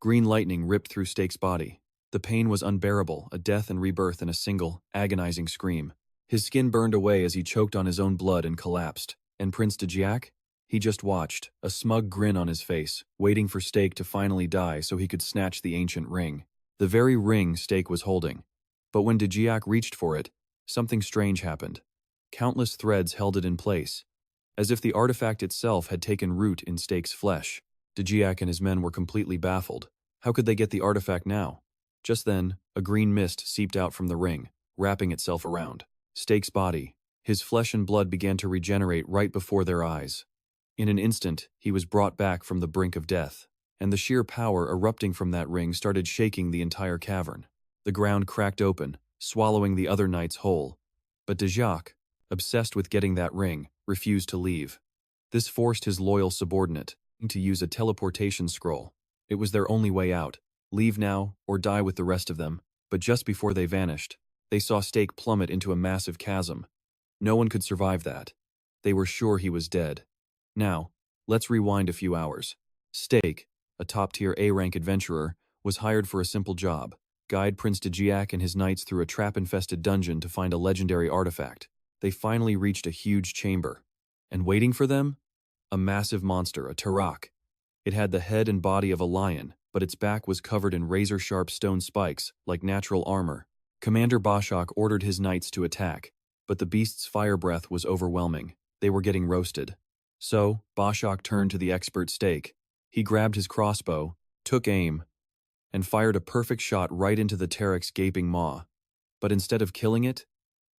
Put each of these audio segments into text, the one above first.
Green lightning ripped through Stake's body. The pain was unbearable, a death and rebirth in a single, agonizing scream. His skin burned away as he choked on his own blood and collapsed. And Prince Dajiak? He just watched, a smug grin on his face, waiting for Stake to finally die so he could snatch the ancient ring. The very ring Stake was holding. But when Dajiak reached for it, something strange happened. Countless threads held it in place, as if the artifact itself had taken root in Stake's flesh. Dajiak and his men were completely baffled. How could they get the artifact now? Just then, a green mist seeped out from the ring, wrapping itself around Stake's body. His flesh and blood began to regenerate right before their eyes. In an instant, he was brought back from the brink of death, and the sheer power erupting from that ring started shaking the entire cavern. The ground cracked open, swallowing the other knights whole. But Dajiak, obsessed with getting that ring, refused to leave. This forced his loyal subordinate to use a teleportation scroll. It was their only way out. Leave now, or die with the rest of them. But just before they vanished, they saw Stake plummet into a massive chasm. No one could survive that. They were sure he was dead. Now, let's rewind a few hours. Stake, a top-tier A-rank adventurer, was hired for a simple job: guide Prince Dajiak and his knights through a trap-infested dungeon to find a legendary artifact. They finally reached a huge chamber. And waiting for them? A massive monster, a Tarak. It had the head and body of a lion, but its back was covered in razor-sharp stone spikes, like natural armor. Commander Bashak ordered his knights to attack, but the beast's fire breath was overwhelming. They were getting roasted. So, Bashak turned to the expert Stake. He grabbed his crossbow, took aim, and fired a perfect shot right into the Tarak's gaping maw. But instead of killing it,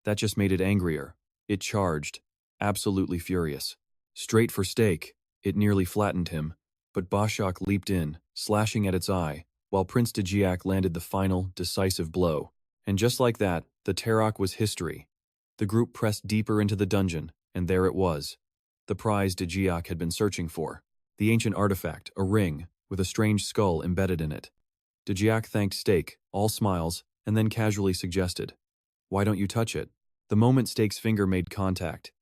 that just made it angrier. It charged, absolutely furious. Straight for Stake. It nearly flattened him, but Bashak leaped in, slashing at its eye, while Prince Dajiak landed the final, decisive blow. And just like that, the Tarak was history. The group pressed deeper into the dungeon, and there it was. The prize Dajiak had been searching for. The ancient artifact, a ring, with a strange skull embedded in it. Dajiak thanked Stake, all smiles, and then casually suggested, "Why don't you touch it?" The moment Stake's finger made contact,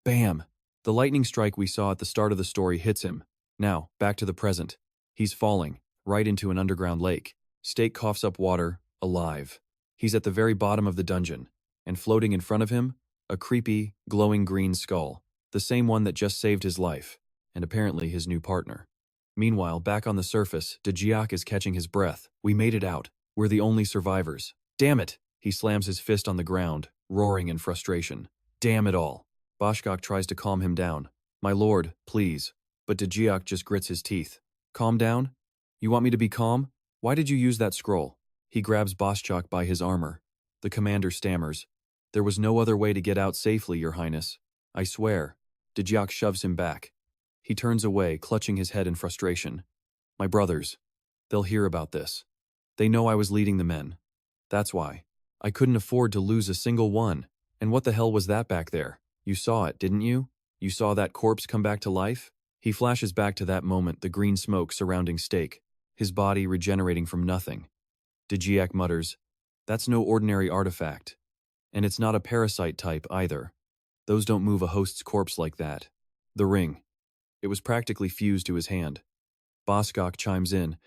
bam! The lightning strike we saw at the start of the story hits him. Now, back to the present. He's falling, right into an underground lake. Stake coughs up water, alive. He's at the very bottom of the dungeon, and floating in front of him, a creepy, glowing green skull. The same one that just saved his life, and apparently his new partner. Meanwhile, back on the surface, Dajiak is catching his breath. We made it out. We're the only survivors. Damn it! He slams his fist on the ground, roaring in frustration. Damn it all. Bashak tries to calm him down. My lord, please. But Dajiak just grits his teeth. Calm down? You want me to be calm? Why did you use that scroll? He grabs Bashak by his armor. The commander stammers. There was no other way to get out safely, Your Highness. I swear. Dajiak shoves him back. He turns away, clutching his head in frustration. My brothers. They'll hear about this. They know I was leading the men. That's why. I couldn't afford to lose a single one. And what the hell was that back there? You saw it, didn't you? You saw that corpse come back to life? He flashes back to that moment, the green smoke surrounding Stake, his body regenerating from nothing. Dajiak mutters, That's no ordinary artifact. And it's not a parasite type either. Those don't move a host's corpse like that. The ring. It was practically fused to his hand. Bashak chimes in,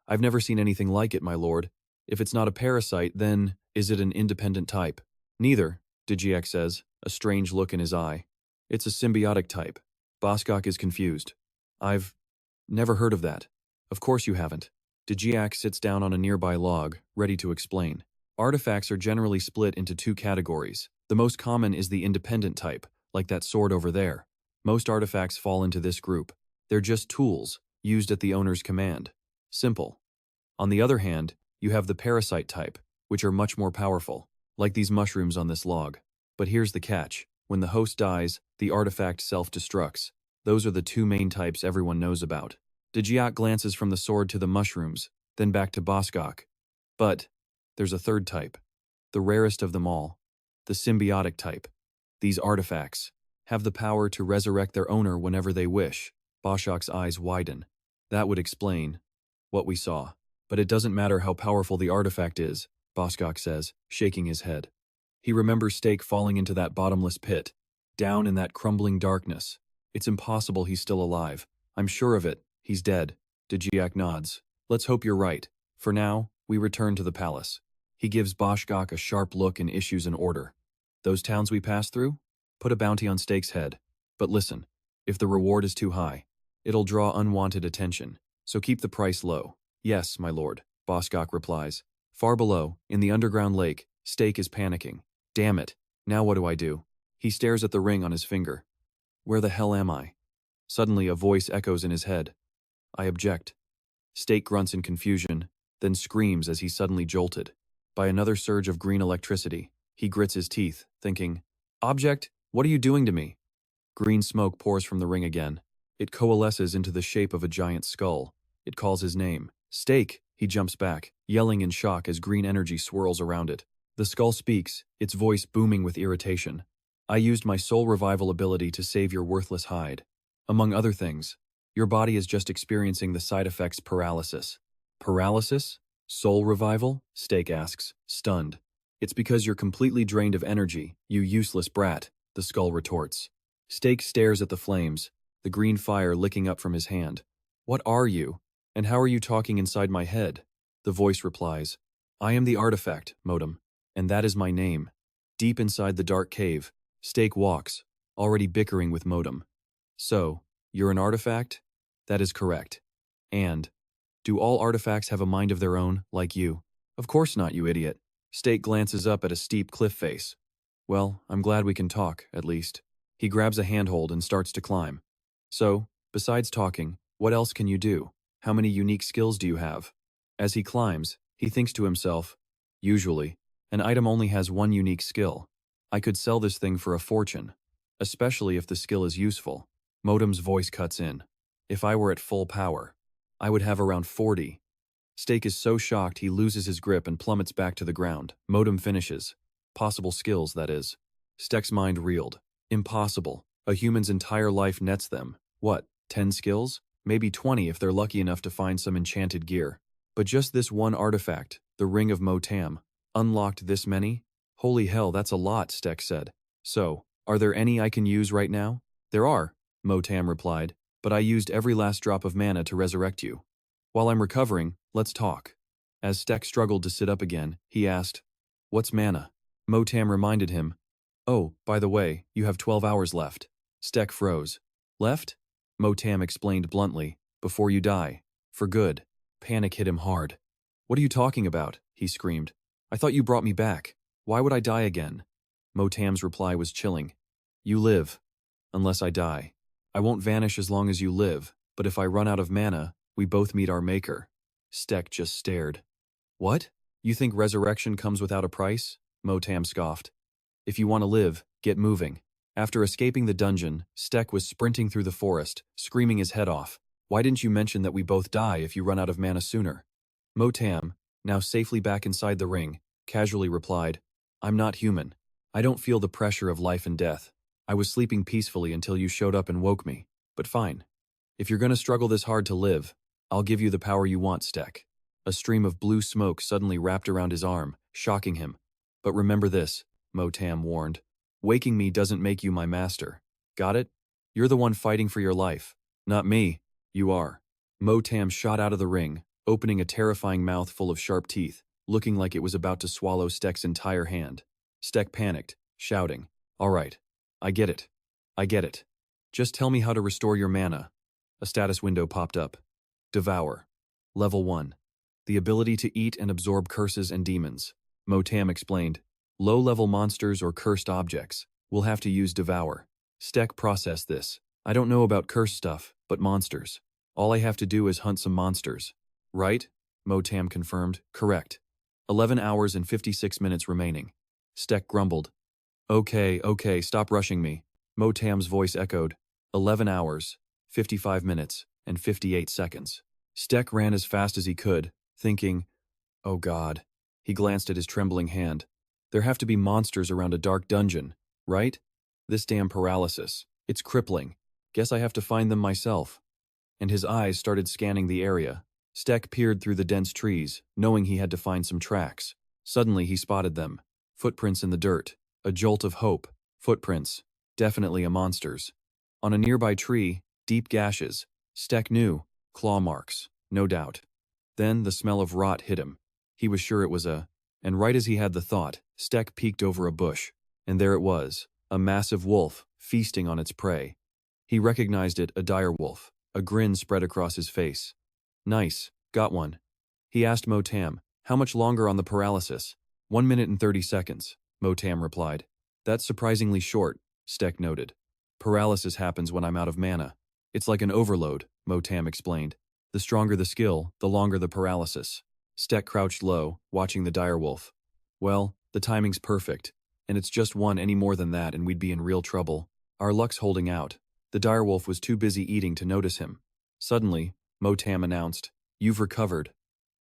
I've never seen anything like it, my lord. If it's not a parasite, then is it an independent type? Neither, Dajiak says, a strange look in his eye. It's a symbiotic type. Bashak is confused. I've never heard of that. Of course you haven't. Dajiak sits down on a nearby log, ready to explain. Artifacts are generally split into two categories. The most common is the independent type, like that sword over there. Most artifacts fall into this group. They're just tools, used at the owner's command. Simple. On the other hand, you have the parasite type, which are much more powerful, like these mushrooms on this log. But here's the catch. When the host dies, the artifact self-destructs. Those are the two main types everyone knows about. Dajiak glances from the sword to the mushrooms, then back to Bashak. But there's a third type, the rarest of them all, the symbiotic type. These artifacts have the power to resurrect their owner whenever they wish. Bashak's eyes widen. That would explain what we saw. But it doesn't matter how powerful the artifact is, Bashak says, shaking his head. He remembers Stake falling into that bottomless pit, down in that crumbling darkness. It's impossible he's still alive. I'm sure of it. He's dead. Dajiak nods. Let's hope you're right. For now, we return to the palace. He gives Boschgok a sharp look and issues an order. Those towns we pass through? Put a bounty on Steak's head. But listen, if the reward is too high, it'll draw unwanted attention, so keep the price low. Yes, my lord, Boschgok replies. Far below, in the underground lake, Steak is panicking. Damn it, now what do I do? He stares at the ring on his finger. Where the hell am I? Suddenly a voice echoes in his head. I object. Steak grunts in confusion, then screams as he's suddenly jolted. By another surge of green electricity, he grits his teeth, thinking, Object, what are you doing to me? Green smoke pours from the ring again. It coalesces into the shape of a giant skull. It calls his name. Steak! He jumps back, yelling in shock as green energy swirls around it. The skull speaks, its voice booming with irritation. I used my soul revival ability to save your worthless hide. Among other things, your body is just experiencing the side effects paralysis. Paralysis? Soul revival? Steak asks, stunned. It's because you're completely drained of energy, you useless brat, the skull retorts. Steak stares at the flames, the green fire licking up from his hand. What are you? And how are you talking inside my head? The voice replies, I am the artifact, Motam, and that is my name. Deep inside the dark cave, Steak walks, already bickering with Motam. So, you're an artifact? That is correct. And, do all artifacts have a mind of their own, like you? Of course not, you idiot. Steak glances up at a steep cliff face. Well, I'm glad we can talk, at least. He grabs a handhold and starts to climb. So, besides talking, what else can you do? How many unique skills do you have? As he climbs, he thinks to himself, usually, an item only has one unique skill. I could sell this thing for a fortune, especially if the skill is useful. Motam's voice cuts in. If I were at full power, I would have around 40. Steak is so shocked he loses his grip and plummets back to the ground. Motam finishes. Possible skills, that is. Steak's mind reeled. Impossible. A human's entire life nets them. What, 10 skills? Maybe 20 if they're lucky enough to find some enchanted gear. But just this one artifact, the Ring of Motam, unlocked this many? Holy hell, that's a lot, Steak said. So, are there any I can use right now? There are, Motam replied, but I used every last drop of mana to resurrect you. While I'm recovering, let's talk. As Steck struggled to sit up again, he asked, What's mana? Motam reminded him, Oh, by the way, you have 12 hours left. Steck froze. Left? Motam explained bluntly, Before you die. For good. Panic hit him hard. What are you talking about? He screamed. I thought you brought me back. Why would I die again? Motam's reply was chilling. You live. Unless I die. I won't vanish as long as you live, but if I run out of mana, we both meet our maker. Steck just stared. What? You think resurrection comes without a price? Motam scoffed. If you want to live, get moving. After escaping the dungeon, Steck was sprinting through the forest, screaming his head off. Why didn't you mention that we both die if you run out of mana sooner? Motam, now safely back inside the ring, casually replied, I'm not human. I don't feel the pressure of life and death. I was sleeping peacefully until you showed up and woke me. But fine. If you're gonna struggle this hard to live, I'll give you the power you want, Steck. A stream of blue smoke suddenly wrapped around his arm, shocking him. But remember this, Motam warned. Waking me doesn't make you my master. Got it? You're the one fighting for your life. Not me. You are. Motam shot out of the ring, opening a terrifying mouth full of sharp teeth, looking like it was about to swallow Steck's entire hand. Steck panicked, shouting, All right. I get it. I get it. Just tell me how to restore your mana. A status window popped up. Devour. Level 1. The ability to eat and absorb curses and demons. Motam explained. Low-level monsters or cursed objects. We'll have to use Devour. Steck processed this. I don't know about curse stuff, but monsters. All I have to do is hunt some monsters. Right? Motam confirmed. Correct. 11 hours and 56 minutes remaining. Steck grumbled. Okay, stop rushing me. Motam's voice echoed. 11 hours, 55 minutes, and 58 seconds. Steck ran as fast as he could, thinking, Oh God. He glanced at his trembling hand. There have to be monsters around a dark dungeon, right? This damn paralysis. It's crippling. Guess I have to find them myself. And his eyes started scanning the area. Steck peered through the dense trees, knowing he had to find some tracks. Suddenly he spotted them. Footprints in the dirt. A jolt of hope. Footprints. Definitely a monster's. On a nearby tree, deep gashes. Steck knew. Claw marks. No doubt. Then the smell of rot hit him. He was sure it was and right as he had the thought, Stek peeked over a bush, and there it was, a massive wolf, feasting on its prey. He recognized it, a dire wolf. A grin spread across his face. Nice, got one. He asked Motam, how much longer on the paralysis? 1 minute and 30 seconds, Motam replied. That's surprisingly short, Stek noted. Paralysis happens when I'm out of mana. It's like an overload, Motam explained. The stronger the skill, the longer the paralysis. Stek crouched low, watching the direwolf. Well, the timing's perfect, and it's just one any more than that and we'd be in real trouble. Our luck's holding out. The direwolf was too busy eating to notice him. Suddenly, Motam announced, You've recovered.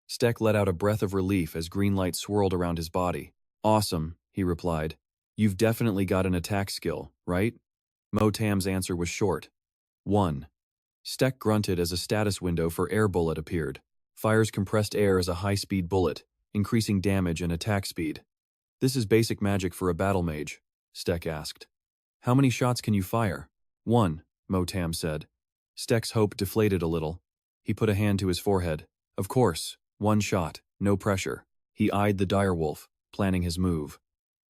Stek let out a breath of relief as green light swirled around his body. Awesome, he replied. You've definitely got an attack skill, right? Motam's answer was short. 1. Stek grunted as a status window for air bullet appeared. Fires compressed air as a high-speed bullet, increasing damage and attack speed. This is basic magic for a battle mage, Stek asked. How many shots can you fire? 1, Motam said. Stek's hope deflated a little. He put a hand to his forehead. Of course, 1 shot, no pressure. He eyed the direwolf, planning his move.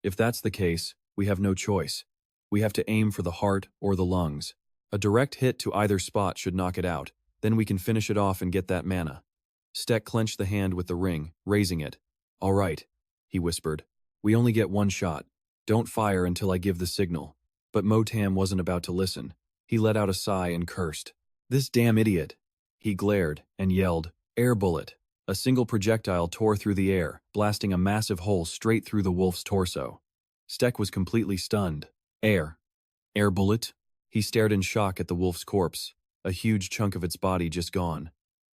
If that's the case, we have no choice. We have to aim for the heart or the lungs. A direct hit to either spot should knock it out, then we can finish it off and get that mana. Stek clenched the hand with the ring, raising it. All right, he whispered. We only get 1 shot. Don't fire until I give the signal. But Motam wasn't about to listen. He let out a sigh and cursed. This damn idiot. He glared and yelled, Air bullet. A single projectile tore through the air, blasting a massive hole straight through the wolf's torso. Stek was completely stunned. Air. Air bullet? He stared in shock at the wolf's corpse, a huge chunk of its body just gone.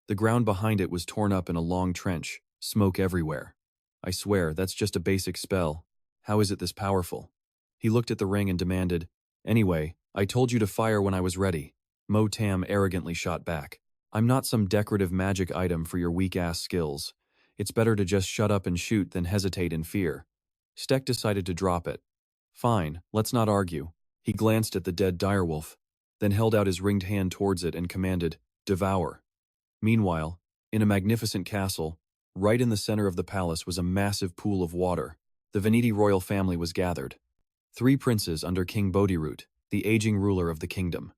The ground behind it was torn up in a long trench, smoke everywhere. I swear, that's just a basic spell. How is it this powerful? He looked at the ring and demanded, Anyway, I told you to fire when I was ready. Motam arrogantly shot back. I'm not some decorative magic item for your weak-ass skills. It's better to just shut up and shoot than hesitate in fear. Stek decided to drop it. Fine, let's not argue. He glanced at the dead direwolf, then held out his ringed hand towards it and commanded, Devour. Meanwhile, in a magnificent castle, right in the center of the palace was a massive pool of water. The Veneti royal family was gathered. 3 princes under King Bodyroot, the aging ruler of the kingdom.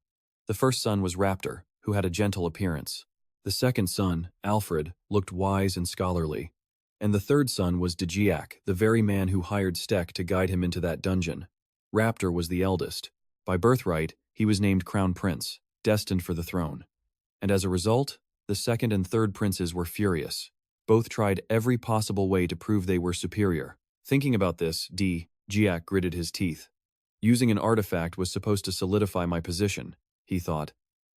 The first son was Raptor, who had a gentle appearance. The second son, Alfred, looked wise and scholarly. And the third son was Djiak, the very man who hired Stek to guide him into that dungeon. Raptor was the eldest. By birthright, he was named Crown Prince, destined for the throne. And as a result, the second and third princes were furious. Both tried every possible way to prove they were superior. Thinking about this, Djiak gritted his teeth. Using an artifact was supposed to solidify my position, he thought.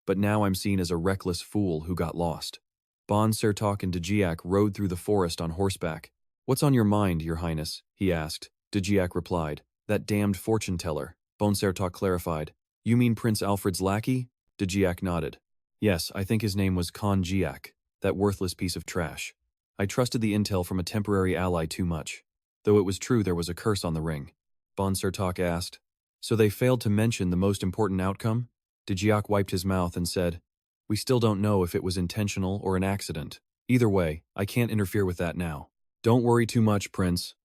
But now I'm seen as a reckless fool who got lost. Bon Sertok and Djiak rode through the forest on horseback. What's on your mind, your highness? He asked. Djiak replied. That damned fortune-teller, Bon Sertok clarified. You mean Prince Alfred's lackey? Djiak nodded. Yes, I think his name was Khan Djiak, that worthless piece of trash. I trusted the intel from a temporary ally too much. Though it was true there was a curse on the ring. Bon Sertok asked. So they failed to mention the most important outcome? Djiak wiped his mouth and said, We still don't know if it was intentional or an accident. Either way, I can't interfere with that now. Don't worry too much, Prince.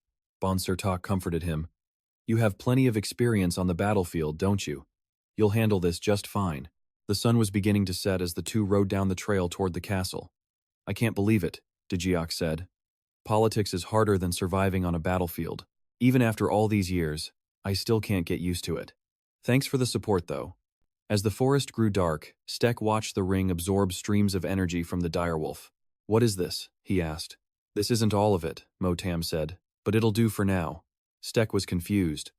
Bon Sertok comforted him. You have plenty of experience on the battlefield, don't you? You'll handle this just fine. The sun was beginning to set as the two rode down the trail toward the castle. I can't believe it, Djiak said. Politics is harder than surviving on a battlefield. Even after all these years, I still can't get used to it. Thanks for the support, though. As the forest grew dark, Stek watched the ring absorb streams of energy from the direwolf. What is this? He asked. This isn't all of it, Motam said, but it'll do for now. Stek was confused.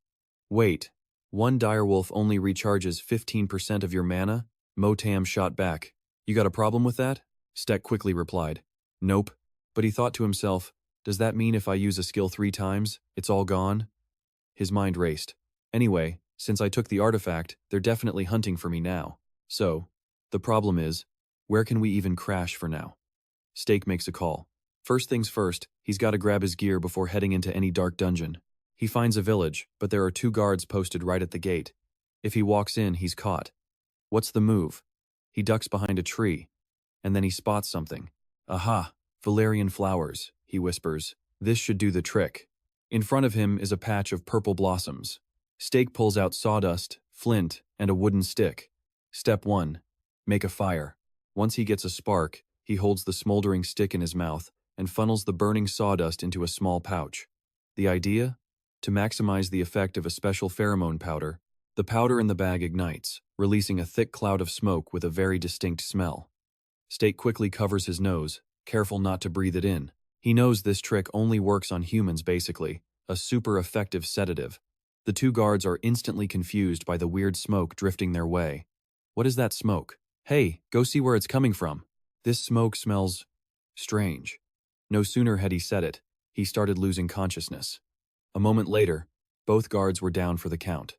Wait, one direwolf only recharges 15% of your mana? Motam shot back. You got a problem with that? Stek quickly replied. Nope. But he thought to himself, does that mean if I use a skill 3 times, it's all gone? His mind raced. Anyway, since I took the artifact, they're definitely hunting for me now. So, the problem is, where can we even crash for now? Stake makes a call. First things first, he's got to grab his gear before heading into any dark dungeon. He finds a village, but there are 2 guards posted right at the gate. If he walks in, he's caught. What's the move? He ducks behind a tree, and then he spots something. Aha! Valerian flowers, he whispers. This should do the trick. In front of him is a patch of purple blossoms. Stake pulls out sawdust, flint, and a wooden stick. Step 1. Make a fire. Once he gets a spark, he holds the smoldering stick in his mouth and funnels the burning sawdust into a small pouch. The idea? To maximize the effect of a special pheromone powder, the powder in the bag ignites, releasing a thick cloud of smoke with a very distinct smell. Stake quickly covers his nose, careful not to breathe it in. He knows this trick only works on humans basically, a super effective sedative. The two guards are instantly confused by the weird smoke drifting their way. What is that smoke? Hey, go see where it's coming from. This smoke smells strange. No sooner had he said it, he started losing consciousness. A moment later, both guards were down for the count.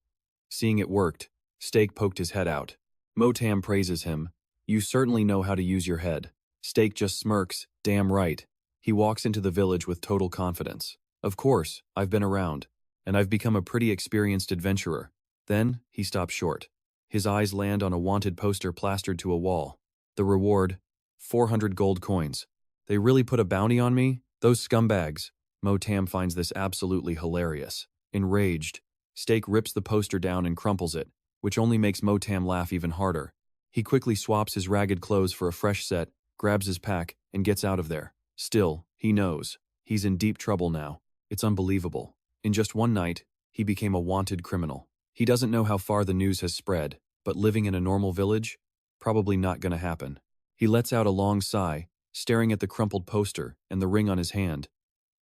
Seeing it worked, Stake poked his head out. Motam praises him. You certainly know how to use your head. Stake just smirks, damn right. He walks into the village with total confidence. Of course, I've been around, and I've become a pretty experienced adventurer. Then, he stops short. His eyes land on a wanted poster plastered to a wall. The reward, 400 gold coins. They really put a bounty on me? Those scumbags. Motam finds this absolutely hilarious. Enraged, Stake rips the poster down and crumples it, which only makes Motam laugh even harder. He quickly swaps his ragged clothes for a fresh set, grabs his pack, and gets out of there. Still, he knows. He's in deep trouble now. It's unbelievable. In just one night, he became a wanted criminal. He doesn't know how far the news has spread, but living in a normal village? Probably not gonna happen. He lets out a long sigh, staring at the crumpled poster and the ring on his hand.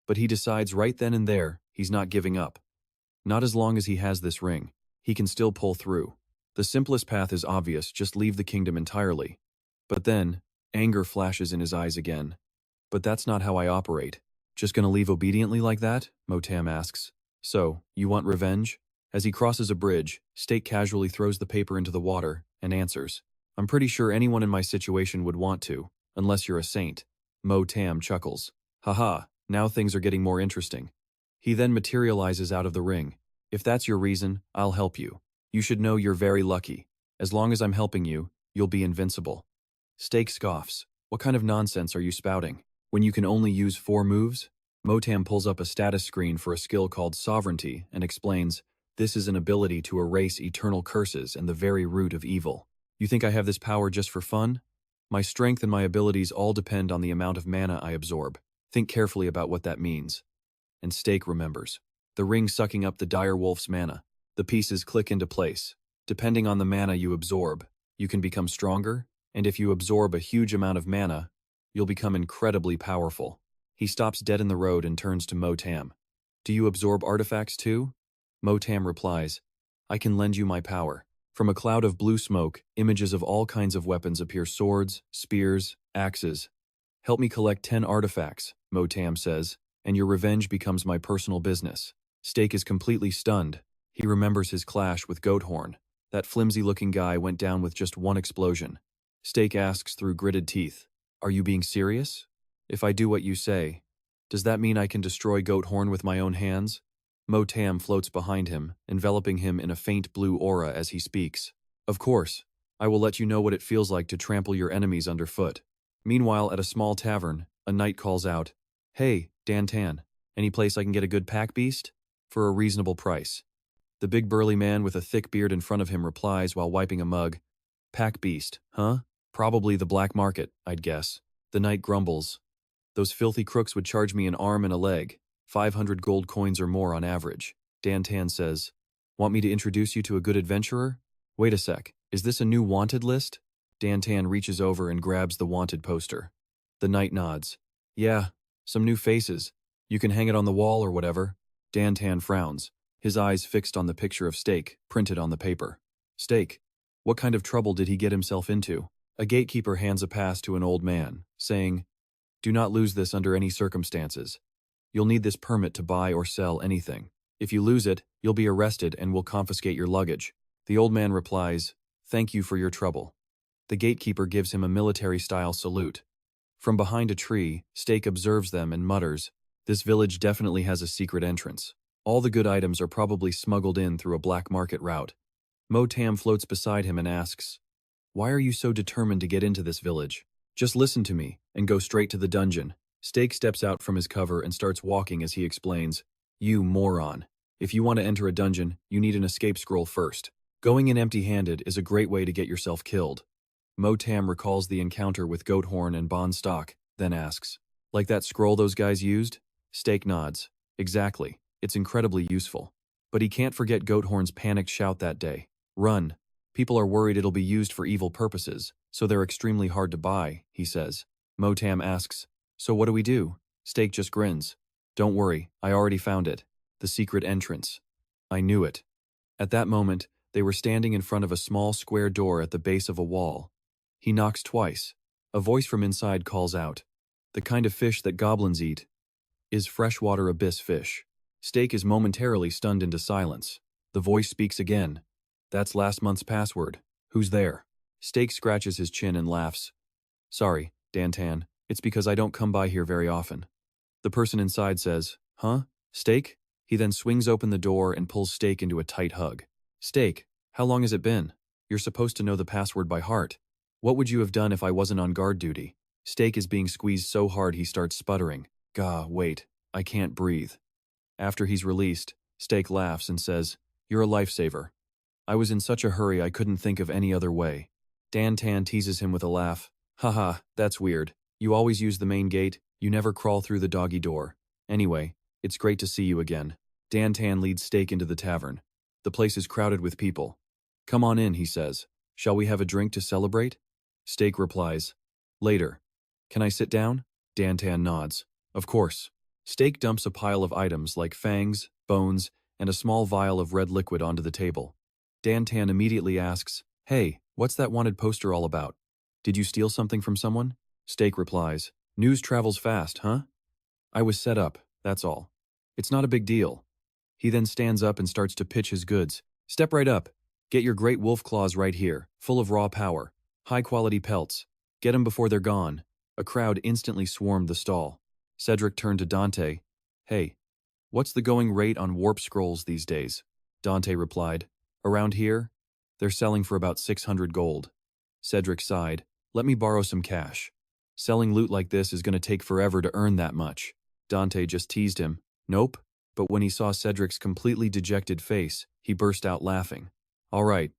But he decides right then and there, he's not giving up. Not as long as he has this ring. He can still pull through. The simplest path is obvious, just leave the kingdom entirely. But then, anger flashes in his eyes again. But that's not how I operate. Just gonna leave obediently like that? Motam asks. So, you want revenge? As he crosses a bridge, Stake casually throws the paper into the water and answers. I'm pretty sure anyone in my situation would want to, unless you're a saint. Motam chuckles. Haha, now things are getting more interesting. He then materializes out of the ring. If that's your reason, I'll help you. You should know you're very lucky. As long as I'm helping you, you'll be invincible. Stake scoffs. What kind of nonsense are you spouting? When you can only use 4 moves? Motam pulls up a status screen for a skill called Sovereignty and explains, this is an ability to erase eternal curses and the very root of evil. You think I have this power just for fun? My strength and my abilities all depend on the amount of mana I absorb. Think carefully about what that means. And Stake remembers. The ring sucking up the dire wolf's mana. The pieces click into place. Depending on the mana you absorb, you can become stronger, and if you absorb a huge amount of mana, you'll become incredibly powerful. He stops dead in the road and turns to Motam. Do you absorb artifacts too? Motam replies, I can lend you my power. From a cloud of blue smoke, images of all kinds of weapons appear: swords, spears, axes. Help me collect 10 artifacts, Motam says, and your revenge becomes my personal business. Stake is completely stunned. He remembers his clash with Goathorn. That flimsy-looking guy went down with just one explosion. Stake asks through gritted teeth, are you being serious? If I do what you say, does that mean I can destroy Goathorn with my own hands? Motam floats behind him, enveloping him in a faint blue aura as he speaks. Of course, I will let you know what it feels like to trample your enemies underfoot. Meanwhile, at a small tavern, a knight calls out, Hey, Dantan, any place I can get a good pack beast? For a reasonable price. The big burly man with a thick beard in front of him replies while wiping a mug, Pack beast, huh? Probably the black market, I'd guess. The knight grumbles. Those filthy crooks would charge me an arm and a leg, 500 gold coins or more on average. Dantan says, Want me to introduce you to a good adventurer? Wait a sec, is this a new wanted list? Dantan reaches over and grabs the wanted poster. The knight nods. Yeah, some new faces. You can hang it on the wall or whatever. Dantan frowns, his eyes fixed on the picture of Stake printed on the paper. Stake, what kind of trouble did he get himself into? A gatekeeper hands a pass to an old man, saying, Do not lose this under any circumstances. You'll need this permit to buy or sell anything. If you lose it, you'll be arrested and will confiscate your luggage. The old man replies, Thank you for your trouble. The gatekeeper gives him a military-style salute. From behind a tree, Stake observes them and mutters, This village definitely has a secret entrance. All the good items are probably smuggled in through a black market route. Motam floats beside him and asks, Why are you so determined to get into this village? Just listen to me and go straight to the dungeon. Steak steps out from his cover and starts walking as he explains, "You moron. If you want to enter a dungeon, you need an escape scroll first. Going in empty-handed is a great way to get yourself killed." Motam recalls the encounter with Goathorn and Bon Stock, then asks, "Like that scroll those guys used?" Steak nods. "Exactly. It's incredibly useful." But he can't forget Goathorn's panicked shout that day. "Run. People are worried it'll be used for evil purposes, so they're extremely hard to buy," he says. Motam asks, "So what do we do?" Steak just grins. "Don't worry, I already found it. The secret entrance." I knew it. At that moment, they were standing in front of a small square door at the base of a wall. He knocks twice. A voice from inside calls out, "The kind of fish that goblins eat is freshwater abyss fish." Steak is momentarily stunned into silence. The voice speaks again. "That's last month's password. Who's there?" Steak scratches his chin and laughs. "Sorry, Dantan, it's because I don't come by here very often." The person inside says, "Huh? Steak?" He then swings open the door and pulls Steak into a tight hug. "Steak, how long has it been? You're supposed to know the password by heart. What would you have done if I wasn't on guard duty?" Steak is being squeezed so hard he starts sputtering. "Gah, wait, I can't breathe." After he's released, Steak laughs and says, "You're a lifesaver. I was in such a hurry I couldn't think of any other way." Dantan teases him with a laugh. "Haha, that's weird. You always use the main gate, you never crawl through the doggy door. Anyway, it's great to see you again." Dantan leads Steak into the tavern. The place is crowded with people. "Come on in," he says. "Shall we have a drink to celebrate?" Steak replies, "Later." "Can I sit down?" Dantan nods. "Of course." Steak dumps a pile of items like fangs, bones, and a small vial of red liquid onto the table. Dantan immediately asks, "Hey, what's that wanted poster all about? Did you steal something from someone?" Steak replies, "News travels fast, huh? I was set up, that's all. It's not a big deal." He then stands up and starts to pitch his goods. "Step right up. Get your great wolf claws right here, full of raw power. High-quality pelts. Get 'em before they're gone." A crowd instantly swarmed the stall. Cedric turned to Dante. "Hey, what's the going rate on warp scrolls these days?" Dante replied, "Around here, they're selling for about 600 gold. Cedric sighed. "Let me borrow some cash. Selling loot like this is going to take forever to earn that much." Dante just teased him. "Nope." But when he saw Cedric's completely dejected face, he burst out laughing. All right.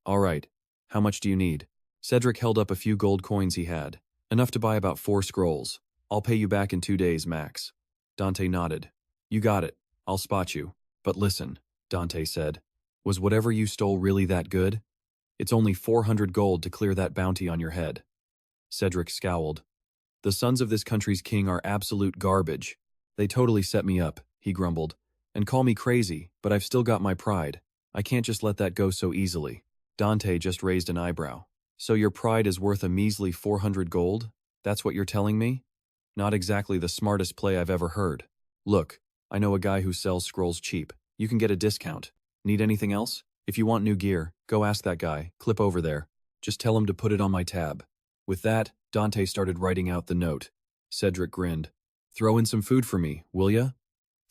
How much do you need?" Cedric held up a few gold coins he had. "Enough to buy about 4 scrolls. I'll pay you back in 2 days, max." Dante nodded. "You got it. I'll spot you. But listen," Dante said. "Was whatever you stole really that good? It's only 400 gold to clear that bounty on your head." Cedric scowled. "The sons of this country's king are absolute garbage. They totally set me up," he grumbled. "And call me crazy, but I've still got my pride. I can't just let that go so easily." Dante just raised an eyebrow. "So your pride is worth a measly 400 gold? That's what you're telling me? Not exactly the smartest play I've ever heard. Look, I know a guy who sells scrolls cheap. You can get a discount. Need anything else? If you want new gear, go ask that guy. Clip over there. Just tell him to put it on my tab." With that, Dante started writing out the note. Cedric grinned. "Throw in some food for me, will ya?"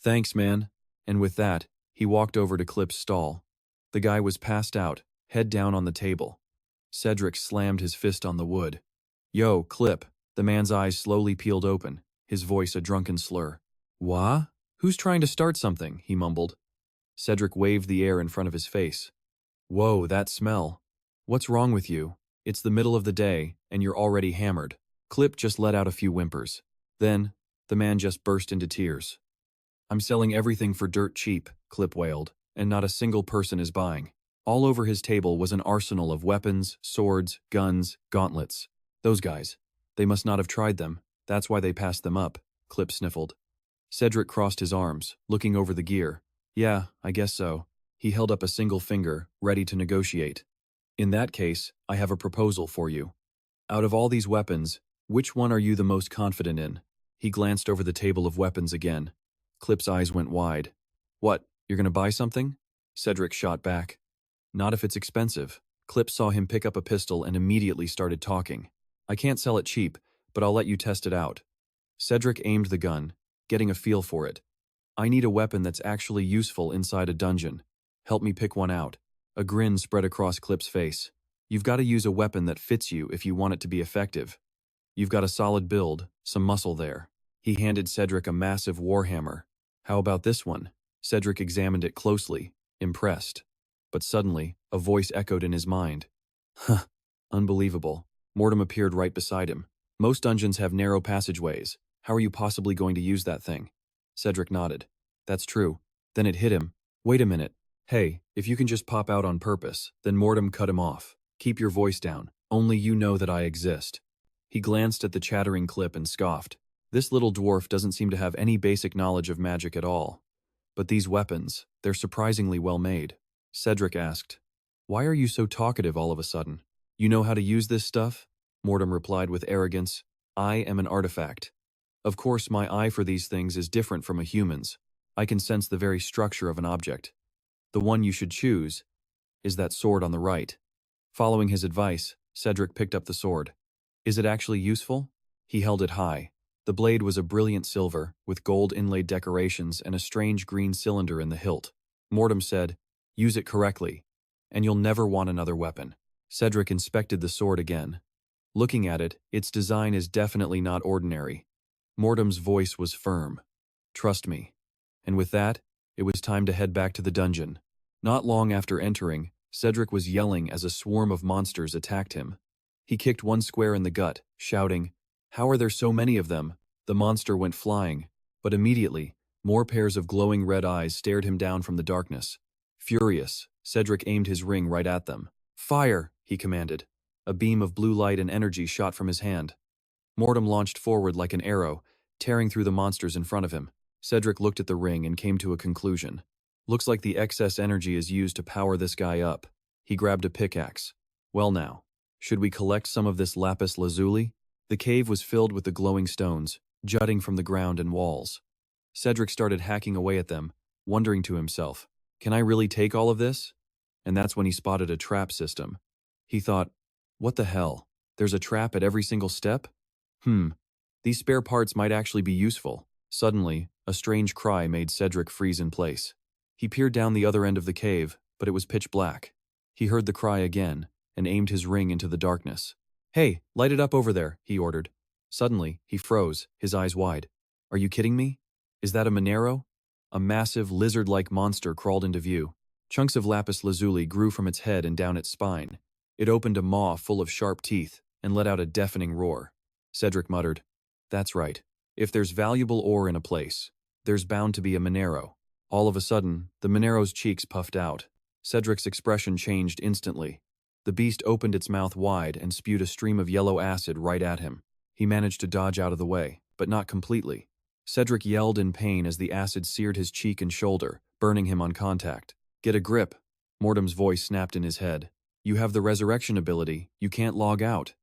"Thanks, man." And with that, he walked over to Clip's stall. The guy was passed out, head down on the table. Cedric slammed his fist on the wood. "Yo, Clip." The man's eyes slowly peeled open, his voice a drunken slur. "Wha? Who's trying to start something?" he mumbled. Cedric waved the air in front of his face. "Whoa, that smell. What's wrong with you? It's the middle of the day, and you're already hammered." Clip just let out a few whimpers. Then, the man just burst into tears. "I'm selling everything for dirt cheap," Clip wailed, "and not a single person is buying." All over his table was an arsenal of weapons, swords, guns, gauntlets. "Those guys. They must not have tried them. That's why they passed them up," Clip sniffled. Cedric crossed his arms, looking over the gear. "Yeah, I guess so." He held up a single finger, ready to negotiate. "In that case, I have a proposal for you. Out of all these weapons, which one are you the most confident in?" He glanced over the table of weapons again. Clip's eyes went wide. "What, you're going to buy something?" Cedric shot back. "Not if it's expensive." Clip saw him pick up a pistol and immediately started talking. "I can't sell it cheap, but I'll let you test it out." Cedric aimed the gun, getting a feel for it. "I need a weapon that's actually useful inside a dungeon. Help me pick one out." A grin spread across Clip's face. "You've got to use a weapon that fits you if you want it to be effective. You've got a solid build, some muscle there." He handed Cedric a massive warhammer. How about this one? Cedric examined it closely, impressed. But suddenly, a voice echoed in his mind. Huh, unbelievable. Motam appeared right beside him. Most dungeons have narrow passageways. How are you possibly going to use that thing? Cedric nodded. That's true. Then it hit him. Wait a minute. Hey, if you can just pop out on purpose, then Motam cut him off. Keep your voice down. Only you know that I exist. He glanced at the chattering clip and scoffed. This little dwarf doesn't seem to have any basic knowledge of magic at all. But these weapons, they're surprisingly well made. Cedric asked, Why are you so talkative all of a sudden? You know how to use this stuff? Motam replied with arrogance, I am an artifact. Of course, my eye for these things is different from a human's. I can sense the very structure of an object. The one you should choose is that sword on the right. Following his advice, Cedric picked up the sword. Is it actually useful? He held it high. The blade was a brilliant silver, with gold inlaid decorations and a strange green cylinder in the hilt. Motam said, Use it correctly, and you'll never want another weapon. Cedric inspected the sword again. Looking at it, its design is definitely not ordinary. Mortam's voice was firm. Trust me. And with that, it was time to head back to the dungeon. Not long after entering, Cedric was yelling as a swarm of monsters attacked him. He kicked one square in the gut, shouting, How are there so many of them? The monster went flying, but immediately, more pairs of glowing red eyes stared him down from the darkness. Furious, Cedric aimed his ring right at them. Fire, he commanded. A beam of blue light and energy shot from his hand. Motam launched forward like an arrow, tearing through the monsters in front of him. Cedric looked at the ring and came to a conclusion. Looks like the excess energy is used to power this guy up. He grabbed a pickaxe. Well now, should we collect some of this lapis lazuli? The cave was filled with the glowing stones, jutting from the ground and walls. Cedric started hacking away at them, wondering to himself, Can I really take all of this? And that's when he spotted a trap system. He thought, What the hell? There's a trap at every single step? These spare parts might actually be useful. Suddenly, a strange cry made Cedric freeze in place. He peered down the other end of the cave, but it was pitch black. He heard the cry again, and aimed his ring into the darkness. Hey, light it up over there, he ordered. Suddenly, he froze, his eyes wide. Are you kidding me? Is that a Monero? A massive, lizard-like monster crawled into view. Chunks of lapis lazuli grew from its head and down its spine. It opened a maw full of sharp teeth and let out a deafening roar. Cedric muttered, That's right. If there's valuable ore in a place, there's bound to be a Monero. All of a sudden, the Monero's cheeks puffed out. Cedric's expression changed instantly. The beast opened its mouth wide and spewed a stream of yellow acid right at him. He managed to dodge out of the way, but not completely. Cedric yelled in pain as the acid seared his cheek and shoulder, burning him on contact. Get a grip. Mortam's voice snapped in his head. You have the resurrection ability. You can't log out.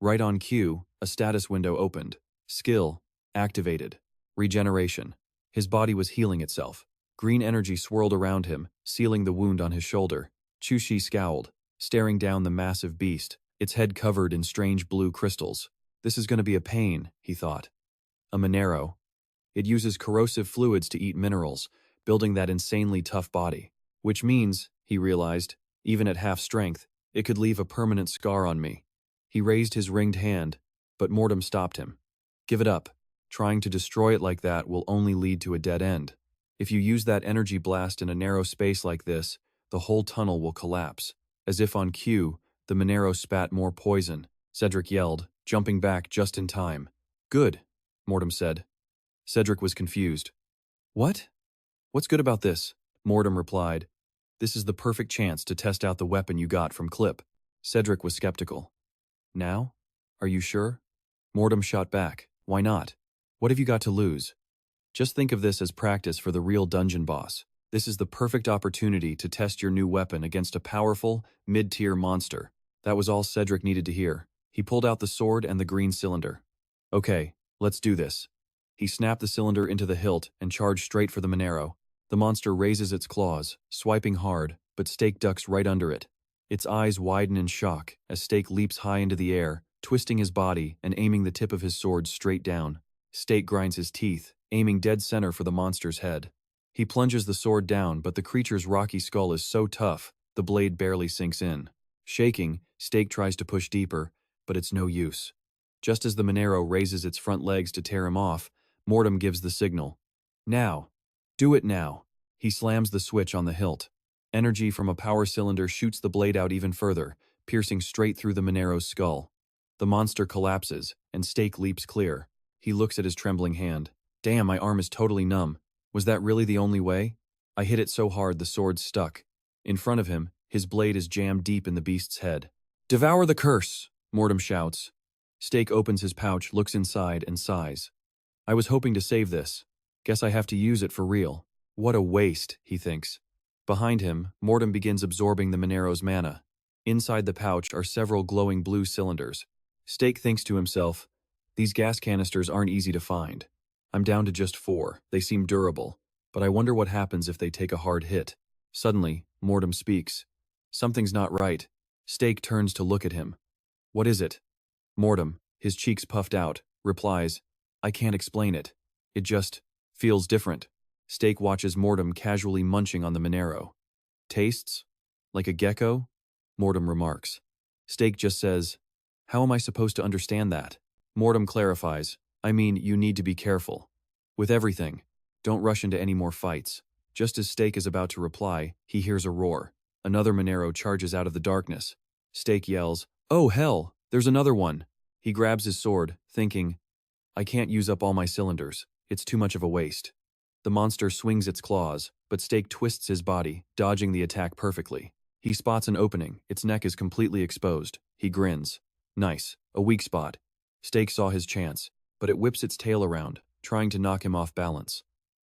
Right on cue, a status window opened. Skill activated. Regeneration. His body was healing itself. Green energy swirled around him, sealing the wound on his shoulder. Chushi scowled, staring down the massive beast, its head covered in strange blue crystals. This is going to be a pain, he thought. A Monero. It uses corrosive fluids to eat minerals, building that insanely tough body. Which means, he realized, even at half strength, it could leave a permanent scar on me. He raised his ringed hand, but Motam stopped him. Give it up. Trying to destroy it like that will only lead to a dead end. If you use that energy blast in a narrow space like this, the whole tunnel will collapse. As if on cue, the Monero spat more poison. Cedric yelled, jumping back just in time. Good, Motam said. Cedric was confused. What? What's good about this? Motam replied. This is the perfect chance to test out the weapon you got from Clip. Cedric was skeptical. Now? Are you sure? Motam shot back. Why not? What have you got to lose? Just think of this as practice for the real dungeon boss. This is the perfect opportunity to test your new weapon against a powerful, mid-tier monster. That was all Cedric needed to hear. He pulled out the sword and the green cylinder. Okay, let's do this. He snapped the cylinder into the hilt and charged straight for the Monero. The monster raises its claws, swiping hard, but Stake ducks right under it. Its eyes widen in shock as Stake leaps high into the air, twisting his body and aiming the tip of his sword straight down. Stake grinds his teeth, aiming dead center for the monster's head. He plunges the sword down, but the creature's rocky skull is so tough, the blade barely sinks in. Shaking, Stake tries to push deeper, but it's no use. Just as the Monero raises its front legs to tear him off, Motam gives the signal. Now. Do it now. He slams the switch on the hilt. Energy from a power cylinder shoots the blade out even further, piercing straight through the Monero's skull. The monster collapses, and Stake leaps clear. He looks at his trembling hand. Damn, my arm is totally numb. Was that really the only way? I hit it so hard the sword stuck. In front of him, his blade is jammed deep in the beast's head. Devour the curse, Motam shouts. Stake opens his pouch, looks inside, and sighs. I was hoping to save this. Guess I have to use it for real. What a waste, he thinks. Behind him, Motam begins absorbing the Monero's mana. Inside the pouch are several glowing blue cylinders. Stake thinks to himself, these gas canisters aren't easy to find. I'm down to just 4. They seem durable, but I wonder what happens if they take a hard hit. Suddenly, Motam speaks. Something's not right. Stake turns to look at him. What is it? Motam, his cheeks puffed out, replies, I can't explain it. It just feels different. Stake watches Motam casually munching on the Monero. Tastes? Like a gecko? Motam remarks. Stake just says, how am I supposed to understand that? Motam clarifies, I mean, you need to be careful. With everything. Don't rush into any more fights. Just as Stake is about to reply, he hears a roar. Another Monero charges out of the darkness. Stake yells, oh hell, there's another one. He grabs his sword, thinking, I can't use up all my cylinders. It's too much of a waste. The monster swings its claws, but Stake twists his body, dodging the attack perfectly. He spots an opening. Its neck is completely exposed. He grins. Nice. A weak spot. Stake saw his chance, but it whips its tail around, trying to knock him off balance.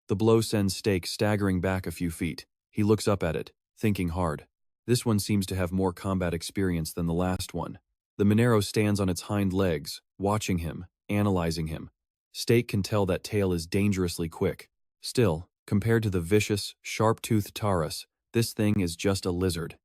The blow sends Stake staggering back a few feet. He looks up at it, thinking hard. This one seems to have more combat experience than the last one. The Monero stands on its hind legs, watching him, analyzing him. Stake can tell that tail is dangerously quick. Still, compared to the vicious, sharp-toothed Taurus, this thing is just a lizard.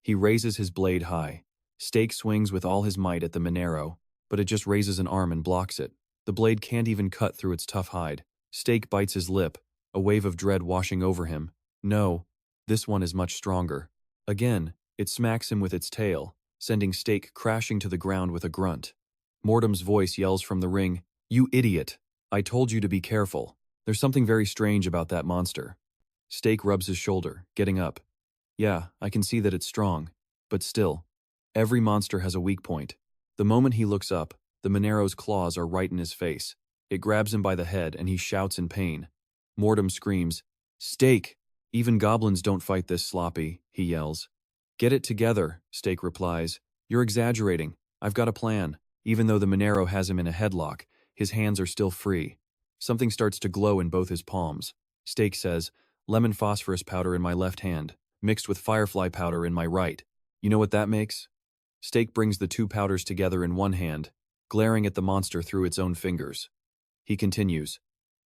He raises his blade high. Stake swings with all his might at the Monero, but it just raises an arm and blocks it. The blade can't even cut through its tough hide. Stake bites his lip, a wave of dread washing over him. No, this one is much stronger. Again, it smacks him with its tail, sending Stake crashing to the ground with a grunt. Motam's voice yells from the ring, You idiot! I told you to be careful. There's something very strange about that monster. Stake rubs his shoulder, getting up. Yeah, I can see that it's strong, but still. Every monster has a weak point. The moment he looks up, the Monero's claws are right in his face. It grabs him by the head and he shouts in pain. Motam screams, Stake! Even goblins don't fight this sloppy, he yells. Get it together, Stake replies. You're exaggerating. I've got a plan. Even though the Monero has him in a headlock, his hands are still free. Something starts to glow in both his palms. Stake says, lemon phosphorus powder in my left hand, mixed with firefly powder in my right. You know what that makes? Stake brings the two powders together in one hand, glaring at the monster through its own fingers. He continues.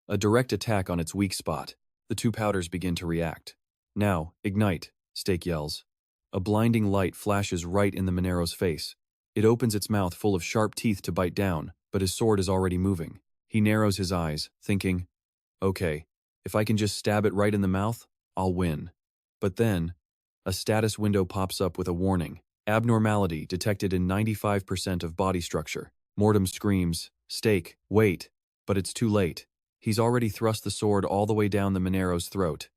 A direct attack on its weak spot. The two powders begin to react. Now, ignite, Stake yells. A blinding light flashes right in the Monero's face. It opens its mouth full of sharp teeth to bite down, but his sword is already moving. He narrows his eyes, thinking, okay, if I can just stab it right in the mouth, I'll win. But then, a status window pops up with a warning. Abnormality detected in 95% of body structure. Motam screams, Stake, wait. But it's too late. He's already thrust the sword all the way down the Monero's throat.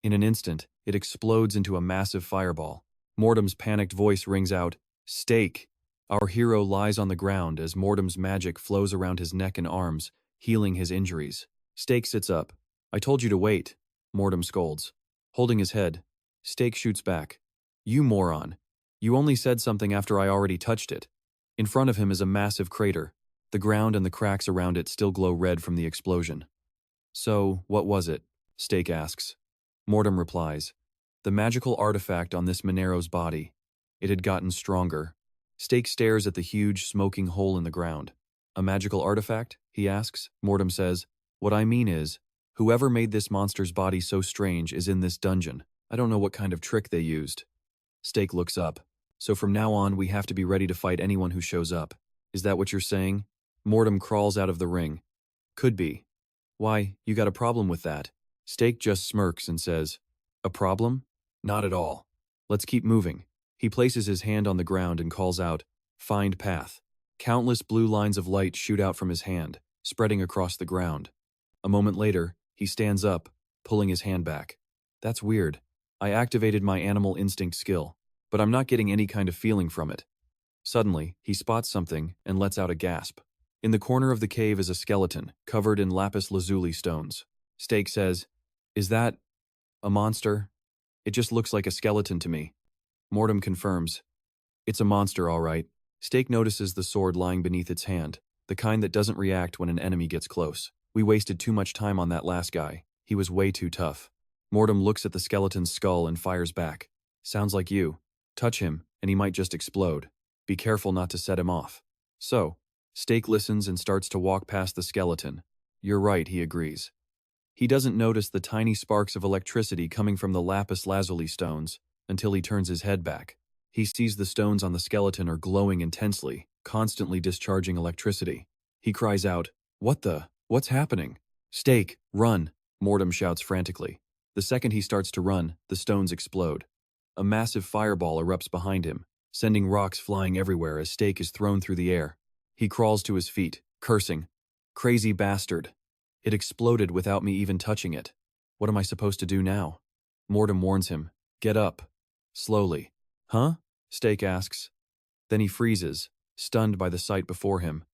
In an instant, it explodes into a massive fireball. Motam's panicked voice rings out, Stake! Our hero lies on the ground as Motam's magic flows around his neck and arms, healing his injuries. Stake sits up. I told you to wait, Motam scolds. Holding his head, Stake shoots back. You moron. You only said something after I already touched it. In front of him is a massive crater. The ground and the cracks around it still glow red from the explosion. So, what was it? Stake asks. Motam replies. The magical artifact on this Monero's body. It had gotten stronger. Stake stares at the huge, smoking hole in the ground. A magical artifact? He asks. Motam says, what I mean is, whoever made this monster's body so strange is in this dungeon. I don't know what kind of trick they used. Stake looks up. So from now on, we have to be ready to fight anyone who shows up. Is that what you're saying? Motam crawls out of the ring. Could be. Why, you got a problem with that? Stake just smirks and says, a problem? Not at all. Let's keep moving. He places his hand on the ground and calls out, find path. Countless blue lines of light shoot out from his hand, spreading across the ground. A moment later, he stands up, pulling his hand back. That's weird. I activated my animal instinct skill, but I'm not getting any kind of feeling from it. Suddenly, he spots something and lets out a gasp. In the corner of the cave is a skeleton, covered in lapis lazuli stones. Stake says, "Is that a monster? It just looks like a skeleton to me." Motam confirms, "It's a monster, all right." Stake notices the sword lying beneath its hand, the kind that doesn't react when an enemy gets close. "We wasted too much time on that last guy. He was way too tough." Motam looks at the skeleton's skull and fires back. "Sounds like you. Touch him, and he might just explode. Be careful not to set him off." So, Stake listens and starts to walk past the skeleton. "You're right," he agrees. He doesn't notice the tiny sparks of electricity coming from the lapis lazuli stones until he turns his head back. He sees the stones on the skeleton are glowing intensely, constantly discharging electricity. He cries out, What's happening?" "Stake, run!" Motam shouts frantically. The second he starts to run, the stones explode. A massive fireball erupts behind him, sending rocks flying everywhere as Stake is thrown through the air. He crawls to his feet, cursing, "Crazy bastard. It exploded without me even touching it. What am I supposed to do now?" Motam warns him, "Get up." Slowly. "Huh?" Stake asks. Then he freezes, stunned by the sight before him.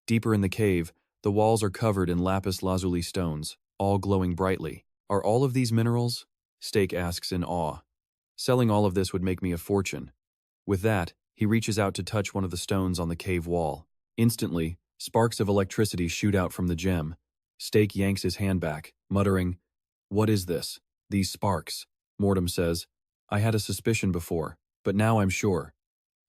Deeper in the cave, the walls are covered in lapis lazuli stones, all glowing brightly. "Are all of these minerals?" Stake asks in awe. "Selling all of this would make me a fortune." With that, he reaches out to touch one of the stones on the cave wall. Instantly, sparks of electricity shoot out from the gem. Stake yanks his hand back, muttering, "What is this? These sparks?" Motam says, "I had a suspicion before, but now I'm sure."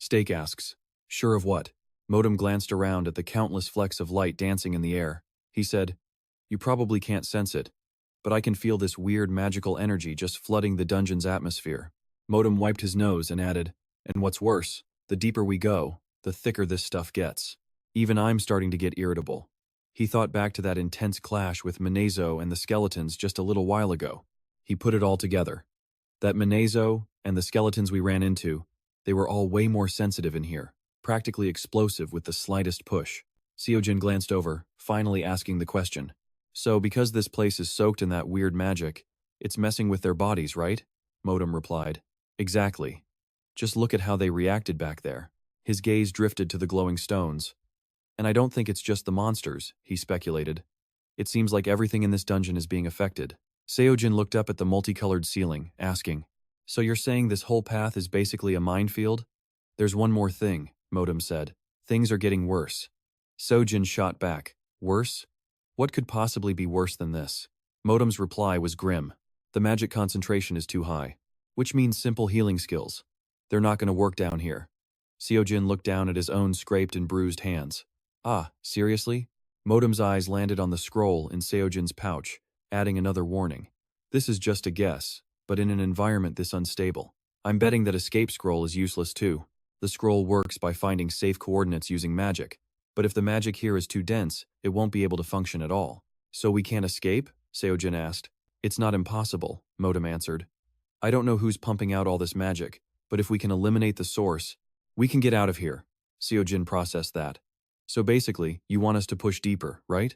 Stake asks, "Sure of what?" Motam glanced around at the countless flecks of light dancing in the air. He said, "You probably can't sense it, but I can feel this weird magical energy just flooding the dungeon's atmosphere." Motam wiped his nose and added, "And what's worse, the deeper we go, the thicker this stuff gets. Even I'm starting to get irritable." He thought back to that intense clash with Manezo and the skeletons just a little while ago. He put it all together. That Manezo and the skeletons we ran into, they were all way more sensitive in here, practically explosive with the slightest push. Seojin glanced over, finally asking the question. "So because this place is soaked in that weird magic, it's messing with their bodies, right?" Motam replied. "Exactly. Just look at how they reacted back there." His gaze drifted to the glowing stones. "And I don't think it's just the monsters," he speculated. "It seems like everything in this dungeon is being affected." Seojin looked up at the multicolored ceiling, asking, "So you're saying this whole path is basically a minefield?" "There's one more thing," Motam said. "Things are getting worse." Seojin shot back, "Worse? What could possibly be worse than this?" Motam's reply was grim. "The magic concentration is too high, which means simple healing skills. They're not going to work down here." Seojin looked down at his own scraped and bruised hands. "Ah, seriously?" Motam's eyes landed on the scroll in Seojin's pouch, adding another warning. "This is just a guess, but in an environment this unstable, I'm betting that escape scroll is useless too. The scroll works by finding safe coordinates using magic, but if the magic here is too dense, it won't be able to function at all." "So we can't escape?" Seojin asked. "It's not impossible," Motam answered. "I don't know who's pumping out all this magic, but if we can eliminate the source, we can get out of here." Seojin processed that. "So basically, you want us to push deeper, right?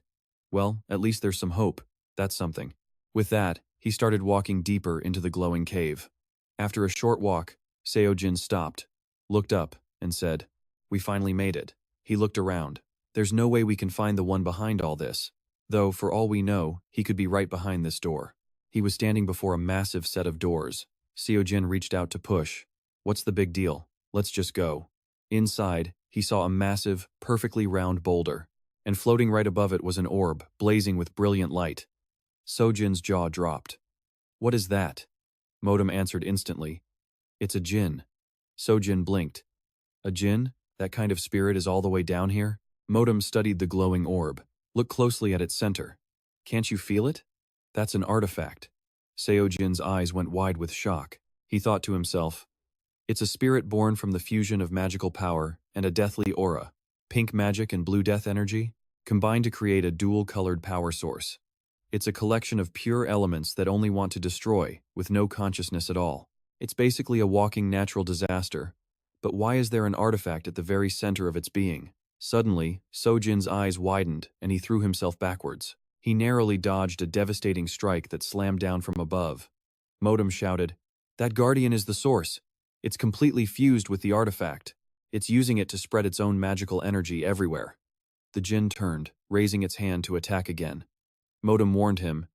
Well, at least there's some hope. That's something." With that, he started walking deeper into the glowing cave. After a short walk, Seojin stopped, looked up, and said, "We finally made it." He looked around. "There's no way we can find the one behind all this. Though, for all we know, he could be right behind this door." He was standing before a massive set of doors. Seojin reached out to push. "What's the big deal? Let's just go." Inside, he saw a massive, perfectly round boulder, and floating right above it was an orb, blazing with brilliant light. Sojin's jaw dropped. "What is that?" Motam answered instantly. "It's a djinn." Sojin blinked. "A djinn? That kind of spirit is all the way down here?" Motam studied the glowing orb. "Look closely at its center. Can't you feel it? That's an artifact." Seojin's eyes went wide with shock. He thought to himself, "It's a spirit born from the fusion of magical power and a deathly aura, pink magic and blue death energy, combined to create a dual-colored power source. It's a collection of pure elements that only want to destroy, with no consciousness at all. It's basically a walking natural disaster. But why is there an artifact at the very center of its being?" Suddenly, Sojin's eyes widened and he threw himself backwards. He narrowly dodged a devastating strike that slammed down from above. Motam shouted, "That guardian is the source. It's completely fused with the artifact. It's using it to spread its own magical energy everywhere." The Jinn turned, raising its hand to attack again. Motam warned him,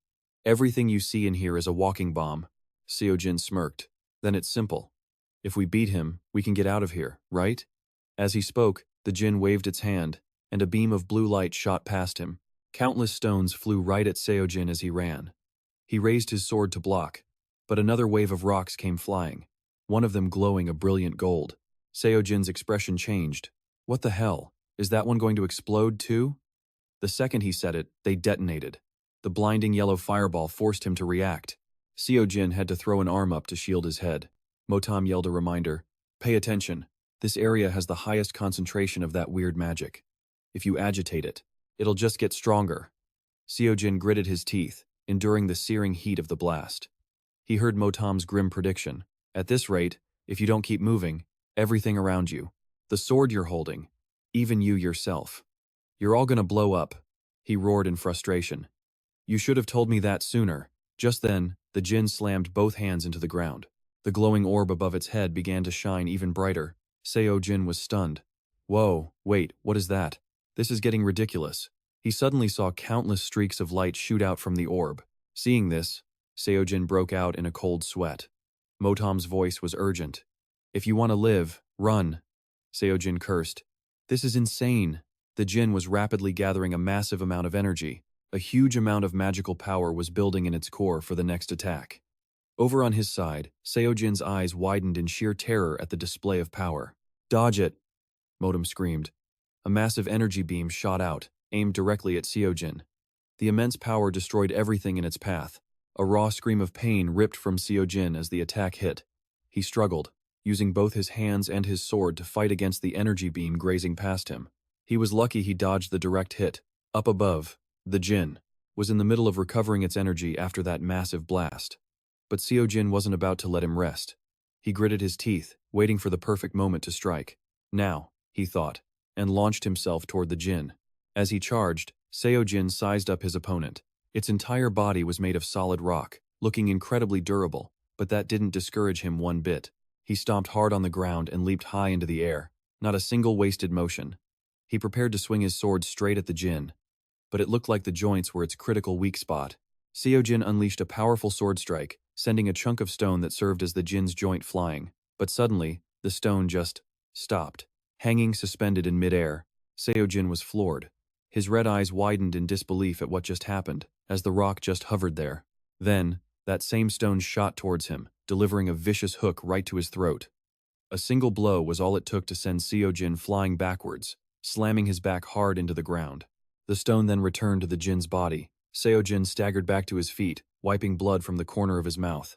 "Everything you see in here is a walking bomb." Jin smirked. "Then it's simple. If we beat him, we can get out of here, right?" As he spoke, the Jinn waved its hand, and a beam of blue light shot past him. Countless stones flew right at Jin as he ran. He raised his sword to block, but another wave of rocks came flying, one of them glowing a brilliant gold. Jin's expression changed. "What the hell? Is that one going to explode too?" The second he said it, they detonated. The blinding yellow fireball forced him to react. Jin had to throw an arm up to shield his head. Motam yelled a reminder, "Pay attention. This area has the highest concentration of that weird magic. If you agitate it, it'll just get stronger." Jin gritted his teeth, enduring the searing heat of the blast. He heard Motam's grim prediction. "At this rate, if you don't keep moving, everything around you, the sword you're holding, even you yourself, you're all gonna blow up," he roared in frustration. "You should have told me that sooner." Just then, the Jinn slammed both hands into the ground. The glowing orb above its head began to shine even brighter. Jin was stunned. "Whoa, wait, what is that? This is getting ridiculous." He suddenly saw countless streaks of light shoot out from the orb. Seeing this, Jin broke out in a cold sweat. Motam's voice was urgent. "If you want to live, run." Jin cursed. "This is insane." The Jinn was rapidly gathering a massive amount of energy. A huge amount of magical power was building in its core for the next attack. Over on his side, Jin's eyes widened in sheer terror at the display of power. "Dodge it!" Motam screamed. A massive energy beam shot out, aimed directly at Jin. The immense power destroyed everything in its path. A raw scream of pain ripped from Jin as the attack hit. He struggled, using both his hands and his sword to fight against the energy beam grazing past him. He was lucky he dodged the direct hit. Up above, the Jinn was in the middle of recovering its energy after that massive blast. But Jin wasn't about to let him rest. He gritted his teeth, waiting for the perfect moment to strike. "Now," he thought, and launched himself toward the Jinn. As he charged, Jin sized up his opponent. Its entire body was made of solid rock, looking incredibly durable, but that didn't discourage him one bit. He stomped hard on the ground and leaped high into the air, not a single wasted motion. He prepared to swing his sword straight at the Jinn, but it looked like the joints were its critical weak spot. Jin unleashed a powerful sword strike, sending a chunk of stone that served as the Jinn's joint flying. But suddenly, the stone just stopped. Hanging suspended in midair, Jin was floored. His red eyes widened in disbelief at what just happened, as the rock just hovered there. Then, that same stone shot towards him, delivering a vicious hook right to his throat. A single blow was all it took to send Jin flying backwards, slamming his back hard into the ground. The stone then returned to the Jinn's body. Jin staggered back to his feet, wiping blood from the corner of his mouth.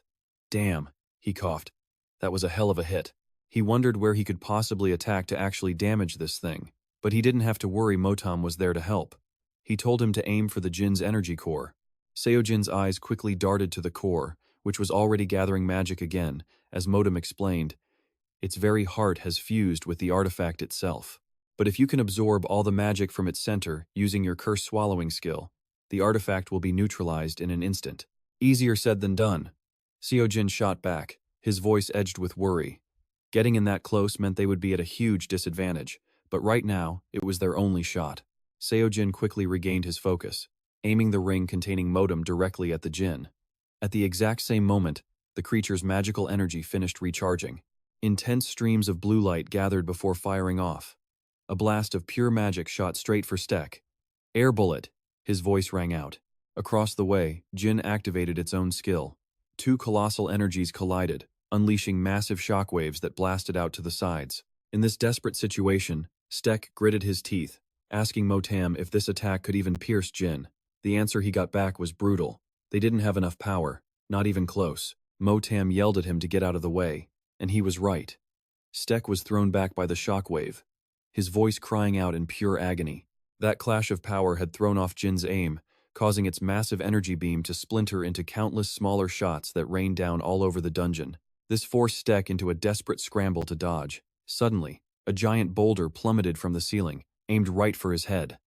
"Damn," he coughed. "That was a hell of a hit." He wondered where he could possibly attack to actually damage this thing, but he didn't have to worry. Motam was there to help. He told him to aim for the Jinn's energy core. Jin's eyes quickly darted to the core, which was already gathering magic again. As Motam explained, its very heart has fused with the artifact itself. But if you can absorb all the magic from its center using your curse swallowing skill, the artifact will be neutralized in an instant. Easier said than done. Jin shot back, his voice edged with worry. Getting in that close meant they would be at a huge disadvantage, but right now, it was their only shot. Jin quickly regained his focus, aiming the ring containing Motam directly at the Jinn. At the exact same moment, the creature's magical energy finished recharging. Intense streams of blue light gathered before firing off. A blast of pure magic shot straight for Stek. "Air bullet!" His voice rang out. Across the way, Jinn activated its own skill. Two colossal energies collided, unleashing massive shockwaves that blasted out to the sides. In this desperate situation, Stek gritted his teeth, asking Motam if this attack could even pierce Jinn. The answer he got back was brutal. They didn't have enough power, not even close. Motam yelled at him to get out of the way, and he was right. Stek was thrown back by the shockwave, his voice crying out in pure agony. That clash of power had thrown off Jinn's aim, causing its massive energy beam to splinter into countless smaller shots that rained down all over the dungeon. This forced Stek into a desperate scramble to dodge. Suddenly, a giant boulder plummeted from the ceiling, aimed right for his head.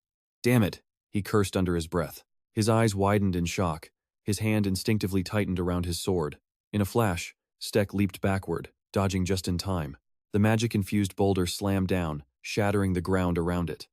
"Damn it," he cursed under his breath. His eyes widened in shock. His hand instinctively tightened around his sword. In a flash, Stek leaped backward, dodging just in time. The magic-infused boulder slammed down, shattering the ground around it.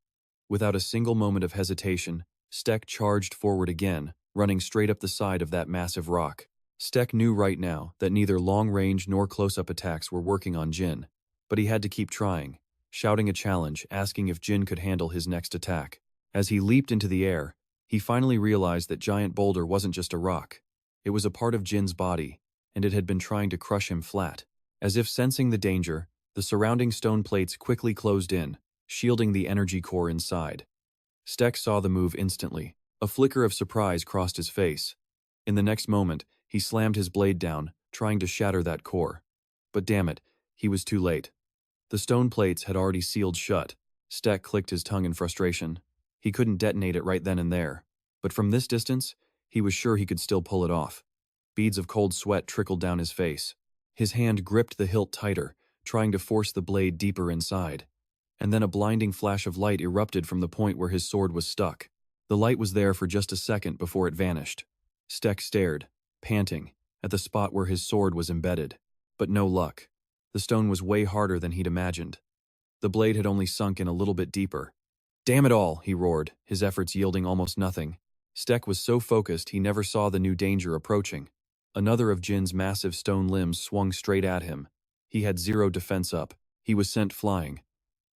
Without a single moment of hesitation, Stek charged forward again, running straight up the side of that massive rock. Stek knew right now that neither long-range nor close-up attacks were working on Jin, but he had to keep trying, shouting a challenge, asking if Jin could handle his next attack. As he leaped into the air, he finally realized that giant boulder wasn't just a rock. It was a part of Jin's body, and it had been trying to crush him flat. As if sensing the danger, the surrounding stone plates quickly closed in, shielding the energy core inside. Stek saw the move instantly. A flicker of surprise crossed his face. In the next moment, he slammed his blade down, trying to shatter that core. But damn it, he was too late. The stone plates had already sealed shut. Stek clicked his tongue in frustration. He couldn't detonate it right then and there. But from this distance, he was sure he could still pull it off. Beads of cold sweat trickled down his face. His hand gripped the hilt tighter, trying to force the blade deeper inside. And then a blinding flash of light erupted from the point where his sword was stuck. The light was there for just a second before it vanished. Stek stared, panting, at the spot where his sword was embedded. But no luck. The stone was way harder than he'd imagined. The blade had only sunk in a little bit deeper. "Damn it all," he roared, his efforts yielding almost nothing. Stek was so focused he never saw the new danger approaching. Another of Jin's massive stone limbs swung straight at him. He had zero defense up. He was sent flying.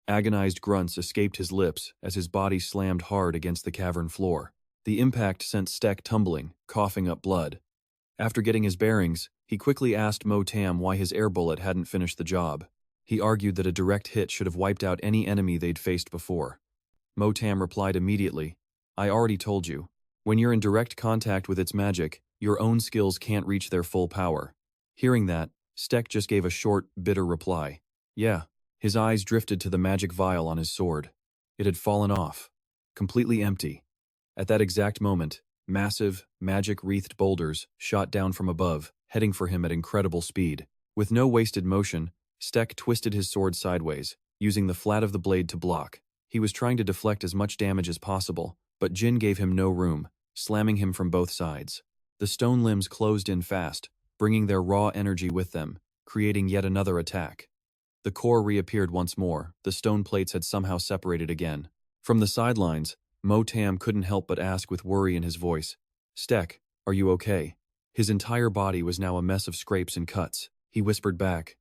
Agonized grunts escaped his lips as his body slammed hard against the cavern floor. The impact sent Stek tumbling, coughing up blood. After getting his bearings, he quickly asked Motam why his air bullet hadn't finished the job. He argued that a direct hit should have wiped out any enemy they'd faced before. Motam replied immediately, "I already told you. When you're in direct contact with its magic, your own skills can't reach their full power." Hearing that, Stek just gave a short, bitter reply. "Yeah." His eyes drifted to the magic vial on his sword. It had fallen off, completely empty. At that exact moment, massive, magic-wreathed boulders shot down from above, heading for him at incredible speed. With no wasted motion, Stek twisted his sword sideways, using the flat of the blade to block. He was trying to deflect as much damage as possible, but Jin gave him no room, slamming him from both sides. The stone limbs closed in fast, bringing their raw energy with them, creating yet another attack. The core reappeared once more. The stone plates had somehow separated again. From the sidelines, Motam couldn't help but ask with worry in his voice, "Stek, are you okay?" His entire body was now a mess of scrapes and cuts. He whispered back,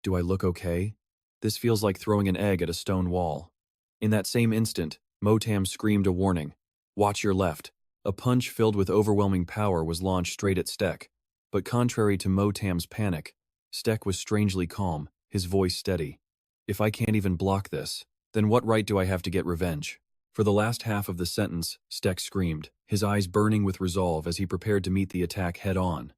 "Do I look okay? This feels like throwing an egg at a stone wall." In that same instant, Motam screamed a warning. "Watch your left." A punch filled with overwhelming power was launched straight at Stek. But contrary to Motam's panic, Stek was strangely calm, his voice steady. "If I can't even block this, then what right do I have to get revenge?" For the last half of the sentence, Stek screamed, his eyes burning with resolve as he prepared to meet the attack head-on.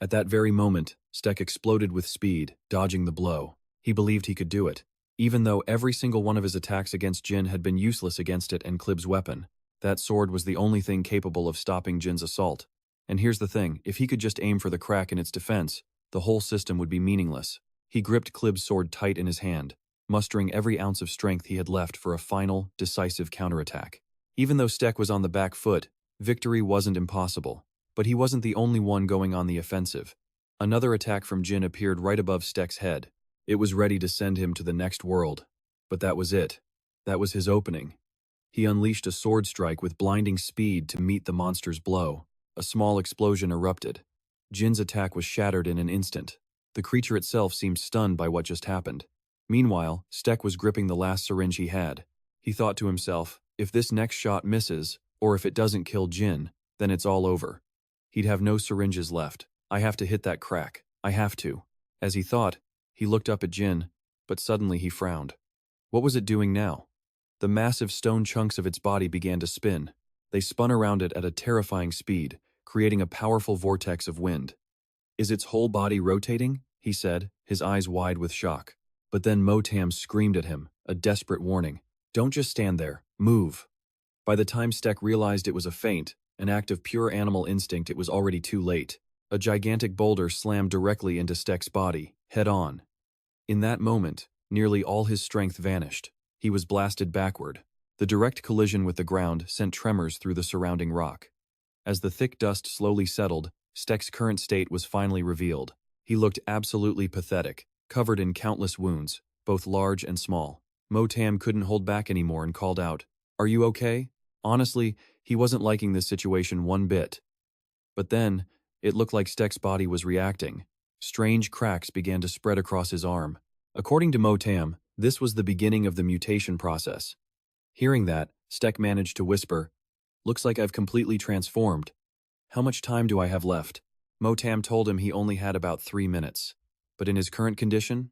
At that very moment, Stek exploded with speed, dodging the blow. He believed he could do it. Even though every single one of his attacks against Jin had been useless against it and Klib's weapon, that sword was the only thing capable of stopping Jin's assault. And here's the thing, if he could just aim for the crack in its defense, the whole system would be meaningless. He gripped Klib's sword tight in his hand, mustering every ounce of strength he had left for a final, decisive counterattack. Even though Stek was on the back foot, victory wasn't impossible. But he wasn't the only one going on the offensive. Another attack from Jin appeared right above Stek's head. It was ready to send him to the next world. But that was it. That was his opening. He unleashed a sword strike with blinding speed to meet the monster's blow. A small explosion erupted. Jin's attack was shattered in an instant. The creature itself seemed stunned by what just happened. Meanwhile, Stek was gripping the last syringe he had. He thought to himself, if this next shot misses, or if it doesn't kill Jin, then it's all over. He'd have no syringes left. I have to hit that crack. I have to. As he thought, he looked up at Jin, but suddenly he frowned. What was it doing now? The massive stone chunks of its body began to spin. They spun around it at a terrifying speed, creating a powerful vortex of wind. "Is its whole body rotating?" he said, his eyes wide with shock. But then Motam screamed at him, a desperate warning. "Don't just stand there. Move." By the time Stek realized it was a feint, an act of pure animal instinct, it was already too late. A gigantic boulder slammed directly into Stek's body, head-on. In that moment, nearly all his strength vanished. He was blasted backward. The direct collision with the ground sent tremors through the surrounding rock. As the thick dust slowly settled, Stek's current state was finally revealed. He looked absolutely pathetic, covered in countless wounds, both large and small. Motam couldn't hold back anymore and called out, "Are you okay?" Honestly, he wasn't liking this situation one bit. But then, it looked like Stek's body was reacting. Strange cracks began to spread across his arm. According to Motam, this was the beginning of the mutation process. Hearing that, Stek managed to whisper, "Looks like I've completely transformed. How much time do I have left?" Motam told him he only had about 3 minutes. But in his current condition,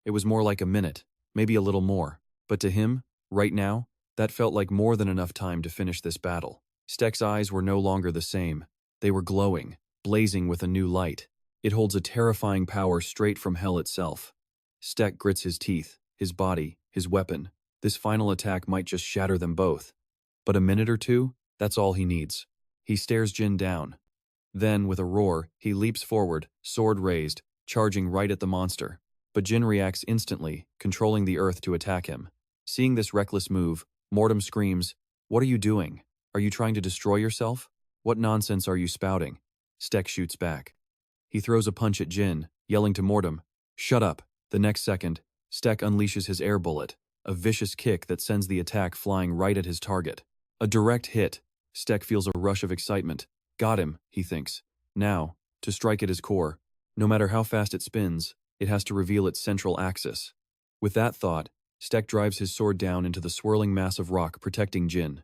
it was more like a minute, maybe a little more. But to him, right now, that felt like more than enough time to finish this battle. Stek's eyes were no longer the same. They were glowing, blazing with a new light. It holds a terrifying power straight from hell itself. Stek grits his teeth, his body, his weapon. This final attack might just shatter them both. But a minute or two, that's all he needs. He stares Jin down. Then, with a roar, he leaps forward, sword raised, charging right at the monster. But Jin reacts instantly, controlling the earth to attack him. Seeing this reckless move, Motam screams, "What are you doing? Are you trying to destroy yourself? What nonsense are you spouting?" Stek shoots back. He throws a punch at Jin, yelling to Motam, "Shut up." The next second, Stek unleashes his air bullet, a vicious kick that sends the attack flying right at his target. A direct hit. Stek feels a rush of excitement. Got him, he thinks. Now, to strike at his core. No matter how fast it spins, it has to reveal its central axis. With that thought, Stek drives his sword down into the swirling mass of rock protecting Jin.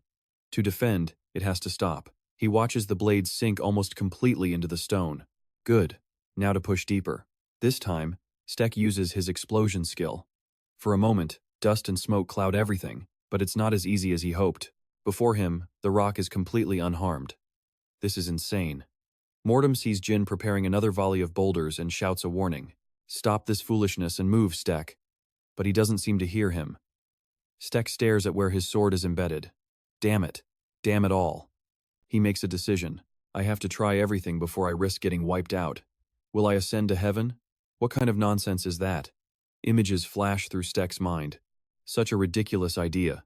To defend, it has to stop. He watches the blade sink almost completely into the stone. Good. Now to push deeper. This time, Stek uses his explosion skill. For a moment, dust and smoke cloud everything, but it's not as easy as he hoped. Before him, the rock is completely unharmed. This is insane. Motam sees Jin preparing another volley of boulders and shouts a warning. "Stop this foolishness and move, Stek." But he doesn't seem to hear him. Stek stares at where his sword is embedded. Damn it. Damn it all. He makes a decision. I have to try everything before I risk getting wiped out. Will I ascend to heaven? What kind of nonsense is that? Images flash through Stek's mind. Such a ridiculous idea.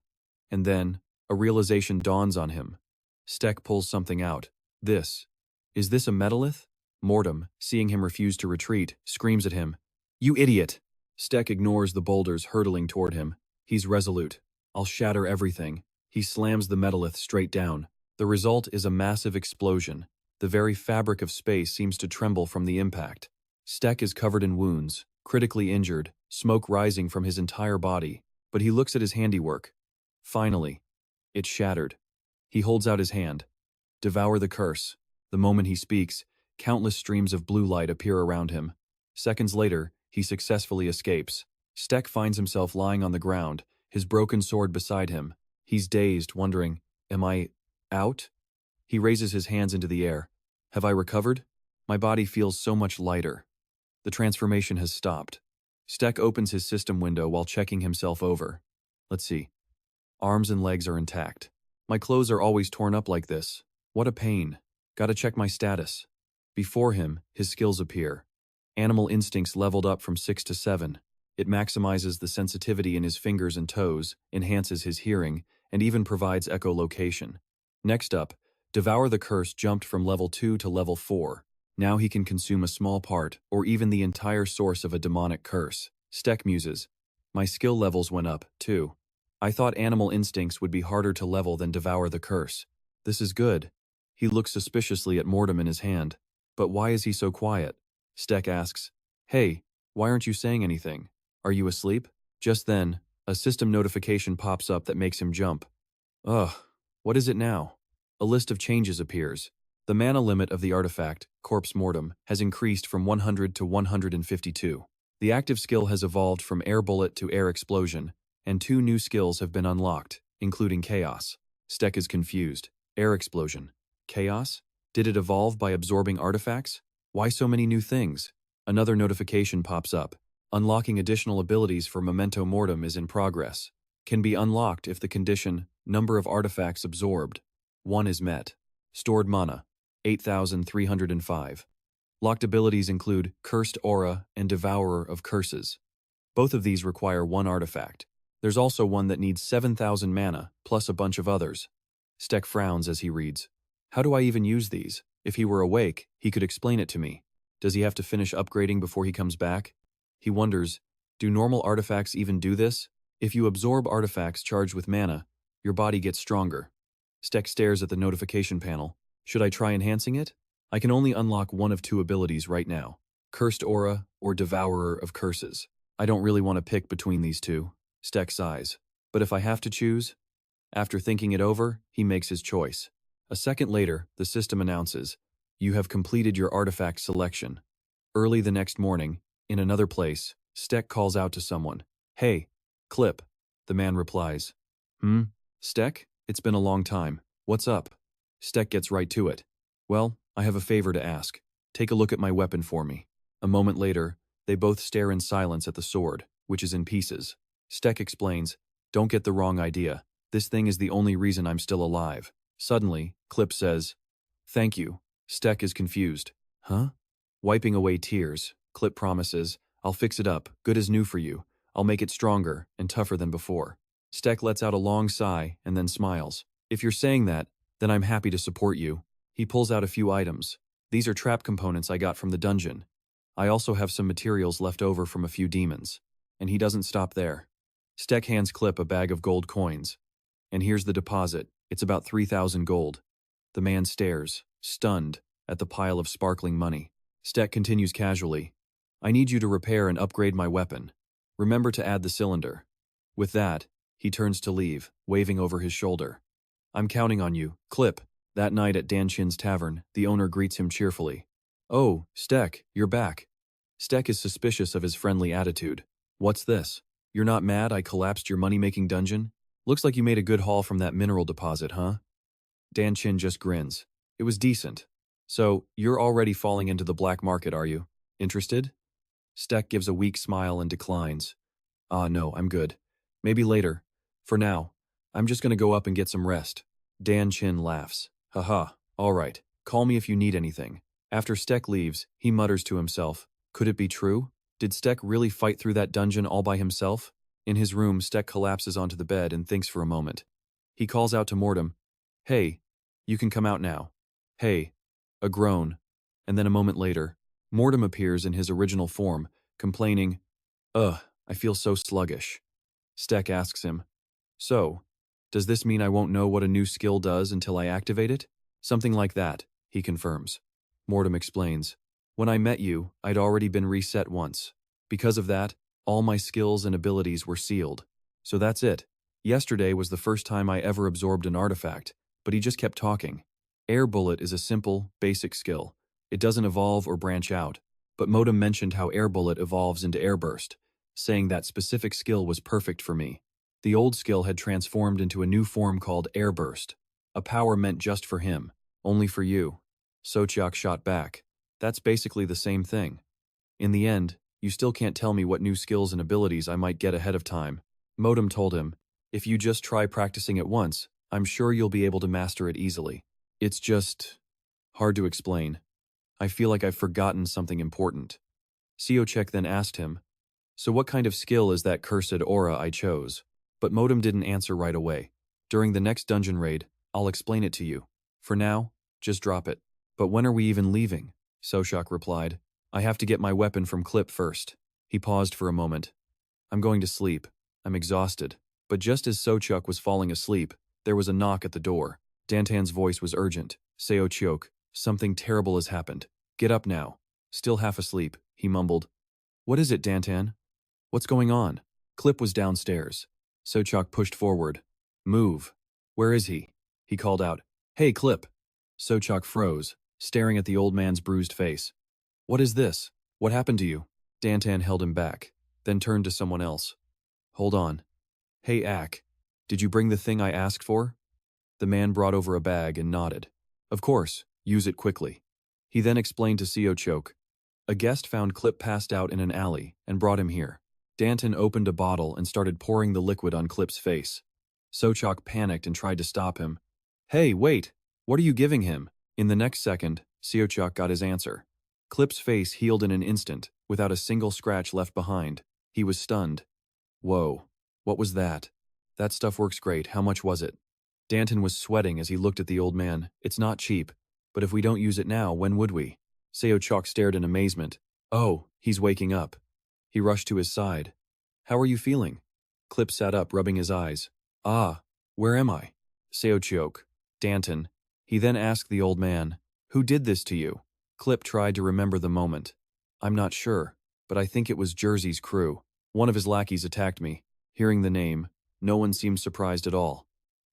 And then, a realization dawns on him. Stek pulls something out. This. Is this a metallith? Motam, seeing him refuse to retreat, screams at him. "You idiot!" Stek ignores the boulders hurtling toward him. He's resolute. "I'll shatter everything." He slams the metallith straight down. The result is a massive explosion. The very fabric of space seems to tremble from the impact. Stek is covered in wounds, critically injured, smoke rising from his entire body, but he looks at his handiwork. Finally, it's shattered. He holds out his hand. Devour the curse. The moment he speaks, countless streams of blue light appear around him. Seconds later, he successfully escapes. Stek finds himself lying on the ground, his broken sword beside him. He's dazed, wondering, am I out? He raises his hands into the air. Have I recovered? My body feels so much lighter. The transformation has stopped. Stek opens his system window while checking himself over. Let's see. Arms and legs are intact. My clothes are always torn up like this. What a pain. Gotta check my status. Before him, his skills appear. Animal instincts leveled up from 6 to 7. It maximizes the sensitivity in his fingers and toes, enhances his hearing, and even provides echolocation. Next up, Devour the Curse jumped from level 2 to level 4. Now he can consume a small part, or even the entire source of a demonic curse. Stek muses. My skill levels went up, too. I thought animal instincts would be harder to level than Devour the Curse. This is good. He looks suspiciously at Motam in his hand. But why is he so quiet? Stek asks, Hey, why aren't you saying anything? Are you asleep? Just then, a system notification pops up that makes him jump. Ugh, what is it now? A list of changes appears. The mana limit of the artifact, Corpse Mortem, has increased from 100 to 152. The active skill has evolved from Air Bullet to Air Explosion, and 2 new skills have been unlocked, including Chaos. Stek is confused. Air Explosion. Chaos? Did it evolve by absorbing artifacts? Why so many new things? Another notification pops up. Unlocking additional abilities for Memento Mortem is in progress. Can be unlocked if the condition, number of artifacts absorbed, 1 is met. Stored mana, 8,305. Locked abilities include Cursed Aura and Devourer of Curses. Both of these require 1 artifact. There's also one that needs 7,000 mana, plus a bunch of others. Stek frowns as he reads. How do I even use these? If he were awake, he could explain it to me. Does he have to finish upgrading before he comes back? He wonders, do normal artifacts even do this? If you absorb artifacts charged with mana, your body gets stronger. Steck stares at the notification panel. Should I try enhancing it? I can only unlock one of two abilities right now. Cursed Aura or Devourer of Curses. I don't really want to pick between these two. Steck sighs. But if I have to choose? After thinking it over, he makes his choice. A second later, the system announces, you have completed your artifact selection. Early the next morning, in another place, Steck calls out to someone. Hey, Clip. The man replies. Steck? It's been a long time. What's up? Steck gets right to it. Well, I have a favor to ask. Take a look at my weapon for me. A moment later, they both stare in silence at the sword, which is in pieces. Steck explains, don't get the wrong idea. This thing is the only reason I'm still alive. Suddenly, Clip says, thank you. Steck is confused. Huh? Wiping away tears, Clip promises, I'll fix it up, good as new for you. I'll make it stronger and tougher than before. Steck lets out a long sigh and then smiles. If you're saying that, then I'm happy to support you. He pulls out a few items. These are trap components I got from the dungeon. I also have some materials left over from a few demons. And he doesn't stop there. Steck hands Clip a bag of gold coins. And here's the deposit. It's about 3,000 gold. The man stares, stunned, at the pile of sparkling money. Steck continues casually. I need you to repair and upgrade my weapon. Remember to add the cylinder. With that, he turns to leave, waving over his shoulder. I'm counting on you, Clip. That night at Dan Chin's tavern, the owner greets him cheerfully. Oh, Steck, you're back. Steck is suspicious of his friendly attitude. What's this? You're not mad I collapsed your money-making dungeon? Looks like you made a good haul from that mineral deposit, huh? Dan Chin just grins. It was decent. So, you're already falling into the black market, are you? Interested? Steck gives a weak smile and declines. No, I'm good. Maybe later. For now, I'm just gonna go up and get some rest. Dan Chin laughs. Haha, alright. Call me if you need anything. After Steck leaves, he mutters to himself. Could it be true? Did Steck really fight through that dungeon all by himself? In his room, Steck collapses onto the bed and thinks for a moment. He calls out to Motam. Hey, you can come out now. Hey. A groan. And then a moment later, Motam appears in his original form, complaining, I feel so sluggish. Steck asks him, so, does this mean I won't know what a new skill does until I activate it? Something like that, he confirms. Motam explains, when I met you, I'd already been reset once. Because of that, all my skills and abilities were sealed. So that's it. Yesterday was the first time I ever absorbed an artifact, but he just kept talking. Air Bullet is a simple, basic skill. It doesn't evolve or branch out, but Motam mentioned how Air Bullet evolves into Air Burst, saying that specific skill was perfect for me. The old skill had transformed into a new form called Air Burst, a power meant just for him, only for you. Sochak shot back. That's basically the same thing. In the end, you still can't tell me what new skills and abilities I might get ahead of time. Motam told him, if you just try practicing it once, I'm sure you'll be able to master it easily. It's just hard to explain. I feel like I've forgotten something important. Siochek then asked him, so what kind of skill is that cursed aura I chose? But Motam didn't answer right away. During the next dungeon raid, I'll explain it to you. For now, just drop it. But when are we even leaving? Sochak replied, I have to get my weapon from Clip first. He paused for a moment. I'm going to sleep. I'm exhausted. But just as Sochak was falling asleep, there was a knock at the door. Dantan's voice was urgent. Seochok, something terrible has happened. Get up now. Still half asleep, he mumbled. What is it, Dantan? What's going on? Clip was downstairs. Sochak pushed forward. Move. Where is he? He called out. Hey, Clip. Sochak froze, staring at the old man's bruised face. What is this? What happened to you? Dantan held him back, then turned to someone else. Hold on. Hey, Ak. Did you bring the thing I asked for? The man brought over a bag and nodded. Of course, use it quickly. He then explained to Siochok. A guest found Clip passed out in an alley and brought him here. Dantan opened a bottle and started pouring the liquid on Clip's face. Sochak panicked and tried to stop him. Hey, wait! What are you giving him? In the next second, Siochok got his answer. Clip's face healed in an instant, without a single scratch left behind. He was stunned. Whoa. What was that? That stuff works great. How much was it? Danton was sweating as he looked at the old man. It's not cheap, but if we don't use it now, when would we? Seo-chok stared in amazement. Oh, he's waking up. He rushed to his side. How are you feeling? Clip sat up, rubbing his eyes. Ah, where am I? Seo-chok. Danton. He then asked the old man, who did this to you? Clip tried to remember the moment. I'm not sure, but I think it was Jersey's crew. One of his lackeys attacked me. Hearing the name, no one seemed surprised at all.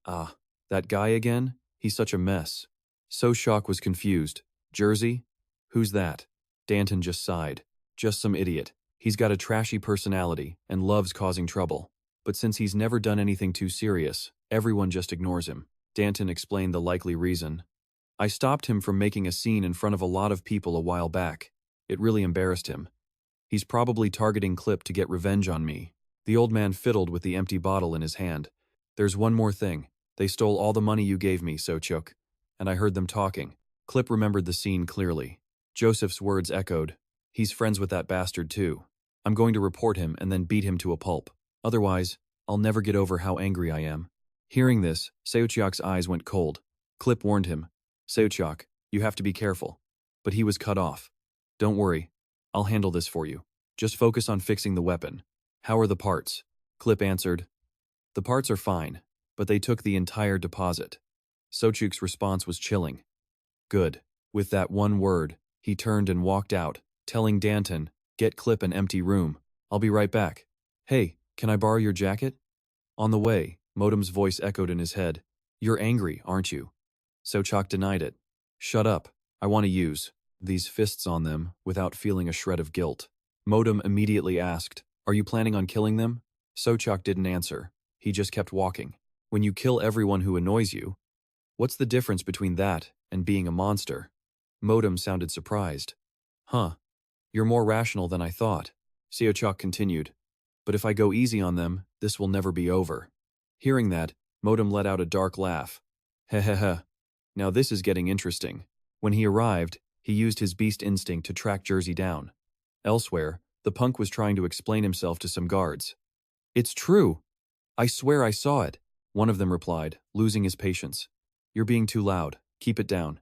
Ah, that guy again? He's such a mess. So-chok was confused. Jersey? Who's that? Danton just sighed. Just some idiot. He's got a trashy personality and loves causing trouble. But since he's never done anything too serious, everyone just ignores him. Danton explained the likely reason. I stopped him from making a scene in front of a lot of people a while back. It really embarrassed him. He's probably targeting Clip to get revenge on me. The old man fiddled with the empty bottle in his hand. There's one more thing. They stole all the money you gave me, So-chok. And I heard them talking. Clip remembered the scene clearly. Joseph's words echoed. He's friends with that bastard too. I'm going to report him and then beat him to a pulp. Otherwise, I'll never get over how angry I am. Hearing this, Seo-chok's eyes went cold. Clip warned him. Seo-chok, you have to be careful. But he was cut off. Don't worry. I'll handle this for you. Just focus on fixing the weapon. How are the parts? Clip answered. The parts are fine, but they took the entire deposit. So-chok's response was chilling. Good. With that one word, he turned and walked out, telling Danton, get Clip an empty room. I'll be right back. Hey, can I borrow your jacket? On the way, Motam's voice echoed in his head. You're angry, aren't you? So-chok denied it. Shut up. I want to use these fists on them without feeling a shred of guilt. Motam immediately asked, are you planning on killing them? So-chok didn't answer. He just kept walking. When you kill everyone who annoys you, what's the difference between that and being a monster? Motam sounded surprised. Huh. You're more rational than I thought. Seo-chok continued. But if I go easy on them, this will never be over. Hearing that, Motam let out a dark laugh. Heh. Now this is getting interesting. When he arrived, he used his beast instinct to track Jersey down. Elsewhere, the punk was trying to explain himself to some guards. It's true. I swear I saw it, one of them replied, losing his patience. You're being too loud. Keep it down.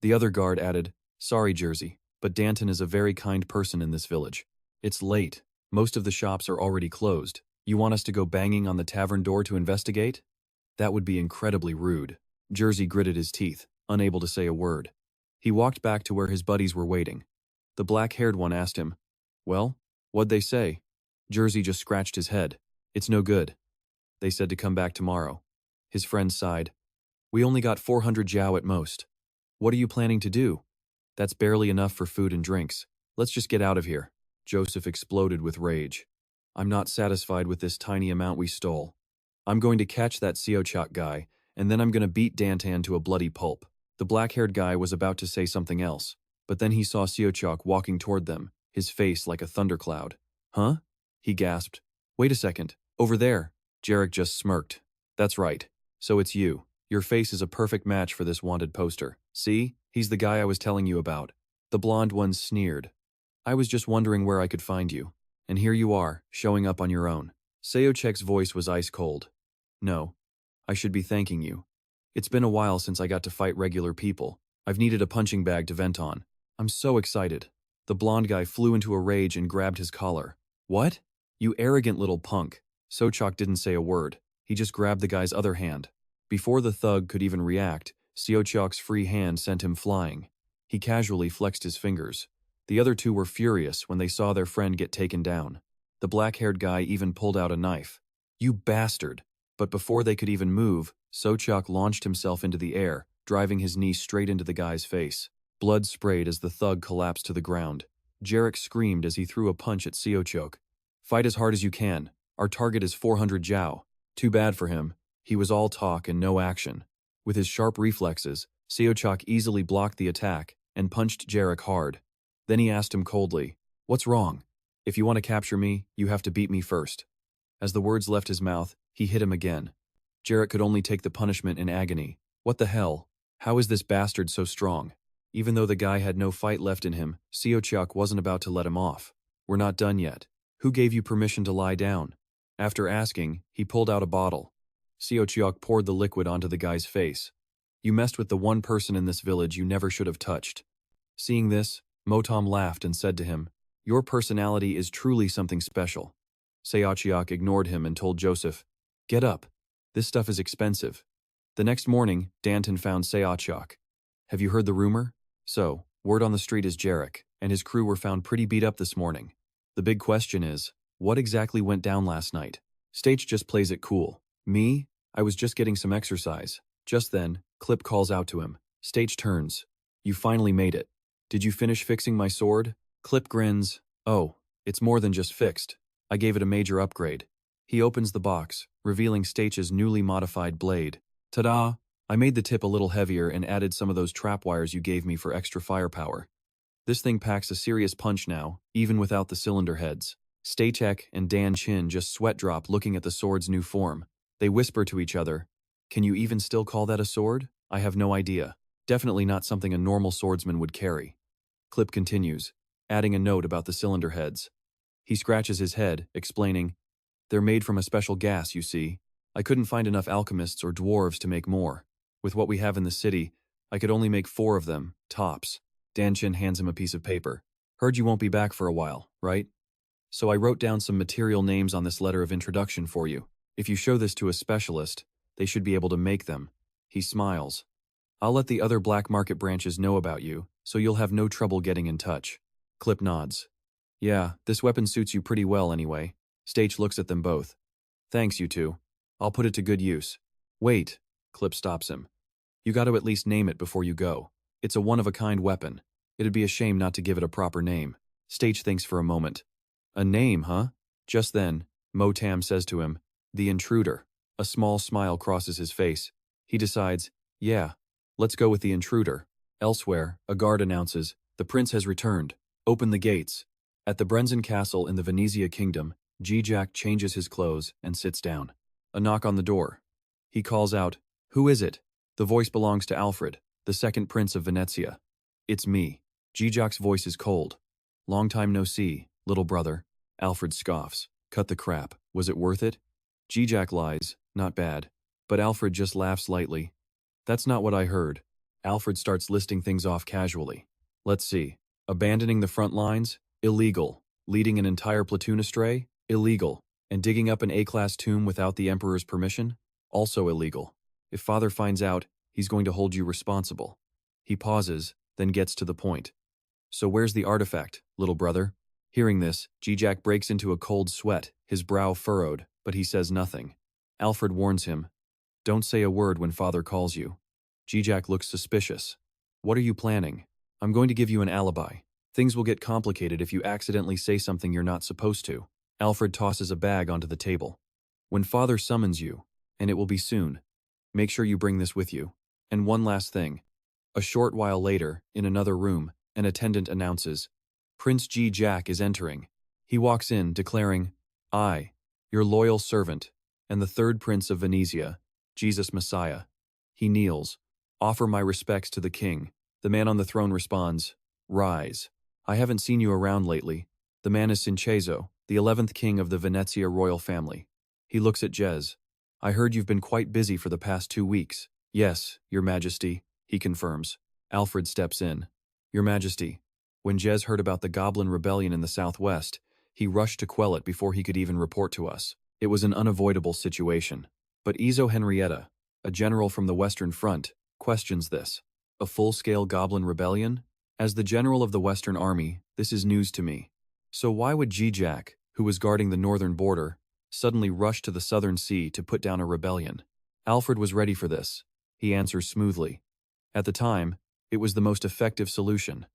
The other guard added, sorry, Jersey, but Danton is a very kind person in this village. It's late. Most of the shops are already closed. You want us to go banging on the tavern door to investigate? That would be incredibly rude. Jersey gritted his teeth, unable to say a word. He walked back to where his buddies were waiting. The black-haired one asked him, well, what'd they say? Jersey just scratched his head. It's no good. They said to come back tomorrow. His friend sighed. We only got 400 jiao at most. What are you planning to do? That's barely enough for food and drinks. Let's just get out of here. Joseph exploded with rage. I'm not satisfied with this tiny amount we stole. I'm going to catch that Seo-chok guy, and then I'm going to beat Danton to a bloody pulp. The black-haired guy was about to say something else, but then he saw Seo-chok walking toward them, his face like a thundercloud. Huh? He gasped. Wait a second. Over there. Jarek just smirked. That's right. So it's you. Your face is a perfect match for this wanted poster. See? He's the guy I was telling you about. The blonde one sneered. I was just wondering where I could find you. And here you are, showing up on your own. Seo-chok's voice was ice cold. No. I should be thanking you. It's been a while since I got to fight regular people. I've needed a punching bag to vent on. I'm so excited. The blonde guy flew into a rage and grabbed his collar. What? You arrogant little punk. So-chok didn't say a word. He just grabbed the guy's other hand. Before the thug could even react, Seo-chok's free hand sent him flying. He casually flexed his fingers. The other two were furious when they saw their friend get taken down. The black-haired guy even pulled out a knife. You bastard! But before they could even move, So-chok launched himself into the air, driving his knee straight into the guy's face. Blood sprayed as the thug collapsed to the ground. Jarek screamed as he threw a punch at Seo-chok. Fight as hard as you can. Our target is 400 jiao. Too bad for him. He was all talk and no action. With his sharp reflexes, Seo-chok easily blocked the attack and punched Jarek hard. Then he asked him coldly, what's wrong? If you want to capture me, you have to beat me first. As the words left his mouth, he hit him again. Jarek could only take the punishment in agony. What the hell? How is this bastard so strong? Even though the guy had no fight left in him, Seo-chok wasn't about to let him off. We're not done yet. Who gave you permission to lie down? After asking, he pulled out a bottle. Seocheok poured the liquid onto the guy's face. You messed with the one person in this village you never should have touched. Seeing this, Motam laughed and said to him, Your personality is truly something special. Seocheok ignored him and told Joseph, Get up. This stuff is expensive. The next morning, Danton found Seocheok. Have you heard the rumor? So, word on the street is Jarek and his crew were found pretty beat up this morning. The big question is, what exactly went down last night? Stage just plays it cool. Me? I was just getting some exercise. Just then, Clip calls out to him. Stage turns. You finally made it. Did you finish fixing my sword? Clip grins. Oh, it's more than just fixed. I gave it a major upgrade. He opens the box, revealing Stage's newly modified blade. Ta-da! I made the tip a little heavier and added some of those trap wires you gave me for extra firepower. This thing packs a serious punch now, even without the cylinder heads. Stachek and Dan Chin just sweat drop looking at the sword's new form. They whisper to each other, Can you even still call that a sword? I have no idea. Definitely not something a normal swordsman would carry. Clip continues, adding a note about the cylinder heads. He scratches his head, explaining, They're made from a special gas, you see. I couldn't find enough alchemists or dwarves to make more. With what we have in the city, I could only make 4 of them, tops. Danchin hands him a piece of paper. Heard you won't be back for a while, right? So I wrote down some material names on this letter of introduction for you. If you show this to a specialist, they should be able to make them. He smiles. I'll let the other black market branches know about you, so you'll have no trouble getting in touch. Clip nods. Yeah, this weapon suits you pretty well anyway. Stage looks at them both. Thanks, you two. I'll put it to good use. Wait, Clip stops him. You got to at least name it before you go. It's a one-of-a-kind weapon. It'd be a shame not to give it a proper name. Stage thinks for a moment. A name, huh? Just then, Motam says to him, The Intruder. A small smile crosses his face. He decides, yeah, let's go with the Intruder. Elsewhere, a guard announces, The prince has returned. Open the gates. At the Brenzen Castle in the Venezia Kingdom, G-Jack changes his clothes and sits down. A knock on the door. He calls out, Who is it? The voice belongs to Alfred, the second prince of Venezia. It's me. G-Jack's voice is cold. Long time no see, little brother. Alfred scoffs. Cut the crap. Was it worth it? G-Jack lies. Not bad. But Alfred just laughs lightly. That's not what I heard. Alfred starts listing things off casually. Let's see. Abandoning the front lines? Illegal. Leading an entire platoon astray? Illegal. And digging up an A-class tomb without the Emperor's permission? Also illegal. If Father finds out, he's going to hold you responsible. He pauses, then gets to the point. So where's the artifact, little brother? Hearing this, G-Jack breaks into a cold sweat, his brow furrowed, but he says nothing. Alfred warns him, Don't say a word when Father calls you. G-Jack looks suspicious. What are you planning? I'm going to give you an alibi. Things will get complicated if you accidentally say something you're not supposed to. Alfred tosses a bag onto the table. When Father summons you, and it will be soon, make sure you bring this with you. And one last thing. A short while later, in another room, an attendant announces, Prince G-Jack is entering. He walks in, declaring, I, your loyal servant, and the third prince of Venezia, Jesus Messiah. He kneels. Offer my respects to the king. The man on the throne responds, Rise. I haven't seen you around lately. The man is Cinceso, the 11th king of the Venezia royal family. He looks at Jez. I heard you've been quite busy for the past 2 weeks. Yes, your majesty, he confirms. Alfred steps in. Your majesty. When Jez heard about the goblin rebellion in the southwest, he rushed to quell it before he could even report to us. It was an unavoidable situation. But Izo Henrietta, a general from the Western Front, questions this. A full-scale goblin rebellion? As the general of the Western Army, this is news to me. So why would G-Jack, who was guarding the northern border, suddenly rush to the southern sea to put down a rebellion? Alfred was ready for this. He answers smoothly. At the time, it was the most effective solution.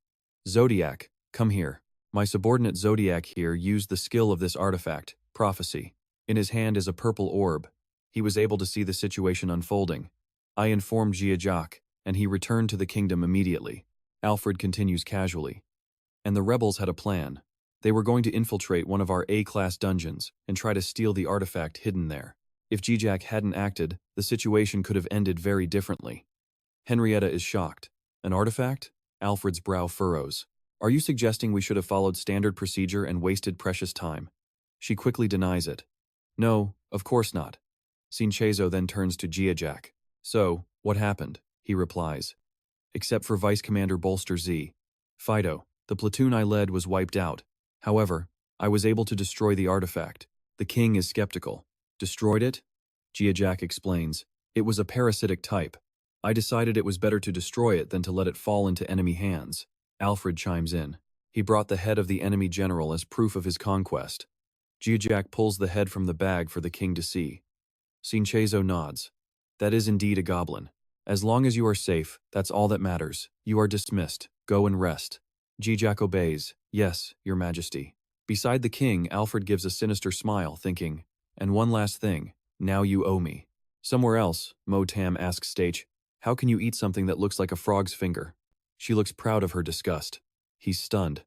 Zodiac, come here. My subordinate Zodiac here used the skill of this artifact, prophecy. In his hand is a purple orb. He was able to see the situation unfolding. I informed G-Jack, and he returned to the kingdom immediately. Alfred continues casually. And the rebels had a plan. They were going to infiltrate one of our A-class dungeons and try to steal the artifact hidden there. If G-Jack hadn't acted, the situation could have ended very differently. Henrietta is shocked. An artifact? Alfred's brow furrows. Are you suggesting we should have followed standard procedure and wasted precious time? She quickly denies it. No, of course not. Sinchezo then turns to Jiajak. So, what happened? He replies. Except for Vice Commander Bolster Z. Fido, the platoon I led was wiped out. However, I was able to destroy the artifact. The king is skeptical. Destroyed it? Jiajak explains. It was a parasitic type. I decided it was better to destroy it than to let it fall into enemy hands. Alfred chimes in. He brought the head of the enemy general as proof of his conquest. Jiajak pulls the head from the bag for the king to see. Sinchezo nods. That is indeed a goblin. As long as you are safe, that's all that matters. You are dismissed. Go and rest. Jiajak obeys. Yes, your majesty. Beside the king, Alfred gives a sinister smile, thinking, and one last thing, now you owe me. Somewhere else, Motam asks Stage, how can you eat something that looks like a frog's finger? She looks proud of her disgust. He's stunned.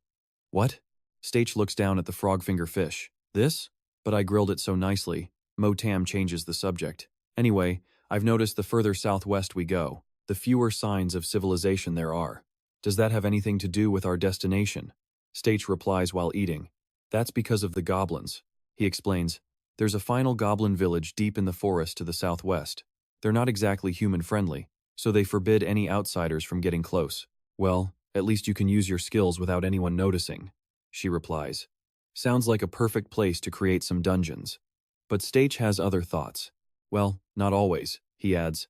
What? Stage looks down at the frog finger fish. This? But I grilled it so nicely. Motam changes the subject. Anyway, I've noticed the further southwest we go, the fewer signs of civilization there are. Does that have anything to do with our destination? Stage replies while eating. That's because of the goblins. He explains, there's a final goblin village deep in the forest to the southwest. They're not exactly human-friendly, so they forbid any outsiders from getting close. Well, at least you can use your skills without anyone noticing. She replies. Sounds like a perfect place to create some dungeons. But Stage has other thoughts. Well, not always, he adds.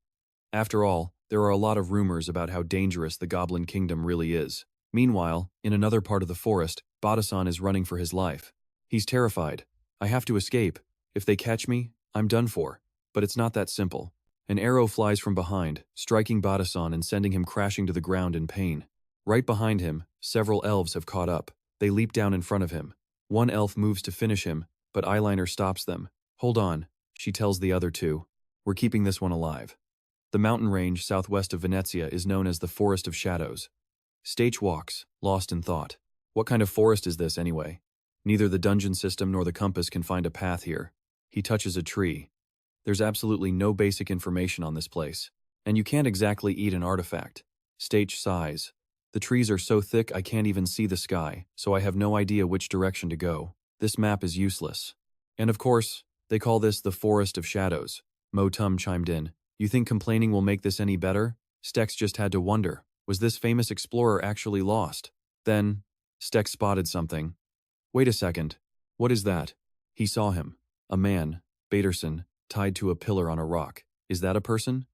After all, there are a lot of rumors about how dangerous the Goblin Kingdom really is. Meanwhile, in another part of the forest, Badasan is running for his life. He's terrified. I have to escape. If they catch me, I'm done for. But it's not that simple. An arrow flies from behind, striking Badasan and sending him crashing to the ground in pain. Right behind him, several elves have caught up. They leap down in front of him. One elf moves to finish him, but Eyeliner stops them. Hold on, she tells the other two. We're keeping this one alive. The mountain range southwest of Venezia is known as the Forest of Shadows. Stage walks, lost in thought. What kind of forest is this anyway? Neither the dungeon system nor the compass can find a path here. He touches a tree. There's absolutely no basic information on this place. And you can't exactly eat an artifact. Stage sighs. The trees are so thick I can't even see the sky, so I have no idea which direction to go. This map is useless. And of course, they call this the Forest of Shadows. Motam chimed in. You think complaining will make this any better? Stex just had to wonder, was this famous explorer actually lost? Then, Stex spotted something. Wait a second. What is that? He saw him. A man, Baterson, tied to a pillar on a rock. Is that a person?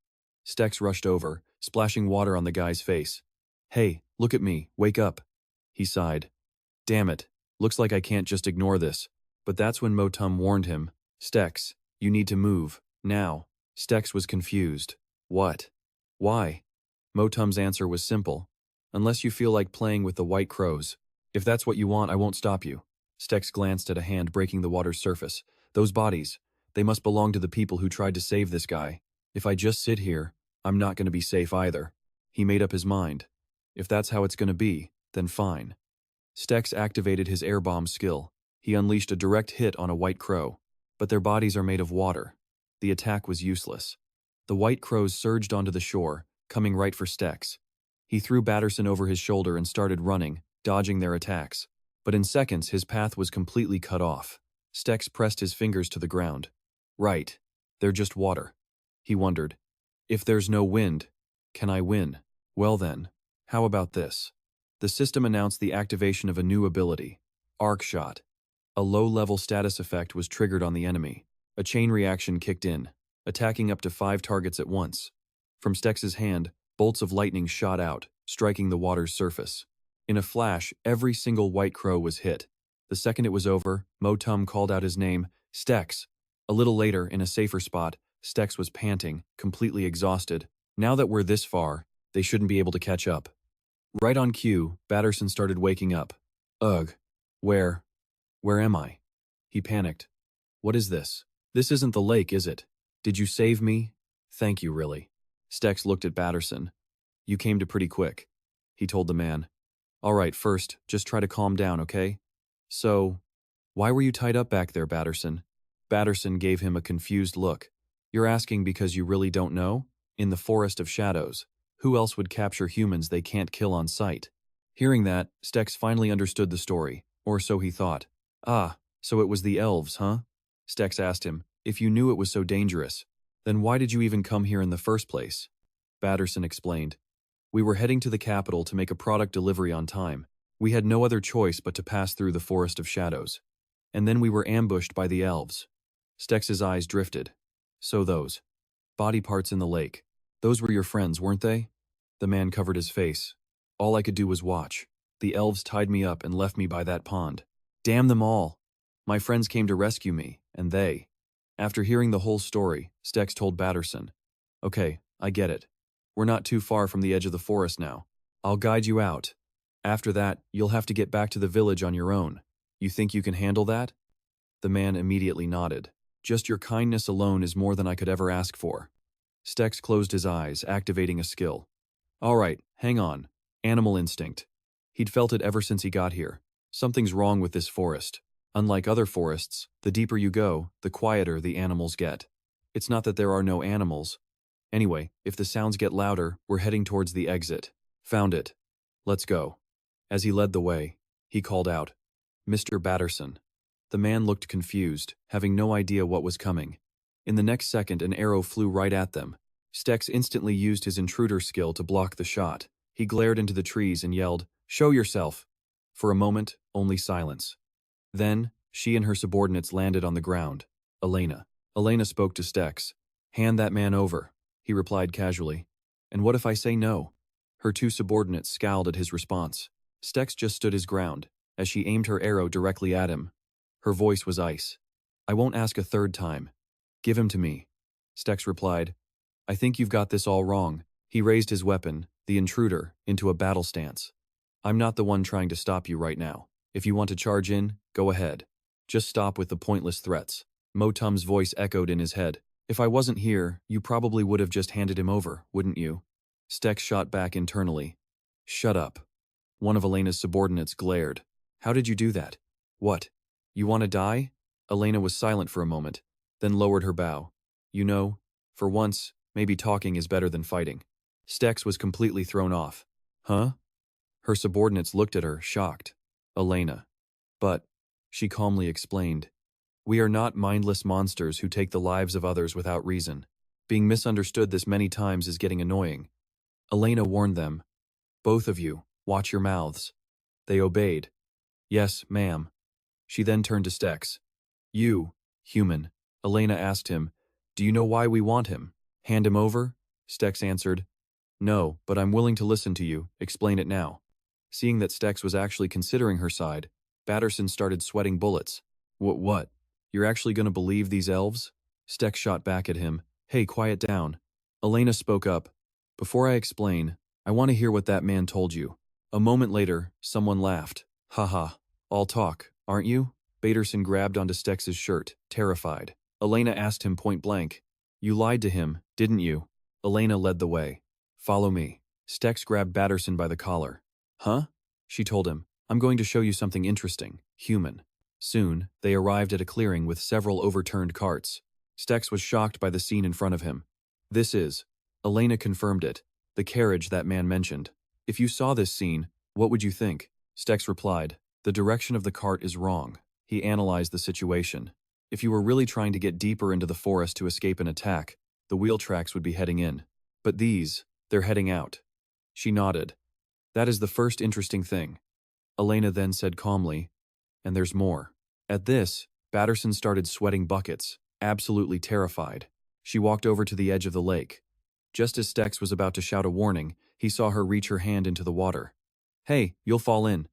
Stex rushed over, splashing water on the guy's face. Hey, look at me, wake up. He sighed. Damn it, looks like I can't just ignore this. But that's when Motam warned him. Stex, you need to move, now. Stex was confused. What? Why? Motam's answer was simple. Unless you feel like playing with the white crows. If that's what you want, I won't stop you. Stex glanced at a hand breaking the water's surface. Those bodies, they must belong to the people who tried to save this guy. If I just sit here, I'm not going to be safe either. He made up his mind. If that's how it's going to be, then fine. Stex activated his air bomb skill. He unleashed a direct hit on a white crow. But their bodies are made of water. The attack was useless. The white crows surged onto the shore, coming right for Stex. He threw Batterson over his shoulder and started running, dodging their attacks. But in seconds, his path was completely cut off. Stex pressed his fingers to the ground. Right. They're just water. He wondered. If there's no wind, can I win? Well then, how about this? The system announced the activation of a new ability, Arc Shot. A low-level status effect was triggered on the enemy. A chain reaction kicked in, attacking up to 5 targets at once. From Stex's hand, bolts of lightning shot out, striking the water's surface. In a flash, every single white crow was hit. The second it was over, Motam called out his name, Stex. A little later, in a safer spot, Stex was panting, completely exhausted. Now that we're this far, they shouldn't be able to catch up. Right on cue, Batterson started waking up. Ugh. Where am I? He panicked. What is this? This isn't the lake, is it? Did you save me? Thank you, really. Stex looked at Batterson. You came to pretty quick. He told the man. All right, first, just try to calm down, okay? So, why were you tied up back there, Batterson? Batterson gave him a confused look. You're asking because you really don't know? In the Forest of Shadows, who else would capture humans they can't kill on sight? Hearing that, Stex finally understood the story, or so he thought. Ah, so it was the elves, huh? Stex asked him, If you knew it was so dangerous, then why did you even come here in the first place? Batterson explained. We were heading to the capital to make a product delivery on time. We had no other choice but to pass through the Forest of Shadows. And then we were ambushed by the elves. Stex's eyes drifted. So those body parts in the lake, those were your friends, weren't they? The man covered his face. All I could do was watch. The elves tied me up and left me by that pond. Damn them all! My friends came to rescue me, and they. After hearing the whole story, Stex told Batterson. Okay, I get it. We're not too far from the edge of the forest now. I'll guide you out. After that, you'll have to get back to the village on your own. You think you can handle that? The man immediately nodded. Just your kindness alone is more than I could ever ask for. Stex closed his eyes, activating a skill. All right, hang on. Animal instinct. He'd felt it ever since he got here. Something's wrong with this forest. Unlike other forests, the deeper you go, the quieter the animals get. It's not that there are no animals. Anyway, if the sounds get louder, we're heading towards the exit. Found it. Let's go. As he led the way, he called out, Mr. Batterson. The man looked confused, having no idea what was coming. In the next second, an arrow flew right at them. Stex instantly used his intruder skill to block the shot. He glared into the trees and yelled, Show yourself! For a moment, only silence. Then, she and her subordinates landed on the ground. Elena spoke to Stex. Hand that man over, he replied casually. And what if I say no? Her two subordinates scowled at his response. Stex just stood his ground, as she aimed her arrow directly at him. Her voice was ice. I won't ask a third time. Give him to me. Stex replied. I think you've got this all wrong. He raised his weapon, the intruder, into a battle stance. I'm not the one trying to stop you right now. If you want to charge in, go ahead. Just stop with the pointless threats. Motam's voice echoed in his head. If I wasn't here, you probably would have just handed him over, wouldn't you? Stex shot back internally. Shut up. One of Elena's subordinates glared. How did you do that? What? You want to die? Elena was silent for a moment, then lowered her bow. You know, for once, maybe talking is better than fighting. Stex was completely thrown off. Huh? Her subordinates looked at her, shocked. Elena. But, she calmly explained, we are not mindless monsters who take the lives of others without reason. Being misunderstood this many times is getting annoying. Elena warned them. Both of you, watch your mouths. They obeyed. Yes, ma'am. She then turned to Stex. You, human. Elena asked him, do you know why we want him? Hand him over? Stex answered, no, but I'm willing to listen to you. Explain it now. Seeing that Stex was actually considering her side, Batterson started sweating bullets. What? You're actually going to believe these elves? Stex shot back at him. Hey, quiet down. Elena spoke up. Before I explain, I want to hear what that man told you. A moment later, someone laughed. Haha, all talk, aren't you? Batterson grabbed onto Stex's shirt, terrified. Elena asked him point blank. You lied to him, didn't you? Elena led the way. Follow me. Stex grabbed Batterson by the collar. Huh? She told him. I'm going to show you something interesting, human. Soon, they arrived at a clearing with several overturned carts. Stex was shocked by the scene in front of him. This is, Elena confirmed it, the carriage that man mentioned. If you saw this scene, what would you think? Stex replied, the direction of the cart is wrong. He analyzed the situation. If you were really trying to get deeper into the forest to escape an attack, the wheel tracks would be heading in. But these, they're heading out. She nodded. That is the first interesting thing. Elena then said calmly, and there's more. At this, Batterson started sweating buckets, absolutely terrified. She walked over to the edge of the lake. Just as Stex was about to shout a warning, he saw her reach her hand into the water. Hey, you'll fall in.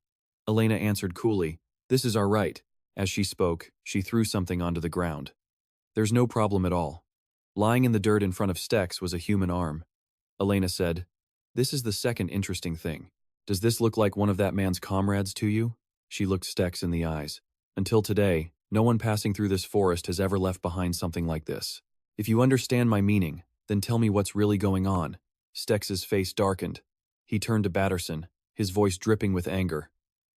Elena answered coolly, this is our right. As she spoke, she threw something onto the ground. There's no problem at all. Lying in the dirt in front of Stex was a human arm. Elena said, this is the second interesting thing. Does this look like one of that man's comrades to you? She looked Stex in the eyes. Until today, no one passing through this forest has ever left behind something like this. If you understand my meaning, then tell me what's really going on. Stex's face darkened. He turned to Batterson, his voice dripping with anger.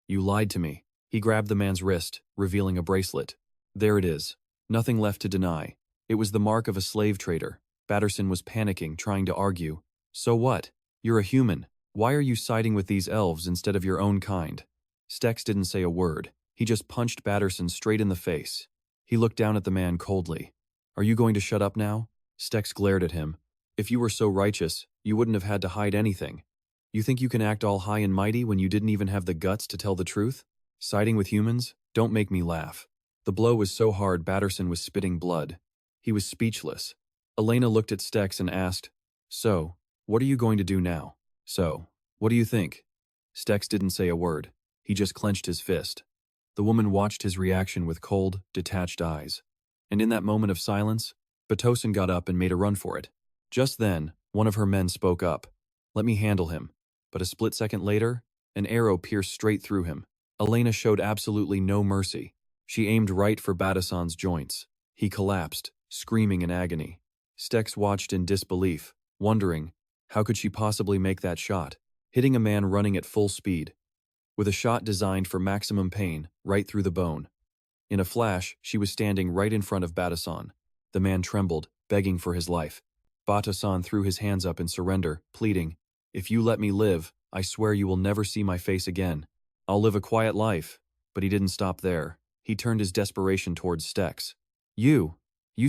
You lied to me. He grabbed the man's wrist, revealing a bracelet. There it is. Nothing left to deny. It was the mark of a slave trader. Batterson was panicking, trying to argue. So what? You're a human. Why are you siding with these elves instead of your own kind? Stex didn't say a word. He just punched Batterson straight in the face. He looked down at the man coldly. Are you going to shut up now? Stex glared at him. If you were so righteous, you wouldn't have had to hide anything. You think you can act all high and mighty when you didn't even have the guts to tell the truth? Siding with humans? Don't make me laugh. The blow was so hard Batterson was spitting blood. He was speechless. Elena looked at Stex and asked, "So, what are you going to do now? So, what do you think?" Stex didn't say a word. He just clenched his fist. The woman watched his reaction with cold, detached eyes. And in that moment of silence, Batterson got up and made a run for it. Just then, one of her men spoke up. "Let me handle him." But a split second later, an arrow pierced straight through him. Elena showed absolutely no mercy. She aimed right for Batterson's joints. He collapsed, screaming in agony. Stex watched in disbelief, wondering, how could she possibly make that shot, hitting a man running at full speed, with a shot designed for maximum pain, right through the bone. In a flash, she was standing right in front of Batterson. The man trembled, begging for his life. Batterson threw his hands up in surrender, pleading, "If you let me live, I swear you will never see my face again. I'll live a quiet life." But he didn't stop there. He turned his desperation towards Stex. You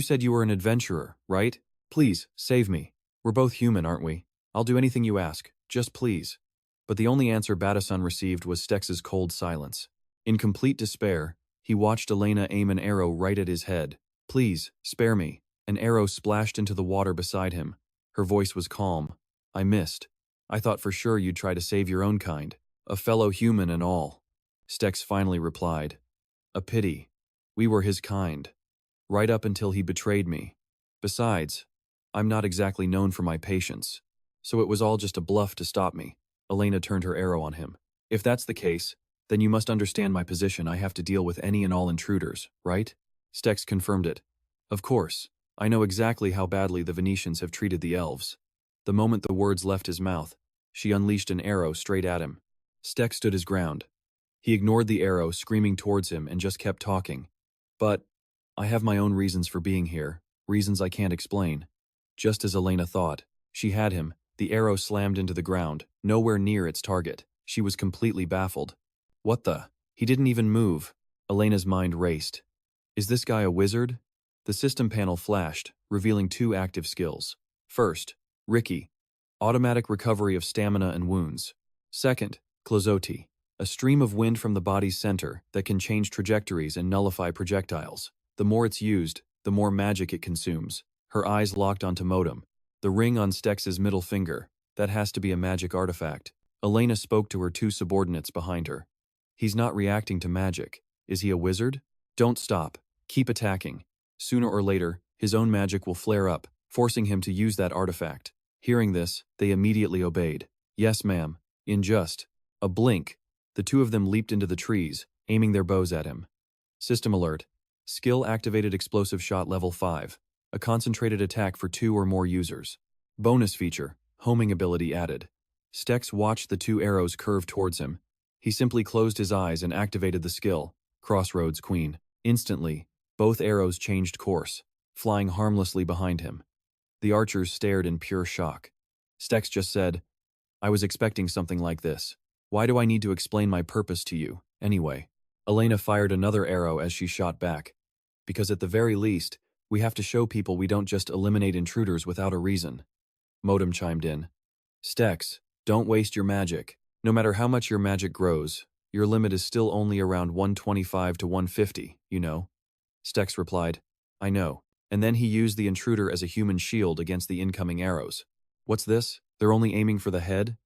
said you were an adventurer, right? Please, save me. We're both human, aren't we? I'll do anything you ask, just please." But the only answer Batterson received was Stex's cold silence. In complete despair, he watched Elena aim an arrow right at his head. "Please, spare me." An arrow splashed into the water beside him. Her voice was calm. "I missed. I thought for sure you'd try to save your own kind, a fellow human and all." Stex finally replied, "A pity. We were his kind. Right up until he betrayed me. Besides, I'm not exactly known for my patience. So it was all just a bluff to stop me." Elena turned her arrow on him. "If that's the case, then you must understand my position. I have to deal with any and all intruders, right?" Stex confirmed it. "Of course. I know exactly how badly the Venetians have treated the elves." The moment the words left his mouth, she unleashed an arrow straight at him. Stex stood his ground. He ignored the arrow screaming towards him and just kept talking. "But I have my own reasons for being here, reasons I can't explain." Just as Elena thought, she had him. The arrow slammed into the ground, nowhere near its target. She was completely baffled. What the? He didn't even move. Elena's mind raced. Is this guy a wizard? The system panel flashed, revealing 2 active skills. First, Ricky, automatic recovery of stamina and wounds. Second, Klozoti, a stream of wind from the body's center that can change trajectories and nullify projectiles. The more it's used, the more magic it consumes. Her eyes locked onto Motam. The ring on Stex's middle finger. That has to be a magic artifact. Elena spoke to her 2 subordinates behind her. He's not reacting to magic. Is he a wizard? Don't stop. Keep attacking. Sooner or later, his own magic will flare up, forcing him to use that artifact. Hearing this, they immediately obeyed. Yes, ma'am. In just a blink, the 2 of them leaped into the trees, aiming their bows at him. System alert. Skill activated explosive shot level 5. A concentrated attack for 2 or more users. Bonus feature, homing ability added. Stex watched the 2 arrows curve towards him. He simply closed his eyes and activated the skill, Crossroads Queen. Instantly, both arrows changed course, flying harmlessly behind him. The archers stared in pure shock. Stex just said, "I was expecting something like this. Why do I need to explain my purpose to you, anyway?" Elena fired another arrow as she shot back. "Because at the very least, we have to show people we don't just eliminate intruders without a reason." Motam chimed in. "Stex, don't waste your magic. No matter how much your magic grows, your limit is still only around 125 to 150, you know." Stex replied, "I know." And then he used the intruder as a human shield against the incoming arrows. What's this? They're only aiming for the head?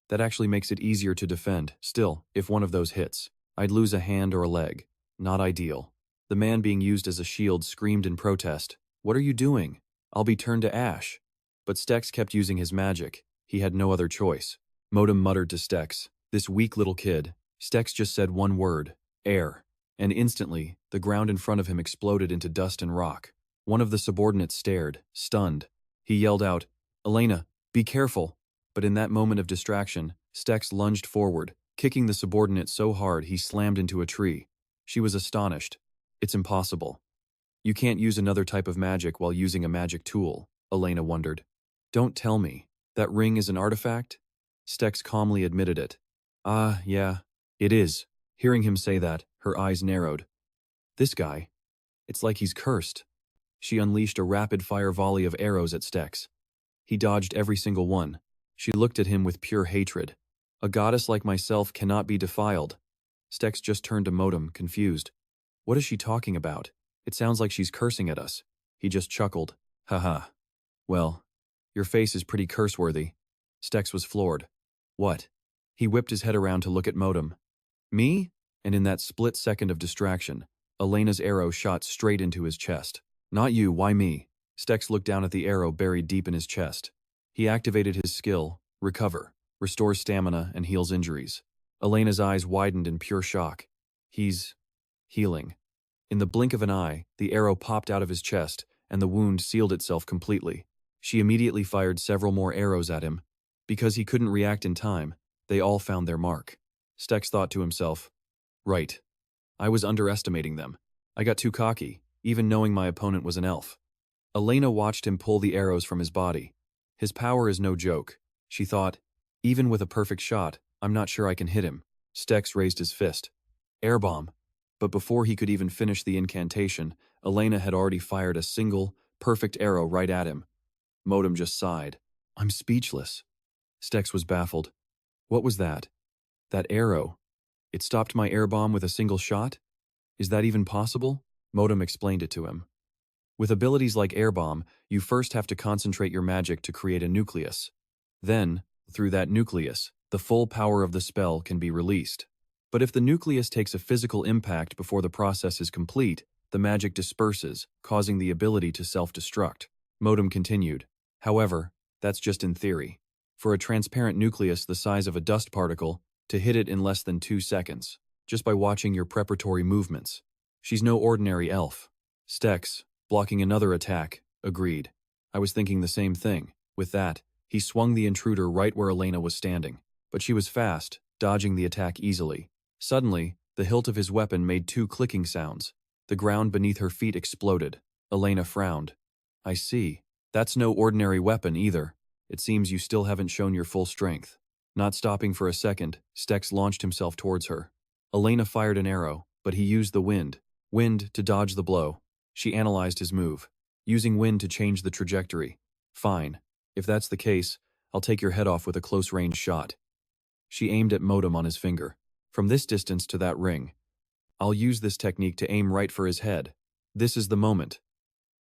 That actually makes it easier to defend. Still, if one of those hits, I'd lose a hand or a leg. Not ideal. The man being used as a shield screamed in protest, "What are you doing? I'll be turned to ash." But Stex kept using his magic. He had no other choice. Motam muttered to Stex, "This weak little kid." Stex just said one word, "Air." And instantly, the ground in front of him exploded into dust and rock. One of the subordinates stared, stunned. He yelled out, "Elena, be careful." But in that moment of distraction, Stex lunged forward, kicking the subordinate so hard he slammed into a tree. She was astonished. It's impossible. You can't use another type of magic while using a magic tool, Elena wondered. Don't tell me. That ring is an artifact? Stex calmly admitted it. Ah, yeah, it is. Hearing him say that, her eyes narrowed. This guy, it's like he's cursed. She unleashed a rapid-fire volley of arrows at Stex. He dodged every single one. She looked at him with pure hatred. A goddess like myself cannot be defiled. Stex just turned to Motam, confused. What is she talking about? It sounds like she's cursing at us. He just chuckled. Haha. Well, your face is pretty curse-worthy. Stex was floored. What? He whipped his head around to look at Motam. Me? And in that split second of distraction, Elena's arrow shot straight into his chest. Not you, why me? Stex looked down at the arrow buried deep in his chest. He activated his skill, Recover, restores stamina and heals injuries. Elena's eyes widened in pure shock. He's healing. In the blink of an eye, the arrow popped out of his chest, and the wound sealed itself completely. She immediately fired several more arrows at him. Because he couldn't react in time, they all found their mark. Stex thought to himself, right. I was underestimating them. I got too cocky, even knowing my opponent was an elf. Elena watched him pull the arrows from his body. His power is no joke. She thought, even with a perfect shot, I'm not sure I can hit him. Stex raised his fist. Air bomb. But before he could even finish the incantation, Elena had already fired a single, perfect arrow right at him. Motam just sighed. I'm speechless. Stex was baffled. What was that? That arrow. It stopped my air bomb with a single shot? Is that even possible? Motam explained it to him. With abilities like air bomb, you first have to concentrate your magic to create a nucleus. Then, through that nucleus, the full power of the spell can be released. But if the nucleus takes a physical impact before the process is complete, the magic disperses, causing the ability to self-destruct. Motam continued. However, that's just in theory. For a transparent nucleus the size of a dust particle, to hit it in less than 2 seconds, just by watching your preparatory movements. She's no ordinary elf. Stex, blocking another attack, agreed. I was thinking the same thing. With that, he swung the intruder right where Elena was standing. But she was fast, dodging the attack easily. Suddenly, the hilt of his weapon made 2 clicking sounds. The ground beneath her feet exploded. Elena frowned. I see. That's no ordinary weapon either. It seems you still haven't shown your full strength. Not stopping for a second, Stex launched himself towards her. Elena fired an arrow, but he used the wind to dodge the blow. She analyzed his move, using wind to change the trajectory. Fine. If that's the case, I'll take your head off with a close-range shot. She aimed at Motam on his finger. From this distance to that ring. I'll use this technique to aim right for his head. This is the moment.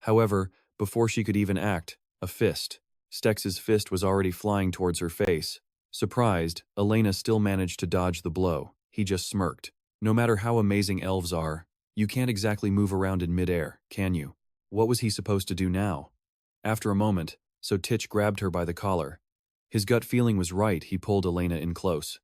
However, before she could even act, a fist. Stex's fist was already flying towards her face. Surprised, Elena still managed to dodge the blow. He just smirked. No matter how amazing elves are, you can't exactly move around in midair, can you? What was he supposed to do now? After a moment, Tich grabbed her by the collar. His gut feeling was right, he pulled Elena in close.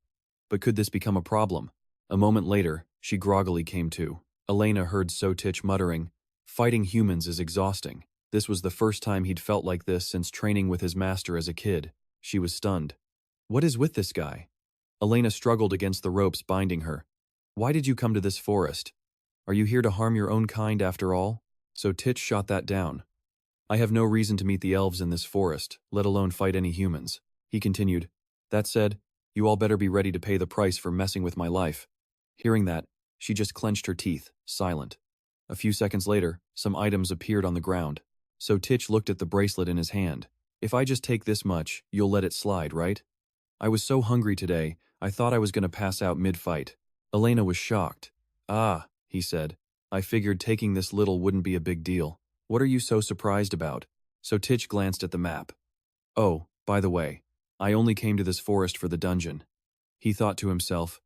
But could this become a problem? A moment later, she groggily came to. Elena heard Tich muttering, fighting humans is exhausting. This was the first time he'd felt like this since training with his master as a kid. She was stunned. What is with this guy? Elena struggled against the ropes binding her. Why did you come to this forest? Are you here to harm your own kind after all? Tich shot that down. I have no reason to meet the elves in this forest, let alone fight any humans. He continued. That said, you all better be ready to pay the price for messing with my life. Hearing that, she just clenched her teeth, silent. A few seconds later, some items appeared on the ground. Tich looked at the bracelet in his hand. If I just take this much, you'll let it slide, right? I was so hungry today, I thought I was going to pass out mid-fight. Elena was shocked. Ah, he said. I figured taking this little wouldn't be a big deal. What are you so surprised about? Tich glanced at the map. Oh, by the way, I only came to this forest for the dungeon. He thought to himself,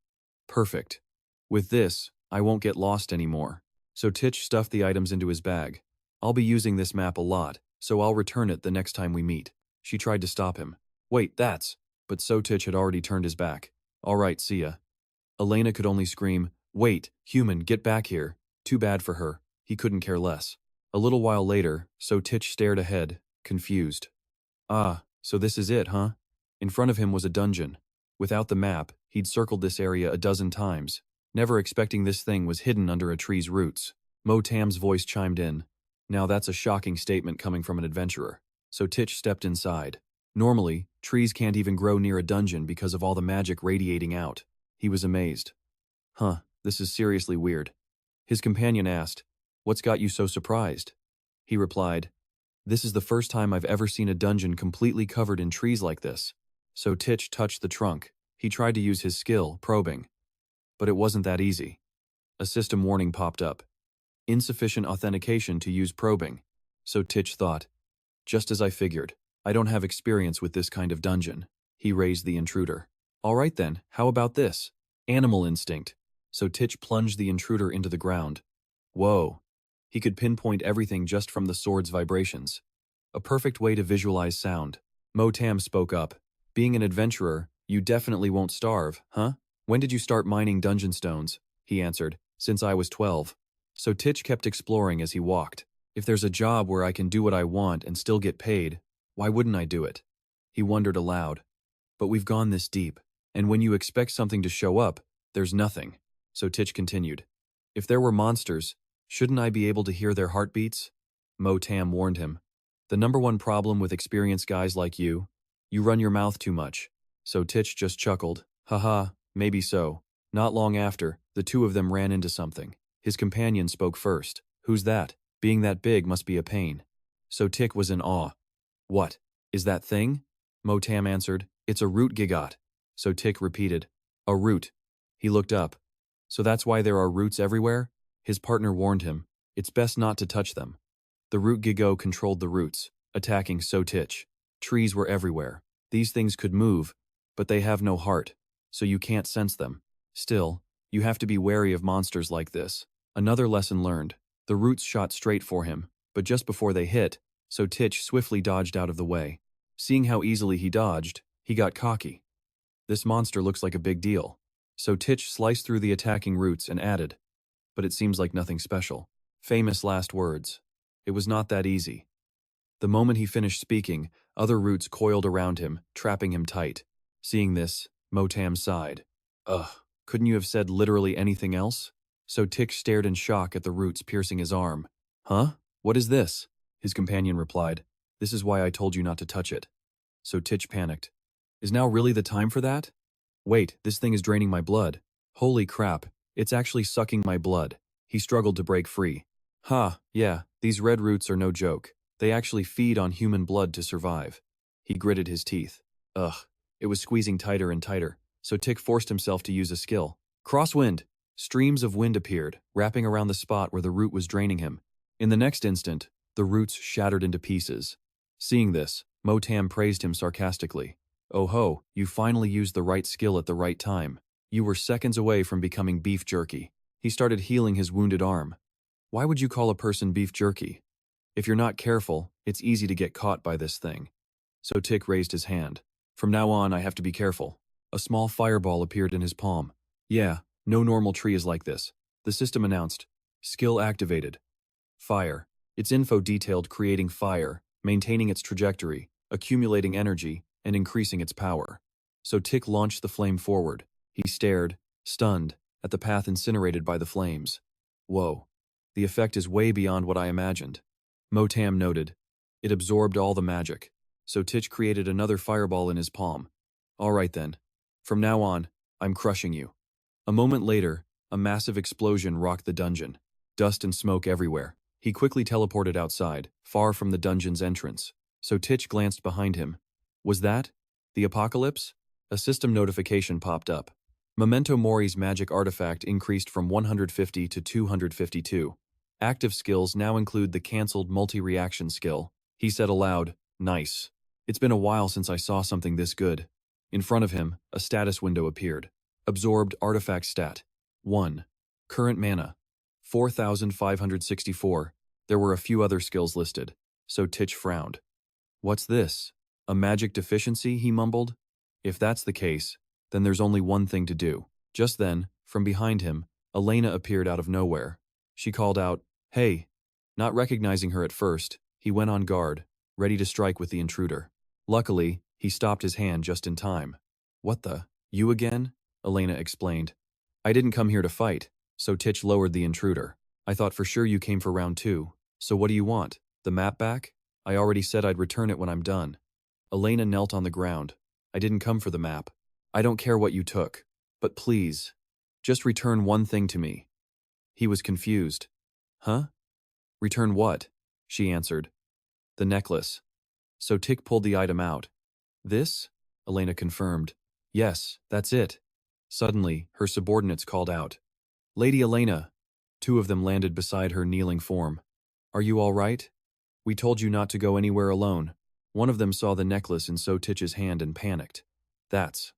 perfect. With this, I won't get lost anymore. Tich stuffed the items into his bag. I'll be using this map a lot, so I'll return it the next time we meet. She tried to stop him. Wait, but Tich had already turned his back. All right, see ya. Elena could only scream, wait, human, get back here. Too bad for her. He couldn't care less. A little while later, Tich stared ahead, confused. Ah, so this is it, huh? In front of him was a dungeon. Without the map, he'd circled this area a dozen times, never expecting this thing was hidden under a tree's roots. Motam's voice chimed in. Now that's a shocking statement coming from an adventurer. Tich stepped inside. Normally, trees can't even grow near a dungeon because of all the magic radiating out. He was amazed. Huh, this is seriously weird. His companion asked, what's got you so surprised? he replied. This is the first time I've ever seen a dungeon completely covered in trees like this. So Titch touched the trunk. He tried to use his skill, probing. But it wasn't that easy. A system warning popped up. Insufficient authentication to use probing. So Titch thought. Just as I figured. I don't have experience with this kind of dungeon. He raised the intruder. All right then, how about this? Animal instinct. So Titch plunged the intruder into the ground. Whoa. He could pinpoint everything just from the sword's vibrations. A perfect way to visualize sound. Motam spoke up. Being an adventurer, you definitely won't starve, huh? When did you start mining dungeon stones? He answered. Since I was 12. So Titch kept exploring as he walked. If there's a job where I can do what I want and still get paid, why wouldn't I do it? He wondered aloud. But we've gone this deep, and when you expect something to show up, there's nothing. So Titch continued. If there were monsters, shouldn't I be able to hear their heartbeats? Motam warned him. The number one problem with experienced guys like you run your mouth too much. So Titch just chuckled. Haha, maybe so. Not long after, the two of them ran into something. His companion spoke first. Who's that? Being that big must be a pain. So Tick was in awe. What? Is that thing? Motam answered. It's a root gigot. So Tick repeated. A root. He looked up. So that's why there are roots everywhere? His partner warned him. It's best not to touch them. The root gigot controlled the roots, attacking So Titch. Trees were everywhere. These things could move, but they have no heart, so you can't sense them. Still, you have to be wary of monsters like this. Another lesson learned. The roots shot straight for him, but just before they hit, So Titch swiftly dodged out of the way. Seeing how easily he dodged, he got cocky. This monster looks like a big deal. So Titch sliced through the attacking roots and added. But it seems like nothing special. Famous last words. It was not that easy. The moment he finished speaking, other roots coiled around him, trapping him tight. Seeing this, Motam sighed. Ugh, couldn't you have said literally anything else? So Tick stared in shock at the roots piercing his arm. Huh? What is this? His companion replied. This is why I told you not to touch it. So Titch panicked. Is now really the time for that? Wait, this thing is draining my blood. Holy crap, it's actually sucking my blood. He struggled to break free. Ha, yeah, these red roots are no joke. They actually feed on human blood to survive. He gritted his teeth. Ugh, it was squeezing tighter and tighter, so Tick forced himself to use a skill. Crosswind! Streams of wind appeared, wrapping around the spot where the root was draining him. In the next instant, the roots shattered into pieces. Seeing this, Motam praised him sarcastically. Oh ho, you finally used the right skill at the right time. You were seconds away from becoming beef jerky. He started healing his wounded arm. Why would you call a person beef jerky? If you're not careful, it's easy to get caught by this thing. So Tick raised his hand. From now on, I have to be careful. A small fireball appeared in his palm. Yeah, no normal tree is like this. The system announced. Skill activated. Fire. Its info detailed creating fire, maintaining its trajectory, accumulating energy, and increasing its power. So Tick launched the flame forward. He stared, stunned, at the path incinerated by the flames. Whoa. The effect is way beyond what I imagined. Motam noted. It absorbed all the magic. So Titch created another fireball in his palm. All right then. From now on, I'm crushing you. A moment later, a massive explosion rocked the dungeon. Dust and smoke everywhere. He quickly teleported outside, far from the dungeon's entrance. So Titch glanced behind him. Was that the apocalypse? A system notification popped up. Memento Mori's magic artifact increased from 150 to 252. Active skills now include the cancelled multi-reaction skill. He said aloud, Nice. It's been a while since I saw something this good. In front of him, a status window appeared. Absorbed artifact stat. 1. Current mana. 4,564. There were a few other skills listed. So Titch frowned. What's this? A magic deficiency, he mumbled. If that's the case, then there's only one thing to do. Just then, from behind him, Elena appeared out of nowhere. She called out, Hey! Not recognizing her at first, he went on guard, ready to strike with the intruder. Luckily, he stopped his hand just in time. What the? You again? Elena explained. I didn't come here to fight, so Titch lowered the intruder. I thought for sure you came for round 2. So what do you want? The map back? I already said I'd return it when I'm done. Elena knelt on the ground. I didn't come for the map. I don't care what you took. But please, just return one thing to me. He was confused. Huh? Return what? she answered. The necklace. So Tick pulled the item out. This? Elena confirmed. Yes, that's it. Suddenly, her subordinates called out. Lady Elena. Two of them landed beside her kneeling form. Are you all right? We told you not to go anywhere alone. One of them saw the necklace in Sotitch's hand and panicked.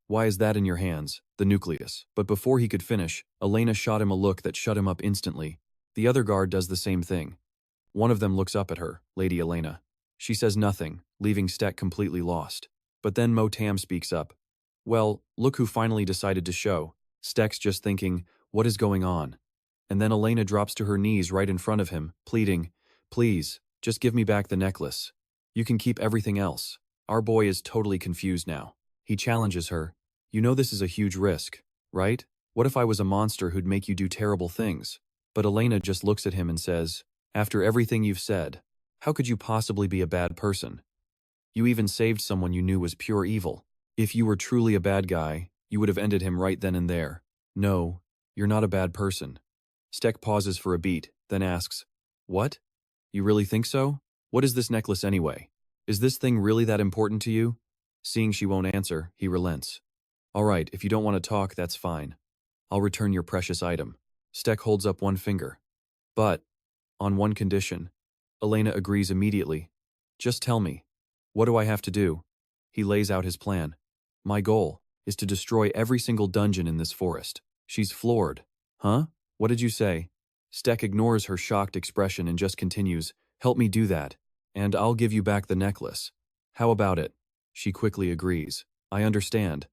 Why is that in your hands? The nucleus. But before he could finish, Elena shot him a look that shut him up instantly. The other guard does the same thing. One of them looks up at her, Lady Elena. She says nothing, leaving Stek completely lost. But then Motam speaks up. Well, look who finally decided to show. Stek's just thinking, what is going on? And then Elena drops to her knees right in front of him, pleading, please, just give me back the necklace. You can keep everything else. Our boy is totally confused now. He challenges her. You know this is a huge risk, right? What if I was a monster who'd make you do terrible things? But Elena just looks at him and says, after everything you've said, how could you possibly be a bad person? You even saved someone you knew was pure evil. If you were truly a bad guy, you would have ended him right then and there. No, you're not a bad person. Stek pauses for a beat, then asks, what? You really think so? What is this necklace anyway? Is this thing really that important to you? Seeing she won't answer, he relents. All right, if you don't want to talk, that's fine. I'll return your precious item. Stek holds up one finger. But, on one condition. Elena agrees immediately. Just tell me. What do I have to do? He lays out his plan. My goal is to destroy every single dungeon in this forest. She's floored. Huh? What did you say? Stek ignores her shocked expression and just continues, help me do that, and I'll give you back the necklace. How about it? She quickly agrees. I understand.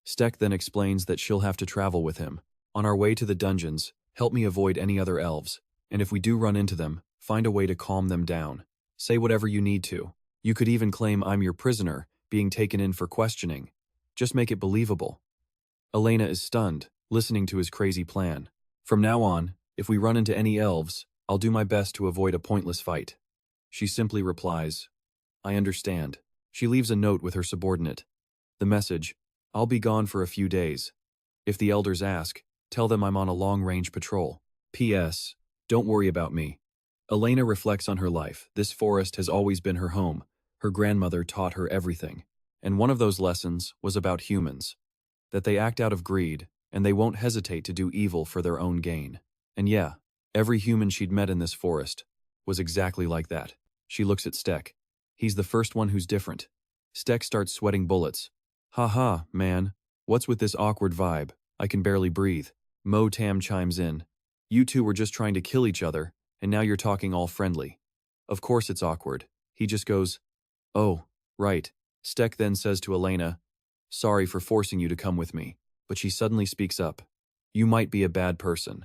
Stek then explains that she'll have to travel with him. On our way to the dungeons, help me avoid any other elves, and if we do run into them, find a way to calm them down. Say whatever you need to. You could even claim I'm your prisoner, being taken in for questioning. Just make it believable. Elena is stunned, listening to his crazy plan. From now on, if we run into any elves, I'll do my best to avoid a pointless fight. She simply replies, I understand. She leaves a note with her subordinate. The message, I'll be gone for a few days. If the elders ask, tell them I'm on a long-range patrol. P.S. Don't worry about me. Elena reflects on her life. This forest has always been her home. Her grandmother taught her everything. And one of those lessons was about humans. That they act out of greed, and they won't hesitate to do evil for their own gain. And yeah, every human she'd met in this forest was exactly like that. She looks at Stek. He's the first one who's different. Stek starts sweating bullets. Ha, man. What's with this awkward vibe? I can barely breathe. Motam chimes in. You two were just trying to kill each other, and now you're talking all friendly. Of course it's awkward. He just goes, oh, right. Stek then says to Elena, sorry for forcing you to come with me. But she suddenly speaks up. You might be a bad person,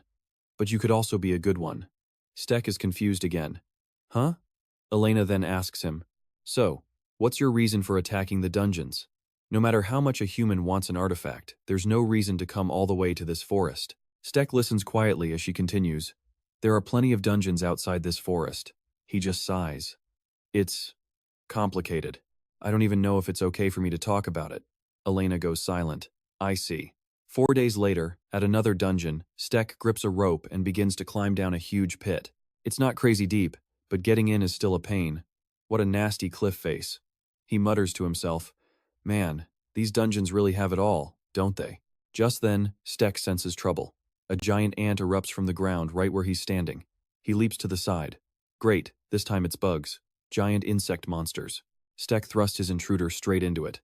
but you could also be a good one. Stek is confused again. Huh? Elena then asks him, so, what's your reason for attacking the dungeons? No matter how much a human wants an artifact, there's no reason to come all the way to this forest. Stek listens quietly as she continues. There are plenty of dungeons outside this forest. He just sighs. It's complicated. I don't even know if it's okay for me to talk about it. Elena goes silent. I see. 4 days later, at another dungeon, Stek grips a rope and begins to climb down a huge pit. It's not crazy deep, but getting in is still a pain. What a nasty cliff face. He mutters to himself, man, these dungeons really have it all, don't they? Just then, Stek senses trouble. A giant ant erupts from the ground right where he's standing. He leaps to the side. Great, this time it's bugs. Giant insect monsters. Stek thrusts his intruder straight into it.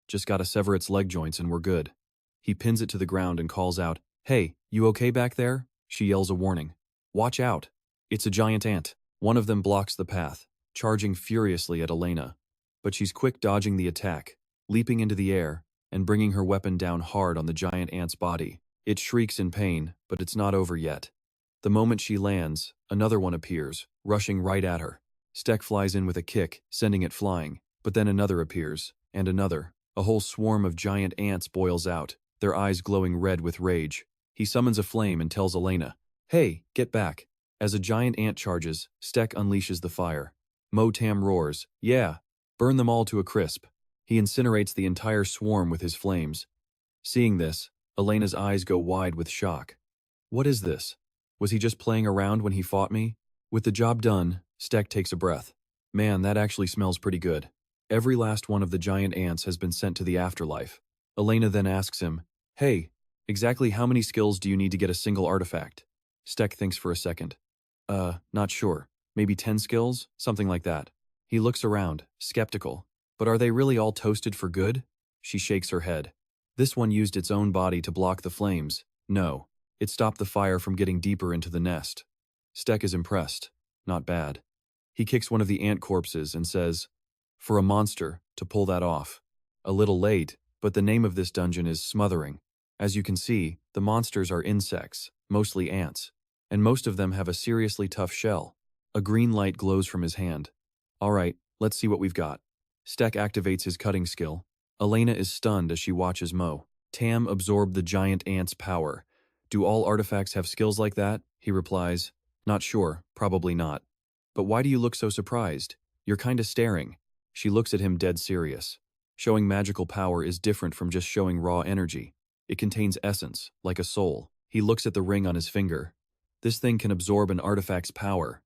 Just gotta sever its leg joints and we're good. He pins it to the ground and calls out, hey, you okay back there? She yells a warning. Watch out. It's a giant ant. One of them blocks the path, charging furiously at Elena. But she's quick dodging the attack, leaping into the air, and bringing her weapon down hard on the giant ant's body. It shrieks in pain, but it's not over yet. The moment she lands, another one appears, rushing right at her. Stek flies in with a kick, sending it flying, but then another appears, and another. A whole swarm of giant ants boils out, their eyes glowing red with rage. He summons a flame and tells Elena, hey, get back. As a giant ant charges, Stek unleashes the fire. Motam roars, yeah, burn them all to a crisp. He incinerates the entire swarm with his flames. Seeing this, Elena's eyes go wide with shock. What is this? Was he just playing around when he fought me? With the job done, Stek takes a breath. Man, that actually smells pretty good. Every last one of the giant ants has been sent to the afterlife. Elena then asks him, "Hey, exactly how many skills do you need to get a single artifact?" Stek thinks for a second. Not sure. Maybe 10 skills? Something like that. He looks around, skeptical. But are they really all toasted for good? She shakes her head. This one used its own body to block the flames. No. It stopped the fire from getting deeper into the nest. Stek is impressed. Not bad. He kicks one of the ant corpses and says, "For a monster, to pull that off. A little late, but the name of this dungeon is Smothering. As you can see, the monsters are insects, mostly ants, and most of them have a seriously tough shell." A green light glows from his hand. "All right, let's see what we've got." Stek activates his cutting skill. Elena is stunned as she watches Motam absorb the giant ant's power. "Do all artifacts have skills like that?" He replies, "Not sure, probably not. But why do you look so surprised? You're kinda staring." She looks at him dead serious. Showing magical power is different from just showing raw energy. It contains essence, like a soul. He looks at the ring on his finger. This thing can absorb an artifact's power.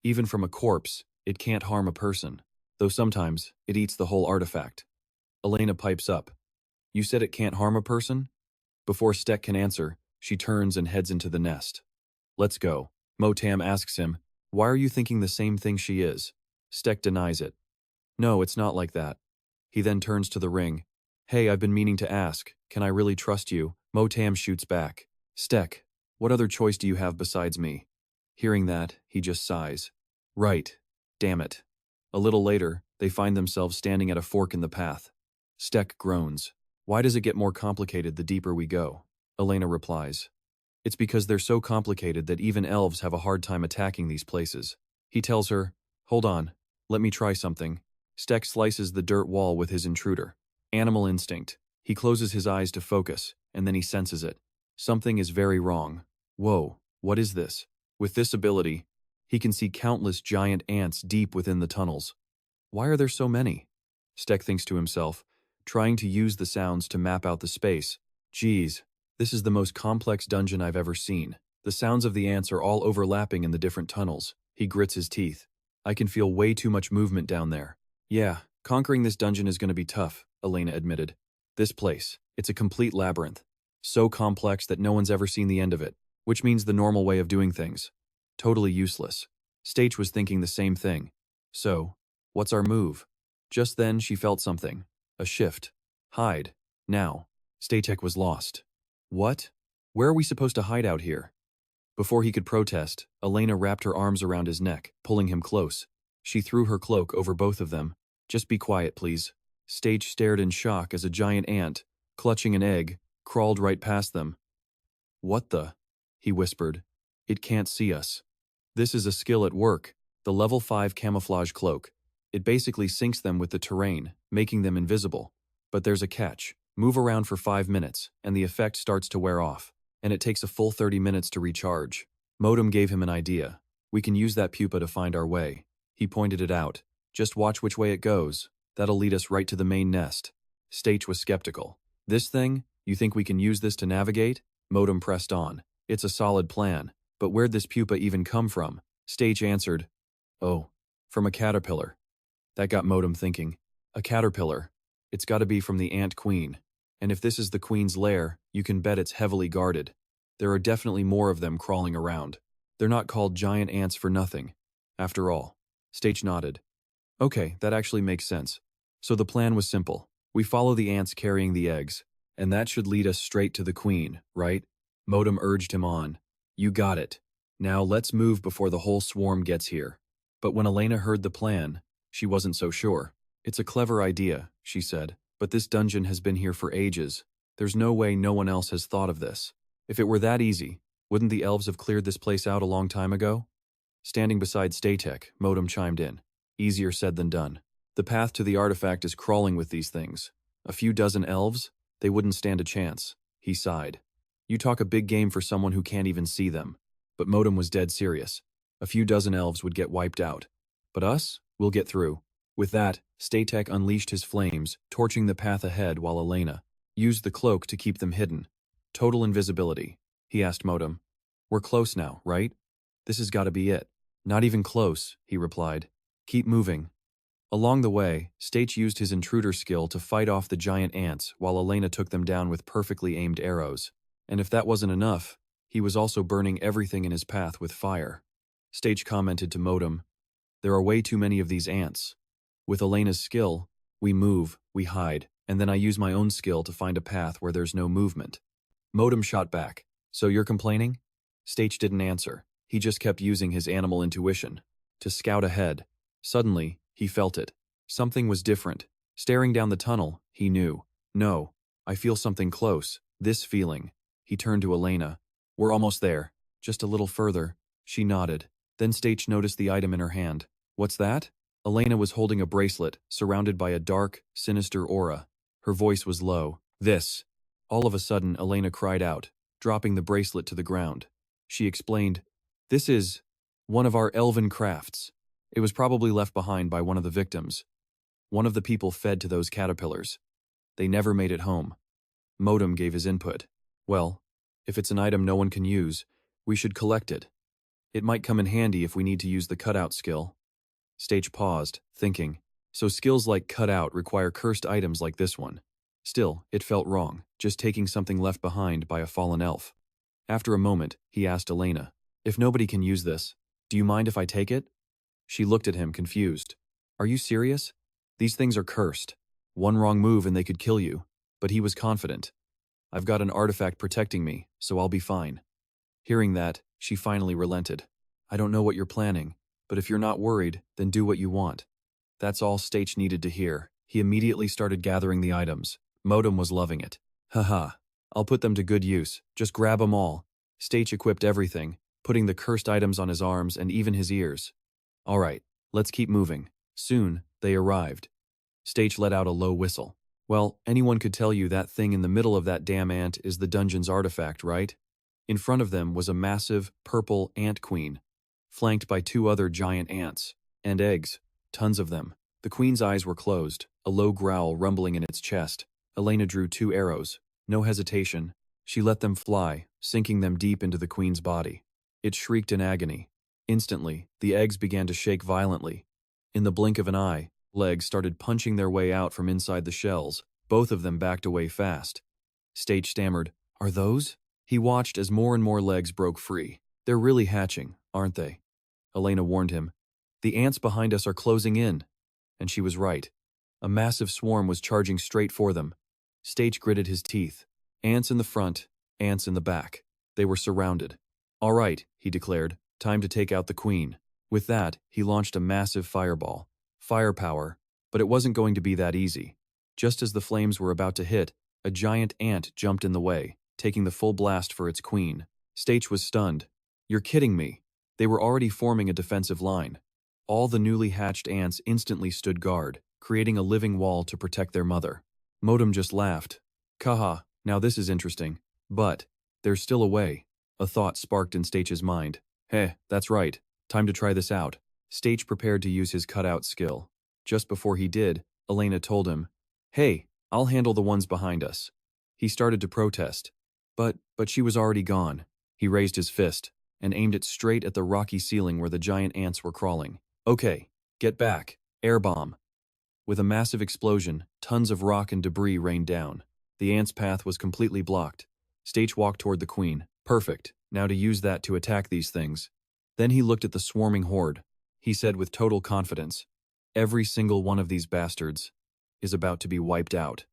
Even from a corpse, it can't harm a person, though sometimes it eats the whole artifact. Elena pipes up. "You said it can't harm a person?" Before Stek can answer, she turns and heads into the nest. "Let's go." Motam asks him, "Why are you thinking the same thing she is?" Stek denies it. "No, it's not like that." He then turns to the ring. "Hey, I've been meaning to ask, can I really trust you?" Motam shoots back. "Stek, what other choice do you have besides me?" Hearing that, he just sighs. "Right. Damn it." A little later, they find themselves standing at a fork in the path. Stek groans. "Why does it get more complicated the deeper we go?" Elena replies, "It's because they're so complicated that even elves have a hard time attacking these places." He tells her, "Hold on, let me try something." Stek slices the dirt wall with his intruder. Animal instinct. He closes his eyes to focus, and then he senses it. Something is very wrong. Whoa, what is this? With this ability, he can see countless giant ants deep within the tunnels. Why are there so many? Stek thinks to himself, trying to use the sounds to map out the space. Geez, this is the most complex dungeon I've ever seen. The sounds of the ants are all overlapping in the different tunnels. He grits his teeth. I can feel way too much movement down there. Yeah, conquering this dungeon is going to be tough, Elena admitted. This place, it's a complete labyrinth. So complex that no one's ever seen the end of it, which means the normal way of doing things. Totally useless. Stage was thinking the same thing. So, what's our move? Just then she felt something. A shift. Hide. Now. Statek was lost. What? Where are we supposed to hide out here? Before he could protest, Elena wrapped her arms around his neck, pulling him close. She threw her cloak over both of them. Just be quiet, please. Stage stared in shock as a giant ant, clutching an egg, crawled right past them. What the? He whispered. It can't see us. This is a skill at work, the level 5 camouflage cloak. It basically syncs them with the terrain, making them invisible. But there's a catch. Move around for 5 minutes, and the effect starts to wear off, and it takes a full 30 minutes to recharge. Motam gave him an idea. We can use that pupa to find our way. He pointed it out. Just watch which way it goes. That'll lead us right to the main nest. Stage was skeptical. This thing? You think we can use this to navigate? Motam pressed on. It's a solid plan. But where'd this pupa even come from? Stage answered, "Oh, from a caterpillar." That got Motam thinking. A caterpillar. It's gotta be from the ant queen. And if this is the queen's lair, you can bet it's heavily guarded. There are definitely more of them crawling around. They're not called giant ants for nothing. After all. Stage nodded. Okay, that actually makes sense. So the plan was simple. We follow the ants carrying the eggs, and that should lead us straight to the queen, right? Motam urged him on. You got it. Now let's move before the whole swarm gets here. But when Elena heard the plan, she wasn't so sure. It's a clever idea, she said, but this dungeon has been here for ages. There's no way no one else has thought of this. If it were that easy, wouldn't the elves have cleared this place out a long time ago? Standing beside Statek, Motam chimed in. Easier said than done. The path to the artifact is crawling with these things. A few dozen elves? They wouldn't stand a chance. He sighed. You talk a big game for someone who can't even see them. But Motam was dead serious. A few dozen elves would get wiped out. But us? We'll get through. With that, Statek unleashed his flames, torching the path ahead while Elena used the cloak to keep them hidden. Total invisibility. He asked Motam. We're close now, right? This has got to be it. Not even close, he replied. Keep moving. Along the way, Stage used his intruder skill to fight off the giant ants while Elena took them down with perfectly aimed arrows. And if that wasn't enough, he was also burning everything in his path with fire. Stage commented to Motam, "There are way too many of these ants. With Elena's skill, we move, we hide, and then I use my own skill to find a path where there's no movement." Motam shot back, "So you're complaining?" Stage didn't answer. He just kept using his animal intuition to scout ahead. Suddenly, he felt it. Something was different. Staring down the tunnel, he knew. "No, I feel something close. This feeling." He turned to Elena. "We're almost there. Just a little further." She nodded. Then Stage noticed the item in her hand. "What's that?" Elena was holding a bracelet, surrounded by a dark, sinister aura. Her voice was low. "This." All of a sudden, Elena cried out, dropping the bracelet to the ground. She explained, "This is one of our elven crafts. It was probably left behind by one of the victims. One of the people fed to those caterpillars. They never made it home." Motam gave his input. "Well, if it's an item no one can use, we should collect it. It might come in handy if we need to use the cutout skill." Stage paused, thinking. So skills like cutout require cursed items like this one. Still, it felt wrong, just taking something left behind by a fallen elf. After a moment, he asked Elena, "If nobody can use this, do you mind if I take it?" She looked at him, confused. "Are you serious? These things are cursed. One wrong move and they could kill you." But he was confident. "I've got an artifact protecting me, so I'll be fine." Hearing that, she finally relented. "I don't know what you're planning, but if you're not worried, then do what you want." That's all Stage needed to hear. He immediately started gathering the items. Motam was loving it. "Haha, I'll put them to good use. Just grab 'em all." Stage equipped everything, putting the cursed items on his arms and even his ears. "All right, let's keep moving." Soon, they arrived. Stage let out a low whistle. "Well, anyone could tell you that thing in the middle of that damn ant is the dungeon's artifact, right?" In front of them was a massive, purple ant queen, flanked by two other giant ants. And eggs. Tons of them. The queen's eyes were closed, a low growl rumbling in its chest. Elena drew 2 arrows. No hesitation. She let them fly, sinking them deep into the queen's body. It shrieked in agony. Instantly, the eggs began to shake violently. In the blink of an eye, legs started punching their way out from inside the shells. Both of them backed away fast. Stage stammered, "Are those?" He watched as more and more legs broke free. "They're really hatching, aren't they?" Elena warned him. "The ants behind us are closing in." And she was right. A massive swarm was charging straight for them. Stage gritted his teeth. Ants in the front, ants in the back. They were surrounded. "All right," he declared, "time to take out the queen." With that, he launched a massive fireball. Firepower, but it wasn't going to be that easy. Just as the flames were about to hit, a giant ant jumped in the way, taking the full blast for its queen. Stage was stunned. "You're kidding me." They were already forming a defensive line. All the newly hatched ants instantly stood guard, creating a living wall to protect their mother. Motam just laughed. "Kaha, now this is interesting. But there's still a way." A thought sparked in Stage's mind. "Heh, that's right. Time to try this out." Stage prepared to use his cutout skill. Just before he did, Elena told him, "Hey, I'll handle the ones behind us." He started to protest. But she was already gone. He raised his fist and aimed it straight at the rocky ceiling where the giant ants were crawling. "Okay, get back. Air bomb." With a massive explosion, tons of rock and debris rained down. The ants' path was completely blocked. Stage walked toward the queen. "Perfect. Now to use that to attack these things." Then he looked at the swarming horde. He said with total confidence, "Every single one of these bastards is about to be wiped out."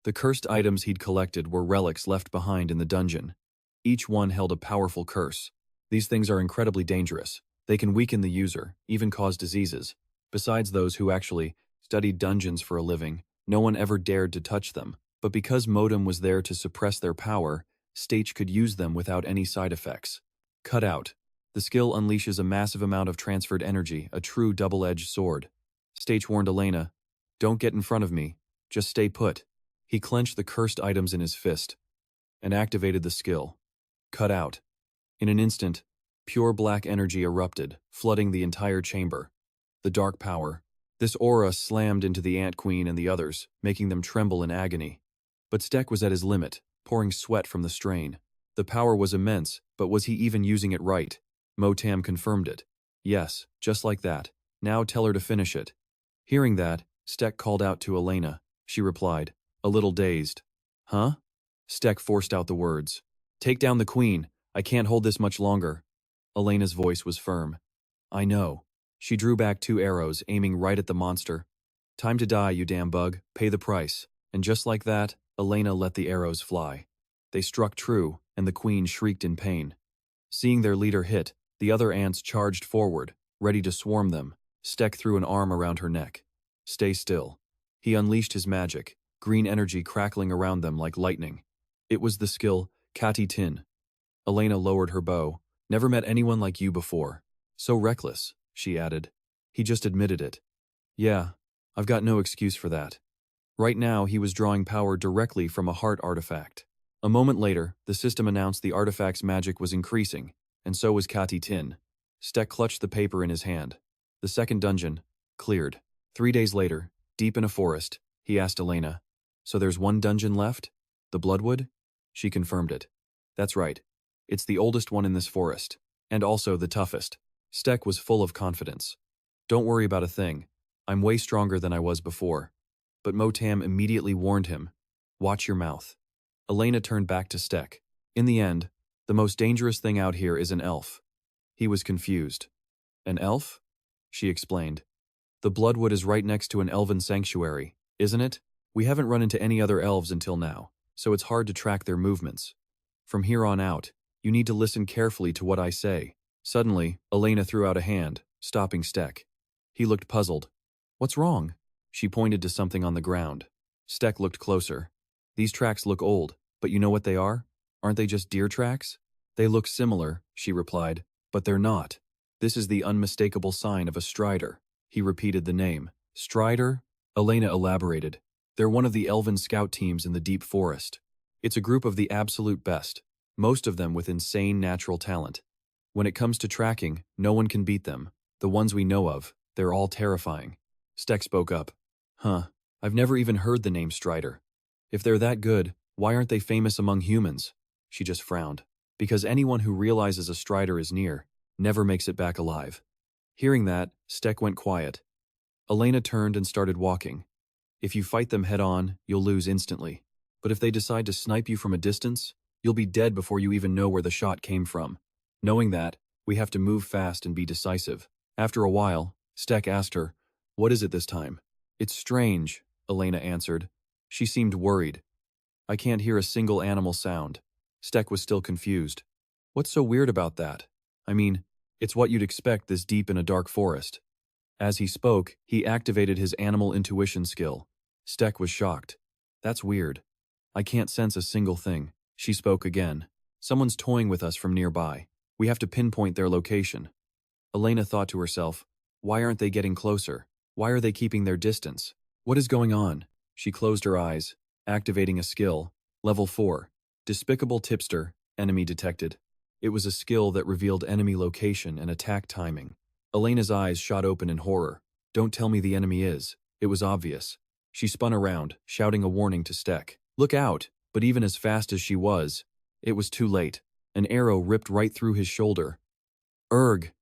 The cursed items he'd collected were relics left behind in the dungeon. Each one held a powerful curse. These things are incredibly dangerous. They can weaken the user, even cause diseases. Besides those who actually studied dungeons for a living, no one ever dared to touch them. But because Motam was there to suppress their power, Stage could use them without any side effects. Cut out. The skill unleashes a massive amount of transferred energy, a true double-edged sword. Stage warned Elena, "Don't get in front of me. Just stay put." He clenched the cursed items in his fist and activated the skill. Cut out. In an instant, pure black energy erupted, flooding the entire chamber. The dark power. This aura slammed into the Ant Queen and the others, making them tremble in agony. But Stek was at his limit, pouring sweat from the strain. The power was immense, but was he even using it right? Motam confirmed it. Yes, just like that. Now tell her to finish it. Hearing that, Stek called out to Elena. She replied, a little dazed. Huh? Stek forced out the words. Take down the queen. I can't hold this much longer. Elena's voice was firm. I know. She drew back 2 arrows, aiming right at the monster. Time to die, you damn bug. Pay the price. And just like that, Elena let the arrows fly. They struck true, and the queen shrieked in pain. Seeing their leader hit, the other ants charged forward, ready to swarm them. Stek threw an arm around her neck. Stay still. He unleashed his magic, green energy crackling around them like lightning. It was the skill, Kati Tin. Elena lowered her bow. Never met anyone like you before. So reckless, she added. He just admitted it. Yeah, I've got no excuse for that. Right now, he was drawing power directly from a heart artifact. A moment later, the system announced the artifact's magic was increasing, and so was Kati Tin. Stek clutched the paper in his hand. The second dungeon, cleared. 3 days later, deep in a forest, he asked Elena, so there's 1 dungeon left? The Bloodwood? She confirmed it. That's right. It's the oldest one in this forest, and also the toughest. Stek was full of confidence. Don't worry about a thing. I'm way stronger than I was before. But Motam immediately warned him. Watch your mouth. Elena turned back to Stek. In the end, the most dangerous thing out here is an elf. He was confused. An elf? She explained. The Bloodwood is right next to an elven sanctuary, isn't it? We haven't run into any other elves until now, so it's hard to track their movements. From here on out, you need to listen carefully to what I say. Suddenly, Elena threw out a hand, stopping Stek. He looked puzzled. What's wrong? She pointed to something on the ground. Stek looked closer. These tracks look old, but you know what they are? Aren't they just deer tracks? They look similar, she replied, but they're not. This is the unmistakable sign of a strider. He repeated the name. Strider? Elena elaborated. They're one of the elven scout teams in the deep forest. It's a group of the absolute best, most of them with insane natural talent. When it comes to tracking, no one can beat them. The ones we know of, they're all terrifying. Stek spoke up. Huh, I've never even heard the name Strider. If they're that good, why aren't they famous among humans? She just frowned. Because anyone who realizes a Strider is near never makes it back alive. Hearing that, Stek went quiet. Elena turned and started walking. If you fight them head-on, you'll lose instantly. But if they decide to snipe you from a distance, you'll be dead before you even know where the shot came from. Knowing that, we have to move fast and be decisive. After a while, Stek asked her, What is it this time? It's strange, Elena answered. She seemed worried. I can't hear a single animal sound. Stek was still confused. What's so weird about that? I mean, it's what you'd expect this deep in a dark forest. As he spoke, he activated his animal intuition skill. Stek was shocked. That's weird. I can't sense a single thing. She spoke again. Someone's toying with us from nearby. We have to pinpoint their location. Elena thought to herself, why aren't they getting closer? Why are they keeping their distance? What is going on? She closed her eyes, activating a skill. Level 4. Despicable Tipster, enemy detected. It was a skill that revealed enemy location and attack timing. Elena's eyes shot open in horror. Don't tell me the enemy is. It was obvious. She spun around, shouting a warning to Stek. Look out! But even as fast as she was, it was too late. An arrow ripped right through his shoulder. Erg!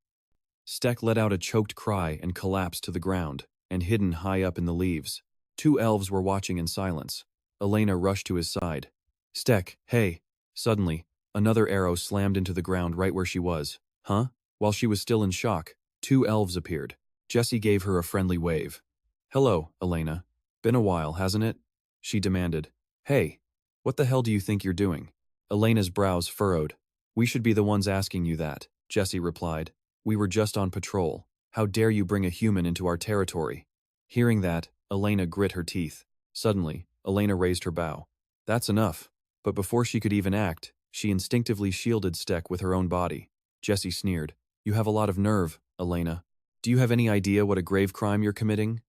Stek let out a choked cry and collapsed to the ground, and hidden high up in the leaves. 2 elves were watching in silence. Elena rushed to his side. Stek, hey! Suddenly, another arrow slammed into the ground right where she was. Huh? While she was still in shock, 2 elves appeared. Jessie gave her a friendly wave. Hello, Elena. Been a while, hasn't it? She demanded. Hey, what the hell do you think you're doing? Elena's brows furrowed. We should be the ones asking you that, Jessie replied. We were just on patrol. How dare you bring a human into our territory? Hearing that, Elena grit her teeth. Suddenly, Elena raised her bow. That's enough. But before she could even act, she instinctively shielded Stek with her own body. Jessie sneered. You have a lot of nerve, Elena. Do you have any idea what a grave crime you're committing?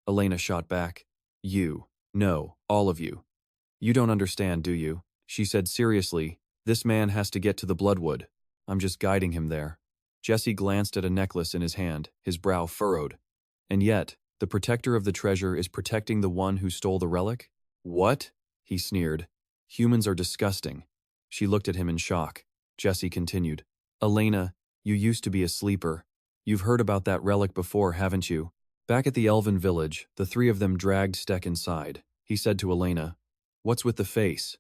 Elena shot back. You. No, all of you. You don't understand, do you? She said seriously. This man has to get to the Bloodwood. I'm just guiding him there. Jessie glanced at a necklace in his hand, his brow furrowed. And yet, the protector of the treasure is protecting the one who stole the relic? What? He sneered. Humans are disgusting. She looked at him in shock. Jessie continued. Elena, you used to be a sleeper. You've heard about that relic before, haven't you? Back at the elven village, the three of them dragged Stek inside. He said to Elena, "What's with the face?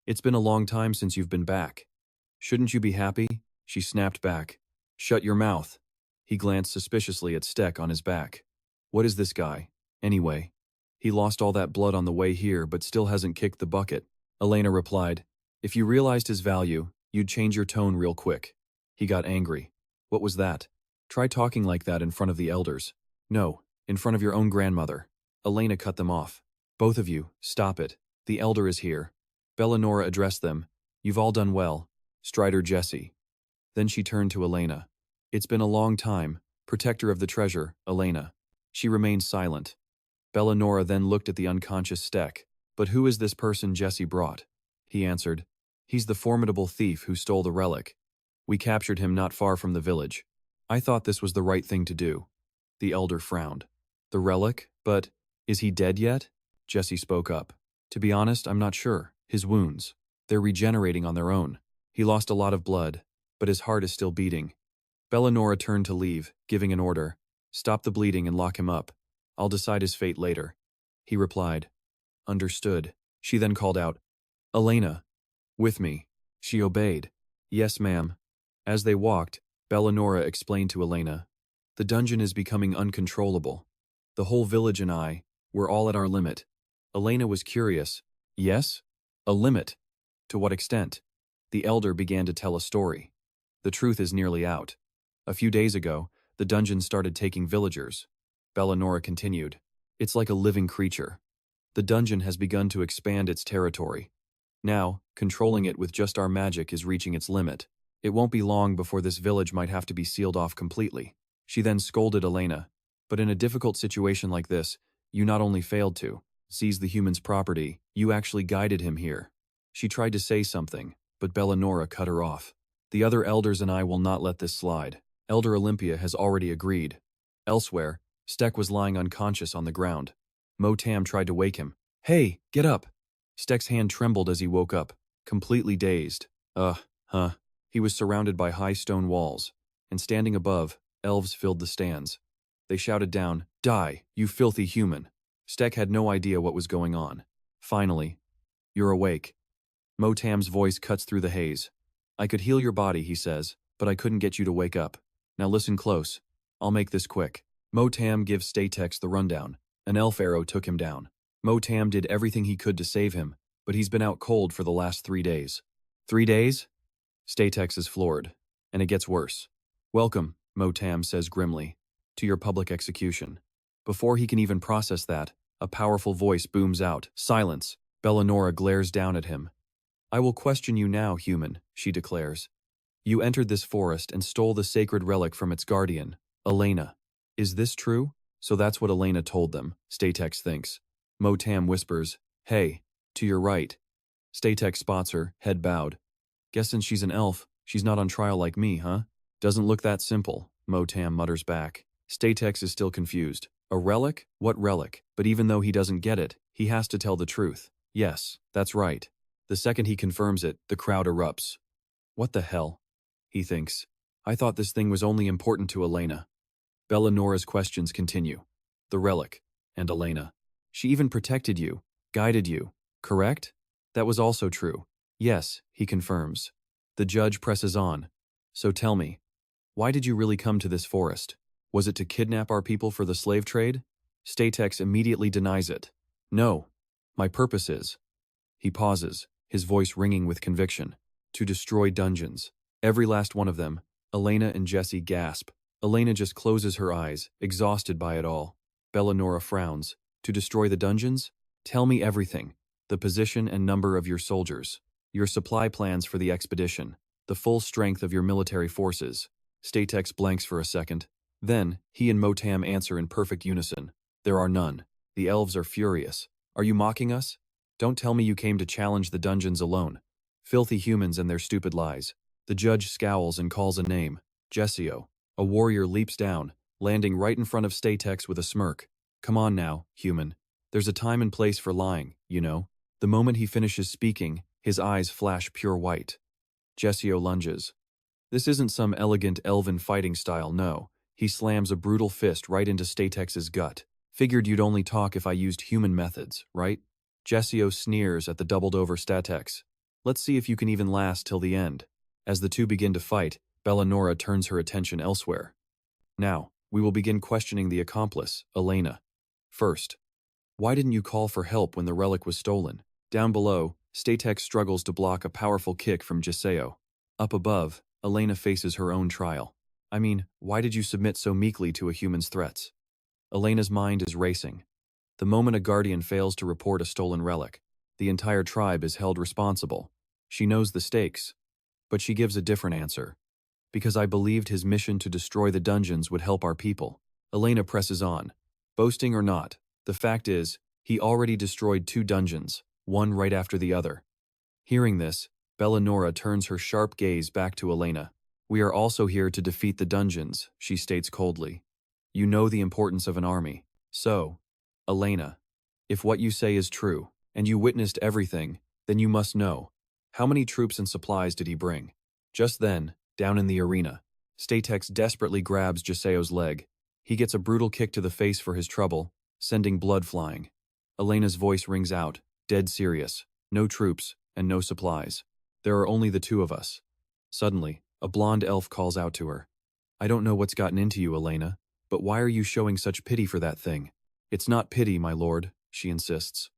It's been a long time since you've been back. Shouldn't you be happy?" She snapped back. "Shut your mouth." He glanced suspiciously at Stek on his back. "What is this guy, anyway? He lost all that blood on the way here but still hasn't kicked the bucket." Elena replied, "If you realized his value, you'd change your tone real quick." He got angry. "What was that? Try talking like that in front of the elders." "No, in front of your own grandmother." Elena cut them off. "Both of you, stop it. The elder is here." Bellanora addressed them. "You've all done well. Strider Jesse." Then she turned to Elena. "It's been a long time, protector of the treasure, Elena." She remained silent. Bellanora then looked at the unconscious Stek. "But who is this person Jesse brought?" He answered, "He's the formidable thief who stole the relic. We captured him not far from the village. I thought this was the right thing to do." The elder frowned. "The relic? But is he dead yet?" Jesse spoke up. "To be honest, I'm not sure. His wounds. They're regenerating on their own. He lost a lot of blood, but his heart is still beating." Bellanora turned to leave, giving an order. "Stop the bleeding and lock him up. I'll decide his fate later." He replied, "Understood." She then called out, "Elena, with me." She obeyed. "Yes, ma'am." As they walked, Bellanora explained to Elena, "The dungeon is becoming uncontrollable. The whole village and we're all at our limit." Elena was curious. "Yes? A limit? To what extent?" The elder began to tell a story. "The truth is nearly out. A few days ago, the dungeon started taking villagers." Bellanora continued, "It's like a living creature. The dungeon has begun to expand its territory. Now, controlling it with just our magic is reaching its limit. It won't be long before this village might have to be sealed off completely." She then scolded Elena. "But in a difficult situation like this, you not only failed to seize the human's property, you actually guided him here." She tried to say something, but Bellanora cut her off. "The other elders and I will not let this slide. Elder Olympia has already agreed." Elsewhere, Stek was lying unconscious on the ground. Motam tried to wake him. "Hey, get up!" Stek's hand trembled as he woke up, completely dazed. He was surrounded by high stone walls, and standing above, elves filled the stands. They shouted down, "Die, you filthy human!" Stek had no idea what was going on. Finally, "You're awake." Motam's voice cuts through the haze. "I could heal your body," he says, "but I couldn't get you to wake up. Now listen close. I'll make this quick." Motam gives Statex the rundown. An elf arrow took him down. Motam did everything he could to save him, but he's been out cold for the last 3 days. 3 days? Statex is floored, and it gets worse. "Welcome," Motam says grimly, "to your public execution." Before he can even process that, a powerful voice booms out, "Silence!" Bellanora glares down at him. "I will question you now, human," she declares. "You entered this forest and stole the sacred relic from its guardian, Elena. Is this true?" "So that's what Elena told them," Statex thinks. Motam whispers, "Hey, to your right." Statex spots her, head bowed. "Guess since she's an elf, she's not on trial like me, huh?" "Doesn't look that simple," Motam mutters back. Statex is still confused. "A relic? What relic?" But even though he doesn't get it, he has to tell the truth. "Yes, that's right." The second he confirms it, the crowd erupts. "What the hell?" he thinks. "I thought this thing was only important to Elena." Bellanora's questions continue. "The relic. And Elena. She even protected you, guided you, correct?" "That was also true." "Yes," he confirms. The judge presses on. "So tell me, why did you really come to this forest? Was it to kidnap our people for the slave trade?" Statex immediately denies it. "No. My purpose is..." He pauses, his voice ringing with conviction. "To destroy dungeons. Every last one of them." Elena and Jesse gasp. Elena just closes her eyes, exhausted by it all. Bellanora frowns. "To destroy the dungeons? Tell me everything. The position and number of your soldiers. Your supply plans for the expedition. The full strength of your military forces." Statex blanks for a second. Then, he and Motam answer in perfect unison. "There are none." The elves are furious. "Are you mocking us? Don't tell me you came to challenge the dungeons alone. Filthy humans and their stupid lies." The judge scowls and calls a name. Jessio. A warrior leaps down, landing right in front of Statex with a smirk. "Come on now, human. There's a time and place for lying, you know." The moment he finishes speaking, his eyes flash pure white. Jessio lunges. This isn't some elegant elven fighting style, no. He slams a brutal fist right into Statex's gut. Figured you'd only talk if I used human methods, right? Jessio sneers at the doubled-over Statex. Let's see if you can even last till the end. As the two begin to fight, Bellanora turns her attention elsewhere. Now, we will begin questioning the accomplice, Elena. First, why didn't you call for help when the relic was stolen? Down below, Statex struggles to block a powerful kick from Jessio. Up above, Elena faces her own trial. I mean, why did you submit so meekly to a human's threats? Elena's mind is racing. The moment a guardian fails to report a stolen relic, the entire tribe is held responsible. She knows the stakes, but she gives a different answer. Because I believed his mission to destroy the dungeons would help our people. Elena presses on. Boasting or not, the fact is, he already destroyed 2 dungeons, one right after the other. Hearing this, Bellanora turns her sharp gaze back to Elena. We are also here to defeat the dungeons, she states coldly. You know the importance of an army. So, Elena, if what you say is true, and you witnessed everything, then you must know. How many troops and supplies did he bring? Just then, down in the arena, Statex desperately grabs Jesseo's leg. He gets a brutal kick to the face for his trouble, sending blood flying. Elena's voice rings out, dead serious. No troops, and no supplies. There are only the 2 of us. Suddenly, a blonde elf calls out to her. I don't know what's gotten into you, Elena, but why are you showing such pity for that thing? It's not pity, my lord, she insists.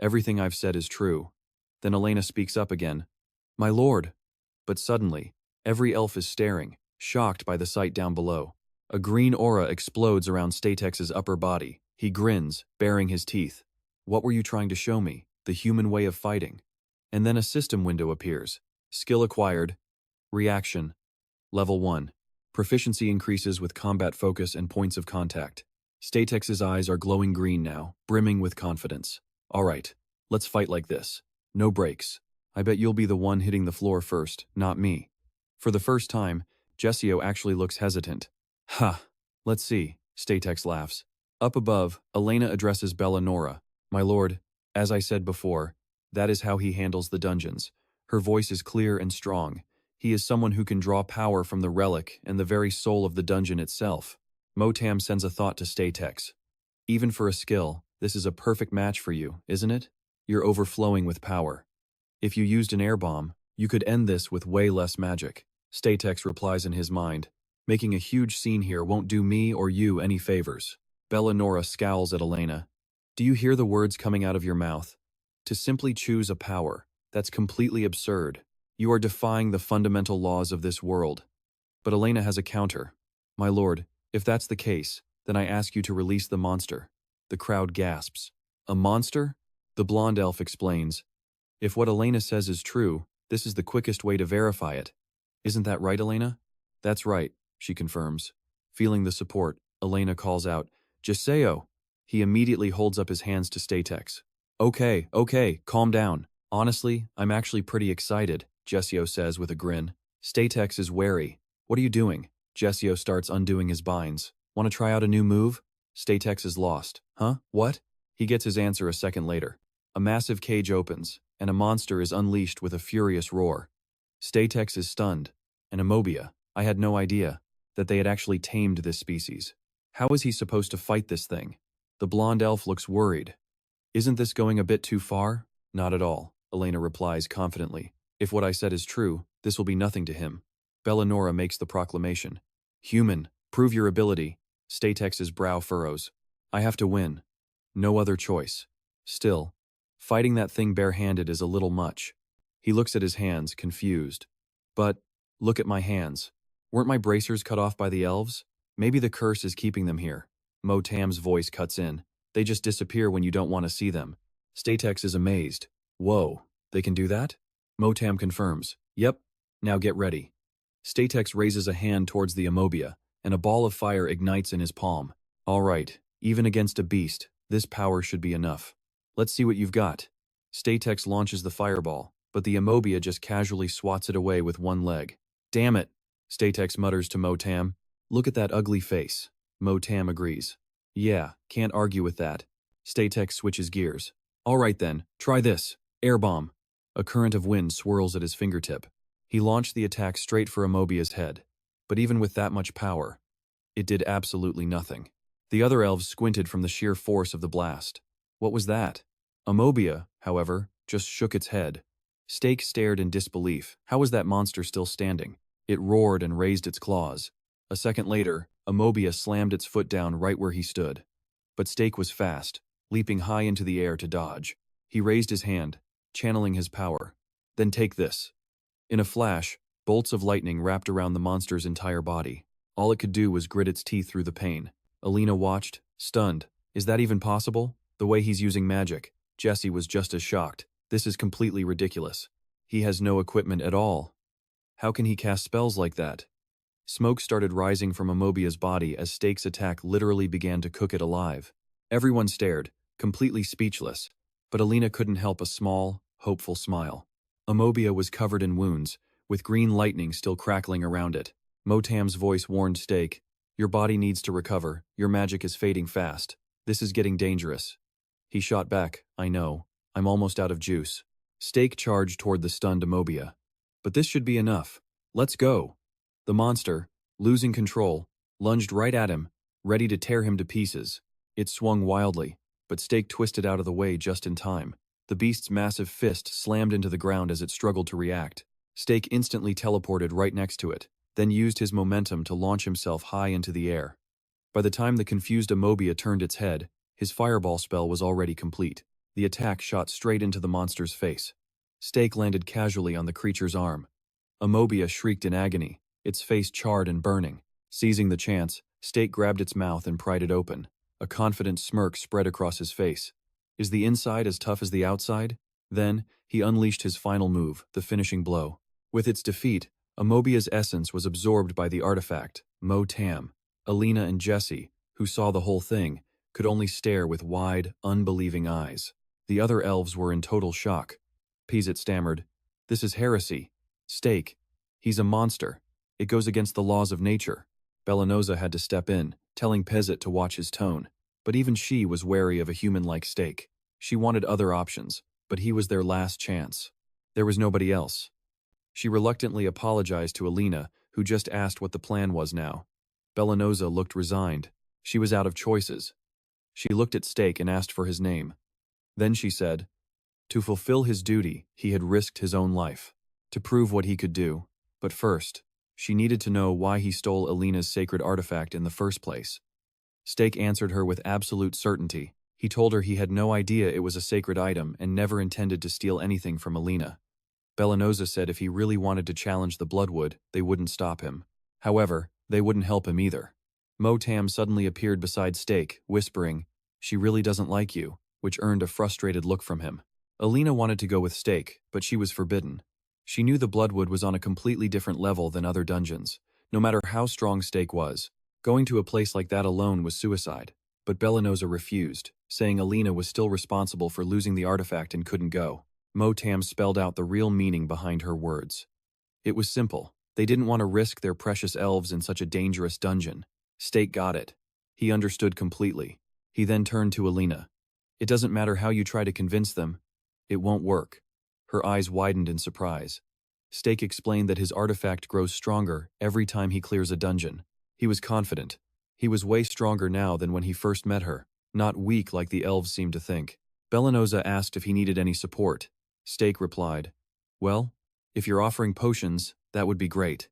Everything I've said is true. Then Elena speaks up again. My lord. But suddenly, every elf is staring, shocked by the sight down below. A green aura explodes around Statex's upper body. He grins, baring his teeth. What were you trying to show me? The human way of fighting. And then a system window appears. Skill acquired. Reaction. Level 1. Proficiency increases with combat focus and points of contact. Statex's eyes are glowing green now, brimming with confidence. All right, let's fight like this. No breaks. I bet you'll be the one hitting the floor first, not me. For the first time, Jessio actually looks hesitant. Ha! Let's see, Statex laughs. Up above, Elena addresses Bellanora. My lord, as I said before, that is how he handles the dungeons. Her voice is clear and strong. He is someone who can draw power from the relic and the very soul of the dungeon itself. Motam sends a thought to Statex. Even for a skill, this is a perfect match for you, isn't it? You're overflowing with power. If you used an air bomb, you could end this with way less magic. Statex replies in his mind. Making a huge scene here won't do me or you any favors. Bellanora scowls at Elena. Do you hear the words coming out of your mouth? To simply choose a power, that's completely absurd. You are defying the fundamental laws of this world. But Elena has a counter. My lord, if that's the case, then I ask you to release the monster. The crowd gasps. A monster? The blonde elf explains. If what Elena says is true, this is the quickest way to verify it. Isn't that right, Elena? That's right, she confirms. Feeling the support, Elena calls out, Jesseo! He immediately holds up his hands to Statex. Okay, calm down. Honestly, I'm actually pretty excited, Jessio says with a grin. Statex is wary. What are you doing? Jessio starts undoing his binds. Want to try out a new move? Statex is lost. Huh? What? He gets his answer a second later. A massive cage opens, and a monster is unleashed with a furious roar. Statex is stunned. An Amobia. I had no idea that they had actually tamed this species. How is he supposed to fight this thing? The blonde elf looks worried. Isn't this going a bit too far? Not at all, Elena replies confidently. If what I said is true, this will be nothing to him. Bellanora makes the proclamation. Human, prove your ability. Statex's brow furrows. I have to win. No other choice. Still, fighting that thing barehanded is a little much. He looks at his hands, confused. But, look at my hands. Weren't my bracers cut off by the elves? Maybe the curse is keeping them here. Motam's voice cuts in. They just disappear when you don't want to see them. Statex is amazed. Whoa, they can do that? Motam confirms. Yep, now get ready. Statex raises a hand towards the Amobia, and a ball of fire ignites in his palm. All right, even against a beast, this power should be enough. Let's see what you've got. Statex launches the fireball, but the Amobia just casually swats it away with one leg. Damn it, Statex mutters to Motam. Look at that ugly face. Motam agrees. Yeah, can't argue with that. Statex switches gears. All right then, try this. Air bomb. A current of wind swirls at his fingertip. He launched the attack straight for Amobia's head. But even with that much power, It did absolutely nothing. The other elves squinted from the sheer force of the blast. What was that? Amobia, however, just shook its head. Stake stared in disbelief. How was that monster still standing? It roared and raised its claws. A second later, Amobia slammed its foot down right where he stood. But Stake was fast, leaping high into the air to dodge. He raised his hand, channeling his power. Then take this. In a flash, bolts of lightning wrapped around the monster's entire body. All it could do was grit its teeth through the pain. Alina watched, stunned. Is that even possible? The way he's using magic. Jesse was just as shocked. This is completely ridiculous. He has no equipment at all. How can he cast spells like that? Smoke started rising from Amobia's body as Stake's attack literally began to cook it alive. Everyone stared, completely speechless, but Alina couldn't help a small, hopeful smile. Amobia was covered in wounds, with green lightning still crackling around it. Motam's voice warned Stake, "Your body needs to recover, your magic is fading fast. This is getting dangerous." He shot back, "I know. I'm almost out of juice." Stake charged toward the stunned Amobia. "But this should be enough. Let's go." The monster, losing control, lunged right at him, ready to tear him to pieces. It swung wildly, but Stake twisted out of the way just in time. The beast's massive fist slammed into the ground as it struggled to react. Stake instantly teleported right next to it, then used his momentum to launch himself high into the air. By the time the confused Amobia turned its head, his fireball spell was already complete. The attack shot straight into the monster's face. Stake landed casually on the creature's arm. Amobia shrieked in agony, its face charred and burning. Seizing the chance, Stake grabbed its mouth and pried it open. A confident smirk spread across his face. Is the inside as tough as the outside? Then, he unleashed his final move, the finishing blow. With its defeat, Amobia's essence was absorbed by the artifact, Motam. Alina and Jesse, who saw the whole thing, could only stare with wide, unbelieving eyes. The other elves were in total shock. Peasat stammered, "This is heresy. Stake. He's a monster. It goes against the laws of nature." Bellanoza had to step in, telling Peasat to watch his tone. But even she was wary of a human like Stake. She wanted other options, but he was their last chance. There was nobody else. She reluctantly apologized to Alina, who just asked what the plan was now. Bellanoza looked resigned. She was out of choices. She looked at Stake and asked for his name. Then she said, to fulfill his duty, he had risked his own life. To prove what he could do. But first, she needed to know why he stole Alina's sacred artifact in the first place. Stake answered her with absolute certainty. He told her he had no idea it was a sacred item and never intended to steal anything from Alina. Bellanoza said if he really wanted to challenge the Bloodwood, they wouldn't stop him. However, they wouldn't help him either. Motam suddenly appeared beside Stake, whispering, "She really doesn't like you," which earned a frustrated look from him. Alina wanted to go with Stake, but she was forbidden. She knew the Bloodwood was on a completely different level than other dungeons. No matter how strong Stake was, going to a place like that alone was suicide. But Bellanoza refused, saying Alina was still responsible for losing the artifact and couldn't go. Motam spelled out the real meaning behind her words. It was simple. They didn't want to risk their precious elves in such a dangerous dungeon. Stake got it. He understood completely. He then turned to Alina. "It doesn't matter how you try to convince them. It won't work." Her eyes widened in surprise. Stake explained that his artifact grows stronger every time he clears a dungeon. He was confident. He was way stronger now than when he first met her, not weak like the elves seemed to think. Bellanoza asked if he needed any support. Stake replied, "Well, if you're offering potions, that would be great."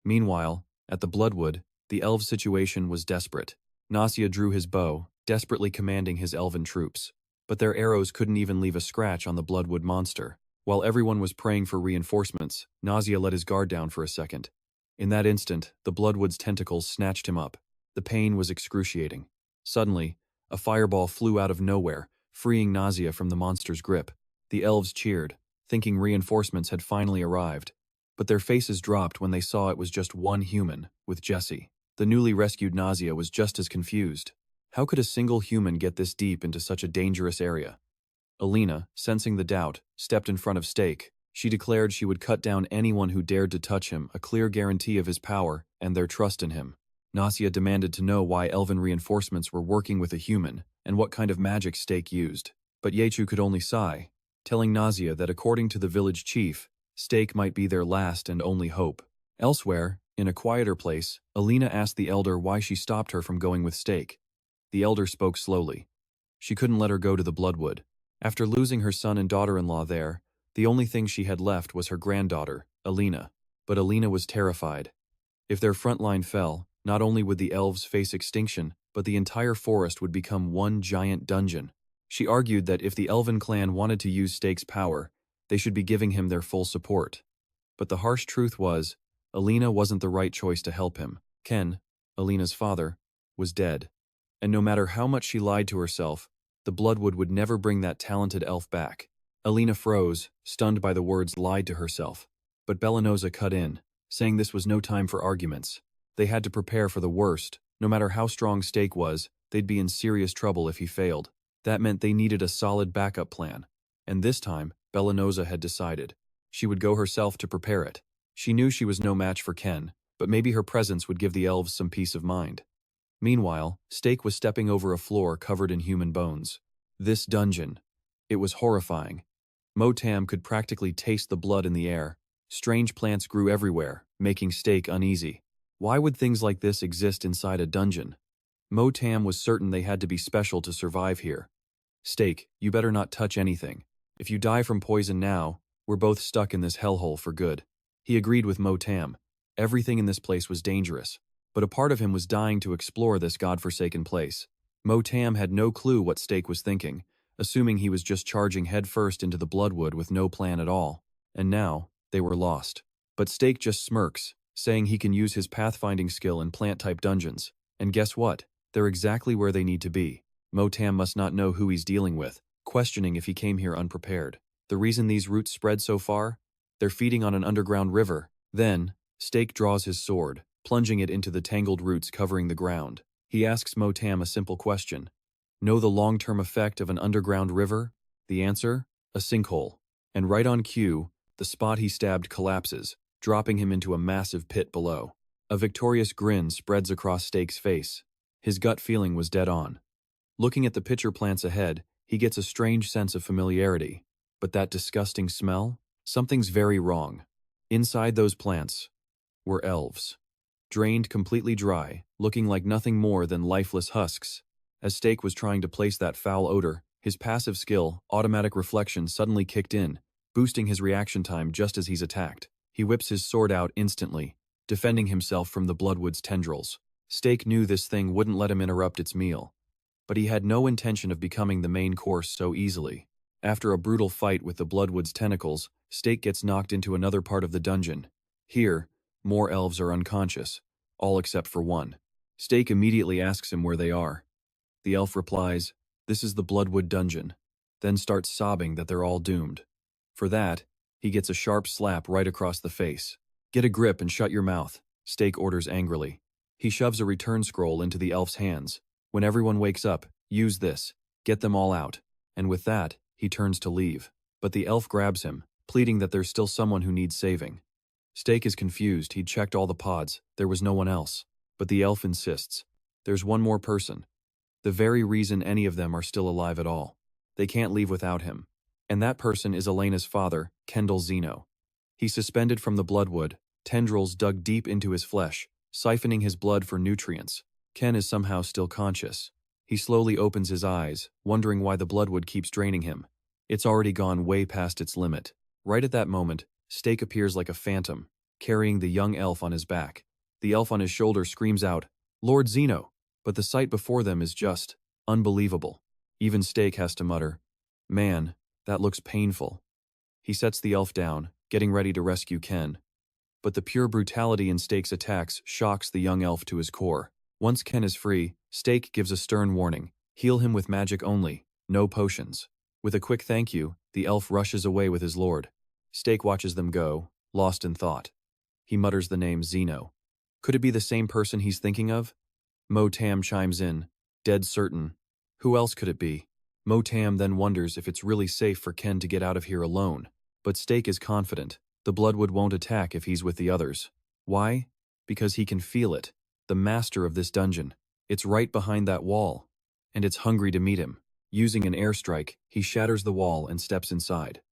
Meanwhile, at the Bloodwood, the elves' situation was desperate. Nausea drew his bow, desperately commanding his elven troops. But their arrows couldn't even leave a scratch on the Bloodwood monster. While everyone was praying for reinforcements, Nausea let his guard down for a second. In that instant, the Bloodwood's tentacles snatched him up. The pain was excruciating. Suddenly, a fireball flew out of nowhere, freeing Nausea from the monster's grip. The elves cheered, thinking reinforcements had finally arrived. But their faces dropped when they saw it was just one human, with Jesse. The newly rescued Nausea was just as confused. How could a single human get this deep into such a dangerous area? Alina, sensing the doubt, stepped in front of Stake. She declared she would cut down anyone who dared to touch him, a clear guarantee of his power and their trust in him. Nausea demanded to know why elven reinforcements were working with a human and what kind of magic Stake used. But Yechu could only sigh, telling Nausea that according to the village chief, Stake might be their last and only hope. Elsewhere, In a quieter place, Alina asked the elder why she stopped her from going with Stake. The elder spoke slowly. She couldn't let her go to the Bloodwood. After losing her son and daughter-in-law there, the only thing she had left was her granddaughter, Alina. But Alina was terrified. If their front line fell, not only would the elves face extinction, but the entire forest would become one giant dungeon. She argued that if the elven clan wanted to use Stake's power, they should be giving him their full support. But the harsh truth was, Alina wasn't the right choice to help him. Ken, Alina's father, was dead. And no matter how much she lied to herself, the Bloodwood would never bring that talented elf back. Alina froze, stunned by the words lied to herself. But Bellanosa cut in, saying this was no time for arguments. They had to prepare for the worst. No matter how strong Stake was, they'd be in serious trouble if he failed. That meant they needed a solid backup plan. And this time, Bellanosa had decided. She would go herself to prepare it. She knew she was no match for Ken, but maybe her presence would give the elves some peace of mind. Meanwhile, Stake was stepping over a floor covered in human bones. This dungeon. It was horrifying. Motam could practically taste the blood in the air. Strange plants grew everywhere, making Stake uneasy. Why would things like this exist inside a dungeon? Motam was certain they had to be special to survive here. Stake, you better not touch anything. If you die from poison now, we're both stuck in this hellhole for good. He agreed with Motam. Everything in this place was dangerous, but a part of him was dying to explore this godforsaken place. Motam had no clue what Stake was thinking, assuming he was just charging headfirst into the Bloodwood with no plan at all. And now, they were lost. But Stake just smirks, saying he can use his pathfinding skill in plant-type dungeons. And guess what? They're exactly where they need to be. Motam must not know who he's dealing with, questioning if he came here unprepared. The reason these roots spread so far? They're feeding on an underground river. Then, Stake draws his sword, plunging it into the tangled roots covering the ground. He asks Motam a simple question. Know the long-term effect of an underground river? The answer? A sinkhole. And right on cue, the spot he stabbed collapses, dropping him into a massive pit below. A victorious grin spreads across Stake's face. His gut feeling was dead on. Looking at the pitcher plants ahead, he gets a strange sense of familiarity. But that disgusting smell? Something's very wrong. Inside those plants were elves. Drained completely dry, looking like nothing more than lifeless husks. As Stake was trying to place that foul odor, his passive skill, automatic reflection, suddenly kicked in, boosting his reaction time just as he's attacked. He whips his sword out instantly, defending himself from the Bloodwood's tendrils. Stake knew this thing wouldn't let him interrupt its meal. But he had no intention of becoming the main course so easily. After a brutal fight with the Bloodwood's tentacles, Stake gets knocked into another part of the dungeon. Here, more elves are unconscious, all except for one. Stake immediately asks him where they are. The elf replies, "This is the Bloodwood dungeon," then starts sobbing that they're all doomed. For that, he gets a sharp slap right across the face. "Get a grip and shut your mouth," Stake orders angrily. He shoves a return scroll into the elf's hands. "When everyone wakes up, use this. Get them all out." And with that, he turns to leave. But the elf grabs him, pleading that there's still someone who needs saving. Stake is confused. He'd checked all the pods. There was no one else. But the elf insists. There's one more person. The very reason any of them are still alive at all. They can't leave without him. And that person is Elena's father, Kendall Zeno. He's suspended from the Bloodwood, tendrils dug deep into his flesh, siphoning his blood for nutrients. Ken is somehow still conscious. He slowly opens his eyes, wondering why the Bloodwood keeps draining him. It's already gone way past its limit. Right at that moment, Stake appears like a phantom, carrying the young elf on his back. The elf on his shoulder screams out, "Lord Zeno!" But the sight before them is just unbelievable. Even Stake has to mutter, "Man, that looks painful." He sets the elf down, getting ready to rescue Ken. But the pure brutality in Stake's attacks shocks the young elf to his core. Once Ken is free, Stake gives a stern warning, heal him with magic only, no potions. With a quick thank you, the elf rushes away with his lord. Stake watches them go, lost in thought. He mutters the name Zeno. Could it be the same person he's thinking of? Motam chimes in, dead certain. Who else could it be? Motam then wonders if it's really safe for Ken to get out of here alone. But Stake is confident. The Bloodwood won't attack if he's with the others. Why? Because he can feel it. The master of this dungeon. It's right behind that wall. And it's hungry to meet him. Using an airstrike, he shatters the wall and steps inside.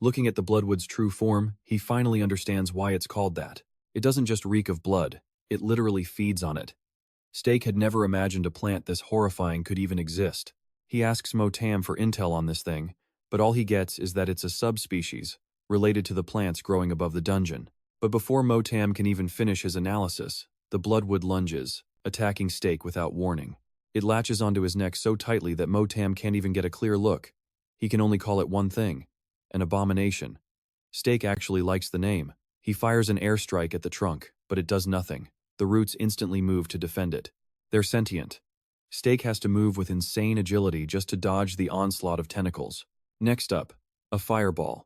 Looking at the Bloodwood's true form, he finally understands why it's called that. It doesn't just reek of blood, it literally feeds on it. Steak had never imagined a plant this horrifying could even exist. He asks Motam for intel on this thing, but all he gets is that it's a subspecies, related to the plants growing above the dungeon. But before Motam can even finish his analysis, the bloodwood lunges, attacking Steak without warning. It latches onto his neck so tightly that Motam can't even get a clear look. He can only call it one thing: an abomination. Steak actually likes the name. He fires an airstrike at the trunk, but it does nothing. The roots instantly move to defend it. They're sentient. Steak has to move with insane agility just to dodge the onslaught of tentacles. Next up, a fireball.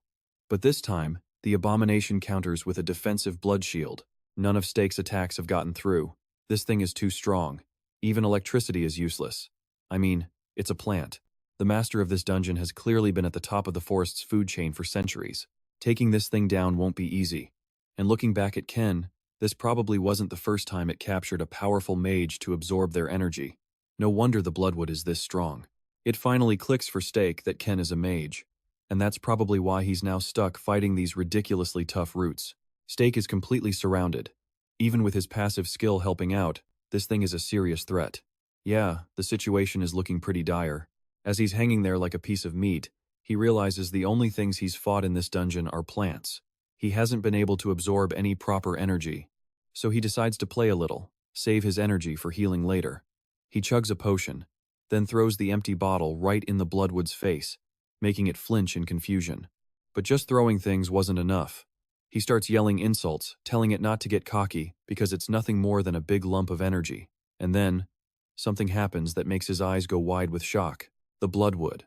But this time, the abomination counters with a defensive blood shield. None of Steak's attacks have gotten through. This thing is too strong. Even electricity is useless. I mean, it's a plant. The master of this dungeon has clearly been at the top of the forest's food chain for centuries. Taking this thing down won't be easy. And looking back at Ken, this probably wasn't the first time it captured a powerful mage to absorb their energy. No wonder the bloodwood is this strong. It finally clicks for Steak that Ken is a mage. And that's probably why he's now stuck fighting these ridiculously tough roots. Steak is completely surrounded. Even with his passive skill helping out, this thing is a serious threat. Yeah, the situation is looking pretty dire. As he's hanging there like a piece of meat, he realizes the only things he's fought in this dungeon are plants. He hasn't been able to absorb any proper energy. So he decides to play a little, save his energy for healing later. He chugs a potion, then throws the empty bottle right in the bloodwood's face, making it flinch in confusion. But just throwing things wasn't enough. He starts yelling insults, telling it not to get cocky because it's nothing more than a big lump of energy. And then, something happens that makes his eyes go wide with shock. The bloodwood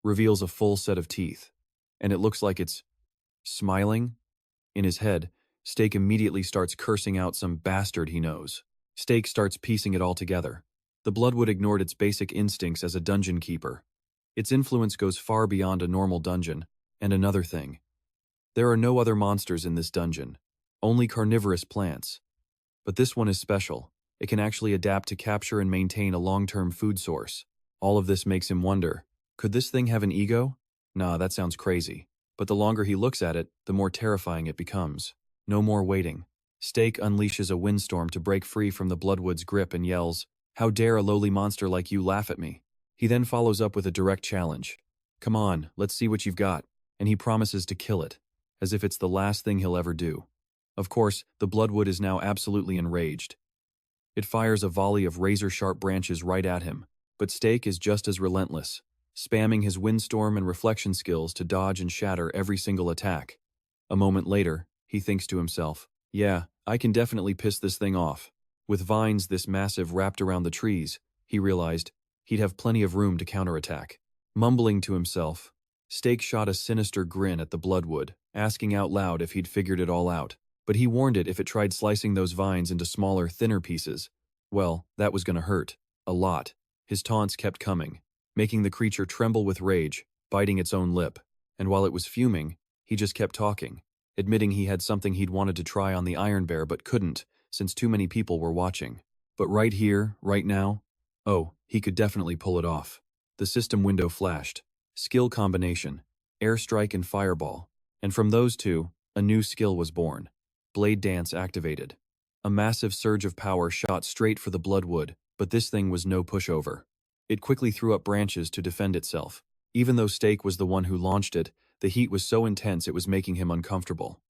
reveals a full set of teeth, and it looks like it's smiling. In his head, Steak immediately starts cursing out some bastard he knows. Steak starts piecing it all together. The bloodwood ignored its basic instincts as a dungeon keeper. Its influence goes far beyond a normal dungeon. And another thing. There are no other monsters in this dungeon, only carnivorous plants. But this one is special. It can actually adapt to capture and maintain a long-term food source. All of this makes him wonder, could this thing have an ego? Nah, that sounds crazy. But the longer he looks at it, the more terrifying it becomes. No more waiting. Steak unleashes a windstorm to break free from the bloodwood's grip and yells, "How dare a lowly monster like you laugh at me?" He then follows up with a direct challenge. "Come on, let's see what you've got." And he promises to kill it, as if it's the last thing he'll ever do. Of course, the bloodwood is now absolutely enraged. It fires a volley of razor-sharp branches right at him, but Steak is just as relentless, spamming his windstorm and reflection skills to dodge and shatter every single attack. A moment later, he thinks to himself, yeah, I can definitely piss this thing off. With vines this massive wrapped around the trees, he realized he'd have plenty of room to counterattack. Mumbling to himself, Steak shot a sinister grin at the bloodwood, asking out loud if he'd figured it all out. But he warned it if it tried slicing those vines into smaller, thinner pieces, well, that was gonna hurt. A lot. His taunts kept coming, making the creature tremble with rage, biting its own lip. And while it was fuming, he just kept talking, admitting he had something he'd wanted to try on the Iron Bear but couldn't, since too many people were watching. But right here, right now, oh, he could definitely pull it off. The system window flashed. Skill combination, airstrike and fireball. And from those two, a new skill was born. Blade Dance activated. A massive surge of power shot straight for the bloodwood, but this thing was no pushover. It quickly threw up branches to defend itself. Even though Steak was the one who launched it, the heat was so intense it was making him uncomfortable.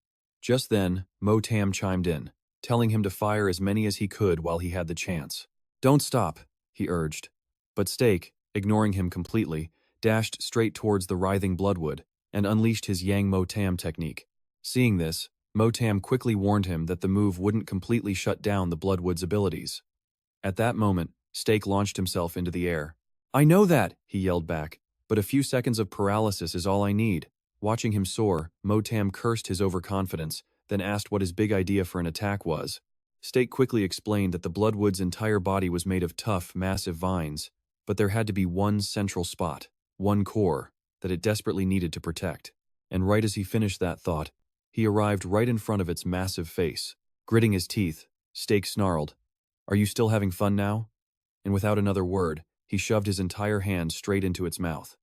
Just then, Motam chimed in, telling him to fire as many as he could while he had the chance. Don't stop, he urged. But Steak, ignoring him completely, dashed straight towards the writhing bloodwood and unleashed his Yang Motam technique. Seeing this, Motam quickly warned him that the move wouldn't completely shut down the bloodwood's abilities. At that moment, Steak launched himself into the air. I know that, he yelled back, but a few seconds of paralysis is all I need. Watching him soar, Motam cursed his overconfidence, then asked what his big idea for an attack was. Steak quickly explained that the bloodwood's entire body was made of tough, massive vines, but there had to be one central spot, one core, that it desperately needed to protect. And right as he finished that thought, he arrived right in front of its massive face. Gritting his teeth, Steak snarled, Are you still having fun now? And without another word, he shoved his entire hand straight into its mouth.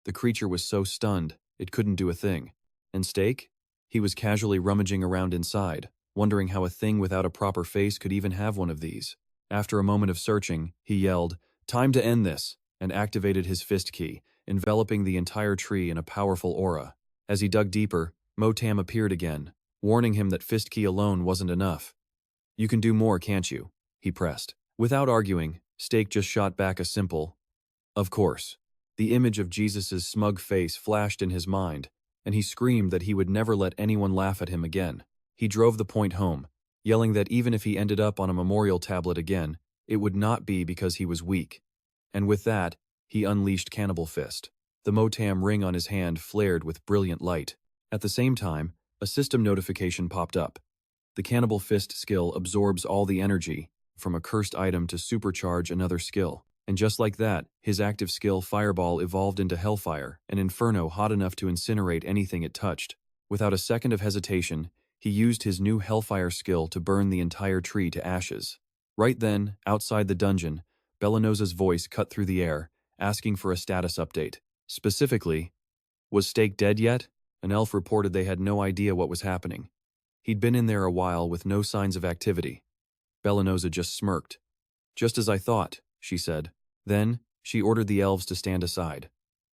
The creature was so stunned, it couldn't do a thing. And Steak? He was casually rummaging around inside, wondering how a thing without a proper face could even have one of these. After a moment of searching, he yelled, "Time to end this," and activated his fist key, enveloping the entire tree in a powerful aura. As he dug deeper, Motam appeared again, warning him that fist key alone wasn't enough. "You can do more, can't you?" he pressed. Without arguing, Stake just shot back a simple, "Of course." The image of Jesus' smug face flashed in his mind, and he screamed that he would never let anyone laugh at him again. He drove the point home, yelling that even if he ended up on a memorial tablet again, it would not be because he was weak. And with that, he unleashed Cannibal Fist. The Motam ring on his hand flared with brilliant light. At the same time, a system notification popped up. The Cannibal Fist skill absorbs all the energy from a cursed item to supercharge another skill. And just like that, his active skill Fireball evolved into Hellfire, an inferno hot enough to incinerate anything it touched. Without a second of hesitation, he used his new Hellfire skill to burn the entire tree to ashes. Right then, outside the dungeon, Bellanosa's voice cut through the air, asking for a status update. Specifically, was Stake dead yet? An elf reported they had no idea what was happening. He'd been in there a while with no signs of activity. Bellanosa just smirked. "Just as I thought," she said. Then, she ordered the elves to stand aside.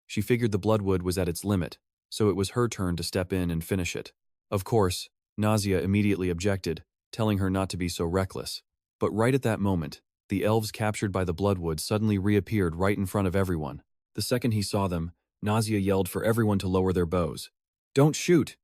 She figured the bloodwood was at its limit, so it was her turn to step in and finish it. Of course, Nausea immediately objected, telling her not to be so reckless. But right at that moment, the elves captured by the bloodwood suddenly reappeared right in front of everyone. The second he saw them, Nausea yelled for everyone to lower their bows. "Don't shoot!"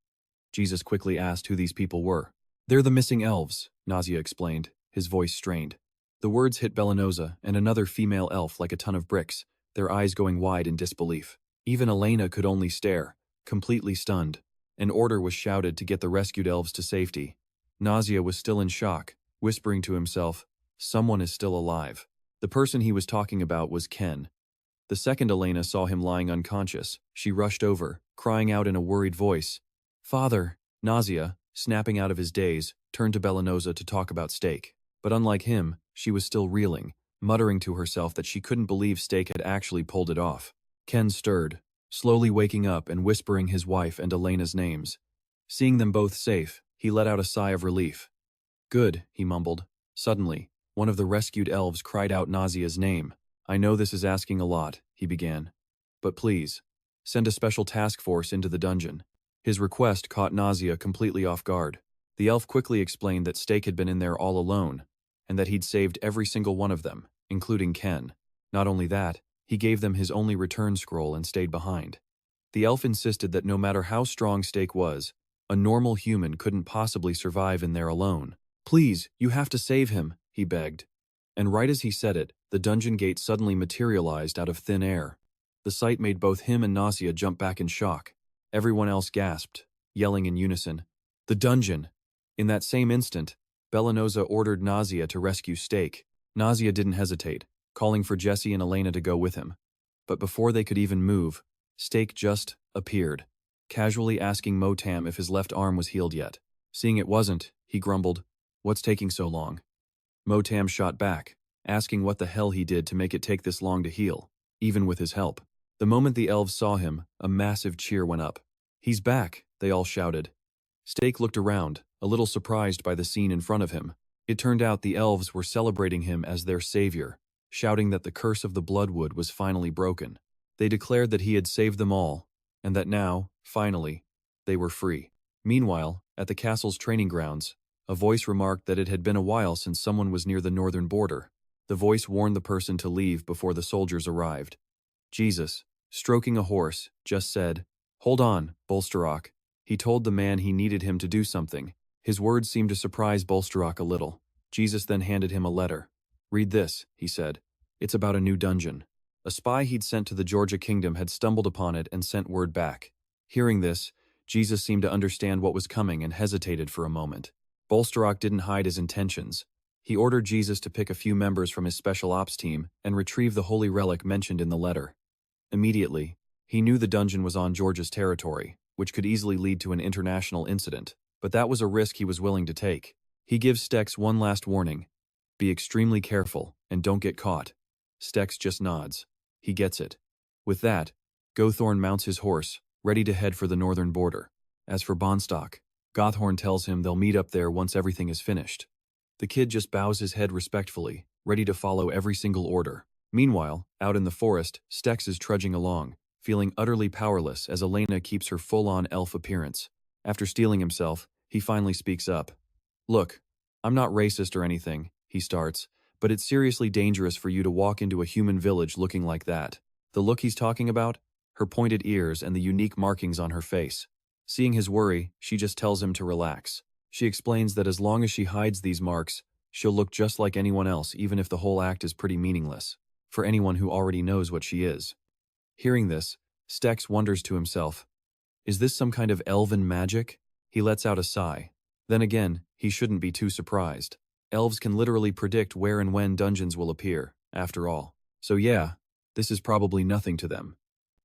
Jesus quickly asked who these people were. "They're the missing elves," Nausea explained, his voice strained. The words hit Bellanosa and another female elf like a ton of bricks, their eyes going wide in disbelief. Even Elena could only stare, completely stunned. An order was shouted to get the rescued elves to safety. Nausea was still in shock, whispering to himself, "Someone is still alive." The person he was talking about was Ken. The second Elena saw him lying unconscious, she rushed over, crying out in a worried voice, "Father!" Nausea, snapping out of his daze, turned to Bellanosa to talk about Stake. But unlike him, she was still reeling, muttering to herself that she couldn't believe Stake had actually pulled it off. Ken stirred, slowly waking up and whispering his wife and Elena's names. Seeing them both safe, he let out a sigh of relief. "Good," he mumbled. Suddenly, one of the rescued elves cried out Nausea's name. "I know this is asking a lot," he began. "But please, send a special task force into the dungeon." His request caught Nausea completely off guard. The elf quickly explained that Stake had been in there all alone, and that he'd saved every single one of them, including Ken. Not only that, he gave them his only return scroll and stayed behind. The elf insisted that no matter how strong Stake was, a normal human couldn't possibly survive in there alone. "Please, you have to save him," he begged. And right as he said it, the dungeon gate suddenly materialized out of thin air. The sight made both him and Nausea jump back in shock. Everyone else gasped, yelling in unison, "The dungeon!" In that same instant, Bellanosa ordered Nausea to rescue Stake. Nausea didn't hesitate, calling for Jesse and Elena to go with him. But before they could even move, Stake just appeared, casually asking Motam if his left arm was healed yet. Seeing it wasn't, he grumbled, "What's taking so long?" Motam shot back, asking what the hell he did to make it take this long to heal, even with his help. The moment the elves saw him, a massive cheer went up. "He's back," they all shouted. Stake looked around, a little surprised by the scene in front of him. It turned out the elves were celebrating him as their savior, shouting that the curse of the bloodwood was finally broken. They declared that he had saved them all, and that now, finally, they were free. Meanwhile, at the castle's training grounds, a voice remarked that it had been a while since someone was near the northern border. The voice warned the person to leave before the soldiers arrived. Jesus, stroking a horse, just said, "Hold on, Bolsterok." He told the man he needed him to do something. His words seemed to surprise Bolsterok a little. Jesus then handed him a letter. "Read this," he said. "It's about a new dungeon." A spy he'd sent to the Georgia Kingdom had stumbled upon it and sent word back. Hearing this, Jesus seemed to understand what was coming and hesitated for a moment. Bolsterok didn't hide his intentions. He ordered Jesus to pick a few members from his special ops team and retrieve the holy relic mentioned in the letter. Immediately, he knew the dungeon was on Georgia's territory, which could easily lead to an international incident, but that was a risk he was willing to take. He gives Stex one last warning. "Be extremely careful, and don't get caught." Stex just nods. He gets it. With that, Gothorn mounts his horse, ready to head for the northern border. As for Bonstock, Gothorn tells him they'll meet up there once everything is finished. The kid just bows his head respectfully, ready to follow every single order. Meanwhile, out in the forest, Stex is trudging along, feeling utterly powerless as Elena keeps her full-on elf appearance. After steeling himself, he finally speaks up. "Look, I'm not racist or anything," he starts, "but it's seriously dangerous for you to walk into a human village looking like that." The look he's talking about? Her pointed ears and the unique markings on her face. Seeing his worry, she just tells him to relax. She explains that as long as she hides these marks, she'll look just like anyone else, even if the whole act is pretty meaningless, for anyone who already knows what she is. Hearing this, Stex wonders to himself, is this some kind of elven magic? He lets out a sigh. Then again, he shouldn't be too surprised. Elves can literally predict where and when dungeons will appear, after all. So yeah, this is probably nothing to them.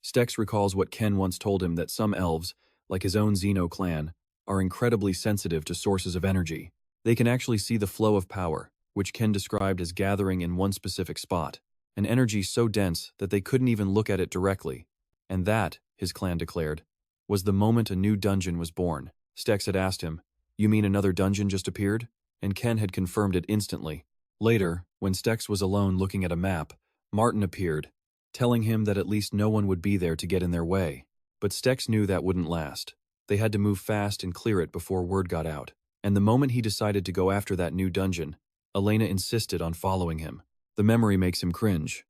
Stex recalls what Ken once told him, that some elves, like his own Xeno clan, are incredibly sensitive to sources of energy. They can actually see the flow of power, which Ken described as gathering in one specific spot, an energy so dense that they couldn't even look at it directly. And that, his clan declared, was the moment a new dungeon was born. Stex had asked him, "You mean another dungeon just appeared?" And Ken had confirmed it instantly. Later, when Stex was alone looking at a map, Martin appeared, telling him that at least no one would be there to get in their way. But Stex knew that wouldn't last. They had to move fast and clear it before word got out. And the moment he decided to go after that new dungeon, Elena insisted on following him. The memory makes him cringe.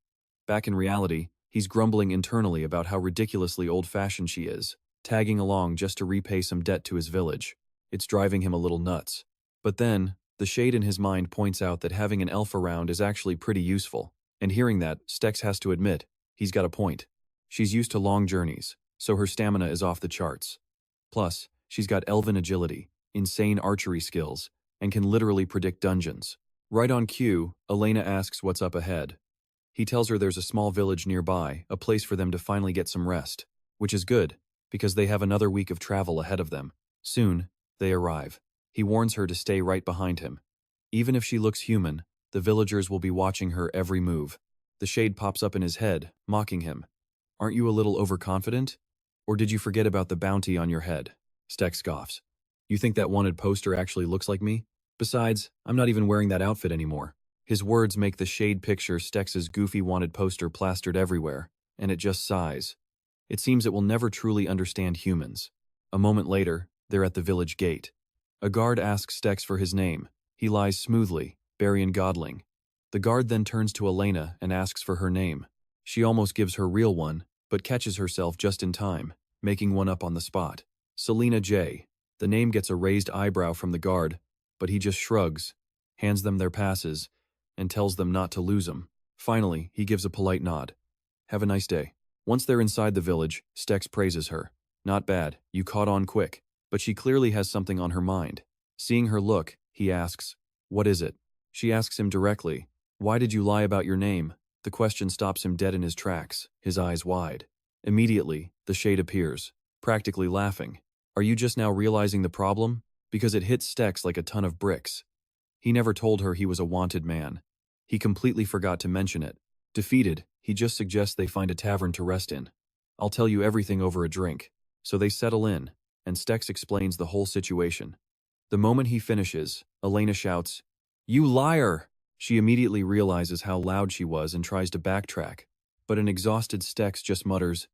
Back in reality, he's grumbling internally about how ridiculously old-fashioned she is, tagging along just to repay some debt to his village. It's driving him a little nuts. But then, the shade in his mind points out that having an elf around is actually pretty useful. And hearing that, Stex has to admit, he's got a point. She's used to long journeys, so her stamina is off the charts. Plus, she's got elven agility, insane archery skills, and can literally predict dungeons. Right on cue, Elena asks what's up ahead. He tells her there's a small village nearby, a place for them to finally get some rest, which is good, because they have another week of travel ahead of them. Soon, they arrive. He warns her to stay right behind him. Even if she looks human, the villagers will be watching her every move. The shade pops up in his head, mocking him. "Aren't you a little overconfident? Or did you forget about the bounty on your head?" Stex scoffs. "You think that wanted poster actually looks like me? Besides, I'm not even wearing that outfit anymore." His words make the shade picture Stex's goofy wanted poster plastered everywhere, and it just sighs. It seems it will never truly understand humans. A moment later, they're at the village gate. A guard asks Stex for his name. He lies smoothly, Barian Godling. The guard then turns to Elena and asks for her name. She almost gives her real one, but catches herself just in time, making one up on the spot. Selena J. The name gets a raised eyebrow from the guard, but he just shrugs, hands them their passes, and tells them not to lose them. Finally, he gives a polite nod. "Have a nice day." Once they're inside the village, Stex praises her. "Not bad, you caught on quick." But she clearly has something on her mind. Seeing her look, he asks, "What is it?" She asks him directly, "Why did you lie about your name?" The question stops him dead in his tracks, his eyes wide. Immediately, the shade appears, practically laughing. "Are you just now realizing the problem?" Because it hits Stex like a ton of bricks. He never told her he was a wanted man. He completely forgot to mention it. Defeated, he just suggests they find a tavern to rest in. "I'll tell you everything over a drink." So they settle in, and Stex explains the whole situation. The moment he finishes, Elena shouts, "You liar!" She immediately realizes how loud she was and tries to backtrack, but an exhausted Stex just mutters,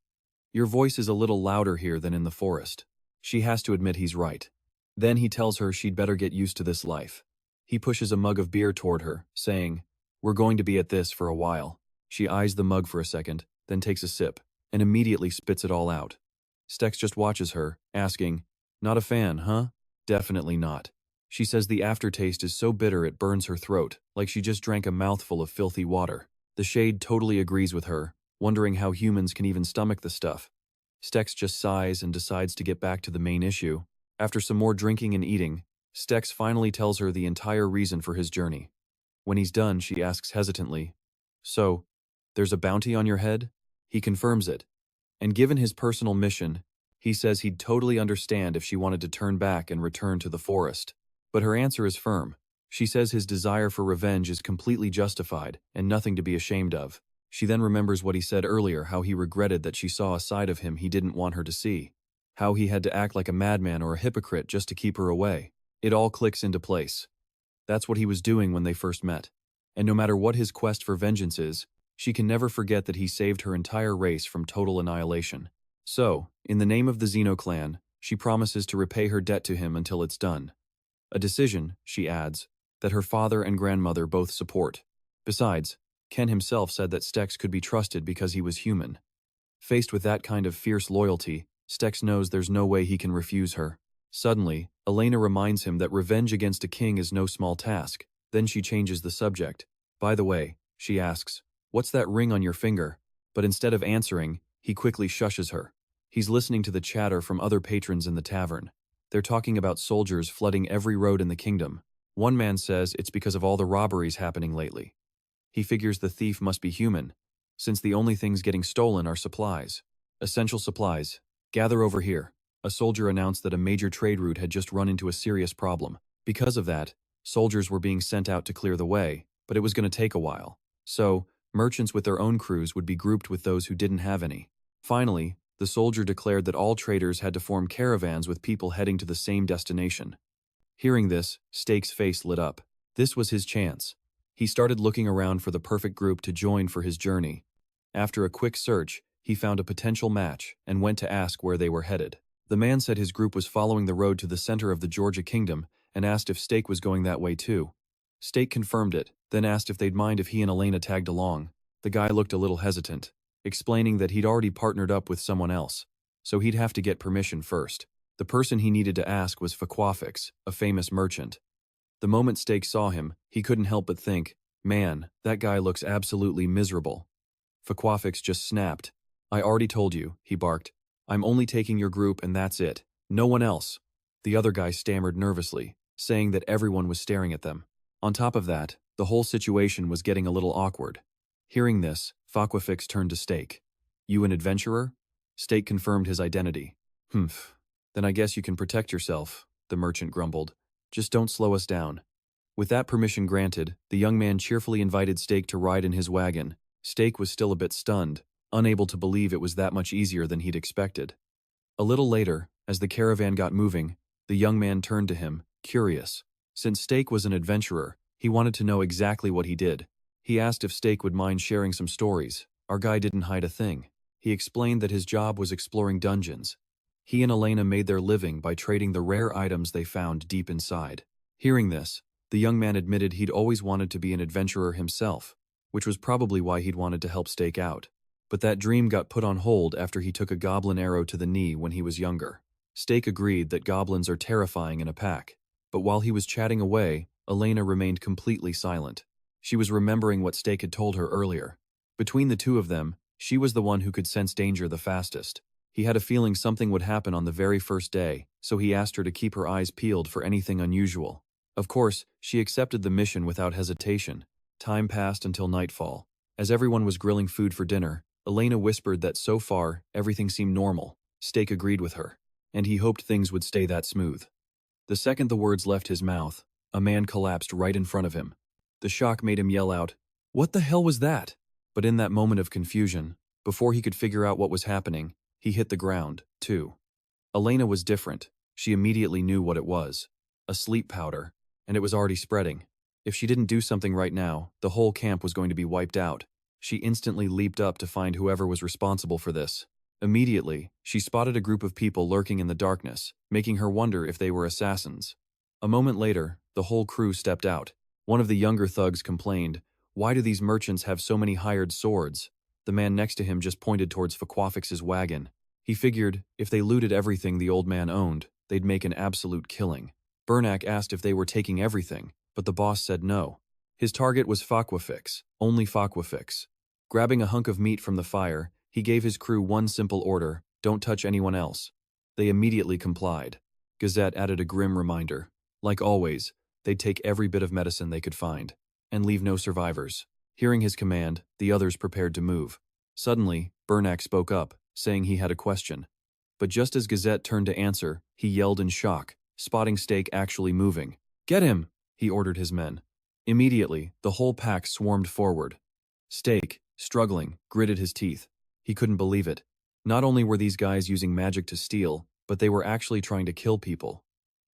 "Your voice is a little louder here than in the forest." She has to admit he's right. Then he tells her she'd better get used to this life. He pushes a mug of beer toward her, saying, "We're going to be at this for a while." She eyes the mug for a second, then takes a sip, and immediately spits it all out. Stex just watches her, asking, "Not a fan, huh?" "Definitely not." She says the aftertaste is so bitter it burns her throat, like she just drank a mouthful of filthy water. The shade totally agrees with her, wondering how humans can even stomach the stuff. Stex just sighs and decides to get back to the main issue. After some more drinking and eating, Stex finally tells her the entire reason for his journey. When he's done, she asks hesitantly, "So, there's a bounty on your head?" He confirms it. And given his personal mission, he says he'd totally understand if she wanted to turn back and return to the forest. But her answer is firm. She says his desire for revenge is completely justified and nothing to be ashamed of. She then remembers what he said earlier, how he regretted that she saw a side of him he didn't want her to see. how he had to act like a madman or a hypocrite just to keep her away. It all clicks into place. That's what he was doing when they first met. And no matter what his quest for vengeance is, she can never forget that he saved her entire race from total annihilation. So, in the name of the Xeno clan, she promises to repay her debt to him until it's done. A decision, she adds, that her father and grandmother both support. Besides, Ken himself said that Stex could be trusted because he was human. Faced with that kind of fierce loyalty, Stex knows there's no way he can refuse her. Suddenly, Elena reminds him that revenge against a king is no small task. Then she changes the subject. By the way, she asks, "What's that ring on your finger?" But instead of answering, he quickly shushes her. He's listening to the chatter from other patrons in the tavern. They're talking about soldiers flooding every road in the kingdom. One man says it's because of all the robberies happening lately. He figures the thief must be human, since the only things getting stolen are supplies. Essential supplies. Gather over here. A soldier announced that a major trade route had just run into a serious problem. Because of that, soldiers were being sent out to clear the way, but it was going to take a while. So, merchants with their own crews would be grouped with those who didn't have any. Finally, the soldier declared that all traders had to form caravans with people heading to the same destination. Hearing this, Steak's face lit up. This was his chance. He started looking around for the perfect group to join for his journey. After a quick search, he found a potential match and went to ask where they were headed. The man said his group was following the road to the center of the Georgia Kingdom and asked if Steak was going that way too. Steak confirmed it, then asked if they'd mind if he and Elena tagged along. The guy looked a little hesitant, explaining that he'd already partnered up with someone else, so he'd have to get permission first. The person he needed to ask was Faquafix, a famous merchant. The moment Steak saw him, he couldn't help but think, "Man, that guy looks absolutely miserable." Faquafix just snapped. "I already told you," he barked. "I'm only taking your group and that's it. No one else." The other guy stammered nervously, saying that everyone was staring at them. On top of that, the whole situation was getting a little awkward. Hearing this, Faquafix turned to Steak. "You an adventurer?" Steak confirmed his identity. "Humph. Then I guess you can protect yourself," the merchant grumbled. "Just don't slow us down." With that permission granted, the young man cheerfully invited Steak to ride in his wagon. Steak was still a bit stunned, unable to believe it was that much easier than he'd expected. A little later, as the caravan got moving, the young man turned to him, curious. Since Steak was an adventurer, he wanted to know exactly what he did. He asked if Steak would mind sharing some stories. Our guy didn't hide a thing. He explained that his job was exploring dungeons. He and Elena made their living by trading the rare items they found deep inside. Hearing this, the young man admitted he'd always wanted to be an adventurer himself, which was probably why he'd wanted to help Steak out. But that dream got put on hold after he took a goblin arrow to the knee when he was younger. Steak agreed that goblins are terrifying in a pack. But while he was chatting away, Elena remained completely silent. She was remembering what Steak had told her earlier. Between the two of them, she was the one who could sense danger the fastest. He had a feeling something would happen on the very first day, so he asked her to keep her eyes peeled for anything unusual. Of course, she accepted the mission without hesitation. Time passed until nightfall. As everyone was grilling food for dinner, Elena whispered that so far, everything seemed normal. Steak agreed with her, and he hoped things would stay that smooth. The second the words left his mouth, a man collapsed right in front of him. The shock made him yell out, "What the hell was that?" But in that moment of confusion, before he could figure out what was happening, he hit the ground, too. Elena was different. She immediately knew what it was. A sleep powder, and it was already spreading. If she didn't do something right now, the whole camp was going to be wiped out. She instantly leaped up to find whoever was responsible for this. Immediately, she spotted a group of people lurking in the darkness, making her wonder if they were assassins. A moment later, the whole crew stepped out. One of the younger thugs complained, "Why do these merchants have so many hired swords?" The man next to him just pointed towards Faquafix's wagon. He figured, if they looted everything the old man owned, they'd make an absolute killing. Bernak asked if they were taking everything, but the boss said no. His target was Faquafix, only Faquafix. Grabbing a hunk of meat from the fire, he gave his crew one simple order: don't touch anyone else. They immediately complied. Gazette added a grim reminder. Like always, they'd take every bit of medicine they could find, and leave no survivors. Hearing his command, the others prepared to move. Suddenly, Bernak spoke up, saying he had a question. But just as Gazette turned to answer, he yelled in shock, spotting Steak actually moving. "Get him!" he ordered his men. Immediately, the whole pack swarmed forward. Steak, struggling, gritted his teeth. He couldn't believe it. Not only were these guys using magic to steal, but they were actually trying to kill people.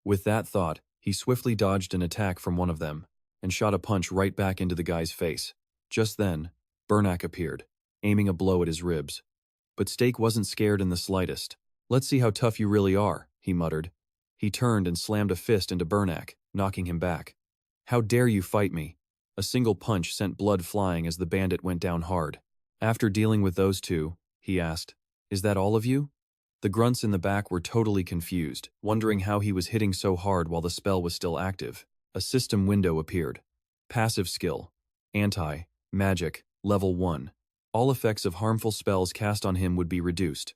With that thought, he swiftly dodged an attack from one of them and shot a punch right back into the guy's face. Just then, Bernac appeared, aiming a blow at his ribs. But Steak wasn't scared in the slightest. "Let's see how tough you really are," he muttered. He turned and slammed a fist into Bernac, knocking him back. "How dare you fight me?" A single punch sent blood flying as the bandit went down hard. After dealing with those two, he asked, "Is that all of you?" The grunts in the back were totally confused, wondering how he was hitting so hard while the spell was still active. A system window appeared. Passive skill. Anti-Magic, Level 1. All effects of harmful spells cast on him would be reduced.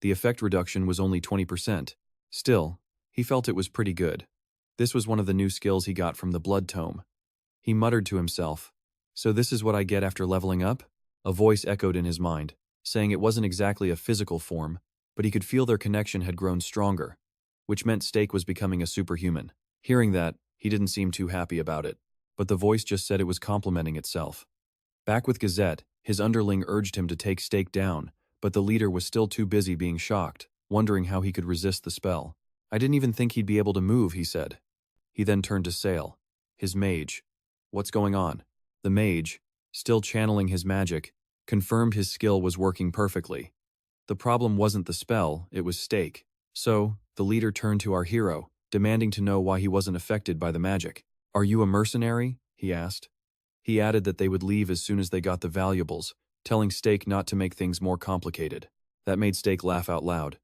The effect reduction was only 20%. Still, he felt it was pretty good. This was one of the new skills he got from the Blood Tome. He muttered to himself, "So this is what I get after leveling up?" A voice echoed in his mind, saying it wasn't exactly a physical form, but he could feel their connection had grown stronger, which meant Steak was becoming a superhuman. Hearing that, he didn't seem too happy about it, but the voice just said it was complimenting itself. Back with Gazette, his underling urged him to take Steak down, but the leader was still too busy being shocked, wondering how he could resist the spell. "I didn't even think he'd be able to move," he said. He then turned to Sale, his mage. "What's going on?" The mage, still channeling his magic, confirmed his skill was working perfectly. The problem wasn't the spell, it was Steak. So, the leader turned to our hero, demanding to know why he wasn't affected by the magic. "Are you a mercenary?" he asked. He added that they would leave as soon as they got the valuables, telling Steak not to make things more complicated. That made Steak laugh out loud.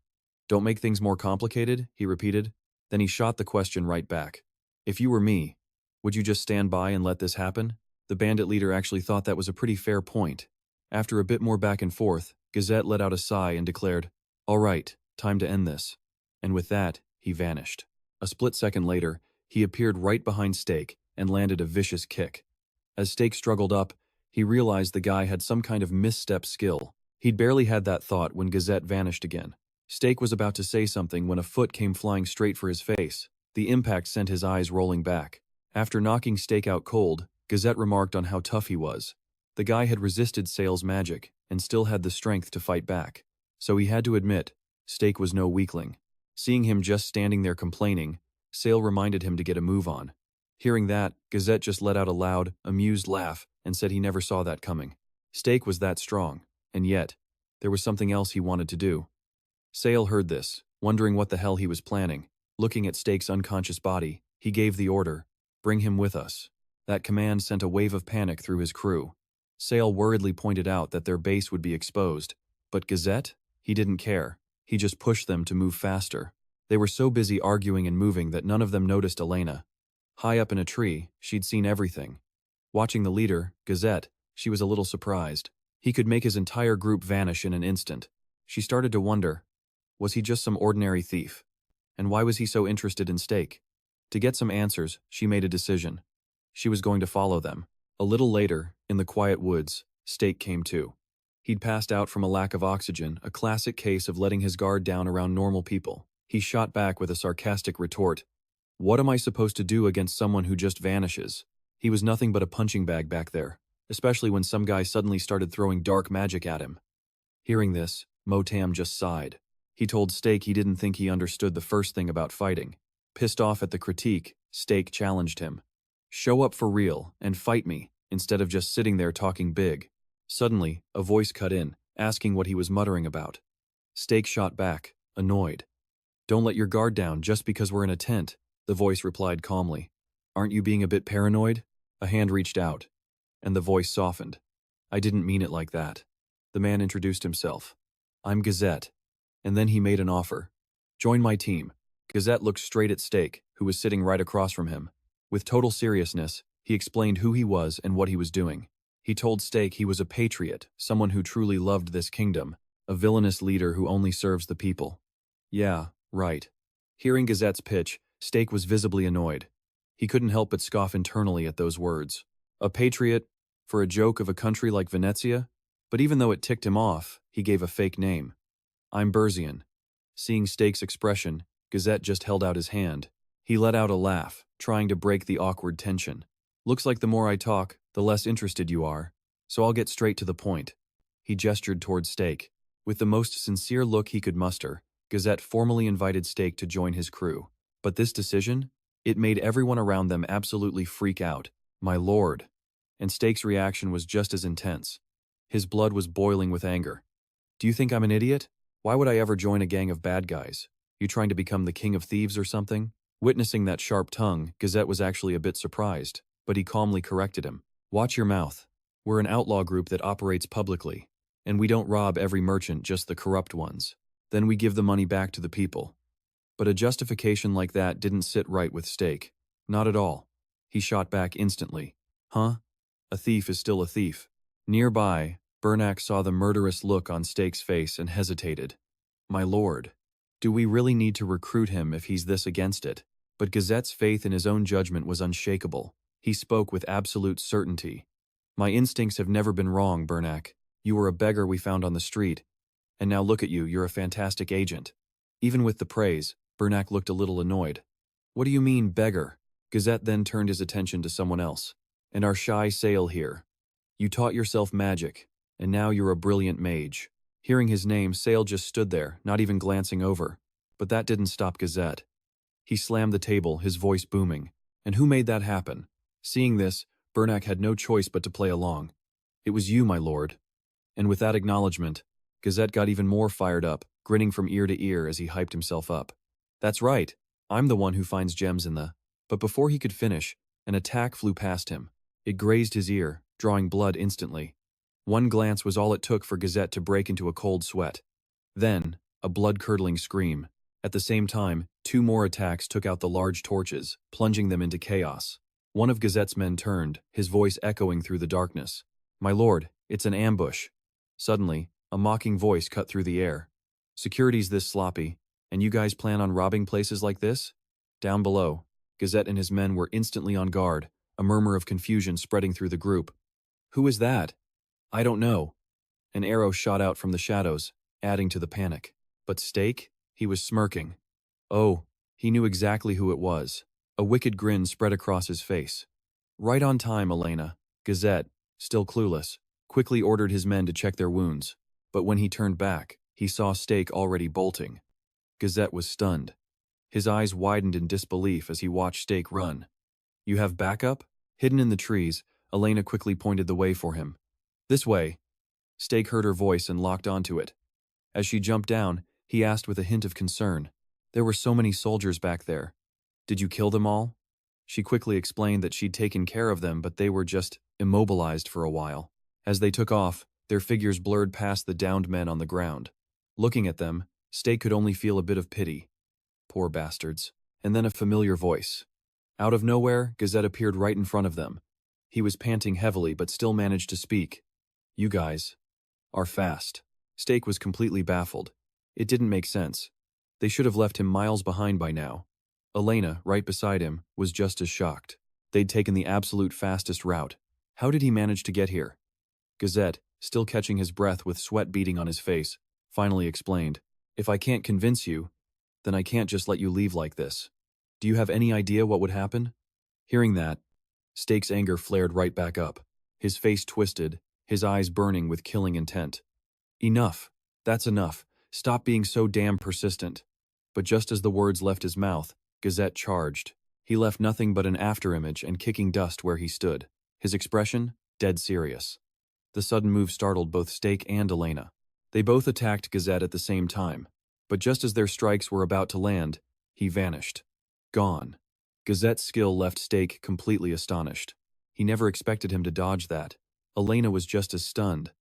"Don't make things more complicated?" he repeated. Then he shot the question right back. "If you were me, would you just stand by and let this happen?" The bandit leader actually thought that was a pretty fair point. After a bit more back and forth, Gazette let out a sigh and declared, "All right, time to end this." And with that, he vanished. A split second later, he appeared right behind Steak and landed a vicious kick. As Steak struggled up, he realized the guy had some kind of misstep skill. He'd barely had that thought when Gazette vanished again. Steak was about to say something when a foot came flying straight for his face. The impact sent his eyes rolling back. After knocking Steak out cold, Gazette remarked on how tough he was. The guy had resisted Sale's magic and still had the strength to fight back. So he had to admit, Steak was no weakling. Seeing him just standing there complaining, Sale reminded him to get a move on. Hearing that, Gazette just let out a loud, amused laugh and said he never saw that coming. Steak was that strong, and yet, there was something else he wanted to do. Sale heard this, wondering what the hell he was planning. Looking at Steak's unconscious body, he gave the order, "Bring him with us." That command sent a wave of panic through his crew. Sale worriedly pointed out that their base would be exposed, but Gazette? He didn't care. He just pushed them to move faster. They were so busy arguing and moving that none of them noticed Elena. High up in a tree, she'd seen everything. Watching the leader, Gazette, she was a little surprised. He could make his entire group vanish in an instant. She started to wonder, was he just some ordinary thief? And why was he so interested in Steak? To get some answers, she made a decision. She was going to follow them. A little later, in the quiet woods, Steak came to. He'd passed out from a lack of oxygen, a classic case of letting his guard down around normal people. He shot back with a sarcastic retort. "What am I supposed to do against someone who just vanishes?" He was nothing but a punching bag back there, especially when some guy suddenly started throwing dark magic at him. Hearing this, Motam just sighed. He told Steak he didn't think he understood the first thing about fighting. Pissed off at the critique, Steak challenged him. "Show up for real and fight me, instead of just sitting there talking big." Suddenly, a voice cut in, asking what he was muttering about. Steak shot back, annoyed. "Don't let your guard down just because we're in a tent," the voice replied calmly. "Aren't you being a bit paranoid?" A hand reached out, and the voice softened. "I didn't mean it like that." The man introduced himself. "I'm Gazette." And then he made an offer. "Join my team." Gazette looked straight at Steak, who was sitting right across from him. With total seriousness, he explained who he was and what he was doing. He told Steak he was a patriot, someone who truly loved this kingdom, a villainous leader who only serves the people. Yeah, right. Hearing Gazette's pitch, Steak was visibly annoyed. He couldn't help but scoff internally at those words. A patriot? For a joke of a country like Venezia? But even though it ticked him off, he gave a fake name. "I'm Berzian." Seeing Steak's expression, Gazette just held out his hand. He let out a laugh, trying to break the awkward tension. "Looks like the more I talk, the less interested you are, so I'll get straight to the point." He gestured towards Steak. With the most sincere look he could muster, Gazette formally invited Stake to join his crew. But this decision? It made everyone around them absolutely freak out. My lord. And Stake's reaction was just as intense. His blood was boiling with anger. Do you think I'm an idiot? Why would I ever join a gang of bad guys? You trying to become the king of thieves or something? Witnessing that sharp tongue, Gazette was actually a bit surprised, but he calmly corrected him. Watch your mouth. We're an outlaw group that operates publicly, and we don't rob every merchant, just the corrupt ones. Then we give the money back to the people. But a justification like that didn't sit right with Stake. Not at all. He shot back instantly. Huh? A thief is still a thief. Nearby, Bernac saw the murderous look on Stake's face and hesitated. My lord. Do we really need to recruit him if he's this against it? But Gazette's faith in his own judgment was unshakable. He spoke with absolute certainty. My instincts have never been wrong, Bernac. You were a beggar we found on the street. And now look at you, you're a fantastic agent. Even with the praise, Bernac looked a little annoyed. What do you mean, beggar? Gazette then turned his attention to someone else. And our shy Sale here. You taught yourself magic, and now you're a brilliant mage. Hearing his name, Sale just stood there, not even glancing over. But that didn't stop Gazette. He slammed the table, his voice booming. And who made that happen? Seeing this, Bernac had no choice but to play along. It was you, my lord. And with that acknowledgement, Gazette got even more fired up, grinning from ear to ear as he hyped himself up. That's right, I'm the one who finds gems in the... But before he could finish, an attack flew past him. It grazed his ear, drawing blood instantly. One glance was all it took for Gazette to break into a cold sweat. Then, a blood-curdling scream. At the same time, two more attacks took out the large torches, plunging them into chaos. One of Gazette's men turned, his voice echoing through the darkness. My lord, it's an ambush. Suddenly, a mocking voice cut through the air. Security's this sloppy, and you guys plan on robbing places like this? Down below, Gazette and his men were instantly on guard, a murmur of confusion spreading through the group. Who is that? I don't know. An arrow shot out from the shadows, adding to the panic. But Stake? He was smirking. Oh, he knew exactly who it was. A wicked grin spread across his face. Right on time, Elena. Gazette, still clueless, quickly ordered his men to check their wounds. But when he turned back, he saw Stake already bolting. Gazette was stunned. His eyes widened in disbelief as he watched Stake run. You have backup? Hidden in the trees, Elena quickly pointed the way for him. This way. Stake heard her voice and locked onto it. As she jumped down, he asked with a hint of concern. There were so many soldiers back there. Did you kill them all? She quickly explained that she'd taken care of them, but they were just immobilized for a while. As they took off, their figures blurred past the downed men on the ground. Looking at them, Stake could only feel a bit of pity. Poor bastards. And then a familiar voice. Out of nowhere, Gazette appeared right in front of them. He was panting heavily but still managed to speak. You guys are fast. Stake was completely baffled. It didn't make sense. They should have left him miles behind by now. Elena, right beside him, was just as shocked. They'd taken the absolute fastest route. How did he manage to get here? Gazette, still catching his breath with sweat beading on his face, finally explained. If I can't convince you, then I can't just let you leave like this. Do you have any idea what would happen? Hearing that, Stake's anger flared right back up. His face twisted, his eyes burning with killing intent. Enough. That's enough. Stop being so damn persistent. But just as the words left his mouth, Gazette charged. He left nothing but an afterimage and kicking dust where he stood. His expression, dead serious. The sudden move startled both Stake and Elena. They both attacked Gazette at the same time. But just as their strikes were about to land, he vanished. Gone. Gazette's skill left Stake completely astonished. He never expected him to dodge that. Elena was just as stunned.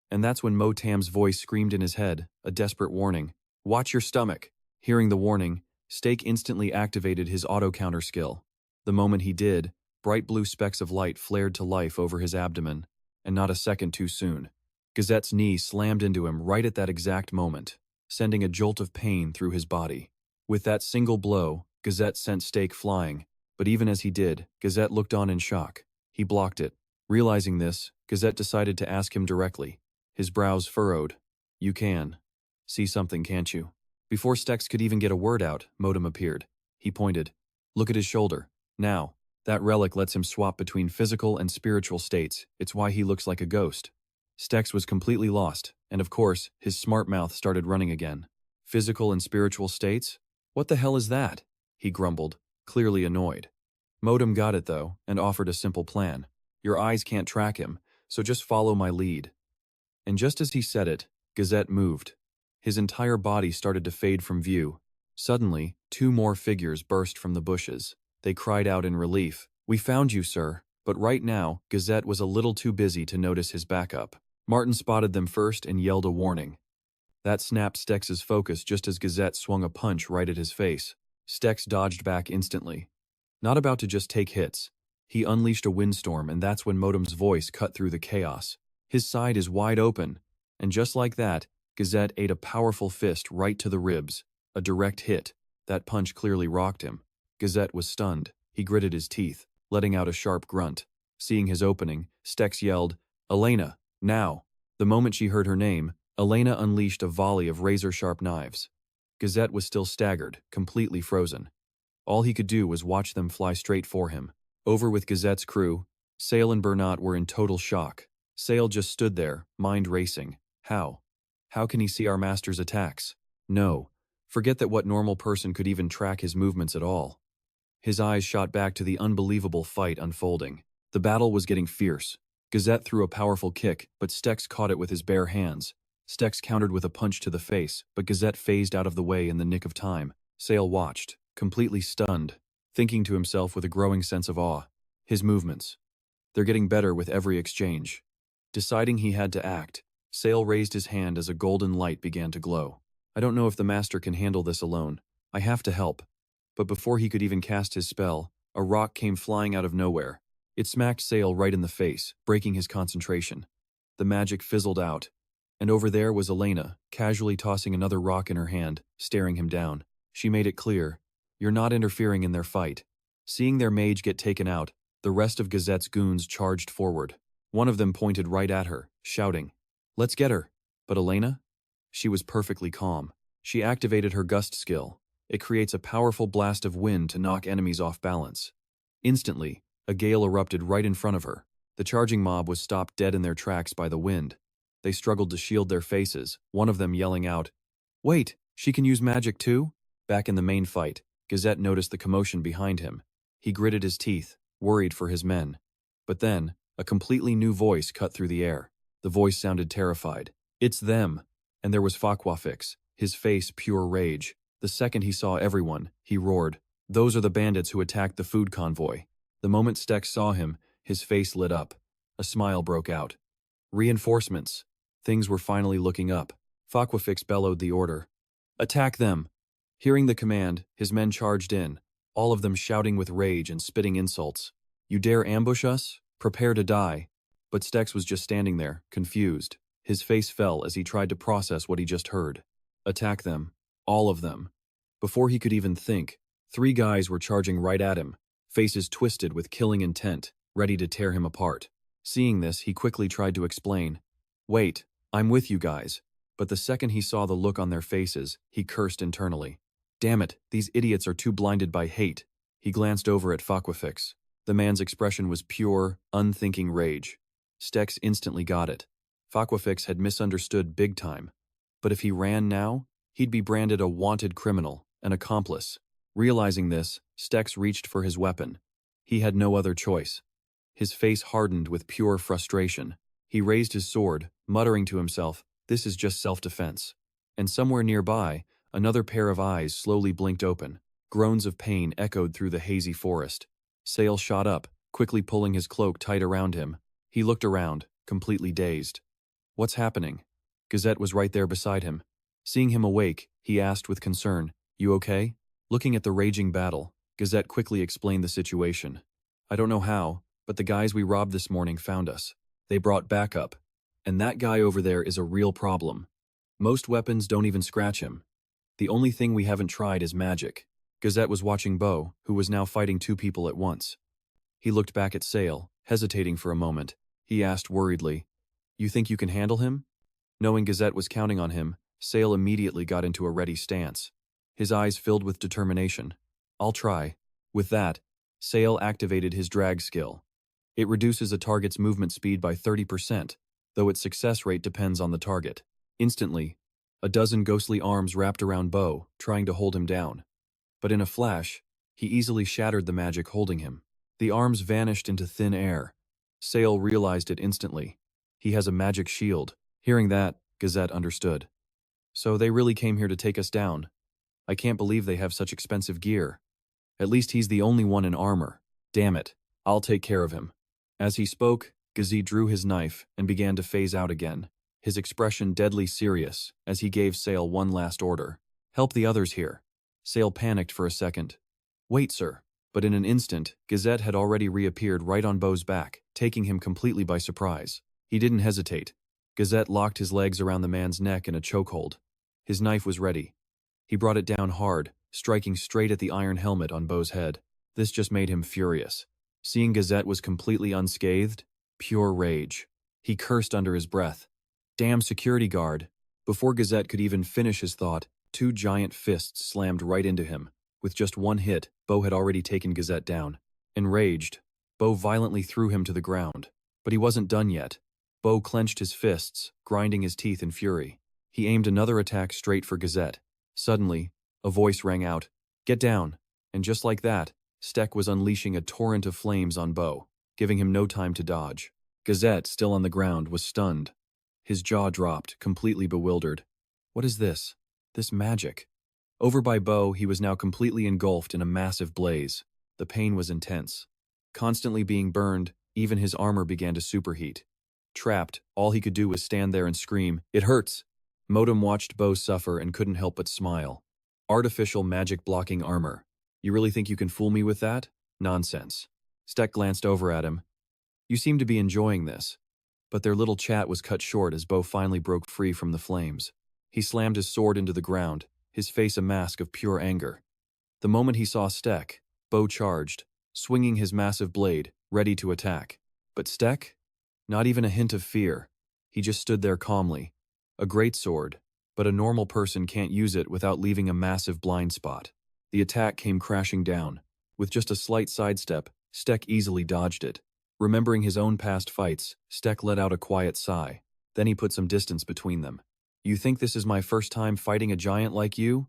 And that's when Motam's voice screamed in his head, a desperate warning. Watch your stomach. Hearing the warning, Stake instantly activated his auto-counter skill. The moment he did, bright blue specks of light flared to life over his abdomen, and not a second too soon. Gazette's knee slammed into him right at that exact moment, sending a jolt of pain through his body. With that single blow, Gazette sent Stake flying, but even as he did, Gazette looked on in shock. He blocked it. Realizing this, Gazette decided to ask him directly. His brows furrowed. You can see something, can't you? Before Stex could even get a word out, Motam appeared. He pointed. Look at his shoulder. Now, that relic lets him swap between physical and spiritual states. It's why he looks like a ghost. Stex was completely lost, and of course, his smart mouth started running again. Physical and spiritual states? What the hell is that? He grumbled, clearly annoyed. Motam got it though, and offered a simple plan. Your eyes can't track him, so just follow my lead. And just as he said it, Gazette moved. His entire body started to fade from view. Suddenly, two more figures burst from the bushes. They cried out in relief, "We found you, sir." But right now, Gazette was a little too busy to notice his backup. Martin spotted them first and yelled a warning. That snapped Stex's focus just as Gazette swung a punch right at his face. Stex dodged back instantly. Not about to just take hits. He unleashed a windstorm, and that's when Motam's voice cut through the chaos. His side is wide open, and just like that, Gazette ate a powerful fist right to the ribs. A direct hit. That punch clearly rocked him. Gazette was stunned. He gritted his teeth, letting out a sharp grunt. Seeing his opening, Stex yelled, "Elena, now!" The moment she heard her name, Elena unleashed a volley of razor-sharp knives. Gazette was still staggered, completely frozen. All he could do was watch them fly straight for him. Over with Gazette's crew, Sale and Bernat were in total shock. Sale just stood there, mind racing. How? How can he see our master's attacks? No. Forget that what normal person could even track his movements at all. His eyes shot back to the unbelievable fight unfolding. The battle was getting fierce. Gazette threw a powerful kick, but Stex caught it with his bare hands. Stex countered with a punch to the face, but Gazette phased out of the way in the nick of time. Sale watched, completely stunned, thinking to himself with a growing sense of awe. His movements. They're getting better with every exchange. Deciding he had to act, Sale raised his hand as a golden light began to glow. I don't know if the master can handle this alone. I have to help. But before he could even cast his spell, a rock came flying out of nowhere. It smacked Sale right in the face, breaking his concentration. The magic fizzled out, and over there was Elena, casually tossing another rock in her hand, staring him down. She made it clear, "You're not interfering in their fight." Seeing their mage get taken out, the rest of Gazette's goons charged forward. One of them pointed right at her, shouting, "Let's get her." But Elena? She was perfectly calm. She activated her gust skill. It creates a powerful blast of wind to knock enemies off balance. Instantly, a gale erupted right in front of her. The charging mob was stopped dead in their tracks by the wind. They struggled to shield their faces, one of them yelling out, "Wait, she can use magic too?" Back in the main fight, Gazette noticed the commotion behind him. He gritted his teeth, worried for his men. But then, a completely new voice cut through the air. The voice sounded terrified. "It's them!" And there was Fakwafix, his face pure rage. The second he saw everyone, he roared, "Those are the bandits who attacked the food convoy." The moment Stex saw him, his face lit up. A smile broke out. Reinforcements. Things were finally looking up. Fakwafix bellowed the order. "Attack them!" Hearing the command, his men charged in, all of them shouting with rage and spitting insults. "You dare ambush us? Prepare to die." But Stex was just standing there, confused. His face fell as he tried to process what he just heard. Attack them. All of them. Before he could even think, 3 guys were charging right at him, faces twisted with killing intent, ready to tear him apart. Seeing this, he quickly tried to explain. "Wait, I'm with you guys." But the second he saw the look on their faces, he cursed internally. "Damn it, these idiots are too blinded by hate." He glanced over at Fakwafix. The man's expression was pure, unthinking rage. Stex instantly got it. Fakwafix had misunderstood big time. But if he ran now, he'd be branded a wanted criminal, an accomplice. Realizing this, Stex reached for his weapon. He had no other choice. His face hardened with pure frustration. He raised his sword, muttering to himself, "This is just self-defense." And somewhere nearby, another pair of eyes slowly blinked open. Groans of pain echoed through the hazy forest. Sale shot up, quickly pulling his cloak tight around him. He looked around, completely dazed. "What's happening?" Gazette was right there beside him. Seeing him awake, he asked with concern, "You okay?" Looking at the raging battle, Gazette quickly explained the situation. "I don't know how, but the guys we robbed this morning found us. They brought backup. And that guy over there is a real problem. Most weapons don't even scratch him. The only thing we haven't tried is magic." Gazette was watching Bo, who was now fighting 2 people at once. He looked back at Sale, hesitating for a moment. He asked worriedly, "You think you can handle him?" Knowing Gazette was counting on him, Sale immediately got into a ready stance. His eyes filled with determination. "I'll try." With that, Sale activated his drag skill. It reduces a target's movement speed by 30%, though its success rate depends on the target. Instantly, A dozen ghostly arms wrapped around Bo, trying to hold him down. But in a flash, he easily shattered the magic holding him. The arms vanished into thin air. Sale realized it instantly. He has a magic shield. Hearing that, Gazette understood. So they really came here to take us down. I can't believe they have such expensive gear. At least he's the only one in armor. Damn it, I'll take care of him. As he spoke, Gazette drew his knife and began to phase out again, his expression deadly serious as he gave Sale one last order. Help the others here. Sale panicked for a second. Wait, sir. But in an instant, Gazette had already reappeared right on Bo's back, taking him completely by surprise. He didn't hesitate. Gazette locked his legs around the man's neck in a chokehold. His knife was ready. He brought it down hard, striking straight at the iron helmet on Bo's head. This just made him furious. Seeing Gazette was completely unscathed, pure rage. He cursed under his breath. Damn security guard. Before Gazette could even finish his thought, two giant fists slammed right into him. With just one hit, Bo had already taken Gazette down. Enraged, Bo violently threw him to the ground. But he wasn't done yet. Bo clenched his fists, grinding his teeth in fury. He aimed another attack straight for Gazette. Suddenly, a voice rang out, "Get down!" And just like that, Steck was unleashing a torrent of flames on Bo, giving him no time to dodge. Gazette, still on the ground, was stunned. His jaw dropped, completely bewildered. What is this? This magic? Over by Bo, he was now completely engulfed in a massive blaze. The pain was intense. Constantly being burned, even his armor began to superheat. Trapped, all he could do was stand there and scream, "It hurts!" Motam watched Bo suffer and couldn't help but smile. Artificial magic-blocking armor. You really think you can fool me with that? Nonsense. Steck glanced over at him. You seem to be enjoying this. But their little chat was cut short as Bo finally broke free from the flames. He slammed his sword into the ground, his face a mask of pure anger. The moment he saw Steck, Bo charged, swinging his massive blade, ready to attack. But Steck? Not even a hint of fear. He just stood there calmly. A great sword, but a normal person can't use it without leaving a massive blind spot. The attack came crashing down. With just a slight sidestep, Steck easily dodged it. Remembering his own past fights, Steck let out a quiet sigh. Then he put some distance between them. You think this is my first time fighting a giant like you?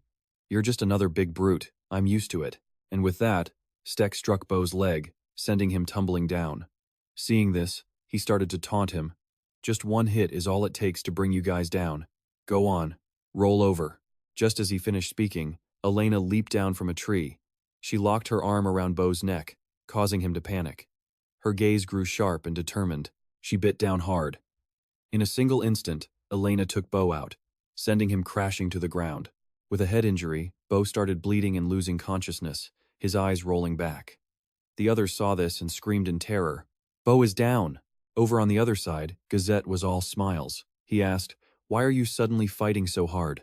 You're just another big brute. I'm used to it. And with that, Steck struck Bo's leg, sending him tumbling down. Seeing this, he started to taunt him. Just one hit is all it takes to bring you guys down. Go on. Roll over. Just as he finished speaking, Elena leaped down from a tree. She locked her arm around Bo's neck, causing him to panic. Her gaze grew sharp and determined. She bit down hard. In a single instant, Elena took Bo out, sending him crashing to the ground. With a head injury, Bo started bleeding and losing consciousness, his eyes rolling back. The others saw this and screamed in terror. Bo is down! Over on the other side, Gazette was all smiles. He asked, "Why are you suddenly fighting so hard?"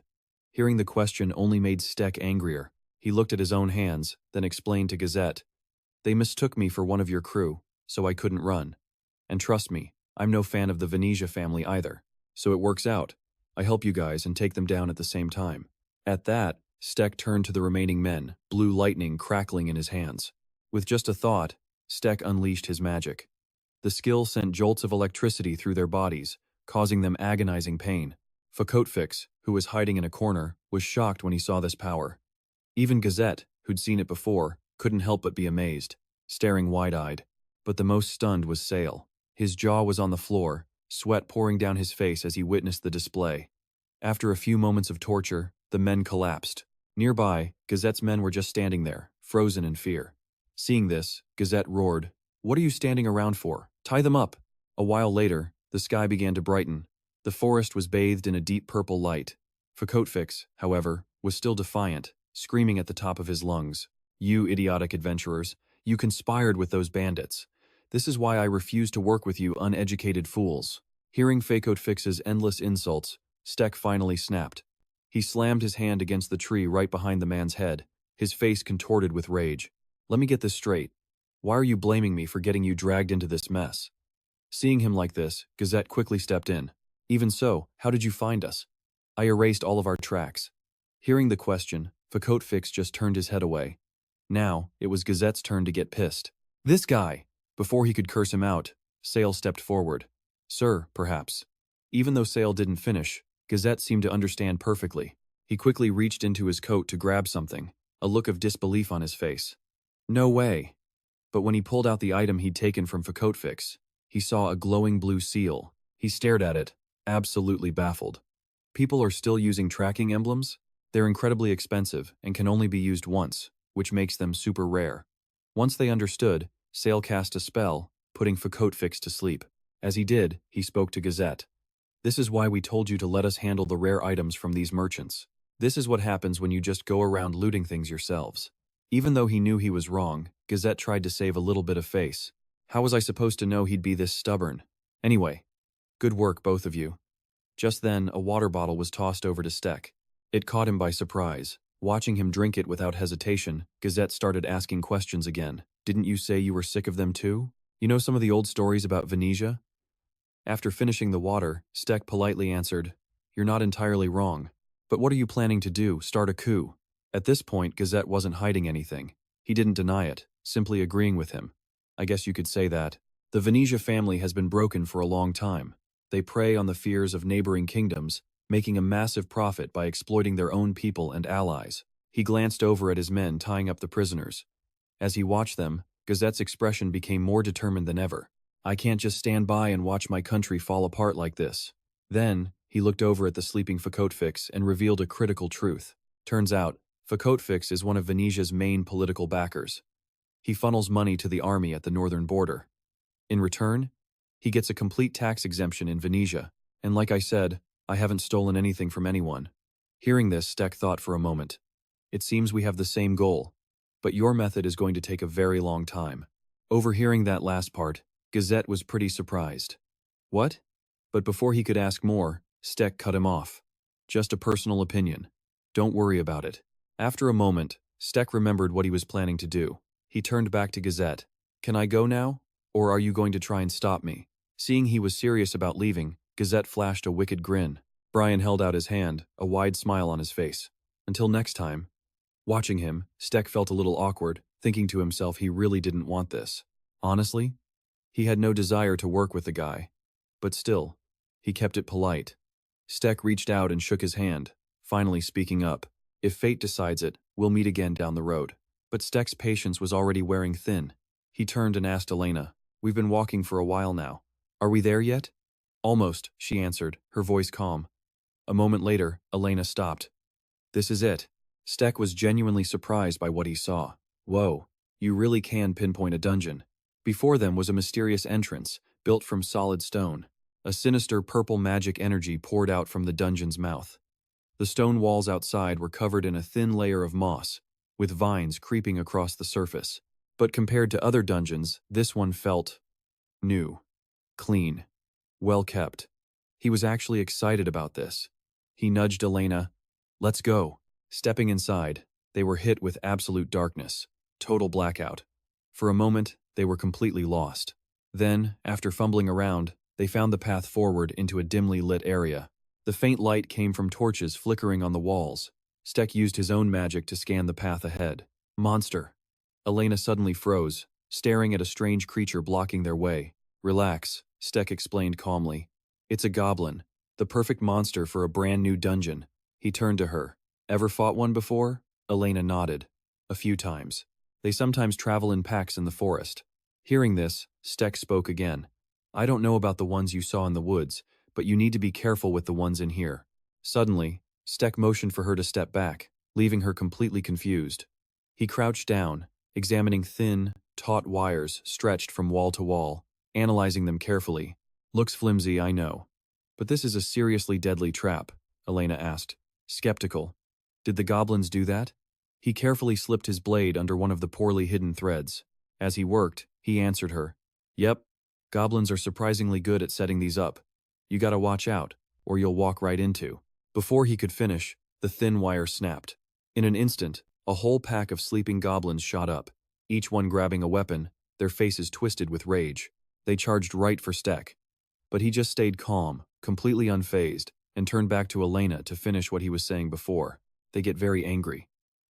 Hearing the question only made Steck angrier. He looked at his own hands, then explained to Gazette, "They mistook me for one of your crew, so I couldn't run. And trust me, I'm no fan of the Venetia family either. So it works out. I help you guys and take them down at the same time." At that, Steck turned to the remaining men, blue lightning crackling in his hands. With just a thought, Steck unleashed his magic. The skill sent jolts of electricity through their bodies, causing them agonizing pain. Fakotfix, who was hiding in a corner, was shocked when he saw this power. Even Gazette, who'd seen it before, couldn't help but be amazed, staring wide-eyed. But the most stunned was Sale. His jaw was on the floor, sweat pouring down his face as he witnessed the display. After a few moments of torture, the men collapsed. Nearby, Gazette's men were just standing there, frozen in fear. Seeing this, Gazette roared, "What are you standing around for? Tie them up!" A while later, the sky began to brighten. The forest was bathed in a deep purple light. Fakotfix, however, was still defiant, screaming at the top of his lungs, "You idiotic adventurers, you conspired with those bandits. This is why I refuse to work with you uneducated fools." Hearing Fakotfix's endless insults, Steck finally snapped. He slammed his hand against the tree right behind the man's head, his face contorted with rage. "Let me get this straight. Why are you blaming me for getting you dragged into this mess?" Seeing him like this, Gazette quickly stepped in. "Even so, how did you find us?" "I erased all of our tracks." Hearing the question, Fakotfix just turned his head away. Now, it was Gazette's turn to get pissed. "This guy!" Before he could curse him out, Sale stepped forward. "Sir, perhaps." Even though Sale didn't finish, Gazette seemed to understand perfectly. He quickly reached into his coat to grab something, a look of disbelief on his face. No way. But when he pulled out the item he'd taken from Fakotfix, he saw a glowing blue seal. He stared at it, absolutely baffled. People are still using tracking emblems? They're incredibly expensive and can only be used once, which makes them super rare. Once they understood, Sale cast a spell, putting Fakotfix to sleep. As he did, he spoke to Gazette. This is why we told you to let us handle the rare items from these merchants. This is what happens when you just go around looting things yourselves. Even though he knew he was wrong, Gazette tried to save a little bit of face. How was I supposed to know he'd be this stubborn? Anyway, good work, both of you. Just then, a water bottle was tossed over to Stek. It caught him by surprise. Watching him drink it without hesitation, Gazette started asking questions again. Didn't you say you were sick of them too? You know some of the old stories about Venetia? After finishing the water, Stek politely answered, You're not entirely wrong. But what are you planning to do, start a coup? At this point, Gazette wasn't hiding anything. He didn't deny it, simply agreeing with him. I guess you could say that. The Venetia family has been broken for a long time. They prey on the fears of neighboring kingdoms, making a massive profit by exploiting their own people and allies. He glanced over at his men tying up the prisoners. As he watched them, Gazette's expression became more determined than ever. I can't just stand by and watch my country fall apart like this. Then, he looked over at the sleeping Fakotfix and revealed a critical truth. Turns out, Fakotfix is one of Venetia's main political backers. He funnels money to the army at the northern border. In return, he gets a complete tax exemption in Venetia, and like I said, I haven't stolen anything from anyone. Hearing this, Stek thought for a moment. It seems we have the same goal, but your method is going to take a very long time. Overhearing that last part, Gazette was pretty surprised. What? But before he could ask more, Stek cut him off. Just a personal opinion. Don't worry about it. After a moment, Stek remembered what he was planning to do. He turned back to Gazette. Can I go now? Or are you going to try and stop me? Seeing he was serious about leaving, Gazette flashed a wicked grin. Brian held out his hand, a wide smile on his face. Until next time. Watching him, Stek felt a little awkward, thinking to himself he really didn't want this. Honestly, he had no desire to work with the guy. But still, he kept it polite. Stek reached out and shook his hand, finally speaking up. If fate decides it, we'll meet again down the road. But Stek's patience was already wearing thin. He turned and asked Elena, We've been walking for a while now. Are we there yet? Almost, she answered, her voice calm. A moment later, Elena stopped. This is it. Stek was genuinely surprised by what he saw. Whoa, you really can pinpoint a dungeon. Before them was a mysterious entrance, built from solid stone. A sinister purple magic energy poured out from the dungeon's mouth. The stone walls outside were covered in a thin layer of moss, with vines creeping across the surface. But compared to other dungeons, this one felt new, clean, well kept. He was actually excited about this. He nudged Elena. Let's go. Stepping inside, they were hit with absolute darkness, total blackout. For a moment, they were completely lost. Then, after fumbling around, they found the path forward into a dimly lit area. The faint light came from torches flickering on the walls. Stek used his own magic to scan the path ahead. Monster. Elena suddenly froze, staring at a strange creature blocking their way. Relax, Stek explained calmly. It's a goblin, the perfect monster for a brand new dungeon. He turned to her. Ever fought one before? Elena nodded. A few times. They sometimes travel in packs in the forest. Hearing this, Stek spoke again. I don't know about the ones you saw in the woods, but you need to be careful with the ones in here. Suddenly, Stek motioned for her to step back, leaving her completely confused. He crouched down, examining thin, taut wires stretched from wall to wall, analyzing them carefully. Looks flimsy, I know. But this is a seriously deadly trap, Elena asked, skeptical. Did the goblins do that? He carefully slipped his blade under one of the poorly hidden threads. As he worked, he answered her. Yep, goblins are surprisingly good at setting these up. You gotta watch out, or you'll walk right into. Before he could finish, the thin wire snapped. In an instant, a whole pack of sleeping goblins shot up, each one grabbing a weapon, their faces twisted with rage. They charged right for Stek. But he just stayed calm, completely unfazed, and turned back to Elena to finish what he was saying before. They get very angry.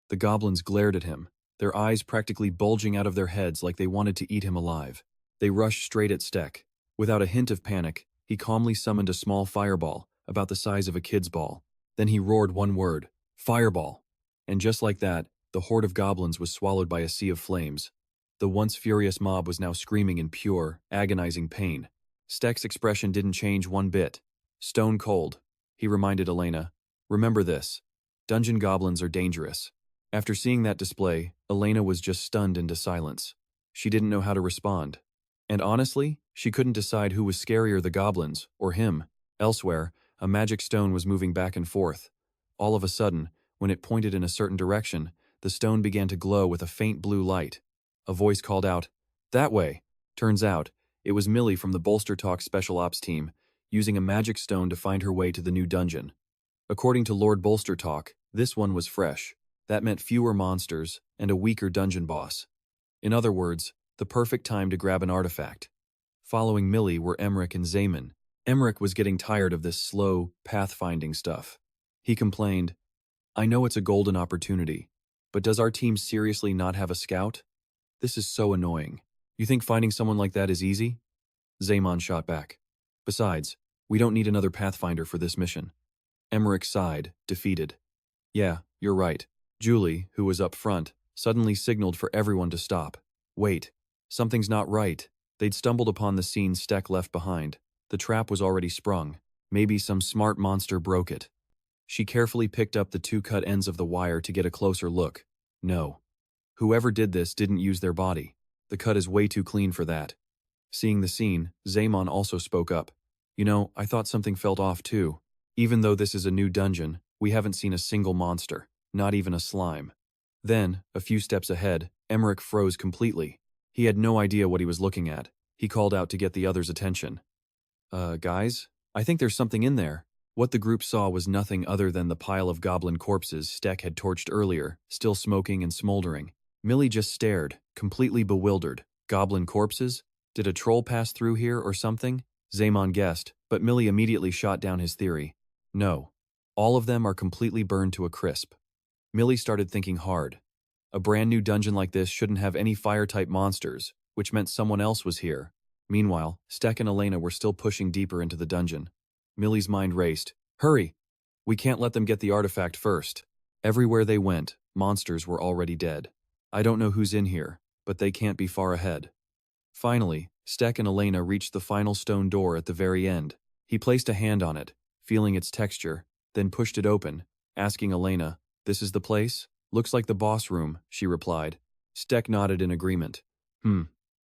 The goblins glared at him, their eyes practically bulging out of their heads like they wanted to eat him alive. They rushed straight at Stek. Without a hint of panic, he calmly summoned a small fireball, about the size of a kid's ball. Then he roared one word, "Fireball!" And just like that, the horde of goblins was swallowed by a sea of flames. The once furious mob was now screaming in pure, agonizing pain. Stek's expression didn't change one bit. Stone cold, he reminded Elena. Remember this. Dungeon goblins are dangerous. After seeing that display, Elena was just stunned into silence. She didn't know how to respond. And honestly, she couldn't decide who was scarier, the goblins or him. Elsewhere, a magic stone was moving back and forth. All of a sudden, when it pointed in a certain direction, the stone began to glow with a faint blue light. A voice called out, "That way!" Turns out, it was Millie from the Bolster Talk Special Ops team, using a magic stone to find her way to the new dungeon. According to Lord Bolster Talk, this one was fresh. That meant fewer monsters and a weaker dungeon boss. In other words, the perfect time to grab an artifact. Following Millie were Emmerich and Zayman. Emmerich was getting tired of this slow, pathfinding stuff. He complained, "I know it's a golden opportunity, but does our team seriously not have a scout? This is so annoying. You think finding someone like that is easy?" Zaymon shot back. "Besides, we don't need another pathfinder for this mission." Emmerich sighed, defeated. "Yeah, you're right." Julie, who was up front, suddenly signaled for everyone to stop. "Wait, something's not right." They'd stumbled upon the scene Stek left behind. The trap was already sprung. Maybe some smart monster broke it. She carefully picked up the two cut ends of the wire to get a closer look. No. Whoever did this didn't use their body. The cut is way too clean for that. Seeing the scene, Zaymon also spoke up. "You know, I thought something felt off too. Even though this is a new dungeon, we haven't seen a single monster, not even a slime." Then, a few steps ahead, Emmerich froze completely. He had no idea what he was looking at. He called out to get the others' attention. Guys? I think there's something in there." What the group saw was nothing other than the pile of goblin corpses Stek had torched earlier, still smoking and smoldering. Millie just stared, completely bewildered. Goblin corpses? Did a troll pass through here or something? Zaymon guessed, but Millie immediately shot down his theory. No. All of them are completely burned to a crisp. Millie started thinking hard. A brand new dungeon like this shouldn't have any fire-type monsters, which meant someone else was here. Meanwhile, Stek and Elena were still pushing deeper into the dungeon. Millie's mind raced. "Hurry! We can't let them get the artifact first." Everywhere they went, monsters were already dead. "I don't know who's in here, but they can't be far ahead." Finally, Stek and Elena reached the final stone door at the very end. He placed a hand on it, feeling its texture, then pushed it open, asking Elena, "This is the place?" "Looks like the boss room," she replied. Stek nodded in agreement.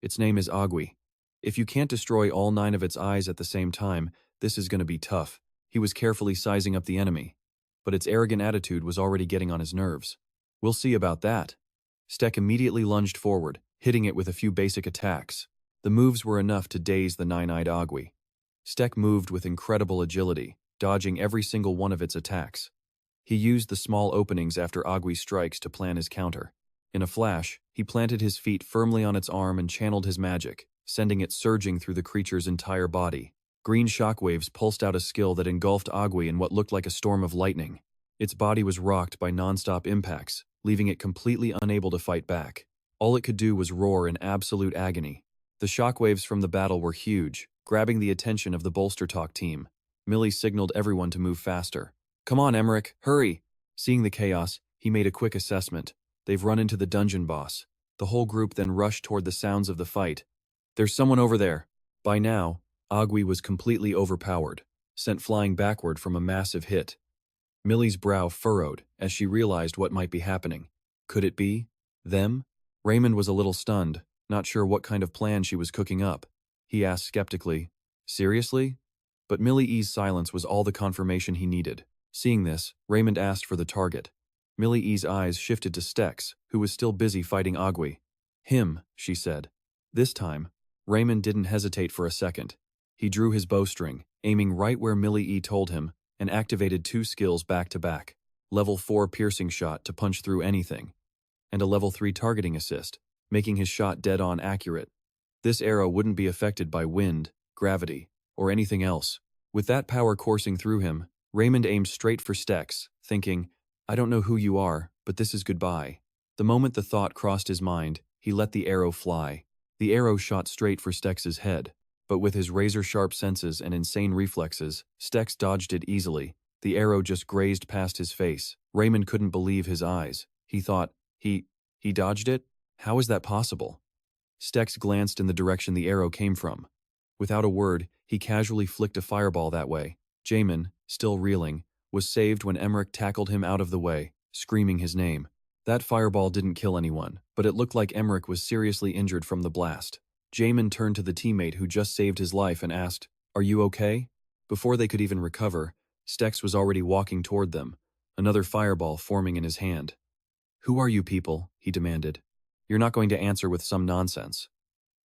Its name is Agui. If you can't destroy all 9 of its eyes at the same time, this is going to be tough." He was carefully sizing up the enemy, but its arrogant attitude was already getting on his nerves. "We'll see about that." Stek immediately lunged forward, hitting it with a few basic attacks. The moves were enough to daze the 9-eyed Agui. Stek moved with incredible agility, dodging every single one of its attacks. He used the small openings after Agui's strikes to plan his counter. In a flash, he planted his feet firmly on its arm and channeled his magic, sending it surging through the creature's entire body. Green shockwaves pulsed out a skill that engulfed Agui in what looked like a storm of lightning. Its body was rocked by non-stop impacts, leaving it completely unable to fight back. All it could do was roar in absolute agony. The shockwaves from the battle were huge, grabbing the attention of the Bolster Talk team. Millie signaled everyone to move faster. "Come on, Emmerich, hurry!" Seeing the chaos, he made a quick assessment. They've run into the dungeon boss. The whole group then rushed toward the sounds of the fight. "There's someone over there." By now, Agui was completely overpowered, sent flying backward from a massive hit. Millie's brow furrowed as she realized what might be happening. Could it be them? Raymond was a little stunned, not sure what kind of plan she was cooking up. He asked skeptically, "Seriously?" But Millie E's silence was all the confirmation he needed. Seeing this, Raymond asked for the target. Millie E's eyes shifted to Stek's, who was still busy fighting Agui. "Him," she said. This time, Raymond didn't hesitate for a second. He drew his bowstring, aiming right where Millie E told him, and activated 2 skills back to back. Level 4 piercing shot to punch through anything, and a level 3 targeting assist, making his shot dead-on accurate. This arrow wouldn't be affected by wind, gravity, or anything else. With that power coursing through him, Raymond aimed straight for Stek's, thinking, "I don't know who you are, but this is goodbye." The moment the thought crossed his mind, he let the arrow fly. The arrow shot straight for Stex's head. But with his razor-sharp senses and insane reflexes, Stex dodged it easily. The arrow just grazed past his face. Raymond couldn't believe his eyes. He thought, he dodged it? How is that possible? Stex glanced in the direction the arrow came from. Without a word, he casually flicked a fireball that way. Jamin, still reeling, was saved when Emmerich tackled him out of the way, screaming his name. That fireball didn't kill anyone, but it looked like Emmerich was seriously injured from the blast. Jamin turned to the teammate who just saved his life and asked, "Are you okay?" Before they could even recover, Stex was already walking toward them, another fireball forming in his hand. "Who are you people?" he demanded. "You're not going to answer with some nonsense."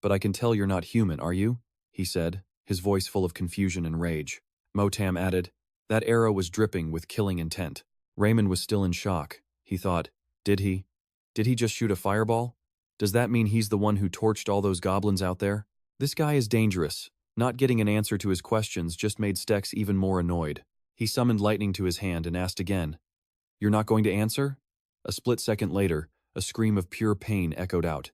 "But I can tell you're not human, are you?" he said, his voice full of confusion and rage. Motam added, "That arrow was dripping with killing intent." Raymond was still in shock. He thought, Did he just shoot a fireball? Does that mean he's the one who torched all those goblins out there? This guy is dangerous. Not getting an answer to his questions just made Stex even more annoyed. He summoned lightning to his hand and asked again, "You're not going to answer?" A split second later, a scream of pure pain echoed out.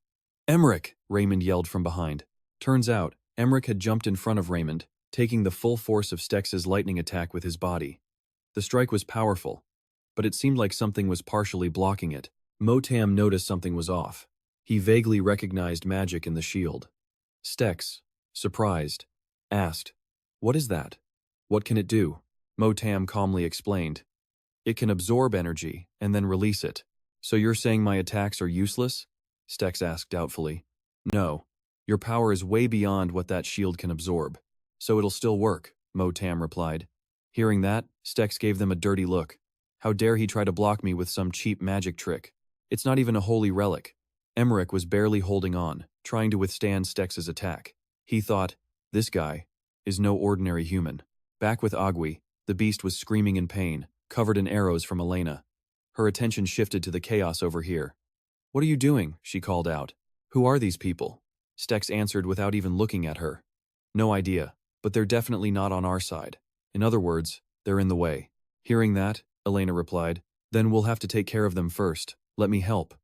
"Emmerich!" Raymond yelled from behind. Turns out, Emmerich had jumped in front of Raymond, taking the full force of Stex's lightning attack with his body. The strike was powerful, but it seemed like something was partially blocking it. Motam noticed something was off. He vaguely recognized magic in the shield. Stex, surprised, asked, "What is that? What can it do?" Motam calmly explained, "It can absorb energy and then release it." "So you're saying my attacks are useless?" Stex asked doubtfully. "No. Your power is way beyond what that shield can absorb. So it'll still work," Motam replied. Hearing that, Stex gave them a dirty look. How dare he try to block me with some cheap magic trick? It's not even a holy relic. Emmerich was barely holding on, trying to withstand Stex's attack. He thought, this guy is no ordinary human. Back with Agui, the beast was screaming in pain, covered in arrows from Elena. Her attention shifted to the chaos over here. "What are you doing?" she called out. "Who are these people?" Stex answered without even looking at her. "No idea, but they're definitely not on our side. In other words, they're in the way." Hearing that, Elena replied, "Then we'll have to take care of them first. Let me help."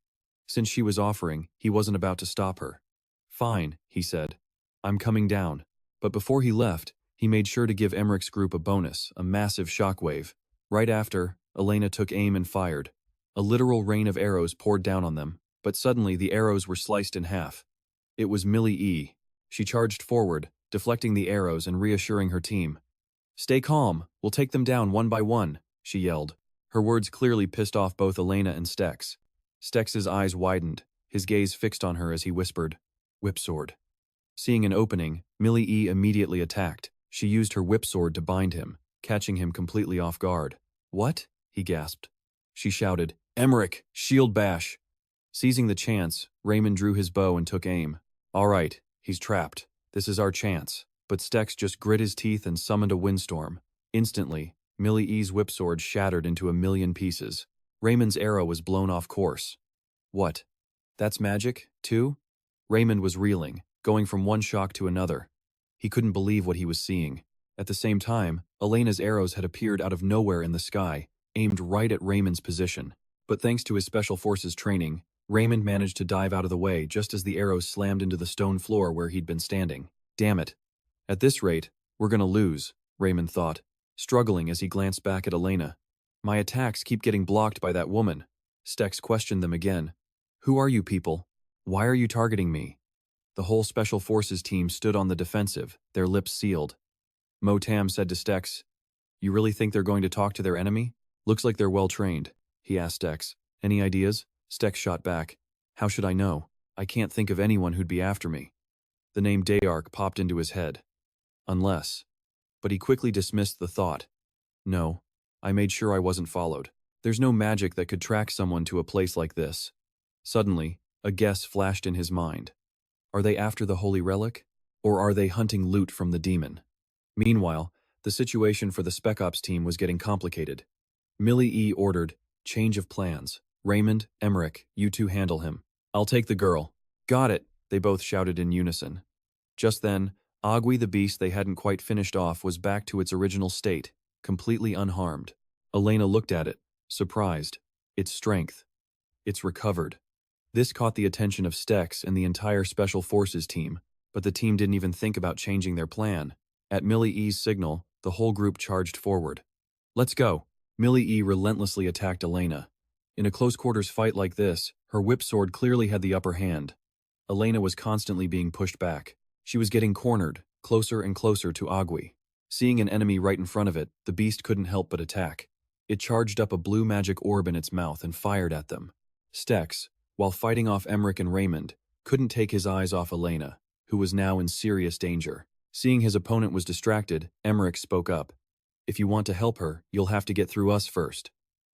Since she was offering, he wasn't about to stop her. "Fine," he said. "I'm coming down." But before he left, he made sure to give Emmerich's group a bonus, a massive shockwave. Right after, Elena took aim and fired. A literal rain of arrows poured down on them, but suddenly the arrows were sliced in half. It was Millie E. She charged forward, deflecting the arrows and reassuring her team. "Stay calm, we'll take them down one by one," she yelled. Her words clearly pissed off both Elena and Stex. Stex's eyes widened, his gaze fixed on her as he whispered, "Whipsword." Seeing an opening, Millie E immediately attacked. She used her whipsword to bind him, catching him completely off guard. "What?" he gasped. She shouted, "Emmerich, shield bash!" Seizing the chance, Raymond drew his bow and took aim. "All right, he's trapped. This is our chance." But Stex just grit his teeth and summoned a windstorm. Instantly, Millie E's whipsword shattered into a million pieces. Raymond's arrow was blown off course. "What? That's magic, too?" Raymond was reeling, going from one shock to another. He couldn't believe what he was seeing. At the same time, Elena's arrows had appeared out of nowhere in the sky, aimed right at Raymond's position. But thanks to his special forces training, Raymond managed to dive out of the way just as the arrows slammed into the stone floor where he'd been standing. Damn it. At this rate, we're gonna lose, Raymond thought, struggling as he glanced back at Elena. My attacks keep getting blocked by that woman. Stex questioned them again. Who are you people? Why are you targeting me? The whole special forces team stood on the defensive, their lips sealed. Motam said to Stex, You really think they're going to talk to their enemy? Looks like they're well trained, he asked Stex. Any ideas? Stex shot back. How should I know? I can't think of anyone who'd be after me. The name Dayark popped into his head. Unless. But he quickly dismissed the thought. No, I made sure I wasn't followed. There's no magic that could track someone to a place like this. Suddenly, a guess flashed in his mind. Are they after the holy relic? Or are they hunting loot from the demon? Meanwhile, the situation for the Spec Ops team was getting complicated. Millie E ordered, change of plans. Raymond, Emmerich, you two handle him. I'll take the girl. Got it, they both shouted in unison. Just then, Agui the beast they hadn't quite finished off was back to its original state, completely unharmed. Elena looked at it, surprised. Its strength. It's recovered. This caught the attention of Stex and the entire Special Forces team. But the team didn't even think about changing their plan. At Millie E's signal, the whole group charged forward. Let's go. Millie E relentlessly attacked Elena. In a close-quarters fight like this, her whip sword clearly had the upper hand. Elena was constantly being pushed back. She was getting cornered, closer and closer to Agui. Seeing an enemy right in front of it, the beast couldn't help but attack. It charged up a blue magic orb in its mouth and fired at them. Stex, while fighting off Emmerich and Raymond, couldn't take his eyes off Elena, who was now in serious danger. Seeing his opponent was distracted, Emmerich spoke up. If you want to help her, you'll have to get through us first.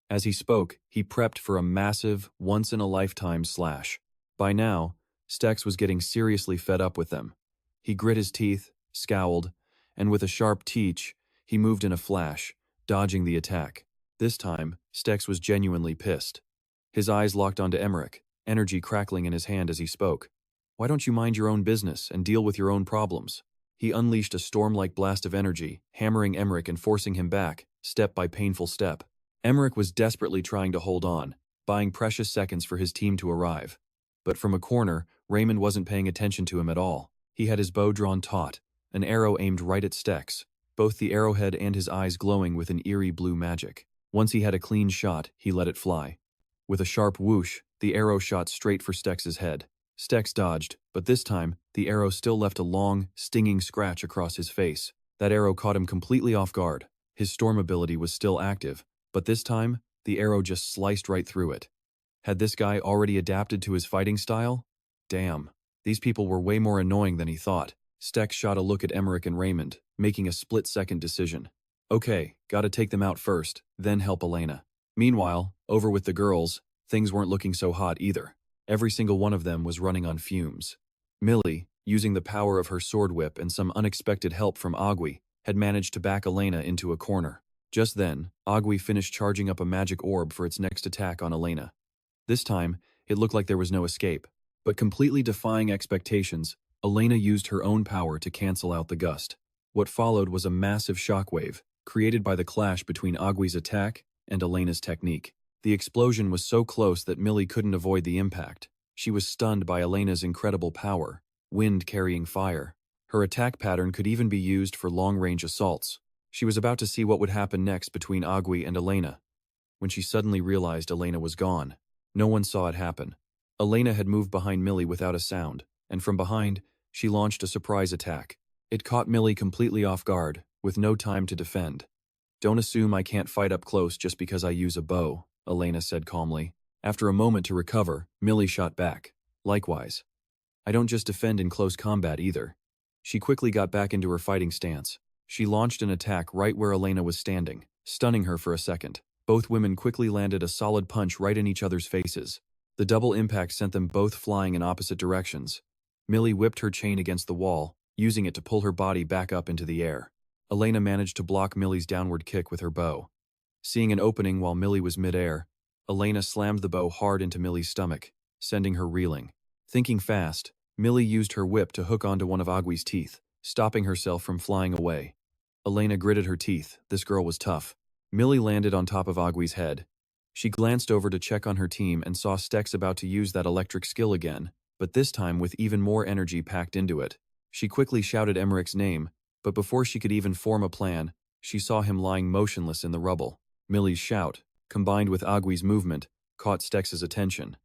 As he spoke, he prepped for a massive, once-in-a-lifetime slash. By now, Stex was getting seriously fed up with them. He grit his teeth, scowled, and with a sharp teach, he moved in a flash, dodging the attack. This time, Stex was genuinely pissed. His eyes locked onto Emmerich, energy crackling in his hand as he spoke. Why don't you mind your own business and deal with your own problems? He unleashed a storm-like blast of energy, hammering Emmerich and forcing him back, step by painful step. Emmerich was desperately trying to hold on, buying precious seconds for his team to arrive. But from a corner, Raymond wasn't paying attention to him at all. He had his bow drawn taut, an arrow aimed right at Stex, both the arrowhead and his eyes glowing with an eerie blue magic. Once he had a clean shot, he let it fly. With a sharp whoosh, the arrow shot straight for Stex's head. Stex dodged, but this time, the arrow still left a long, stinging scratch across his face. That arrow caught him completely off guard. His storm ability was still active, but this time, the arrow just sliced right through it. Had this guy already adapted to his fighting style? Damn. These people were way more annoying than he thought. Stex shot a look at Emmerich and Raymond, making a split-second decision. Okay, gotta take them out first, then help Elena. Meanwhile, over with the girls, things weren't looking so hot either. Every single one of them was running on fumes. Millie, using the power of her sword whip and some unexpected help from Agui, had managed to back Elena into a corner. Just then, Agui finished charging up a magic orb for its next attack on Elena. This time, it looked like there was no escape. But completely defying expectations, Elena used her own power to cancel out the gust. What followed was a massive shockwave, created by the clash between Agui's attack and Elena's technique. The explosion was so close that Millie couldn't avoid the impact. She was stunned by Elena's incredible power, wind carrying fire. Her attack pattern could even be used for long-range assaults. She was about to see what would happen next between Agui and Elena, when she suddenly realized Elena was gone. No one saw it happen. Elena had moved behind Millie without a sound, and from behind, she launched a surprise attack. It caught Millie completely off guard, with no time to defend. Don't assume I can't fight up close just because I use a bow, Elena said calmly. After a moment to recover, Millie shot back. Likewise. I don't just defend in close combat either. She quickly got back into her fighting stance. She launched an attack right where Elena was standing, stunning her for a second. Both women quickly landed a solid punch right in each other's faces. The double impact sent them both flying in opposite directions. Millie whipped her chain against the wall, using it to pull her body back up into the air. Elena managed to block Millie's downward kick with her bow. Seeing an opening while Millie was midair, Elena slammed the bow hard into Millie's stomach, sending her reeling. Thinking fast, Millie used her whip to hook onto one of Agui's teeth, stopping herself from flying away. Elena gritted her teeth. This girl was tough. Millie landed on top of Agui's head. She glanced over to check on her team and saw Stex about to use that electric skill again, but this time with even more energy packed into it. She quickly shouted Emmerich's name, but before she could even form a plan, she saw him lying motionless in the rubble. Millie's shout, combined with Agui's movement, caught Stex's attention.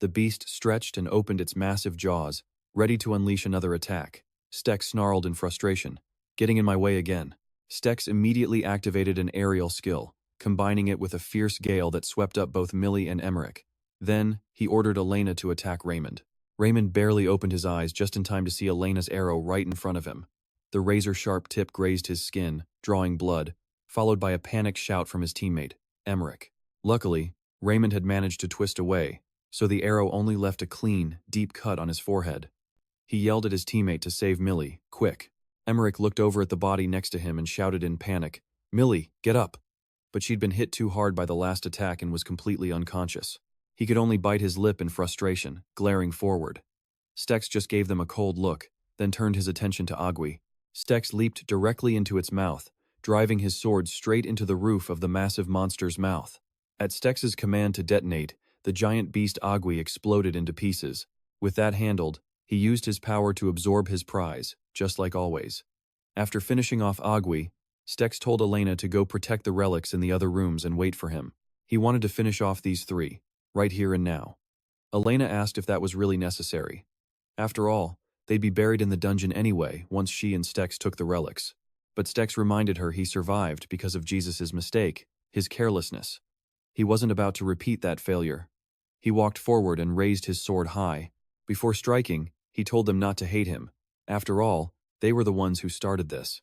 The beast stretched and opened its massive jaws, ready to unleash another attack. Stex snarled in frustration. Getting in my way again. Stex immediately activated an aerial skill, combining it with a fierce gale that swept up both Millie and Emmerich. Then, he ordered Elena to attack Raymond. Raymond barely opened his eyes just in time to see Elena's arrow right in front of him. The razor-sharp tip grazed his skin, drawing blood, followed by a panicked shout from his teammate, Emmerich. Luckily, Raymond had managed to twist away, so the arrow only left a clean, deep cut on his forehead. He yelled at his teammate to save Millie, quick. Emmerich looked over at the body next to him and shouted in panic, Millie, get up! But she'd been hit too hard by the last attack and was completely unconscious. He could only bite his lip in frustration, glaring forward. Stex just gave them a cold look, then turned his attention to Agui. Stex leaped directly into its mouth, driving his sword straight into the roof of the massive monster's mouth. At Stex's command to detonate, the giant beast Agui exploded into pieces. With that handled, He used his power to absorb his prize, just like always. After finishing off Agui, Stex told Elena to go protect the relics in the other rooms and wait for him. He wanted to finish off these three, right here and now. Elena asked if that was really necessary. After all, they'd be buried in the dungeon anyway once she and Stex took the relics. But Stex reminded her he survived because of Jesus' mistake, his carelessness. He wasn't about to repeat that failure. He walked forward and raised his sword high. Before striking, he told them not to hate him. After all, they were the ones who started this.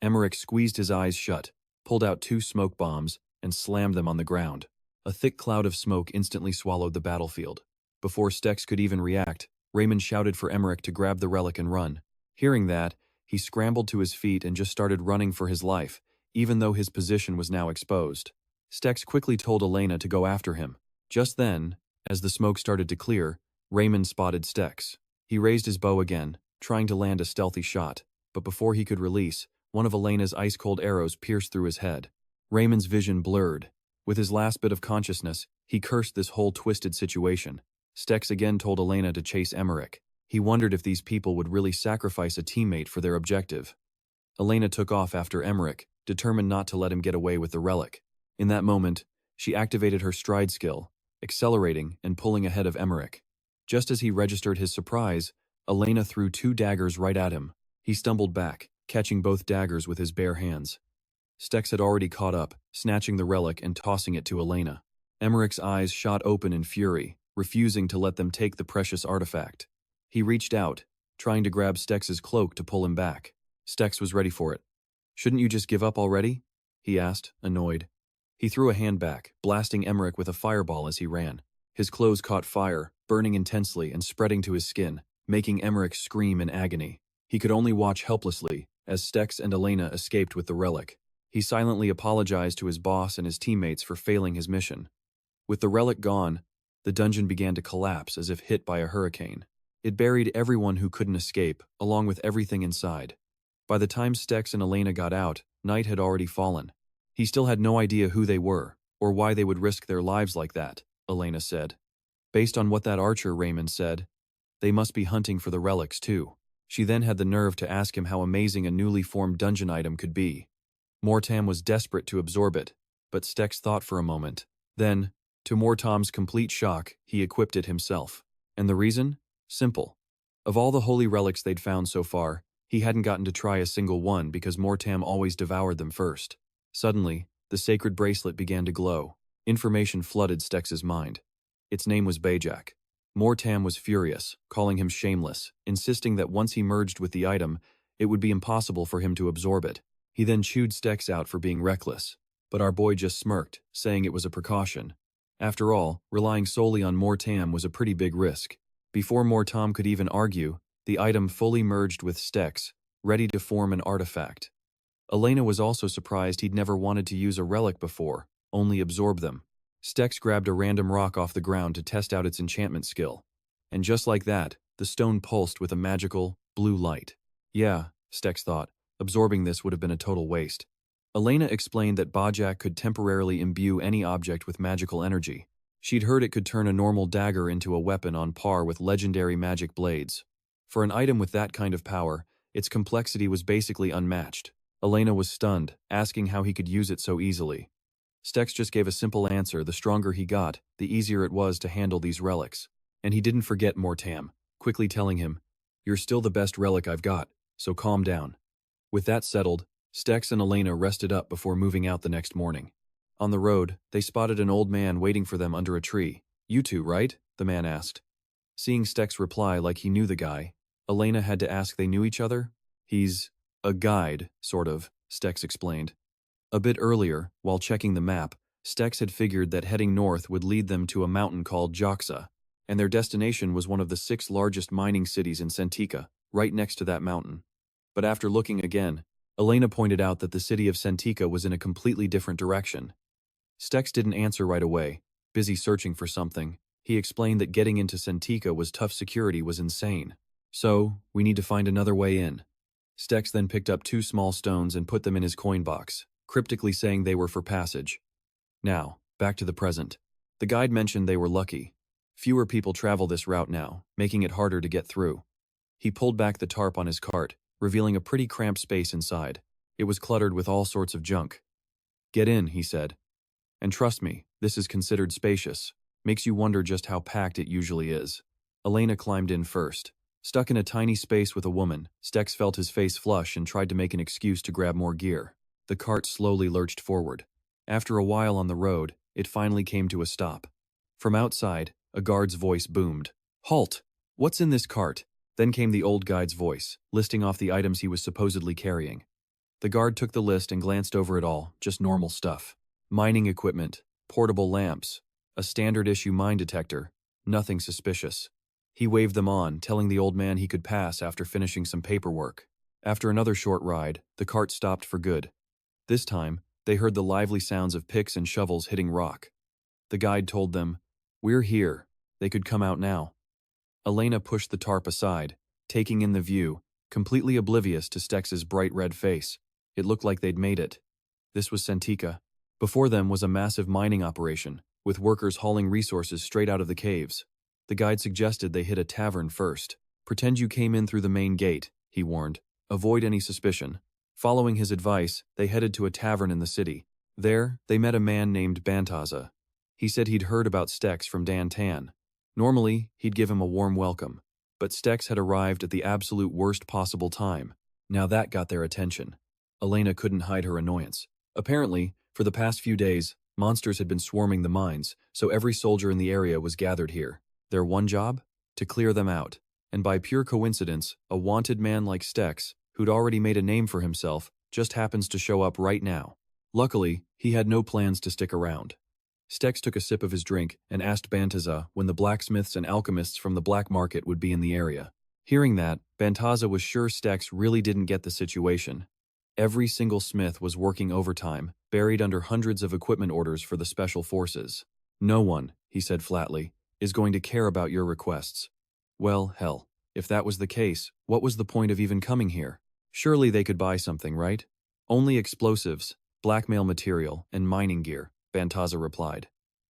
Emmerich squeezed his eyes shut, pulled out 2 smoke bombs, and slammed them on the ground. A thick cloud of smoke instantly swallowed the battlefield. Before Stex could even react, Raymond shouted for Emmerich to grab the relic and run. Hearing that, he scrambled to his feet and just started running for his life, even though his position was now exposed. Stex quickly told Elena to go after him. Just then, as the smoke started to clear, Raymond spotted Stex. He raised his bow again, trying to land a stealthy shot, but before he could release, one of Elena's ice-cold arrows pierced through his head. Raymond's vision blurred. With his last bit of consciousness, he cursed this whole twisted situation. Stex again told Elena to chase Emmerich. He wondered if these people would really sacrifice a teammate for their objective. Elena took off after Emmerich, determined not to let him get away with the relic. In that moment, she activated her stride skill, accelerating and pulling ahead of Emmerich. Just as he registered his surprise, Elena threw 2 daggers right at him. He stumbled back, catching both daggers with his bare hands. Stex had already caught up, snatching the relic and tossing it to Elena. Emmerich's eyes shot open in fury, refusing to let them take the precious artifact. He reached out, trying to grab Stex's cloak to pull him back. Stex was ready for it. "Shouldn't you just give up already?" he asked, annoyed. He threw a hand back, blasting Emmerich with a fireball as he ran. His clothes caught fire, burning intensely and spreading to his skin, making Emmerich scream in agony. He could only watch helplessly as Stex and Elena escaped with the relic. He silently apologized to his boss and his teammates for failing his mission. With the relic gone, the dungeon began to collapse as if hit by a hurricane. It buried everyone who couldn't escape, along with everything inside. By the time Stex and Elena got out, night had already fallen. He still had no idea who they were, or why they would risk their lives like that, Elena said. Based on what that archer Raymond said, they must be hunting for the relics too. She then had the nerve to ask him how amazing a newly formed dungeon item could be. Motam was desperate to absorb it, but Stex thought for a moment. Then, to Motam's complete shock, he equipped it himself. And the reason? Simple. Of all the holy relics they'd found so far, he hadn't gotten to try a single one because Motam always devoured them first. Suddenly, the sacred bracelet began to glow. Information flooded Stex's mind. Its name was Bajak. Motam was furious, calling him shameless, insisting that once he merged with the item, it would be impossible for him to absorb it. He then chewed Stex out for being reckless, but our boy just smirked, saying it was a precaution. After all, relying solely on Motam was a pretty big risk. Before Motam could even argue, the item fully merged with Stex, ready to form an artifact. Elena was also surprised he'd never wanted to use a relic before, only absorb them. Stex grabbed a random rock off the ground to test out its enchantment skill. And just like that, the stone pulsed with a magical, blue light. Yeah, Stex thought, absorbing this would have been a total waste. Elena explained that Bajak could temporarily imbue any object with magical energy. She'd heard it could turn a normal dagger into a weapon on par with legendary magic blades. For an item with that kind of power, its complexity was basically unmatched. Elena was stunned, asking how he could use it so easily. Stex just gave a simple answer. The stronger he got, the easier it was to handle these relics. And he didn't forget Motam, quickly telling him, "You're still the best relic I've got, so calm down." With that settled, Stex and Elena rested up before moving out the next morning. On the road, they spotted an old man waiting for them under a tree. "You two, right?" the man asked. Seeing Stex reply like he knew the guy, Elena had to ask they knew each other. "He's a guide, sort of," Stex explained. A bit earlier, while checking the map, Stex had figured that heading north would lead them to a mountain called Joxa, and their destination was one of the 6 largest mining cities in Sentika, right next to that mountain. But after looking again, Elena pointed out that the city of Sentika was in a completely different direction. Stex didn't answer right away, busy searching for something. He explained that getting into Sentika was tough. Security was insane. "So, we need to find another way in." Stex then picked up 2 small stones and put them in his coin box, cryptically saying they were for passage. Now, back to the present. The guide mentioned they were lucky. Fewer people travel this route now, making it harder to get through. He pulled back the tarp on his cart, revealing a pretty cramped space inside. It was cluttered with all sorts of junk. "Get in," he said. "And trust me, this is considered spacious. Makes you wonder just how packed it usually is." Elena climbed in first. Stuck in a tiny space with a woman, Stex felt his face flush and tried to make an excuse to grab more gear. The cart slowly lurched forward. After a while on the road, it finally came to a stop. From outside, a guard's voice boomed. "Halt! What's in this cart?" Then came the old guide's voice, listing off the items he was supposedly carrying. The guard took the list and glanced over it all, just normal stuff. Mining equipment, portable lamps, a standard-issue mine detector, nothing suspicious. He waved them on, telling the old man he could pass after finishing some paperwork. After another short ride, the cart stopped for good. This time, they heard the lively sounds of picks and shovels hitting rock. The guide told them, "We're here. They could come out now." Elena pushed the tarp aside, taking in the view, completely oblivious to Stex's bright red face. It looked like they'd made it. This was Santika. Before them was a massive mining operation, with workers hauling resources straight out of the caves. The guide suggested they hit a tavern first. "Pretend you came in through the main gate," he warned. "Avoid any suspicion." Following his advice, they headed to a tavern in the city. There, they met a man named Bantaza. He said he'd heard about Stex from Dan Tan. Normally, he'd give him a warm welcome, but Stex had arrived at the absolute worst possible time. Now that got their attention. Elena couldn't hide her annoyance. Apparently, for the past few days, monsters had been swarming the mines, so every soldier in the area was gathered here. Their one job? To clear them out. And by pure coincidence, a wanted man like Stex, who'd already made a name for himself, just happens to show up right now. Luckily, he had no plans to stick around. Stex took a sip of his drink and asked Bantaza when the blacksmiths and alchemists from the black market would be in the area. Hearing that, Bantaza was sure Stex really didn't get the situation. Every single smith was working overtime, buried under hundreds of equipment orders for the special forces. "No one," he said flatly, "is going to care about your requests." Well, hell, if that was the case, what was the point of even coming here? Surely they could buy something, right? "Only explosives, blackmail material, and mining gear," Bantaza replied.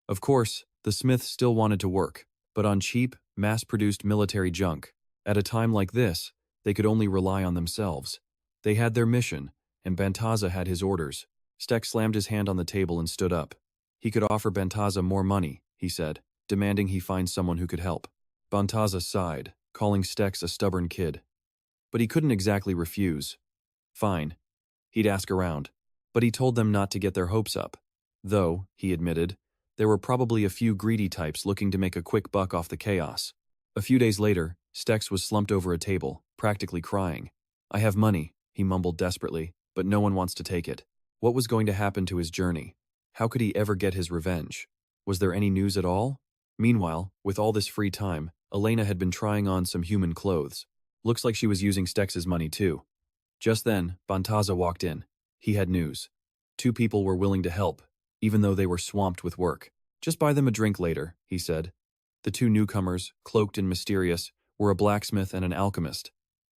Of course, the smiths still wanted to work, but on cheap, mass-produced military junk. At a time like this, they could only rely on themselves. They had their mission, and Bantaza had his orders. Stex slammed his hand on the table and stood up. He could offer Bantaza more money, he said, demanding he find someone who could help. Bantaza sighed, calling Stex a stubborn kid. But he couldn't exactly refuse. Fine. He'd ask around. But he told them not to get their hopes up. Though, he admitted, there were probably a few greedy types looking to make a quick buck off the chaos. A few days later, Stex was slumped over a table, practically crying. "I have money," he mumbled desperately, "but no one wants to take it." What was going to happen to his journey? How could he ever get his revenge? Was there any news at all? Meanwhile, with all this free time, Elena had been trying on some human clothes. Looks like she was using Stex's money too. Just then, Bantaza walked in. He had news. 2 people were willing to help, even though they were swamped with work. "Just buy them a drink later," he said. The 2 newcomers, cloaked and mysterious, were a blacksmith and an alchemist.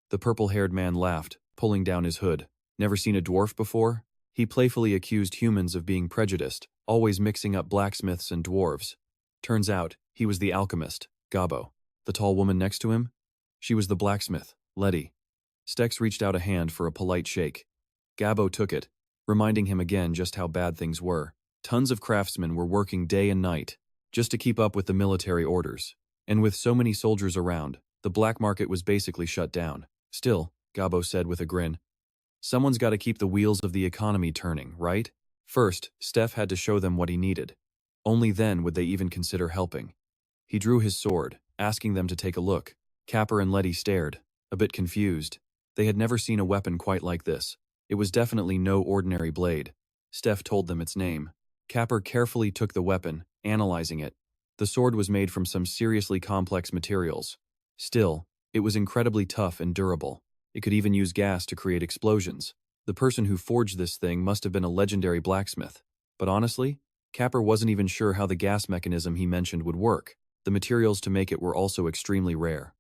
The purple-haired man laughed, pulling down his hood. "Never seen a dwarf before?" He playfully accused humans of being prejudiced, always mixing up blacksmiths and dwarves. Turns out, he was the alchemist, Gabo. The tall woman next to him? She was the blacksmith, Letty. Stex reached out a hand for a polite shake. Gabo took it, reminding him again just how bad things were. Tons of craftsmen were working day and night, just to keep up with the military orders. And with so many soldiers around, the black market was basically shut down. "Still," Gabo said with a grin, "someone's got to keep the wheels of the economy turning, right?" First, Steph had to show them what he needed. Only then would they even consider helping. He drew his sword, asking them to take a look. Capper and Letty stared, a bit confused. They had never seen a weapon quite like this. It was definitely no ordinary blade. Steph told them its name. Capper carefully took the weapon, analyzing it. The sword was made from some seriously complex materials. Still, it was incredibly tough and durable. It could even use gas to create explosions. The person who forged this thing must have been a legendary blacksmith. But honestly, Capper wasn't even sure how the gas mechanism he mentioned would work. The materials to make it were also extremely rare.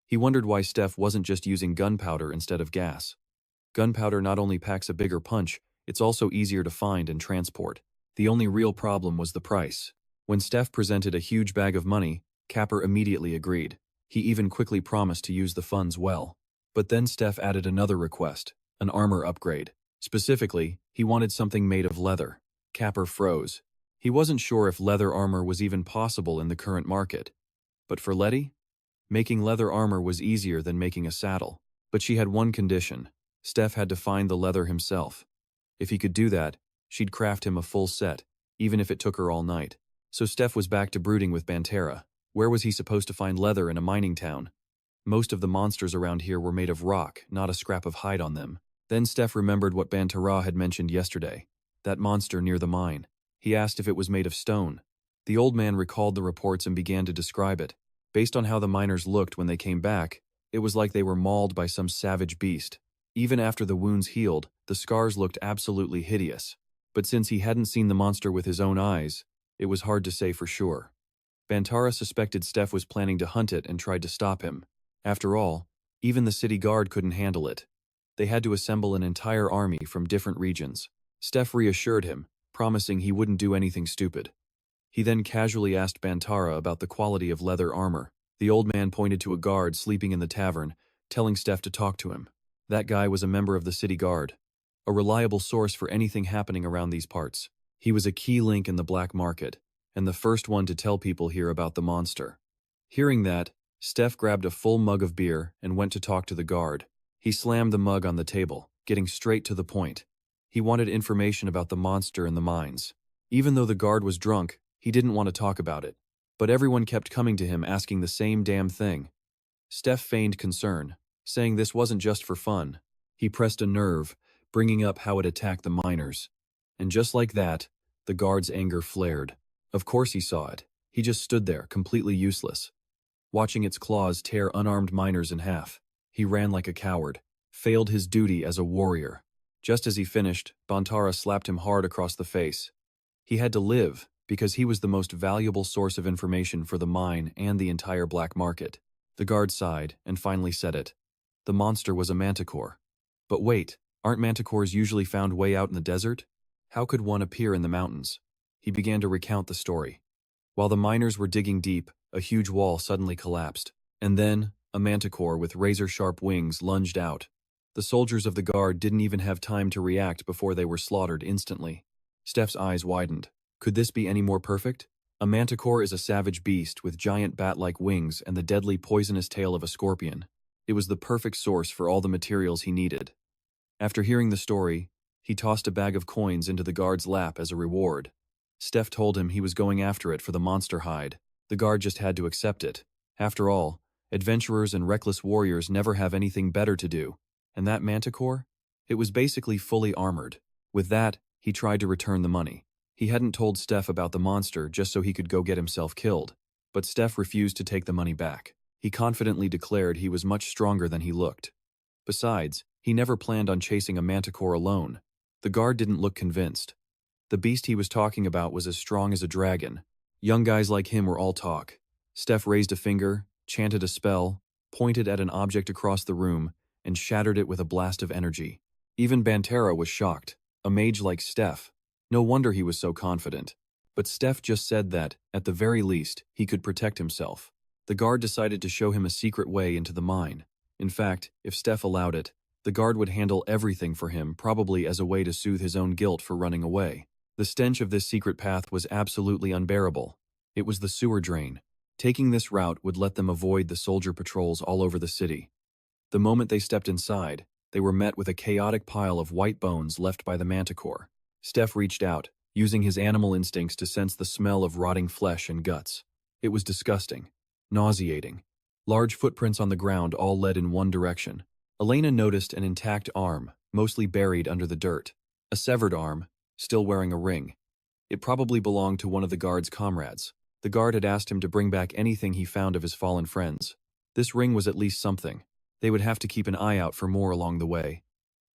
He wondered why Steph wasn't just using gunpowder instead of gas. Gunpowder not only packs a bigger punch, it's also easier to find and transport. The only real problem was the price. When Steph presented a huge bag of money, Capper immediately agreed. He even quickly promised to use the funds well. But then Steph added another request, an armor upgrade. Specifically, he wanted something made of leather. Capper froze. He wasn't sure if leather armor was even possible in the current market. But for Letty, making leather armor was easier than making a saddle. But she had one condition. Steph had to find the leather himself. If he could do that, she'd craft him a full set, even if it took her all night. So Steph was back to brooding with Bantera. Where was he supposed to find leather in a mining town? Most of the monsters around here were made of rock, not a scrap of hide on them. Then Steph remembered what Bantera had mentioned yesterday. That monster near the mine. He asked if it was made of stone. The old man recalled the reports and began to describe it. Based on how the miners looked when they came back, it was like they were mauled by some savage beast. Even after the wounds healed, the scars looked absolutely hideous. But since he hadn't seen the monster with his own eyes, it was hard to say for sure. Bantara suspected Steph was planning to hunt it and tried to stop him. After all, even the city guard couldn't handle it. They had to assemble an entire army from different regions. Steph reassured him, promising he wouldn't do anything stupid. He then casually asked Bantara about the quality of leather armor. The old man pointed to a guard sleeping in the tavern, telling Steph to talk to him. That guy was a member of the city guard, a reliable source for anything happening around these parts. He was a key link in the black market, and the first one to tell people here about the monster. Hearing that, Steph grabbed a full mug of beer and went to talk to the guard. He slammed the mug on the table, getting straight to the point. He wanted information about the monster in the mines. Even though the guard was drunk, he didn't want to talk about it. But everyone kept coming to him asking the same damn thing. Steph feigned concern, saying this wasn't just for fun. He pressed a nerve, bringing up how it attacked the miners. And just like that, the guard's anger flared. Of course he saw it. He just stood there, completely useless, watching its claws tear unarmed miners in half. He ran like a coward, failed his duty as a warrior. Just as he finished, Bantara slapped him hard across the face. He had to live, because he was the most valuable source of information for the mine and the entire black market. The guard sighed and finally said it. The monster was a manticore. But wait, aren't manticores usually found way out in the desert? How could one appear in the mountains? He began to recount the story. While the miners were digging deep, a huge wall suddenly collapsed. And then, a manticore with razor-sharp wings lunged out. The soldiers of the guard didn't even have time to react before they were slaughtered instantly. Steph's eyes widened. Could this be any more perfect? A manticore is a savage beast with giant bat-like wings and the deadly poisonous tail of a scorpion. It was the perfect source for all the materials he needed. After hearing the story, he tossed a bag of coins into the guard's lap as a reward. Steph told him he was going after it for the monster hide. The guard just had to accept it. After all, adventurers and reckless warriors never have anything better to do. And that manticore? It was basically fully armored. With that, he tried to return the money. He hadn't told Steph about the monster just so he could go get himself killed. But Steph refused to take the money back. He confidently declared he was much stronger than he looked. Besides, he never planned on chasing a manticore alone. The guard didn't look convinced. The beast he was talking about was as strong as a dragon. Young guys like him were all talk. Steph raised a finger, chanted a spell, pointed at an object across the room, and shattered it with a blast of energy. Even Bantera was shocked. A mage like Steph. No wonder he was so confident. But Steph just said that, at the very least, he could protect himself. The guard decided to show him a secret way into the mine. In fact, if Steph allowed it, the guard would handle everything for him, probably as a way to soothe his own guilt for running away. The stench of this secret path was absolutely unbearable. It was the sewer drain. Taking this route would let them avoid the soldier patrols all over the city. The moment they stepped inside, they were met with a chaotic pile of white bones left by the manticore. Steph reached out, using his animal instincts to sense the smell of rotting flesh and guts. It was disgusting, nauseating. Large footprints on the ground all led in one direction. Elena noticed an intact arm, mostly buried under the dirt. A severed arm, still wearing a ring. It probably belonged to one of the guard's comrades. The guard had asked him to bring back anything he found of his fallen friends. This ring was at least something. They would have to keep an eye out for more along the way.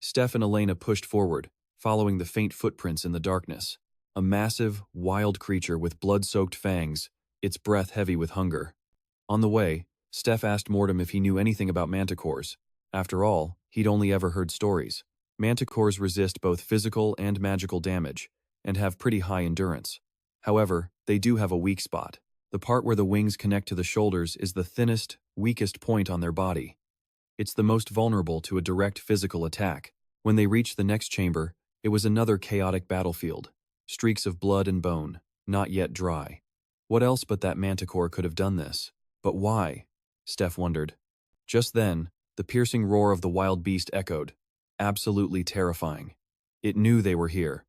Steph and Elena pushed forward, following the faint footprints in the darkness. A massive, wild creature with blood-soaked fangs, its breath heavy with hunger. On the way, Steph asked Motam if he knew anything about manticores. After all, he'd only ever heard stories. Manticores resist both physical and magical damage, and have pretty high endurance. However, they do have a weak spot. The part where the wings connect to the shoulders is the thinnest, weakest point on their body. It's the most vulnerable to a direct physical attack. When they reached the next chamber, it was another chaotic battlefield. Streaks of blood and bone, not yet dry. What else but that manticore could have done this? But why? Steph wondered. Just then, the piercing roar of the wild beast echoed. Absolutely terrifying. It knew they were here,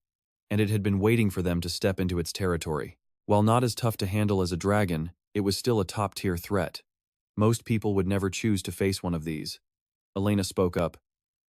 and it had been waiting for them to step into its territory. While not as tough to handle as a dragon, it was still a top-tier threat. Most people would never choose to face one of these. Elena spoke up.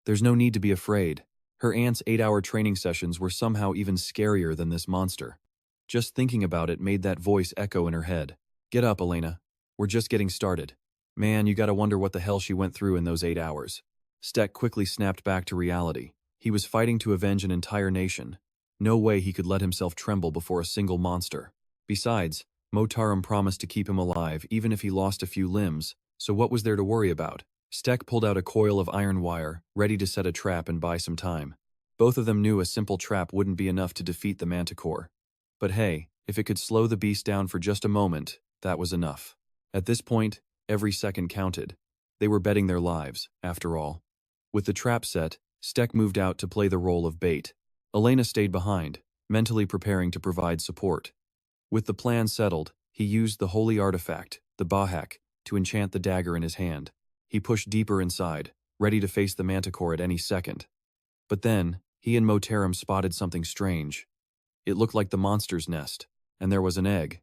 There's no need to be afraid. Her aunt's 8-hour training sessions were somehow even scarier than this monster. Just thinking about it made that voice echo in her head. Get up, Elena. We're just getting started. Man, you gotta wonder what the hell she went through in those 8 hours. Stek quickly snapped back to reality. He was fighting to avenge an entire nation. No way he could let himself tremble before a single monster. Besides, Motam promised to keep him alive even if he lost a few limbs, so what was there to worry about? Stek pulled out a coil of iron wire, ready to set a trap and buy some time. Both of them knew a simple trap wouldn't be enough to defeat the manticore. But hey, if it could slow the beast down for just a moment, that was enough. At this point, every second counted. They were betting their lives, after all. With the trap set, Stek moved out to play the role of bait. Elena stayed behind, mentally preparing to provide support. With the plan settled, he used the holy artifact, the Bahak, to enchant the dagger in his hand. He pushed deeper inside, ready to face the manticore at any second. But then, he and Motam spotted something strange. It looked like the monster's nest, and there was an egg.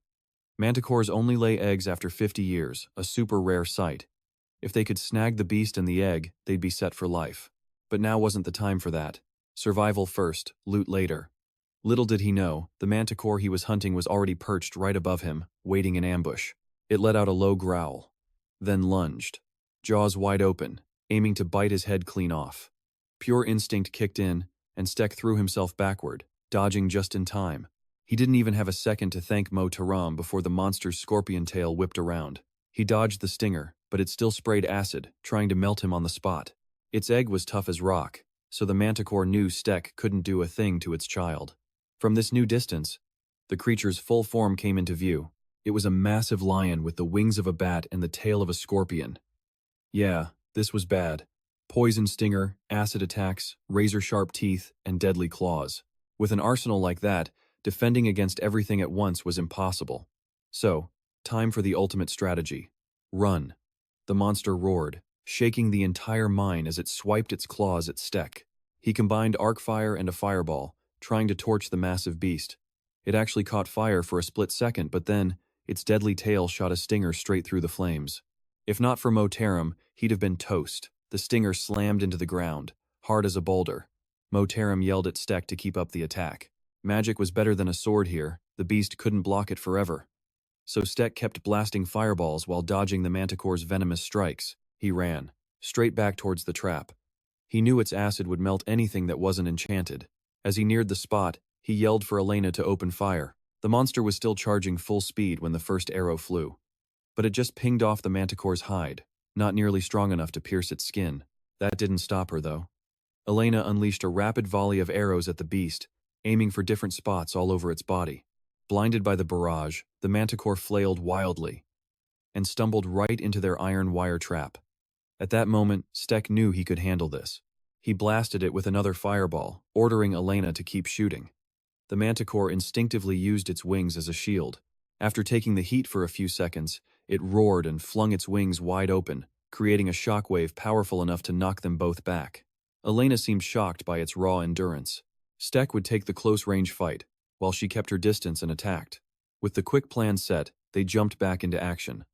Manticores only lay eggs after 50 years, a super rare sight. If they could snag the beast and the egg, they'd be set for life. But now wasn't the time for that. Survival first, loot later. Little did he know, the manticore he was hunting was already perched right above him, waiting in ambush. It let out a low growl, then lunged, jaws wide open, aiming to bite his head clean off. Pure instinct kicked in, and Stek threw himself backward, dodging just in time. He didn't even have a second to thank Motam before the monster's scorpion tail whipped around. He dodged the stinger, but it still sprayed acid, trying to melt him on the spot. Its egg was tough as rock, so the manticore knew Stek couldn't do a thing to its child. From this new distance, the creature's full form came into view. It was a massive lion with the wings of a bat and the tail of a scorpion. Yeah, this was bad. Poison stinger, acid attacks, razor-sharp teeth, and deadly claws. With an arsenal like that, defending against everything at once was impossible. So, time for the ultimate strategy. Run. The monster roared, shaking the entire mine as it swiped its claws at Stek. He combined arc fire and a fireball, trying to torch the massive beast. It actually caught fire for a split second, but then, its deadly tail shot a stinger straight through the flames. If not for Motam, he'd have been toast. The stinger slammed into the ground, hard as a boulder. Motam yelled at Stek to keep up the attack. Magic was better than a sword here, the beast couldn't block it forever. So Stek kept blasting fireballs while dodging the manticore's venomous strikes. He ran, straight back towards the trap. He knew its acid would melt anything that wasn't enchanted. As he neared the spot, he yelled for Elena to open fire. The monster was still charging full speed when the first arrow flew. But it just pinged off the manticore's hide, not nearly strong enough to pierce its skin. That didn't stop her, though. Elena unleashed a rapid volley of arrows at the beast, aiming for different spots all over its body. Blinded by the barrage, the manticore flailed wildly and stumbled right into their iron wire trap. At that moment, Stek knew he could handle this. He blasted it with another fireball, ordering Elena to keep shooting. The manticore instinctively used its wings as a shield. After taking the heat for a few seconds, it roared and flung its wings wide open, creating a shockwave powerful enough to knock them both back. Elena seemed shocked by its raw endurance. Stek would take the close-range fight, while she kept her distance and attacked. With the quick plan set, they jumped back into action.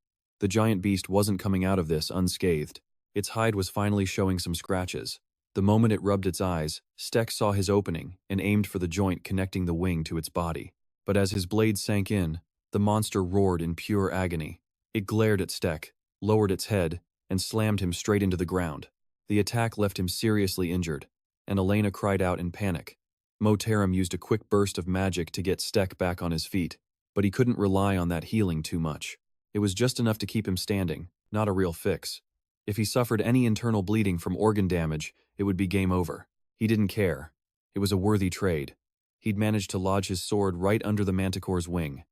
The giant beast wasn't coming out of this unscathed. Its hide was finally showing some scratches. The moment it rubbed its eyes, Stek saw his opening and aimed for the joint connecting the wing to its body. But as his blade sank in, the monster roared in pure agony. It glared at Stek, lowered its head, and slammed him straight into the ground. The attack left him seriously injured, and Elena cried out in panic. Motam used a quick burst of magic to get Stek back on his feet, but he couldn't rely on that healing too much. It was just enough to keep him standing, not a real fix. If he suffered any internal bleeding from organ damage, it would be game over. He didn't care. It was a worthy trade. He'd managed to lodge his sword right under the manticore's wing.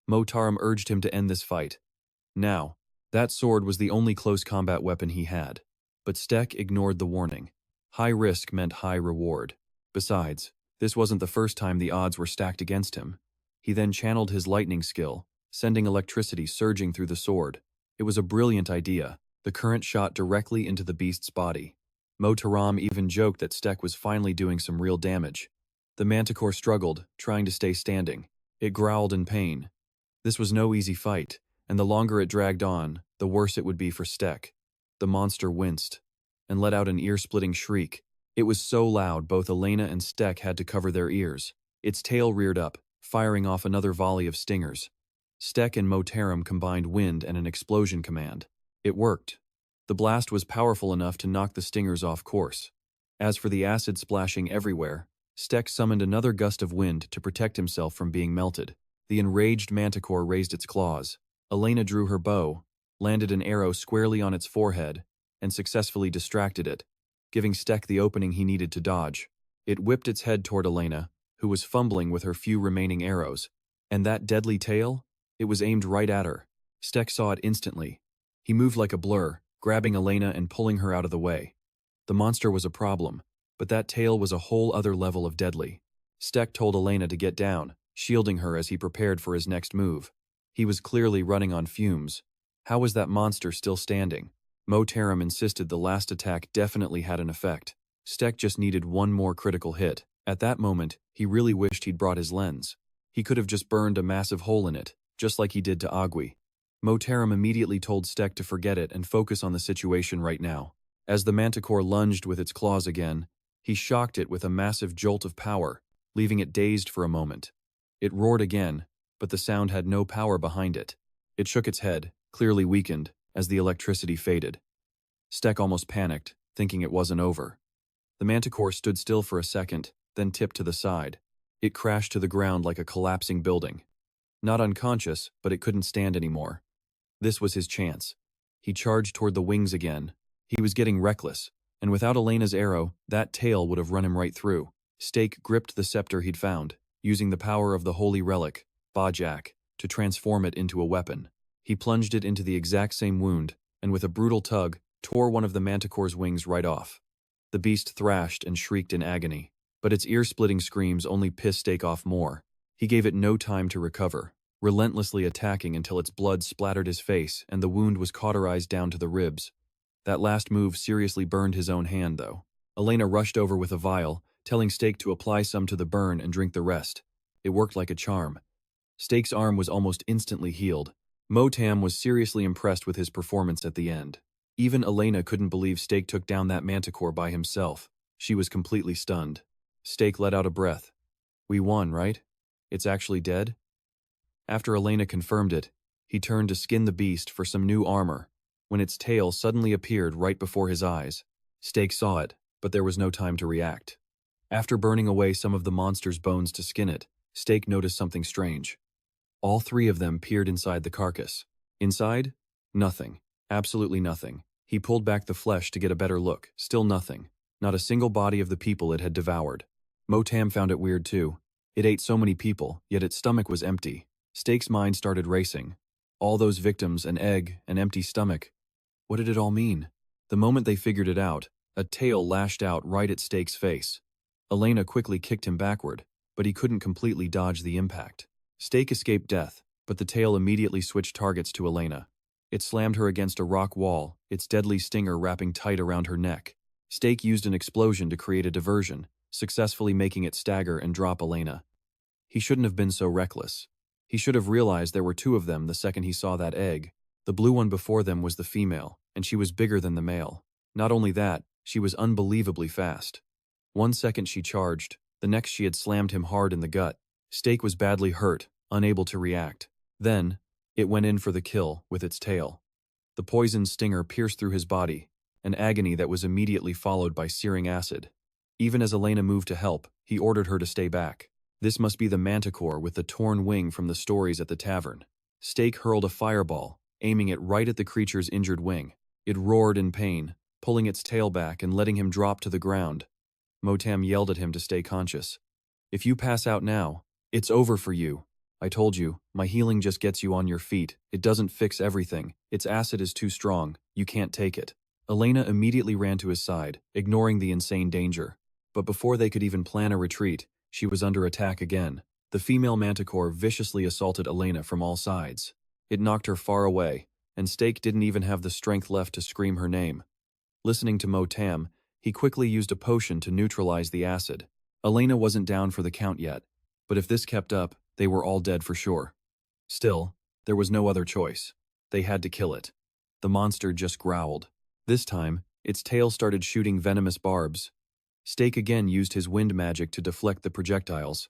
Motam urged him to end this fight. Now, That sword was the only close combat weapon he had. But Steck ignored the warning. High risk meant high reward. Besides, this wasn't the first time the odds were stacked against him. He then channeled his lightning skill, sending electricity surging through the sword. It was a brilliant idea. The current shot directly into the beast's body. Motam even joked that Steck was finally doing some real damage. The manticore struggled, trying to stay standing. It growled in pain. This was no easy fight, and the longer it dragged on, the worse it would be for Steck. The monster winced and let out an ear-splitting shriek. It was so loud both Elena and Steck had to cover their ears. Its tail reared up, firing off another volley of stingers. Steck and Motam combined wind and an explosion command. It worked. The blast was powerful enough to knock the stingers off course. As for the acid splashing everywhere, Steck summoned another gust of wind to protect himself from being melted. The enraged manticore raised its claws. Elena drew her bow, landed an arrow squarely on its forehead, and successfully distracted it, giving Steck the opening he needed to dodge. It whipped its head toward Elena, who was fumbling with her few remaining arrows. And that deadly tail? It was aimed right at her. Steck saw it instantly. He moved like a blur, grabbing Elena and pulling her out of the way. The monster was a problem, but that tail was a whole other level of deadly. Steck told Elena to get down, shielding her as he prepared for his next move. He was clearly running on fumes. How was that monster still standing? Motam insisted the last attack definitely had an effect. Steck just needed one more critical hit. At that moment, he really wished he'd brought his lens. He could have just burned a massive hole in it, just like he did to Agui. Motam immediately told Steck to forget it and focus on the situation right now. As the manticore lunged with its claws again, he shocked it with a massive jolt of power, leaving it dazed for a moment. It roared again, but the sound had no power behind it. It shook its head, clearly weakened, as the electricity faded. Steck almost panicked, thinking it wasn't over. The manticore stood still for a second, then tipped to the side. It crashed to the ground like a collapsing building. Not unconscious, but it couldn't stand anymore. This was his chance. He charged toward the wings again. He was getting reckless, and without Elena's arrow, that tail would have run him right through. Steck gripped the scepter he'd found, using the power of the holy relic, Bajak, to transform it into a weapon. He plunged it into the exact same wound, and with a brutal tug, tore one of the manticore's wings right off. The beast thrashed and shrieked in agony, but its ear-splitting screams only pissed Steck off more. He gave it no time to recover, relentlessly attacking until its blood splattered his face and the wound was cauterized down to the ribs. That last move seriously burned his own hand, though. Elena rushed over with a vial, telling Steck to apply some to the burn and drink the rest. It worked like a charm. Steck's arm was almost instantly healed. Motam was seriously impressed with his performance at the end. Even Elena couldn't believe Steck took down that manticore by himself. She was completely stunned. Steck let out a breath. We won, right? It's actually dead? After Elena confirmed it, he turned to skin the beast for some new armor, when its tail suddenly appeared right before his eyes. Steck saw it, but there was no time to react. After burning away some of the monster's bones to skin it, Steck noticed something strange. All three of them peered inside the carcass. Inside? Nothing. Absolutely nothing. He pulled back the flesh to get a better look. Still nothing. Not a single body of the people it had devoured. Motam found it weird too. It ate so many people, yet its stomach was empty. Steck's mind started racing. All those victims, an egg, an empty stomach. What did it all mean? The moment they figured it out, a tail lashed out right at Steck's face. Elena quickly kicked him backward, but he couldn't completely dodge the impact. Steck escaped death, but the tail immediately switched targets to Elena. It slammed her against a rock wall, its deadly stinger wrapping tight around her neck. Steck used an explosion to create a diversion, successfully making it stagger and drop Elena. He shouldn't have been so reckless. He should have realized there were two of them the second he saw that egg. The blue one before them was the female, and she was bigger than the male. Not only that, she was unbelievably fast. 1 second she charged, the next she had slammed him hard in the gut. Steck was badly hurt, unable to react. Then, it went in for the kill with its tail. The poisoned stinger pierced through his body, an agony that was immediately followed by searing acid. Even as Elena moved to help, he ordered her to stay back. This must be the manticore with the torn wing from the stories at the tavern. Steck hurled a fireball, aiming it right at the creature's injured wing. It roared in pain, pulling its tail back and letting him drop to the ground. Motam yelled at him to stay conscious. If you pass out now, it's over for you. I told you, my healing just gets you on your feet. It doesn't fix everything. Its acid is too strong. You can't take it. Elena immediately ran to his side, ignoring the insane danger. But before they could even plan a retreat, she was under attack again. The female manticore viciously assaulted Elena from all sides. It knocked her far away, and Stake didn't even have the strength left to scream her name. Listening to Motam, he quickly used a potion to neutralize the acid. Elena wasn't down for the count yet, but if this kept up, they were all dead for sure. Still, there was no other choice. They had to kill it. The monster just growled. This time, its tail started shooting venomous barbs. Stake again used his wind magic to deflect the projectiles.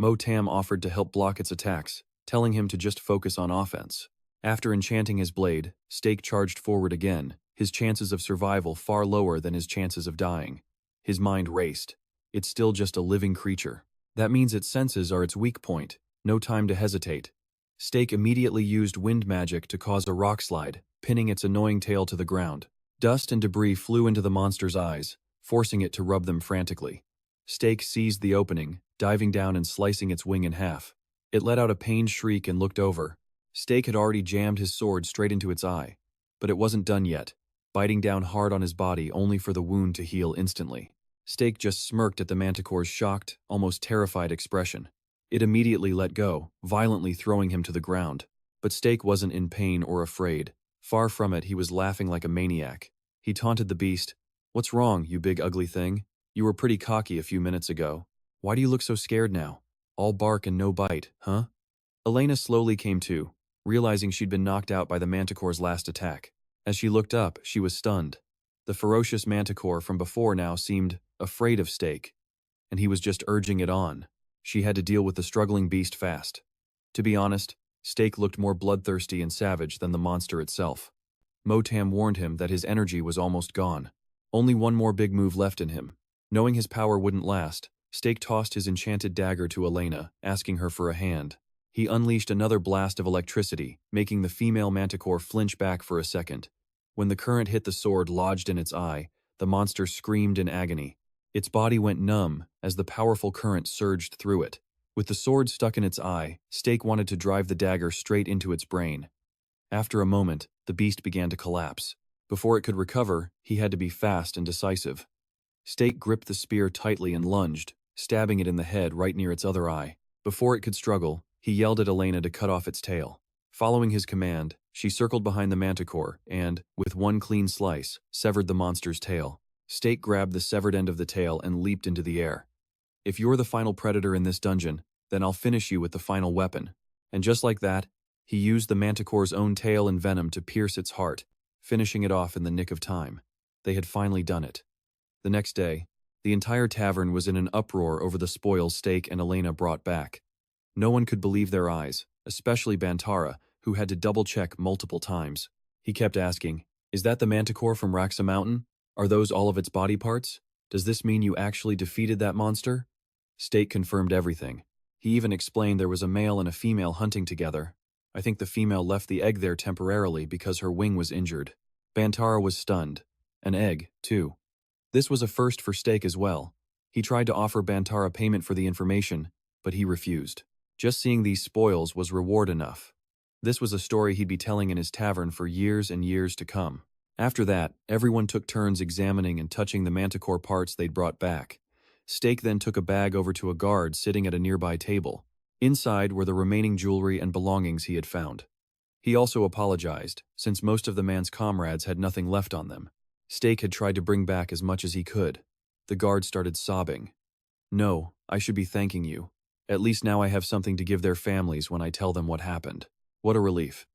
Motam offered to help block its attacks, telling him to just focus on offense. After enchanting his blade, Stake charged forward again, his chances of survival far lower than his chances of dying. His mind raced. It's still just a living creature. That means its senses are its weak point. No time to hesitate. Stake immediately used wind magic to cause a rock slide, pinning its annoying tail to the ground. Dust and debris flew into the monster's eyes, forcing it to rub them frantically. Stake seized the opening, diving down and slicing its wing in half. It let out a pained shriek and looked over. Stake had already jammed his sword straight into its eye. But it wasn't done yet, biting down hard on his body only for the wound to heal instantly. Stake just smirked at the manticore's shocked, almost terrified expression. It immediately let go, violently throwing him to the ground. But Stake wasn't in pain or afraid. Far from it, he was laughing like a maniac. He taunted the beast. "What's wrong, you big ugly thing? You were pretty cocky a few minutes ago. Why do you look so scared now? All bark and no bite, huh?" Elena slowly came to, realizing she'd been knocked out by the manticore's last attack. As she looked up, she was stunned. The ferocious manticore from before now seemed afraid of Stake, and he was just urging it on. She had to deal with the struggling beast fast. To be honest, Stake looked more bloodthirsty and savage than the monster itself. Motam warned him that his energy was almost gone. Only one more big move left in him. Knowing his power wouldn't last, Stake tossed his enchanted dagger to Elena, asking her for a hand. He unleashed another blast of electricity, making the female manticore flinch back for a second. When the current hit the sword lodged in its eye, the monster screamed in agony. Its body went numb as the powerful current surged through it. With the sword stuck in its eye, Stake wanted to drive the dagger straight into its brain. After a moment, the beast began to collapse. Before it could recover, he had to be fast and decisive. Stake gripped the spear tightly and lunged, stabbing it in the head right near its other eye. Before it could struggle, he yelled at Elena to cut off its tail. Following his command, she circled behind the manticore and, with one clean slice, severed the monster's tail. Stake grabbed the severed end of the tail and leaped into the air. "If you're the final predator in this dungeon, then I'll finish you with the final weapon." And just like that, he used the manticore's own tail and venom to pierce its heart, finishing it off in the nick of time. They had finally done it. The next day, the entire tavern was in an uproar over the spoils Stake and Elena brought back. No one could believe their eyes, especially Bantara, who had to double-check multiple times. He kept asking, "Is that the manticore from Raxa Mountain? Are those all of its body parts? Does this mean you actually defeated that monster?" Stake confirmed everything. He even explained there was a male and a female hunting together. I think the female left the egg there temporarily because her wing was injured. Bantara was stunned. An egg, too. This was a first for Stake as well. He tried to offer Bantara payment for the information, but he refused. Just seeing these spoils was reward enough. This was a story he'd be telling in his tavern for years and years to come. After that, everyone took turns examining and touching the manticore parts they'd brought back. Stake then took a bag over to a guard sitting at a nearby table. Inside were the remaining jewelry and belongings he had found. He also apologized, since most of the man's comrades had nothing left on them. Stake had tried to bring back as much as he could. The guard started sobbing. "No, I should be thanking you. At least now I have something to give their families when I tell them what happened." What a relief.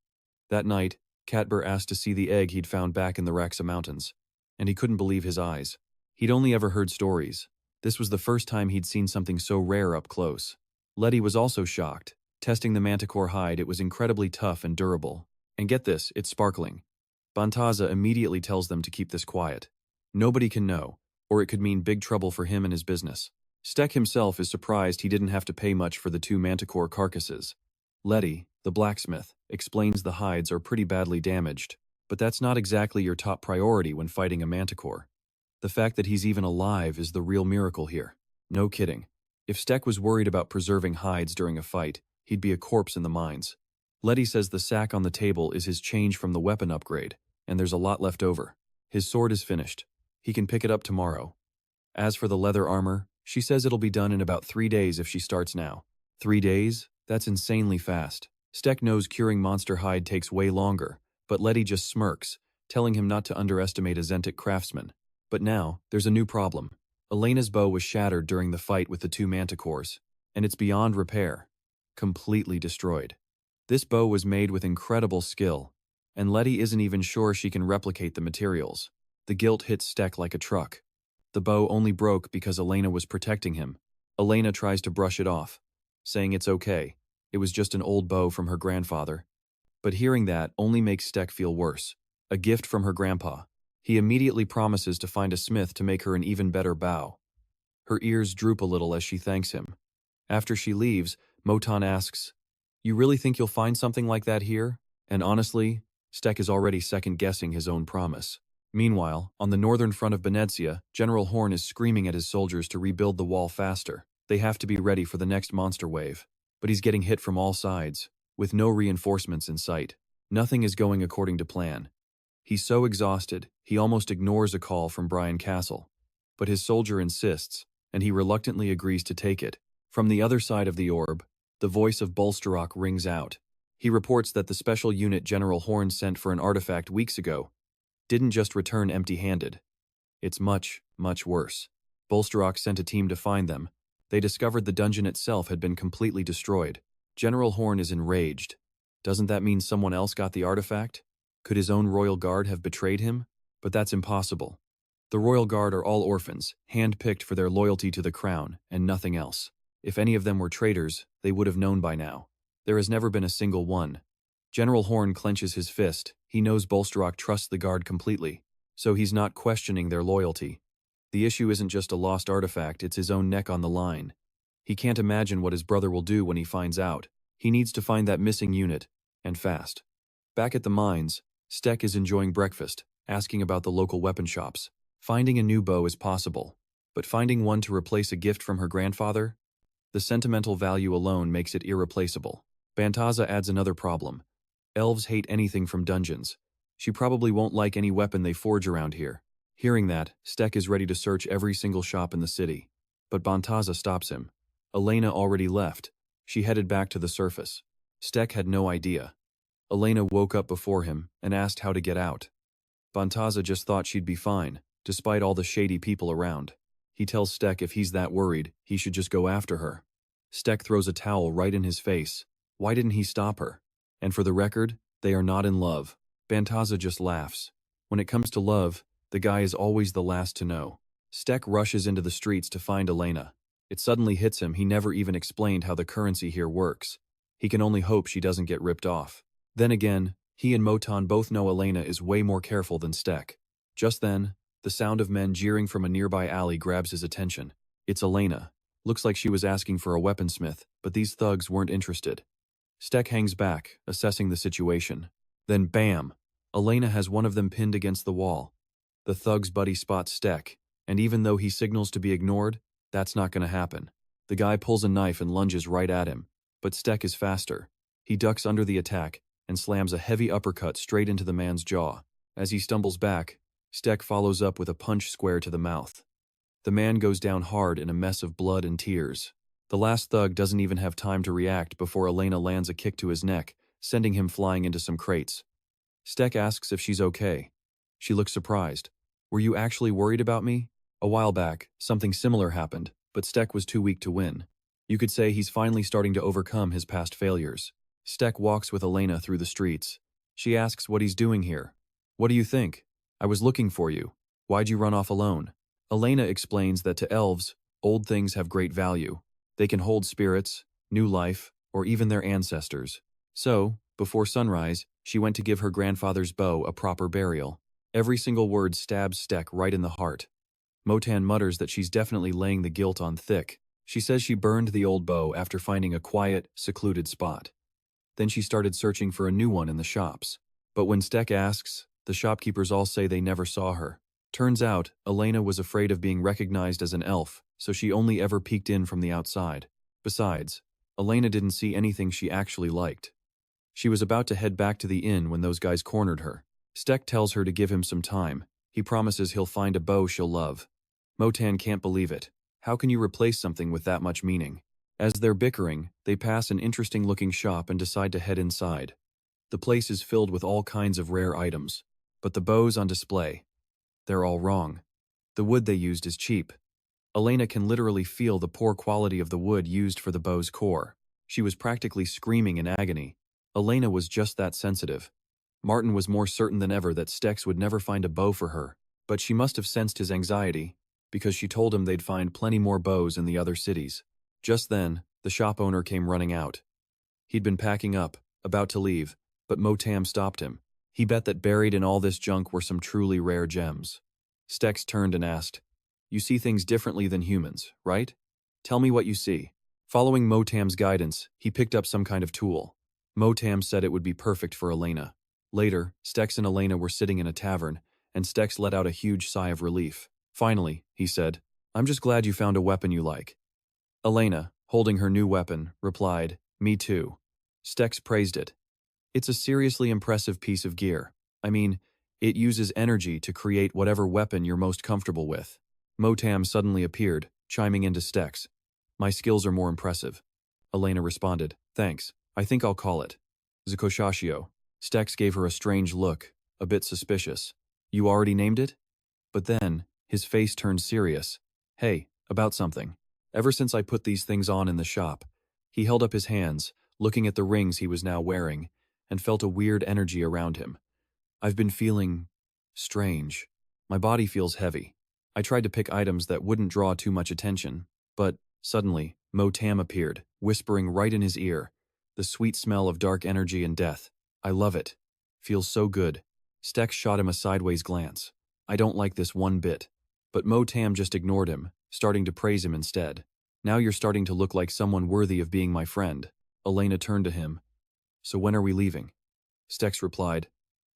That night, Catbur asked to see the egg he'd found back in the Raxa Mountains, and he couldn't believe his eyes. He'd only ever heard stories. This was the first time he'd seen something so rare up close. Letty was also shocked. Testing the manticore hide, it was incredibly tough and durable. And get this, it's sparkling. Bantaza immediately tells them to keep this quiet. Nobody can know, or it could mean big trouble for him and his business. Stek himself is surprised he didn't have to pay much for the 2 manticore carcasses. Letty, the blacksmith, explains the hides are pretty badly damaged, but that's not exactly your top priority when fighting a manticore. The fact that he's even alive is the real miracle here. No kidding. If Stek was worried about preserving hides during a fight, he'd be a corpse in the mines. Letty says the sack on the table is his change from the weapon upgrade, and there's a lot left over. His sword is finished. He can pick it up tomorrow. As for the leather armor, she says it'll be done in about 3 days if she starts now. 3 days? That's insanely fast. Stek knows curing monster hide takes way longer, but Letty just smirks, telling him not to underestimate a Zentic craftsman. But now, there's a new problem. Elena's bow was shattered during the fight with the 2 manticores, and it's beyond repair. Completely destroyed. This bow was made with incredible skill, and Letty isn't even sure she can replicate the materials. The guilt hits Stek like a truck. The bow only broke because Elena was protecting him. Elena tries to brush it off, saying it's okay. It was just an old bow from her grandfather. But hearing that only makes Stek feel worse. A gift from her grandpa. He immediately promises to find a smith to make her an even better bow. Her ears droop a little as she thanks him. After she leaves, Motam asks, "You really think you'll find something like that here?" And honestly, Stek is already second-guessing his own promise. Meanwhile, on the northern front of Venezia, General Horn is screaming at his soldiers to rebuild the wall faster. They have to be ready for the next monster wave. But he's getting hit from all sides, with no reinforcements in sight. Nothing is going according to plan. He's so exhausted, he almost ignores a call from Brian Castle. But his soldier insists, and he reluctantly agrees to take it. From the other side of the orb, the voice of Bolsterok rings out. He reports that the special unit General Horn sent for an artifact weeks ago didn't just return empty-handed. It's much, much worse. Bolsterok sent a team to find them. They discovered the dungeon itself had been completely destroyed. General Horn is enraged. Doesn't that mean someone else got the artifact? Could his own royal guard have betrayed him? But that's impossible. The royal guard are all orphans, hand-picked for their loyalty to the crown, and nothing else. If any of them were traitors, they would have known by now. There has never been a single one. General Horn clenches his fist. He knows Bolsterok trusts the guard completely, so he's not questioning their loyalty. The issue isn't just a lost artifact, it's his own neck on the line. He can't imagine what his brother will do when he finds out. He needs to find that missing unit, and fast. Back at the mines, Stek is enjoying breakfast, asking about the local weapon shops. Finding a new bow is possible, but finding one to replace a gift from her grandfather? The sentimental value alone makes it irreplaceable. Bantaza adds another problem. Elves hate anything from dungeons. She probably won't like any weapon they forge around here. Hearing that, Stek is ready to search every single shop in the city. But Bantaza stops him. Elena already left. She headed back to the surface. Stek had no idea. Elena woke up before him and asked how to get out. Bantaza just thought she'd be fine, despite all the shady people around. He tells Stek if he's that worried, he should just go after her. Stek throws a towel right in his face. Why didn't he stop her? And for the record, they are not in love. Bantaza just laughs. When it comes to love, the guy is always the last to know. Stek rushes into the streets to find Elena. It suddenly hits him he never even explained how the currency here works. He can only hope she doesn't get ripped off. Then again, he and Motam both know Elena is way more careful than Stek. Just then, the sound of men jeering from a nearby alley grabs his attention. It's Elena. Looks like she was asking for a weaponsmith, but these thugs weren't interested. Stek hangs back, assessing the situation. Then bam! Elena has one of them pinned against the wall. The thug's buddy spots Stek, and even though he signals to be ignored, that's not gonna happen. The guy pulls a knife and lunges right at him, but Stek is faster. He ducks under the attack and slams a heavy uppercut straight into the man's jaw. As he stumbles back, Stek follows up with a punch square to the mouth. The man goes down hard in a mess of blood and tears. The last thug doesn't even have time to react before Elena lands a kick to his neck, sending him flying into some crates. Stek asks if she's okay. She looks surprised. "Were you actually worried about me?" A while back, something similar happened, but Stek was too weak to win. You could say he's finally starting to overcome his past failures. Stek walks with Elena through the streets. She asks what he's doing here. "What do you think? I was looking for you. Why'd you run off alone?" Elena explains that to elves, old things have great value. They can hold spirits, new life, or even their ancestors. So, before sunrise, she went to give her grandfather's bow a proper burial. Every single word stabs Stek right in the heart. Motam mutters that she's definitely laying the guilt on thick. She says she burned the old bow after finding a quiet, secluded spot. Then she started searching for a new one in the shops. But when Stek asks, the shopkeepers all say they never saw her. Turns out, Elena was afraid of being recognized as an elf, so she only ever peeked in from the outside. Besides, Elena didn't see anything she actually liked. She was about to head back to the inn when those guys cornered her. Steck tells her to give him some time. He promises he'll find a bow she'll love. Motam can't believe it. How can you replace something with that much meaning? As they're bickering, they pass an interesting-looking shop and decide to head inside. The place is filled with all kinds of rare items. But the bows on display, they're all wrong. The wood they used is cheap. Elena can literally feel the poor quality of the wood used for the bow's core. She was practically screaming in agony. Elena was just that sensitive. Martin was more certain than ever that Stex would never find a bow for her, but she must have sensed his anxiety, because she told him they'd find plenty more bows in the other cities. Just then, the shop owner came running out. He'd been packing up, about to leave, but Motam stopped him. He bet that buried in all this junk were some truly rare gems. Stex turned and asked, "You see things differently than humans, right? Tell me what you see." Following Motam's guidance, he picked up some kind of tool. Motam said it would be perfect for Elena. Later, Stex and Elena were sitting in a tavern, and Stex let out a huge sigh of relief. "Finally," he said, "I'm just glad you found a weapon you like." Elena, holding her new weapon, replied, "Me too." Stex praised it. "It's a seriously impressive piece of gear. I mean, it uses energy to create whatever weapon you're most comfortable with." Motam suddenly appeared, chiming into Stex. "My skills are more impressive." Elena responded, "Thanks, I think I'll call it Zakoshashio." Stex gave her a strange look, a bit suspicious. "You already named it?" But then, his face turned serious. "Hey, about something. Ever since I put these things on in the shop," he held up his hands, looking at the rings he was now wearing, and felt a weird energy around him. "I've been feeling strange. My body feels heavy. I tried to pick items that wouldn't draw too much attention, but suddenly, Motam appeared, whispering right in his ear. The sweet smell of dark energy and death. I love it. Feels so good." Stex shot him a sideways glance. "I don't like this one bit." But Motam just ignored him, starting to praise him instead. "Now you're starting to look like someone worthy of being my friend." Elena turned to him. "So when are we leaving?" Stex replied,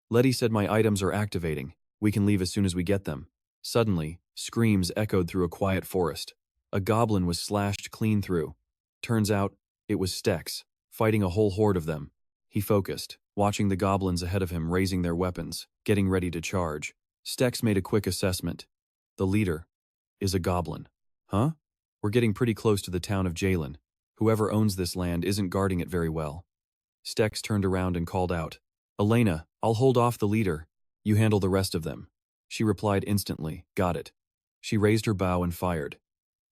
"Letty said my items are activating. We can leave as soon as we get them." Suddenly, screams echoed through a quiet forest. A goblin was slashed clean through. Turns out, it was Stex, fighting a whole horde of them. He focused, watching the goblins ahead of him raising their weapons, getting ready to charge. Stex made a quick assessment. The leader is a goblin. Huh? We're getting pretty close to the town of Jalen. Whoever owns this land isn't guarding it very well. Stex turned around and called out, "Elena, I'll hold off the leader. You handle the rest of them." She replied instantly, "Got it." She raised her bow and fired.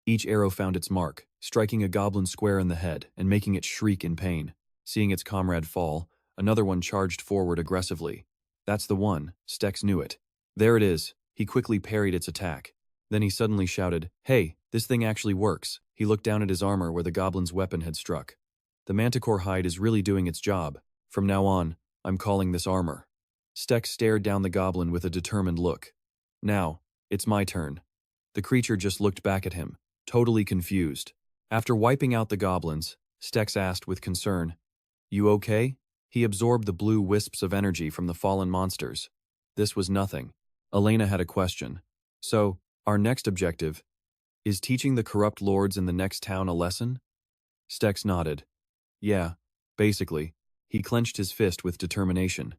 Each arrow found its mark, striking a goblin square in the head and making it shriek in pain. Seeing its comrade fall, another one charged forward aggressively. That's the one, Stex knew it. There it is. He quickly parried its attack. Then he suddenly shouted, "Hey, this thing actually works." He looked down at his armor where the goblin's weapon had struck. "The manticore hide is really doing its job. From now on, I'm calling this armor." Stex stared down the goblin with a determined look. "Now, it's my turn." The creature just looked back at him, totally confused. After wiping out the goblins, Stex asked with concern, "You okay?" He absorbed the blue wisps of energy from the fallen monsters. This was nothing. Elena had a question. "So, our next objective is teaching the corrupt lords in the next town a lesson?" Stex nodded. "Yeah, basically." He clenched his fist with determination.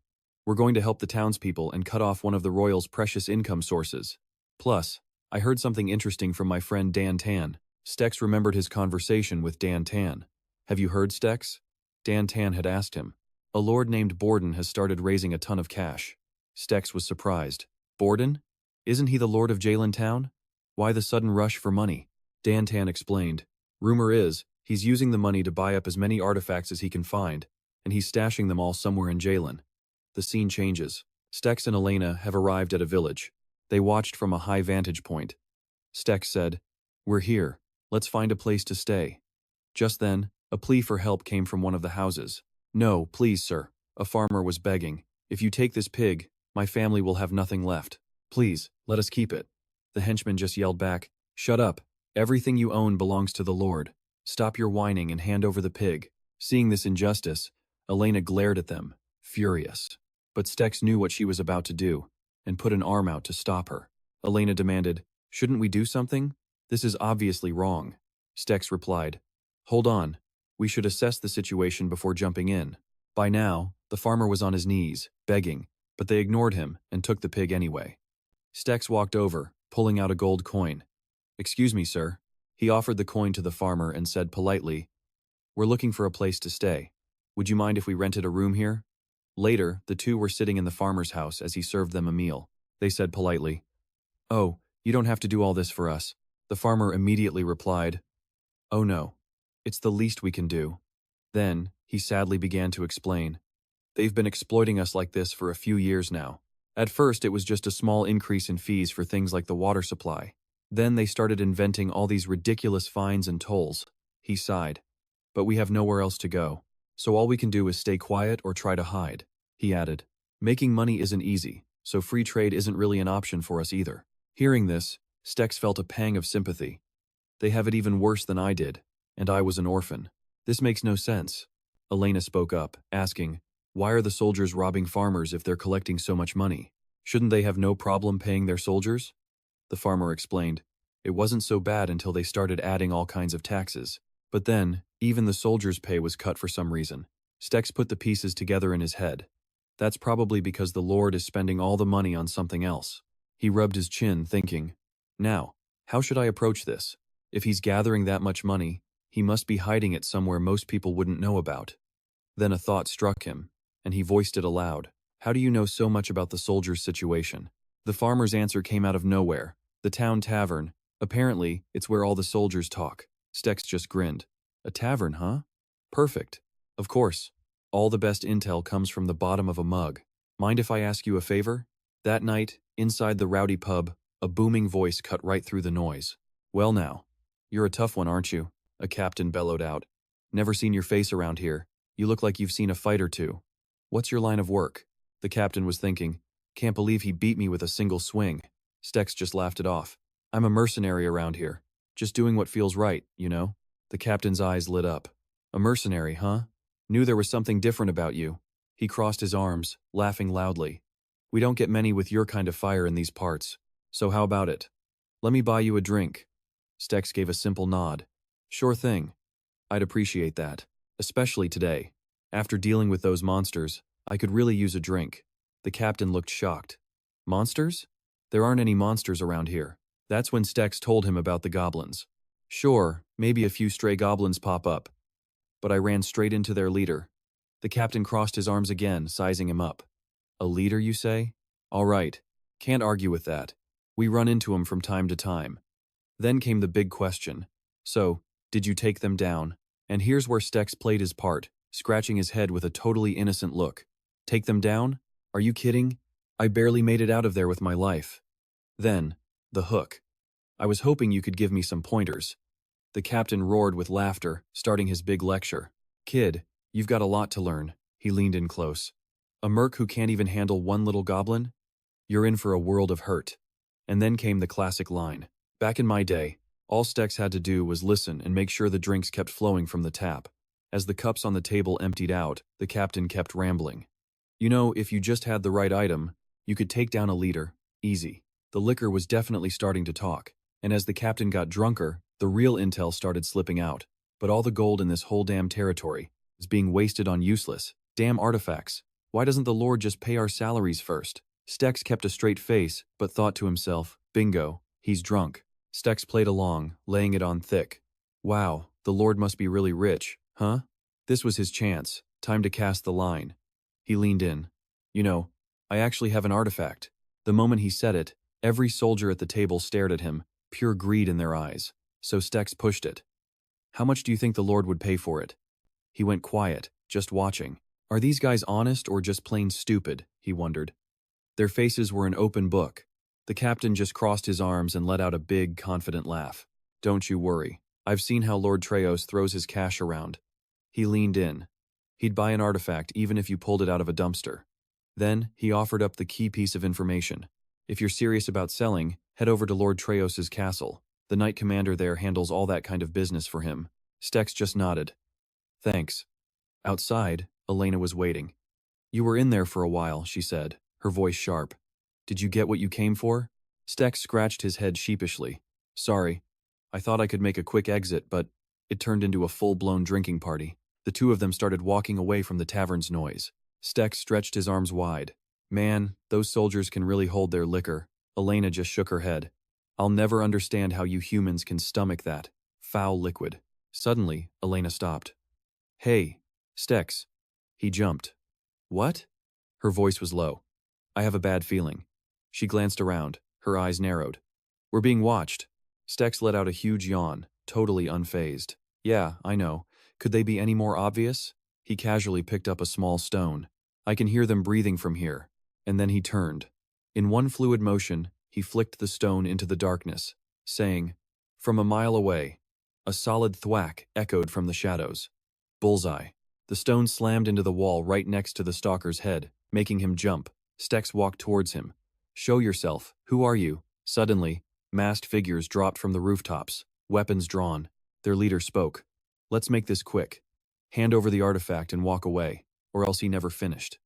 "We're going to help the townspeople and cut off one of the royals' precious income sources. Plus, I heard something interesting from my friend Dan Tan." Stex remembered his conversation with Dan Tan. "Have you heard, Stex?" Dan Tan had asked him. "A lord named Borden has started raising a ton of cash." Stex was surprised. "Borden? Isn't he the lord of Jalen Town? Why the sudden rush for money?" Dan Tan explained. "Rumor is, he's using the money to buy up as many artifacts as he can find, and he's stashing them all somewhere in Jalen." The scene changes. Stex and Elena have arrived at a village. They watched from a high vantage point. Stex said, "We're here. Let's find a place to stay." Just then, a plea for help came from one of the houses. "No, please, sir," a farmer was begging. "If you take this pig, my family will have nothing left. Please, let us keep it." The henchman just yelled back, "Shut up. Everything you own belongs to the Lord. Stop your whining and hand over the pig." Seeing this injustice, Elena glared at them, furious. But Stex knew what she was about to do, and put an arm out to stop her. Elena demanded, "Shouldn't we do something? This is obviously wrong." Stex replied, "Hold on. We should assess the situation before jumping in. By now, the farmer was on his knees, begging, but they ignored him and took the pig anyway. Stex walked over, pulling out a gold coin. "Excuse me, sir." He offered the coin to the farmer and said politely, "We're looking for a place to stay. Would you mind if we rented a room here?" Later, the two were sitting in the farmer's house as he served them a meal. They said politely, "Oh, you don't have to do all this for us." The farmer immediately replied, "Oh no, it's the least we can do." Then, he sadly began to explain, "They've been exploiting us like this for a few years now. At first, it was just a small increase in fees for things like the water supply. Then they started inventing all these ridiculous fines and tolls." He sighed. "But we have nowhere else to go. So all we can do is stay quiet or try to hide." He added, "Making money isn't easy, so free trade isn't really an option for us either." Hearing this, Stex felt a pang of sympathy. They have it even worse than I did, and I was an orphan. This makes no sense. Elena spoke up, asking, "Why are the soldiers robbing farmers if they're collecting so much money? Shouldn't they have no problem paying their soldiers?" The farmer explained, "It wasn't so bad until they started adding all kinds of taxes. But then, even the soldiers' pay was cut for some reason." Stex put the pieces together in his head. "That's probably because the Lord is spending all the money on something else." He rubbed his chin, thinking, "Now, how should I approach this? If he's gathering that much money, he must be hiding it somewhere most people wouldn't know about." Then a thought struck him, and he voiced it aloud. "How do you know so much about the soldiers' situation?" The farmer's answer came out of nowhere. "The town tavern. Apparently, it's where all the soldiers talk." Stex just grinned. "A tavern, huh? Perfect. Of course. All the best intel comes from the bottom of a mug. Mind if I ask you a favor?" That night, inside the rowdy pub, a booming voice cut right through the noise. "Well now, you're a tough one, aren't you?" a captain bellowed out. "Never seen your face around here. You look like you've seen a fight or two. What's your line of work?" The captain was thinking, "Can't believe he beat me with a single swing." Stex just laughed it off. "I'm a mercenary around here. Just doing what feels right, you know?" The captain's eyes lit up. "A mercenary, huh? Knew there was something different about you." He crossed his arms, laughing loudly. "We don't get many with your kind of fire in these parts. So how about it? Let me buy you a drink." Stex gave a simple nod. "Sure thing. I'd appreciate that. Especially today. After dealing with those monsters, I could really use a drink." The captain looked shocked. "Monsters? There aren't any monsters around here." That's when Stex told him about the goblins. "Sure, maybe a few stray goblins pop up. But I ran straight into their leader." The captain crossed his arms again, sizing him up. "A leader, you say? All right. Can't argue with that. We run into him from time to time." Then came the big question. "So, did you take them down?" And here's where Stex played his part, scratching his head with a totally innocent look. "Take them down? Are you kidding? I barely made it out of there with my life." Then, the hook. "I was hoping you could give me some pointers." The captain roared with laughter, starting his big lecture. "Kid, you've got a lot to learn." He leaned in close. "A merc who can't even handle one little goblin? You're in for a world of hurt." And then came the classic line. Back in my day, all Stex had to do was listen and make sure the drinks kept flowing from the tap. As the cups on the table emptied out, the captain kept rambling. "You know, if you just had the right item, you could take down a leader, easy." The liquor was definitely starting to talk, and as the captain got drunker, the real intel started slipping out. But all the gold in this whole damn territory is being wasted on useless, damn artifacts. Why doesn't the Lord just pay our salaries first? Stex kept a straight face, but thought to himself, bingo, he's drunk. Stex played along, laying it on thick. Wow, the Lord must be really rich, huh? This was his chance, time to cast the line. He leaned in. "You know, I actually have an artifact." The moment he said it, every soldier at the table stared at him, pure greed in their eyes. So Stex pushed it. "How much do you think the Lord would pay for it?" He went quiet, just watching. Are these guys honest or just plain stupid? He wondered. Their faces were an open book. The captain just crossed his arms and let out a big, confident laugh. "Don't you worry. I've seen how Lord Treos throws his cash around." He leaned in. He'd buy an artifact even if you pulled it out of a dumpster. Then, he offered up the key piece of information. "If you're serious about selling, head over to Lord Treos's castle. The Knight Commander there handles all that kind of business for him." Stex just nodded. "Thanks." Outside, Elena was waiting. "You were in there for a while," she said, her voice sharp. "Did you get what you came for?" Stex scratched his head sheepishly. "Sorry. I thought I could make a quick exit, but It turned into a full-blown drinking party. The two of them started walking away from the tavern's noise. Stex stretched his arms wide. Man, those soldiers can really hold their liquor. Elena just shook her head. I'll never understand how you humans can stomach that foul liquid. Suddenly, Elena stopped. Hey, Stex. He jumped. What? Her voice was low. I have a bad feeling. She glanced around, her eyes narrowed. We're being watched. Stex let out a huge yawn, totally unfazed. Yeah, I know. Could they be any more obvious? He casually picked up a small stone. I can hear them breathing from here. And then he turned. In one fluid motion, he flicked the stone into the darkness, saying, from a mile away. A solid thwack echoed from the shadows. Bullseye. The stone slammed into the wall right next to the stalker's head, making him jump. Stex walked towards him. Show yourself. Who are you? Suddenly, masked figures dropped from the rooftops, weapons drawn. Their leader spoke. Let's make this quick. Hand over the artifact and walk away, or else he never finished.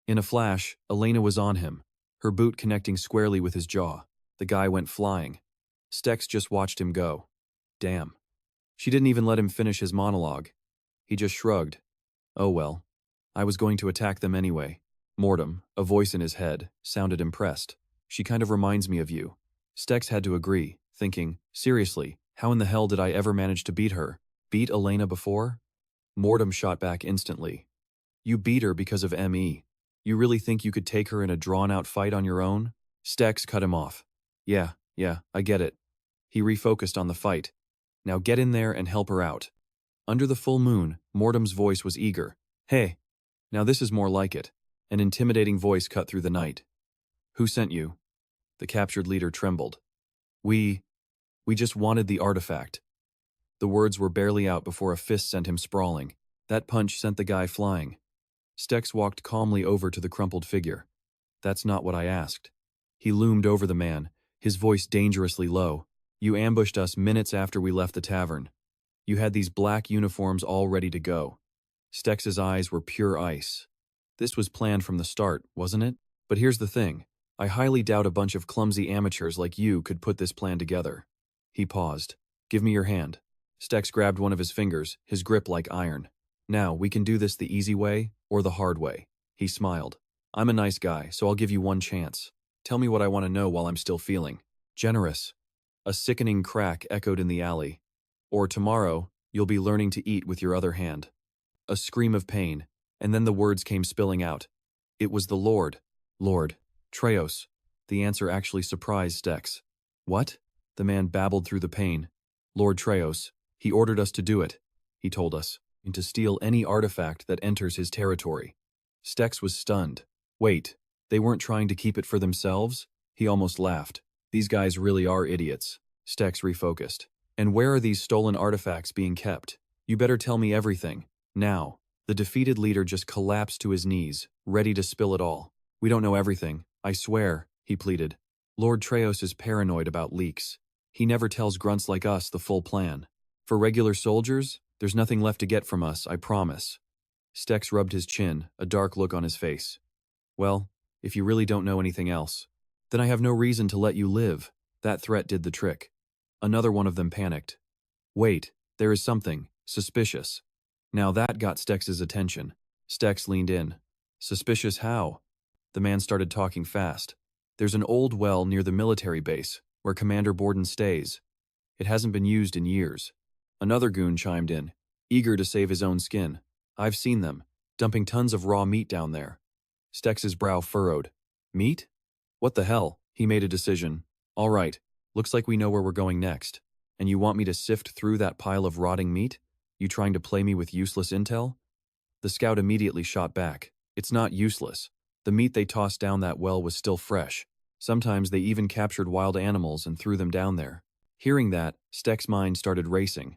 In a flash, Elena was on him, her boot connecting squarely with his jaw. The guy went flying. Stex just watched him go. Damn. She didn't even let him finish his monologue. He just shrugged. Oh well. I was going to attack them anyway. Motam, a voice in his head, sounded impressed. She kind of reminds me of you. Stex had to agree, thinking, seriously, how in the hell did I ever manage to beat her? Beat Elena before? Motam shot back instantly. You beat her because of ME. You really think you could take her in a drawn-out fight on your own? Stex cut him off. Yeah, I get it. He refocused on the fight. Now get in there and help her out. Under the full moon, Mortam's voice was eager. Hey, now this is more like it. An intimidating voice cut through the night. Who sent you? The captured leader trembled. We just wanted the artifact. The words were barely out before a fist sent him sprawling. That punch sent the guy flying. Stex walked calmly over to the crumpled figure. That's not what I asked. He loomed over the man, his voice dangerously low. You ambushed us minutes after we left the tavern. You had these black uniforms all ready to go. Stex's eyes were pure ice. This was planned from the start, wasn't it? But here's the thing. I highly doubt a bunch of clumsy amateurs like you could put this plan together. He paused. Give me your hand. Stex grabbed one of his fingers, his grip like iron. Now, we can do this the easy way or the hard way. He smiled. I'm a nice guy, so I'll give you one chance. Tell me what I want to know while I'm still feeling. Generous. A sickening crack echoed in the alley. Or tomorrow, you'll be learning to eat with your other hand. A scream of pain, and then the words came spilling out. It was the Lord. Lord. Treos. The answer actually surprised Stex. What? The man babbled through the pain. Lord Treos. He ordered us to do it, he told us, and to steal any artifact that enters his territory. Stex was stunned. Wait, they weren't trying to keep it for themselves? He almost laughed. These guys really are idiots. Stex refocused. And where are these stolen artifacts being kept? You better tell me everything. Now. The defeated leader just collapsed to his knees, ready to spill it all. We don't know everything, I swear, he pleaded. Lord Treos is paranoid about leaks. He never tells grunts like us the full plan. For regular soldiers, there's nothing left to get from us, I promise. Stex rubbed his chin, a dark look on his face. Well, if you really don't know anything else, then I have no reason to let you live. That threat did the trick. Another one of them panicked. Wait, there is something suspicious. Now that got Stex's attention. Stex leaned in. Suspicious how? The man started talking fast. There's an old well near the military base, where Commander Borden stays. It hasn't been used in years. Another goon chimed in, eager to save his own skin. I've seen them, dumping tons of raw meat down there. Stex's brow furrowed. Meat? What the hell? He made a decision. All right, looks like we know where we're going next. And you want me to sift through that pile of rotting meat? You trying to play me with useless intel? The scout immediately shot back. It's not useless. The meat they tossed down that well was still fresh. Sometimes they even captured wild animals and threw them down there. Hearing that, Stex's mind started racing.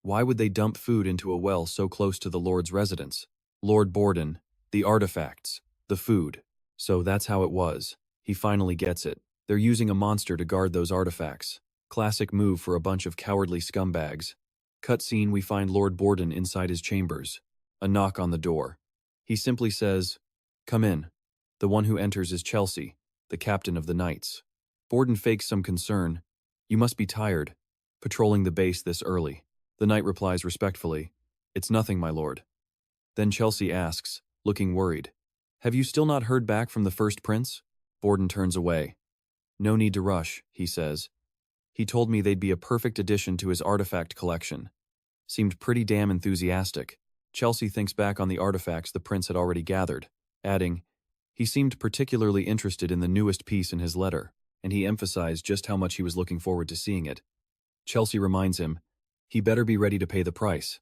Why would they dump food into a well so close to the Lord's residence? Lord Borden, the artifacts, the food. So that's how it was. He finally gets it. They're using a monster to guard those artifacts. Classic move for a bunch of cowardly scumbags. Cutscene, we find Lord Borden inside his chambers. A knock on the door. He simply says, Come in. The one who enters is Chelsea, the captain of the Knights. Borden fakes some concern. You must be tired, patrolling the base this early. The knight replies respectfully, "It's nothing, my lord." Then Chelsea asks, looking worried, "Have you still not heard back from the first prince?" Borden turns away. "No need to rush," he says. "He told me they'd be a perfect addition to his artifact collection." Seemed pretty damn enthusiastic. Chelsea thinks back on the artifacts the prince had already gathered, adding, "He seemed particularly interested in the newest piece in his letter, and he emphasized just how much he was looking forward to seeing it." Chelsea reminds him, he better be ready to pay the price.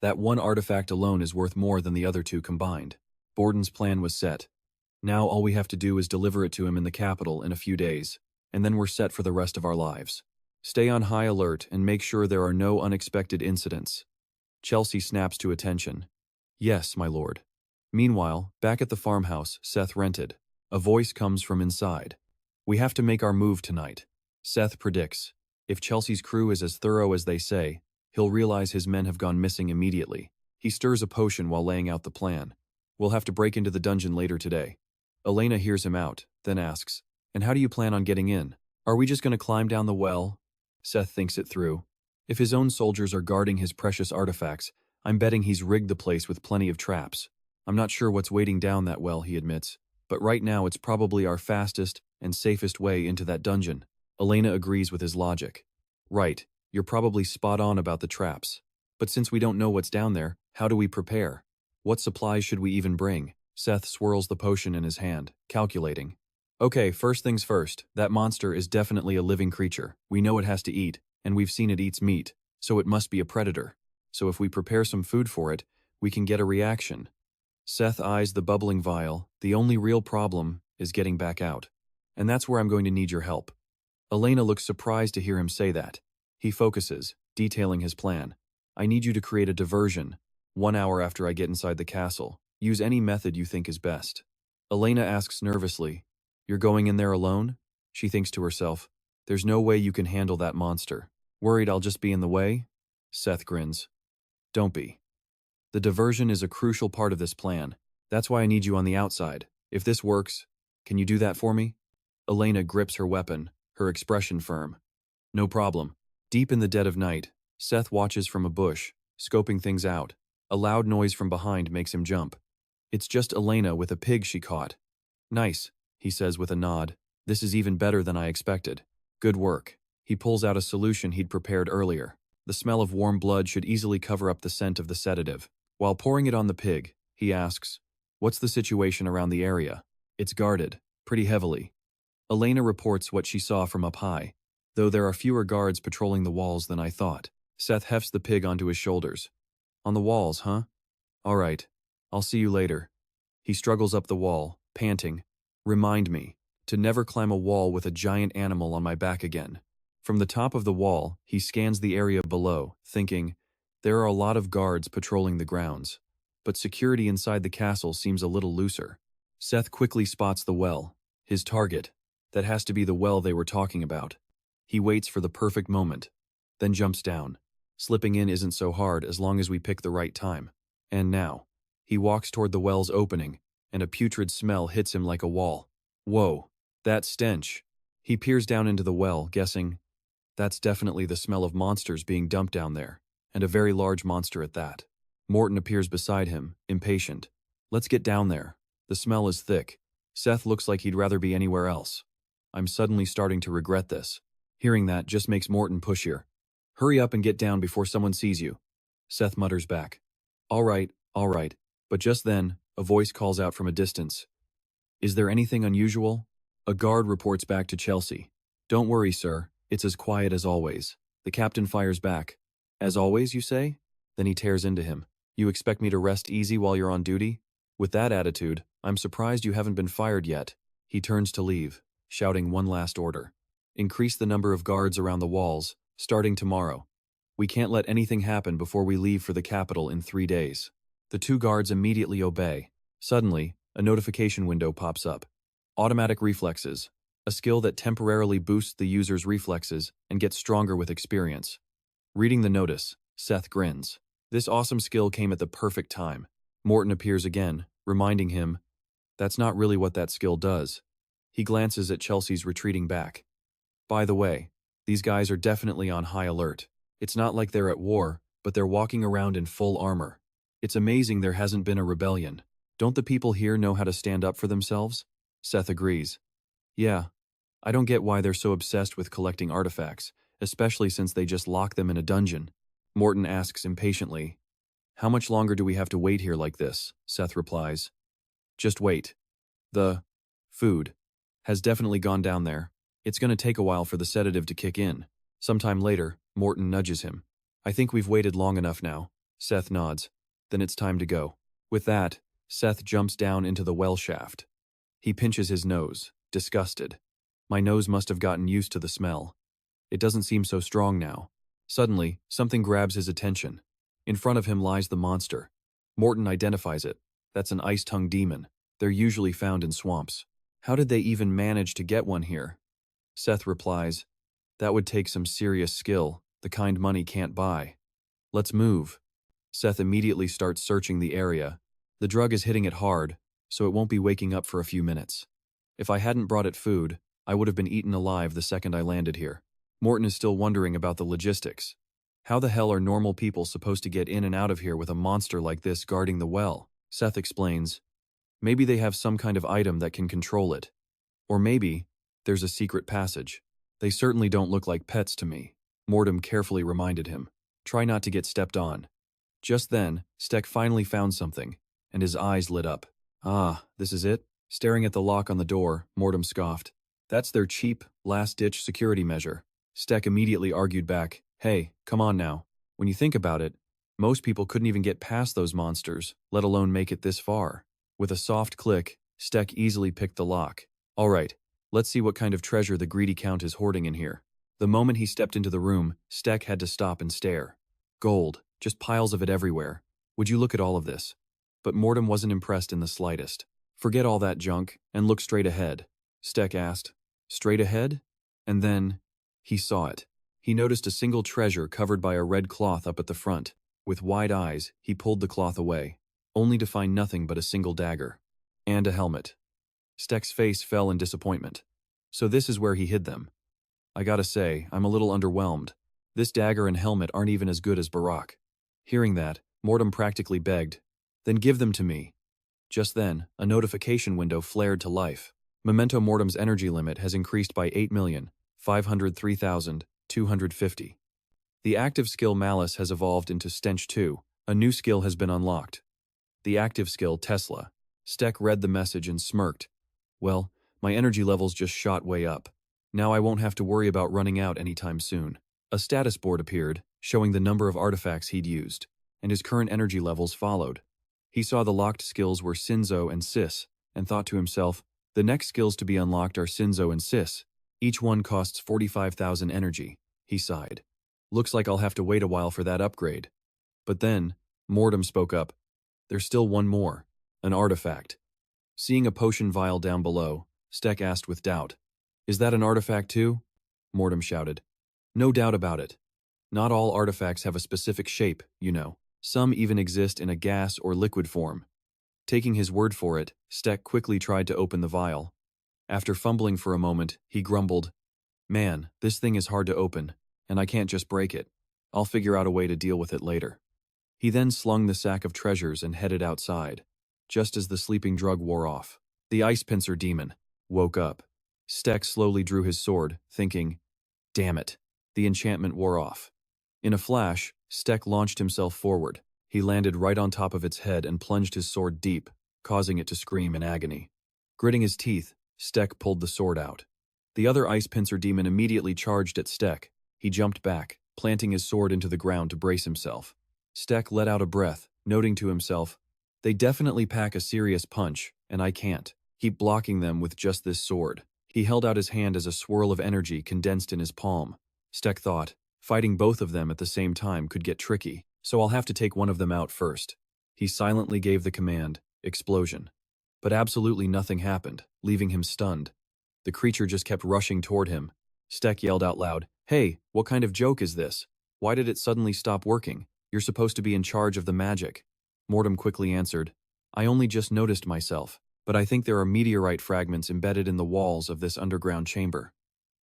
That one artifact alone is worth more than the other two combined. Borden's plan was set. Now all we have to do is deliver it to him in the capital in a few days, and then we're set for the rest of our lives. Stay on high alert and make sure there are no unexpected incidents. Chelsea snaps to attention. "Yes, my lord." Meanwhile, back at the farmhouse Seth rented, a voice comes from inside. "We have to make our move tonight." Seth predicts, if Chelsea's crew is as thorough as they say, he'll realize his men have gone missing immediately. He stirs a potion while laying out the plan. "We'll have to break into the dungeon later today." Elena hears him out, then asks, "And how do you plan on getting in? Are we just going to climb down the well?" Seth thinks it through. If his own soldiers are guarding his precious artifacts, I'm betting he's rigged the place with plenty of traps. "I'm not sure what's waiting down that well," he admits, "but right now it's probably our fastest and safest way into that dungeon." Elena agrees with his logic. "Right, you're probably spot on about the traps. But since we don't know what's down there, how do we prepare? What supplies should we even bring?" Seth swirls the potion in his hand, calculating. "Okay, first things first, that monster is definitely a living creature. We know it has to eat, and we've seen it eats meat, so it must be a predator. So if we prepare some food for it, we can get a reaction." Seth eyes the bubbling vial. "The only real problem is getting back out. And that's where I'm going to need your help." Elena looks surprised to hear him say that. He focuses, detailing his plan. "I need you to create a diversion. 1 hour after I get inside the castle. Use any method you think is best." Elena asks nervously, "You're going in there alone?" She thinks to herself, "There's no way you can handle that monster. Worried I'll just be in the way?" Seth grins. "Don't be. The diversion is a crucial part of this plan. That's why I need you on the outside. If this works, can you do that for me?" Elena grips her weapon, her expression firm. "No problem." Deep in the dead of night, Seth watches from a bush, scoping things out. A loud noise from behind makes him jump. It's just Elena with a pig she caught. "Nice," he says with a nod. "This is even better than I expected. Good work." He pulls out a solution he'd prepared earlier. The smell of warm blood should easily cover up the scent of the sedative. While pouring it on the pig, he asks, "What's the situation around the area?" "It's guarded, pretty heavily." Elena reports what she saw from up high, though there are fewer guards patrolling the walls than I thought. Seth hefts the pig onto his shoulders. "On the walls, huh? All right. I'll see you later." He struggles up the wall, panting. "Remind me to never climb a wall with a giant animal on my back again." From the top of the wall, he scans the area below, thinking, there are a lot of guards patrolling the grounds, but security inside the castle seems a little looser. Seth quickly spots the well, his target. That has to be the well they were talking about. He waits for the perfect moment, then jumps down. Slipping in isn't so hard as long as we pick the right time. And now, he walks toward the well's opening, and a putrid smell hits him like a wall. Whoa, that stench. He peers down into the well, guessing, that's definitely the smell of monsters being dumped down there, and a very large monster at that. Morton appears beside him, impatient. "Let's get down there. The smell is thick." Seth looks like he'd rather be anywhere else. I'm suddenly starting to regret this. Hearing that just makes Morton pushier. "Hurry up and get down before someone sees you." Seth mutters back. All right. But just then, a voice calls out from a distance. "Is there anything unusual?" A guard reports back to Chelsea. "Don't worry, sir. It's as quiet as always." The captain fires back. "As always, you say?" Then he tears into him. "You expect me to rest easy while you're on duty? With that attitude, I'm surprised you haven't been fired yet." He turns to leave, shouting one last order. "Increase the number of guards around the walls, starting tomorrow. We can't let anything happen before we leave for the capital in 3 days." The 2 guards immediately obey. Suddenly, a notification window pops up. Automatic reflexes, a skill that temporarily boosts the user's reflexes and gets stronger with experience. Reading the notice, Seth grins. This awesome skill came at the perfect time. Morton appears again, reminding him, that's not really what that skill does. He glances at Chelsea's retreating back. "By the way, these guys are definitely on high alert. It's not like they're at war, but they're walking around in full armor. It's amazing there hasn't been a rebellion. Don't the people here know how to stand up for themselves? Seth agrees. Yeah, I don't get why they're so obsessed with collecting artifacts, especially since they just lock them in a dungeon. Morton asks impatiently. How much longer do we have to wait here like this? Seth replies. Just wait. The food has definitely gone down there. It's going to take a while for the sedative to kick in. Sometime later, Morton nudges him. I think we've waited long enough now. Seth nods. Then it's time to go. With that, Seth jumps down into the well shaft. He pinches his nose, disgusted. My nose must have gotten used to the smell. It doesn't seem so strong now. Suddenly, something grabs his attention. In front of him lies the monster. Morton identifies it. That's an ice-tongue demon. They're usually found in swamps. How did they even manage to get one here? Seth replies, that would take some serious skill, the kind money can't buy. Let's move. Seth immediately starts searching the area. The drug is hitting it hard, so it won't be waking up for a few minutes. If I hadn't brought it food, I would have been eaten alive the second I landed here. Morton is still wondering about the logistics. How the hell are normal people supposed to get in and out of here with a monster like this guarding the well? Seth explains. Maybe they have some kind of item that can control it. Or maybe there's a secret passage. They certainly don't look like pets to me, Mortem carefully reminded him. Try not to get stepped on. Just then, Steck finally found something, and his eyes lit up. Ah, this is it? Staring at the lock on the door, Mortem scoffed. That's their cheap, last-ditch security measure. Steck immediately argued back, hey, come on now. When you think about it, most people couldn't even get past those monsters, let alone make it this far. With a soft click, Steck easily picked the lock. All right, let's see what kind of treasure the greedy count is hoarding in here. The moment he stepped into the room, Steck had to stop and stare. Gold, just piles of it everywhere. Would you look at all of this? But Mortem wasn't impressed in the slightest. Forget all that junk, and look straight ahead, Steck asked. Straight ahead? And then, he saw it. He noticed a single treasure covered by a red cloth up at the front. With wide eyes, he pulled the cloth away, only to find nothing but a single dagger. And a helmet. Steck's face fell in disappointment. So this is where he hid them. I gotta say, I'm a little underwhelmed. This dagger and helmet aren't even as good as Barak. Hearing that, Mortem practically begged, then give them to me. Just then, a notification window flared to life. Memento Mortem's energy limit has increased by 8,503,250. The active skill Malice has evolved into Stench 2. A new skill has been unlocked. The active skill Tesla. Steck read the message and smirked. Well, my energy levels just shot way up. Now I won't have to worry about running out anytime soon. A status board appeared, showing the number of artifacts he'd used, and his current energy levels followed. He saw the locked skills were Sinzo and Sis, and thought to himself, the next skills to be unlocked are Sinzo and Sis. Each one costs 45,000 energy. He sighed. Looks like I'll have to wait a while for that upgrade. But then, Mortem spoke up. There's still one more. An artifact. Seeing a potion vial down below, Steck asked with doubt. Is that an artifact too? Mortem shouted. No doubt about it. Not all artifacts have a specific shape, you know. Some even exist in a gas or liquid form. Taking his word for it, Steck quickly tried to open the vial. After fumbling for a moment, he grumbled, Man, this thing is hard to open, and I can't just break it. I'll figure out a way to deal with it later. He then slung the sack of treasures and headed outside. Just as the sleeping drug wore off, the ice pincer demon woke up. Steck slowly drew his sword, thinking, Damn it, the enchantment wore off. In a flash, Steck launched himself forward. He landed right on top of its head and plunged his sword deep, causing it to scream in agony. Gritting his teeth, Steck pulled the sword out. The other ice pincer demon immediately charged at Steck. He jumped back, planting his sword into the ground to brace himself. Steck let out a breath, noting to himself, They definitely pack a serious punch, and I can't keep blocking them with just this sword. He held out his hand as a swirl of energy condensed in his palm. Steck thought, fighting both of them at the same time could get tricky, so I'll have to take one of them out first. He silently gave the command, explosion. But absolutely nothing happened, leaving him stunned. The creature just kept rushing toward him. Steck yelled out loud, Hey, what kind of joke is this? Why did it suddenly stop working? You're supposed to be in charge of the magic. Mortem quickly answered, I only just noticed myself, but I think there are meteorite fragments embedded in the walls of this underground chamber.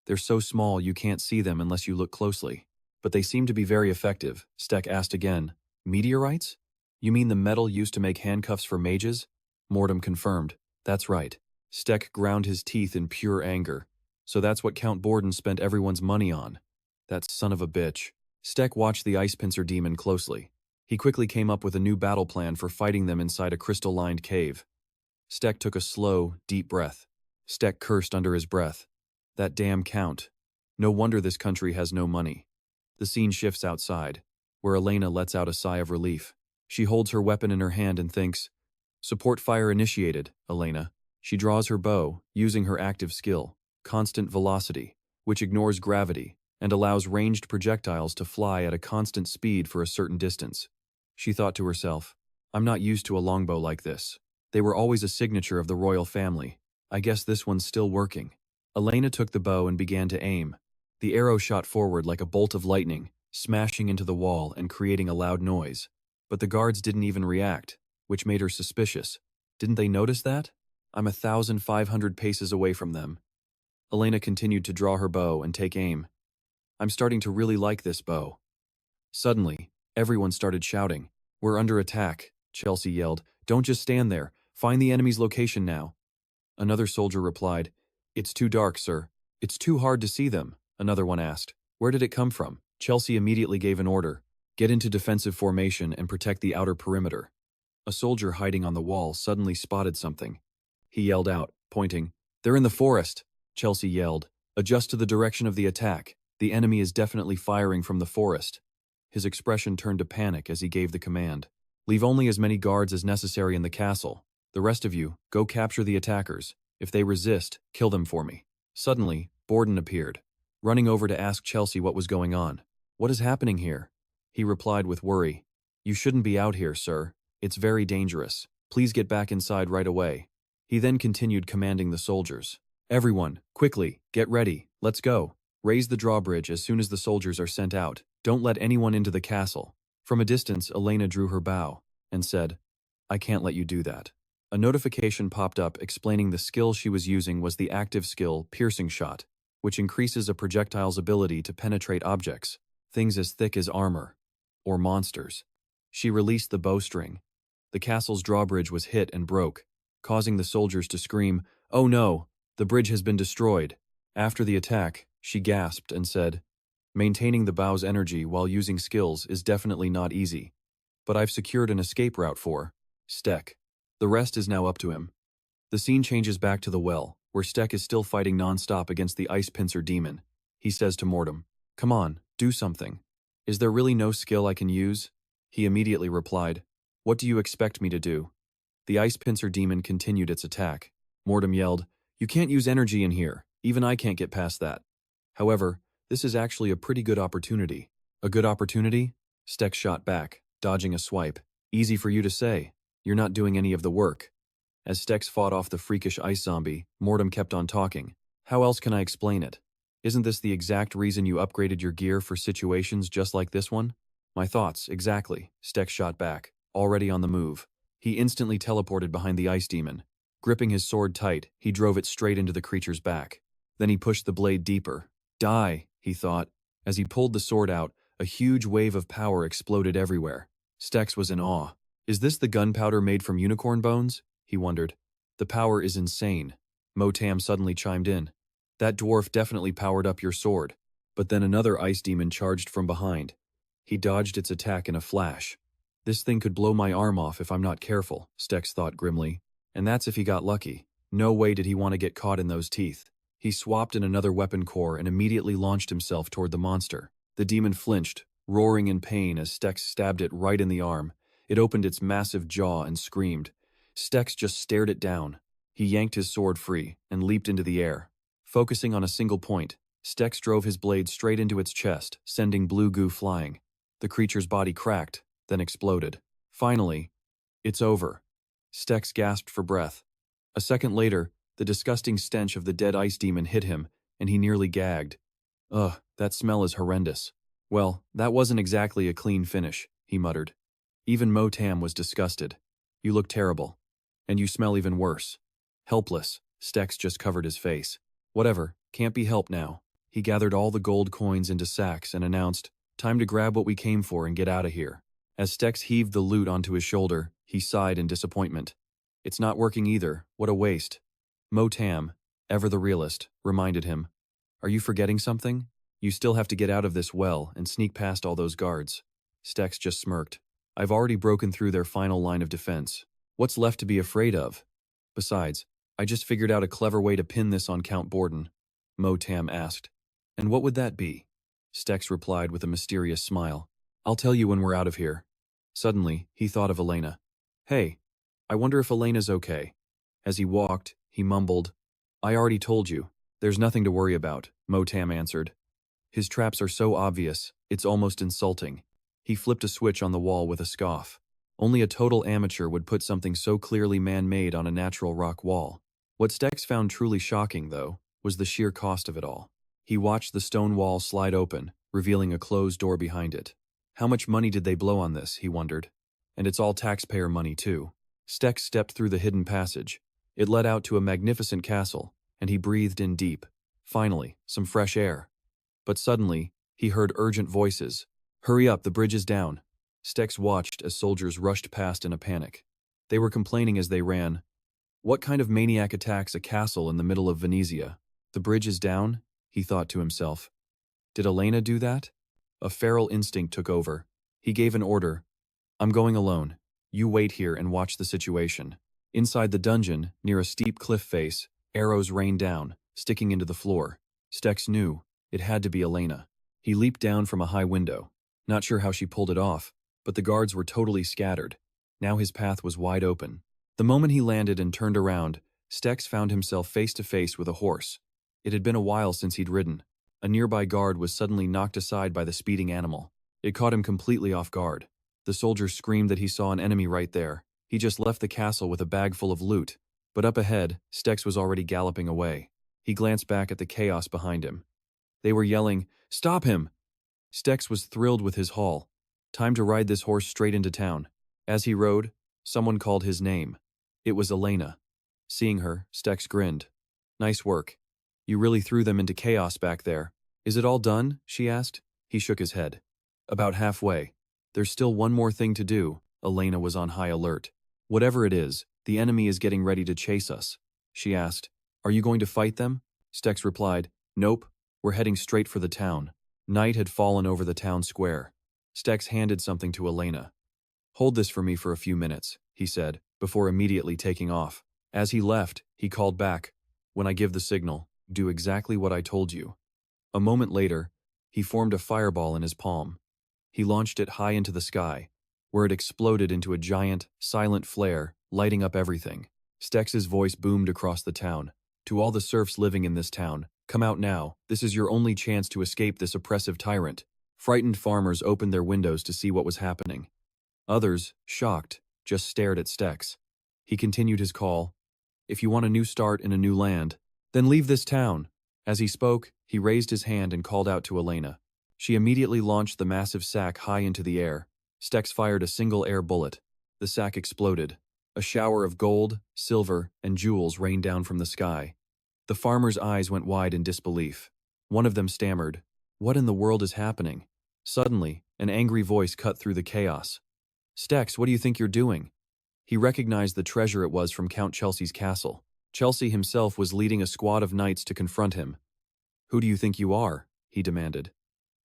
They're so small you can't see them unless you look closely. But they seem to be very effective. Stek asked again. Meteorites? You mean the metal used to make handcuffs for mages? Motam confirmed. That's right. Stek ground his teeth in pure anger. So that's what Count Borden spent everyone's money on. That son of a bitch. Stek watched the ice pincer demon closely. He quickly came up with a new battle plan for fighting them inside a crystal-lined cave. Stek took a slow, deep breath. Stek cursed under his breath. That damn Count. No wonder this country has no money. The scene shifts outside, where Elena lets out a sigh of relief. She holds her weapon in her hand and thinks, Support fire initiated, Elena. She draws her bow, using her active skill, constant velocity, which ignores gravity and allows ranged projectiles to fly at a constant speed for a certain distance. She thought to herself, I'm not used to a longbow like this. They were always a signature of the royal family. I guess this one's still working. Elena took the bow and began to aim. The arrow shot forward like a bolt of lightning, smashing into the wall and creating a loud noise. But the guards didn't even react, which made her suspicious. Didn't they notice that? I'm 1,500 paces away from them. Elena continued to draw her bow and take aim. I'm starting to really like this bow. Suddenly, everyone started shouting. We're under attack, Chelsea yelled. Don't just stand there. Find the enemy's location now. Another soldier replied, It's too dark, sir. It's too hard to see them. Another one asked, Where did it come from? Chelsea immediately gave an order. Get into defensive formation and protect the outer perimeter. A soldier hiding on the wall suddenly spotted something. He yelled out, pointing, They're in the forest. Chelsea yelled, Adjust to the direction of the attack. The enemy is definitely firing from the forest. His expression turned to panic as he gave the command. Leave only as many guards as necessary in the castle. The rest of you, go capture the attackers. If they resist, kill them for me. Suddenly, Borden appeared, running over to ask Chelsea what was going on. What is happening here? He replied with worry. You shouldn't be out here, sir. It's very dangerous. Please get back inside right away. He then continued commanding the soldiers. Everyone, quickly, get ready. Let's go. Raise the drawbridge as soon as the soldiers are sent out. Don't let anyone into the castle. From a distance, Elena drew her bow and said, I can't let you do that. A notification popped up explaining the skill she was using was the active skill Piercing Shot, which increases a projectile's ability to penetrate objects, things as thick as armor, or monsters. She released the bowstring. The castle's drawbridge was hit and broke, causing the soldiers to scream, Oh no, the bridge has been destroyed. After the attack, she gasped and said, Maintaining the bow's energy while using skills is definitely not easy. But I've secured an escape route for Stek. The rest is now up to him. The scene changes back to the well, where Stek is still fighting non-stop against the ice pincer demon. He says to Motam, Come on, do something. Is there really no skill I can use? He immediately replied, What do you expect me to do? The ice pincer demon continued its attack. Motam yelled, You can't use energy in here. Even I can't get past that. However, this is actually a pretty good opportunity. A good opportunity? Stek shot back, dodging a swipe. Easy for you to say. You're not doing any of the work. As Stex fought off the freakish ice zombie, Motam kept on talking. How else can I explain it? Isn't this the exact reason you upgraded your gear for situations just like this one? My thoughts, exactly, Stex shot back, already on the move. He instantly teleported behind the ice demon. Gripping his sword tight, he drove it straight into the creature's back. Then he pushed the blade deeper. Die, he thought. As he pulled the sword out, a huge wave of power exploded everywhere. Stex was in awe. Is this the gunpowder made from unicorn bones? He wondered. The power is insane. Motam suddenly chimed in. That dwarf definitely powered up your sword. But then another ice demon charged from behind. He dodged its attack in a flash. This thing could blow my arm off if I'm not careful, Stex thought grimly. And that's if he got lucky. No way did he want to get caught in those teeth. He swapped in another weapon core and immediately launched himself toward the monster. The demon flinched, roaring in pain as Stex stabbed it right in the arm. It opened its massive jaw and screamed. Stex just stared it down. He yanked his sword free and leaped into the air. Focusing on a single point, Stex drove his blade straight into its chest, sending blue goo flying. The creature's body cracked, then exploded. Finally, it's over. Stex gasped for breath. A second later, the disgusting stench of the dead ice demon hit him, and he nearly gagged. Ugh, that smell is horrendous. Well, that wasn't exactly a clean finish, he muttered. Even Motam was disgusted. You look terrible. And you smell even worse. Helpless, Stex just covered his face. Whatever, can't be helped now. He gathered all the gold coins into sacks and announced, Time to grab what we came for and get out of here. As Stex heaved the loot onto his shoulder, he sighed in disappointment. It's not working either, what a waste. Motam, ever the realist, reminded him. Are you forgetting something? You still have to get out of this well and sneak past all those guards. Stex just smirked. I've already broken through their final line of defense. What's left to be afraid of? Besides, I just figured out a clever way to pin this on Count Borden, Motam asked. And what would that be? Stex replied with a mysterious smile. I'll tell you when we're out of here. Suddenly, he thought of Elena. Hey, I wonder if Elena's okay. As he walked, he mumbled, I already told you. There's nothing to worry about, Motam answered. His traps are so obvious, it's almost insulting. He flipped a switch on the wall with a scoff. Only a total amateur would put something so clearly man-made on a natural rock wall. What Stex found truly shocking, though, was the sheer cost of it all. He watched the stone wall slide open, revealing a closed door behind it. How much money did they blow on this, he wondered. And it's all taxpayer money, too. Stex stepped through the hidden passage. It led out to a magnificent castle, and he breathed in deep. Finally, some fresh air. But suddenly, he heard urgent voices. Hurry up, the bridge is down. Stex watched as soldiers rushed past in a panic. They were complaining as they ran. What kind of maniac attacks a castle in the middle of Venezia? The bridge is down, he thought to himself. Did Elena do that? A feral instinct took over. He gave an order. I'm going alone. You wait here and watch the situation. Inside the dungeon, near a steep cliff face, arrows rained down, sticking into the floor. Stex knew it had to be Elena. He leaped down from a high window. Not sure how she pulled it off, but the guards were totally scattered. Now his path was wide open. The moment he landed and turned around, Stex found himself face to face with a horse. It had been a while since he'd ridden. A nearby guard was suddenly knocked aside by the speeding animal. It caught him completely off guard. The soldier screamed that he saw an enemy right there. He just left the castle with a bag full of loot. But up ahead, Stex was already galloping away. He glanced back at the chaos behind him. They were yelling, "Stop him!" Stex was thrilled with his haul. Time to ride this horse straight into town. As he rode, someone called his name. It was Elena. Seeing her, Stex grinned. Nice work. You really threw them into chaos back there. Is it all done? She asked. He shook his head. About halfway. There's still one more thing to do. Elena was on high alert. Whatever it is, the enemy is getting ready to chase us. She asked. Are you going to fight them? Stex replied. Nope. We're heading straight for the town. Night had fallen over the town square. Stex handed something to Elena. Hold this for me for a few minutes, he said, before immediately taking off. As he left, he called back. When I give the signal, do exactly what I told you. A moment later, he formed a fireball in his palm. He launched it high into the sky, where it exploded into a giant, silent flare, lighting up everything. Stex's voice boomed across the town. To all the serfs living in this town, come out now. This is your only chance to escape this oppressive tyrant. Frightened farmers opened their windows to see what was happening. Others, shocked, just stared at Stex. He continued his call. If you want a new start in a new land, then leave this town. As he spoke, he raised his hand and called out to Elena. She immediately launched the massive sack high into the air. Stex fired a single air bullet. The sack exploded. A shower of gold, silver, and jewels rained down from the sky. The farmer's eyes went wide in disbelief. One of them stammered, "What in the world is happening?" Suddenly, an angry voice cut through the chaos. "Stex, what do you think you're doing?" He recognized the treasure it was from Count Chelsea's castle. Chelsea himself was leading a squad of knights to confront him. "Who do you think you are?" he demanded.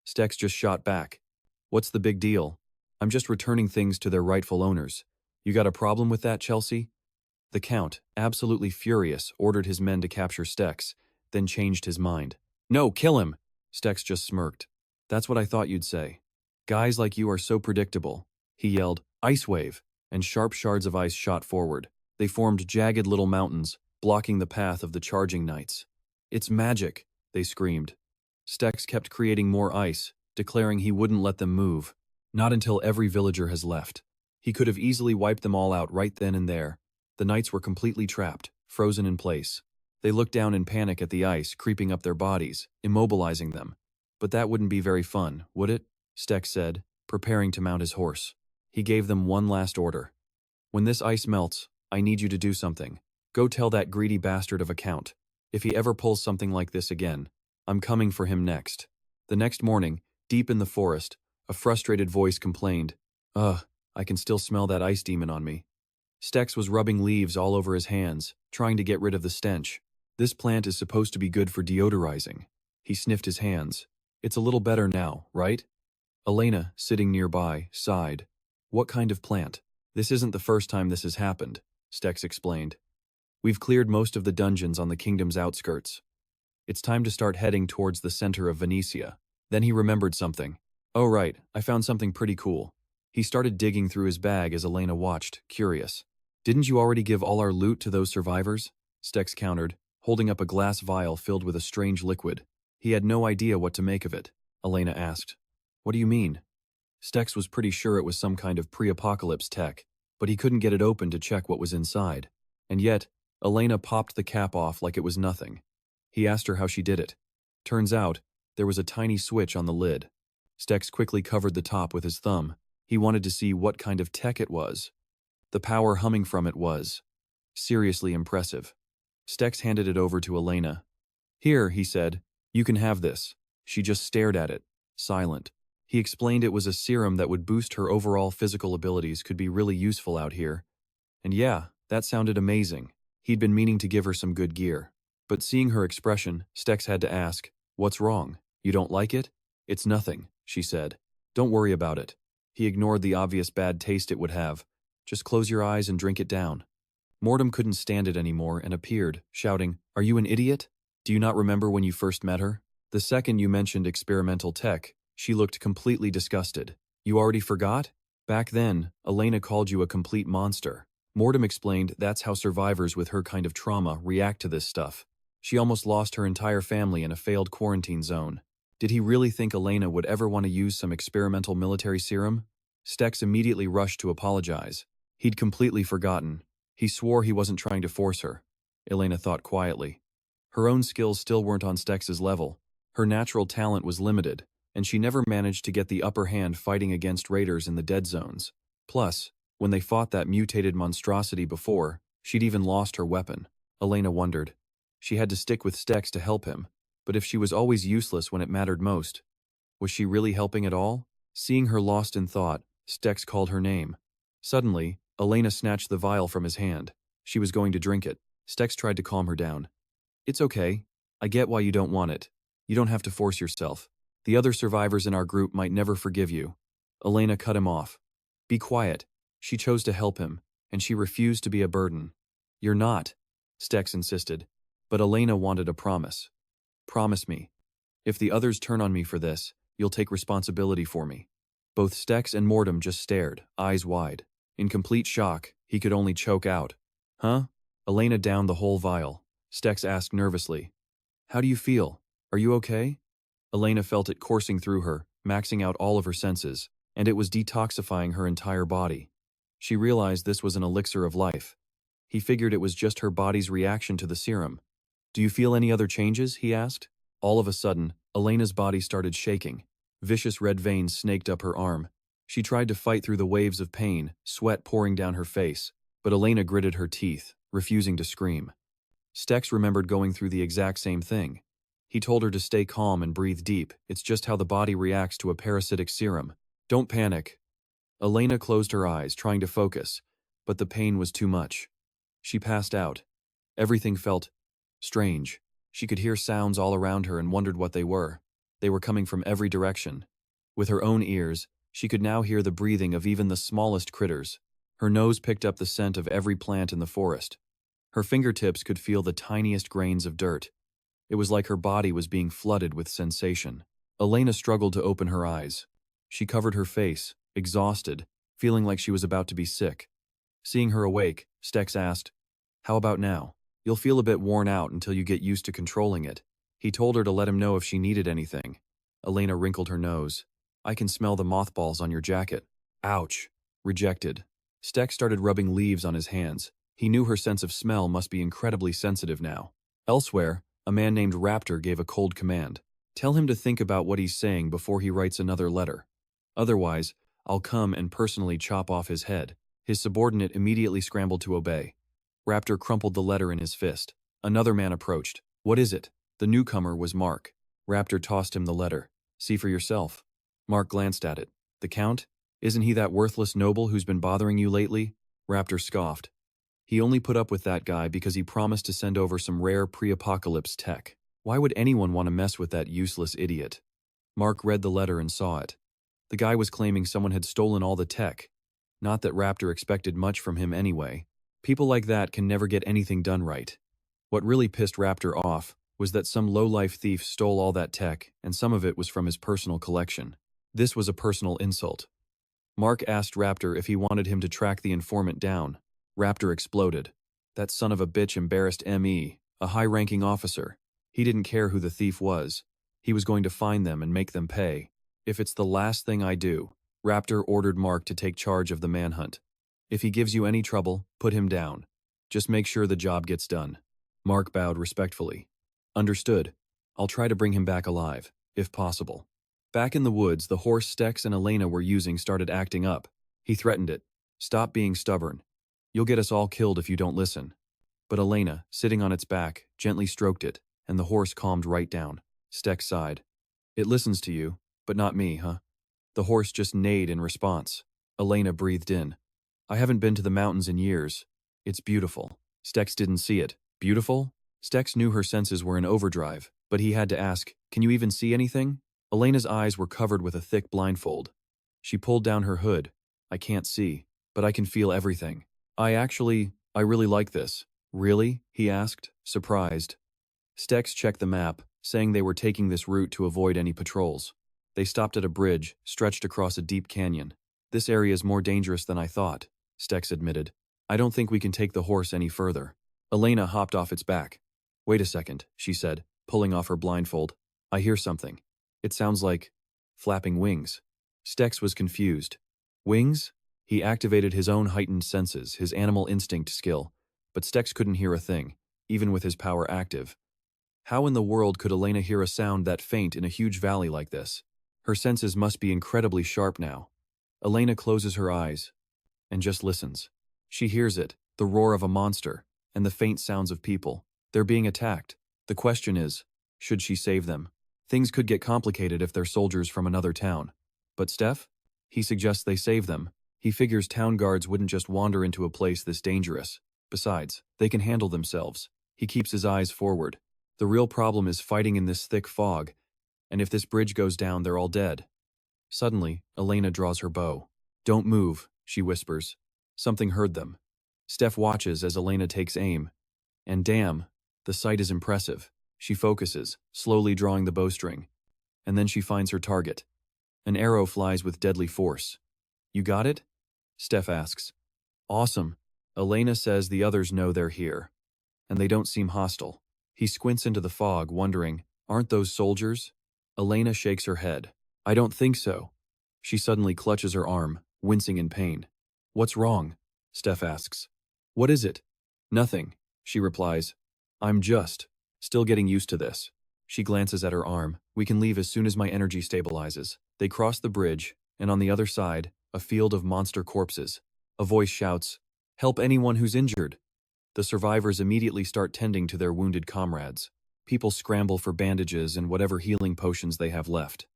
Stex just shot back. "What's the big deal? I'm just returning things to their rightful owners. You got a problem with that, Chelsea?" The Count, absolutely furious, ordered his men to capture Stex, then changed his mind. "No, kill him!" Stex just smirked. "That's what I thought you'd say. Guys like you are so predictable." He yelled, "Ice wave!" and sharp shards of ice shot forward. They formed jagged little mountains, blocking the path of the charging knights. "It's magic!" they screamed. Stex kept creating more ice, declaring he wouldn't let them move. Not until every villager has left. He could have easily wiped them all out right then and there. The knights were completely trapped, frozen in place. They looked down in panic at the ice creeping up their bodies, immobilizing them. "But that wouldn't be very fun, would it?" Stex said, preparing to mount his horse. He gave them one last order. "When this ice melts, I need you to do something. Go tell that greedy bastard of a count. If he ever pulls something like this again, I'm coming for him next." The next morning, Deep in the forest, a frustrated voice complained, "Ugh, I can still smell that ice demon on me." Stex was rubbing leaves all over his hands, trying to get rid of the stench. This plant is supposed to be good for deodorizing. He sniffed his hands. It's a little better now, right? Elena, sitting nearby, sighed. What kind of plant? This isn't the first time this has happened, Stex explained. We've cleared most of the dungeons on the kingdom's outskirts. It's time to start heading towards the center of Venetia. Then he remembered something. Oh right, I found something pretty cool. He started digging through his bag as Elena watched, curious. Didn't you already give all our loot to those survivors? Stex countered, holding up a glass vial filled with a strange liquid. He had no idea what to make of it. Elena asked. What do you mean? Stex was pretty sure it was some kind of pre-apocalypse tech, but he couldn't get it open to check what was inside. And yet, Elena popped the cap off like it was nothing. He asked her how she did it. Turns out, there was a tiny switch on the lid. Stex quickly covered the top with his thumb. He wanted to see what kind of tech it was. The power humming from it was seriously impressive. Stex handed it over to Elena. Here, he said, you can have this. She just stared at it, silent. He explained it was a serum that would boost her overall physical abilities, could be really useful out here. And yeah, that sounded amazing. He'd been meaning to give her some good gear. But seeing her expression, Stex had to ask, what's wrong? You don't like it? It's nothing, she said. Don't worry about it. He ignored the obvious bad taste it would have. Just close your eyes and drink it down. Motam couldn't stand it anymore and appeared, shouting, Are you an idiot? Do you not remember when you first met her? The second you mentioned experimental tech, she looked completely disgusted. You already forgot? Back then, Elena called you a complete monster. Motam explained that's how survivors with her kind of trauma react to this stuff. She almost lost her entire family in a failed quarantine zone. Did he really think Elena would ever want to use some experimental military serum? Stex immediately rushed to apologize. He'd completely forgotten. He swore he wasn't trying to force her. Elena thought quietly. Her own skills still weren't on Stex's level. Her natural talent was limited, and she never managed to get the upper hand fighting against raiders in the dead zones. Plus, when they fought that mutated monstrosity before, she'd even lost her weapon. Elena wondered. She had to stick with Stex to help him, but if she was always useless when it mattered most, was she really helping at all? Seeing her lost in thought, Stex called her name. Suddenly, Elena snatched the vial from his hand. She was going to drink it. Stex tried to calm her down. It's okay. I get why you don't want it. You don't have to force yourself. The other survivors in our group might never forgive you. Elena cut him off. Be quiet. She chose to help him, and she refused to be a burden. You're not, Stex insisted. But Elena wanted a promise. Promise me. If the others turn on me for this, you'll take responsibility for me. Both Stex and Motam just stared, eyes wide. In complete shock, he could only choke out. Huh? Elena downed the whole vial. Stex asked nervously. How do you feel? Are you okay? Elena felt it coursing through her, maxing out all of her senses, and it was detoxifying her entire body. She realized this was an elixir of life. He figured it was just her body's reaction to the serum. Do you feel any other changes? He asked. All of a sudden, Elena's body started shaking. Vicious red veins snaked up her arm. She tried to fight through the waves of pain, sweat pouring down her face, but Elena gritted her teeth, refusing to scream. Stex remembered going through the exact same thing. He told her to stay calm and breathe deep. It's just how the body reacts to a parasitic serum. Don't panic. Elena closed her eyes, trying to focus, but the pain was too much. She passed out. Everything felt strange. She could hear sounds all around her and wondered what they were. They were coming from every direction. With her own ears, she could now hear the breathing of even the smallest critters. Her nose picked up the scent of every plant in the forest. Her fingertips could feel the tiniest grains of dirt. It was like her body was being flooded with sensation. Elena struggled to open her eyes. She covered her face, exhausted, feeling like she was about to be sick. Seeing her awake, Stex asked, How about now? You'll feel a bit worn out until you get used to controlling it. He told her to let him know if she needed anything. Elena wrinkled her nose. I can smell the mothballs on your jacket. Ouch. Rejected. Stex started rubbing leaves on his hands. He knew her sense of smell must be incredibly sensitive now. Elsewhere, a man named Raptor gave a cold command. Tell him to think about what he's saying before he writes another letter. Otherwise, I'll come and personally chop off his head. His subordinate immediately scrambled to obey. Raptor crumpled the letter in his fist. Another man approached. What is it? The newcomer was Mark. Raptor tossed him the letter. See for yourself. Mark glanced at it. The Count? Isn't he that worthless noble who's been bothering you lately? Raptor scoffed. He only put up with that guy because he promised to send over some rare pre-apocalypse tech. Why would anyone want to mess with that useless idiot? Mark read the letter and saw it. The guy was claiming someone had stolen all the tech. Not that Raptor expected much from him anyway. People like that can never get anything done right. What really pissed Raptor off was that some low-life thief stole all that tech, and some of it was from his personal collection. This was a personal insult. Mark asked Raptor if he wanted him to track the informant down. Raptor exploded. That son of a bitch embarrassed ME, a high-ranking officer. He didn't care who the thief was. He was going to find them and make them pay. If it's the last thing I do, Raptor ordered Mark to take charge of the manhunt. If he gives you any trouble, put him down. Just make sure the job gets done. Mark bowed respectfully. Understood. I'll try to bring him back alive, if possible. Back in the woods, the horse Stex and Elena were using started acting up. He threatened it. Stop being stubborn. You'll get us all killed if you don't listen. But Elena, sitting on its back, gently stroked it, and the horse calmed right down. Stex sighed. It listens to you, but not me, huh? The horse just neighed in response. Elena breathed in. I haven't been to the mountains in years. It's beautiful. Stex didn't see it. Beautiful? Stex knew her senses were in overdrive, but he had to ask, can you even see anything? Elena's eyes were covered with a thick blindfold. She pulled down her hood. I can't see, but I can feel everything. I really like this. Really? He asked, surprised. Stex checked the map, saying they were taking this route to avoid any patrols. They stopped at a bridge, stretched across a deep canyon. This area is more dangerous than I thought, Stex admitted. I don't think we can take the horse any further. Elena hopped off its back. Wait a second, she said, pulling off her blindfold. I hear something. It sounds like flapping wings. Stex was confused. Wings? He activated his own heightened senses, his animal instinct skill, but Stex couldn't hear a thing, even with his power active. How in the world could Elena hear a sound that faint in a huge valley like this? Her senses must be incredibly sharp now. Elena closes her eyes and just listens. She hears it, the roar of a monster, and the faint sounds of people. They're being attacked. The question is, should she save them? Things could get complicated if they're soldiers from another town. But Steph? He suggests they save them. He figures town guards wouldn't just wander into a place this dangerous. Besides, they can handle themselves. He keeps his eyes forward. The real problem is fighting in this thick fog, and if this bridge goes down, they're all dead. Suddenly, Elena draws her bow. Don't move, she whispers. Something heard them. Steph watches as Elena takes aim. And damn, the sight is impressive. She focuses, slowly drawing the bowstring. And then she finds her target. An arrow flies with deadly force. You got it? Steph asks. Awesome. Elena says the others know they're here. And they don't seem hostile. He squints into the fog, wondering, aren't those soldiers? Elena shakes her head. I don't think so. She suddenly clutches her arm, wincing in pain. What's wrong? Steph asks. What is it? Nothing, she replies. I'm still getting used to this. She glances at her arm. We can leave as soon as my energy stabilizes. They cross the bridge, and on the other side, a field of monster corpses. A voice shouts, help anyone who's injured. The survivors immediately start tending to their wounded comrades. People scramble for bandages and whatever healing potions they have left.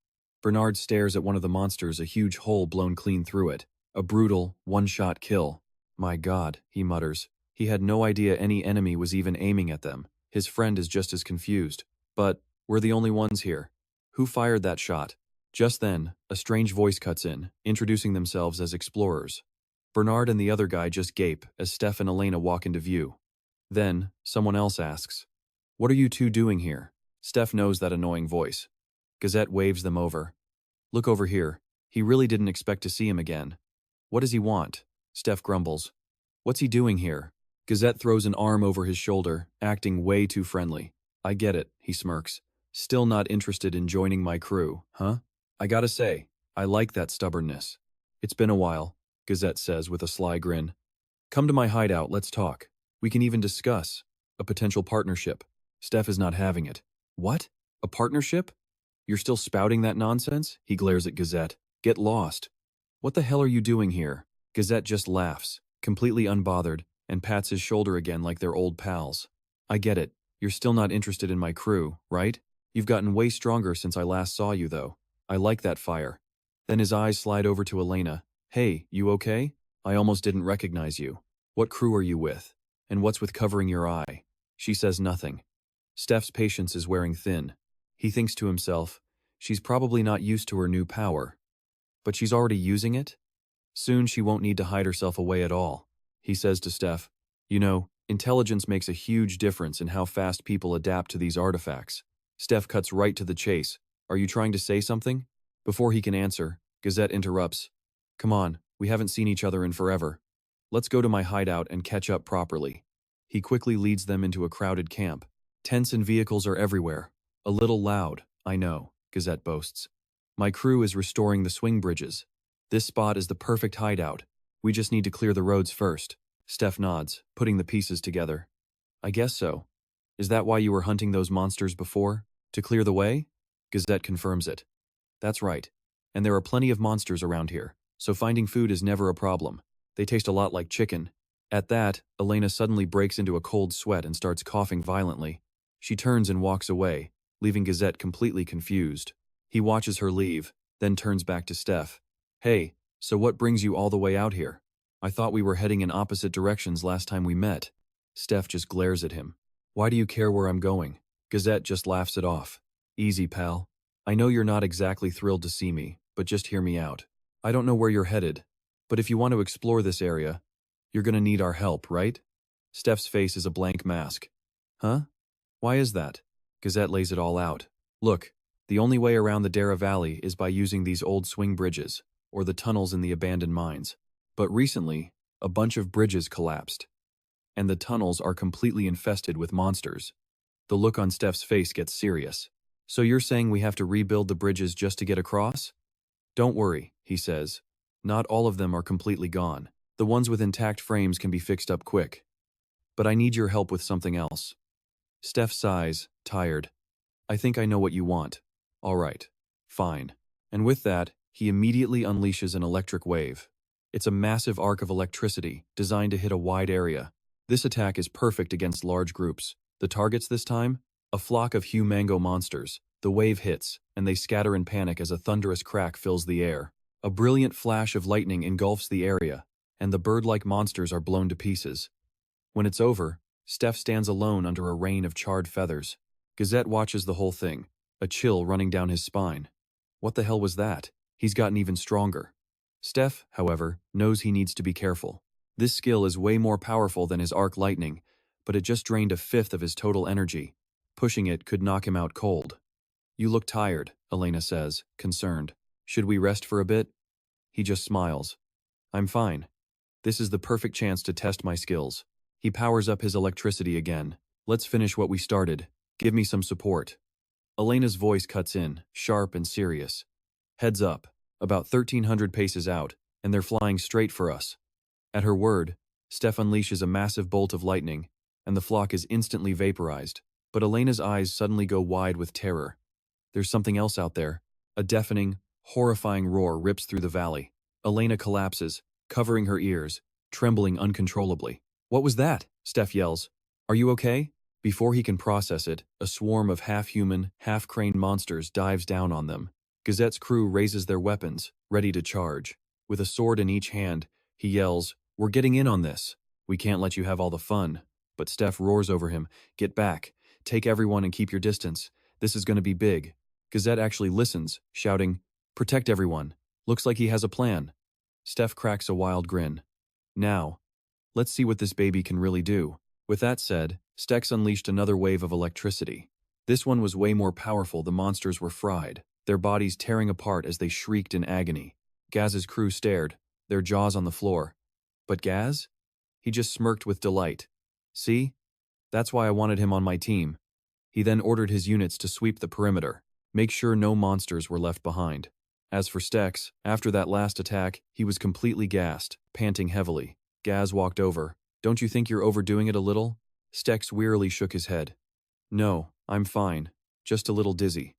Bernard stares at one of the monsters, a huge hole blown clean through it. A brutal, one-shot kill. My God, he mutters. He had no idea any enemy was even aiming at them. His friend is just as confused. But we're the only ones here. Who fired that shot? Just then, a strange voice cuts in, introducing themselves as explorers. Bernard and the other guy just gape as Steph and Elena walk into view. Then, someone else asks, what are you two doing here? Steph knows that annoying voice. Gazette waves them over. Look over here. He really didn't expect to see him again. What does he want? Steph grumbles. What's he doing here? Gazette throws an arm over his shoulder, acting way too friendly. I get it, he smirks. Still not interested in joining my crew, huh? I gotta say, I like that stubbornness. It's been a while, Gazette says with a sly grin. Come to my hideout, let's talk. We can even discuss a potential partnership. Steph is not having it. What? A partnership? You're still spouting that nonsense? He glares at Gazette. Get lost. What the hell are you doing here? Gazette just laughs, completely unbothered, and pats his shoulder again like they're old pals. I get it. You're still not interested in my crew, right? You've gotten way stronger since I last saw you, though. I like that fire. Then his eyes slide over to Elena. Hey, you okay? I almost didn't recognize you. What crew are you with? And what's with covering your eye? She says nothing. Steph's patience is wearing thin. He thinks to himself, she's probably not used to her new power. But she's already using it? Soon she won't need to hide herself away at all. He says to Steph, you know, intelligence makes a huge difference in how fast people adapt to these artifacts. Steph cuts right to the chase. Are you trying to say something? Before he can answer, Gazette interrupts. Come on, we haven't seen each other in forever. Let's go to my hideout and catch up properly. He quickly leads them into a crowded camp. Tents and vehicles are everywhere. A little loud, I know, Gazette boasts. My crew is restoring the swing bridges. This spot is the perfect hideout. We just need to clear the roads first. Steph nods, putting the pieces together. I guess so. Is that why you were hunting those monsters before? To clear the way? Gazette confirms it. That's right. And there are plenty of monsters around here, so finding food is never a problem. They taste a lot like chicken. At that, Elena suddenly breaks into a cold sweat and starts coughing violently. She turns and walks away, leaving Gazette completely confused. He watches her leave, then turns back to Steph. Hey, so what brings you all the way out here? I thought we were heading in opposite directions last time we met. Steph just glares at him. Why do you care where I'm going? Gazette just laughs it off. Easy, pal. I know you're not exactly thrilled to see me, but just hear me out. I don't know where you're headed, but if you want to explore this area, you're gonna need our help, right? Steph's face is a blank mask. Huh? Why is that? Gazette lays it all out. Look, the only way around the Dara Valley is by using these old swing bridges, or the tunnels in the abandoned mines. But recently, a bunch of bridges collapsed, and the tunnels are completely infested with monsters. The look on Steph's face gets serious. So you're saying we have to rebuild the bridges just to get across? Don't worry, he says. Not all of them are completely gone. The ones with intact frames can be fixed up quick. But I need your help with something else. Steph sighs, tired. I think I know what you want. All right, fine. And with that, he immediately unleashes an electric wave. It's a massive arc of electricity designed to hit a wide area. This attack is perfect against large groups. The targets this time? A flock of humango monsters. The wave hits, and they scatter in panic as a thunderous crack fills the air. A brilliant flash of lightning engulfs the area, and the bird-like monsters are blown to pieces. When it's over, Steph stands alone under a rain of charred feathers. Gazette watches the whole thing, a chill running down his spine. What the hell was that? He's gotten even stronger. Steph, however, knows he needs to be careful. This skill is way more powerful than his arc lightning, but it just drained a fifth of his total energy. Pushing it could knock him out cold. You look tired, Elena says, concerned. Should we rest for a bit? He just smiles. I'm fine. This is the perfect chance to test my skills. He powers up his electricity again. Let's finish what we started. Give me some support. Elena's voice cuts in, sharp and serious. Heads up, about 1,300 paces out, and they're flying straight for us. At her word, Steph unleashes a massive bolt of lightning, and the flock is instantly vaporized. But Elena's eyes suddenly go wide with terror. There's something else out there. A deafening, horrifying roar rips through the valley. Elena collapses, covering her ears, trembling uncontrollably. What was that? Steph yells. Are you okay? Before he can process it, a swarm of half-human, half-crane monsters dives down on them. Gazette's crew raises their weapons, ready to charge. With a sword in each hand, he yells, We're getting in on this. We can't let you have all the fun. But Steph roars over him, Get back. Take everyone and keep your distance. This is going to be big. Gazette actually listens, shouting, Protect everyone. Looks like he has a plan. Steph cracks a wild grin. Now, let's see what this baby can really do. With that said, Stex unleashed another wave of electricity. This one was way more powerful. The monsters were fried, their bodies tearing apart as they shrieked in agony. Gaz's crew stared, their jaws on the floor. But Gaz? He just smirked with delight. See? That's why I wanted him on my team. He then ordered his units to sweep the perimeter, make sure no monsters were left behind. As for Stex, after that last attack, he was completely gassed, panting heavily. Gaz walked over. Don't you think you're overdoing it a little? Stex wearily shook his head. No, I'm fine. Just a little dizzy.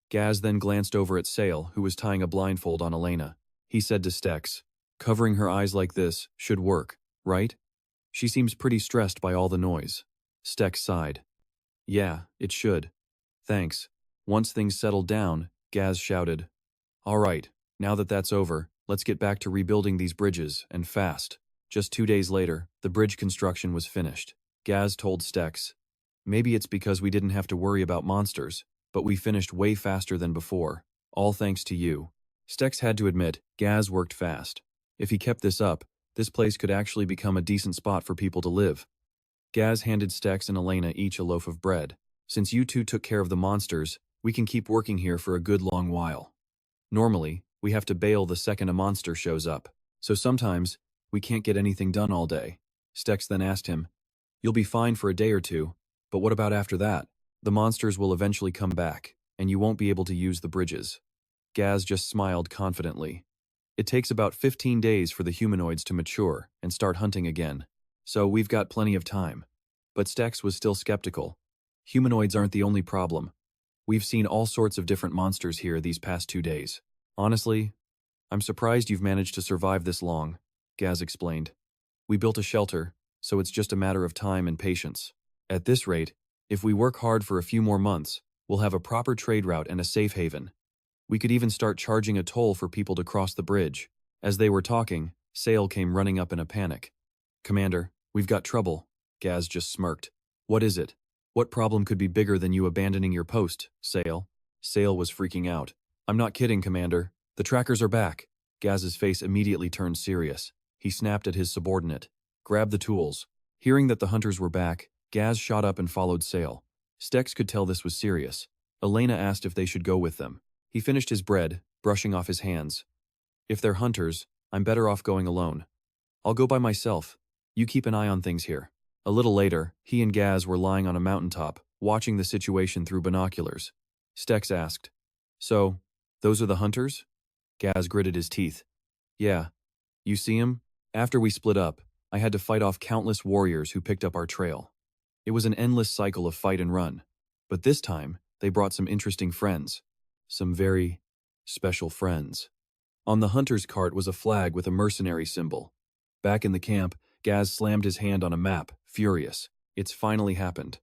Gaz then glanced over at Sale, who was tying a blindfold on Elena. He said to Stex, Covering her eyes like this should work, right? She seems pretty stressed by all the noise. Stex sighed. Yeah, it should. Thanks. Once things settled down, Gaz shouted, All right, Now that that's over, let's get back to rebuilding these bridges, and fast. Just 2 days later, the bridge construction was finished. Gaz told Stex, maybe it's because we didn't have to worry about monsters, but we finished way faster than before. All thanks to you. Stex had to admit, Gaz worked fast. If he kept this up, this place could actually become a decent spot for people to live. Gaz handed Stex and Elena each a loaf of bread. Since you two took care of the monsters, we can keep working here for a good long while. Normally, we have to bail the second a monster shows up, so sometimes, we can't get anything done all day. Stex then asked him, you'll be fine for a day or two, but what about after that? The monsters will eventually come back, and you won't be able to use the bridges. Gaz just smiled confidently. It takes about 15 days for the humanoids to mature and start hunting again, so we've got plenty of time. But Stex was still skeptical. Humanoids aren't the only problem. We've seen all sorts of different monsters here these past 2 days. Honestly, I'm surprised you've managed to survive this long, Gaz explained. We built a shelter, so it's just a matter of time and patience. At this rate, if we work hard for a few more months, we'll have a proper trade route and a safe haven. We could even start charging a toll for people to cross the bridge. As they were talking, Sale came running up in a panic. Commander, we've got trouble. Gaz just smirked. What is it? What problem could be bigger than you abandoning your post, Sale? Sale was freaking out. I'm not kidding, Commander. The trackers are back. Gaz's face immediately turned serious. He snapped at his subordinate. Grab the tools. Hearing that the hunters were back, Gaz shot up and followed Sale. Stex could tell this was serious. Elena asked if they should go with them. He finished his bread, brushing off his hands. If they're hunters, I'm better off going alone. I'll go by myself. You keep an eye on things here. A little later, he and Gaz were lying on a mountaintop, watching the situation through binoculars. Stex asked, so, those are the hunters? Gaz gritted his teeth. Yeah. You see 'em? After we split up, I had to fight off countless warriors who picked up our trail. It was an endless cycle of fight and run. But this time, they brought some interesting friends. Some very special friends. On the hunter's cart was a flag with a mercenary symbol. Back in the camp, Gaz slammed his hand on a map, furious. It's finally happened.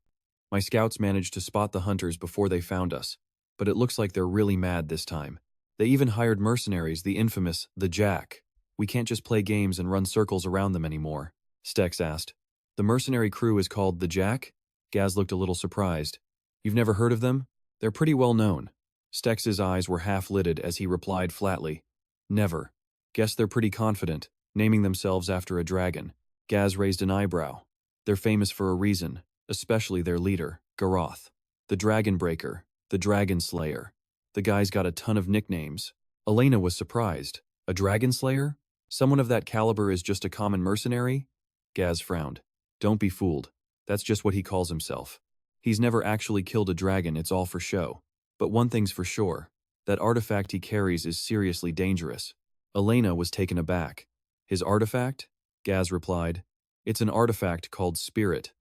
My scouts managed to spot the hunters before they found us, but it looks like they're really mad this time. They even hired mercenaries, the infamous The Jack. We can't just play games and run circles around them anymore. Stex asked. The mercenary crew is called The Jack? Gaz looked a little surprised. You've never heard of them? They're pretty well known. Stex's eyes were half-lidded as he replied flatly. Never. Guess they're pretty confident, naming themselves after a dragon. Gaz raised an eyebrow. They're famous for a reason, especially their leader, Garoth. The Dragon Breaker, the Dragon Slayer. The guy's got a ton of nicknames. Elena was surprised. A Dragon Slayer? Someone of that caliber is just a common mercenary? Gaz frowned. Don't be fooled. That's just what he calls himself. He's never actually killed a dragon, it's all for show. But one thing's for sure. That artifact he carries is seriously dangerous. Elena was taken aback. His artifact? Gaz replied. It's an artifact called Spirit.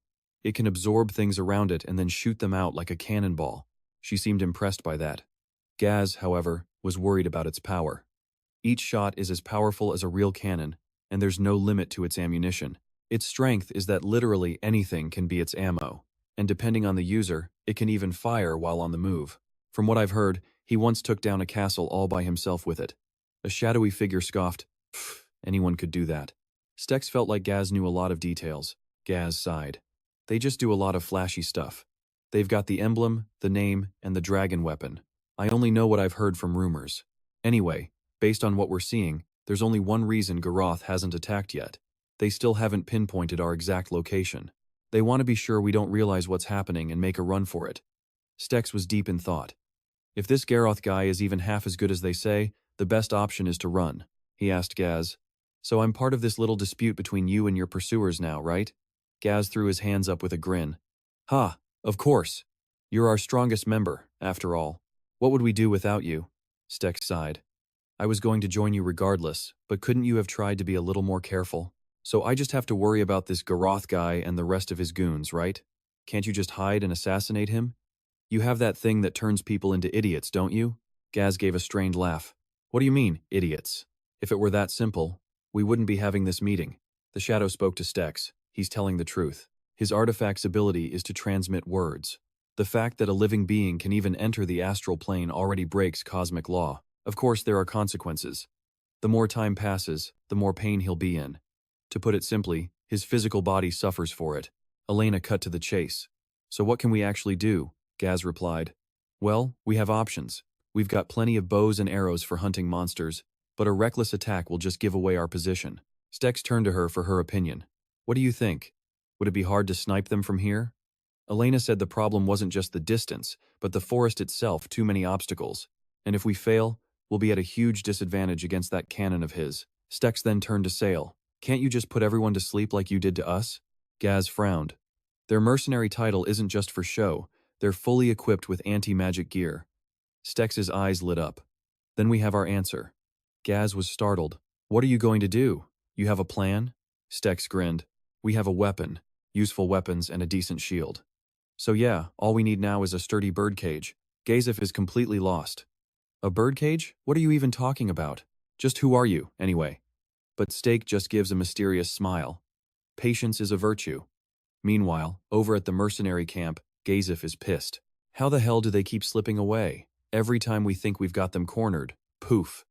It can absorb things around it and then shoot them out like a cannonball. She seemed impressed by that. Gaz, however, was worried about its power. Each shot is as powerful as a real cannon, and there's no limit to its ammunition. Its strength is that literally anything can be its ammo, and depending on the user, it can even fire while on the move. From what I've heard, he once took down a castle all by himself with it. A shadowy figure scoffed, "Pfft, anyone could do that." Stex felt like Gaz knew a lot of details. Gaz sighed. They just do a lot of flashy stuff. They've got the emblem, the name, and the dragon weapon. I only know what I've heard from rumors. Anyway, based on what we're seeing, there's only one reason Garoth hasn't attacked yet. They still haven't pinpointed our exact location. They want to be sure we don't realize what's happening and make a run for it. Stex was deep in thought. If this Garoth guy is even half as good as they say, the best option is to run. He asked Gaz. So I'm part of this little dispute between you and your pursuers now, right? Gaz threw his hands up with a grin. Ha, of course. You're our strongest member, after all. What would we do without you? Stex sighed. I was going to join you regardless, but couldn't you have tried to be a little more careful? So I just have to worry about this Garoth guy and the rest of his goons, right? Can't you just hide and assassinate him? You have that thing that turns people into idiots, don't you? Gaz gave a strained laugh. What do you mean, idiots? If it were that simple, we wouldn't be having this meeting. The shadow spoke to Stex. He's telling the truth. His artifact's ability is to transmit words. The fact that a living being can even enter the astral plane already breaks cosmic law. Of course, there are consequences. The more time passes, the more pain he'll be in. To put it simply, his physical body suffers for it. Elena cut to the chase. So what can we actually do? Gaz replied. Well, we have options. We've got plenty of bows and arrows for hunting monsters, but a reckless attack will just give away our position. Stex turned to her for her opinion. What do you think? Would it be hard to snipe them from here? Elena said the problem wasn't just the distance, but the forest itself, too many obstacles. And if we fail, we'll be at a huge disadvantage against that cannon of his. Stex then turned to Sale. Can't you just put everyone to sleep like you did to us? Gaz frowned. Their mercenary title isn't just for show, they're fully equipped with anti-magic gear. Stex's eyes lit up. Then we have our answer. Gaz was startled. What are you going to do? You have a plan? Stex grinned. We have a weapon, useful weapons, and a decent shield. So yeah, all we need now is a sturdy birdcage. Gazif is completely lost. A birdcage? What are you even talking about? Just who are you, anyway? But Stake just gives a mysterious smile. Patience is a virtue. Meanwhile, over at the mercenary camp, Gazif is pissed. How the hell do they keep slipping away? Every time we think we've got them cornered, poof.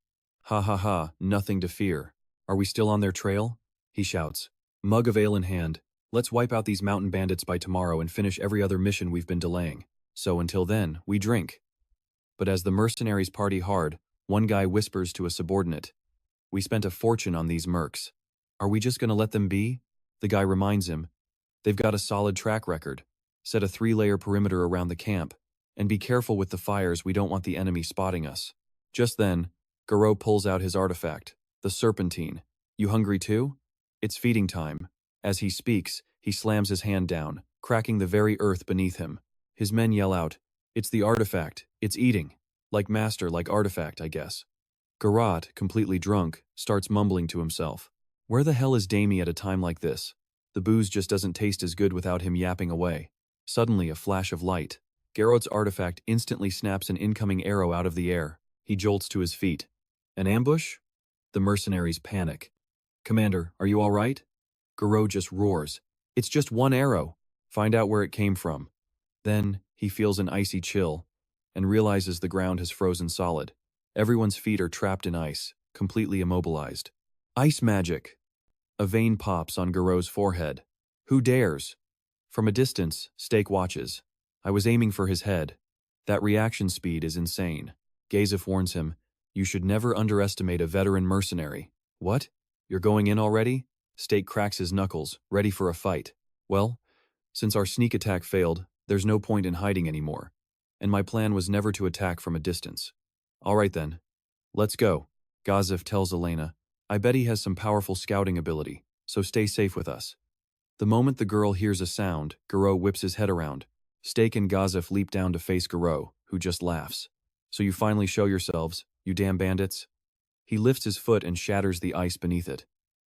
Ha ha ha, nothing to fear. Are we still on their trail? He shouts. Mug of ale in hand. Let's wipe out these mountain bandits by tomorrow and finish every other mission we've been delaying. So until then, we drink. But as the mercenaries party hard, one guy whispers to a subordinate. We spent a fortune on these mercs. Are we just gonna let them be? The guy reminds him. They've got a solid track record. Set a 3-layer perimeter around the camp. And be careful with the fires, we don't want the enemy spotting us. Just then, Garou pulls out his artifact, the serpentine. You hungry too? It's feeding time. As he speaks, he slams his hand down, cracking the very earth beneath him. His men yell out, It's the artifact, it's eating. Like master, like artifact, I guess. Garrot, completely drunk, starts mumbling to himself. Where the hell is Damie at a time like this? The booze just doesn't taste as good without him yapping away. Suddenly, a flash of light. Garrot's artifact instantly snaps an incoming arrow out of the air. He jolts to his feet. An ambush? The mercenaries panic. Commander, are you all right? Garou just roars. It's just one arrow. Find out where it came from. Then, he feels an icy chill and realizes the ground has frozen solid. Everyone's feet are trapped in ice, completely immobilized. Ice magic. A vein pops on Garou's forehead. Who dares? From a distance, Stake watches. I was aiming for his head. That reaction speed is insane. Gazif warns him, You should never underestimate a veteran mercenary. What? You're going in already? Stake cracks his knuckles, ready for a fight. Well, since our sneak attack failed, there's no point in hiding anymore. And my plan was never to attack from a distance. All right then. Let's go. Gazif tells Elena, I bet he has some powerful scouting ability, so stay safe with us. The moment the girl hears a sound, Garou whips his head around. Stake and Gazif leap down to face Garou, who just laughs. So you finally show yourselves, you damn bandits? He lifts his foot and shatters the ice beneath it.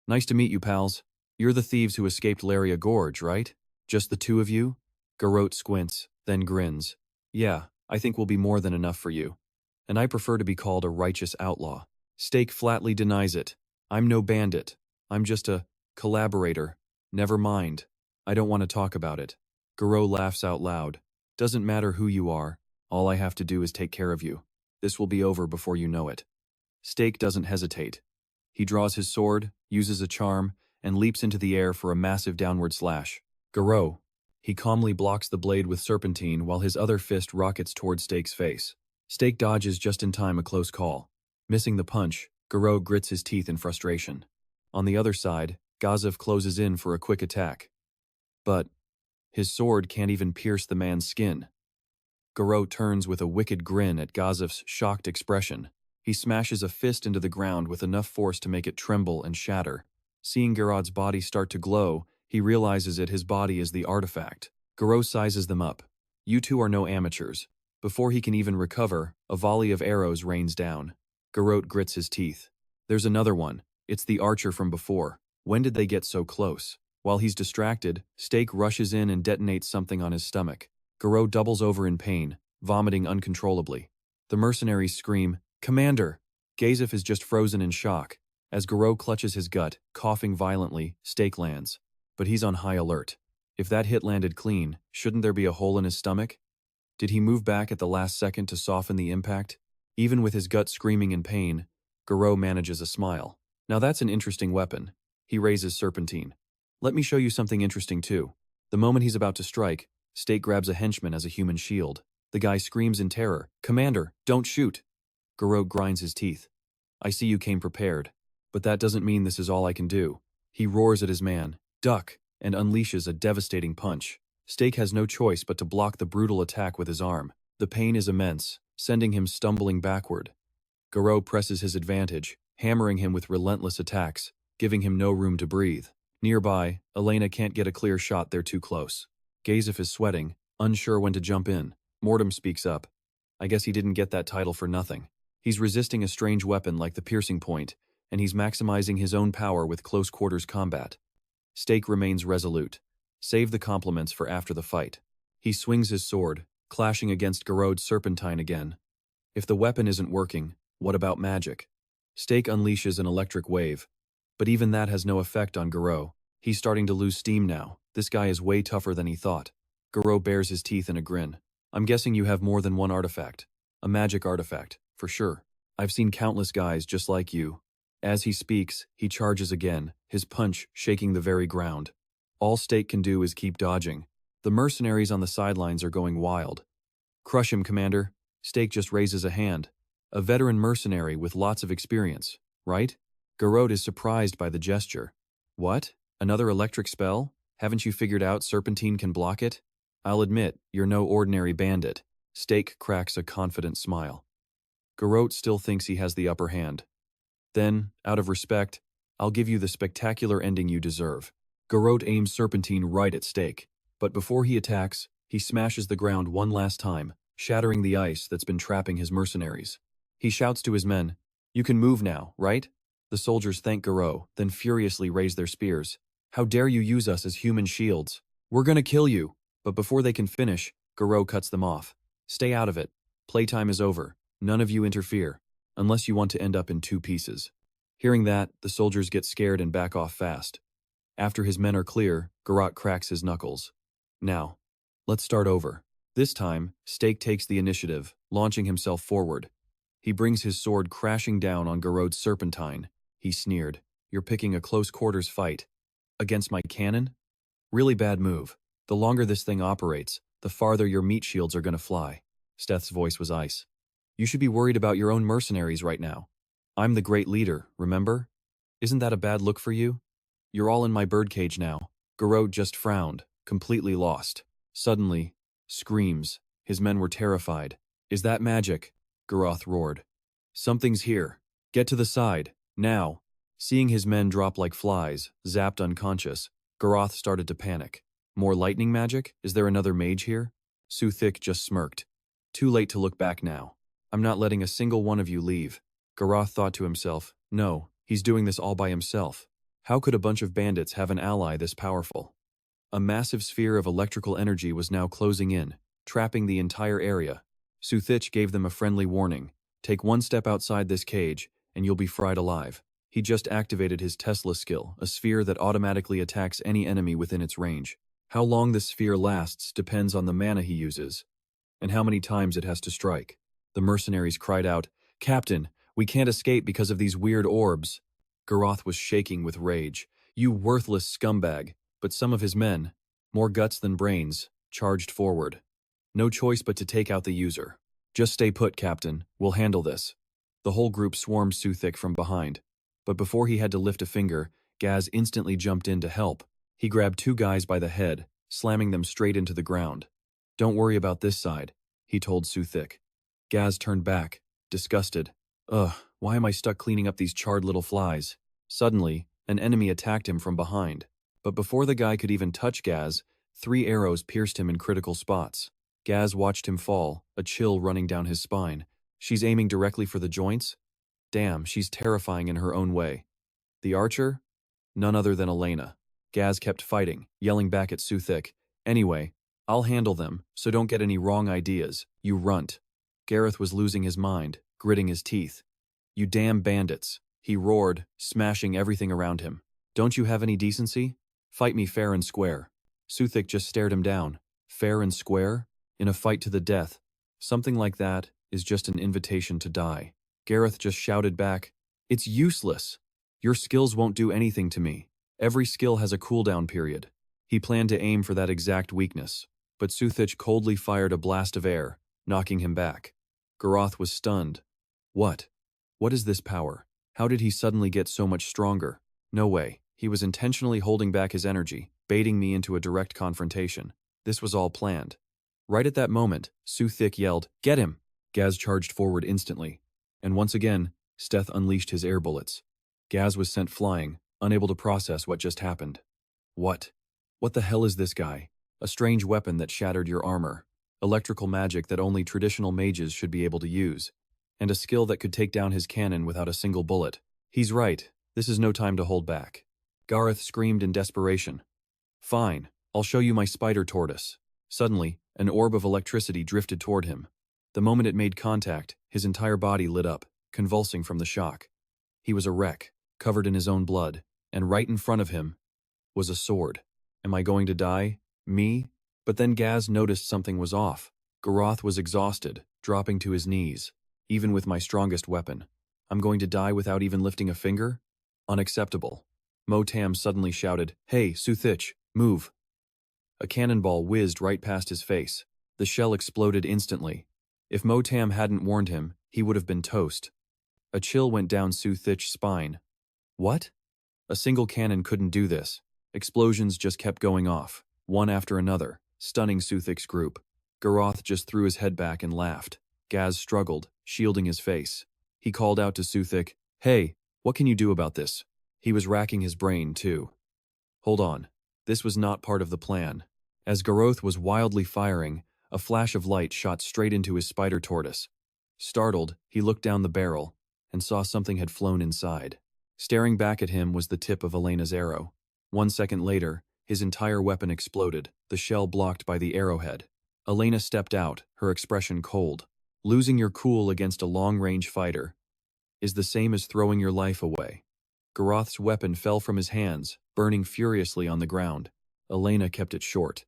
Nice to meet you, pals. You're the thieves who escaped Laria Gorge, right? Just the two of you? Garrot squints, then grins. Yeah, I think we'll be more than enough for you. And I prefer to be called a righteous outlaw. Stake flatly denies it. I'm no bandit. I'm just a collaborator. Never mind. I don't want to talk about it. Garou laughs out loud. Doesn't matter who you are. All I have to do is take care of you. This will be over before you know it. Stake doesn't hesitate. He draws his sword, uses a charm, and leaps into the air for a massive downward slash. Garou. He calmly blocks the blade with serpentine while his other fist rockets toward Stake's face. Stake dodges just in time, a close call. Missing the punch, Garou grits his teeth in frustration. On the other side, Gazif closes in for a quick attack. But his sword can't even pierce the man's skin. Garou turns with a wicked grin at Gazif's shocked expression. He smashes a fist into the ground with enough force to make it tremble and shatter. Seeing Garrod's body start to glow, he realizes that his body is the artifact. Garou sizes them up. You two are no amateurs. Before he can even recover, a volley of arrows rains down. Garrot grits his teeth. There's another one. It's the archer from before. When did they get so close? While he's distracted, Stake rushes in and detonates something on his stomach. Garrot doubles over in pain, vomiting uncontrollably. The mercenaries scream, Commander! Gazif is just frozen in shock. As Garrot clutches his gut, coughing violently, Stake lands. But he's on high alert. If that hit landed clean, shouldn't there be a hole in his stomach? Did he move back at the last second to soften the impact? Even with his gut screaming in pain, Garou manages a smile. Now that's an interesting weapon. He raises Serpentine. Let me show you something interesting too. The moment he's about to strike, Stake grabs a henchman as a human shield. The guy screams in terror, "Commander, don't shoot!" Garou grinds his teeth. "I see you came prepared. But that doesn't mean this is all I can do." He roars at his man, "Duck!" and unleashes a devastating punch. Stake has no choice but to block the brutal attack with his arm. The pain is immense, sending him stumbling backward. Garou presses his advantage, hammering him with relentless attacks, giving him no room to breathe. Nearby, Elena can't get a clear shot, they're too close. Gazef is sweating, unsure when to jump in. Motam speaks up. I guess he didn't get that title for nothing. He's resisting a strange weapon like the piercing point, and he's maximizing his own power with close-quarters combat. Stake remains resolute. Save the compliments for after the fight. He swings his sword, clashing against Garou's Serpentine again. If the weapon isn't working, what about magic? Stake unleashes an electric wave, but even that has no effect on Garou. He's starting to lose steam now. This guy is way tougher than he thought. Garou bares his teeth in a grin. I'm guessing you have more than one artifact. A magic artifact, for sure. I've seen countless guys just like you. As he speaks, he charges again, his punch shaking the very ground. All Stake can do is keep dodging. The mercenaries on the sidelines are going wild. Crush him, Commander. Stake just raises a hand. A veteran mercenary with lots of experience, right? Garou is surprised by the gesture. What? Another electric spell? Haven't you figured out Serpentine can block it? I'll admit, you're no ordinary bandit. Stake cracks a confident smile. Garou still thinks he has the upper hand. Then, out of respect, I'll give you the spectacular ending you deserve. Garou aims Serpentine right at Stake, but before he attacks, he smashes the ground one last time, shattering the ice that's been trapping his mercenaries. He shouts to his men, "You can move now, right?" The soldiers thank Garou, then furiously raise their spears. "How dare you use us as human shields? We're gonna kill you!" But before they can finish, Garou cuts them off. "Stay out of it. Playtime is over. None of you interfere, unless you want to end up in two pieces." Hearing that, the soldiers get scared and back off fast. After his men are clear, Garou cracks his knuckles. "Now, let's start over." This time, Stake takes the initiative, launching himself forward. He brings his sword crashing down on Garou's Serpentine. He sneered, "You're picking a close-quarters fight. Against my cannon? Really bad move. The longer this thing operates, the farther your meat shields are gonna fly." Steth's voice was ice. "You should be worried about your own mercenaries right now. I'm the great leader, remember? Isn't that a bad look for you? You're all in my birdcage now." Garou just frowned, completely lost. Suddenly, screams. His men were terrified. "Is that magic?" Garou roared. "Something's here. Get to the side, now." Seeing his men drop like flies, zapped unconscious, Garou started to panic. More lightning magic? Is there another mage here? Suthik just smirked. Too late to look back now. "I'm not letting a single one of you leave." Garou thought to himself, no, he's doing this all by himself. How could a bunch of bandits have an ally this powerful? A massive sphere of electrical energy was now closing in, trapping the entire area. Suthik gave them a friendly warning. "Take one step outside this cage, and you'll be fried alive." He just activated his Tesla skill, a sphere that automatically attacks any enemy within its range. How long this sphere lasts depends on the mana he uses, and how many times it has to strike. The mercenaries cried out, "Captain, we can't escape because of these weird orbs." Garou was shaking with rage. "You worthless scumbag." But some of his men, more guts than brains, charged forward. No choice but to take out the user. "Just stay put, Captain. We'll handle this." The whole group swarmed Suthik from behind. But before he had to lift a finger, Gaz instantly jumped in to help. He grabbed two guys by the head, slamming them straight into the ground. "Don't worry about this side," he told Suthik. Gaz turned back, disgusted. "Ugh, why am I stuck cleaning up these charred little flies?" Suddenly, an enemy attacked him from behind. But before the guy could even touch Gaz, 3 arrows pierced him in critical spots. Gaz watched him fall, a chill running down his spine. She's aiming directly for the joints? Damn, she's terrifying in her own way. The archer? None other than Elena. Gaz kept fighting, yelling back at Suthik. "Anyway, I'll handle them, so don't get any wrong ideas, you runt." Gareth was losing his mind, gritting his teeth. "You damn bandits," he roared, smashing everything around him. "Don't you have any decency? Fight me fair and square." Suthik just stared him down. Fair and square? In a fight to the death. Something like that, is just an invitation to die. Gareth just shouted back, "It's useless. Your skills won't do anything to me. Every skill has a cooldown period." He planned to aim for that exact weakness, but Suthich coldly fired a blast of air, knocking him back. Garoth was stunned. What? What is this power? How did he suddenly get so much stronger? No way. He was intentionally holding back his energy, baiting me into a direct confrontation. This was all planned. Right at that moment, Suthich yelled, "Get him!" Gaz charged forward instantly. And once again, Steth unleashed his air bullets. Gaz was sent flying, unable to process what just happened. What? What the hell is this guy? A strange weapon that shattered your armor. Electrical magic that only traditional mages should be able to use. And a skill that could take down his cannon without a single bullet. He's right. This is no time to hold back. Gareth screamed in desperation. Fine, I'll show you my spider tortoise. Suddenly, an orb of electricity drifted toward him. The moment it made contact, his entire body lit up, convulsing from the shock. He was a wreck, covered in his own blood, and right in front of him was a sword. Am I going to die? Me? But then Gaz noticed something was off. Garoth was exhausted, dropping to his knees. Even with my strongest weapon. I'm going to die without even lifting a finger? Unacceptable. Motam suddenly shouted, "Hey, Suthich, move." A cannonball whizzed right past his face. The shell exploded instantly. If Motam hadn't warned him, he would have been toast. A chill went down Suthich's spine. What? A single cannon couldn't do this. Explosions just kept going off, one after another, stunning Suthich's group. Garoth just threw his head back and laughed. Gaz struggled, shielding his face. He called out to Suthich, "Hey, what can you do about this?" He was racking his brain, too. Hold on. This was not part of the plan. As Garoth was wildly firing, a flash of light shot straight into his spider tortoise. Startled, he looked down the barrel and saw something had flown inside. Staring back at him was the tip of Elena's arrow. 1 second later, his entire weapon exploded, the shell blocked by the arrowhead. Elena stepped out, her expression cold. Losing your cool against a long-range fighter is the same as throwing your life away. Garoth's weapon fell from his hands, burning furiously on the ground. Elena kept it short.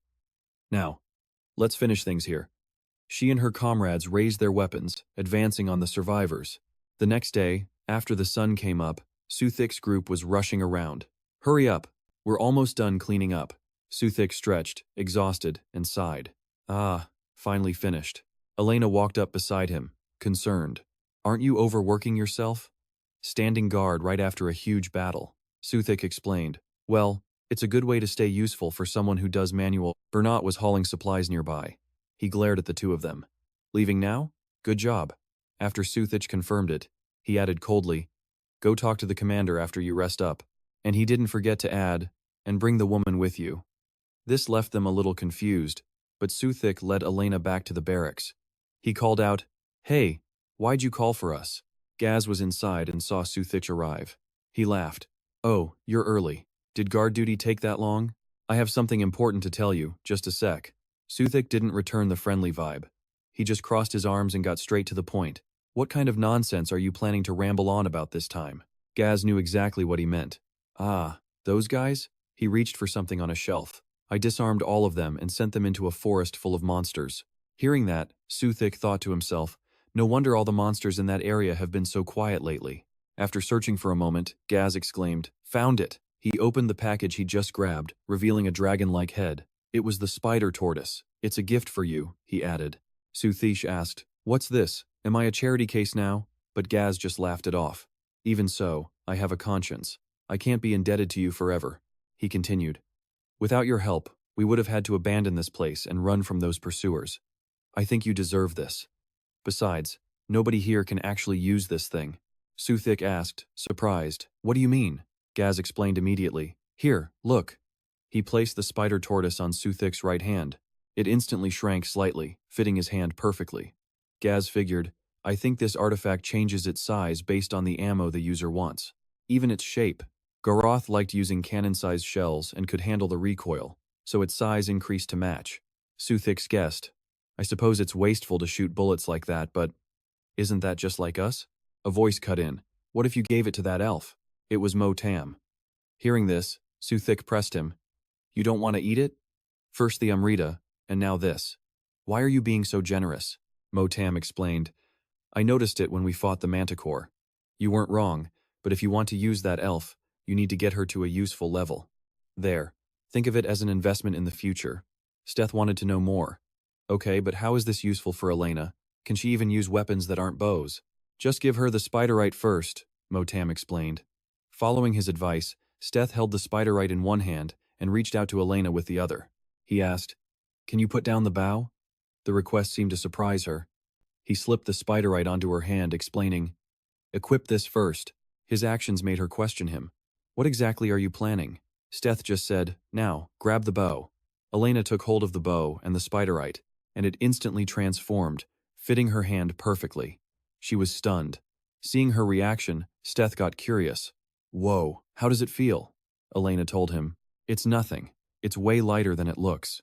Now, let's finish things here. She and her comrades raised their weapons, advancing on the survivors. The next day, after the sun came up, Suthich's group was rushing around. "Hurry up, we're almost done cleaning up." Suthich stretched, exhausted, and sighed. Finally finished. Elena walked up beside him, concerned. "Aren't you overworking yourself?" "Standing guard right after a huge battle," Suthich explained. "Well, it's a good way to stay useful for someone who does manual." Bernat was hauling supplies nearby. He glared at the two of them. "Leaving now? Good job." After Suthich confirmed it, he added coldly, "Go talk to the commander after you rest up." And he didn't forget to add, "And bring the woman with you." This left them a little confused, but Suthich led Elena back to the barracks. He called out, "Hey, why'd you call for us?" Gaz was inside and saw Suthich arrive. He laughed. "Oh, you're early. Did guard duty take that long? I have something important to tell you, just a sec." Suthich didn't return the friendly vibe. He just crossed his arms and got straight to the point. "What kind of nonsense are you planning to ramble on about this time?" Gaz knew exactly what he meant. Those guys? He reached for something on a shelf. "I disarmed all of them and sent them into a forest full of monsters." Hearing that, Suthich thought to himself, no wonder all the monsters in that area have been so quiet lately. After searching for a moment, Gaz exclaimed, "Found it!" He opened the package he just grabbed, revealing a dragon-like head. It was the spider tortoise. "It's a gift for you," he added. Suthich asked, "What's this? Am I a charity case now?" But Gaz just laughed it off. "Even so, I have a conscience. I can't be indebted to you forever," he continued. "Without your help, we would have had to abandon this place and run from those pursuers. I think you deserve this. Besides, nobody here can actually use this thing." Suthich asked, surprised, "What do you mean?" Gaz explained immediately. "Here, look." He placed the spider tortoise on Suthich's right hand. It instantly shrank slightly, fitting his hand perfectly. Gaz figured, "I think this artifact changes its size based on the ammo the user wants. Even its shape." Garoth liked using cannon-sized shells and could handle the recoil, so its size increased to match. Suthich guessed, "I suppose it's wasteful to shoot bullets like that, but isn't that just like us?" A voice cut in. "What if you gave it to that elf?" It was Motam. Hearing this, Suthich pressed him. "You don't want to eat it? First the Amrita, and now this. Why are you being so generous?" Motam explained. I noticed it when we fought the manticore. You weren't wrong, but if you want to use that elf, you need to get her to a useful level. There. Think of it as an investment in the future. Steth wanted to know more. Okay, but how is this useful for Elena? Can she even use weapons that aren't bows? Just give her the spiderite first, Motam explained. Following his advice, Steth held the spiderite in one hand and reached out to Elena with the other. He asked, "Can you put down the bow?" The request seemed to surprise her. He slipped the spiderite onto her hand, explaining, "Equip this first." His actions made her question him. "What exactly are you planning?" Steth just said, "Now, grab the bow." Elena took hold of the bow and the spiderite, and it instantly transformed, fitting her hand perfectly. She was stunned. Seeing her reaction, Steth got curious. "Whoa, how does it feel?" Elena told him. "It's nothing. It's way lighter than it looks."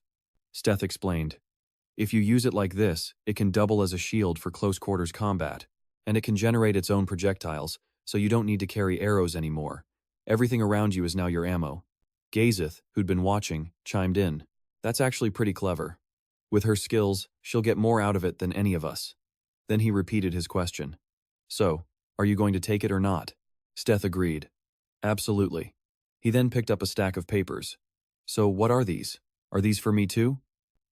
Steth explained. "If you use it like this, it can double as a shield for close-quarters combat, and it can generate its own projectiles, so you don't need to carry arrows anymore. Everything around you is now your ammo." Gazeth, who'd been watching, chimed in. "That's actually pretty clever. With her skills, she'll get more out of it than any of us." Then he repeated his question. "So, are you going to take it or not?" Steth agreed. "Absolutely." He then picked up a stack of papers. "So what are these? Are these for me too?"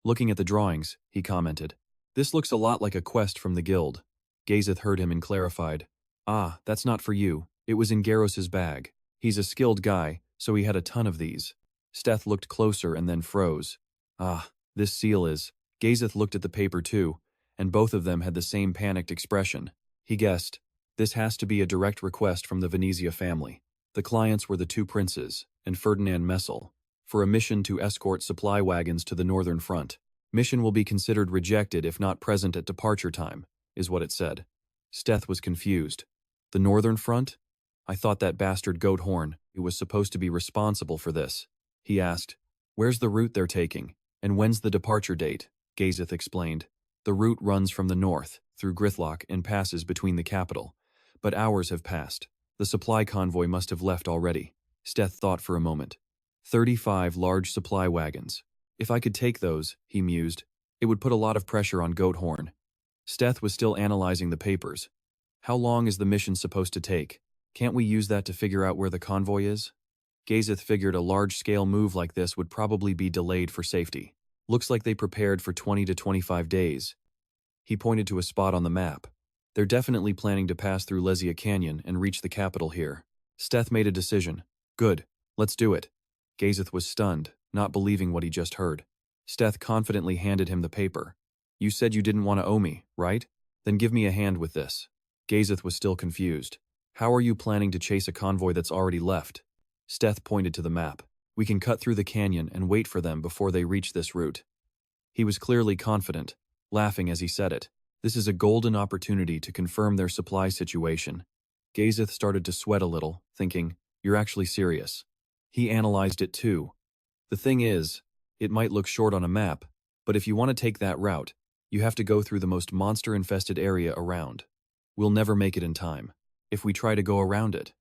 Looking at the drawings, he commented. "This looks a lot like a quest from the guild." Gazeth heard him and clarified. "Ah, that's not for you. It was in Garros's bag. He's a skilled guy, so he had a ton of these." Steth looked closer and then froze. "Ah, this seal is." Gazeth looked at the paper too, and both of them had the same panicked expression. He guessed, this has to be a direct request from the Venezia family. The clients were the two princes, and Ferdinand Messel, for a mission to escort supply wagons to the northern front. "Mission will be considered rejected if not present at departure time," is what it said. Steth was confused. The northern front? I thought that bastard Goathorn, who was supposed to be responsible for this. He asked, "Where's the route they're taking? And when's the departure date?" Gazeth explained. "The route runs from the north, through Grithlock and passes between the capital. But hours have passed. The supply convoy must have left already." Steth thought for a moment. 35 large supply wagons. If I could take those, he mused, it would put a lot of pressure on Goathorn. Steth was still analyzing the papers. How long is the mission supposed to take? Can't we use that to figure out where the convoy is? Gazeth figured a large-scale move like this would probably be delayed for safety. Looks like they prepared for 20 to 25 days. He pointed to a spot on the map. They're definitely planning to pass through Lesia Canyon and reach the capital here. Steth made a decision. "Good, let's do it." Gazeth was stunned, not believing what he just heard. Steth confidently handed him the paper. "You said you didn't want to owe me, right? Then give me a hand with this." Gazeth was still confused. "How are you planning to chase a convoy that's already left?" Steth pointed to the map. "We can cut through the canyon and wait for them before they reach this route." He was clearly confident, laughing as he said it. This is a golden opportunity to confirm their supply situation. Gazeth started to sweat a little, thinking, "You're actually serious." He analyzed it too. The thing is, it might look short on a map, but if you want to take that route, you have to go through the most monster-infested area around. We'll never make it in time. If we try to go around it.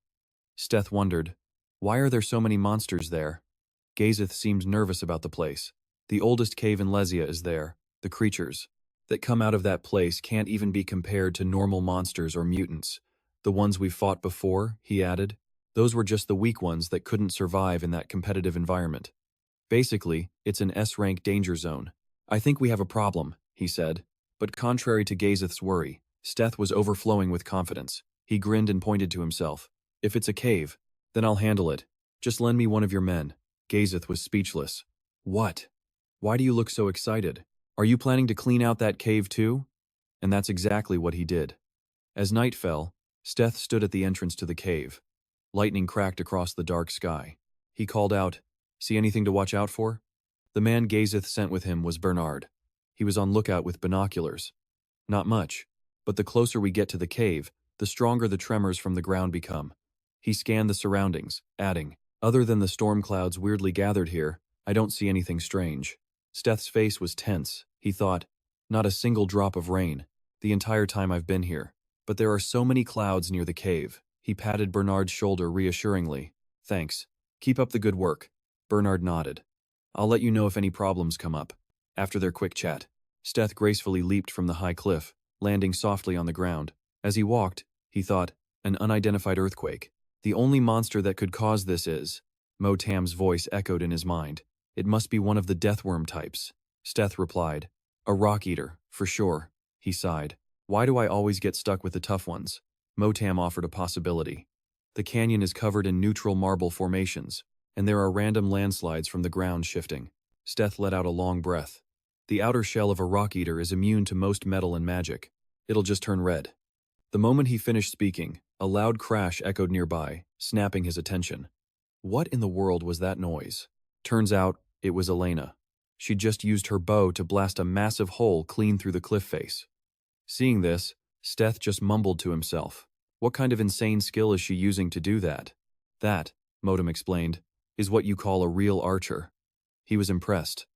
Steth wondered, why are there so many monsters there? Gazeth seemed nervous about the place. The oldest cave in Lesia is there. The creatures that come out of that place can't even be compared to normal monsters or mutants. The ones we've fought before, he added, those were just the weak ones that couldn't survive in that competitive environment. Basically, it's an S-rank danger zone. "I think we have a problem," he said. But contrary to Gazeth's worry, Steth was overflowing with confidence. He grinned and pointed to himself. "If it's a cave, then I'll handle it. Just lend me one of your men." Gazeth was speechless. "What? Why do you look so excited? Are you planning to clean out that cave too?" And that's exactly what he did. As night fell, Steth stood at the entrance to the cave. Lightning cracked across the dark sky. He called out, "See anything to watch out for?" The man Gazeth sent with him was Bernard. He was on lookout with binoculars. "Not much, but the closer we get to the cave, the stronger the tremors from the ground become." He scanned the surroundings, adding, "Other than the storm clouds weirdly gathered here, I don't see anything strange." Steth's face was tense. He thought, not a single drop of rain, the entire time I've been here. But there are so many clouds near the cave. He patted Bernard's shoulder reassuringly. "Thanks. Keep up the good work." Bernard nodded. "I'll let you know if any problems come up." After their quick chat, Steth gracefully leaped from the high cliff, landing softly on the ground. As he walked, he thought, an unidentified earthquake. The only monster that could cause this is… Motam's voice echoed in his mind. It must be one of the deathworm types. Steth replied. A rock eater, for sure. He sighed. Why do I always get stuck with the tough ones? Motam offered a possibility. The canyon is covered in neutral marble formations, and there are random landslides from the ground shifting. Steth let out a long breath. The outer shell of a rock eater is immune to most metal and magic. It'll just turn red. The moment he finished speaking, a loud crash echoed nearby, snapping his attention. What in the world was that noise? Turns out, it was Elena. She'd just used her bow to blast a massive hole clean through the cliff face. Seeing this, Steth just mumbled to himself. What kind of insane skill is she using to do that? That, Motam explained, is what you call a real archer. He was impressed.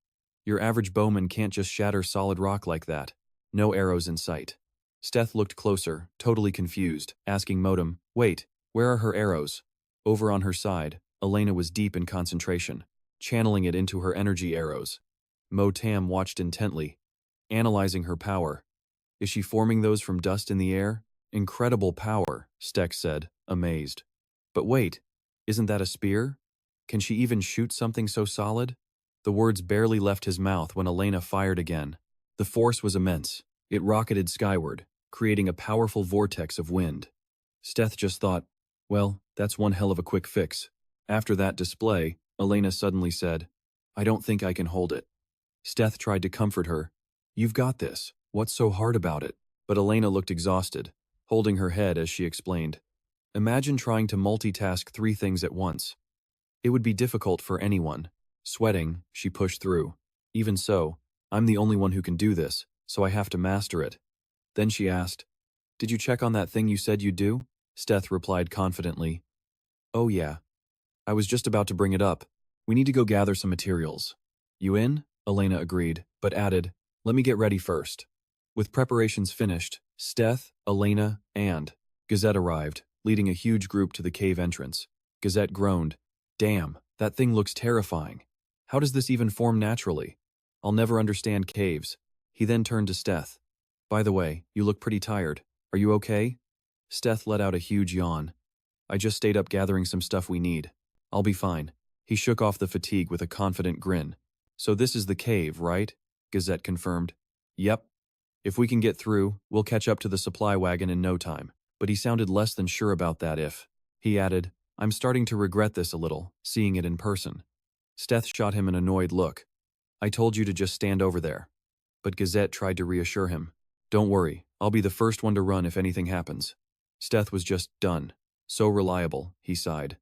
Your average bowman can't just shatter solid rock like that. No arrows in sight. Steth looked closer, totally confused, asking Motam, wait, where are her arrows? Over on her side, Elena was deep in concentration, channeling it into her energy arrows. Motam watched intently, analyzing her power. Is she forming those from dust in the air? Incredible power, Stech said, amazed. But wait, isn't that a spear? Can she even shoot something so solid? The words barely left his mouth when Elena fired again. The force was immense. It rocketed skyward, creating a powerful vortex of wind. Steth just thought, well, that's one hell of a quick fix. After that display, Elena suddenly said, I don't think I can hold it. Steth tried to comfort her. You've got this. What's so hard about it? But Elena looked exhausted, holding her head as she explained. Imagine trying to multitask 3 things at once. It would be difficult for anyone. Sweating, she pushed through. Even so, I'm the only one who can do this, so I have to master it. Then she asked, Did you check on that thing you said you'd do? Steth replied confidently. Oh yeah. I was just about to bring it up. We need to go gather some materials. You in? Elena agreed, but added, let me get ready first. With preparations finished, Steth, Elena, and Gazette arrived, leading a huge group to the cave entrance. Gazette groaned. Damn, that thing looks terrifying. How does this even form naturally? I'll never understand caves. He then turned to Steth. By the way, you look pretty tired. Are you okay? Steth let out a huge yawn. I just stayed up gathering some stuff we need. I'll be fine. He shook off the fatigue with a confident grin. So this is the cave, right? Gazette confirmed. Yep. If we can get through, we'll catch up to the supply wagon in no time. But he sounded less than sure about that if… He added, I'm starting to regret this a little, seeing it in person. Steth shot him an annoyed look. I told you to just stand over there. But Gazette tried to reassure him. Don't worry, I'll be the first one to run if anything happens. Steth was just done. So reliable, he sighed.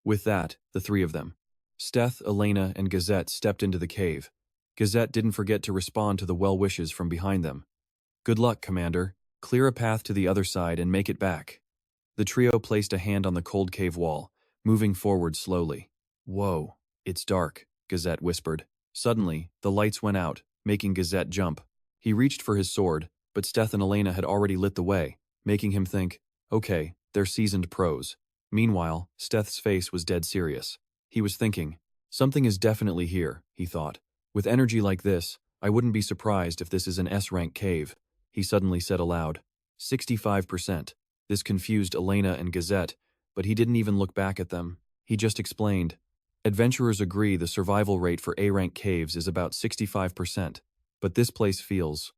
With that, the 3 of them, Steth, Elena, and Gazette stepped into the cave. Gazette didn't forget to respond to the well wishes from behind them. Good luck, Commander. Clear a path to the other side and make it back. The trio placed a hand on the cold cave wall, moving forward slowly. Whoa, it's dark, Gazette whispered. Suddenly, the lights went out, making Gazette jump. He reached for his sword, but Steth and Elena had already lit the way, making him think, okay, they're seasoned pros. Meanwhile, Steth's face was dead serious. He was thinking, something is definitely here, he thought. With energy like this, I wouldn't be surprised if this is an S-rank cave, he suddenly said aloud. 65%. This confused Elena and Gazette, but he didn't even look back at them. He just explained. Adventurers agree the survival rate for A-rank caves is about 65%, but this place feels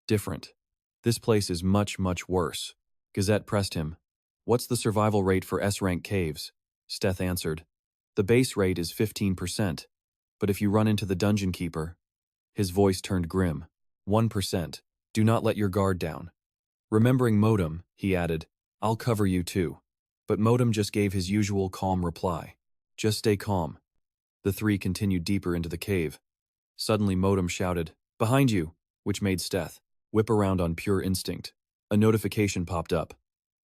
different. This place is much, much worse. Gazette pressed him. What's the survival rate for S-rank caves? Steth answered. The base rate is 15%, but if you run into the dungeon keeper… His voice turned grim. 1%. Do not let your guard down. Remembering Motam, he added, I'll cover you too. But Motam just gave his usual calm reply. Just stay calm. The 3 continued deeper into the cave. Suddenly Motam shouted, Behind you, which made Steth whip around on pure instinct. A notification popped up.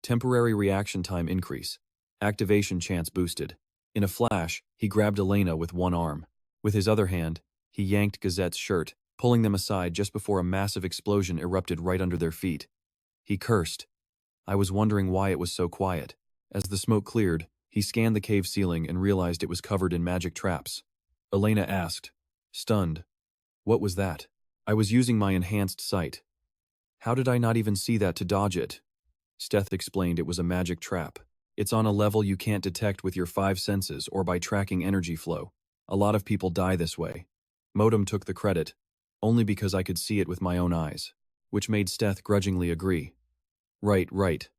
Temporary reaction time increase. Activation chance boosted. In a flash, he grabbed Elena with one arm. With his other hand, he yanked Gazette's shirt, pulling them aside just before a massive explosion erupted right under their feet. He cursed. I was wondering why it was so quiet. As the smoke cleared, he scanned the cave ceiling and realized it was covered in magic traps. Elena asked, stunned, What was that? I was using my enhanced sight. How did I not even see that to dodge it? Steth explained it was a magic trap. It's on a level you can't detect with your 5 senses or by tracking energy flow. A lot of people die this way. Motam took the credit, only because I could see it with my own eyes, which made Steth grudgingly agree. Right.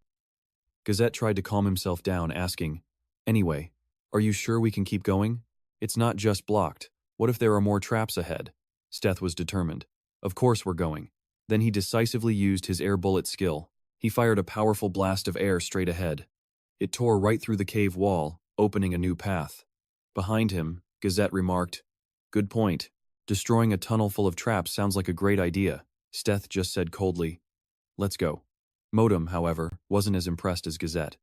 Gazette tried to calm himself down, asking, "Anyway, are you sure we can keep going? It's not just blocked. What if there are more traps ahead?" Steth was determined. "Of course we're going." Then he decisively used his air bullet skill. He fired a powerful blast of air straight ahead. It tore right through the cave wall, opening a new path. Behind him, Gazette remarked, "Good point. Destroying a tunnel full of traps sounds like a great idea." Steth just said coldly, "Let's go." Motam, however, wasn't as impressed as Gazette.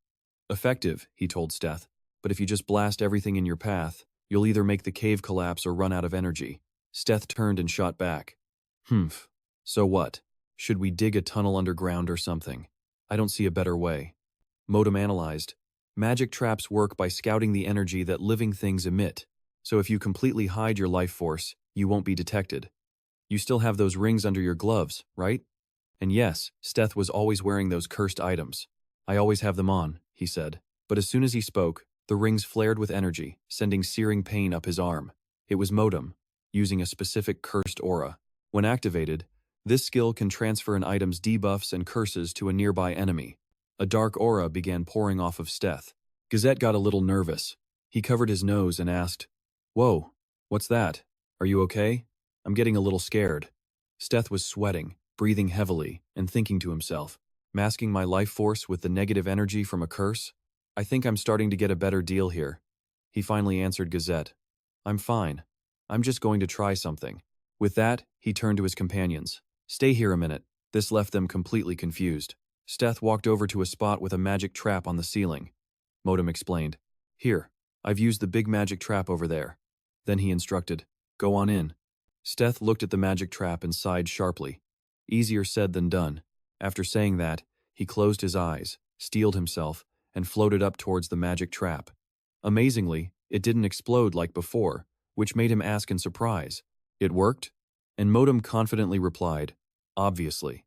"Effective," he told Steth, "but if you just blast everything in your path, you'll either make the cave collapse or run out of energy." Steth turned and shot back. "Humph. So what? Should we dig a tunnel underground or something? I don't see a better way." Motam analyzed. Magic traps work by scouting the energy that living things emit, so if you completely hide your life force, you won't be detected. You still have those rings under your gloves, right? And yes, Steth was always wearing those cursed items. "I always have them on," he said. But as soon as he spoke, the rings flared with energy, sending searing pain up his arm. It was Motam, using a specific cursed aura. When activated, this skill can transfer an item's debuffs and curses to a nearby enemy. A dark aura began pouring off of Steth. Gazette got a little nervous. He covered his nose and asked, "Whoa, what's that? Are you okay? I'm getting a little scared." Steth was sweating, breathing heavily, and thinking to himself, "Masking my life force with the negative energy from a curse? I think I'm starting to get a better deal here." He finally answered Gazette, "I'm fine. I'm just going to try something." With that, he turned to his companions. "Stay here a minute." This left them completely confused. Steth walked over to a spot with a magic trap on the ceiling. Motam explained, "Here, I've used the big magic trap over there." Then he instructed, "Go on in." Steth looked at the magic trap and sighed sharply. Easier said than done. After saying that, he closed his eyes, steeled himself, and floated up towards the magic trap. Amazingly, it didn't explode like before, which made him ask in surprise, "It worked?" And Motam confidently replied, "Obviously."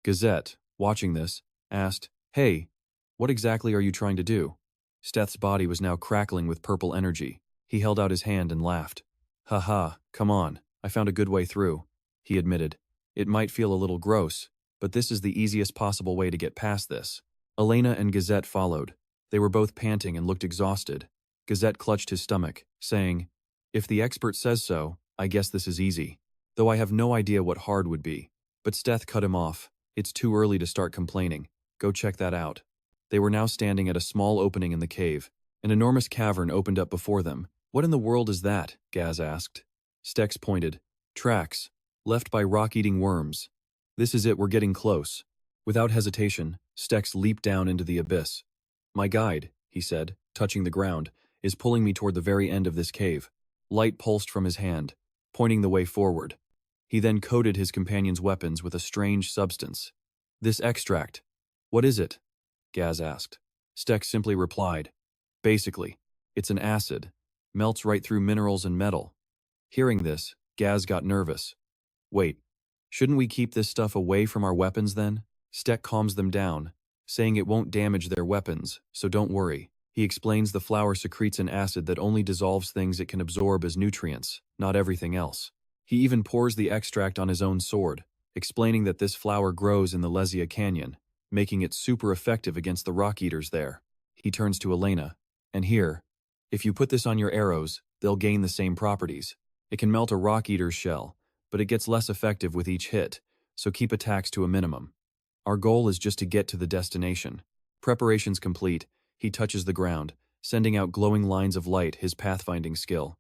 Gazette, watching this, asked, "Hey, what exactly are you trying to do?" Steth's body was now crackling with purple energy. He held out his hand and laughed. "Haha, come on, I found a good way through," he admitted. "It might feel a little gross, but this is the easiest possible way to get past this." Elena and Gazette followed. They were both panting and looked exhausted. Gazette clutched his stomach, saying, "If the expert says so, I guess this is easy. Though I have no idea what hard would be." But Steth cut him off. "It's too early to start complaining. Go check that out." They were now standing at a small opening in the cave. An enormous cavern opened up before them. "What in the world is that?" Gaz asked. Stex pointed. "Tracks, left by rock-eating worms. This is it, we're getting close." Without hesitation, Stex leaped down into the abyss. "My guide," he said, touching the ground, "is pulling me toward the very end of this cave." Light pulsed from his hand, pointing the way forward. He then coated his companion's weapons with a strange substance. "This extract. What is it?" Gaz asked. Stex simply replied, "Basically, it's an acid. Melts right through minerals and metal." Hearing this, Gaz got nervous. "Wait, shouldn't we keep this stuff away from our weapons then?" Steck calms them down, saying it won't damage their weapons, so don't worry. He explains the flower secretes an acid that only dissolves things it can absorb as nutrients, not everything else. He even pours the extract on his own sword, explaining that this flower grows in the Lesia Canyon, making it super effective against the rock eaters there. He turns to Elena, "And here, if you put this on your arrows, they'll gain the same properties. It can melt a rock eater's shell, but it gets less effective with each hit, so keep attacks to a minimum. Our goal is just to get to the destination." Preparations complete, he touches the ground, sending out glowing lines of light, his pathfinding skill.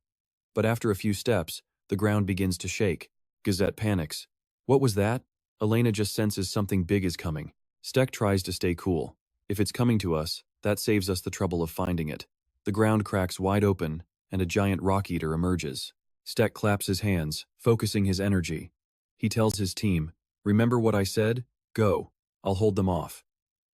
But after a few steps, the ground begins to shake. Gazette panics. "What was that?" Elena just senses something big is coming. Steck tries to stay cool. "If it's coming to us, that saves us the trouble of finding it." The ground cracks wide open, and a giant rock eater emerges. Steck claps his hands, focusing his energy. He tells his team, "Remember what I said? Go. I'll hold them off."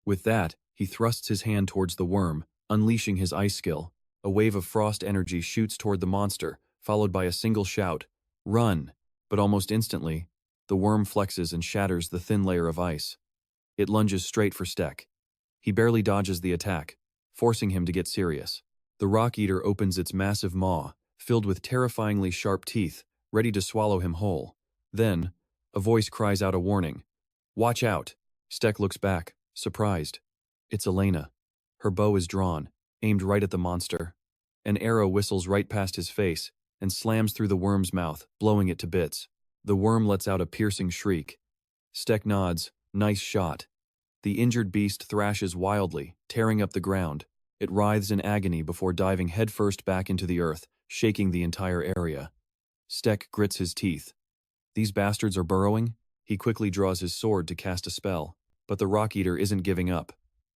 With that, he thrusts his hand towards the worm, unleashing his ice skill. A wave of frost energy shoots toward the monster, followed by a single shout, "Run!" But almost instantly, the worm flexes and shatters the thin layer of ice. It lunges straight for Stek. He barely dodges the attack, forcing him to get serious. The rock eater opens its massive maw, filled with terrifyingly sharp teeth, ready to swallow him whole. Then, a voice cries out a warning. "Watch out!" Stek looks back, surprised. It's Elena. Her bow is drawn, aimed right at the monster. An arrow whistles right past his face and slams through the worm's mouth, blowing it to bits. The worm lets out a piercing shriek. Stek nods. Nice shot. The injured beast thrashes wildly, tearing up the ground. It writhes in agony before diving headfirst back into the earth, shaking the entire area. Stek grits his teeth. These bastards are burrowing? He quickly draws his sword to cast a spell, but the rock eater isn't giving up.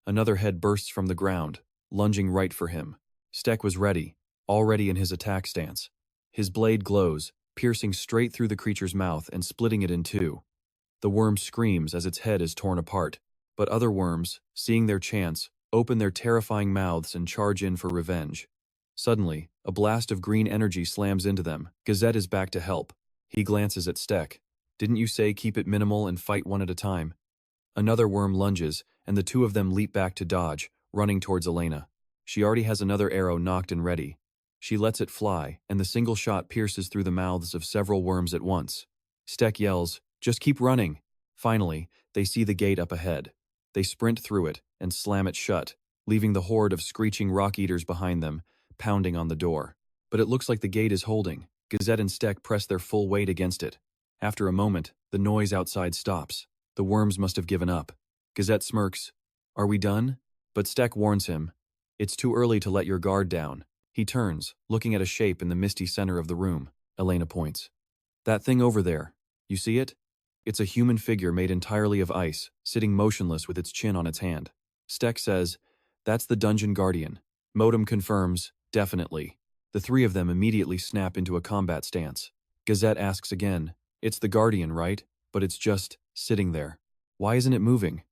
Another head bursts from the ground, lunging right for him. Stek was ready, already in his attack stance. His blade glows, piercing straight through the creature's mouth and splitting it in two. The worm screams as its head is torn apart, but other worms, seeing their chance, open their terrifying mouths and charge in for revenge. Suddenly, a blast of green energy slams into them. Gazette is back to help. He glances at Stek. "Didn't you say keep it minimal and fight one at a time?" Another worm lunges, and the two of them leap back to dodge, running towards Elena. She already has another arrow nocked and ready. She lets it fly, and the single shot pierces through the mouths of several worms at once. Stek yells, "Just keep running!" Finally, they see the gate up ahead. They sprint through it and slam it shut, leaving the horde of screeching rock eaters behind them, pounding on the door. But it looks like the gate is holding. Gazette and Stek press their full weight against it. After a moment, the noise outside stops. The worms must have given up. Gazette smirks. "Are we done?" But Stek warns him. "It's too early to let your guard down." He turns, looking at a shape in the misty center of the room. Elena points. "That thing over there. You see it?" It's a human figure made entirely of ice, sitting motionless with its chin on its hand. Stek says, "That's the dungeon guardian." Motam confirms, "Definitely." The three of them immediately snap into a combat stance. Gazette asks again, "It's the guardian, right? But it's just sitting there. Why isn't it moving?"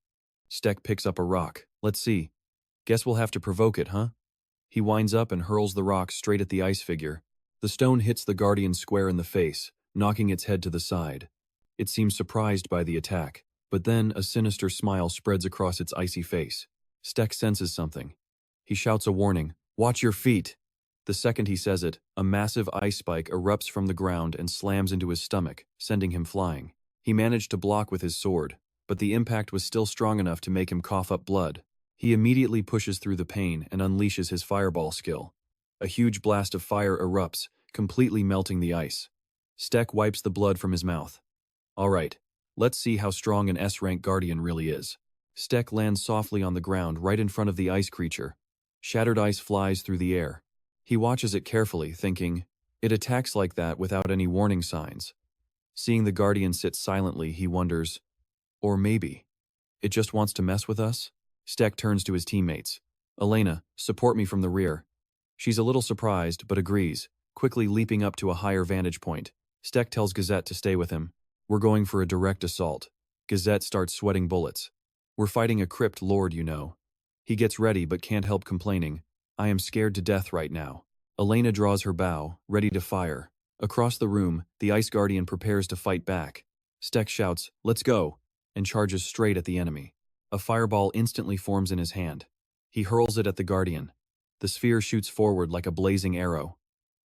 Stek picks up a rock. "Let's see. Guess we'll have to provoke it, huh?" He winds up and hurls the rock straight at the ice figure. The stone hits the guardian square in the face, knocking its head to the side. It seems surprised by the attack, but then a sinister smile spreads across its icy face. Stek senses something. He shouts a warning, "Watch your feet!" The second he says it, a massive ice spike erupts from the ground and slams into his stomach, sending him flying. He managed to block with his sword, but the impact was still strong enough to make him cough up blood. He immediately pushes through the pain and unleashes his fireball skill. A huge blast of fire erupts, completely melting the ice. Stek wipes the blood from his mouth. "All right, let's see how strong an S-rank guardian really is." Stek lands softly on the ground right in front of the ice creature. Shattered ice flies through the air. He watches it carefully, thinking, it attacks like that without any warning signs. Seeing the guardian sit silently, he wonders, or maybe it just wants to mess with us? Stek turns to his teammates. "Elena, support me from the rear." She's a little surprised, but agrees, quickly leaping up to a higher vantage point. Stek tells Gazette to stay with him. "We're going for a direct assault." Gazette starts sweating bullets. "We're fighting a crypt lord, you know." He gets ready but can't help complaining. "I am scared to death right now." Elena draws her bow, ready to fire. Across the room, the Ice Guardian prepares to fight back. Stek shouts, "Let's go," and charges straight at the enemy. A fireball instantly forms in his hand. He hurls it at the Guardian. The sphere shoots forward like a blazing arrow.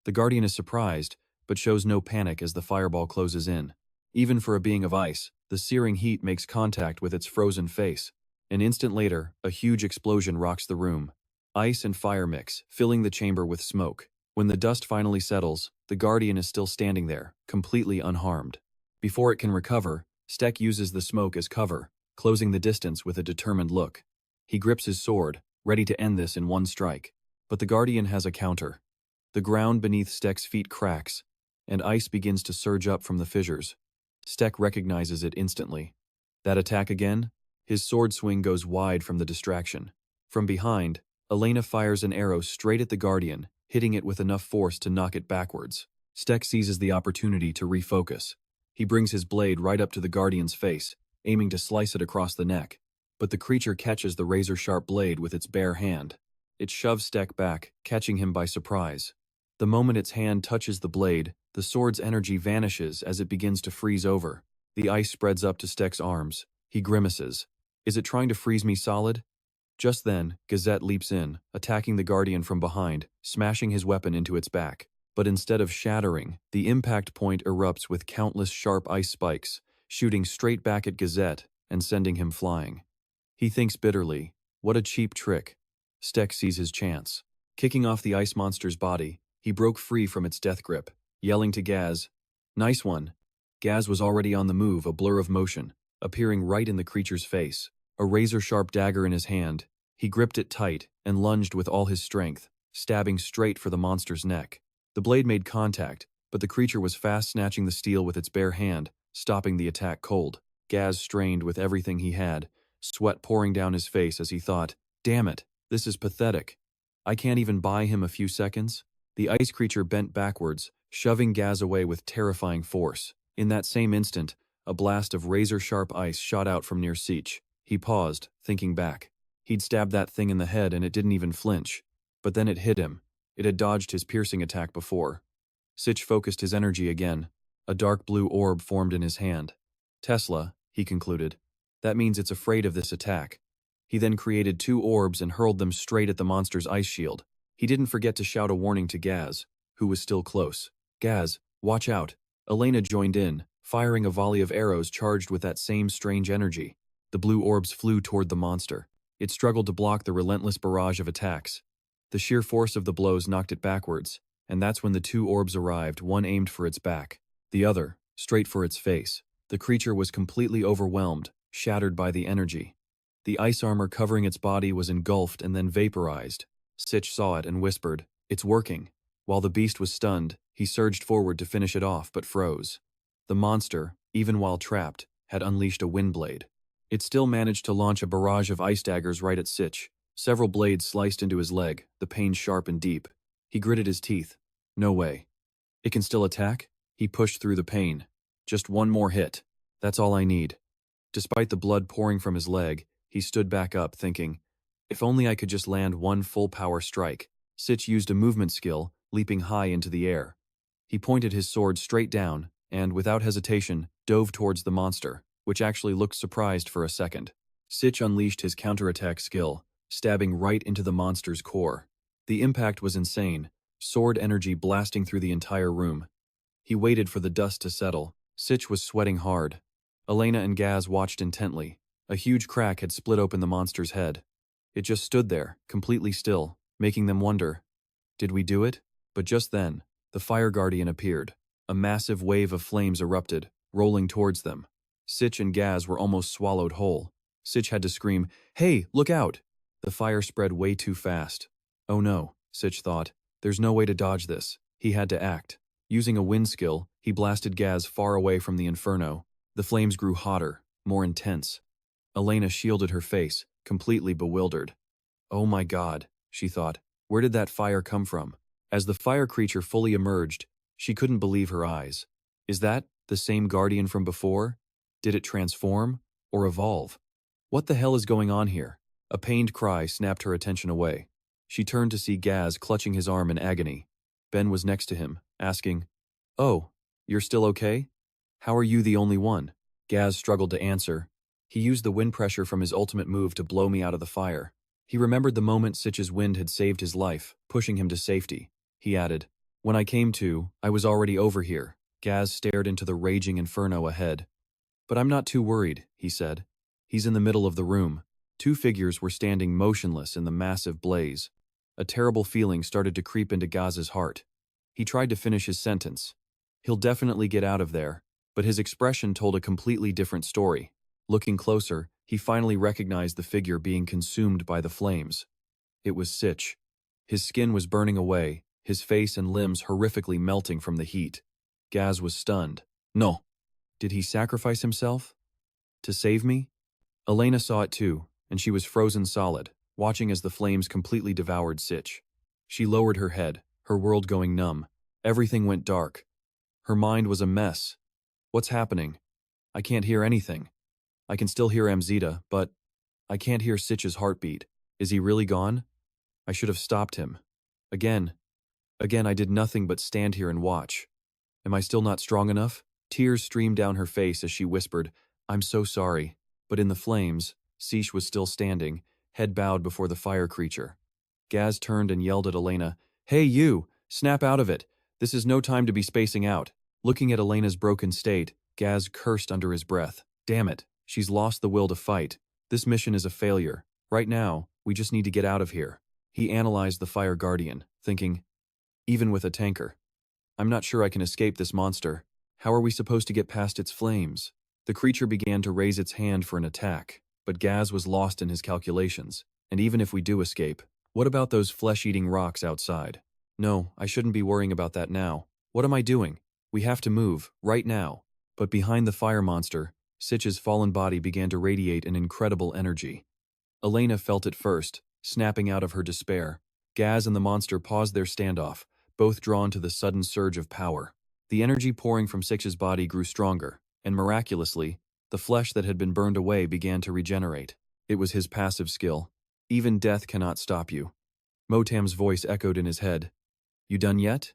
The Guardian is surprised, but shows no panic as the fireball closes in. Even for a being of ice, the searing heat makes contact with its frozen face. An instant later, a huge explosion rocks the room. Ice and fire mix, filling the chamber with smoke. When the dust finally settles, the Guardian is still standing there, completely unharmed. Before it can recover, Stek uses the smoke as cover, closing the distance with a determined look. He grips his sword, ready to end this in one strike. But the Guardian has a counter. The ground beneath Stek's feet cracks, and ice begins to surge up from the fissures. Stek recognizes it instantly. That attack again? His sword swing goes wide from the distraction. From behind, Elena fires an arrow straight at the Guardian, hitting it with enough force to knock it backwards. Stek seizes the opportunity to refocus. He brings his blade right up to the Guardian's face, aiming to slice it across the neck. But the creature catches the razor-sharp blade with its bare hand. It shoves Stek back, catching him by surprise. The moment its hand touches the blade, the sword's energy vanishes as it begins to freeze over. The ice spreads up to Stek's arms. He grimaces. Is it trying to freeze me solid? Just then, Gazette leaps in, attacking the Guardian from behind, smashing his weapon into its back. But instead of shattering, the impact point erupts with countless sharp ice spikes, shooting straight back at Gazette and sending him flying. He thinks bitterly, what a cheap trick. Stek sees his chance. Kicking off the ice monster's body, he broke free from its death grip, yelling to Gaz, "Nice one." Gaz was already on the move, a blur of motion, appearing right in the creature's face. A razor-sharp dagger in his hand, he gripped it tight and lunged with all his strength, stabbing straight for the monster's neck. The blade made contact, but the creature was fast snatching the steel with its bare hand, stopping the attack cold. Gaz strained with everything he had, sweat pouring down his face as he thought, damn it, this is pathetic. I can't even buy him a few seconds. The ice creature bent backwards, shoving Gaz away with terrifying force. In that same instant, a blast of razor-sharp ice shot out from near Sich. He paused, thinking back. He'd stabbed that thing in the head and it didn't even flinch. But then it hit him. It had dodged his piercing attack before. Sich focused his energy again. A dark blue orb formed in his hand. Tesla, he concluded. That means it's afraid of this attack. He then created 2 orbs and hurled them straight at the monster's ice shield. He didn't forget to shout a warning to Gaz, who was still close. Gaz, watch out. Elena joined in, firing a volley of arrows charged with that same strange energy. The blue orbs flew toward the monster. It struggled to block the relentless barrage of attacks. The sheer force of the blows knocked it backwards, and that's when the 2 orbs arrived, one aimed for its back, the other, straight for its face. The creature was completely overwhelmed, shattered by the energy. The ice armor covering its body was engulfed and then vaporized. Sich saw it and whispered, "It's working." While the beast was stunned, he surged forward to finish it off but froze. The monster, even while trapped, had unleashed a wind blade. It still managed to launch a barrage of ice daggers right at Sich. Several blades sliced into his leg, the pain sharp and deep. He gritted his teeth. No way. It can still attack? He pushed through the pain. Just one more hit. That's all I need. Despite the blood pouring from his leg, he stood back up, thinking, if only I could just land one full-power strike. Sich used a movement skill, leaping high into the air. He pointed his sword straight down, and, without hesitation, dove towards the monster, which actually looked surprised for a second. Sich unleashed his counterattack skill, stabbing right into the monster's core. The impact was insane, sword energy blasting through the entire room. He waited for the dust to settle. Sich was sweating hard. Elena and Gaz watched intently. A huge crack had split open the monster's head. It just stood there, completely still, making them wonder, did we do it? But just then, the Fire Guardian appeared. A massive wave of flames erupted, rolling towards them. Sich and Gaz were almost swallowed whole. Sich had to scream, "Hey, look out!" The fire spread way too fast. Oh no, Sich thought. There's no way to dodge this. He had to act. Using a wind skill, he blasted Gaz far away from the inferno. The flames grew hotter, more intense. Elena shielded her face, completely bewildered. Oh my god, she thought. Where did that fire come from? As the fire creature fully emerged, she couldn't believe her eyes. Is that the same guardian from before? Did it transform or evolve? What the hell is going on here? A pained cry snapped her attention away. She turned to see Gaz clutching his arm in agony. Ben was next to him, asking, "Oh, you're still okay? How are you the only one?" Gaz struggled to answer. He used the wind pressure from his ultimate move to blow me out of the fire. He remembered the moment Sich's wind had saved his life, pushing him to safety. He added, "When I came to, I was already over here." Gaz stared into the raging inferno ahead. "But I'm not too worried," he said. He's in the middle of the room. 2 figures were standing motionless in the massive blaze. A terrible feeling started to creep into Gaz's heart. He tried to finish his sentence. He'll definitely get out of there, but his expression told a completely different story. Looking closer, he finally recognized the figure being consumed by the flames. It was Sich. His skin was burning away, his face and limbs horrifically melting from the heat. Gaz was stunned. No. Did he sacrifice himself? To save me? Elena saw it too, and she was frozen solid, watching as the flames completely devoured Sich. She lowered her head, her world going numb. Everything went dark. Her mind was a mess. What's happening? I can't hear anything. I can still hear Amzita, but I can't hear Sich's heartbeat. Is he really gone? I should have stopped him. Again I did nothing but stand here and watch. Am I still not strong enough? Tears streamed down her face as she whispered, "I'm so sorry." But in the flames, Sish was still standing, head bowed before the fire creature. Gaz turned and yelled at Elena, "Hey you! Snap out of it! This is no time to be spacing out." Looking at Elena's broken state, Gaz cursed under his breath. "Damn it, she's lost the will to fight. This mission is a failure. Right now, we just need to get out of here." He analyzed the Fire Guardian, thinking, even with a tanker, "I'm not sure I can escape this monster. How are we supposed to get past its flames?" The creature began to raise its hand for an attack, but Gaz was lost in his calculations. And even if we do escape, what about those flesh-eating rocks outside? No, I shouldn't be worrying about that now. What am I doing? We have to move, right now. But behind the fire monster, Sitch's fallen body began to radiate an incredible energy. Elena felt it first, snapping out of her despair. Gaz and the monster paused their standoff, both drawn to the sudden surge of power. The energy pouring from Sitch's body grew stronger, and miraculously, the flesh that had been burned away began to regenerate. It was his passive skill. Even death cannot stop you. Motam's voice echoed in his head. "You done yet?"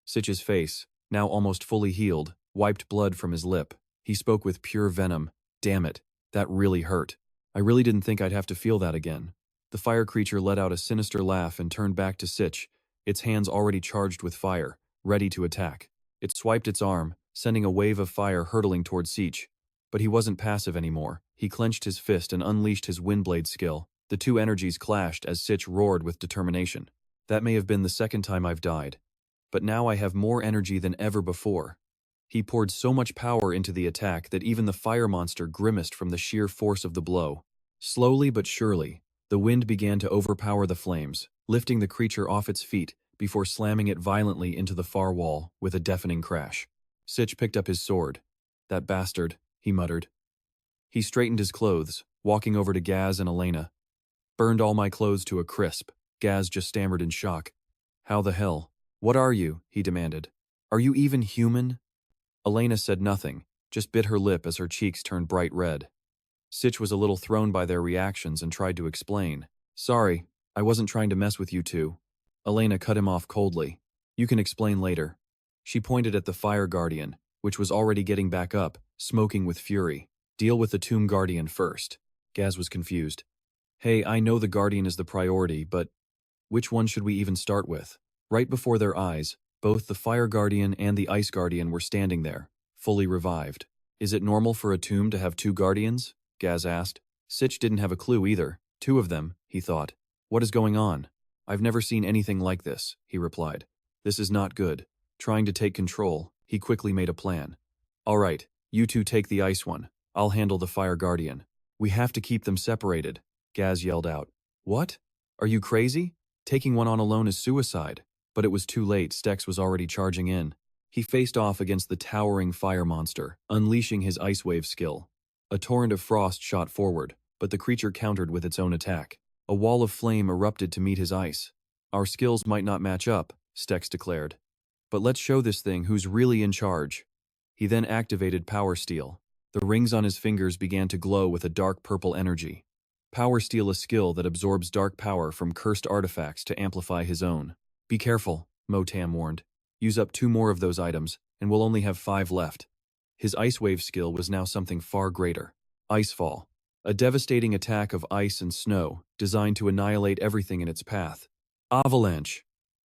Sitch's face, now almost fully healed, wiped blood from his lip. He spoke with pure venom. "Damn it, that really hurt. I really didn't think I'd have to feel that again." The fire creature let out a sinister laugh and turned back to Sitch, its hands already charged with fire, ready to attack. It swiped its arm, sending a wave of fire hurtling toward Sitch. But he wasn't passive anymore. He clenched his fist and unleashed his windblade skill. The two energies clashed as Sitch roared with determination. "That may have been the second time I've died. But now I have more energy than ever before." He poured so much power into the attack that even the fire monster grimaced from the sheer force of the blow. Slowly but surely, the wind began to overpower the flames, lifting the creature off its feet before slamming it violently into the far wall with a deafening crash. Sitch picked up his sword. "That bastard," he muttered. He straightened his clothes, walking over to Gaz and Elena. "Burned all my clothes to a crisp." Gaz just stammered in shock. "How the hell? What are you?" he demanded. "Are you even human?" Elena said nothing, just bit her lip as her cheeks turned bright red. Sitch was a little thrown by their reactions and tried to explain. "Sorry, I wasn't trying to mess with you two." Elena cut him off coldly. "You can explain later." She pointed at the Fire Guardian, which was already getting back up, smoking with fury. "Deal with the Tomb Guardian first." Gaz was confused. "Hey, I know the Guardian is the priority, but which one should we even start with?" Right before their eyes, both the Fire Guardian and the Ice Guardian were standing there, fully revived. "Is it normal for a tomb to have two guardians?" Gaz asked. Sitch didn't have a clue either. Two of them, he thought. "What is going on?" "I've never seen anything like this," he replied. "This is not good." Trying to take control, he quickly made a plan. "All right, you two take the ice one. I'll handle the Fire Guardian." "We have to keep them separated," Gaz yelled out. "What? Are you crazy? Taking one on alone is suicide." But it was too late. Stex was already charging in. He faced off against the towering fire monster, unleashing his Ice Wave skill. A torrent of frost shot forward, but the creature countered with its own attack. A wall of flame erupted to meet his ice. "Our skills might not match up," Stex declared. "But let's show this thing who's really in charge." He then activated Power Steel. The rings on his fingers began to glow with a dark purple energy. Power Steel, a skill that absorbs dark power from cursed artifacts to amplify his own. "Be careful," Motam warned. "Use up 2 more of those items, and we'll only have 5 left." His Ice Wave skill was now something far greater. Icefall, a devastating attack of ice and snow, designed to annihilate everything in its path. "Avalanche!"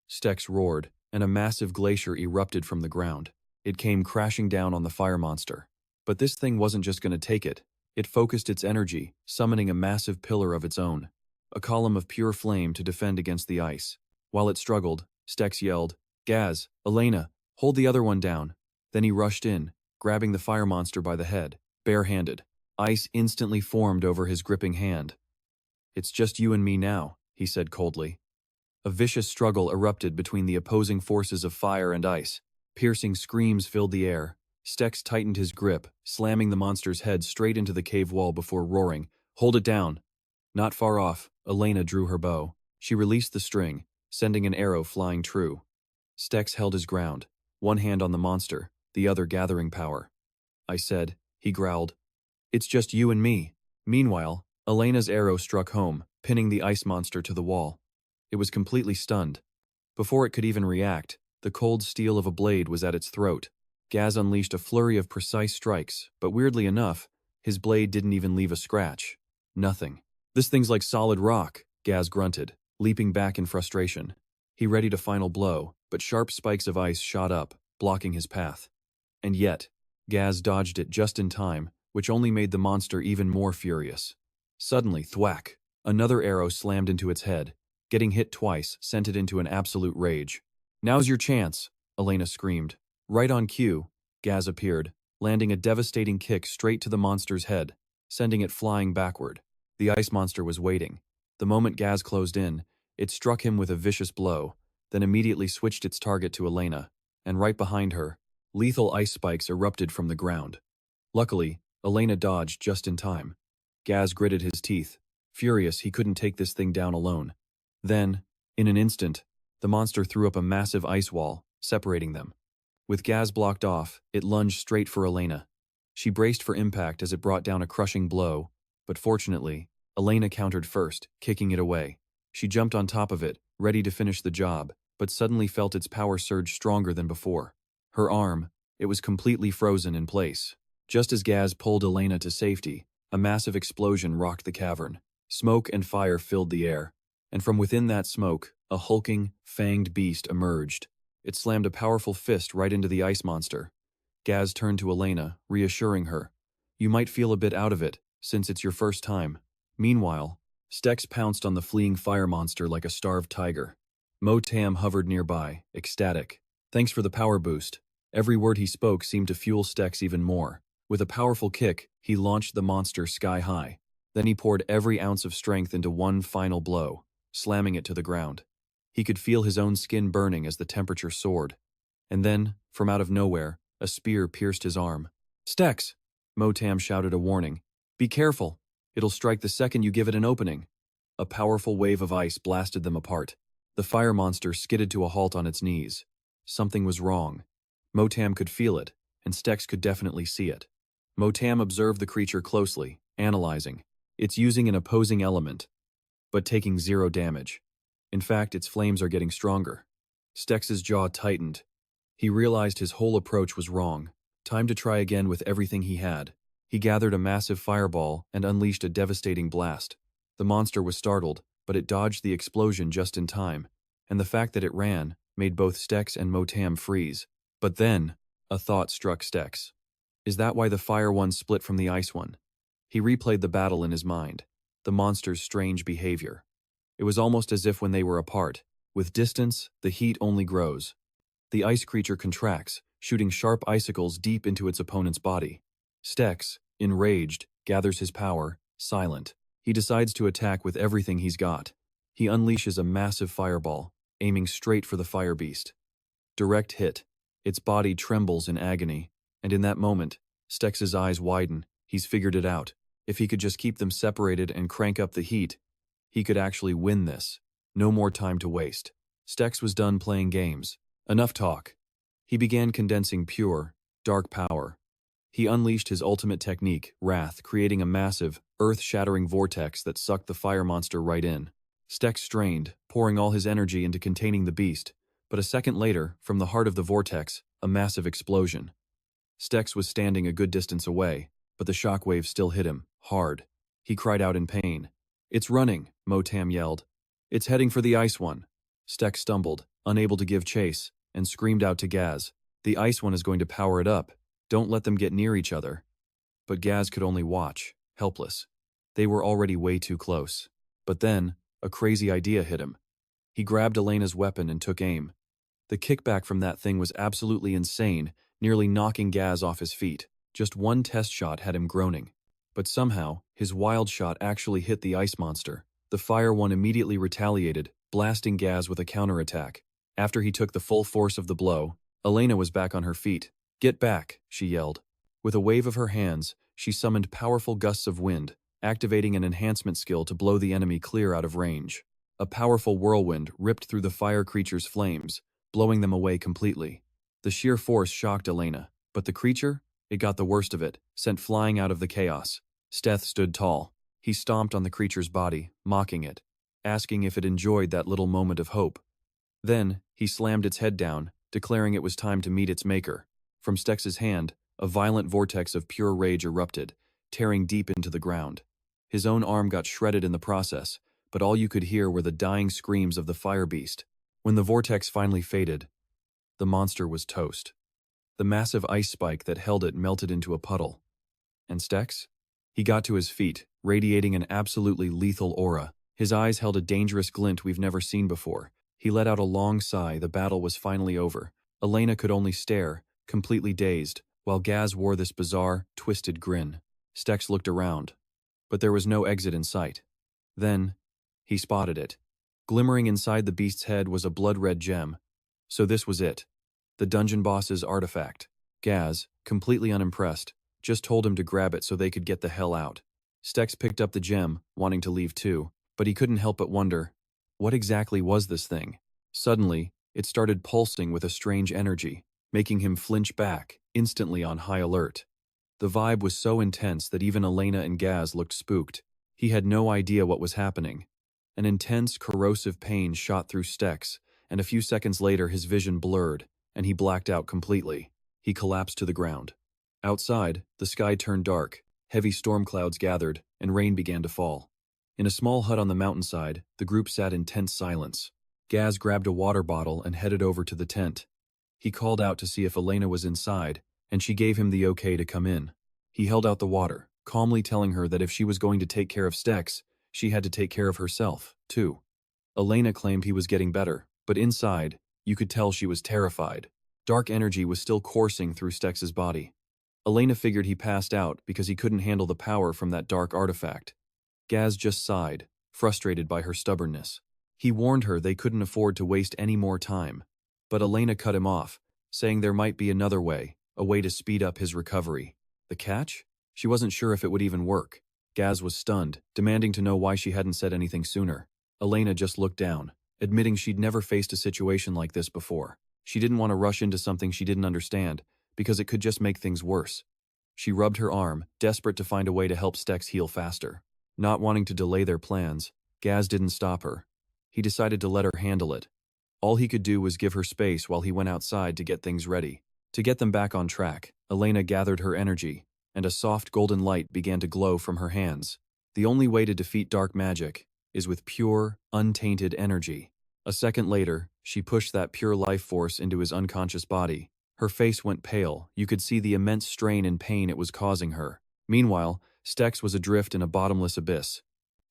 Stex roared, and a massive glacier erupted from the ground. It came crashing down on the fire monster. But this thing wasn't just going to take it. It focused its energy, summoning a massive pillar of its own. A column of pure flame to defend against the ice. While it struggled, Stex yelled, "Gaz, Elena, hold the other one down." Then he rushed in, grabbing the fire monster by the head, barehanded. Ice instantly formed over his gripping hand. "It's just you and me now," he said coldly. A vicious struggle erupted between the opposing forces of fire and ice. Piercing screams filled the air. Stex tightened his grip, slamming the monster's head straight into the cave wall before roaring, "Hold it down." Not far off, Elena drew her bow. She released the string, sending an arrow flying true. Stex held his ground, one hand on the monster, the other gathering power. "I said," he growled, "it's just you and me." Meanwhile, Elena's arrow struck home, pinning the ice monster to the wall. It was completely stunned. Before it could even react, the cold steel of a blade was at its throat. Gaz unleashed a flurry of precise strikes, but weirdly enough, his blade didn't even leave a scratch. Nothing. This thing's like solid rock, Gaz grunted, leaping back in frustration. He readied a final blow, but sharp spikes of ice shot up, blocking his path. And yet, Gaz dodged it just in time, which only made the monster even more furious. Suddenly, thwack! Another arrow slammed into its head. Getting hit twice sent it into an absolute rage. "Now's your chance," Elena screamed. Right on cue, Gaz appeared, landing a devastating kick straight to the monster's head, sending it flying backward. The ice monster was waiting. The moment Gaz closed in, it struck him with a vicious blow, then immediately switched its target to Elena, and right behind her, lethal ice spikes erupted from the ground. Luckily, Elena dodged just in time. Gaz gritted his teeth, furious he couldn't take this thing down alone. Then, in an instant, the monster threw up a massive ice wall, separating them. With Gaz blocked off, it lunged straight for Elena. She braced for impact as it brought down a crushing blow, but fortunately, Elena countered first, kicking it away. She jumped on top of it, ready to finish the job, but suddenly felt its power surge stronger than before. Her arm, it was completely frozen in place. Just as Gaz pulled Elena to safety, a massive explosion rocked the cavern. Smoke and fire filled the air, and from within that smoke, a hulking, fanged beast emerged. It slammed a powerful fist right into the ice monster. Gaz turned to Elena, reassuring her. "You might feel a bit out of it, since it's your first time." Meanwhile, Stex pounced on the fleeing fire monster like a starved tiger. Motam hovered nearby, ecstatic. "Thanks for the power boost." Every word he spoke seemed to fuel Stex even more. With a powerful kick, he launched the monster sky high. Then he poured every ounce of strength into one final blow, slamming it to the ground. He could feel his own skin burning as the temperature soared. And then, from out of nowhere, a spear pierced his arm. "Stex!" Motam shouted a warning. "Be careful. It'll strike the second you give it an opening." A powerful wave of ice blasted them apart. The fire monster skidded to a halt on its knees. Something was wrong. Motam could feel it, and Stex could definitely see it. Motam observed the creature closely, analyzing. It's using an opposing element, but taking 0 damage. In fact, its flames are getting stronger. Stex's jaw tightened. He realized his whole approach was wrong. Time to try again with everything he had. He gathered a massive fireball and unleashed a devastating blast. The monster was startled, but it dodged the explosion just in time, and the fact that it ran made both Stex and Motam freeze. But then, a thought struck Stex. Is that why the fire one split from the ice one? He replayed the battle in his mind, the monster's strange behavior. It was almost as if when they were apart, with distance, the heat only grows. The ice creature contracts, shooting sharp icicles deep into its opponent's body. Stex, enraged, gathers his power, silent. He decides to attack with everything he's got. He unleashes a massive fireball, aiming straight for the fire beast. Direct hit. Its body trembles in agony, and in that moment, Stex's eyes widen. He's figured it out. If he could just keep them separated and crank up the heat, he could actually win this. No more time to waste. Stex was done playing games. Enough talk. He began condensing pure, dark power. He unleashed his ultimate technique, Wrath, creating a massive, earth-shattering vortex that sucked the fire monster right in. Stex strained, pouring all his energy into containing the beast, but a second later, from the heart of the vortex, a massive explosion. Stex was standing a good distance away, but the shockwave still hit him, hard. He cried out in pain. "It's running," Motam yelled. "It's heading for the ice one." Stex stumbled, unable to give chase, and screamed out to Gaz. "The ice one is going to power it up. Don't let them get near each other." But Gaz could only watch, helpless. They were already way too close. But then, a crazy idea hit him. He grabbed Elena's weapon and took aim. The kickback from that thing was absolutely insane, nearly knocking Gaz off his feet. Just one test shot had him groaning. But somehow, his wild shot actually hit the ice monster. The fire one immediately retaliated, blasting Gaz with a counterattack. After he took the full force of the blow, Elena was back on her feet. "Get back," she yelled. With a wave of her hands, she summoned powerful gusts of wind, activating an enhancement skill to blow the enemy clear out of range. A powerful whirlwind ripped through the fire creature's flames, blowing them away completely. The sheer force shocked Elena, but the creature? It got the worst of it, sent flying out of the chaos. Steth stood tall. He stomped on the creature's body, mocking it, asking if it enjoyed that little moment of hope. Then, he slammed its head down, declaring it was time to meet its maker. From Stex's hand, a violent vortex of pure rage erupted, tearing deep into the ground. His own arm got shredded in the process, but all you could hear were the dying screams of the fire beast. When the vortex finally faded, the monster was toast. The massive ice spike that held it melted into a puddle. And Stex? He got to his feet, radiating an absolutely lethal aura. His eyes held a dangerous glint we've never seen before. He let out a long sigh. The battle was finally over. Elena could only stare, completely dazed, while Gaz wore this bizarre, twisted grin. Stex looked around, but there was no exit in sight. Then, he spotted it. Glimmering inside the beast's head was a blood-red gem. So this was it. The dungeon boss's artifact. Gaz, completely unimpressed, just told him to grab it so they could get the hell out. Stex picked up the gem, wanting to leave too, but he couldn't help but wonder, what exactly was this thing? Suddenly, it started pulsing with a strange energy, making him flinch back, instantly on high alert. The vibe was so intense that even Elena and Gaz looked spooked. He had no idea what was happening. An intense, corrosive pain shot through Stex, and a few seconds later his vision blurred, and he blacked out completely. He collapsed to the ground. Outside, the sky turned dark, heavy storm clouds gathered, and rain began to fall. In a small hut on the mountainside, the group sat in tense silence. Gaz grabbed a water bottle and headed over to the tent. He called out to see if Elena was inside, and she gave him the okay to come in. He held out the water, calmly telling her that if she was going to take care of Stex, she had to take care of herself, too. Elena claimed he was getting better, but inside, you could tell she was terrified. Dark energy was still coursing through Stex's body. Elena figured he passed out because he couldn't handle the power from that dark artifact. Gaz just sighed, frustrated by her stubbornness. He warned her they couldn't afford to waste any more time, but Elena cut him off, saying there might be another way, a way to speed up his recovery. The catch? She wasn't sure if it would even work. Gaz was stunned, demanding to know why she hadn't said anything sooner. Elena just looked down, admitting she'd never faced a situation like this before. She didn't want to rush into something she didn't understand, because it could just make things worse. She rubbed her arm, desperate to find a way to help Stex heal faster. Not wanting to delay their plans, Gaz didn't stop her. He decided to let her handle it. All he could do was give her space while he went outside to get things ready. To get them back on track, Elena gathered her energy, and a soft golden light began to glow from her hands. The only way to defeat dark magic is with pure, untainted energy. A second later, she pushed that pure life force into his unconscious body. Her face went pale. You could see the immense strain and pain it was causing her. Meanwhile, Stex was adrift in a bottomless abyss.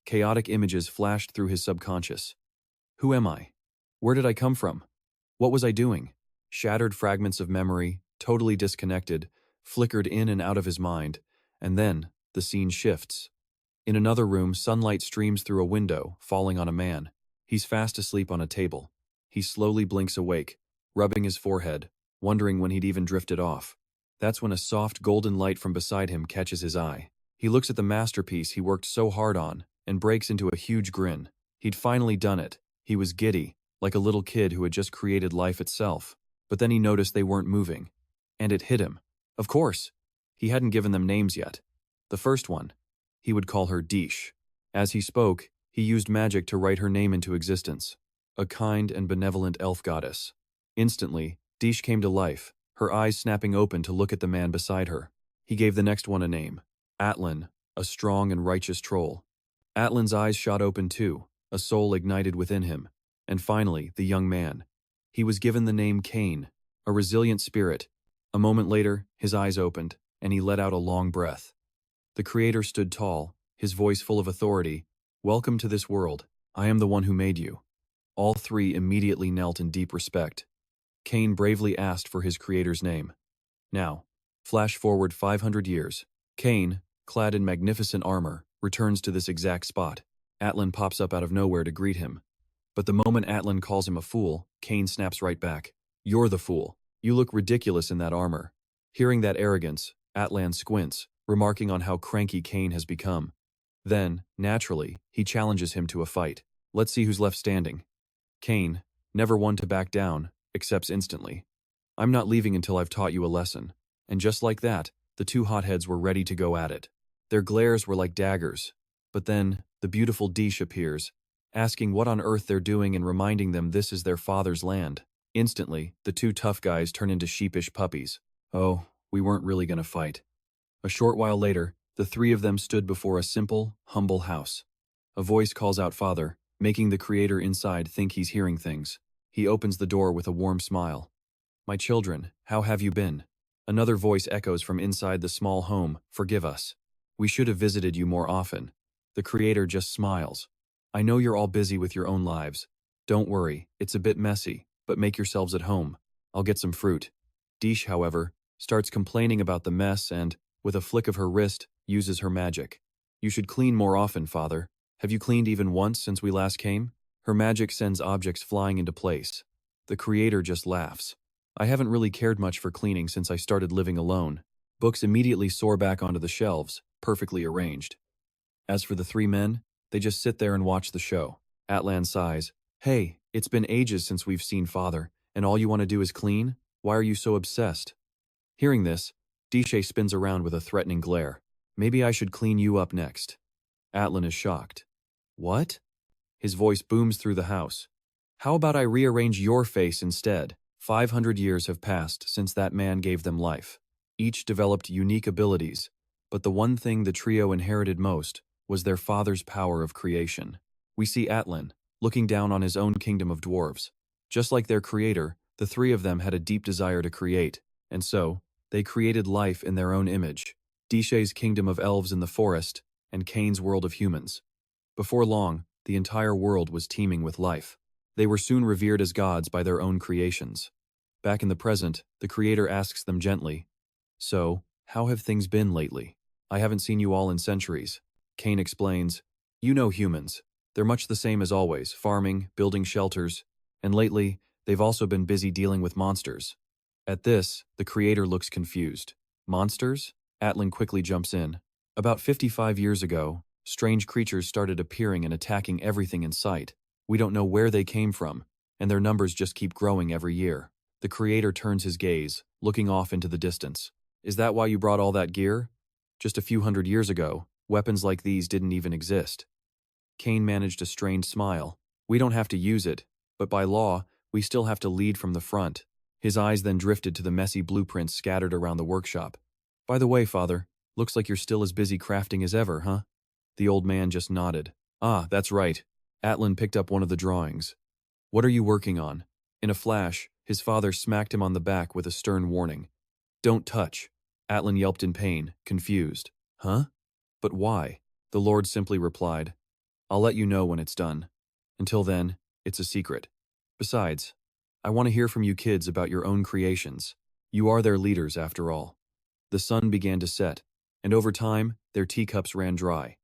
Chaotic images flashed through his subconscious. Who am I? Where did I come from? What was I doing? Shattered fragments of memory, totally disconnected, flickered in and out of his mind, and then the scene shifts. In another room, sunlight streams through a window, falling on a man. He's fast asleep on a table. He slowly blinks awake, rubbing his forehead, wondering when he'd even drifted off. That's when a soft golden light from beside him catches his eye. He looks at the masterpiece he worked so hard on, and breaks into a huge grin. He'd finally done it. He was giddy, like a little kid who had just created life itself. But then he noticed they weren't moving. And it hit him. Of course. He hadn't given them names yet. The first one, he would call her Dish. As he spoke, he used magic to write her name into existence. A kind and benevolent elf goddess. Instantly, Dish came to life, her eyes snapping open to look at the man beside her. He gave the next one a name. Atlan, a strong and righteous troll. Atlan's eyes shot open too, a soul ignited within him. And finally, the young man. He was given the name Cain, a resilient spirit. A moment later, his eyes opened, and he let out a long breath. The creator stood tall, his voice full of authority. Welcome to this world. I am the one who made you. All three immediately knelt in deep respect. Cain bravely asked for his creator's name. Now, flash forward 500 years. Cain, clad in magnificent armor, returns to this exact spot. Atlan pops up out of nowhere to greet him. But the moment Atlan calls him a fool, Cain snaps right back. You're the fool. You look ridiculous in that armor. Hearing that arrogance, Atlan squints, remarking on how cranky Cain has become. Then, naturally, he challenges him to a fight. Let's see who's left standing. Cain, never one to back down, accepts instantly. I'm not leaving until I've taught you a lesson. And just like that, the two hotheads were ready to go at it. Their glares were like daggers. But then, the beautiful Dish appears, asking what on earth they're doing and reminding them this is their father's land. Instantly, the two tough guys turn into sheepish puppies. Oh, we weren't really gonna fight. A short while later, the three of them stood before a simple, humble house. A voice calls out Father, making the creator inside think he's hearing things. He opens the door with a warm smile. My children, how have you been? Another voice echoes from inside the small home, forgive us. We should have visited you more often. The creator just smiles. I know you're all busy with your own lives. Don't worry, it's a bit messy, but make yourselves at home. I'll get some fruit. Dish, however, starts complaining about the mess and, with a flick of her wrist, uses her magic. You should clean more often, Father. Have you cleaned even once since we last came? Her magic sends objects flying into place. The creator just laughs. I haven't really cared much for cleaning since I started living alone. Books immediately soar back onto the shelves, perfectly arranged. As for the three men, they just sit there and watch the show. Atlan sighs. Hey, it's been ages since we've seen Father, and all you want to do is clean? Why are you so obsessed? Hearing this, Dishe spins around with a threatening glare. Maybe I should clean you up next. Atlan is shocked. What? His voice booms through the house. How about I rearrange your face instead? 500 years have passed since that man gave them life. Each developed unique abilities, but the one thing the trio inherited most was their father's power of creation. We see Atlan, looking down on his own kingdom of dwarves. Just like their creator, the three of them had a deep desire to create, and so, they created life in their own image. Dishe's kingdom of elves in the forest, and Cain's world of humans. Before long, the entire world was teeming with life. They were soon revered as gods by their own creations. Back in the present, the creator asks them gently, so, how have things been lately? I haven't seen you all in centuries. Cain explains, you know humans. They're much the same as always, farming, building shelters, and lately, they've also been busy dealing with monsters. At this, the creator looks confused. Monsters? Atlan quickly jumps in. About 55 years ago, strange creatures started appearing and attacking everything in sight. We don't know where they came from, and their numbers just keep growing every year. The creator turns his gaze, looking off into the distance. Is that why you brought all that gear? Just a few hundred years ago, weapons like these didn't even exist. Cain managed a strained smile. We don't have to use it, but by law, we still have to lead from the front. His eyes then drifted to the messy blueprints scattered around the workshop. By the way, Father, looks like you're still as busy crafting as ever, huh? The old man just nodded. Ah, that's right. Atlan picked up one of the drawings. What are you working on? In a flash, his father smacked him on the back with a stern warning. Don't touch. Atlan yelped in pain, confused. Huh? But why? The Lord simply replied. I'll let you know when it's done. Until then, it's a secret. Besides, I want to hear from you kids about your own creations. You are their leaders, after all. The sun began to set, and over time, their teacups ran dry.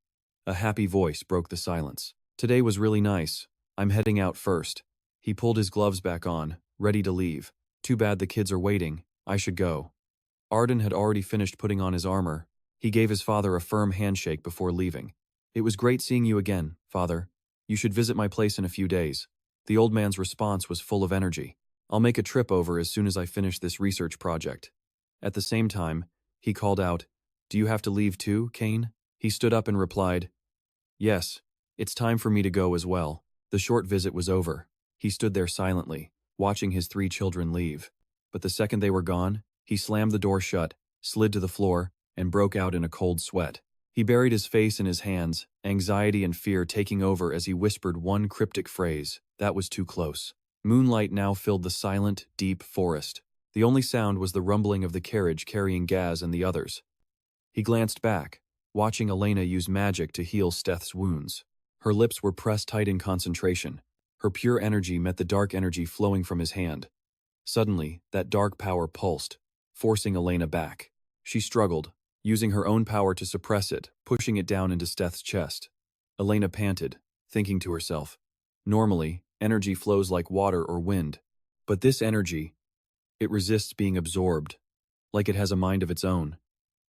A happy voice broke the silence. Today was really nice. I'm heading out first. He pulled his gloves back on, ready to leave. Too bad the kids are waiting. I should go. Arden had already finished putting on his armor. He gave his father a firm handshake before leaving. It was great seeing you again, Father. You should visit my place in a few days. The old man's response was full of energy. I'll make a trip over as soon as I finish this research project. At the same time, he called out, Do you have to leave too, Cain? He stood up and replied, Yes, it's time for me to go as well. The short visit was over. He stood there silently, watching his three children leave. But the second they were gone, he slammed the door shut, slid to the floor, and broke out in a cold sweat. He buried his face in his hands, anxiety and fear taking over as he whispered one cryptic phrase, that was too close. Moonlight now filled the silent, deep forest. The only sound was the rumbling of the carriage carrying Gaz and the others. He glanced back, watching Elena use magic to heal Steth's wounds. Her lips were pressed tight in concentration. Her pure energy met the dark energy flowing from his hand. Suddenly, that dark power pulsed, forcing Elena back. She struggled, using her own power to suppress it, pushing it down into Steth's chest. Elena panted, thinking to herself, normally, energy flows like water or wind. But this energy, it resists being absorbed, like it has a mind of its own.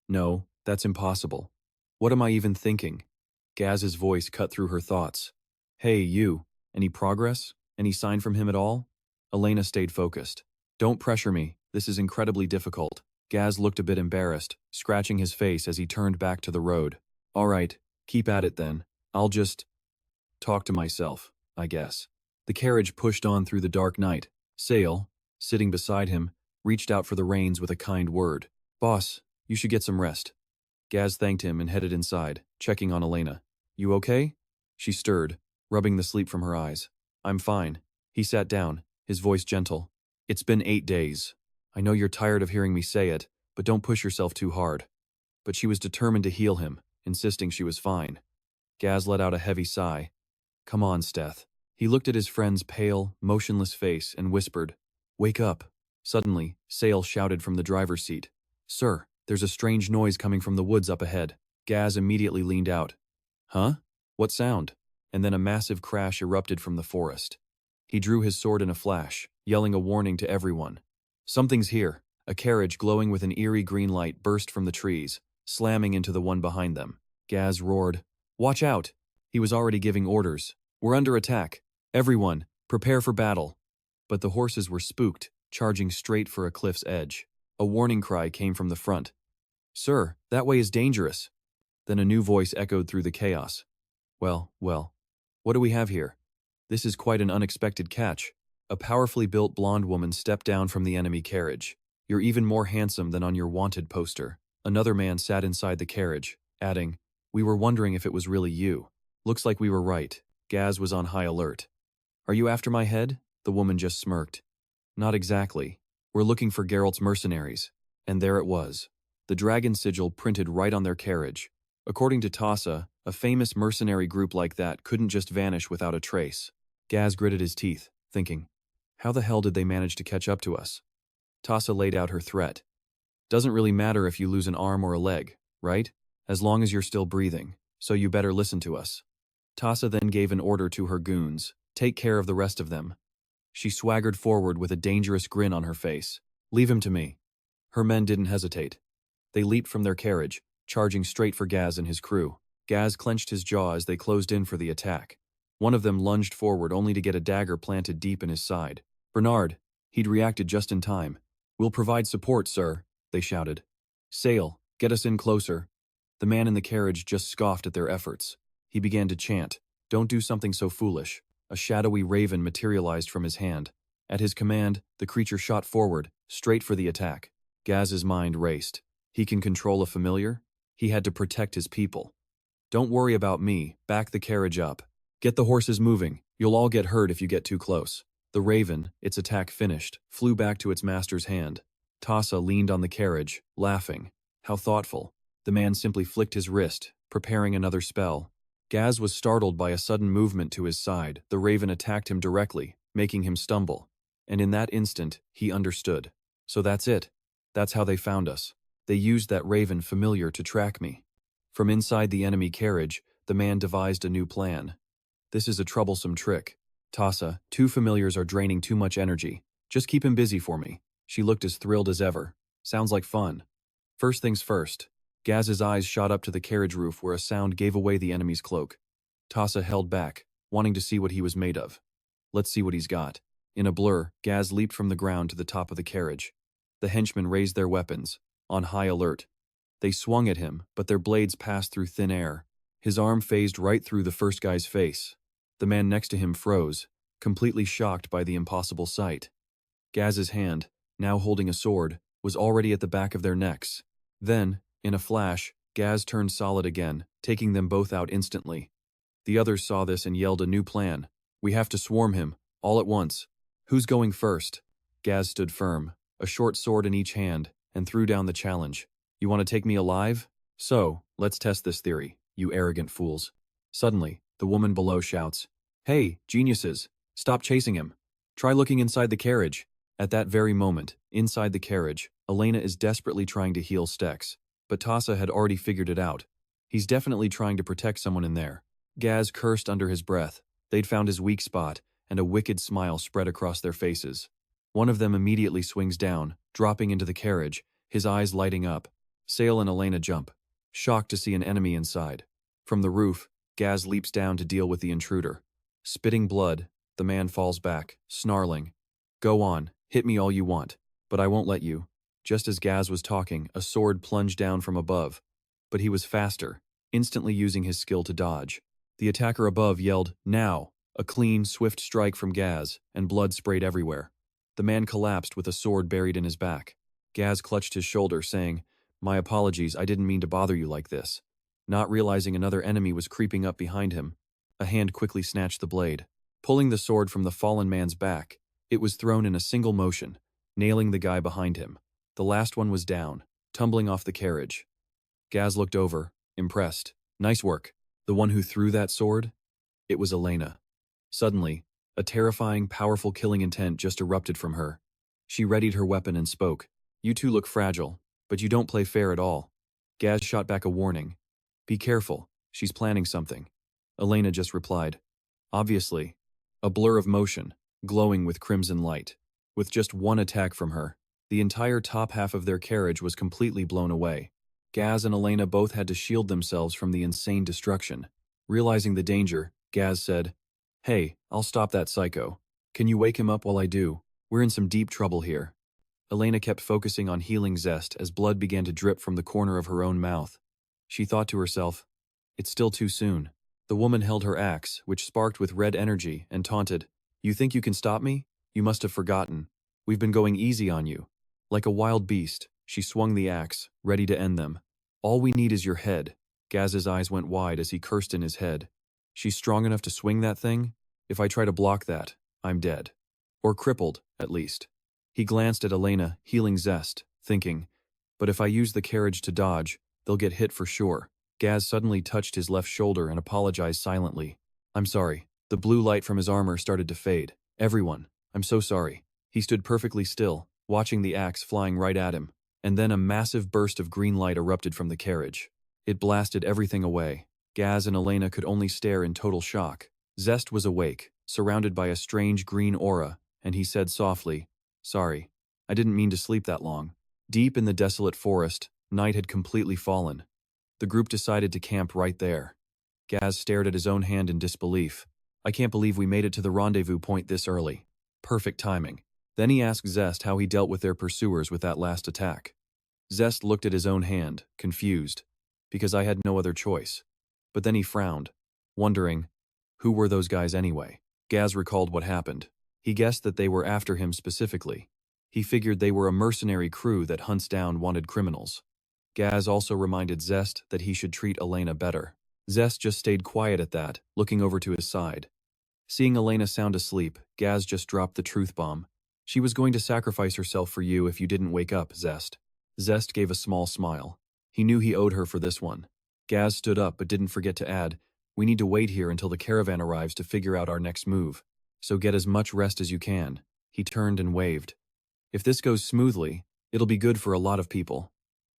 No, that's impossible. What am I even thinking? Gaz's voice cut through her thoughts. Hey, you, any progress? Any sign from him at all? Elena stayed focused. Don't pressure me, this is incredibly difficult. Gaz looked a bit embarrassed, scratching his face as he turned back to the road. All right, keep at it then. I'll just talk to myself, I guess. The carriage pushed on through the dark night. Sale, sitting beside him, reached out for the reins with a kind word. "Boss, you should get some rest." Gaz thanked him and headed inside, checking on Elena. "You okay?" She stirred, rubbing the sleep from her eyes. "I'm fine." He sat down, his voice gentle. "It's been 8 days. I know you're tired of hearing me say it, but don't push yourself too hard." But she was determined to heal him, insisting she was fine. Gaz let out a heavy sigh. "Come on, Steth." He looked at his friend's pale, motionless face and whispered, "Wake up." Suddenly, Sale shouted from the driver's seat, "Sir, there's a strange noise coming from the woods up ahead." Gaz immediately leaned out. "Huh? What sound?" And then a massive crash erupted from the forest. He drew his sword in a flash, yelling a warning to everyone. "Something's here." A carriage glowing with an eerie green light burst from the trees, slamming into the one behind them. Gaz roared, "Watch out!" He was already giving orders. "We're under attack. Everyone, prepare for battle." But the horses were spooked, charging straight for a cliff's edge. A warning cry came from the front. "Sir, that way is dangerous." Then a new voice echoed through the chaos. Well, what do we have here?" This is quite an unexpected catch. A powerfully built blonde woman stepped down from the enemy carriage. "You're even more handsome than on your wanted poster." Another man sat inside the carriage, adding, "We were wondering if it was really you." "Looks like we were right." Gaz was on high alert. "Are you after my head?" The woman just smirked. "Not exactly. We're looking for Geralt's mercenaries." And there it was. The dragon sigil printed right on their carriage. According to Tassa, a famous mercenary group like that couldn't just vanish without a trace. Gaz gritted his teeth, thinking, how the hell did they manage to catch up to us? Tassa laid out her threat. "Doesn't really matter if you lose an arm or a leg, right? As long as you're still breathing, so you better listen to us." Tassa then gave an order to her goons, "Take care of the rest of them." She swaggered forward with a dangerous grin on her face. "Leave him to me." Her men didn't hesitate. They leaped from their carriage, charging straight for Gaz and his crew. Gaz clenched his jaw as they closed in for the attack. One of them lunged forward only to get a dagger planted deep in his side. "Bernard," he'd reacted just in time. "We'll provide support, sir," they shouted. "Sale, get us in closer." The man in the carriage just scoffed at their efforts. He began to chant, "Don't do something so foolish." A shadowy raven materialized from his hand. At his command, the creature shot forward, straight for the attack. Gaz's mind raced. He can control a familiar? He had to protect his people. "Don't worry about me, back the carriage up. Get the horses moving, you'll all get hurt if you get too close." The raven, its attack finished, flew back to its master's hand. Tassa leaned on the carriage, laughing. How thoughtful. The man simply flicked his wrist, preparing another spell. Gaz was startled by a sudden movement to his side. The raven attacked him directly, making him stumble. And in that instant, he understood. So that's it. That's how they found us. They used that raven familiar to track me. From inside the enemy carriage, the man devised a new plan. "This is a troublesome trick. Tassa, 2 familiars are draining too much energy. Just keep him busy for me." She looked as thrilled as ever. "Sounds like fun." First things first. Gaz's eyes shot up to the carriage roof where a sound gave away the enemy's cloak. Tassa held back, wanting to see what he was made of. "Let's see what he's got." In a blur, Gaz leaped from the ground to the top of the carriage. The henchmen raised their weapons, on high alert. They swung at him, but their blades passed through thin air. His arm phased right through the first guy's face. The man next to him froze, completely shocked by the impossible sight. Gaz's hand, now holding a sword, was already at the back of their necks. Then, in a flash, Gaz turned solid again, taking them both out instantly. The others saw this and yelled a new plan. "We have to swarm him, all at once." "Who's going first?" Gaz stood firm, a short sword in each hand, and threw down the challenge. "You want to take me alive? So, let's test this theory, you arrogant fools." Suddenly, the woman below shouts, "Hey, geniuses, stop chasing him. Try looking inside the carriage." At that very moment, inside the carriage, Elena is desperately trying to heal Stex. But Tassa had already figured it out. He's definitely trying to protect someone in there. Gaz cursed under his breath. They'd found his weak spot, and a wicked smile spread across their faces. One of them immediately swings down, dropping into the carriage, his eyes lighting up. Sale and Elena jump, shocked to see an enemy inside. From the roof, Gaz leaps down to deal with the intruder. Spitting blood, the man falls back, snarling. "Go on, hit me all you want, but I won't let you." Just as Gaz was talking, a sword plunged down from above. But he was faster, instantly using his skill to dodge. The attacker above yelled, "Now!" A clean, swift strike from Gaz, and blood sprayed everywhere. The man collapsed with a sword buried in his back. Gaz clutched his shoulder, saying, "My apologies, I didn't mean to bother you like this." Not realizing another enemy was creeping up behind him, a hand quickly snatched the blade. Pulling the sword from the fallen man's back, it was thrown in a single motion, nailing the guy behind him. The last one was down, tumbling off the carriage. Gaz looked over, impressed. "Nice work." The one who threw that sword? It was Elena. Suddenly, a terrifying, powerful killing intent just erupted from her. She readied her weapon and spoke. "You two look fragile, but you don't play fair at all." Gaz shot back a warning. "Be careful, she's planning something." Elena just replied, "Obviously." A blur of motion, glowing with crimson light. With just one attack from her, the entire top half of their carriage was completely blown away. Gaz and Elena both had to shield themselves from the insane destruction. Realizing the danger, Gaz said, "Hey, I'll stop that psycho. Can you wake him up while I do? We're in some deep trouble here." Elena kept focusing on healing Zest as blood began to drip from the corner of her own mouth. She thought to herself, "It's still too soon." The woman held her axe, which sparked with red energy, and taunted, "You think you can stop me? You must have forgotten. We've been going easy on you." Like a wild beast, she swung the axe, ready to end them. "All we need is your head." Gaz's eyes went wide as he cursed in his head. "She's strong enough to swing that thing? If I try to block that, I'm dead. Or crippled, at least." He glanced at Elena, healing Zest, thinking, "But if I use the carriage to dodge, they'll get hit for sure." Gaz suddenly touched his left shoulder and apologized silently. "I'm sorry." The blue light from his armor started to fade. "Everyone, I'm so sorry." He stood perfectly still, watching the axe flying right at him, and then a massive burst of green light erupted from the carriage. It blasted everything away. Gaz and Elena could only stare in total shock. Zest was awake, surrounded by a strange green aura, and he said softly, "Sorry, I didn't mean to sleep that long." Deep in the desolate forest, night had completely fallen. The group decided to camp right there. Gaz stared at his own hand in disbelief. "I can't believe we made it to the rendezvous point this early. Perfect timing." Then he asked Zest how he dealt with their pursuers with that last attack. Zest looked at his own hand, confused. "Because I had no other choice." But then he frowned, wondering, who were those guys anyway? Gaz recalled what happened. He guessed that they were after him specifically. He figured they were a mercenary crew that hunts down wanted criminals. Gaz also reminded Zest that he should treat Elena better. Zest just stayed quiet at that, looking over to his side. Seeing Elena sound asleep, Gaz just dropped the truth bomb. "She was going to sacrifice herself for you if you didn't wake up, Zest." Zest gave a small smile. He knew he owed her for this one. Gaz stood up but didn't forget to add, "We need to wait here until the caravan arrives to figure out our next move. So get as much rest as you can." He turned and waved. "If this goes smoothly, it'll be good for a lot of people."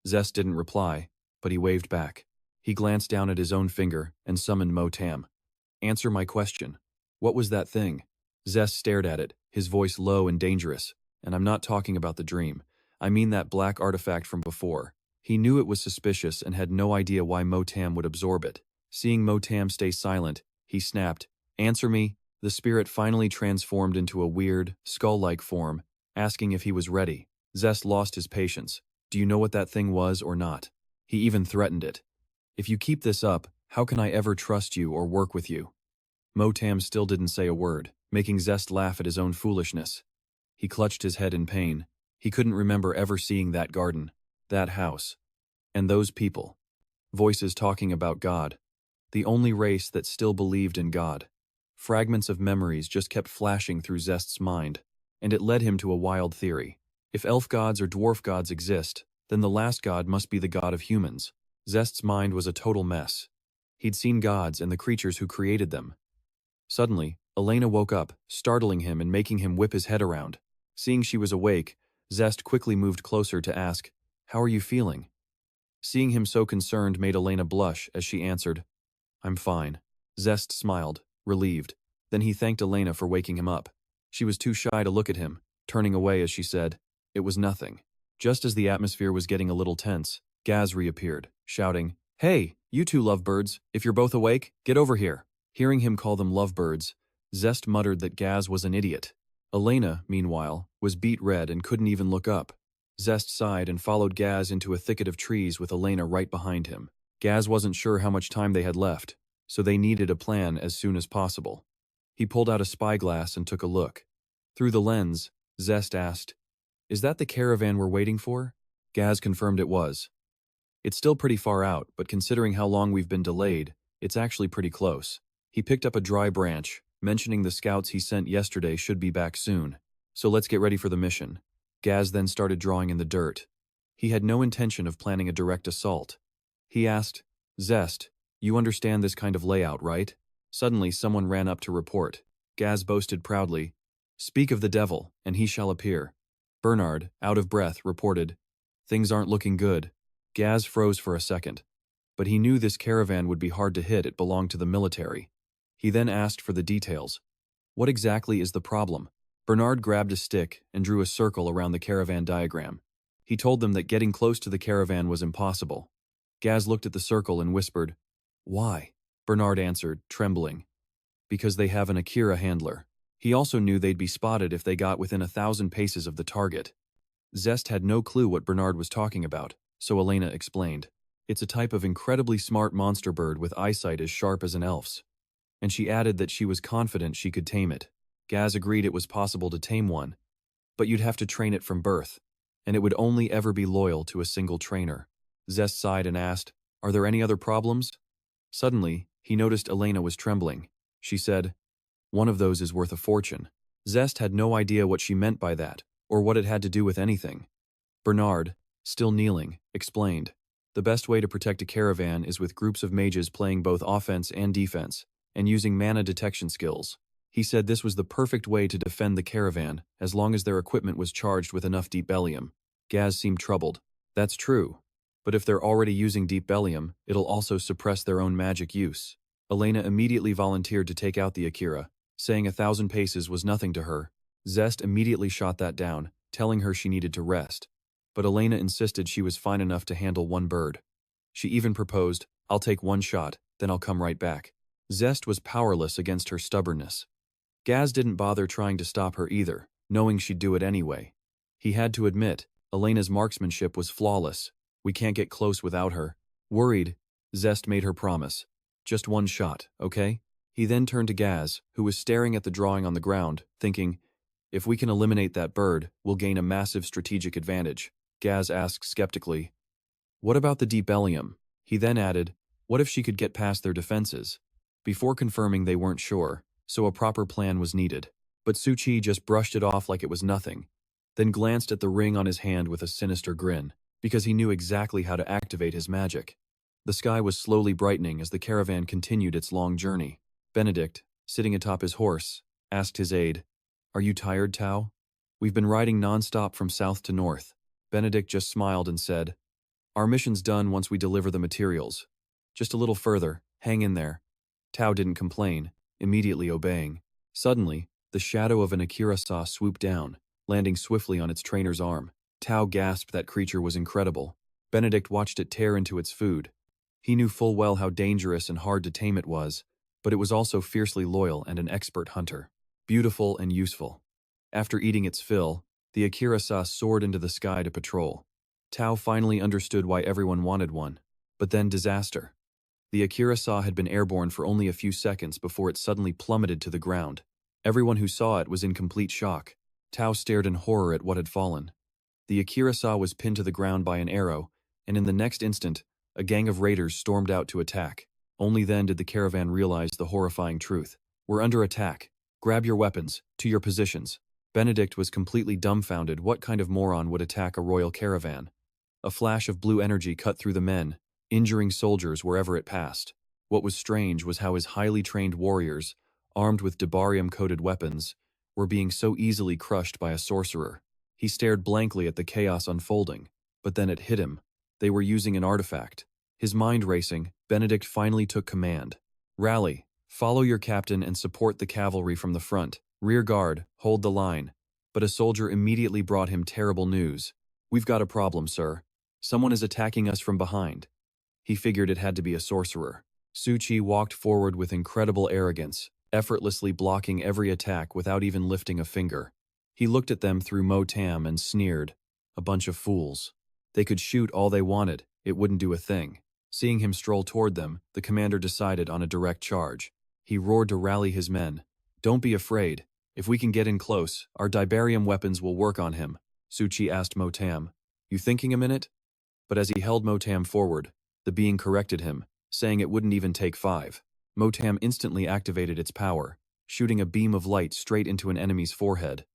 Zest didn't reply, but he waved back. He glanced down at his own finger and summoned Motam. "Answer my question. What was that thing?" Zest stared at it, his voice low and dangerous. "And I'm not talking about the dream. I mean that black artifact from before." He knew it was suspicious and had no idea why Motam would absorb it. Seeing Motam stay silent, he snapped, "Answer me." The spirit finally transformed into a weird, skull-like form, asking if he was ready. Zest lost his patience. "Do you know what that thing was or not?" He even threatened it. "If you keep this up, how can I ever trust you or work with you?" Motam still didn't say a word, making Zest laugh at his own foolishness. He clutched his head in pain. He couldn't remember ever seeing that garden, that house, and those people. Voices talking about God. The only race that still believed in God. Fragments of memories just kept flashing through Zest's mind, and it led him to a wild theory. If elf gods or dwarf gods exist, then the last god must be the god of humans. Zest's mind was a total mess. He'd seen gods and the creatures who created them. Suddenly, Elena woke up, startling him and making him whip his head around. Seeing she was awake, Zest quickly moved closer to ask, "How are you feeling?" Seeing him so concerned made Elena blush as she answered, "I'm fine." Zest smiled, relieved. Then he thanked Elena for waking him up. She was too shy to look at him, turning away as she said, "It was nothing." Just as the atmosphere was getting a little tense, Gaz reappeared, shouting, "Hey, you two lovebirds, if you're both awake, get over here." Hearing him call them lovebirds, Zest muttered that Gaz was an idiot. Elena, meanwhile, was beet red and couldn't even look up. Zest sighed and followed Gaz into a thicket of trees with Elena right behind him. Gaz wasn't sure how much time they had left, so they needed a plan as soon as possible. He pulled out a spyglass and took a look. Through the lens, Zest asked. Is that the caravan we're waiting for? Gaz confirmed it was. It's still pretty far out, but considering how long we've been delayed, it's actually pretty close. He picked up a dry branch, mentioning the scouts he sent yesterday should be back soon. So let's get ready for the mission. Gaz then started drawing in the dirt. He had no intention of planning a direct assault. He asked, Zest, you understand this kind of layout, right? Suddenly someone ran up to report. Gaz boasted proudly, Speak of the devil, and he shall appear. Bernard, out of breath, reported, Things aren't looking good. Gaz froze for a second. But he knew this caravan would be hard to hit, it belonged to the military. He then asked for the details. What exactly is the problem? Bernard grabbed a stick and drew a circle around the caravan diagram. He told them that getting close to the caravan was impossible. Gaz looked at the circle and whispered, Why? Bernard answered, trembling. Because they have an Akira handler. He also knew they'd be spotted if they got within 1,000 paces of the target. Zest had no clue what Bernard was talking about, so Elena explained. It's a type of incredibly smart monster bird with eyesight as sharp as an elf's. And she added that she was confident she could tame it. Gaz agreed it was possible to tame one, but you'd have to train it from birth, and it would only ever be loyal to a single trainer. Zest sighed and asked, Are there any other problems? Suddenly, he noticed Elena was trembling. She said, One of those is worth a fortune. Zest had no idea what she meant by that, or what it had to do with anything. Bernard, still kneeling, explained, The best way to protect a caravan is with groups of mages playing both offense and defense, and using mana detection skills. He said this was the perfect way to defend the caravan, as long as their equipment was charged with enough deep bellium. Gaz seemed troubled. That's true. But if they're already using deep bellium, it'll also suppress their own magic use. Elena immediately volunteered to take out the Akira, saying 1,000 paces was nothing to her. Zest immediately shot that down, telling her she needed to rest. But Elena insisted she was fine enough to handle one bird. She even proposed, I'll take one shot, then I'll come right back. Zest was powerless against her stubbornness. Gaz didn't bother trying to stop her either, knowing she'd do it anyway. He had to admit, Elena's marksmanship was flawless. We can't get close without her. Worried, Zest made her promise. Just one shot, okay? He then turned to Gaz, who was staring at the drawing on the ground, thinking, if we can eliminate that bird, we'll gain a massive strategic advantage. Gaz asked skeptically, What about the deep bellium? He then added, What if she could get past their defenses? Before confirming, they weren't sure, so a proper plan was needed. But Suchi just brushed it off like it was nothing, then glanced at the ring on his hand with a sinister grin, because he knew exactly how to activate his magic. The sky was slowly brightening as the caravan continued its long journey. Benedict, sitting atop his horse, asked his aide, Are you tired, Tao? We've been riding non-stop from south to north. Benedict just smiled and said, Our mission's done once we deliver the materials. Just a little further, hang in there. Tao didn't complain, immediately obeying. Suddenly, the shadow of an Akira saw swooped down, landing swiftly on its trainer's arm. Tao gasped that creature was incredible. Benedict watched it tear into its food. He knew full well how dangerous and hard to tame it was, but it was also fiercely loyal and an expert hunter. Beautiful and useful. After eating its fill, the Akira saw soared into the sky to patrol. Tao finally understood why everyone wanted one. But then disaster. The Akira saw had been airborne for only a few seconds before it suddenly plummeted to the ground. Everyone who saw it was in complete shock. Tao stared in horror at what had fallen. The Akira saw was pinned to the ground by an arrow, and in the next instant, a gang of raiders stormed out to attack. Only then did the caravan realize the horrifying truth. We're under attack. Grab your weapons, to your positions. Benedict was completely dumbfounded. What kind of moron would attack a royal caravan? A flash of blue energy cut through the men, injuring soldiers wherever it passed. What was strange was how his highly trained warriors, armed with debarium-coated weapons, were being so easily crushed by a sorcerer. He stared blankly at the chaos unfolding, but then it hit him. They were using an artifact. His mind racing, Benedict finally took command. Rally, follow your captain and support the cavalry from the front. Rear guard, hold the line. But a soldier immediately brought him terrible news. We've got a problem, sir. Someone is attacking us from behind. He figured it had to be a sorcerer. Suchi walked forward with incredible arrogance, effortlessly blocking every attack without even lifting a finger. He looked at them through Motam and sneered. A bunch of fools. They could shoot all they wanted, it wouldn't do a thing. Seeing him stroll toward them, the commander decided on a direct charge. He roared to rally his men. Don't be afraid. If we can get in close, our Dibarium weapons will work on him, Suchi asked Motam. You thinking a minute? But as he held Motam forward, the being corrected him, saying it wouldn't even take 5. Motam instantly activated its power, shooting a beam of light straight into an enemy's forehead.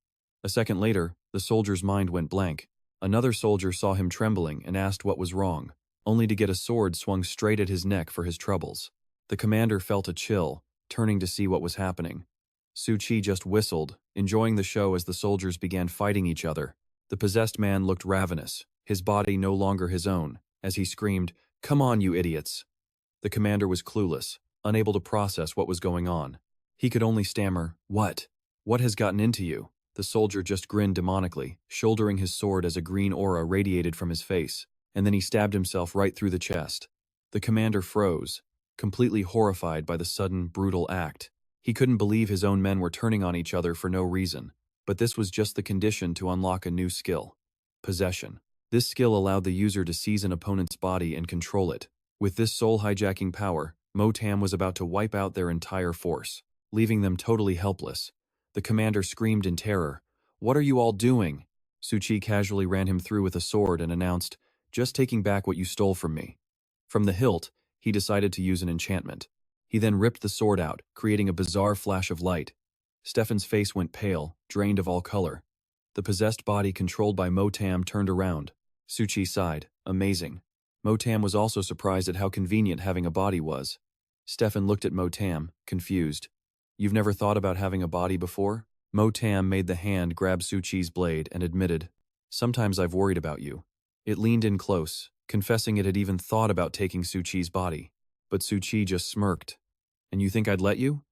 A second later, the soldier's mind went blank. Another soldier saw him trembling and asked what was wrong, only to get a sword swung straight at his neck for his troubles. The commander felt a chill, turning to see what was happening. Suchi just whistled, enjoying the show as the soldiers began fighting each other. The possessed man looked ravenous, his body no longer his own, as he screamed, "Come on, you idiots!" The commander was clueless, unable to process what was going on. He could only stammer, "What? What has gotten into you?" The soldier just grinned demonically, shouldering his sword as a green aura radiated from his face, and then he stabbed himself right through the chest. The commander froze, completely horrified by the sudden, brutal act. He couldn't believe his own men were turning on each other for no reason, but this was just the condition to unlock a new skill. Possession. This skill allowed the user to seize an opponent's body and control it. With this soul-hijacking power, Motam was about to wipe out their entire force, leaving them totally helpless. The commander screamed in terror, "What are you all doing?" Suchi casually ran him through with a sword and announced, "Just taking back what you stole from me." From the hilt, he decided to use an enchantment. He then ripped the sword out, creating a bizarre flash of light. Stefan's face went pale, drained of all color. The possessed body controlled by Motam turned around. Suchi sighed, amazing. Motam was also surprised at how convenient having a body was. Stefan looked at Motam, confused. "You've never thought about having a body before?" Motam made the hand grab Suchi's blade and admitted, "Sometimes I've worried about you." It leaned in close, confessing it had even thought about taking Suchi's body. But Suchi just smirked. "And you think I'd let you?"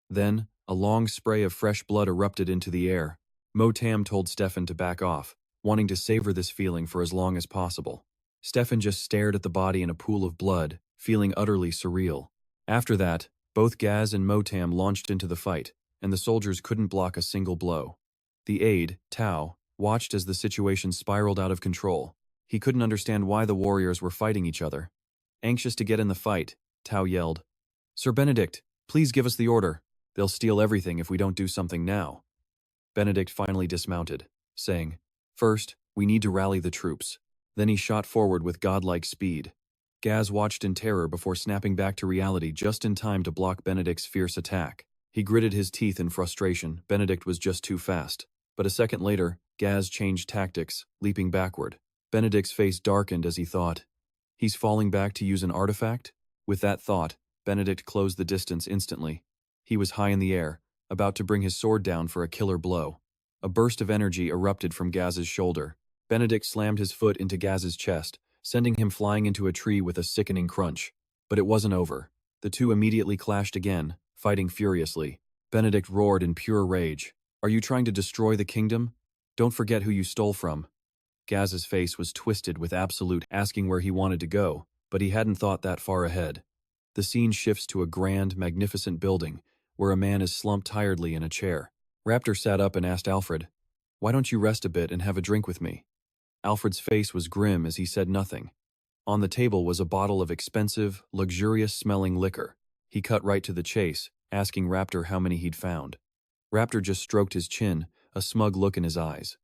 Then, a long spray of fresh blood erupted into the air. Motam told Stefan to back off, wanting to savor this feeling for as long as possible. Stefan just stared at the body in a pool of blood, feeling utterly surreal. After that, both Gaz and Motam launched into the fight, and the soldiers couldn't block a single blow. The aide, Tao, watched as the situation spiraled out of control. He couldn't understand why the warriors were fighting each other. Anxious to get in the fight, Tao yelled, "Sir Benedict, please give us the order. They'll steal everything if we don't do something now." Benedict finally dismounted, saying, "First, we need to rally the troops." Then he shot forward with godlike speed. Gaz watched in terror before snapping back to reality just in time to block Benedict's fierce attack. He gritted his teeth in frustration. Benedict was just too fast. But a second later, Gaz changed tactics, leaping backward. Benedict's face darkened as he thought, "He's falling back to use an artifact?" With that thought, Benedict closed the distance instantly. He was high in the air, about to bring his sword down for a killer blow. A burst of energy erupted from Gaz's shoulder. Benedict slammed his foot into Gaz's chest, sending him flying into a tree with a sickening crunch. But it wasn't over. The two immediately clashed again, fighting furiously. Benedict roared in pure rage, "Are you trying to destroy the kingdom? Don't forget who you stole from." Gaz's face was twisted with absolute asking where he wanted to go, but he hadn't thought that far ahead. The scene shifts to a grand, magnificent building, where a man is slumped tiredly in a chair. Raptor sat up and asked Alfred, "Why don't you rest a bit and have a drink with me?" Alfred's face was grim as he said nothing. On the table was a bottle of expensive, luxurious-smelling liquor. He cut right to the chase, asking Raptor how many he'd found. Raptor just stroked his chin, a smug look in his eyes.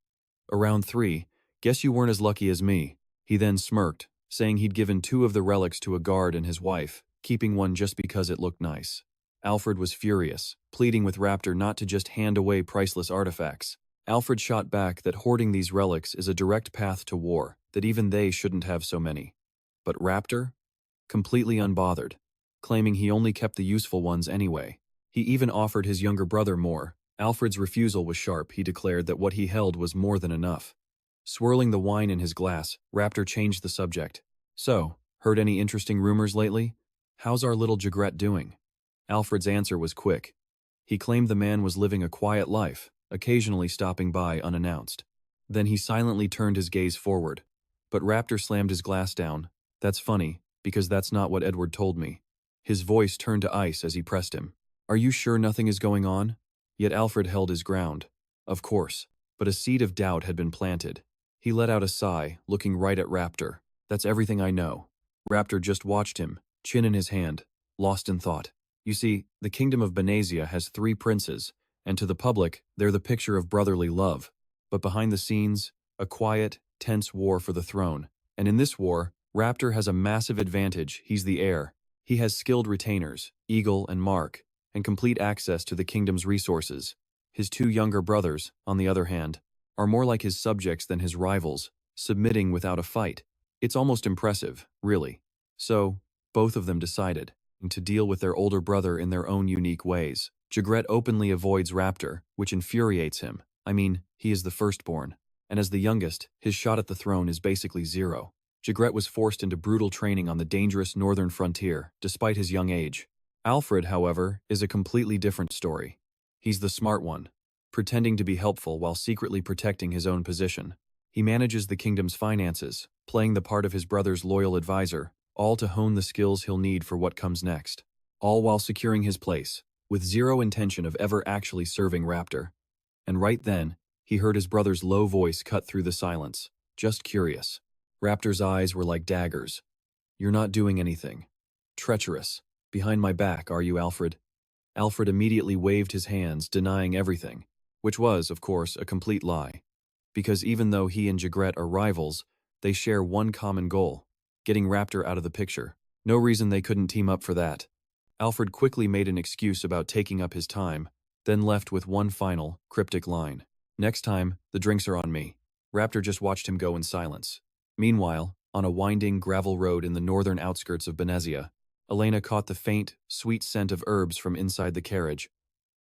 "Around 3, guess you weren't as lucky as me." He then smirked, saying he'd given 2 of the relics to a guard and his wife, keeping one just because it looked nice. Alfred was furious, pleading with Raptor not to just hand away priceless artifacts. Alfred shot back that hoarding these relics is a direct path to war, that even they shouldn't have so many. But Raptor? Completely unbothered, claiming he only kept the useful ones anyway. He even offered his younger brother more. Alfred's refusal was sharp. He declared that what he held was more than enough. Swirling the wine in his glass, Raptor changed the subject. "So, heard any interesting rumors lately? How's our little Jagret doing?" Alfred's answer was quick. He claimed the man was living a quiet life, occasionally stopping by unannounced. Then he silently turned his gaze forward. But Raptor slammed his glass down. "That's funny, because that's not what Edward told me." His voice turned to ice as he pressed him. "Are you sure nothing is going on?" Yet Alfred held his ground. Of course. But a seed of doubt had been planted. He let out a sigh, looking right at Raptor. "That's everything I know." Raptor just watched him, chin in his hand, lost in thought. "You see, the kingdom of Benasia has 3 princes, and to the public, they're the picture of brotherly love. But behind the scenes, a quiet, tense war for the throne. And in this war, Raptor has a massive advantage. He's the heir. He has skilled retainers, Eagle and Mark, and complete access to the kingdom's resources. His two younger brothers, on the other hand, are more like his subjects than his rivals, submitting without a fight. It's almost impressive, really. So, both of them decided to deal with their older brother in their own unique ways. Jagret openly avoids Raptor, which infuriates him. I mean, he is the firstborn. And as the youngest, his shot at the throne is basically zero. Jagret was forced into brutal training on the dangerous northern frontier, despite his young age. Alfred, however, is a completely different story. He's the smart one, pretending to be helpful while secretly protecting his own position. He manages the kingdom's finances, playing the part of his brother's loyal advisor, all to hone the skills he'll need for what comes next. All while securing his place, with zero intention of ever actually serving Raptor. And right then, he heard his brother's low voice cut through the silence. Just curious. Raptor's eyes were like daggers. You're not doing anything. Treacherous. Behind my back, are you, Alfred? Alfred immediately waved his hands, denying everything, which was, of course, a complete lie. Because even though he and Jagret are rivals, they share one common goal, getting Raptor out of the picture. No reason they couldn't team up for that. Alfred quickly made an excuse about taking up his time, then left with one final, cryptic line. Next time, the drinks are on me. Raptor just watched him go in silence. Meanwhile, on a winding gravel road in the northern outskirts of Benezia, Elena caught the faint, sweet scent of herbs from inside the carriage.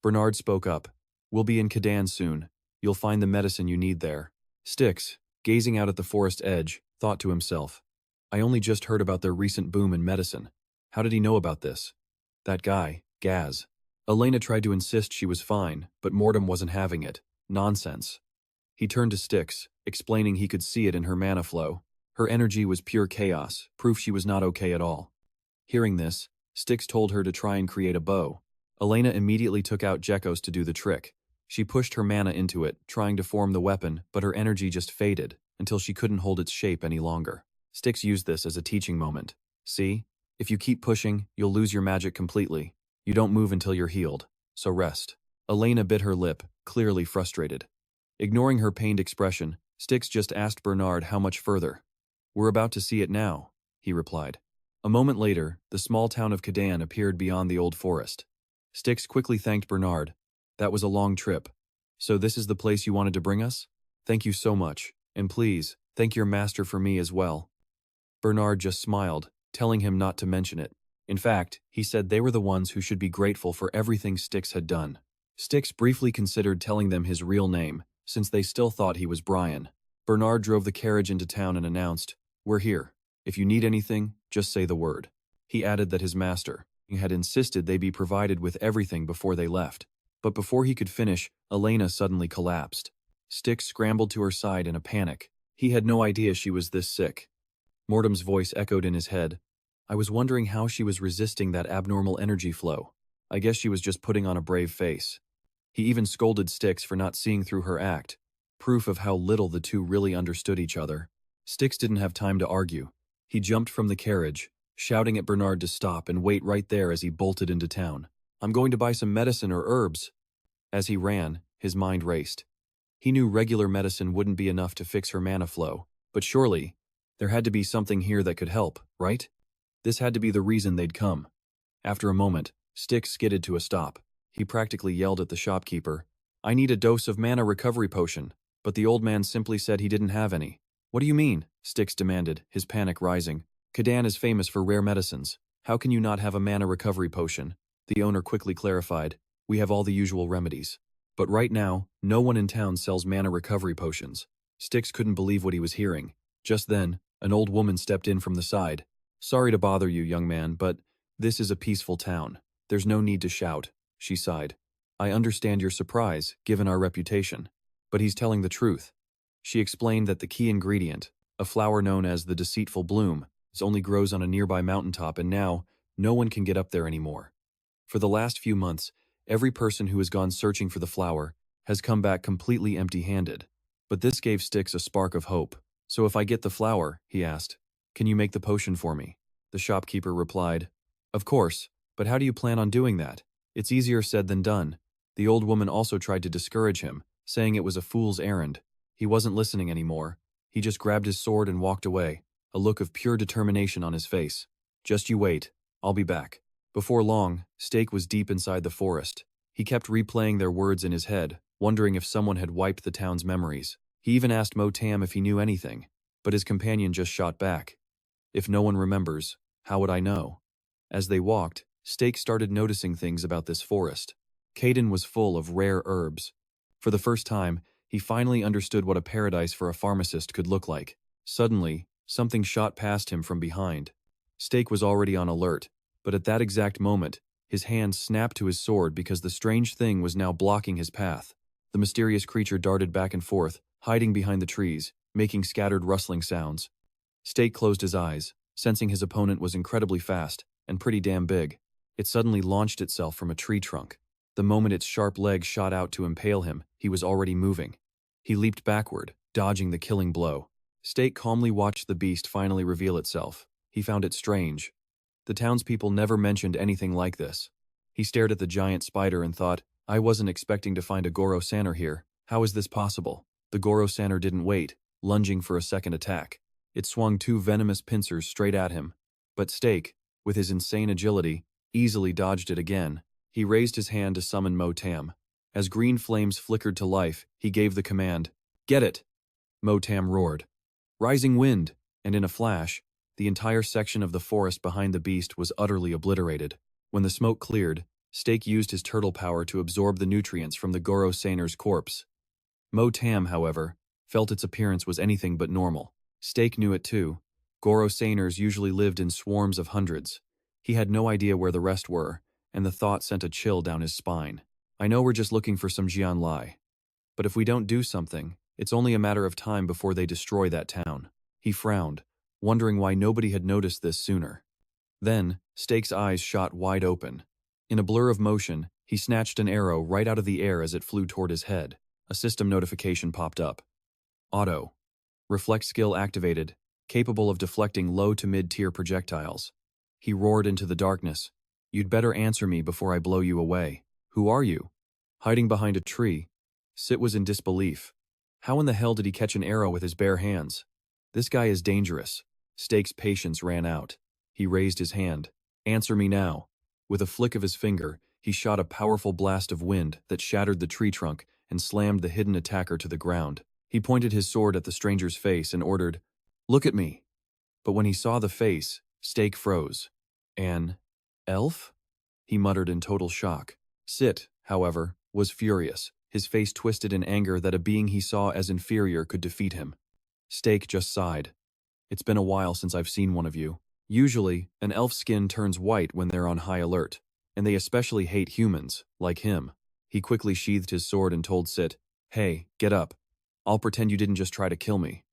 Bernard spoke up. We'll be in Kadan soon. You'll find the medicine you need there. Styx, gazing out at the forest edge, thought to himself. I only just heard about their recent boom in medicine. How did he know about this? That guy, Gaz. Elena tried to insist she was fine, but Motam wasn't having it. Nonsense. He turned to Styx, explaining he could see it in her mana flow. Her energy was pure chaos, proof she was not okay at all. Hearing this, Styx told her to try and create a bow. Elena immediately took out Gekos to do the trick. She pushed her mana into it, trying to form the weapon, but her energy just faded, until she couldn't hold its shape any longer. Styx used this as a teaching moment. See? If you keep pushing, you'll lose your magic completely. You don't move until you're healed, so rest. Elena bit her lip, clearly frustrated. Ignoring her pained expression, Styx just asked Bernard how much further. We're about to see it now, he replied. A moment later, the small town of Kadan appeared beyond the old forest. Styx quickly thanked Bernard. That was a long trip. So this is the place you wanted to bring us? Thank you so much, and please, thank your master for me as well. Bernard just smiled, telling him not to mention it. In fact, he said they were the ones who should be grateful for everything Styx had done. Styx briefly considered telling them his real name, since they still thought he was Brian. Bernard drove the carriage into town and announced, We're here. If you need anything, just say the word. He added that his master had insisted they be provided with everything before they left. But before he could finish, Elena suddenly collapsed. Styx scrambled to her side in a panic. He had no idea she was this sick. Mortem's voice echoed in his head. I was wondering how she was resisting that abnormal energy flow. I guess she was just putting on a brave face. He even scolded Styx for not seeing through her act, proof of how little the two really understood each other. Styx didn't have time to argue. He jumped from the carriage, shouting at Bernard to stop and wait right there as he bolted into town. I'm going to buy some medicine or herbs. As he ran, his mind raced. He knew regular medicine wouldn't be enough to fix her mana flow, but surely, there had to be something here that could help, right? This had to be the reason they'd come. After a moment, Styx skidded to a stop. He practically yelled at the shopkeeper, I need a dose of mana recovery potion, but the old man simply said he didn't have any. What do you mean? Styx demanded, his panic rising. Kadan is famous for rare medicines. How can you not have a mana recovery potion? The owner quickly clarified, we have all the usual remedies. But right now, no one in town sells mana recovery potions. Styx couldn't believe what he was hearing. Just then, an old woman stepped in from the side. Sorry to bother you, young man, but this is a peaceful town. There's no need to shout, she sighed. I understand your surprise, given our reputation. But he's telling the truth. She explained that the key ingredient, a flower known as the deceitful bloom, only grows on a nearby mountaintop, and now, no one can get up there anymore. For the last few months, every person who has gone searching for the flower has come back completely empty-handed. But this gave Styx a spark of hope. So if I get the flower, he asked, can you make the potion for me? The shopkeeper replied, Of course, but how do you plan on doing that? It's easier said than done. The old woman also tried to discourage him, saying it was a fool's errand. He wasn't listening anymore. He just grabbed his sword and walked away, a look of pure determination on his face. Just you wait. I'll be back. Before long, Stake was deep inside the forest. He kept replaying their words in his head, wondering if someone had wiped the town's memories. He even asked Motam if he knew anything, but his companion just shot back. If no one remembers, how would I know? As they walked, Stake started noticing things about this forest. Caden was full of rare herbs. For the first time, he finally understood what a paradise for a pharmacist could look like. Suddenly, something shot past him from behind. Stake was already on alert, but at that exact moment, his hand snapped to his sword because the strange thing was now blocking his path. The mysterious creature darted back and forth, hiding behind the trees, making scattered rustling sounds. Stake closed his eyes, sensing his opponent was incredibly fast and pretty damn big. It suddenly launched itself from a tree trunk. The moment its sharp legs shot out to impale him, he was already moving. He leaped backward, dodging the killing blow. Stake calmly watched the beast finally reveal itself. He found it strange. The townspeople never mentioned anything like this. He stared at the giant spider and thought, I wasn't expecting to find a Goro Sanner here. How is this possible? The Goro Sanner didn't wait, lunging for a second attack. It swung two venomous pincers straight at him. But Stake, with his insane agility, easily dodged it again. He raised his hand to summon Motam. As green flames flickered to life, he gave the command, Get it! Motam roared. Rising wind, and in a flash, the entire section of the forest behind the beast was utterly obliterated. When the smoke cleared, Stake used his turtle power to absorb the nutrients from the Goro Sanner's corpse. Motam, however, felt its appearance was anything but normal. Stake knew it too. Goro Sanners usually lived in swarms of hundreds. He had no idea where the rest were, and the thought sent a chill down his spine. I know we're just looking for some Jian Lai. But if we don't do something, it's only a matter of time before they destroy that town. He frowned, wondering why nobody had noticed this sooner. Then, Stake's eyes shot wide open. In a blur of motion, he snatched an arrow right out of the air as it flew toward his head. A system notification popped up. Auto. Reflect skill activated, capable of deflecting low to mid-tier projectiles. He roared into the darkness. You'd better answer me before I blow you away. Who are you? Hiding behind a tree, Sit was in disbelief. How in the hell did he catch an arrow with his bare hands? This guy is dangerous. Stake's patience ran out. He raised his hand. Answer me now. With a flick of his finger, he shot a powerful blast of wind that shattered the tree trunk and slammed the hidden attacker to the ground. He pointed his sword at the stranger's face and ordered, Look at me. But when he saw the face, Stake froze. An elf? He muttered in total shock. Sit, however, was furious, his face twisted in anger that a being he saw as inferior could defeat him. Stake just sighed. It's been a while since I've seen one of you. Usually, an elf's skin turns white when they're on high alert, and they especially hate humans, like him. He quickly sheathed his sword and told Sit, Hey, get up. I'll pretend you didn't just try to kill me.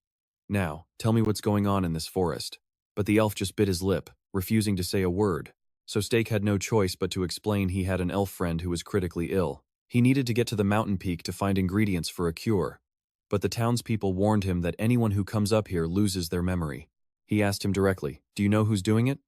Now, tell me what's going on in this forest. But the elf just bit his lip, refusing to say a word. So Stake had no choice but to explain he had an elf friend who was critically ill. He needed to get to the mountain peak to find ingredients for a cure. But the townspeople warned him that anyone who comes up here loses their memory. He asked him directly, Do you know who's doing it?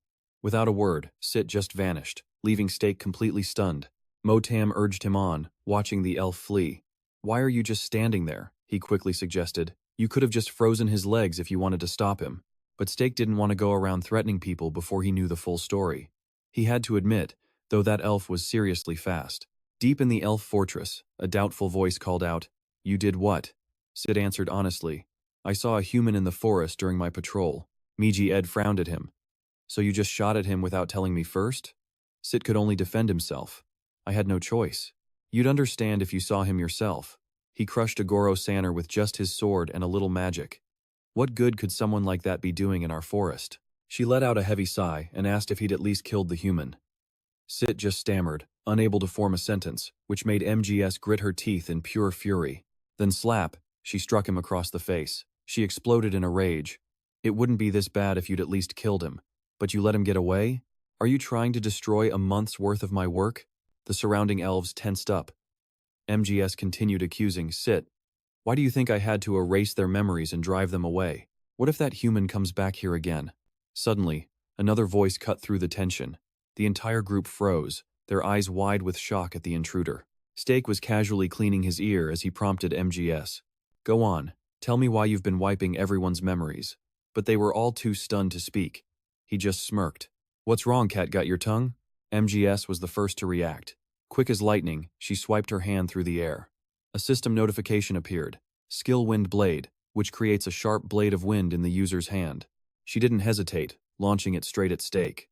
Without a word, Sit just vanished, leaving Stake completely stunned. Motam urged him on, watching the elf flee. Why are you just standing there? He quickly suggested. You could have just frozen his legs if you wanted to stop him. But Stake didn't want to go around threatening people before he knew the full story. He had to admit, though that elf was seriously fast. Deep in the elf fortress, a doubtful voice called out, You did what? Sid answered honestly, I saw a human in the forest during my patrol. Miji Ed frowned at him. So you just shot at him without telling me first? Sid could only defend himself. I had no choice. You'd understand if you saw him yourself. He crushed a Goro Sanner with just his sword and a little magic. What good could someone like that be doing in our forest? She let out a heavy sigh and asked if he'd at least killed the human. Sit just stammered, unable to form a sentence, which made MGS grit her teeth in pure fury. Then slap, she struck him across the face. She exploded in a rage. It wouldn't be this bad if you'd at least killed him. But you let him get away? Are you trying to destroy a month's worth of my work? The surrounding elves tensed up. MGS continued accusing Sit. Why do you think I had to erase their memories and drive them away? What if that human comes back here again? Suddenly, another voice cut through the tension. The entire group froze, their eyes wide with shock at the intruder. Steak was casually cleaning his ear as he prompted MGS. Go on, tell me why you've been wiping everyone's memories. But they were all too stunned to speak. He just smirked. What's wrong, cat, got your tongue? MGS was the first to react. Quick as lightning, she swiped her hand through the air. A system notification appeared. Skill Wind Blade, which creates a sharp blade of wind in the user's hand. She didn't hesitate, launching it straight at Steak.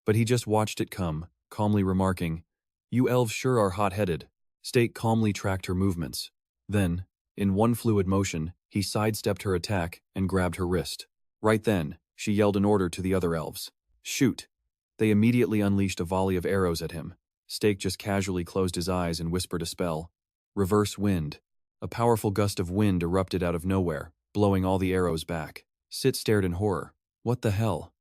But he just watched it come, calmly remarking, You elves sure are hot-headed. Steak calmly tracked her movements. Then, in one fluid motion, he sidestepped her attack and grabbed her wrist. Right then, she yelled an order to the other elves. Shoot! They immediately unleashed a volley of arrows at him. Steak just casually closed his eyes and whispered a spell. Reverse wind. A powerful gust of wind erupted out of nowhere, blowing all the arrows back. Sit stared in horror. What the hell?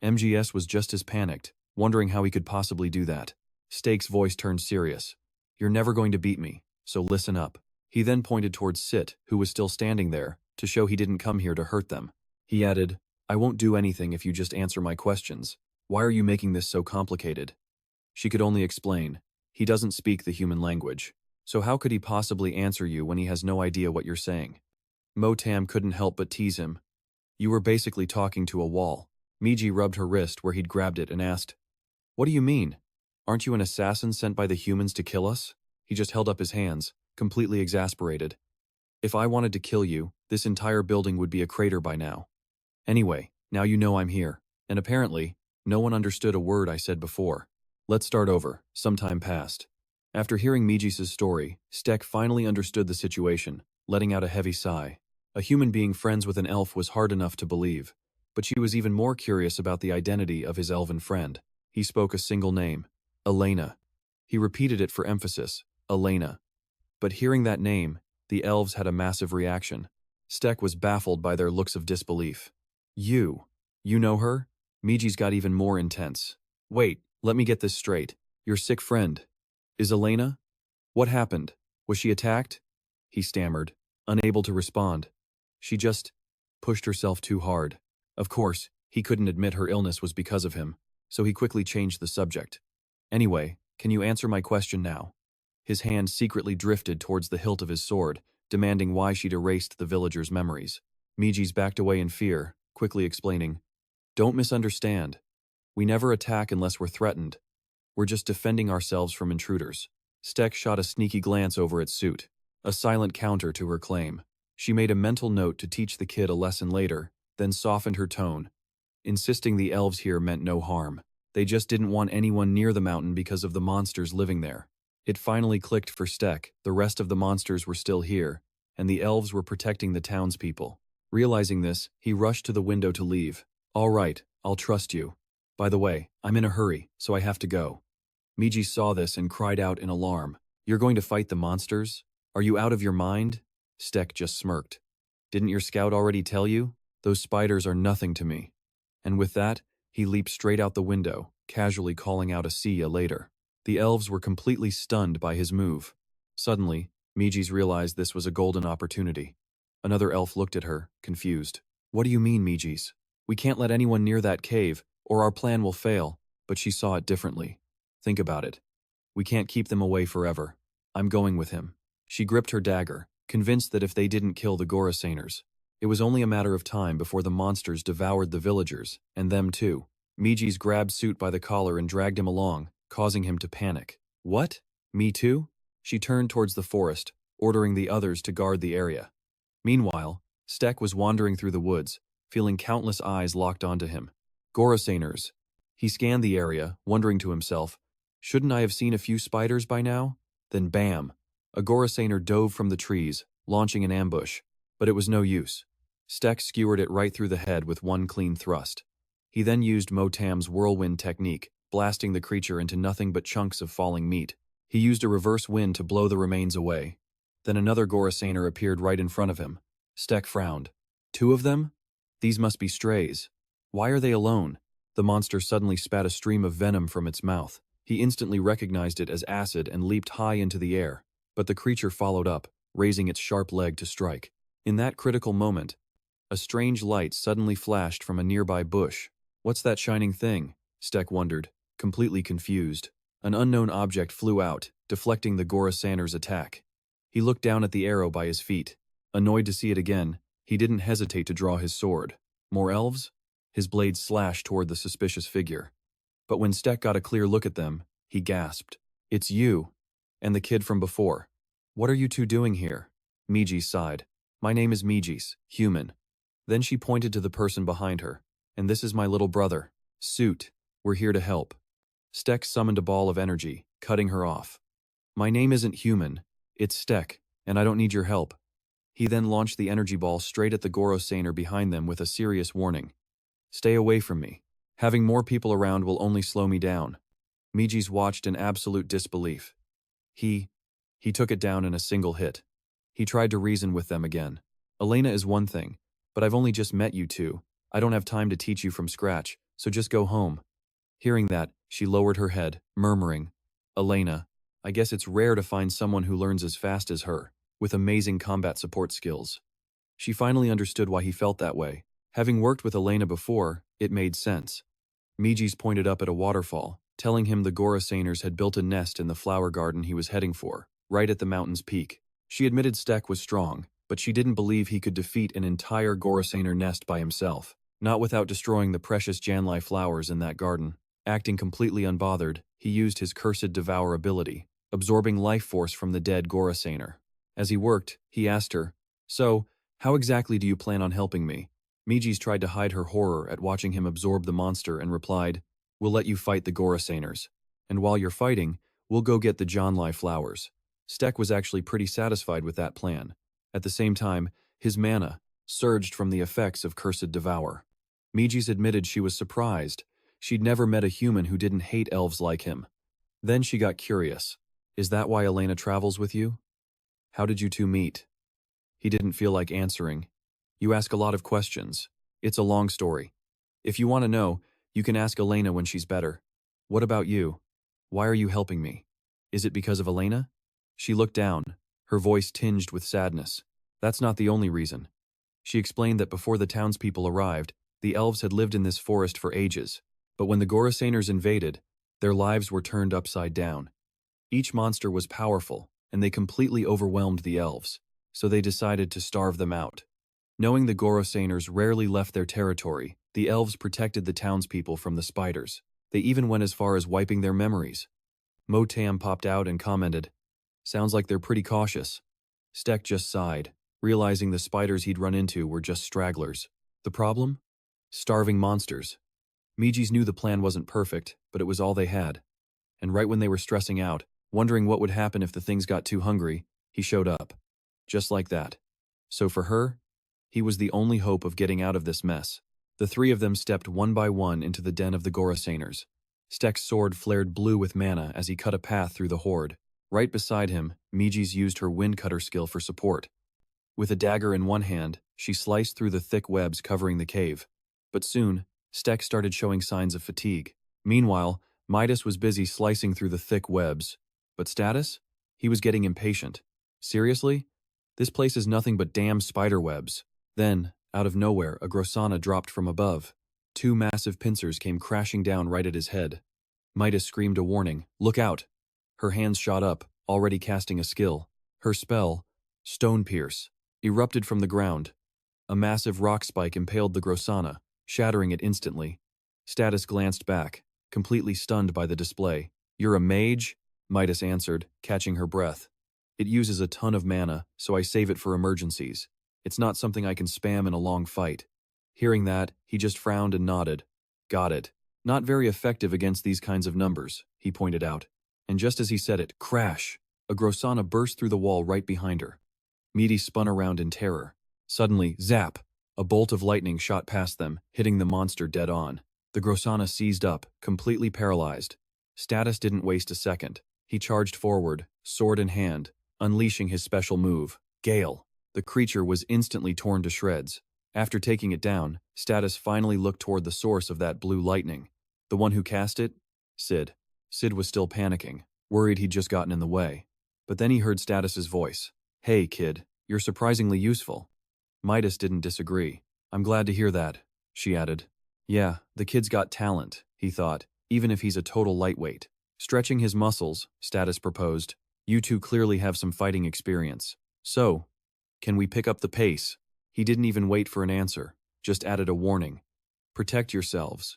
MGS was just as panicked, wondering how he could possibly do that. Steak's voice turned serious. You're never going to beat me, so listen up. He then pointed towards Sit, who was still standing there, to show he didn't come here to hurt them. He added, I won't do anything if you just answer my questions. Why are you making this so complicated? She could only explain. He doesn't speak the human language. So how could he possibly answer you when he has no idea what you're saying? Motam couldn't help but tease him. You were basically talking to a wall. Miji rubbed her wrist where he'd grabbed it and asked, What do you mean? Aren't you an assassin sent by the humans to kill us? He just held up his hands, completely exasperated. If I wanted to kill you, this entire building would be a crater by now. Anyway, now you know I'm here. And apparently, no one understood a word I said before. Let's start over. Some time passed. After hearing Miji's story, Steck finally understood the situation, letting out a heavy sigh. A human being friends with an elf was hard enough to believe, but she was even more curious about the identity of his elven friend. He spoke a single name, Elena. He repeated it for emphasis, Elena. But hearing that name, the elves had a massive reaction. Steck was baffled by their looks of disbelief. You know her? Miji's got even more intense. Wait, let me get this straight. Your sick friend is Elena? What happened? Was she attacked? He stammered, unable to respond. She just pushed herself too hard. Of course, he couldn't admit her illness was because of him, so he quickly changed the subject. Anyway, can you answer my question now? His hand secretly drifted towards the hilt of his sword, demanding why she'd erased the villagers' memories. Miji's backed away in fear, quickly explaining, Don't misunderstand. We never attack unless we're threatened. We're just defending ourselves from intruders. Steck shot a sneaky glance over at Suit, a silent counter to her claim. She made a mental note to teach the kid a lesson later, then softened her tone, insisting the elves here meant no harm. They just didn't want anyone near the mountain because of the monsters living there. It finally clicked for Steck. The rest of the monsters were still here, and the elves were protecting the townspeople. Realizing this, he rushed to the window to leave. All right, I'll trust you. By the way, I'm in a hurry, so I have to go. Miji saw this and cried out in alarm. You're going to fight the monsters? Are you out of your mind? Steck just smirked. Didn't your scout already tell you? Those spiders are nothing to me. And with that, he leaped straight out the window, casually calling out a see ya later. The elves were completely stunned by his move. Suddenly, Miji's realized this was a golden opportunity. Another elf looked at her, confused. What do you mean, Miji's? We can't let anyone near that cave, or our plan will fail. But she saw it differently. Think about it. We can't keep them away forever. I'm going with him. She gripped her dagger, convinced that if they didn't kill the Gorasaners, it was only a matter of time before the monsters devoured the villagers, and them too. Miji's grabbed Suit by the collar and dragged him along, causing him to panic. What? Me too? She turned towards the forest, ordering the others to guard the area. Meanwhile, Steck was wandering through the woods, feeling countless eyes locked onto him. Gorasaners. He scanned the area, wondering to himself, shouldn't I have seen a few spiders by now? Then bam! A Gorasaner dove from the trees, launching an ambush, but it was no use. Steck skewered it right through the head with one clean thrust. He then used Motam's whirlwind technique, blasting the creature into nothing but chunks of falling meat. He used a reverse wind to blow the remains away. Then another Gorasaner appeared right in front of him. Steck frowned. 2 of them? These must be strays. Why are they alone? The monster suddenly spat a stream of venom from its mouth. He instantly recognized it as acid and leaped high into the air. But the creature followed up, raising its sharp leg to strike. In that critical moment, a strange light suddenly flashed from a nearby bush. What's that shining thing? Steck wondered, completely confused. An unknown object flew out, deflecting the Gorosaner's attack. He looked down at the arrow by his feet. Annoyed to see it again, he didn't hesitate to draw his sword. More elves? His blade slashed toward the suspicious figure. But when Stek got a clear look at them, he gasped. "It's you! And the kid from before. What are you two doing here?" Mijis sighed. "My name is Mijis, human." Then she pointed to the person behind her. "And this is my little brother. Suit. We're here to help." Stek summoned a ball of energy, cutting her off. "My name isn't human. It's Stek, and I don't need your help." He then launched the energy ball straight at the Gorosaner behind them with a serious warning. "Stay away from me. Having more people around will only slow me down." Mijis watched in absolute disbelief. He took it down in a single hit. He tried to reason with them again. "Elena is one thing, but I've only just met you two. I don't have time to teach you from scratch, so just go home." Hearing that, she lowered her head, murmuring, "Elena, I guess it's rare to find someone who learns as fast as her, with amazing combat support skills." She finally understood why he felt that way. Having worked with Elena before, it made sense. Mijis pointed up at a waterfall, telling him the Gorosaners had built a nest in the flower garden he was heading for, right at the mountain's peak. She admitted Stek was strong, but she didn't believe he could defeat an entire Gorosaner nest by himself, not without destroying the precious Janlai flowers in that garden. Acting completely unbothered, he used his cursed devour ability, absorbing life force from the dead Gorosaner. As he worked, he asked her, "So, how exactly do you plan on helping me?" Mijis tried to hide her horror at watching him absorb the monster and replied, "We'll let you fight the Gorosaners. And while you're fighting, we'll go get the Janlai flowers." Stek was actually pretty satisfied with that plan. At the same time, his mana surged from the effects of Cursed Devour. Mijis admitted she was surprised. She'd never met a human who didn't hate elves like him. Then she got curious. "Is that why Elena travels with you? How did you two meet?" He didn't feel like answering. "You ask a lot of questions. It's a long story. If you want to know, you can ask Elena when she's better. What about you? Why are you helping me? Is it because of Elena?" She looked down, her voice tinged with sadness. "That's not the only reason." She explained that before the townspeople arrived, the elves had lived in this forest for ages. But when the Gorosaners invaded, their lives were turned upside down. Each monster was powerful, and they completely overwhelmed the elves, so they decided to starve them out. Knowing the Gorosaners rarely left their territory, the elves protected the townspeople from the spiders. They even went as far as wiping their memories. Motam popped out and commented, "Sounds like they're pretty cautious." Stek just sighed, realizing the spiders he'd run into were just stragglers. The problem? Starving monsters. Mijis knew the plan wasn't perfect, but it was all they had. And right when they were stressing out, wondering what would happen if the things got too hungry, he showed up. Just like that. So for her, he was the only hope of getting out of this mess. The three of them stepped one by one into the den of the Gorosaners. Stek's sword flared blue with mana as he cut a path through the horde. Right beside him, Mijis used her windcutter skill for support. With a dagger in one hand, she sliced through the thick webs covering the cave. But soon, Stek started showing signs of fatigue. Meanwhile, Midas was busy slicing through the thick webs. But Status? He was getting impatient. "Seriously? This place is nothing but damn spider webs." Then, out of nowhere, a Grosana dropped from above. Two massive pincers came crashing down right at his head. Midas screamed a warning, "Look out!" Her hands shot up, already casting a skill. Her spell, Stone Pierce, erupted from the ground. A massive rock spike impaled the Grosana, shattering it instantly. Status glanced back, completely stunned by the display. "You're a mage?" Midas answered, catching her breath. "It uses a ton of mana, so I save it for emergencies. It's not something I can spam in a long fight." Hearing that, he just frowned and nodded. "Got it. Not very effective against these kinds of numbers," he pointed out. And just as he said it, crash! A Grosana burst through the wall right behind her. Meaty spun around in terror. Suddenly, zap! A bolt of lightning shot past them, hitting the monster dead on. The Grosana seized up, completely paralyzed. Status didn't waste a second. He charged forward, sword in hand, unleashing his special move, Gale. The creature was instantly torn to shreds. After taking it down, Status finally looked toward the source of that blue lightning. The one who cast it? Sid. Sid was still panicking, worried he'd just gotten in the way. But then he heard Status's voice. "Hey, kid, you're surprisingly useful." Midas didn't disagree. "I'm glad to hear that," she added. "Yeah, the kid's got talent," he thought, "even if he's a total lightweight." Stretching his muscles, Status proposed. You two clearly have some fighting experience. So, can we pick up the pace? He didn't even wait for an answer, just added a warning. Protect yourselves.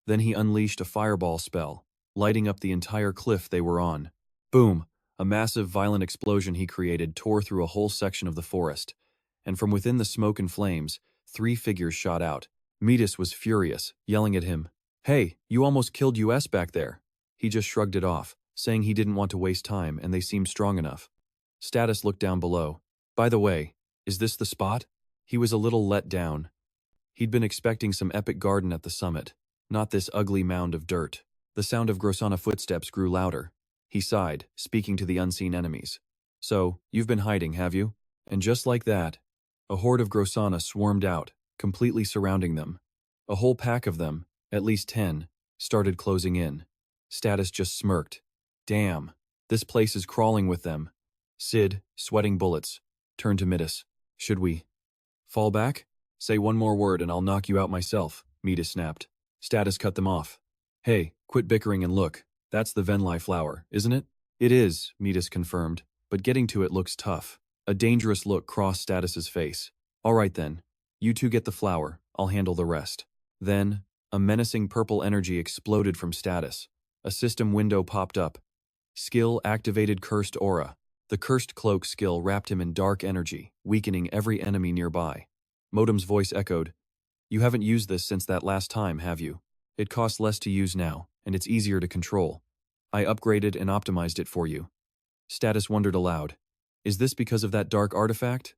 Then he unleashed a fireball spell, lighting up the entire cliff they were on. Boom! A massive violent explosion he created tore through a whole section of the forest, and from within the smoke and flames, 3 figures shot out. Midas was furious, yelling at him, "Hey, you almost killed us back there." He just shrugged it off, saying he didn't want to waste time and they seemed strong enough. Status looked down below. By the way, is this the spot? He was a little let down. He'd been expecting some epic garden at the summit, not this ugly mound of dirt. The sound of Grossana footsteps grew louder. He sighed, speaking to the unseen enemies. "So, you've been hiding, have you?" And just like that, a horde of Grossana swarmed out, completely surrounding them. A whole pack of them, at least 10, started closing in. Status just smirked. Damn, this place is crawling with them. Sid, sweating bullets, turned to Midas. "Should we fall back? Say one more word and I'll knock you out myself," Midas snapped. Status cut them off. "Hey, quit bickering and look. That's the Venli flower, isn't it?" "It is," Midas confirmed, "but getting to it looks tough." A dangerous look crossed Status's face. "All right then. You two get the flower, I'll handle the rest." Then, a menacing purple energy exploded from Status. A system window popped up. Skill activated Cursed Aura. The Cursed Cloak skill wrapped him in dark energy, weakening every enemy nearby. Motam's voice echoed, "You haven't used this since that last time, have you? It costs less to use now, and it's easier to control. I upgraded and optimized it for you." Status wondered aloud, "Is this because of that dark artifact?"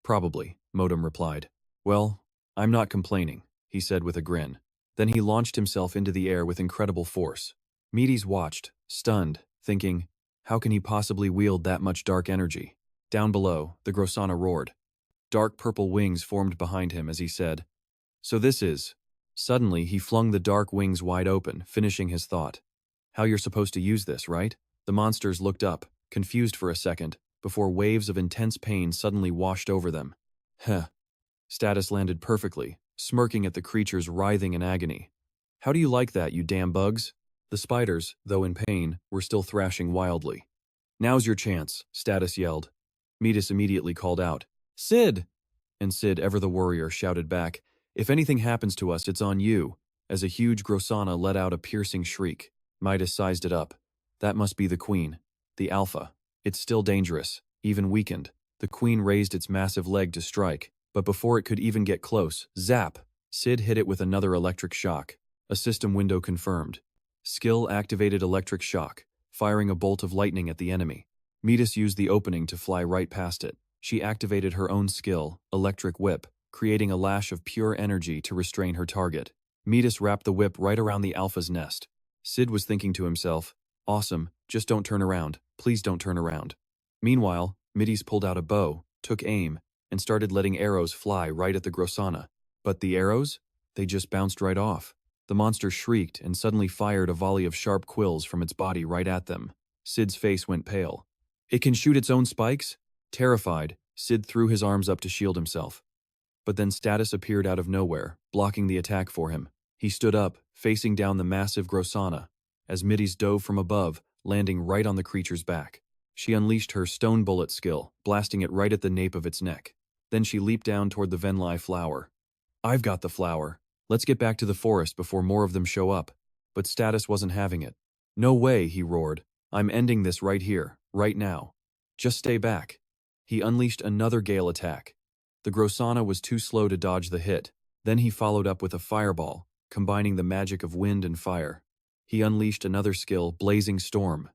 "Probably," Motam replied. "Well, I'm not complaining," he said with a grin. Then he launched himself into the air with incredible force. Medes watched, stunned, thinking, how can he possibly wield that much dark energy? Down below, the Grossana roared. Dark purple wings formed behind him as he said, "So this is..." Suddenly, he flung the dark wings wide open, finishing his thought. "How you're supposed to use this, right?" The monsters looked up, confused for a second, before waves of intense pain suddenly washed over them. Heh. Status landed perfectly, smirking at the creatures writhing in agony. "How do you like that, you damn bugs?" The spiders, though in pain, were still thrashing wildly. "Now's your chance," Status yelled. Midas immediately called out, "Sid!" And Sid, ever the warrior, shouted back, "If anything happens to us, it's on you," as a huge Grossana let out a piercing shriek. Midas sized it up. That must be the queen, the alpha. It's still dangerous, even weakened. The queen raised its massive leg to strike, but before it could even get close, zap! Sid hit it with another electric shock. A system window confirmed. Skill activated electric shock, firing a bolt of lightning at the enemy. Midas used the opening to fly right past it. She activated her own skill, electric whip, creating a lash of pure energy to restrain her target. Midas wrapped the whip right around the alpha's nest. Sid was thinking to himself, "Awesome, just don't turn around, please don't turn around." Meanwhile, Midas pulled out a bow, took aim, and started letting arrows fly right at the Grossana. But the arrows? They just bounced right off. The monster shrieked and suddenly fired a volley of sharp quills from its body right at them. Sid's face went pale. "It can shoot its own spikes?" Terrified, Sid threw his arms up to shield himself. But then Status appeared out of nowhere, blocking the attack for him. He stood up, facing down the massive Grossana, as Midas dove from above, landing right on the creature's back. She unleashed her stone bullet skill, blasting it right at the nape of its neck. Then she leaped down toward the Venli flower. "I've got the flower. Let's get back to the forest before more of them show up." But Status wasn't having it. "No way," he roared. "I'm ending this right here, right now. Just stay back." He unleashed another gale attack. The Grossana was too slow to dodge the hit. Then he followed up with a fireball, combining the magic of wind and fire. He unleashed another skill, Blazing Storm.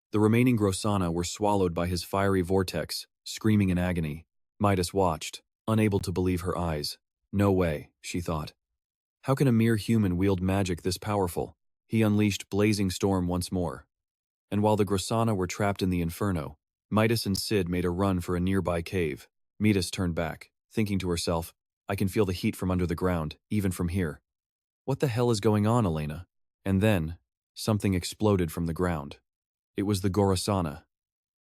The remaining Grossana were swallowed by his fiery vortex, screaming in agony. Midas watched, unable to believe her eyes. No way, she thought. How can a mere human wield magic this powerful? He unleashed Blazing Storm once more. And while the Grossana were trapped in the inferno, Midas and Sid made a run for a nearby cave. Midas turned back, thinking to herself, "I can feel the heat from under the ground, even from here. What the hell is going on, Elena?" And then, something exploded from the ground. It was the Gorasana,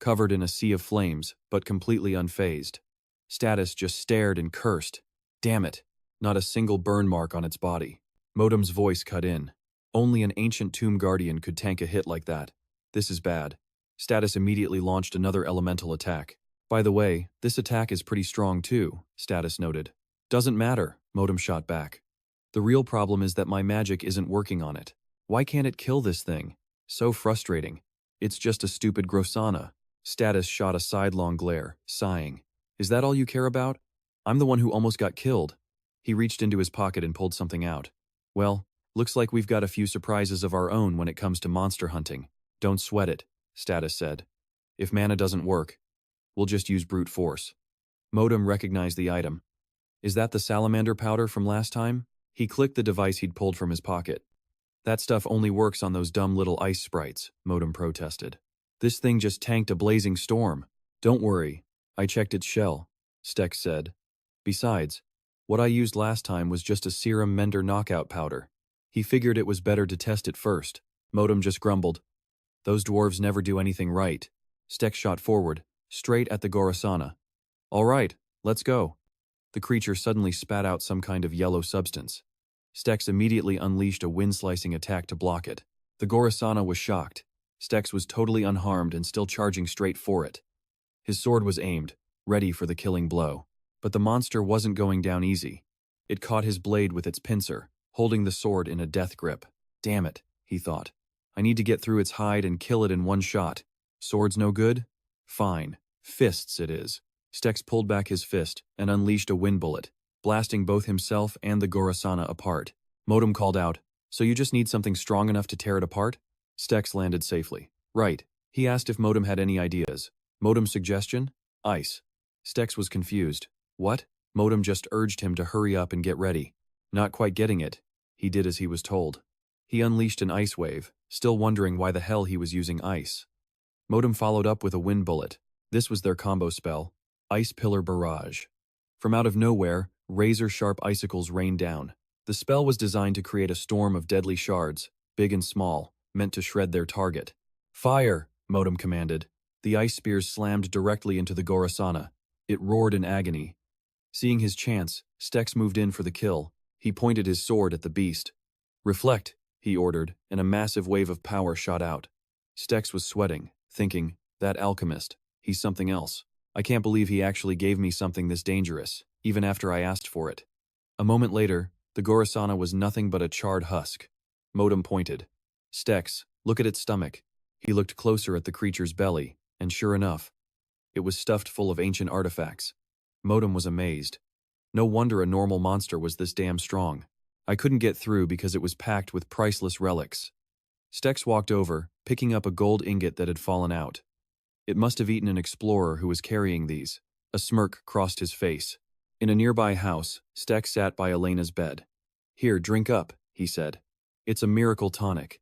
covered in a sea of flames, but completely unfazed. Status just stared and cursed. Damn it, not a single burn mark on its body. Motam's voice cut in. Only an ancient tomb guardian could tank a hit like that. This is bad. Status immediately launched another elemental attack. By the way, this attack is pretty strong too, Status noted. Doesn't matter, Motam shot back. The real problem is that my magic isn't working on it. Why can't it kill this thing? So frustrating. It's just a stupid Grossana. Status shot a sidelong glare, sighing. Is that all you care about? I'm the one who almost got killed. He reached into his pocket and pulled something out. Well, looks like we've got a few surprises of our own when it comes to monster hunting. Don't sweat it, Status said. If mana doesn't work, we'll just use brute force. Motam recognized the item. Is that the salamander powder from last time? He clicked the device he'd pulled from his pocket. That stuff only works on those dumb little ice sprites, Motam protested. This thing just tanked a blazing storm. Don't worry, I checked its shell, Stex said. Besides, what I used last time was just a serum mender knockout powder. He figured it was better to test it first. Motam just grumbled. Those dwarves never do anything right. Stex shot forward, straight at the Gorasana. All right, let's go. The creature suddenly spat out some kind of yellow substance. Stex immediately unleashed a wind-slicing attack to block it. The Gorasana was shocked. Stex was totally unharmed and still charging straight for it. His sword was aimed, ready for the killing blow. But the monster wasn't going down easy. It caught his blade with its pincer, holding the sword in a death grip. Damn it, he thought. I need to get through its hide and kill it in one shot. Sword's no good? Fine. Fists it is. Stex pulled back his fist and unleashed a wind bullet, blasting both himself and the Gorasana apart. Motam called out, So you just need something strong enough to tear it apart? Stex landed safely. Right. He asked if Motam had any ideas. Motam's suggestion? Ice. Stex was confused. What? Motam just urged him to hurry up and get ready. Not quite getting it, he did as he was told. He unleashed an ice wave, still wondering why the hell he was using ice. Motam followed up with a wind bullet. This was their combo spell, Ice Pillar Barrage. From out of nowhere, razor-sharp icicles rained down. The spell was designed to create a storm of deadly shards, big and small, meant to shred their target. Fire, Motam commanded. The ice spears slammed directly into the Gorasana. It roared in agony. Seeing his chance, Stex moved in for the kill. He pointed his sword at the beast. Reflect, he ordered, and a massive wave of power shot out. Stex was sweating, thinking, that alchemist, he's something else. I can't believe he actually gave me something this dangerous, even after I asked for it. A moment later, the Gorasana was nothing but a charred husk. Motam pointed. Stex, look at its stomach. He looked closer at the creature's belly, and sure enough, it was stuffed full of ancient artifacts. Motam was amazed. No wonder a normal monster was this damn strong. I couldn't get through because it was packed with priceless relics. Stex walked over, picking up a gold ingot that had fallen out. It must have eaten an explorer who was carrying these. A smirk crossed his face. In a nearby house, Stex sat by Elena's bed. Here, drink up, he said. It's a miracle tonic.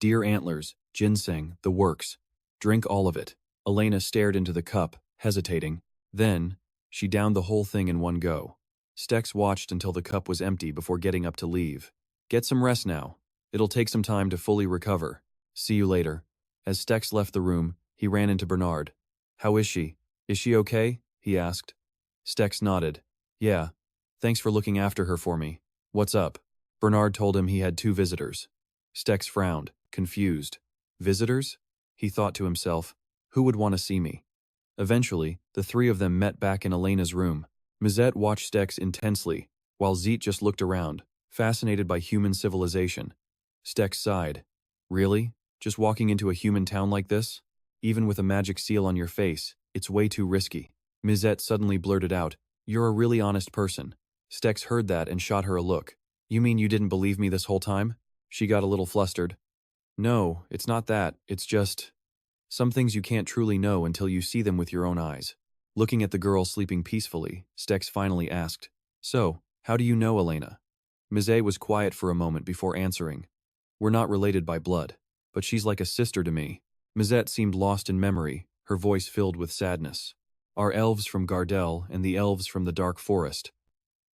Deer antlers, ginseng, the works. Drink all of it. Elena stared into the cup, hesitating. Then, she downed the whole thing in one go. Stex watched until the cup was empty before getting up to leave. Get some rest now. It'll take some time to fully recover. See you later. As Stex left the room, he ran into Bernard. How is she? Is she okay? He asked. Stex nodded. Yeah. Thanks for looking after her for me. What's up? Bernard told him he had 2 visitors. Stex frowned, confused. Visitors? He thought to himself. Who would want to see me? Eventually, the 3 of them met back in Elena's room. Mizette watched Stex intensely, while Zeet just looked around, fascinated by human civilization. Stex sighed. Really? Just walking into a human town like this? Even with a magic seal on your face, it's way too risky. Mizette suddenly blurted out, You're a really honest person. Stex heard that and shot her a look. You mean you didn't believe me this whole time? She got a little flustered. No, it's not that, it's just… Some things you can't truly know until you see them with your own eyes. Looking at the girl sleeping peacefully, Stex finally asked, So, how do you know Elena? Mizette was quiet for a moment before answering. We're not related by blood, but she's like a sister to me. Mizette seemed lost in memory, her voice filled with sadness. Our elves from Gardel and the elves from the Dark Forest.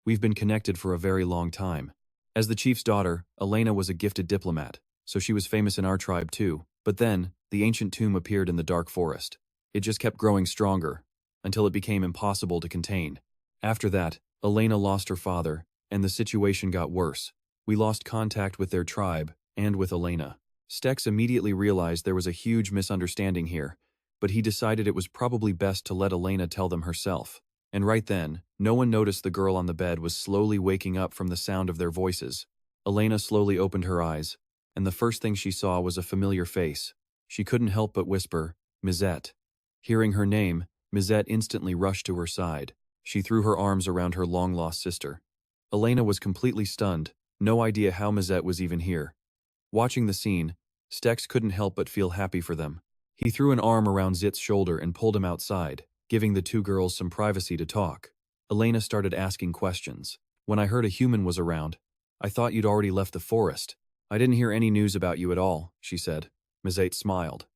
We've been connected for a very long time. As the chief's daughter, Elena was a gifted diplomat, so she was famous in our tribe too. But then, the ancient tomb appeared in the Dark Forest. It just kept growing stronger, until it became impossible to contain. After that, Elena lost her father, and the situation got worse. We lost contact with their tribe, and with Elena. Stex immediately realized there was a huge misunderstanding here, but he decided it was probably best to let Elena tell them herself. And right then, no one noticed the girl on the bed was slowly waking up from the sound of their voices. Elena slowly opened her eyes, and the first thing she saw was a familiar face. She couldn't help but whisper, "Mizette." Hearing her name, Mizette instantly rushed to her side. She threw her arms around her long-lost sister. Elena was completely stunned, no idea how Mizette was even here. Watching the scene, Stex couldn't help but feel happy for them. He threw an arm around Zit's shoulder and pulled him outside, giving the two girls some privacy to talk. Elena started asking questions. "When I heard a human was around, I thought you'd already left the forest. I didn't hear any news about you at all," she said. Mizette smiled.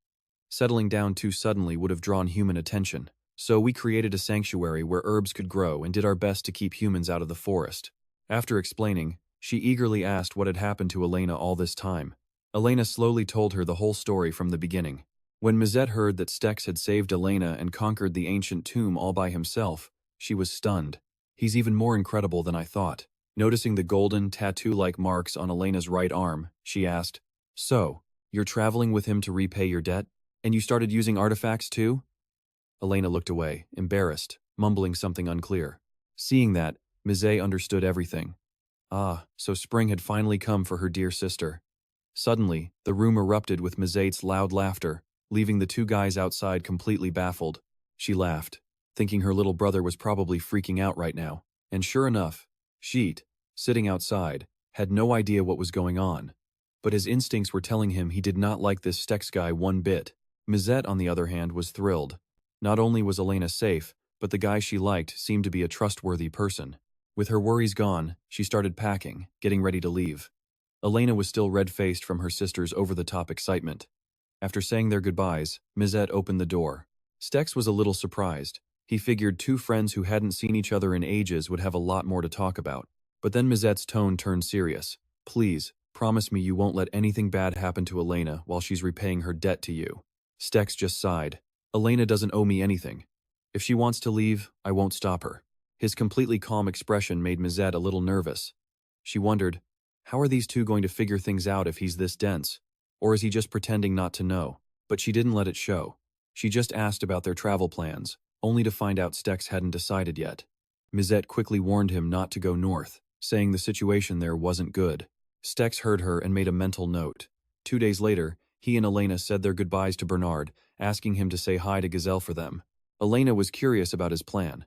"Settling down too suddenly would have drawn human attention, so we created a sanctuary where herbs could grow and did our best to keep humans out of the forest." After explaining, she eagerly asked what had happened to Elena all this time. Elena slowly told her the whole story from the beginning. When Mizette heard that Stex had saved Elena and conquered the ancient tomb all by himself, she was stunned. "He's even more incredible than I thought." Noticing the golden, tattoo-like marks on Elena's right arm, she asked, "So, you're traveling with him to repay your debt? And you started using artifacts too?" Elena looked away, embarrassed, mumbling something unclear. Seeing that, Mizette understood everything. Ah, so spring had finally come for her dear sister. Suddenly, the room erupted with Mizette's loud laughter, leaving the two guys outside completely baffled. She laughed, thinking her little brother was probably freaking out right now. And sure enough, Sheet, sitting outside, had no idea what was going on. But his instincts were telling him he did not like this Stex guy one bit. Mizette, on the other hand, was thrilled. Not only was Elena safe, but the guy she liked seemed to be a trustworthy person. With her worries gone, she started packing, getting ready to leave. Elena was still red-faced from her sister's over-the-top excitement. After saying their goodbyes, Mizette opened the door. Stex was a little surprised. He figured two friends who hadn't seen each other in ages would have a lot more to talk about. But then Mizette's tone turned serious. "Please, promise me you won't let anything bad happen to Elena while she's repaying her debt to you." Stex just sighed. "Elena doesn't owe me anything. If she wants to leave, I won't stop her." His completely calm expression made Mizette a little nervous. She wondered, how are these two going to figure things out if he's this dense? Or is he just pretending not to know? But she didn't let it show. She just asked about their travel plans, only to find out Stex hadn't decided yet. Mizette quickly warned him not to go north, saying the situation there wasn't good. Stex heard her and made a mental note. 2 days later, he and Elena said their goodbyes to Bernard, asking him to say hi to Gazelle for them. Elena was curious about his plan.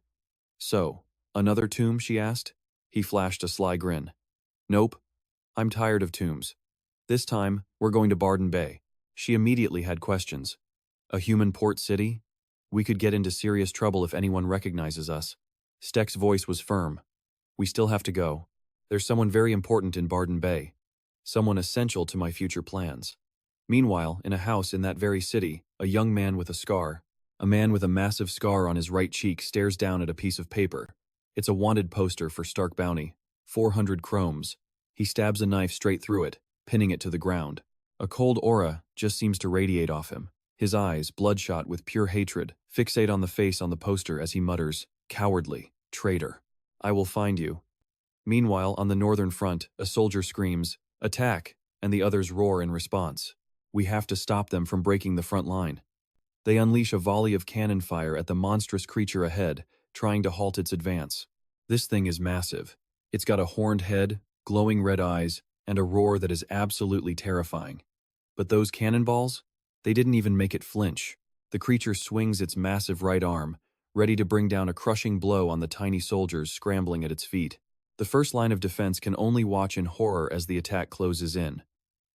"So, another tomb?" she asked. He flashed a sly grin. "Nope. I'm tired of tombs. This time, we're going to Barden Bay." She immediately had questions. "A human port city? We could get into serious trouble if anyone recognizes us." Stex's voice was firm. "We still have to go. There's someone very important in Barden Bay. Someone essential to my future plans." Meanwhile, in a house in that very city, a young man with a scar. A man with a massive scar on his right cheek stares down at a piece of paper. It's a wanted poster for Stark Bounty. 400 chromes. He stabs a knife straight through it, pinning it to the ground. A cold aura just seems to radiate off him. His eyes, bloodshot with pure hatred, fixate on the face on the poster as he mutters, "Cowardly, traitor. I will find you." Meanwhile, on the northern front, a soldier screams, "Attack!" and the others roar in response. We have to stop them from breaking the front line. They unleash a volley of cannon fire at the monstrous creature ahead, trying to halt its advance. This thing is massive. It's got a horned head, glowing red eyes, and a roar that is absolutely terrifying. But those cannonballs? They didn't even make it flinch. The creature swings its massive right arm, ready to bring down a crushing blow on the tiny soldiers scrambling at its feet. The first line of defense can only watch in horror as the attack closes in.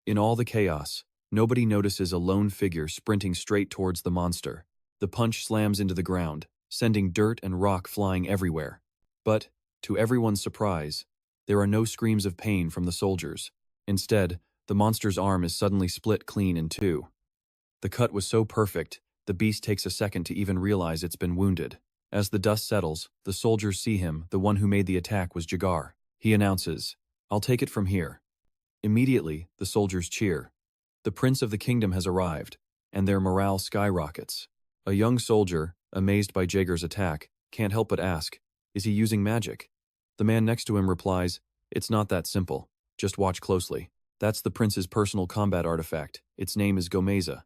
In all the chaos, nobody notices a lone figure sprinting straight towards the monster. The punch slams into the ground, sending dirt and rock flying everywhere. But, to everyone's surprise, there are no screams of pain from the soldiers. Instead, the monster's arm is suddenly split clean in two. The cut was so perfect, the beast takes a second to even realize it's been wounded. As the dust settles, the soldiers see him. The one who made the attack was Jagar. He announces, "I'll take it from here." Immediately, the soldiers cheer. The prince of the kingdom has arrived, and their morale skyrockets. A young soldier, amazed by Jagar's attack, can't help but ask, "Is he using magic?" The man next to him replies, "It's not that simple. Just watch closely." That's the prince's personal combat artifact. Its name is Gomeza.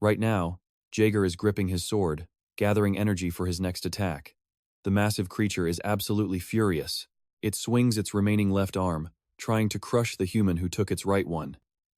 Right now, Jaeger is gripping his sword, gathering energy for his next attack. The massive creature is absolutely furious. It swings its remaining left arm, trying to crush the human who took its right one.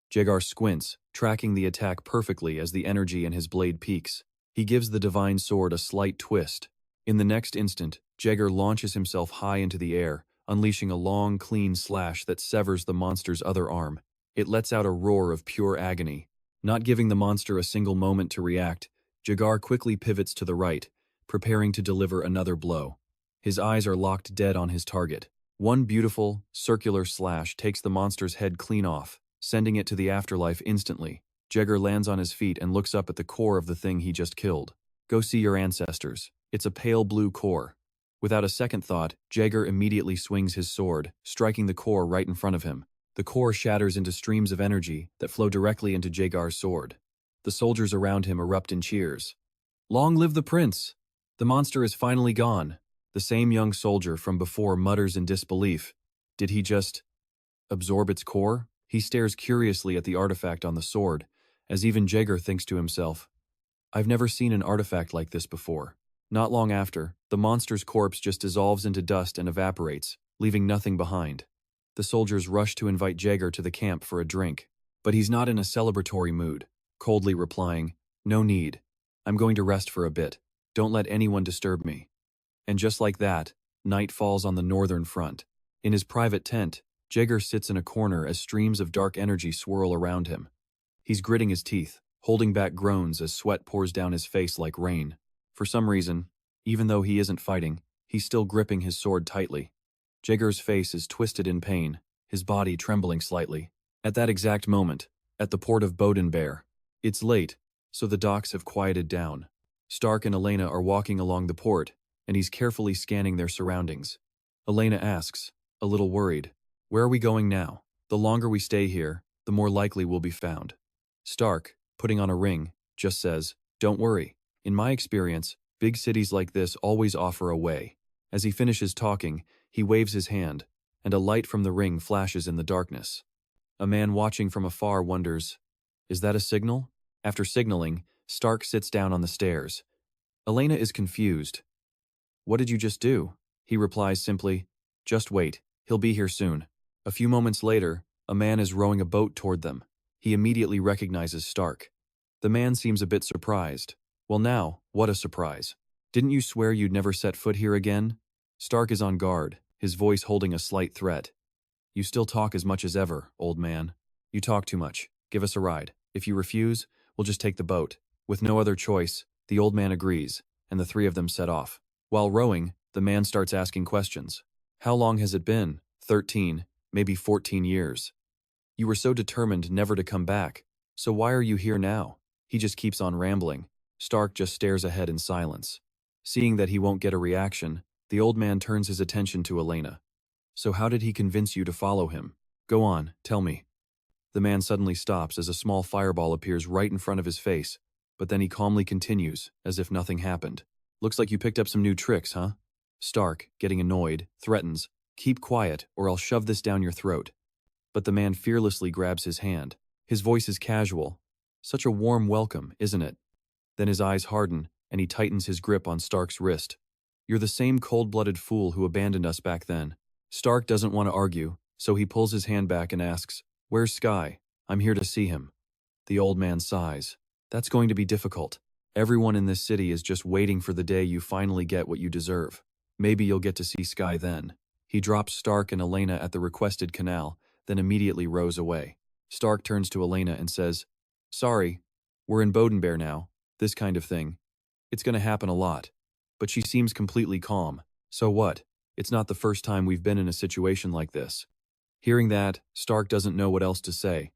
Jaeger squints, tracking the attack perfectly as the energy in his blade peaks. He gives the divine sword a slight twist. In the next instant, Jaeger launches himself high into the air, unleashing a long, clean slash that severs the monster's other arm. It lets out a roar of pure agony. Not giving the monster a single moment to react, Jaeger quickly pivots to the right, preparing to deliver another blow. His eyes are locked dead on his target. One beautiful, circular slash takes the monster's head clean off, sending it to the afterlife instantly. Jaeger lands on his feet and looks up at the core of the thing he just killed. Go see your ancestors. It's a pale blue core. Without a second thought, Jaeger immediately swings his sword, striking the core right in front of him. The core shatters into streams of energy that flow directly into Jaeger's sword. The soldiers around him erupt in cheers. Long live the prince! The monster is finally gone. The same young soldier from before mutters in disbelief. Did he just absorb its core? He stares curiously at the artifact on the sword, as even Jaeger thinks to himself, I've never seen an artifact like this before. Not long after, the monster's corpse just dissolves into dust and evaporates, leaving nothing behind. The soldiers rush to invite Jaeger to the camp for a drink, but he's not in a celebratory mood, coldly replying, No need. I'm going to rest for a bit. Don't let anyone disturb me. And just like that, night falls on the northern front. In his private tent, Jaeger sits in a corner as streams of dark energy swirl around him. He's gritting his teeth, holding back groans as sweat pours down his face like rain. For some reason, even though he isn't fighting, he's still gripping his sword tightly. Jaeger's face is twisted in pain, his body trembling slightly. At that exact moment, at the port of Bodenbear, it's late, so the docks have quieted down. Stark and Elena are walking along the port, and he's carefully scanning their surroundings. Elena asks, a little worried, Where are we going now? The longer we stay here, the more likely we'll be found. Stark, putting on a ring, just says, Don't worry. In my experience, big cities like this always offer a way. As he finishes talking, he waves his hand, and a light from the ring flashes in the darkness. A man watching from afar wonders, Is that a signal? After signaling, Stark sits down on the stairs. Elena is confused. What did you just do? He replies simply, Just wait, he'll be here soon. A few moments later, a man is rowing a boat toward them. He immediately recognizes Stark. The man seems a bit surprised. Well now, what a surprise. Didn't you swear you'd never set foot here again? Stark is on guard, his voice holding a slight threat. You still talk as much as ever, old man. You talk too much. Give us a ride. If you refuse, we'll just take the boat. With no other choice, the old man agrees, and the three of them set off. While rowing, the man starts asking questions. How long has it been? 13, maybe 14 years. You were so determined never to come back, so why are you here now? He just keeps on rambling. Stark just stares ahead in silence. Seeing that he won't get a reaction, the old man turns his attention to Elena. So how did he convince you to follow him? Go on, tell me. The man suddenly stops as a small fireball appears right in front of his face, but then he calmly continues, as if nothing happened. Looks like you picked up some new tricks, huh? Stark, getting annoyed, threatens, Keep quiet, or I'll shove this down your throat. But the man fearlessly grabs his hand. His voice is casual. Such a warm welcome, isn't it? Then his eyes harden, and he tightens his grip on Stark's wrist. You're the same cold-blooded fool who abandoned us back then. Stark doesn't want to argue, so he pulls his hand back and asks, Where's Sky? I'm here to see him. The old man sighs. That's going to be difficult. Everyone in this city is just waiting for the day you finally get what you deserve. Maybe you'll get to see Sky then. He drops Stark and Elena at the requested canal, then immediately rows away. Stark turns to Elena and says, Sorry, we're in Bodenbear now. This kind of thing. It's going to happen a lot. But she seems completely calm. So what? It's not the first time we've been in a situation like this. Hearing that, Stark doesn't know what else to say.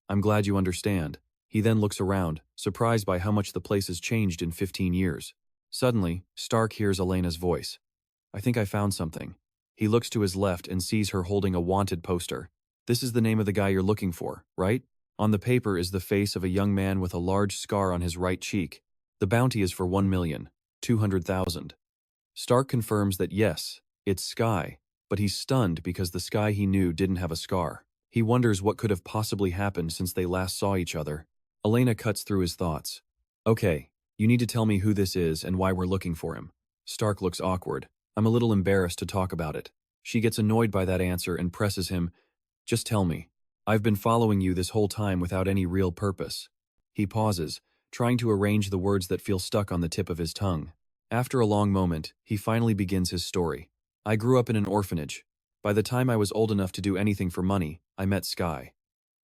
I'm glad you understand. He then looks around, surprised by how much the place has changed in 15 years. Suddenly, Stark hears Elena's voice. I think I found something. He looks to his left and sees her holding a wanted poster. This is the name of the guy you're looking for, right? On the paper is the face of a young man with a large scar on his right cheek. The bounty is for 1,200,000. Stark confirms that yes, it's Sky, but he's stunned because the Sky he knew didn't have a scar. He wonders what could have possibly happened since they last saw each other. Elena cuts through his thoughts. Okay, you need to tell me who this is and why we're looking for him. Stark looks awkward. I'm a little embarrassed to talk about it. She gets annoyed by that answer and presses him. Just tell me. I've been following you this whole time without any real purpose. He pauses, trying to arrange the words that feel stuck on the tip of his tongue. After a long moment, he finally begins his story. I grew up in an orphanage. By the time I was old enough to do anything for money, I met Sky.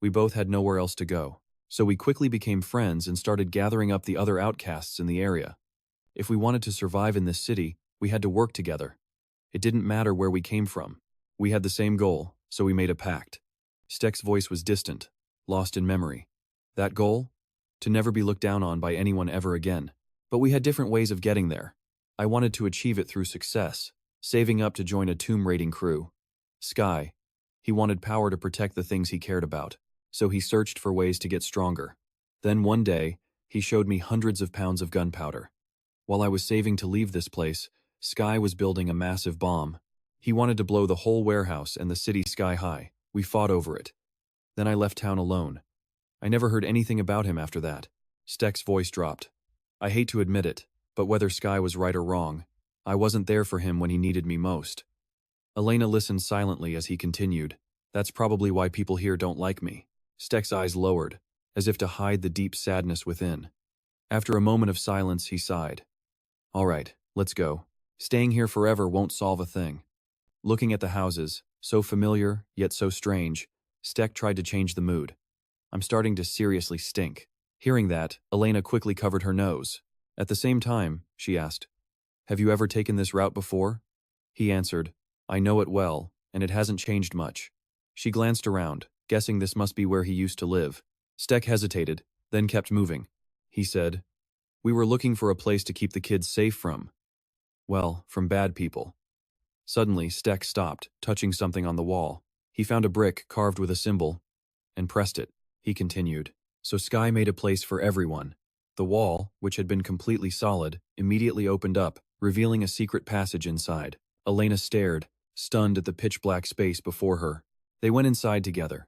We both had nowhere else to go. So we quickly became friends and started gathering up the other outcasts in the area. If we wanted to survive in this city, we had to work together. It didn't matter where we came from. We had the same goal, so we made a pact. Stek's voice was distant, lost in memory. That goal? To never be looked down on by anyone ever again. But we had different ways of getting there. I wanted to achieve it through success, saving up to join a tomb raiding crew. Sky. He wanted power to protect the things he cared about, so he searched for ways to get stronger. Then one day, he showed me hundreds of pounds of gunpowder. While I was saving to leave this place, Sky was building a massive bomb. He wanted to blow the whole warehouse and the city sky high. We fought over it. Then I left town alone. I never heard anything about him after that. Stek's voice dropped. I hate to admit it, but whether Sky was right or wrong, I wasn't there for him when he needed me most. Elena listened silently as he continued. That's probably why people here don't like me. Stek's eyes lowered, as if to hide the deep sadness within. After a moment of silence, he sighed. All right, let's go. Staying here forever won't solve a thing. Looking at the houses, so familiar, yet so strange, Stek tried to change the mood. I'm starting to seriously stink. Hearing that, Elena quickly covered her nose. At the same time, she asked, Have you ever taken this route before? He answered, I know it well, and it hasn't changed much. She glanced around, guessing this must be where he used to live. Stek hesitated, then kept moving. He said, We were looking for a place to keep the kids safe from. Well, from bad people. Suddenly, Stek stopped, touching something on the wall. He found a brick carved with a symbol, and pressed it. He continued. So Sky made a place for everyone. The wall, which had been completely solid, immediately opened up, revealing a secret passage inside. Elena stared, stunned at the pitch-black space before her. They went inside together.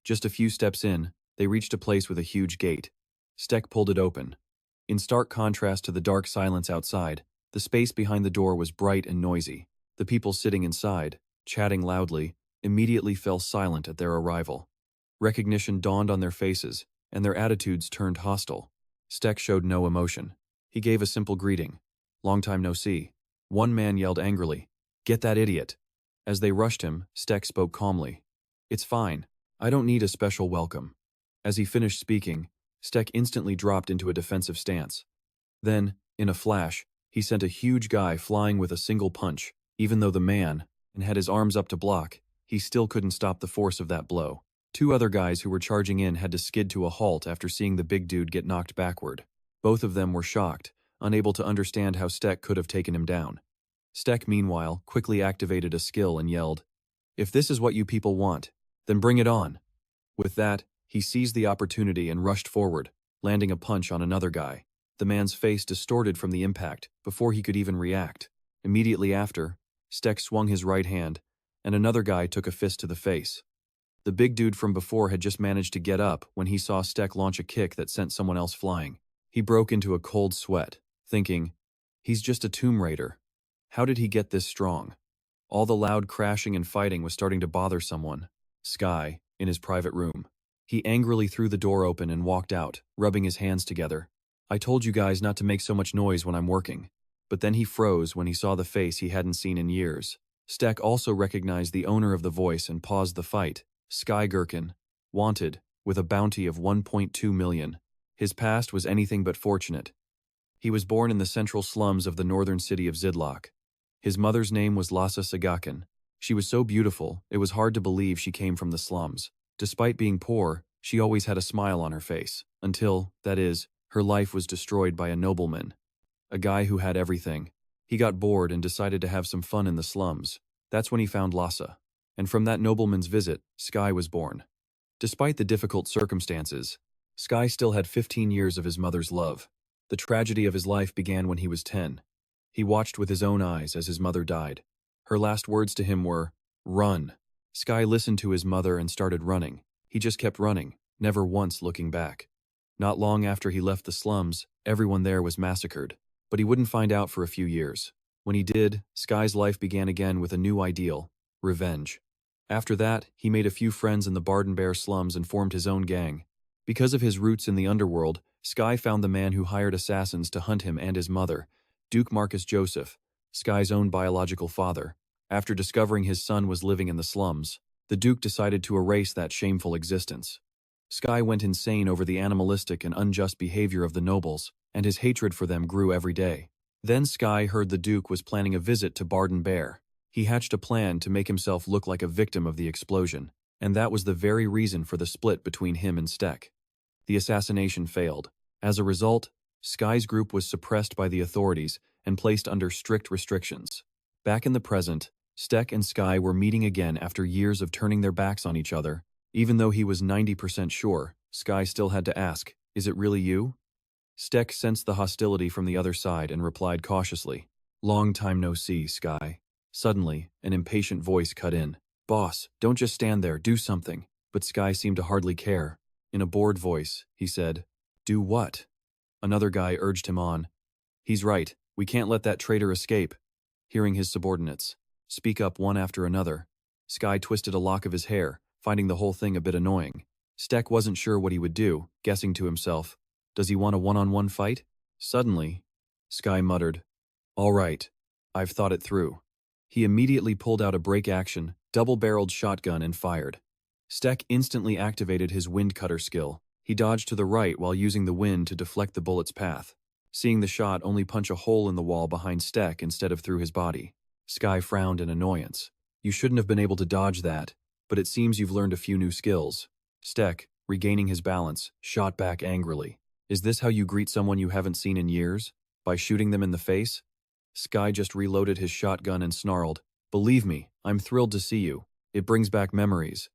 Just a few steps in, they reached a place with a huge gate. Stek pulled it open. In stark contrast to the dark silence outside, the space behind the door was bright and noisy. The people sitting inside, chatting loudly, immediately fell silent at their arrival. Recognition dawned on their faces, and their attitudes turned hostile. Stek showed no emotion. He gave a simple greeting. Long time no see. One man yelled angrily, Get that idiot! As they rushed him, Stek spoke calmly. It's fine. I don't need a special welcome. As he finished speaking, Stek instantly dropped into a defensive stance. Then, in a flash, he sent a huge guy flying with a single punch. Even though the man had his arms up to block, he still couldn't stop the force of that blow. Two other guys who were charging in had to skid to a halt after seeing the big dude get knocked backward. Both of them were shocked, unable to understand how Stek could have taken him down. Stek, meanwhile, quickly activated a skill and yelled, If this is what you people want, then bring it on. With that, he seized the opportunity and rushed forward, landing a punch on another guy. The man's face distorted from the impact before he could even react. Immediately after, Stek swung his right hand, and another guy took a fist to the face. The big dude from before had just managed to get up when he saw Stek launch a kick that sent someone else flying. He broke into a cold sweat, thinking, He's just a tomb raider. How did he get this strong? All the loud crashing and fighting was starting to bother someone. Sky, in his private room. He angrily threw the door open and walked out, rubbing his hands together. I told you guys not to make so much noise when I'm working. But then he froze when he saw the face he hadn't seen in years. Stek also recognized the owner of the voice and paused the fight. Sky Gherkin, wanted, with a bounty of 1.2 million. His past was anything but fortunate. He was born in the central slums of the northern city of Zidlok. His mother's name was Lhasa Sagakin. She was so beautiful, it was hard to believe she came from the slums. Despite being poor, she always had a smile on her face, until, that is, her life was destroyed by a nobleman. A guy who had everything. He got bored and decided to have some fun in the slums. That's when he found Lhasa. And from that nobleman's visit, Sky was born. Despite the difficult circumstances, Sky still had 15 years of his mother's love. The tragedy of his life began when he was 10. He watched with his own eyes as his mother died. Her last words to him were, Run. Sky listened to his mother and started running. He just kept running, never once looking back. Not long after he left the slums, everyone there was massacred. But he wouldn't find out for a few years. When he did, Sky's life began again with a new ideal: revenge. After that, he made a few friends in the Barden Bear slums and formed his own gang. Because of his roots in the underworld, Sky found the man who hired assassins to hunt him and his mother, Duke Marcus Joseph, Sky's own biological father. After discovering his son was living in the slums, the Duke decided to erase that shameful existence. Sky went insane over the animalistic and unjust behavior of the nobles, and his hatred for them grew every day. Then Sky heard the Duke was planning a visit to Barden Bear. He hatched a plan to make himself look like a victim of the explosion, and that was the very reason for the split between him and Steck. The assassination failed. As a result, Sky's group was suppressed by the authorities and placed under strict restrictions. Back in the present, Steck and Sky were meeting again after years of turning their backs on each other. Even though he was 90% sure, Sky still had to ask, "Is it really you?" Steck sensed the hostility from the other side and replied cautiously, "Long time no see, Sky." Suddenly, an impatient voice cut in. "Boss, don't just stand there, do something." But Sky seemed to hardly care. In a bored voice, he said, "Do what?" Another guy urged him on. "He's right, we can't let that traitor escape." Hearing his subordinates speak up one after another, Sky twisted a lock of his hair, finding the whole thing a bit annoying. Steck wasn't sure what he would do, guessing to himself, "Does he want a one-on-one fight?" Suddenly, Sky muttered, "All right, I've thought it through." He immediately pulled out a break-action, double-barreled shotgun and fired. Steck instantly activated his wind cutter skill. He dodged to the right while using the wind to deflect the bullet's path. Seeing the shot only punch a hole in the wall behind Steck instead of through his body, Sky frowned in annoyance. "You shouldn't have been able to dodge that, but it seems you've learned a few new skills." Steck, regaining his balance, shot back angrily. "Is this how you greet someone you haven't seen in years? By shooting them in the face?" Sky just reloaded his shotgun and snarled, "Believe me, I'm thrilled to see you. It brings back memories.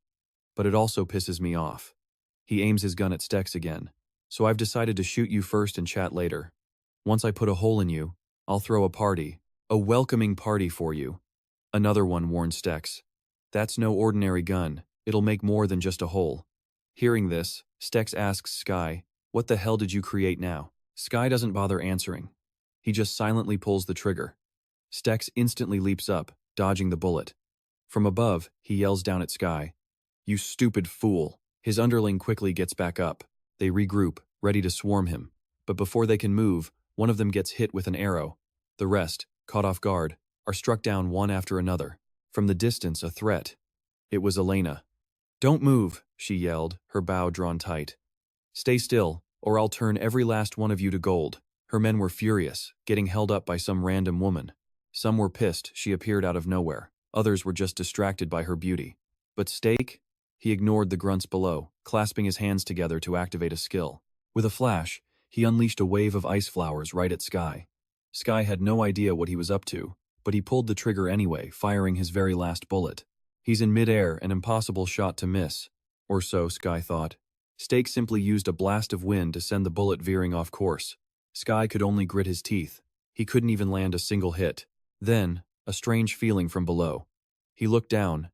But it also pisses me off." He aims his gun at Steck's again. "So I've decided to shoot you first and chat later. Once I put a hole in you, I'll throw a party. A welcoming party for you." Another one warned Stex. "That's no ordinary gun. It'll make more than just a hole." Hearing this, Stex asks Sky, "What the hell did you create now?" Sky doesn't bother answering. He just silently pulls the trigger. Stex instantly leaps up, dodging the bullet. From above, he yells down at Sky, "You stupid fool." His underling quickly gets back up. They regroup, ready to swarm him. But before they can move, one of them gets hit with an arrow. The rest, caught off guard, are struck down one after another. From the distance, a threat. It was Elena. "Don't move," she yelled, her bow drawn tight. "Stay still, or I'll turn every last one of you to gold." Her men were furious, getting held up by some random woman. Some were pissed she appeared out of nowhere. Others were just distracted by her beauty. But Stake? He ignored the grunts below, clasping his hands together to activate a skill. With a flash, he unleashed a wave of ice flowers right at Sky. Sky had no idea what he was up to, but he pulled the trigger anyway, firing his very last bullet. He's in midair, an impossible shot to miss. Or so Sky thought. Stake simply used a blast of wind to send the bullet veering off course. Sky could only grit his teeth. He couldn't even land a single hit. Then, a strange feeling from below. He looked down,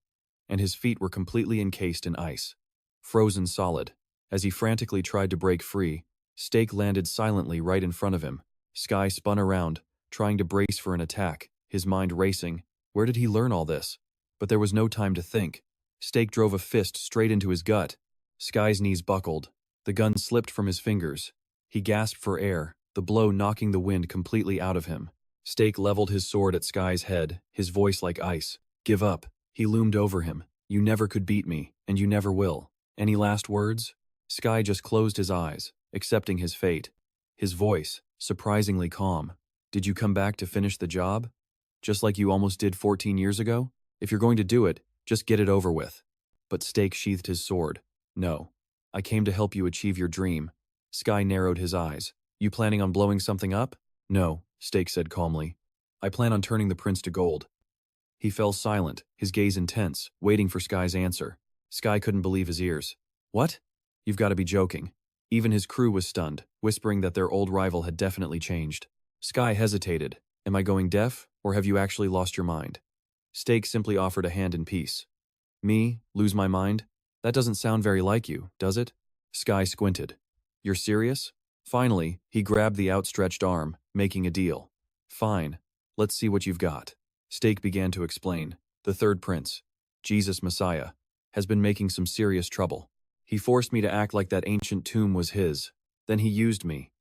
and his feet were completely encased in ice. Frozen solid. As he frantically tried to break free, Stake landed silently right in front of him. Sky spun around, trying to brace for an attack, his mind racing. Where did he learn all this? But there was no time to think. Stake drove a fist straight into his gut. Sky's knees buckled. The gun slipped from his fingers. He gasped for air, the blow knocking the wind completely out of him. Stake leveled his sword at Sky's head, his voice like ice. "Give up." He loomed over him. "You never could beat me, and you never will. Any last words?" Sky just closed his eyes, accepting his fate. His voice, surprisingly calm. "Did you come back to finish the job? Just like you almost did 14 years ago? If you're going to do it, just get it over with." But Stake sheathed his sword. "No. I came to help you achieve your dream." Sky narrowed his eyes. "You planning on blowing something up?" "No," Stake said calmly. "I plan on turning the prince to gold." He fell silent, his gaze intense, waiting for Sky's answer. Sky couldn't believe his ears. "What? You've got to be joking." Even his crew was stunned, whispering that their old rival had definitely changed. Sky hesitated. "Am I going deaf, or have you actually lost your mind?" Stake simply offered a hand in peace. Me? Lose my mind? That doesn't sound very like you, does it? Sky squinted. You're serious? Finally, he grabbed the outstretched arm, making a deal. Fine. Let's see what you've got. Stake began to explain. The third prince, Jesus Messiah, has been making some serious trouble. He forced me to act like that ancient tomb was his. Then he used me.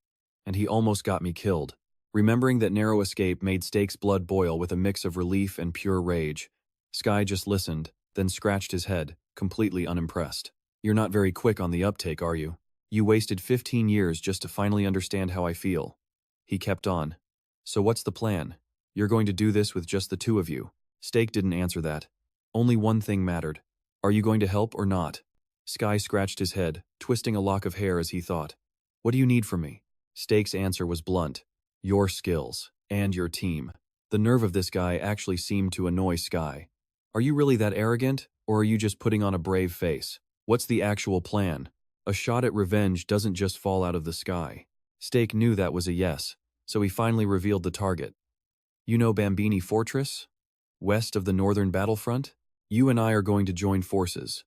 And he almost got me killed. Remembering that narrow escape made Stake's blood boil with a mix of relief and pure rage. Sky just listened, then scratched his head, completely unimpressed. You're not very quick on the uptake, are you? You wasted 15 years just to finally understand how I feel. He kept on. So what's the plan? You're going to do this with just the two of you. Stake didn't answer that. Only one thing mattered. Are you going to help or not? Sky scratched his head, twisting a lock of hair as he thought. What do you need from me? Stake's answer was blunt. Your skills. And your team. The nerve of this guy actually seemed to annoy Sky. Are you really that arrogant, or are you just putting on a brave face? What's the actual plan? A shot at revenge doesn't just fall out of the sky. Stake knew that was a yes, so he finally revealed the target. You know Bambini Fortress? West of the northern battlefront? You and I are going to join forces,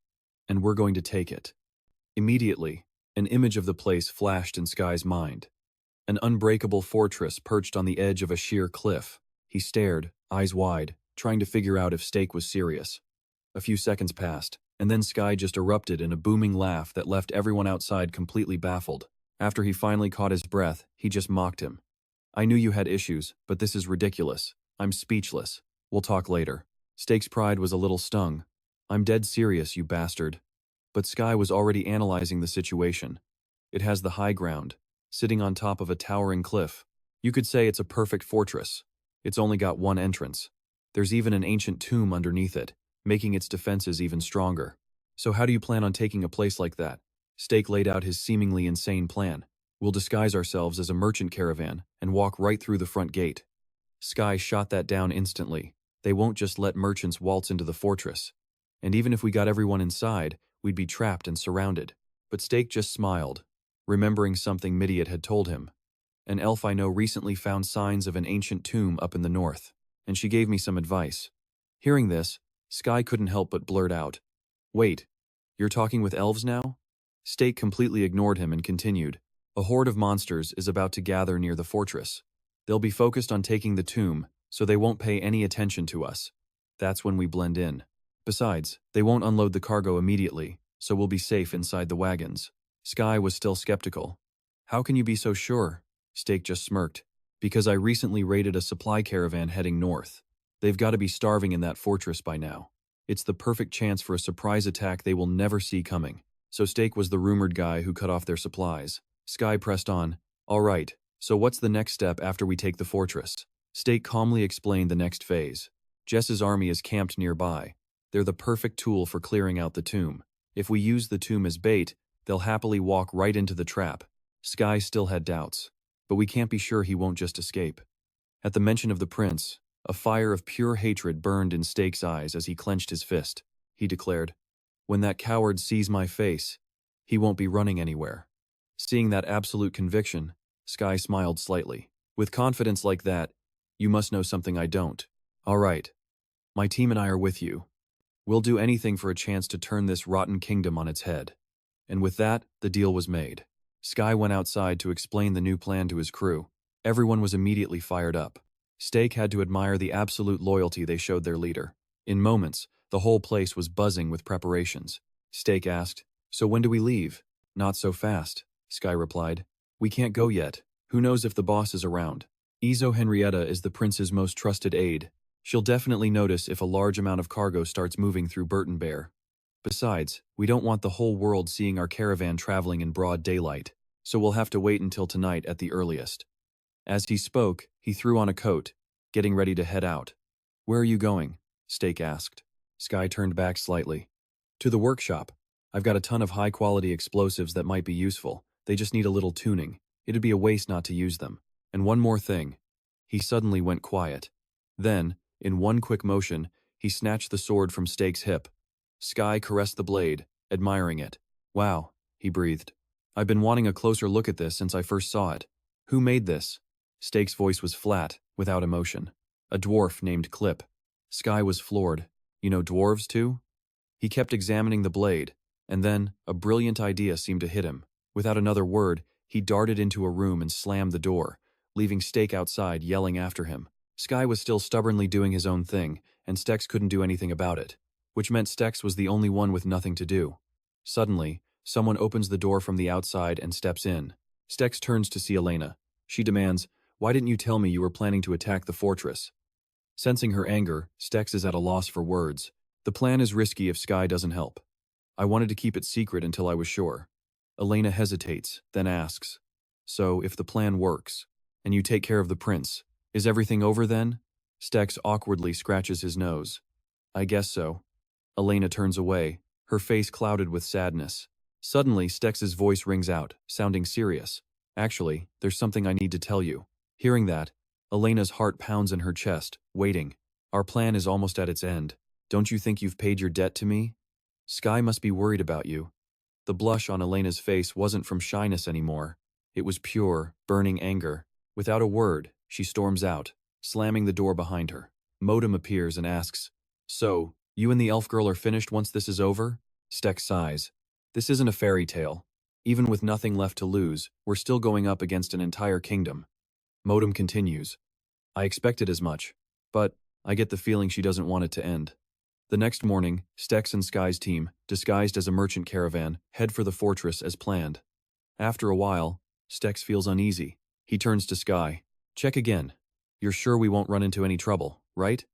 and we're going to take it. Immediately, an image of the place flashed in Sky's mind. An unbreakable fortress perched on the edge of a sheer cliff. He stared, eyes wide, trying to figure out if Stake was serious. A few seconds passed, and then Sky just erupted in a booming laugh that left everyone outside completely baffled. After he finally caught his breath, he just mocked him. I knew you had issues, but this is ridiculous. I'm speechless. We'll talk later. Stake's pride was a little stung. I'm dead serious, you bastard. But Sky was already analyzing the situation. It has the high ground, sitting on top of a towering cliff. You could say it's a perfect fortress. It's only got one entrance. There's even an ancient tomb underneath it, making its defenses even stronger. So how do you plan on taking a place like that? Stake laid out his seemingly insane plan. We'll disguise ourselves as a merchant caravan and walk right through the front gate. Sky shot that down instantly. They won't just let merchants waltz into the fortress. And even if we got everyone inside, we'd be trapped and surrounded. But Stake just smiled, remembering something Midiat had told him. An elf I know recently found signs of an ancient tomb up in the north, and she gave me some advice. Hearing this, Sky couldn't help but blurt out, Wait, you're talking with elves now? Stake completely ignored him and continued, A horde of monsters is about to gather near the fortress. They'll be focused on taking the tomb, so they won't pay any attention to us. That's when we blend in. Besides, they won't unload the cargo immediately, so we'll be safe inside the wagons. Sky was still skeptical. How can you be so sure? Stake just smirked. Because I recently raided a supply caravan heading north. They've got to be starving in that fortress by now. It's the perfect chance for a surprise attack they will never see coming. So Stake was the rumored guy who cut off their supplies. Sky pressed on. All right, so what's the next step after we take the fortress? Stake calmly explained the next phase. Jess's army is camped nearby. They're the perfect tool for clearing out the tomb. If we use the tomb as bait, they'll happily walk right into the trap. Sky still had doubts, but we can't be sure he won't just escape. At the mention of the prince, a fire of pure hatred burned in Stake's eyes as he clenched his fist. He declared, When that coward sees my face, he won't be running anywhere. Seeing that absolute conviction, Sky smiled slightly. With confidence like that, you must know something I don't. All right. My team and I are with you. We'll do anything for a chance to turn this rotten kingdom on its head. And with that, the deal was made. Sky went outside to explain the new plan to his crew. Everyone was immediately fired up. Stake had to admire the absolute loyalty they showed their leader. In moments, the whole place was buzzing with preparations. Stake asked, So when do we leave? Not so fast, Sky replied. We can't go yet. Who knows if the boss is around? Izo Henrietta is the prince's most trusted aide. She'll definitely notice if a large amount of cargo starts moving through Burton Bear. Besides, we don't want the whole world seeing our caravan traveling in broad daylight, so we'll have to wait until tonight at the earliest. As he spoke, he threw on a coat, getting ready to head out. Where are you going? Stake asked. Sky turned back slightly. To the workshop. I've got a ton of high-quality explosives that might be useful. They just need a little tuning. It'd be a waste not to use them. And one more thing. He suddenly went quiet. Then, in one quick motion, he snatched the sword from Stake's hip. Sky caressed the blade, admiring it. Wow, he breathed. I've been wanting a closer look at this since I first saw it. Who made this? Stake's voice was flat, without emotion. A dwarf named Clip. Sky was floored. You know dwarves too? He kept examining the blade, and then a brilliant idea seemed to hit him. Without another word, he darted into a room and slammed the door, leaving Stake outside yelling after him. Sky was still stubbornly doing his own thing, and Stex couldn't do anything about it, which meant Stex was the only one with nothing to do. Suddenly, someone opens the door from the outside and steps in. Stex turns to see Elena. She demands, "Why didn't you tell me you were planning to attack the fortress?" Sensing her anger, Stex is at a loss for words. The plan is risky if Sky doesn't help. I wanted to keep it secret until I was sure. Elena hesitates, then asks, "So, if the plan works, and you take care of the prince, is everything over then?" Stex awkwardly scratches his nose. "I guess so." Elena turns away, her face clouded with sadness. Suddenly, Stex's voice rings out, sounding serious. "Actually, there's something I need to tell you." Hearing that, Elena's heart pounds in her chest, waiting. "Our plan is almost at its end. Don't you think you've paid your debt to me? Sky must be worried about you." The blush on Elena's face wasn't from shyness anymore. It was pure, burning anger. Without a word, she storms out, slamming the door behind her. Motam appears and asks, "So, you and the elf girl are finished once this is over?" Stex sighs. "This isn't a fairy tale. Even with nothing left to lose, we're still going up against an entire kingdom." Motam continues, "I expected as much, but I get the feeling she doesn't want it to end." The next morning, Stex and Sky's team, disguised as a merchant caravan, head for the fortress as planned. After a while, Stex feels uneasy. He turns to Sky. "Check again. You're sure we won't run into any trouble, right?"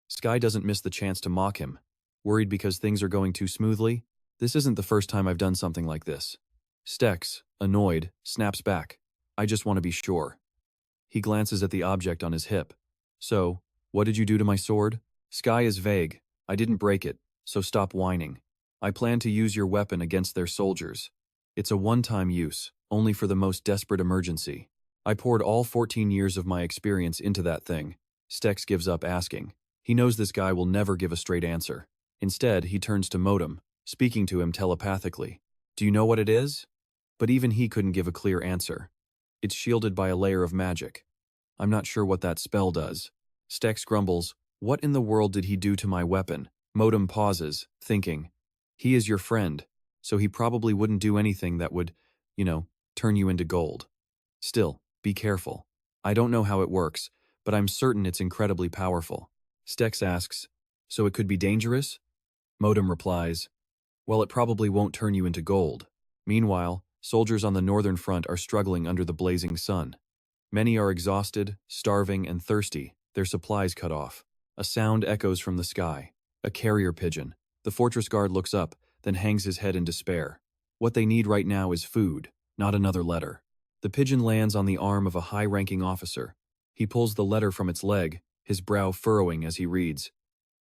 Sky doesn't miss the chance to mock him. Worried because things are going too smoothly? "This isn't the first time I've done something like this." Stex, annoyed, snaps back. "I just want to be sure." He glances at the object on his hip. "So, what did you do to my sword?" Sky is vague. "I didn't break it, so stop whining. I plan to use your weapon against their soldiers. It's a one-time use, only for the most desperate emergency. I poured all 14 years of my experience into that thing." Stex gives up asking. He knows this guy will never give a straight answer. Instead, he turns to Motam, speaking to him telepathically. "Do you know what it is?" But even he couldn't give a clear answer. "It's shielded by a layer of magic. I'm not sure what that spell does." Stex grumbles, "What in the world did he do to my weapon?" Motam pauses, thinking, "He is your friend, so he probably wouldn't do anything that would, turn you into gold. Still, be careful. I don't know how it works, but I'm certain it's incredibly powerful." Stex asks, "So it could be dangerous?" Motam replies, "Well, it probably won't turn you into gold." Meanwhile, soldiers on the northern front are struggling under the blazing sun. Many are exhausted, starving, and thirsty, their supplies cut off. A sound echoes from the sky. A carrier pigeon. The fortress guard looks up, then hangs his head in despair. What they need right now is food, not another letter. The pigeon lands on the arm of a high-ranking officer. He pulls the letter from its leg, his brow furrowing as he reads.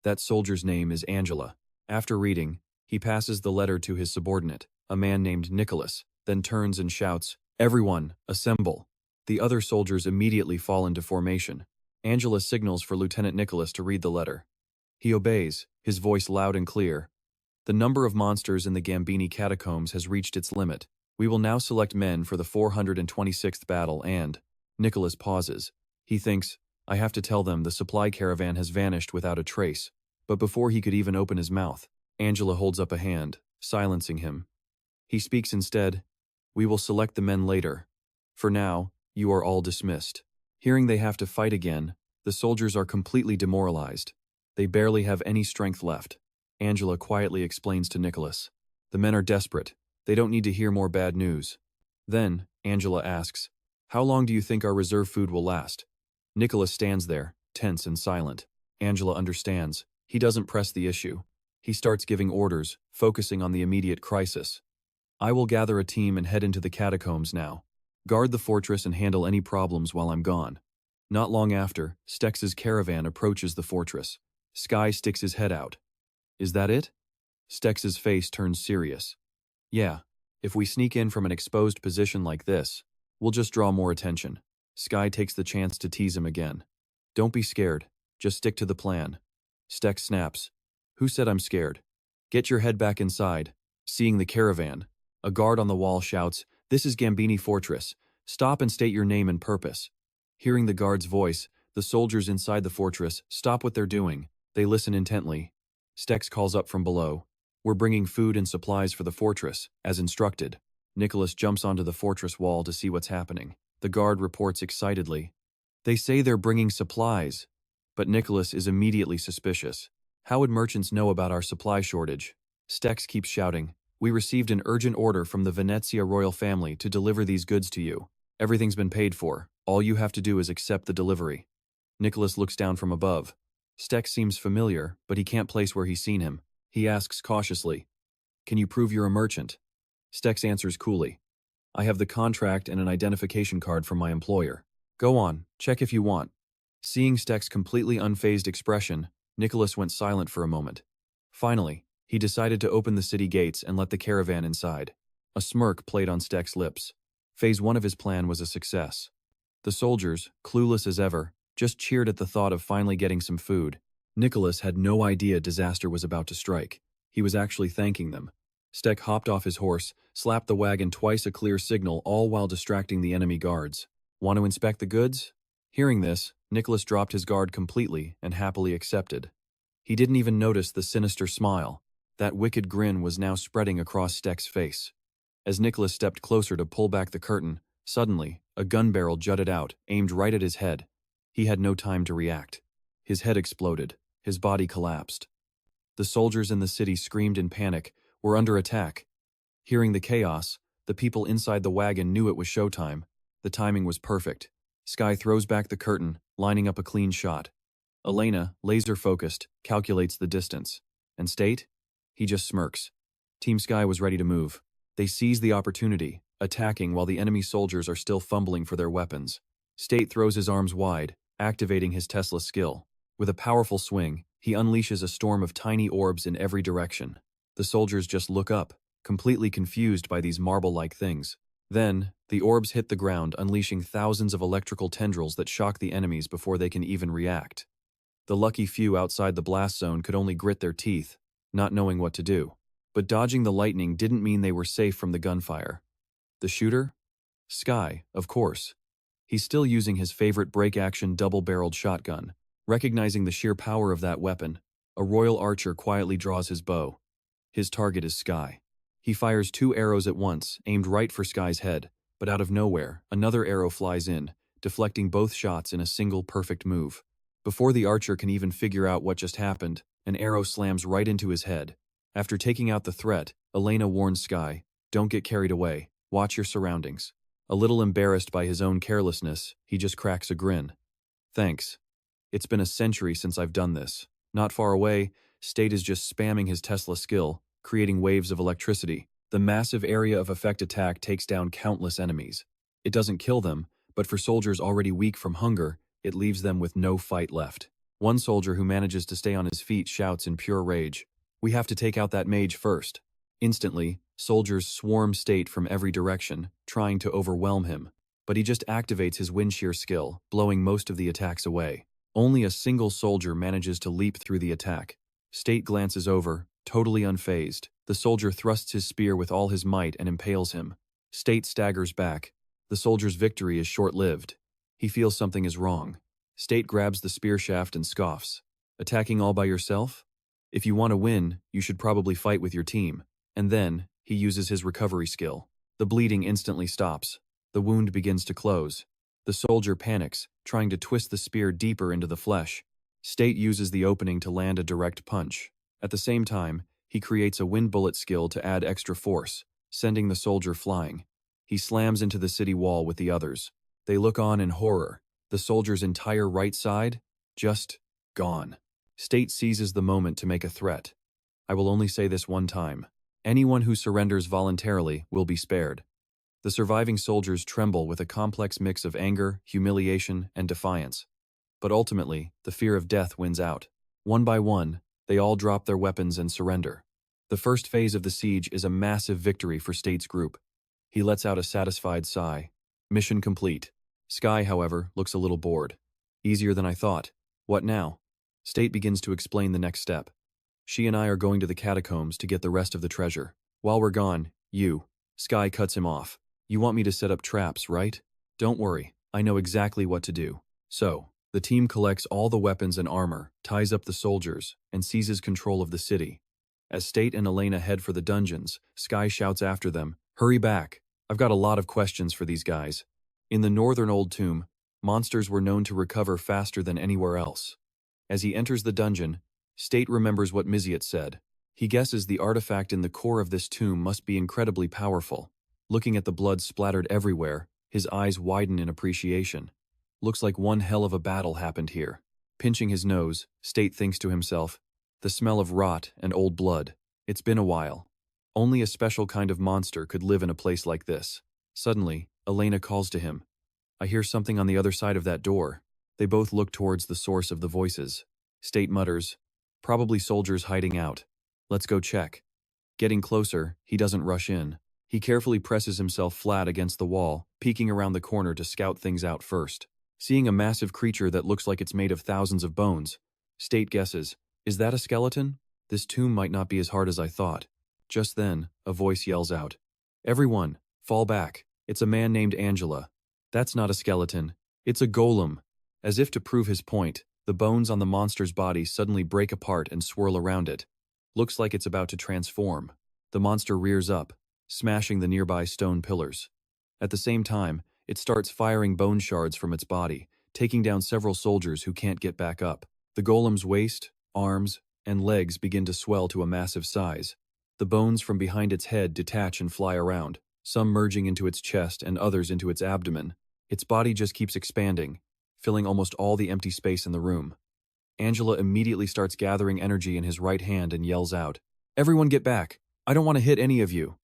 That soldier's name is Angela. After reading, he passes the letter to his subordinate, a man named Nicholas, then turns and shouts, "Everyone, assemble." The other soldiers immediately fall into formation. Angela signals for Lieutenant Nicholas to read the letter. He obeys, his voice loud and clear. "The number of monsters in the Gambini catacombs has reached its limit. We will now select men for the 426th battle and..." Nicholas pauses. He thinks, "I have to tell them the supply caravan has vanished without a trace." But before he could even open his mouth, Angela holds up a hand, silencing him. He speaks instead, "We will select the men later. For now, you are all dismissed." Hearing they have to fight again, the soldiers are completely demoralized. They barely have any strength left. Angela quietly explains to Nicholas. The men are desperate. They don't need to hear more bad news. Then, Angela asks, "How long do you think our reserve food will last?" Nicholas stands there, tense and silent. Angela understands. He doesn't press the issue. He starts giving orders, focusing on the immediate crisis. "I will gather a team and head into the catacombs now. Guard the fortress and handle any problems while I'm gone." Not long after, Stex's caravan approaches the fortress. Sky sticks his head out. "Is that it?" Stex's face turns serious. "Yeah, if we sneak in from an exposed position like this, we'll just draw more attention." Sky takes the chance to tease him again. "Don't be scared, just stick to the plan." Stex snaps. "Who said I'm scared? Get your head back inside." Seeing the caravan, a guard on the wall shouts, "This is Gambini Fortress. Stop and state your name and purpose." Hearing the guard's voice, the soldiers inside the fortress stop what they're doing. They listen intently. Stex calls up from below. We're bringing food and supplies for the fortress, as instructed. Nicholas jumps onto the fortress wall to see what's happening. The guard reports excitedly. They say they're bringing supplies, but Nicholas is immediately suspicious. How would merchants know about our supply shortage? Stex keeps shouting. We received an urgent order from the Venezia royal family to deliver these goods to you. Everything's been paid for. All you have to do is accept the delivery. Nicholas looks down from above. Stex seems familiar, but he can't place where he's seen him. He asks cautiously, "Can you prove you're a merchant?" Stex answers coolly, "I have the contract and an identification card from my employer. Go on, check if you want." Seeing Stex's completely unfazed expression, Nicholas went silent for a moment. Finally, he decided to open the city gates and let the caravan inside. A smirk played on Stex's lips. Phase 1 of his plan was a success. The soldiers, clueless as ever, just cheered at the thought of finally getting some food. Nicholas had no idea disaster was about to strike. He was actually thanking them. Steck hopped off his horse, slapped the wagon twice a clear signal, all while distracting the enemy guards. "Want to inspect the goods?" Hearing this, Nicholas dropped his guard completely and happily accepted. He didn't even notice the sinister smile. That wicked grin was now spreading across Steck's face. As Nicholas stepped closer to pull back the curtain, suddenly, a gun barrel jutted out, aimed right at his head. He had no time to react. His head exploded. His body collapsed. The soldiers in the city screamed in panic. We're under attack. Hearing the chaos, the people inside the wagon knew it was showtime. The timing was perfect. Sky throws back the curtain, lining up a clean shot. Elena, laser-focused, calculates the distance. And State? He just smirks. Team Sky was ready to move. They seize the opportunity, attacking while the enemy soldiers are still fumbling for their weapons. State throws his arms wide, activating his Tesla skill. With a powerful swing, he unleashes a storm of tiny orbs in every direction. The soldiers just look up, completely confused by these marble-like things. Then, the orbs hit the ground, unleashing thousands of electrical tendrils that shock the enemies before they can even react. The lucky few outside the blast zone could only grit their teeth, not knowing what to do. But dodging the lightning didn't mean they were safe from the gunfire. The shooter? Sky, of course. He's still using his favorite break-action double-barreled shotgun. Recognizing the sheer power of that weapon, a royal archer quietly draws his bow. His target is Sky. He fires 2 arrows at once, aimed right for Sky's head, but out of nowhere, another arrow flies in, deflecting both shots in a single perfect move. Before the archer can even figure out what just happened, an arrow slams right into his head. After taking out the threat, Elena warns Sky, "Don't get carried away, watch your surroundings." A little embarrassed by his own carelessness, he just cracks a grin. "Thanks. It's been a century since I've done this." Not far away, State is just spamming his Tesla skill, creating waves of electricity. The massive area of effect attack takes down countless enemies. It doesn't kill them, but for soldiers already weak from hunger, it leaves them with no fight left. One soldier who manages to stay on his feet shouts in pure rage, "We have to take out that mage first." Instantly, soldiers swarm State from every direction, trying to overwhelm him. But he just activates his wind shear skill, blowing most of the attacks away. Only a single soldier manages to leap through the attack. State glances over, totally unfazed. The soldier thrusts his spear with all his might and impales him. State staggers back. The soldier's victory is short-lived. He feels something is wrong. State grabs the spear shaft and scoffs. "Attacking all by yourself? If you want to win, you should probably fight with your team." And then, he uses his recovery skill. The bleeding instantly stops. The wound begins to close. The soldier panics, trying to twist the spear deeper into the flesh. State uses the opening to land a direct punch. At the same time, he creates a wind bullet skill to add extra force, sending the soldier flying. He slams into the city wall with the others. They look on in horror. The soldier's entire right side? Just gone. State seizes the moment to make a threat. "I will only say this one time. Anyone who surrenders voluntarily will be spared." The surviving soldiers tremble with a complex mix of anger, humiliation, and defiance. But ultimately, the fear of death wins out. One by one, they all drop their weapons and surrender. The first phase of the siege is a massive victory for State's group. He lets out a satisfied sigh. Mission complete. Sky, however, looks a little bored. "Easier than I thought. What now?" State begins to explain the next step. "She and I are going to the catacombs to get the rest of the treasure. While we're gone, Sky cuts him off. "You want me to set up traps, right? Don't worry, I know exactly what to do." So, the team collects all the weapons and armor, ties up the soldiers, and seizes control of the city. As State and Elena head for the dungeons, Sky shouts after them, "Hurry back! I've got a lot of questions for these guys." In the northern Old Tomb, monsters were known to recover faster than anywhere else. As he enters the dungeon, State remembers what Miziet said. He guesses the artifact in the core of this tomb must be incredibly powerful. Looking at the blood splattered everywhere, his eyes widen in appreciation. Looks like one hell of a battle happened here. Pinching his nose, State thinks to himself, the smell of rot and old blood. It's been a while. Only a special kind of monster could live in a place like this. Suddenly, Elena calls to him. I hear something on the other side of that door. They both look towards the source of the voices. State mutters, probably soldiers hiding out. Let's go check. Getting closer, he doesn't rush in. He carefully presses himself flat against the wall, peeking around the corner to scout things out first. Seeing a massive creature that looks like it's made of thousands of bones, State guesses, is that a skeleton? This tomb might not be as hard as I thought. Just then, a voice yells out, everyone, fall back. It's a man named Angela. That's not a skeleton. It's a golem. As if to prove his point, the bones on the monster's body suddenly break apart and swirl around it. Looks like it's about to transform. The monster rears up, smashing the nearby stone pillars. At the same time, it starts firing bone shards from its body, taking down several soldiers who can't get back up. The golem's waist, arms, and legs begin to swell to a massive size. The bones from behind its head detach and fly around, some merging into its chest and others into its abdomen. Its body just keeps expanding, filling almost all the empty space in the room. Angela immediately starts gathering energy in his right hand and yells out, everyone get back! I don't want to hit any of you!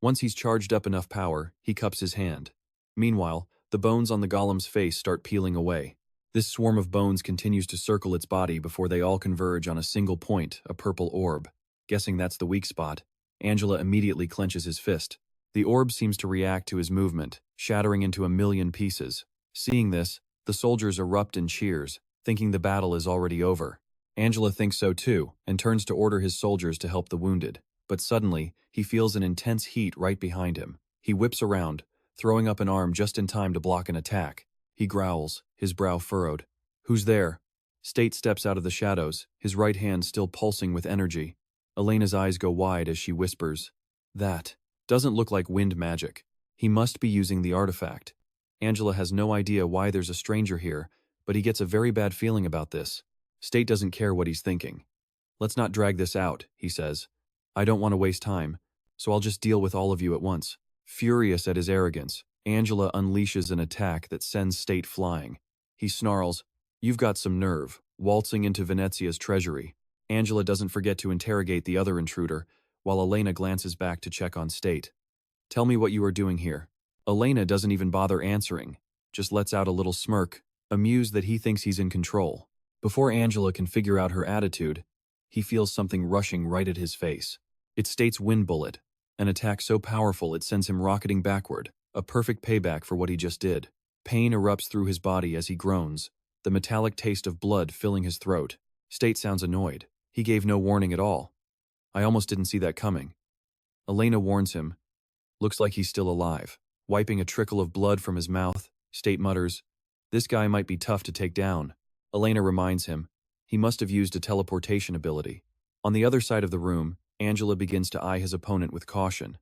Once he's charged up enough power, he cups his hand. Meanwhile, the bones on the golem's face start peeling away. This swarm of bones continues to circle its body before they all converge on a single point, a purple orb. Guessing that's the weak spot, Angela immediately clenches his fist. The orb seems to react to his movement, shattering into a million pieces. Seeing this, the soldiers erupt in cheers, thinking the battle is already over. Angela thinks so too, and turns to order his soldiers to help the wounded. But suddenly, he feels an intense heat right behind him. He whips around, throwing up an arm just in time to block an attack. He growls, his brow furrowed. Who's there? State steps out of the shadows, his right hand still pulsing with energy. Elena's eyes go wide as she whispers, that doesn't look like wind magic. He must be using the artifact. Angela has no idea why there's a stranger here, but he gets a very bad feeling about this. State doesn't care what he's thinking. Let's not drag this out, he says. I don't want to waste time, so I'll just deal with all of you at once. Furious at his arrogance, Angela unleashes an attack that sends State flying. He snarls, you've got some nerve, waltzing into Venezia's treasury. Angela doesn't forget to interrogate the other intruder, while Elena glances back to check on State. Tell me what you are doing here. Elena doesn't even bother answering, just lets out a little smirk, amused that he thinks he's in control. Before Angela can figure out her attitude, he feels something rushing right at his face. It's State's wind bullet, an attack so powerful it sends him rocketing backward, a perfect payback for what he just did. Pain erupts through his body as he groans, the metallic taste of blood filling his throat. State sounds annoyed. He gave no warning at all. I almost didn't see that coming. Elena warns him. Looks like he's still alive. Wiping a trickle of blood from his mouth, State mutters, this guy might be tough to take down. Elena reminds him. He must have used a teleportation ability. On the other side of the room, Angela begins to eye his opponent with caution.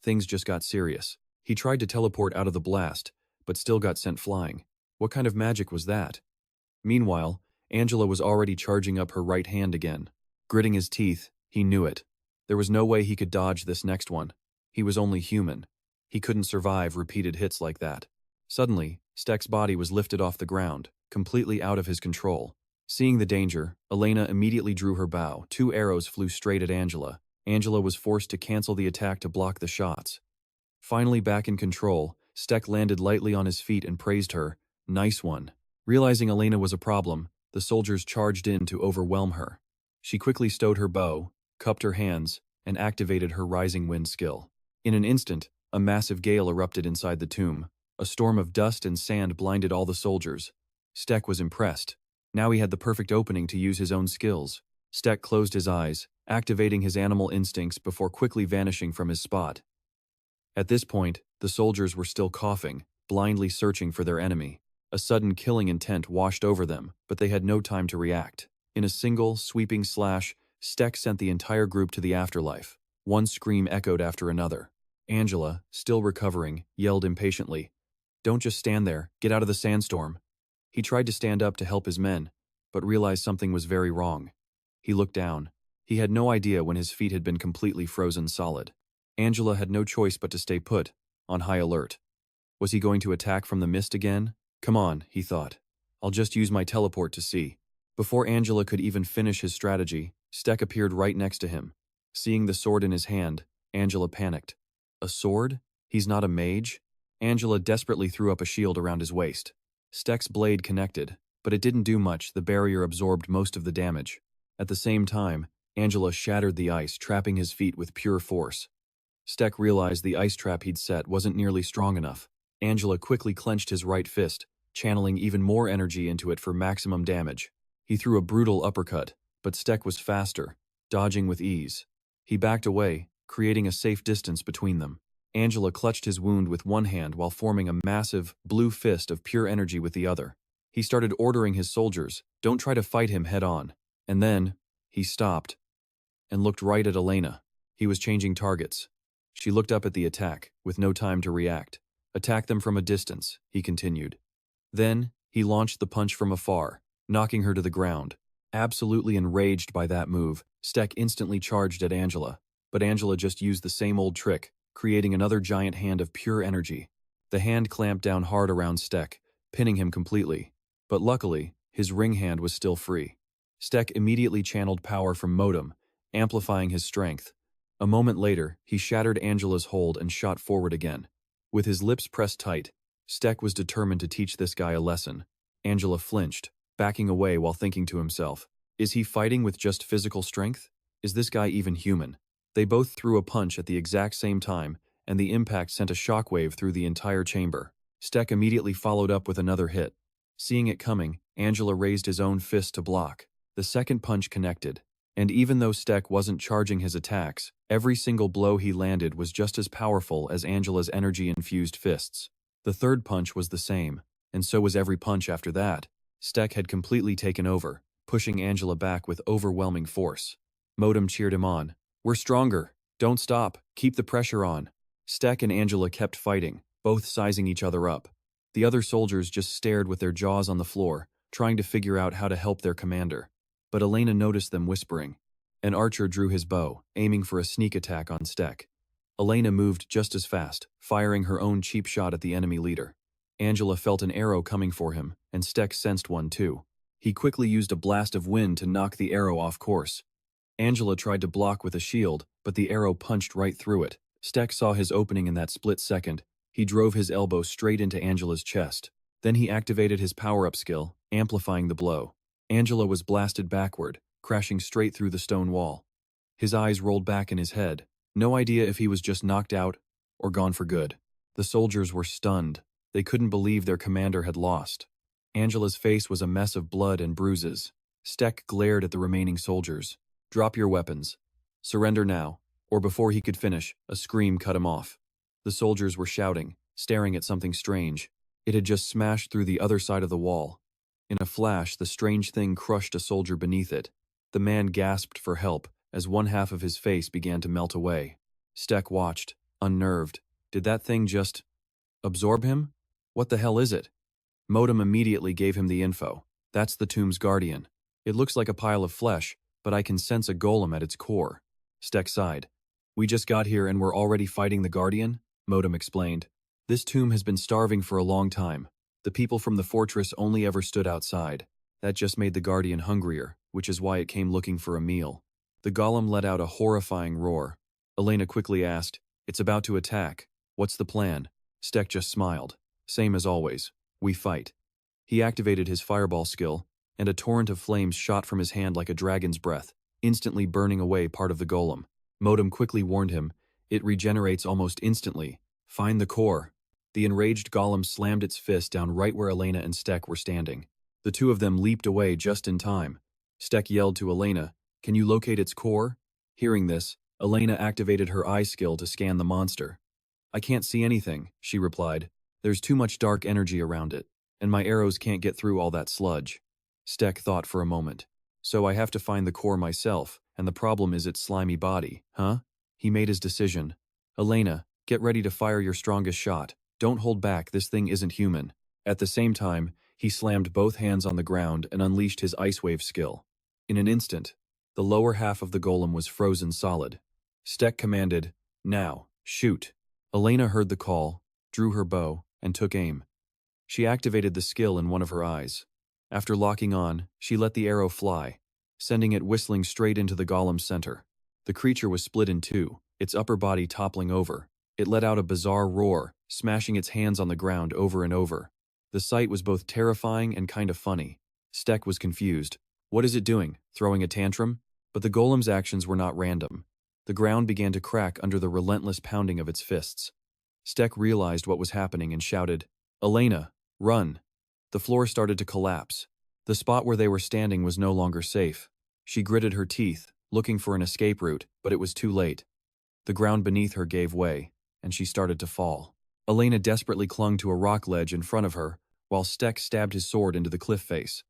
Things just got serious. He tried to teleport out of the blast, but still got sent flying. What kind of magic was that? Meanwhile, Angela was already charging up her right hand again. Gritting his teeth, he knew it. There was no way he could dodge this next one. He was only human. He couldn't survive repeated hits like that. Suddenly, Stek's body was lifted off the ground, completely out of his control. Seeing the danger, Elena immediately drew her bow. 2 arrows flew straight at Angela. Angela was forced to cancel the attack to block the shots. Finally back in control, Stek landed lightly on his feet and praised her. Nice one. Realizing Elena was a problem, the soldiers charged in to overwhelm her. She quickly stowed her bow, cupped her hands, and activated her rising wind skill. In an instant, a massive gale erupted inside the tomb. A storm of dust and sand blinded all the soldiers. Stek was impressed. Now he had the perfect opening to use his own skills. Stek closed his eyes, activating his animal instincts before quickly vanishing from his spot. At this point, the soldiers were still coughing, blindly searching for their enemy. A sudden killing intent washed over them, but they had no time to react. In a single, sweeping slash, Stek sent the entire group to the afterlife. One scream echoed after another. Angela, still recovering, yelled impatiently, "Don't just stand there, get out of the sandstorm." He tried to stand up to help his men, but realized something was very wrong. He looked down. He had no idea when his feet had been completely frozen solid. Angela had no choice but to stay put, on high alert. Was he going to attack from the mist again? Come on, he thought. I'll just use my teleport to see. Before Angela could even finish his strategy, Stek appeared right next to him. Seeing the sword in his hand, Angela panicked. A sword? He's not a mage? Angela desperately threw up a shield around his waist. Stek's blade connected, but it didn't do much. The barrier absorbed most of the damage. At the same time, Angela shattered the ice, trapping his feet with pure force. Stek realized the ice trap he'd set wasn't nearly strong enough. Angela quickly clenched his right fist, channeling even more energy into it for maximum damage. He threw a brutal uppercut, but Stek was faster, dodging with ease. He backed away, creating a safe distance between them. Angela clutched his wound with one hand while forming a massive, blue fist of pure energy with the other. He started ordering his soldiers, "Don't try to fight him head-on." And then, he stopped and looked right at Elena. He was changing targets. She looked up at the attack, with no time to react. "Attack them from a distance," he continued. Then, he launched the punch from afar, knocking her to the ground. Absolutely enraged by that move, Stek instantly charged at Angela. But Angela just used the same old trick, creating another giant hand of pure energy. The hand clamped down hard around Stek, pinning him completely. But luckily, his ring hand was still free. Stek immediately channeled power from Motam, amplifying his strength. A moment later, he shattered Angela's hold and shot forward again. With his lips pressed tight, Stek was determined to teach this guy a lesson. Angela flinched, backing away while thinking to himself, is he fighting with just physical strength? Is this guy even human? They both threw a punch at the exact same time, and the impact sent a shockwave through the entire chamber. Stek immediately followed up with another hit. Seeing it coming, Angela raised his own fist to block. The second punch connected, and even though Stek wasn't charging his attacks, every single blow he landed was just as powerful as Angela's energy-infused fists. The third punch was the same, and so was every punch after that. Stek had completely taken over, pushing Angela back with overwhelming force. Motam cheered him on. "We're stronger. Don't stop. Keep the pressure on." Stek and Angela kept fighting, both sizing each other up. The other soldiers just stared with their jaws on the floor, trying to figure out how to help their commander. But Elena noticed them whispering. An archer drew his bow, aiming for a sneak attack on Stek. Elena moved just as fast, firing her own cheap shot at the enemy leader. Angela felt an arrow coming for him, and Stek sensed one too. He quickly used a blast of wind to knock the arrow off course. Angela tried to block with a shield, but the arrow punched right through it. Stek saw his opening in that split second. He drove his elbow straight into Angela's chest. Then he activated his power-up skill, amplifying the blow. Angela was blasted backward, crashing straight through the stone wall. His eyes rolled back in his head. No idea if he was just knocked out or gone for good. The soldiers were stunned. They couldn't believe their commander had lost. Angela's face was a mess of blood and bruises. Stek glared at the remaining soldiers. "Drop your weapons. Surrender now," or before he could finish, a scream cut him off. The soldiers were shouting, staring at something strange. It had just smashed through the other side of the wall. In a flash, the strange thing crushed a soldier beneath it. The man gasped for help as one half of his face began to melt away. Stek watched, unnerved. Did that thing just absorb him? What the hell is it? Motam immediately gave him the info. "That's the tomb's guardian. It looks like a pile of flesh, but I can sense a golem at its core." Stek sighed. "We just got here and we're already fighting the guardian?" Motam explained. "This tomb has been starving for a long time. The people from the fortress only ever stood outside. That just made the guardian hungrier, which is why it came looking for a meal." The golem let out a horrifying roar. Elena quickly asked, "It's about to attack. What's the plan?" Stek just smiled. "Same as always. We fight." He activated his fireball skill, and a torrent of flames shot from his hand like a dragon's breath, instantly burning away part of the golem. Motam quickly warned him, "It regenerates almost instantly. Find the core." The enraged golem slammed its fist down right where Elena and Stek were standing. The two of them leaped away just in time. Stek yelled to Elena, "Can you locate its core?" Hearing this, Elena activated her eye skill to scan the monster. "I can't see anything," she replied. "There's too much dark energy around it, and my arrows can't get through all that sludge." Stek thought for a moment. "So I have to find the core myself, and the problem is its slimy body, huh? He made his decision. Elena, get ready to fire your strongest shot. Don't hold back, this thing isn't human. At the same time, he slammed both hands on the ground and unleashed his ice wave skill. In an instant, the lower half of the golem was frozen solid. Stek commanded, now, shoot. Elena heard the call, drew her bow, and took aim. She activated the skill in one of her eyes. After locking on, she let the arrow fly, sending it whistling straight into the golem's center. The creature was split in two, its upper body toppling over. It let out a bizarre roar, smashing its hands on the ground over and over. The sight was both terrifying and kind of funny. Stek was confused. What is it doing, throwing a tantrum? But the golem's actions were not random. The ground began to crack under the relentless pounding of its fists. Stek realized what was happening and shouted, Elena, run! The floor started to collapse. The spot where they were standing was no longer safe. She gritted her teeth, looking for an escape route, but it was too late. The ground beneath her gave way, and she started to fall. Elena desperately clung to a rock ledge in front of her, while Stek stabbed his sword into the cliff face.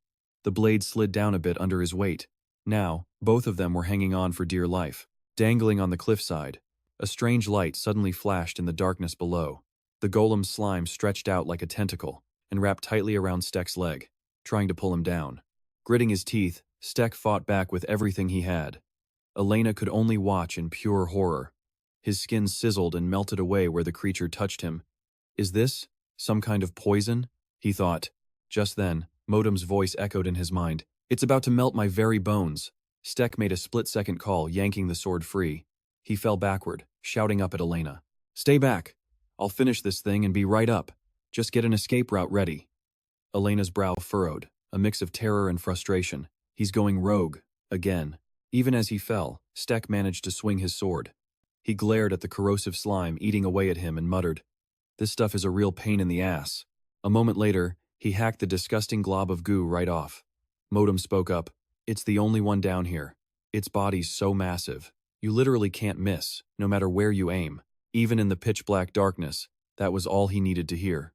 The blade slid down a bit under his weight. Now, both of them were hanging on for dear life. Dangling on the cliffside, a strange light suddenly flashed in the darkness below. The golem's slime stretched out like a tentacle and wrapped tightly around Stek's leg, trying to pull him down. Gritting his teeth, Stek fought back with everything he had. Elena could only watch in pure horror. His skin sizzled and melted away where the creature touched him. Is this some kind of poison? He thought. Just then, Motam's voice echoed in his mind. It's about to melt my very bones. Stek made a split-second call, yanking the sword free. He fell backward, shouting up at Elena. Stay back. I'll finish this thing and be right up. Just get an escape route ready. Elena's brow furrowed, a mix of terror and frustration. He's going rogue, again. Even as he fell, Stek managed to swing his sword. He glared at the corrosive slime eating away at him and muttered, This stuff is a real pain in the ass. A moment later, he hacked the disgusting glob of goo right off. Motam spoke up. It's the only one down here. Its body's so massive. You literally can't miss, no matter where you aim. Even in the pitch-black darkness, that was all he needed to hear.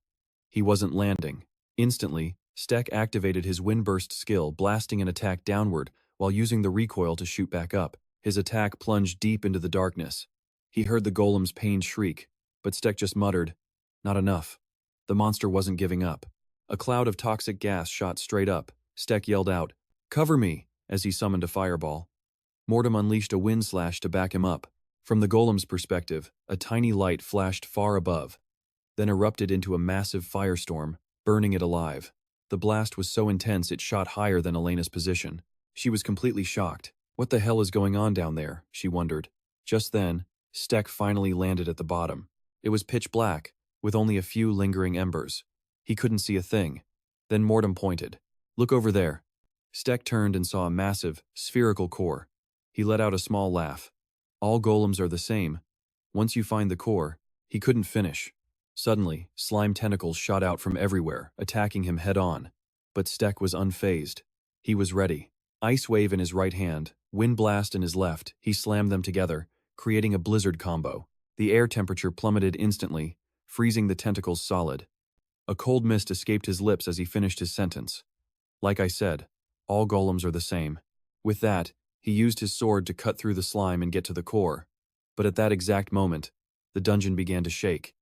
He wasn't landing. Instantly, Stek activated his windburst skill, blasting an attack downward while using the recoil to shoot back up. His attack plunged deep into the darkness. He heard the golem's pained shriek, but Stek just muttered, Not enough. The monster wasn't giving up. A cloud of toxic gas shot straight up. Stek yelled out, Cover me, as he summoned a fireball. Motam unleashed a wind slash to back him up. From the golem's perspective, a tiny light flashed far above, then erupted into a massive firestorm, burning it alive. The blast was so intense it shot higher than Elena's position. She was completely shocked. What the hell is going on down there, she wondered. Just then, Stek finally landed at the bottom. It was pitch black, with only a few lingering embers. He couldn't see a thing. Then Motam pointed. Look over there. Stek turned and saw a massive, spherical core. He let out a small laugh. All golems are the same. Once you find the core, he couldn't finish. Suddenly, slime tentacles shot out from everywhere, attacking him head-on. But Stek was unfazed. He was ready. Ice wave in his right hand, wind blast in his left, he slammed them together, creating a blizzard combo. The air temperature plummeted instantly, freezing the tentacles solid. A cold mist escaped his lips as he finished his sentence. Like I said, all golems are the same. With that, he used his sword to cut through the slime and get to the core. But at that exact moment, the dungeon began to shake.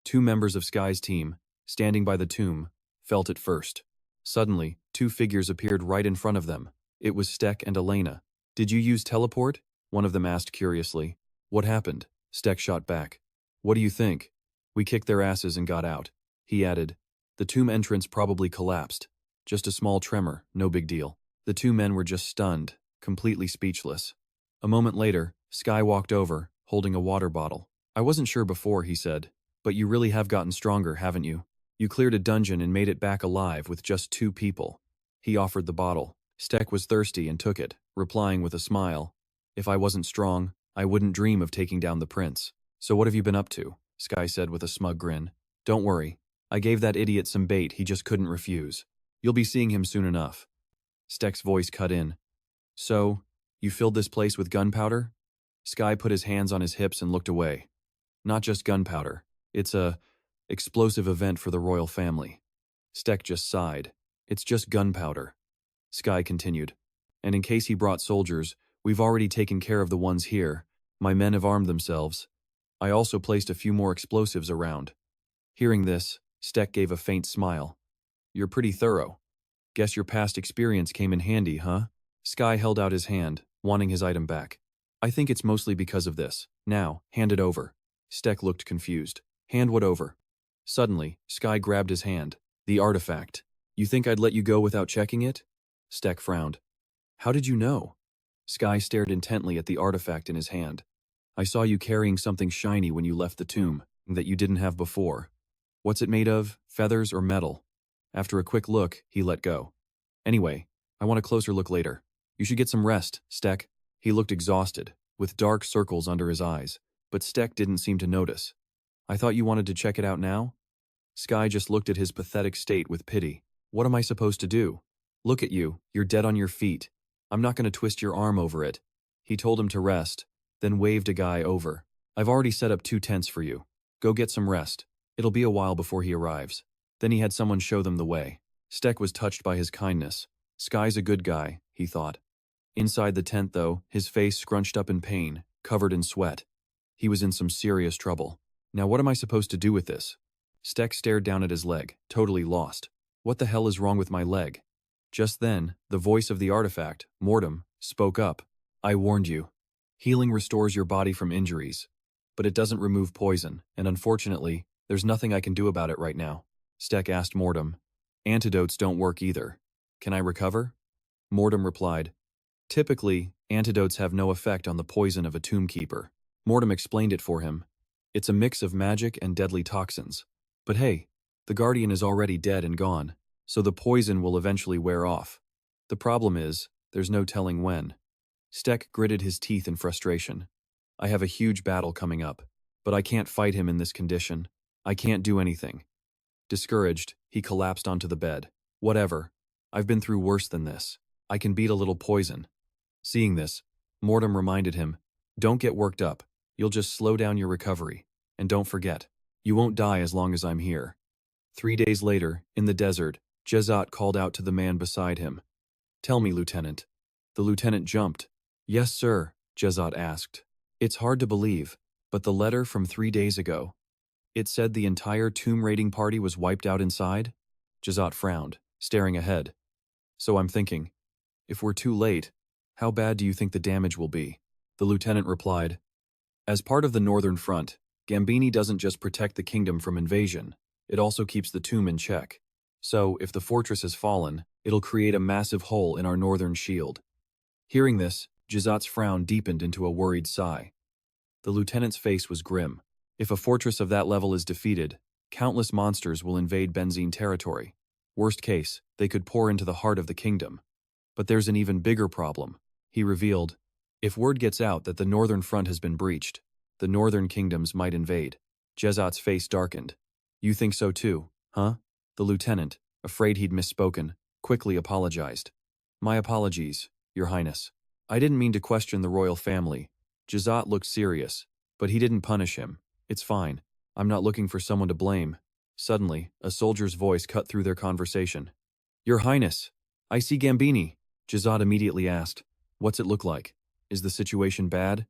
Two members of Sky's team, standing by the tomb, felt it first. Suddenly, two figures appeared right in front of them. It was Stek and Elena. Did you use teleport? One of them asked curiously. What happened? Stek shot back. What do you think? We kicked their asses and got out. He added. The tomb entrance probably collapsed. Just a small tremor, no big deal. The two men were just stunned, completely speechless. A moment later, Sky walked over, holding a water bottle. I wasn't sure before, he said, but you really have gotten stronger, haven't you? You cleared a dungeon and made it back alive with just two people. He offered the bottle. Stek was thirsty and took it, replying with a smile. If I wasn't strong, I wouldn't dream of taking down the prince. So what have you been up to? Sky said with a smug grin. Don't worry. I gave that idiot some bait he just couldn't refuse. You'll be seeing him soon enough. Stek's voice cut in. So, you filled this place with gunpowder? Sky put his hands on his hips and looked away. Not just gunpowder. It's a explosive event for the royal family. Stek just sighed. It's just gunpowder. Sky continued. And in case he brought soldiers, We've already taken care of the ones here. My men have armed themselves. I also placed a few more explosives around. Hearing this, Steck gave a faint smile. You're pretty thorough. Guess your past experience came in handy, huh? Sky held out his hand, wanting his item back. I think it's mostly because of this. Now, hand it over. Steck looked confused. Hand what over? Suddenly, Sky grabbed his hand. The artifact. You think I'd let you go without checking it? Steck frowned. How did you know? Sky stared intently at the artifact in his hand. I saw you carrying something shiny when you left the tomb, that you didn't have before. What's it made of? Feathers or metal? After a quick look, he let go. Anyway, I want a closer look later. You should get some rest, Steck. He looked exhausted, with dark circles under his eyes, but Steck didn't seem to notice. I thought you wanted to check it out now? Sky just looked at his pathetic state with pity. What am I supposed to do? Look at you, you're dead on your feet. I'm not going to twist your arm over it. He told him to rest, then waved a guy over. I've already set up 2 tents for you. Go get some rest. It'll be a while before he arrives. Then he had someone show them the way. Steck was touched by his kindness. Sky's a good guy, he thought. Inside the tent, though, his face scrunched up in pain, covered in sweat. He was in some serious trouble. Now what am I supposed to do with this? Steck stared down at his leg, totally lost. What the hell is wrong with my leg? Just then, the voice of the artifact, Motam, spoke up. I warned you. Healing restores your body from injuries. But it doesn't remove poison, and unfortunately, there's nothing I can do about it right now. Steck asked Motam. Antidotes don't work either. Can I recover? Motam replied. Typically, antidotes have no effect on the poison of a tomb keeper. Motam explained it for him. It's a mix of magic and deadly toxins. But hey, the Guardian is already dead and gone, so the poison will eventually wear off. The problem is, there's no telling when. Steck gritted his teeth in frustration. I have a huge battle coming up, but I can't fight him in this condition. I can't do anything. Discouraged, he collapsed onto the bed. Whatever. I've been through worse than this. I can beat a little poison. Seeing this, Motam reminded him, don't get worked up. You'll just slow down your recovery. And don't forget, you won't die as long as I'm here. 3 days later, in the desert, Jezot called out to the man beside him. Tell me, Lieutenant. The lieutenant jumped. Yes, sir, Jezot asked. It's hard to believe, but the letter from 3 days ago. It said the entire tomb raiding party was wiped out inside? Jezot frowned, staring ahead. So I'm thinking, if we're too late, how bad do you think the damage will be? The lieutenant replied. As part of the Northern Front, Gambini doesn't just protect the kingdom from invasion, it also keeps the tomb in check. So, if the fortress has fallen, it'll create a massive hole in our northern shield. Hearing this, Jezot's frown deepened into a worried sigh. The lieutenant's face was grim. If a fortress of that level is defeated, countless monsters will invade Benzine territory. Worst case, they could pour into the heart of the kingdom. But there's an even bigger problem, he revealed. If word gets out that the Northern Front has been breached, the northern kingdoms might invade. Jezot's face darkened. You think so too, huh? The lieutenant, afraid he'd misspoken, quickly apologized. My apologies, Your Highness. I didn't mean to question the royal family. Jezot looked serious, but he didn't punish him. It's fine. I'm not looking for someone to blame. Suddenly, a soldier's voice cut through their conversation. Your Highness, I see Gambini. Jezot immediately asked. What's it look like? Is the situation bad?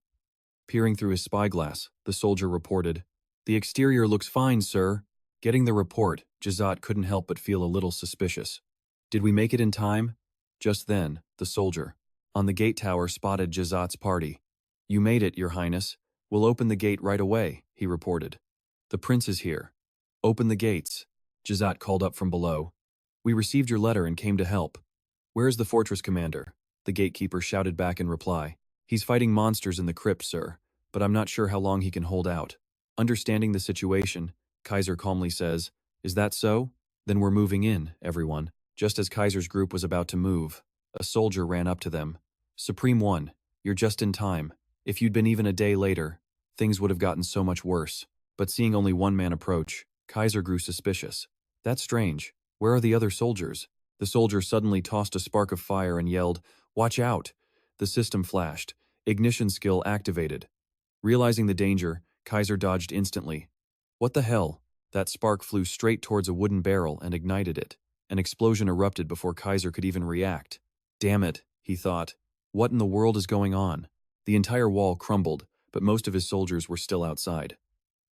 Peering through his spyglass, the soldier reported. The exterior looks fine, sir. Getting the report, Jezot couldn't help but feel a little suspicious. Did we make it in time? Just then, the soldier, on the gate tower, spotted Jezot's party. You made it, Your Highness. We'll open the gate right away, he reported. The prince is here. Open the gates, Jezot called up from below. We received your letter and came to help. Where is the fortress commander? The gatekeeper shouted back in reply. He's fighting monsters in the crypt, sir, but I'm not sure how long he can hold out. Understanding the situation, Kaiser calmly says, Is that so? Then we're moving in, everyone. Just as Kaiser's group was about to move, a soldier ran up to them. Supreme One, you're just in time. If you'd been even a day later, things would have gotten so much worse. But seeing only one man approach, Kaiser grew suspicious. That's strange. Where are the other soldiers? The soldier suddenly tossed a spark of fire and yelled, Watch out! The system flashed. Ignition skill activated. Realizing the danger, Kaiser dodged instantly. What the hell? That spark flew straight towards a wooden barrel and ignited it. An explosion erupted before Kaiser could even react. Damn it, he thought. What in the world is going on? The entire wall crumbled, but most of his soldiers were still outside.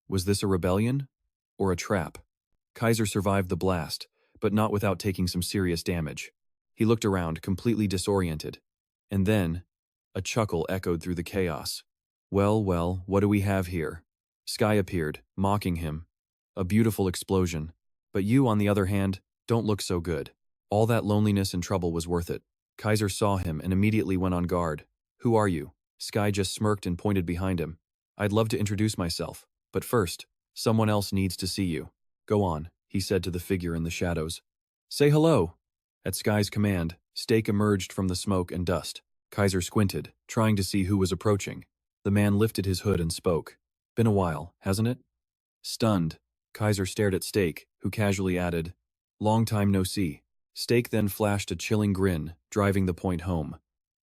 Was this a rebellion? Or a trap? Kaiser survived the blast, but not without taking some serious damage. He looked around, completely disoriented. And then, a chuckle echoed through the chaos. Well, well, what do we have here? Sky appeared, mocking him. A beautiful explosion. But you, on the other hand, don't look so good. All that loneliness and trouble was worth it. Kaiser saw him and immediately went on guard. Who are you? Sky just smirked and pointed behind him. I'd love to introduce myself, but first, someone else needs to see you. Go on, he said to the figure in the shadows. Say hello. At Sky's command, Stake emerged from the smoke and dust. Kaiser squinted, trying to see who was approaching. The man lifted his hood and spoke. Been a while, hasn't it? Stunned, Kaiser stared at Stake, who casually added, Long time no see. Stake then flashed a chilling grin, driving the point home.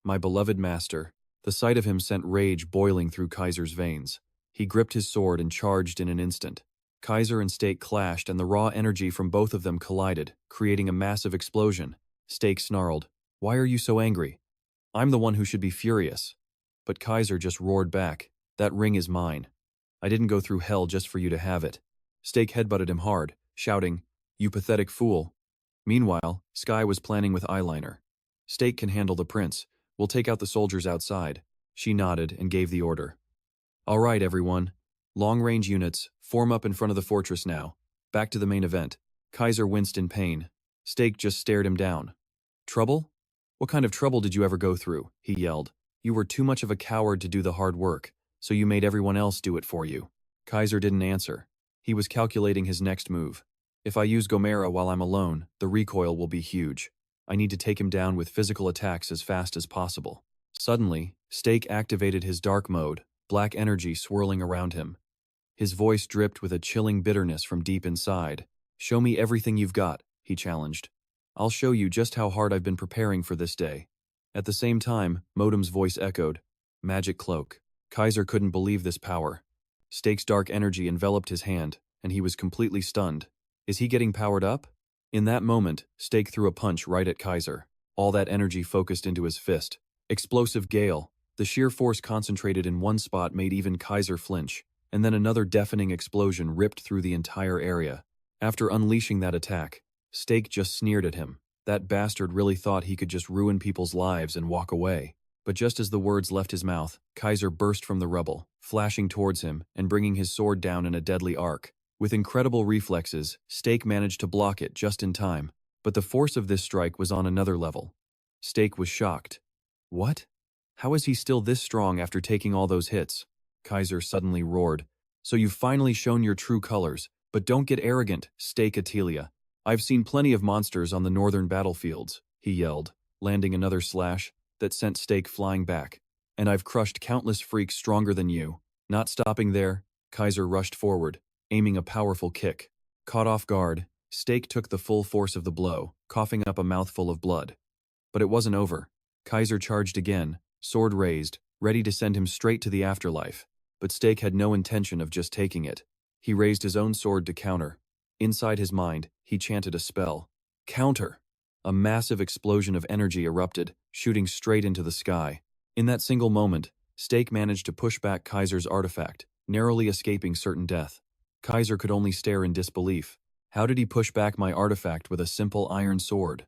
My beloved master. The sight of him sent rage boiling through Kaiser's veins. He gripped his sword and charged in an instant. Kaiser and Stake clashed and the raw energy from both of them collided, creating a massive explosion. Stake snarled, Why are you so angry? I'm the one who should be furious. But Kaiser just roared back, That ring is mine. I didn't go through hell just for you to have it. Stake headbutted him hard, shouting, You pathetic fool. Meanwhile, Sky was planning with eyeliner. Stake can handle the prince. We'll take out the soldiers outside. She nodded and gave the order. All right, everyone. Long-range units, form up in front of the fortress now. Back to the main event. Kaiser winced in pain. Stake just stared him down. Trouble? What kind of trouble did you ever go through? He yelled. You were too much of a coward to do the hard work, so you made everyone else do it for you. Kaiser didn't answer. He was calculating his next move. If I use Gomera while I'm alone, the recoil will be huge. I need to take him down with physical attacks as fast as possible. Suddenly, Stake activated his dark mode, black energy swirling around him. His voice dripped with a chilling bitterness from deep inside. Show me everything you've got, he challenged. I'll show you just how hard I've been preparing for this day. At the same time, Motam's voice echoed. Magic cloak. Kaiser couldn't believe this power. Stake's dark energy enveloped his hand, and he was completely stunned. Is he getting powered up? In that moment, Stake threw a punch right at Kaiser. All that energy focused into his fist. Explosive gale. The sheer force concentrated in one spot made even Kaiser flinch, and then another deafening explosion ripped through the entire area. After unleashing that attack, Stake just sneered at him. That bastard really thought he could just ruin people's lives and walk away. But just as the words left his mouth, Kaiser burst from the rubble, flashing towards him and bringing his sword down in a deadly arc. With incredible reflexes, Stake managed to block it just in time, but the force of this strike was on another level. Stake was shocked. What? How is he still this strong after taking all those hits? Kaiser suddenly roared. So you've finally shown your true colors, but don't get arrogant, Stake Atelia. I've seen plenty of monsters on the northern battlefields, he yelled, landing another slash that sent Stake flying back. And I've crushed countless freaks stronger than you. Not stopping there, Kaiser rushed forward, aiming a powerful kick. Caught off guard, Stake took the full force of the blow, coughing up a mouthful of blood. But it wasn't over. Kaiser charged again, sword raised, ready to send him straight to the afterlife. But Stake had no intention of just taking it. He raised his own sword to counter. Inside his mind, he chanted a spell. Counter! A massive explosion of energy erupted, shooting straight into the sky. In that single moment, Stake managed to push back Kaiser's artifact, narrowly escaping certain death. Kaiser could only stare in disbelief. How did he push back my artifact with a simple iron sword?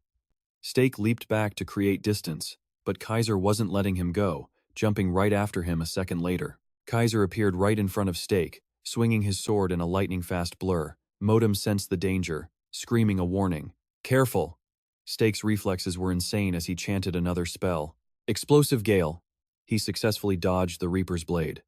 Stake leaped back to create distance, but Kaiser wasn't letting him go, jumping right after him a second later. Kaiser appeared right in front of Stake, swinging his sword in a lightning-fast blur. Motam sensed the danger, screaming a warning. Careful! Stake's reflexes were insane as he chanted another spell. Explosive gale! He successfully dodged the Reaper's blade.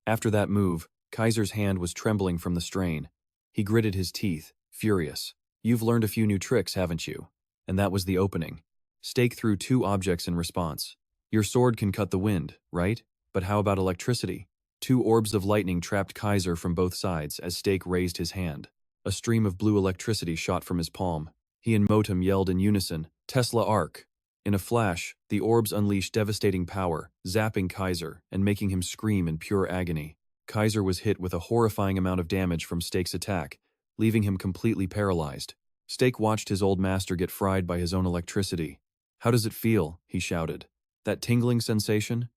After that move, Kaiser's hand was trembling from the strain. He gritted his teeth, furious. You've learned a few new tricks, haven't you? And that was the opening. Stake threw two objects in response. Your sword can cut the wind, right? But how about electricity? Two orbs of lightning trapped Kaiser from both sides as Stake raised his hand. A stream of blue electricity shot from his palm. He and Motam yelled in unison, Tesla Arc. In a flash, the orbs unleashed devastating power, zapping Kaiser and making him scream in pure agony. Kaiser was hit with a horrifying amount of damage from Stake's attack, leaving him completely paralyzed. Stake watched his old master get fried by his own electricity. How does it feel? He shouted. That tingling sensation?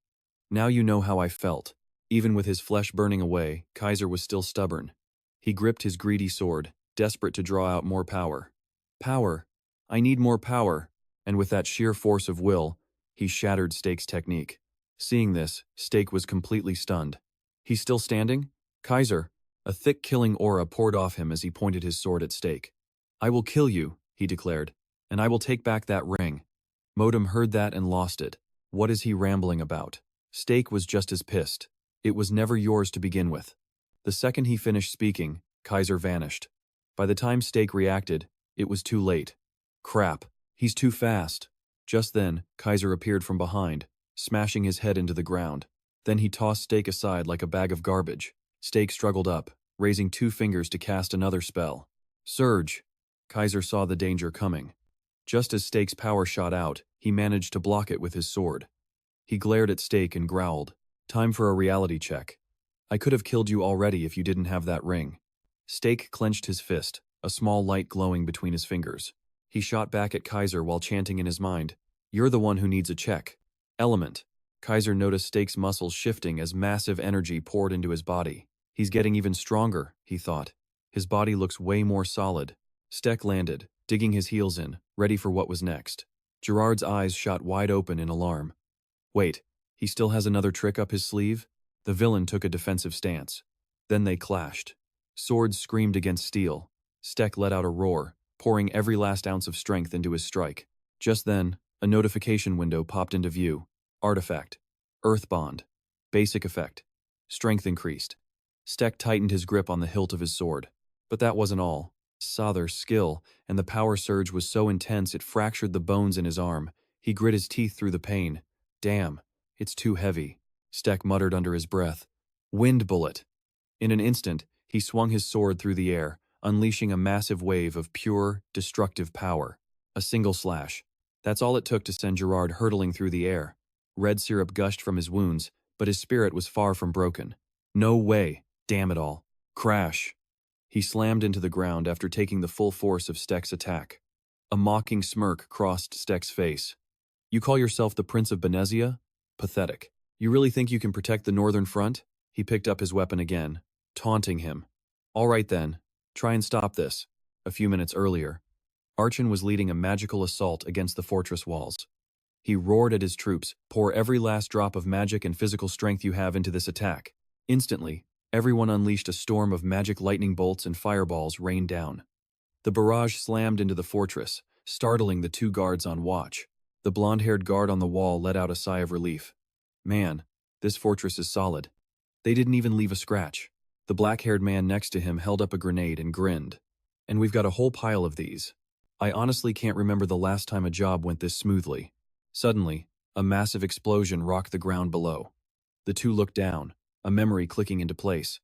Now you know how I felt. Even with his flesh burning away, Kaiser was still stubborn. He gripped his greedy sword, desperate to draw out more power. Power. I need more power. And with that sheer force of will, he shattered Stake's technique. Seeing this, Stake was completely stunned. He's still standing? Kaiser. A thick killing aura poured off him as he pointed his sword at Stake. I will kill you, he declared, and I will take back that ring. Motam heard that and lost it. What is he rambling about? Stake was just as pissed. It was never yours to begin with. The second he finished speaking, Kaiser vanished. By the time Stake reacted, it was too late. Crap, he's too fast. Just then, Kaiser appeared from behind, smashing his head into the ground. Then he tossed Stake aside like a bag of garbage. Stake struggled up, raising 2 fingers to cast another spell. Surge! Kaiser saw the danger coming. Just as Stake's power shot out, he managed to block it with his sword. He glared at Stake and growled, "Time for a reality check. I could have killed you already if you didn't have that ring." Stake clenched his fist, a small light glowing between his fingers. He shot back at Kaiser while chanting in his mind, "You're the one who needs a check." Element. Kaiser noticed Stake's muscles shifting as massive energy poured into his body. He's getting even stronger, he thought. His body looks way more solid. Stake landed, digging his heels in, ready for what was next. Gerard's eyes shot wide open in alarm. Wait, he still has another trick up his sleeve? The villain took a defensive stance. Then they clashed. Swords screamed against steel. Stake let out a roar, pouring every last ounce of strength into his strike. Just then, a notification window popped into view. Artifact. Earth Bond. Basic effect. Strength increased. Stake tightened his grip on the hilt of his sword. But that wasn't all. Saw their skill, and the power surge was so intense it fractured the bones in his arm. He grit his teeth through the pain. Damn, it's too heavy, Stake muttered under his breath. Wind bullet. In an instant, he swung his sword through the air, unleashing a massive wave of pure, destructive power. A single slash. That's all it took to send Gerard hurtling through the air. Red syrup gushed from his wounds, but his spirit was far from broken. No way, damn it all. Crash. He slammed into the ground after taking the full force of Stake's attack. A mocking smirk crossed Stake's face. You call yourself the Prince of Benezia? Pathetic. You really think you can protect the Northern Front? He picked up his weapon again, taunting him. All right then, try and stop this. A few minutes earlier, Archon was leading a magical assault against the fortress walls. He roared at his troops, pour every last drop of magic and physical strength you have into this attack. Instantly, everyone unleashed a storm of magic lightning bolts and fireballs rained down. The barrage slammed into the fortress, startling the 2 guards on watch. The blonde-haired guard on the wall let out a sigh of relief. Man, this fortress is solid. They didn't even leave a scratch. The black-haired man next to him held up a grenade and grinned. And we've got a whole pile of these. I honestly can't remember the last time a job went this smoothly. Suddenly, a massive explosion rocked the ground below. The 2 looked down, a memory clicking into place.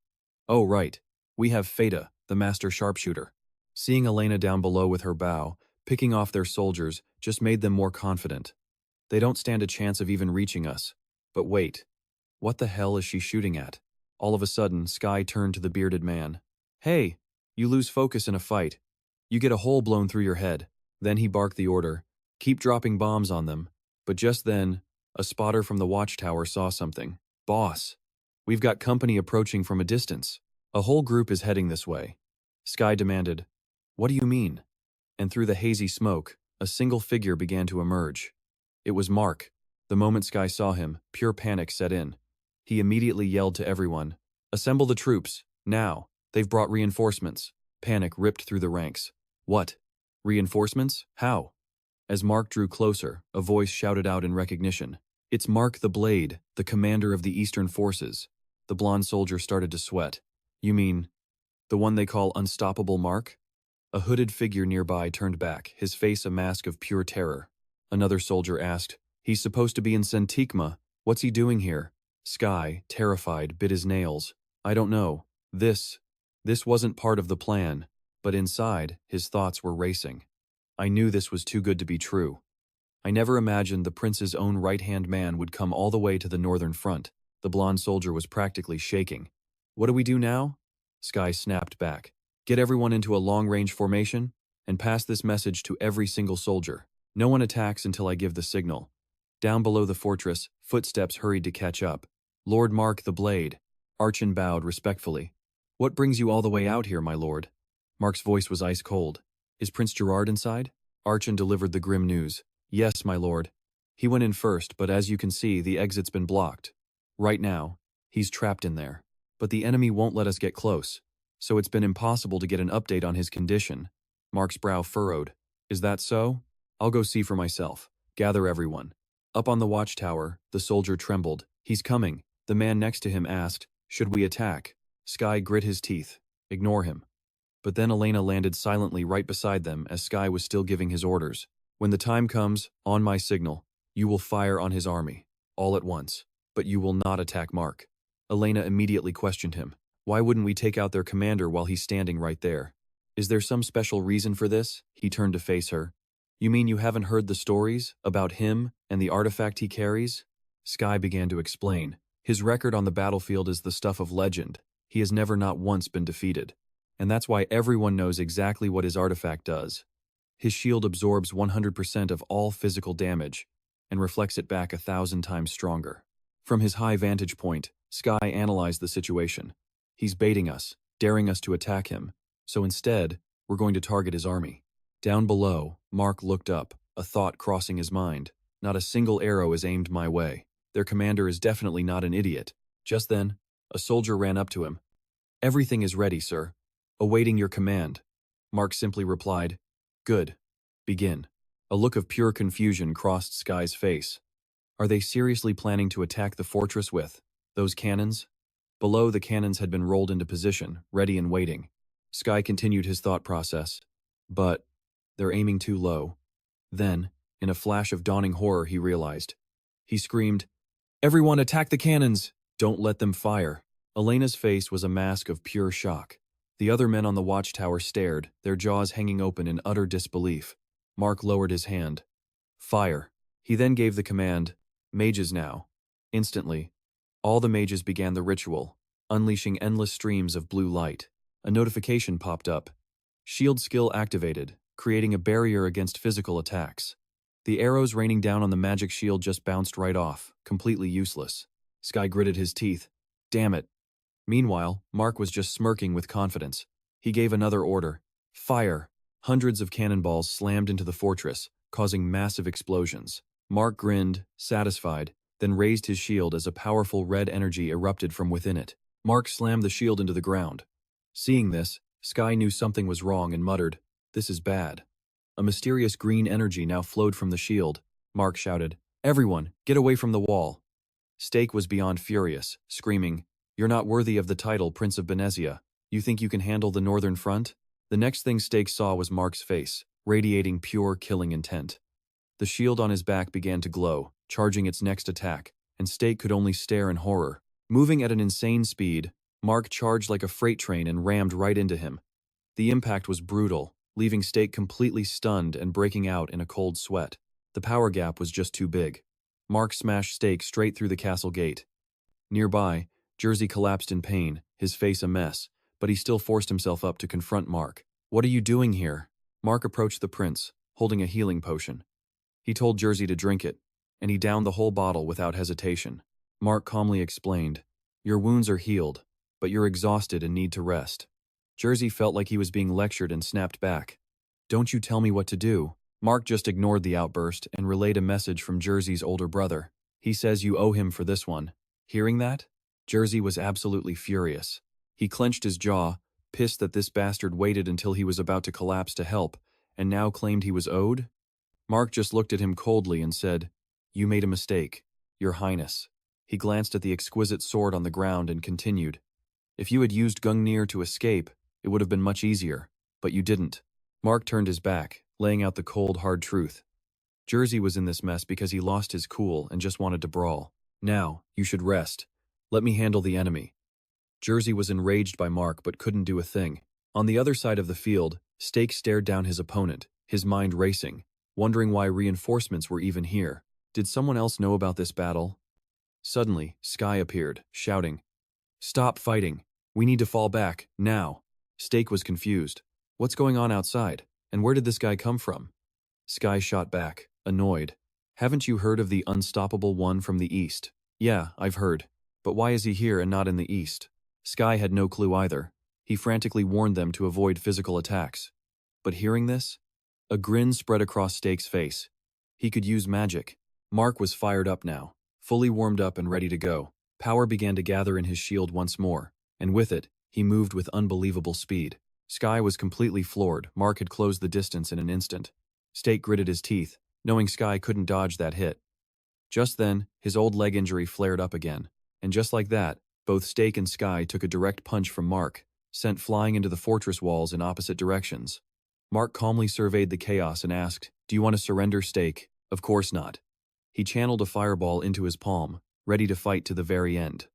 Oh right, we have Feta, the master sharpshooter. Seeing Elena down below with her bow, picking off their soldiers, just made them more confident. They don't stand a chance of even reaching us. But wait, what the hell is she shooting at? All of a sudden, Sky turned to the bearded man. Hey, you lose focus in a fight. You get a hole blown through your head. Then he barked the order, keep dropping bombs on them. But just then, a spotter from the watchtower saw something. Boss, we've got company approaching from a distance. A whole group is heading this way. Sky demanded, what do you mean? And through the hazy smoke, a single figure began to emerge. It was Mark. The moment Sky saw him, pure panic set in. He immediately yelled to everyone, assemble the troops, now, they've brought reinforcements. Panic ripped through the ranks. What? Reinforcements? How? As Mark drew closer, a voice shouted out in recognition. It's Mark the Blade, the commander of the Eastern Forces. The blonde soldier started to sweat. You mean, the one they call Unstoppable Mark? A hooded figure nearby turned back, his face a mask of pure terror. Another soldier asked, he's supposed to be in Sentikma. What's he doing here? Sky, terrified, bit his nails. I don't know. This wasn't part of the plan. But inside, his thoughts were racing. I knew this was too good to be true. I never imagined the prince's own right-hand man would come all the way to the northern front. The blonde soldier was practically shaking. What do we do now? Sky snapped back. Get everyone into a long-range formation, and pass this message to every single soldier. No one attacks until I give the signal. Down below the fortress, footsteps hurried to catch up. Lord Mark the Blade. Archon bowed respectfully. What brings you all the way out here, my lord? Mark's voice was ice cold. Is Prince Gerard inside? Archon delivered the grim news. Yes, my lord. He went in first, but as you can see, the exit's been blocked. Right now, he's trapped in there. But the enemy won't let us get close, so it's been impossible to get an update on his condition. Mark's brow furrowed. Is that so? I'll go see for myself. Gather everyone. Up on the watchtower, the soldier trembled. He's coming. The man next to him asked, should we attack? Sky grit his teeth. Ignore him. But then Elena landed silently right beside them as Sky was still giving his orders. When the time comes, on my signal, you will fire on his army, all at once, but you will not attack Mark. Elena immediately questioned him. Why wouldn't we take out their commander while he's standing right there? Is there some special reason for this? He turned to face her. You mean you haven't heard the stories about him and the artifact he carries? Sky began to explain. His record on the battlefield is the stuff of legend. He has never not once been defeated. And that's why everyone knows exactly what his artifact does. His shield absorbs 100% of all physical damage and reflects it back 1,000 times stronger. From his high vantage point, Sky analyzed the situation. He's baiting us, daring us to attack him. So instead, we're going to target his army. Down below, Mark looked up, a thought crossing his mind. Not a single arrow is aimed my way. Their commander is definitely not an idiot. Just then, a soldier ran up to him. Everything is ready, sir. Awaiting your command. Mark simply replied, Good. Begin. A look of pure confusion crossed Sky's face. Are they seriously planning to attack the fortress with those cannons? Below, the cannons had been rolled into position, ready and waiting. Sky continued his thought process. But they're aiming too low. Then, in a flash of dawning horror, he realized. He screamed, Everyone attack the cannons! Don't let them fire. Elena's face was a mask of pure shock. The other men on the watchtower stared, their jaws hanging open in utter disbelief. Mark lowered his hand. Fire. He then gave the command, Mages now. Instantly, all the mages began the ritual, unleashing endless streams of blue light. A notification popped up. Shield skill activated, creating a barrier against physical attacks. The arrows raining down on the magic shield just bounced right off, completely useless. Sky gritted his teeth. Damn it. Meanwhile, Mark was just smirking with confidence. He gave another order. Fire. Hundreds of cannonballs slammed into the fortress, causing massive explosions. Mark grinned, satisfied, then raised his shield as a powerful red energy erupted from within it. Mark slammed the shield into the ground. Seeing this, Sky knew something was wrong and muttered, This is bad. A mysterious green energy now flowed from the shield. Mark shouted, Everyone, get away from the wall. Stake was beyond furious, screaming, You're not worthy of the title Prince of Benezia. You think you can handle the northern front? The next thing Stake saw was Mark's face, radiating pure killing intent. The shield on his back began to glow, charging its next attack, and Stake could only stare in horror. Moving at an insane speed, Mark charged like a freight train and rammed right into him. The impact was brutal, leaving Stake completely stunned and breaking out in a cold sweat. The power gap was just too big. Mark smashed Stake straight through the castle gate. Nearby, Jersey collapsed in pain, his face a mess, but he still forced himself up to confront Mark. What are you doing here? Mark approached the prince, holding a healing potion. He told Jersey to drink it, and he downed the whole bottle without hesitation. Mark calmly explained, Your wounds are healed, but you're exhausted and need to rest. Jersey felt like he was being lectured and snapped back. Don't you tell me what to do. Mark just ignored the outburst and relayed a message from Jersey's older brother. He says you owe him for this one. Hearing that, Jersey was absolutely furious. He clenched his jaw, pissed that this bastard waited until he was about to collapse to help, and now claimed he was owed? Mark just looked at him coldly and said, You made a mistake, Your Highness. He glanced at the exquisite sword on the ground and continued, If you had used Gungnir to escape, it would have been much easier, but you didn't. Mark turned his back, laying out the cold, hard truth. Jersey was in this mess because he lost his cool and just wanted to brawl. Now, you should rest. Let me handle the enemy. Jersey was enraged by Mark but couldn't do a thing. On the other side of the field, Stake stared down his opponent, his mind racing, wondering why reinforcements were even here. Did someone else know about this battle? Suddenly, Sky appeared, shouting, Stop fighting. We need to fall back, now. Stake was confused. What's going on outside? And where did this guy come from? Sky shot back, annoyed. Haven't you heard of the unstoppable one from the east? Yeah, I've heard. But why is he here and not in the east? Sky had no clue either. He frantically warned them to avoid physical attacks. But hearing this, a grin spread across Stake's face. He could use magic. Mark was fired up now, fully warmed up and ready to go. Power began to gather in his shield once more, and with it, he moved with unbelievable speed. Sky was completely floored. Mark had closed the distance in an instant. Stake gritted his teeth, knowing Sky couldn't dodge that hit. Just then, his old leg injury flared up again, and just like that, both Stake and Sky took a direct punch from Mark, sent flying into the fortress walls in opposite directions. Mark calmly surveyed the chaos and asked, "Do you want to surrender, Stake?" "Of course not." He channeled a fireball into his palm, ready to fight to the very end.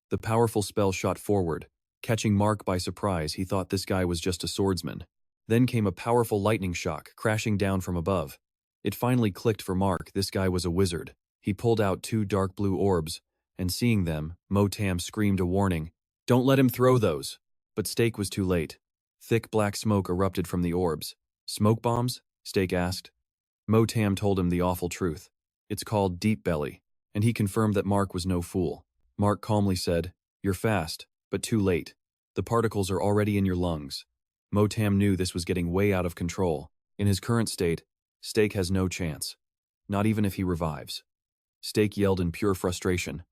The powerful spell shot forward. Catching Mark by surprise, he thought this guy was just a swordsman. Then came a powerful lightning shock, crashing down from above. It finally clicked for Mark, this guy was a wizard. He pulled out 2 dark blue orbs, and seeing them, Motam screamed a warning, "Don't let him throw those!" But Stake was too late. Thick black smoke erupted from the orbs. "Smoke bombs?" Stake asked. Motam told him the awful truth. "It's called Deep Belly," and he confirmed that Mark was no fool. Mark calmly said, "You're fast, but too late. The particles are already in your lungs." Motam knew this was getting way out of control. In his current state, Stake has no chance. Not even if he revives. Stake yelled in pure frustration.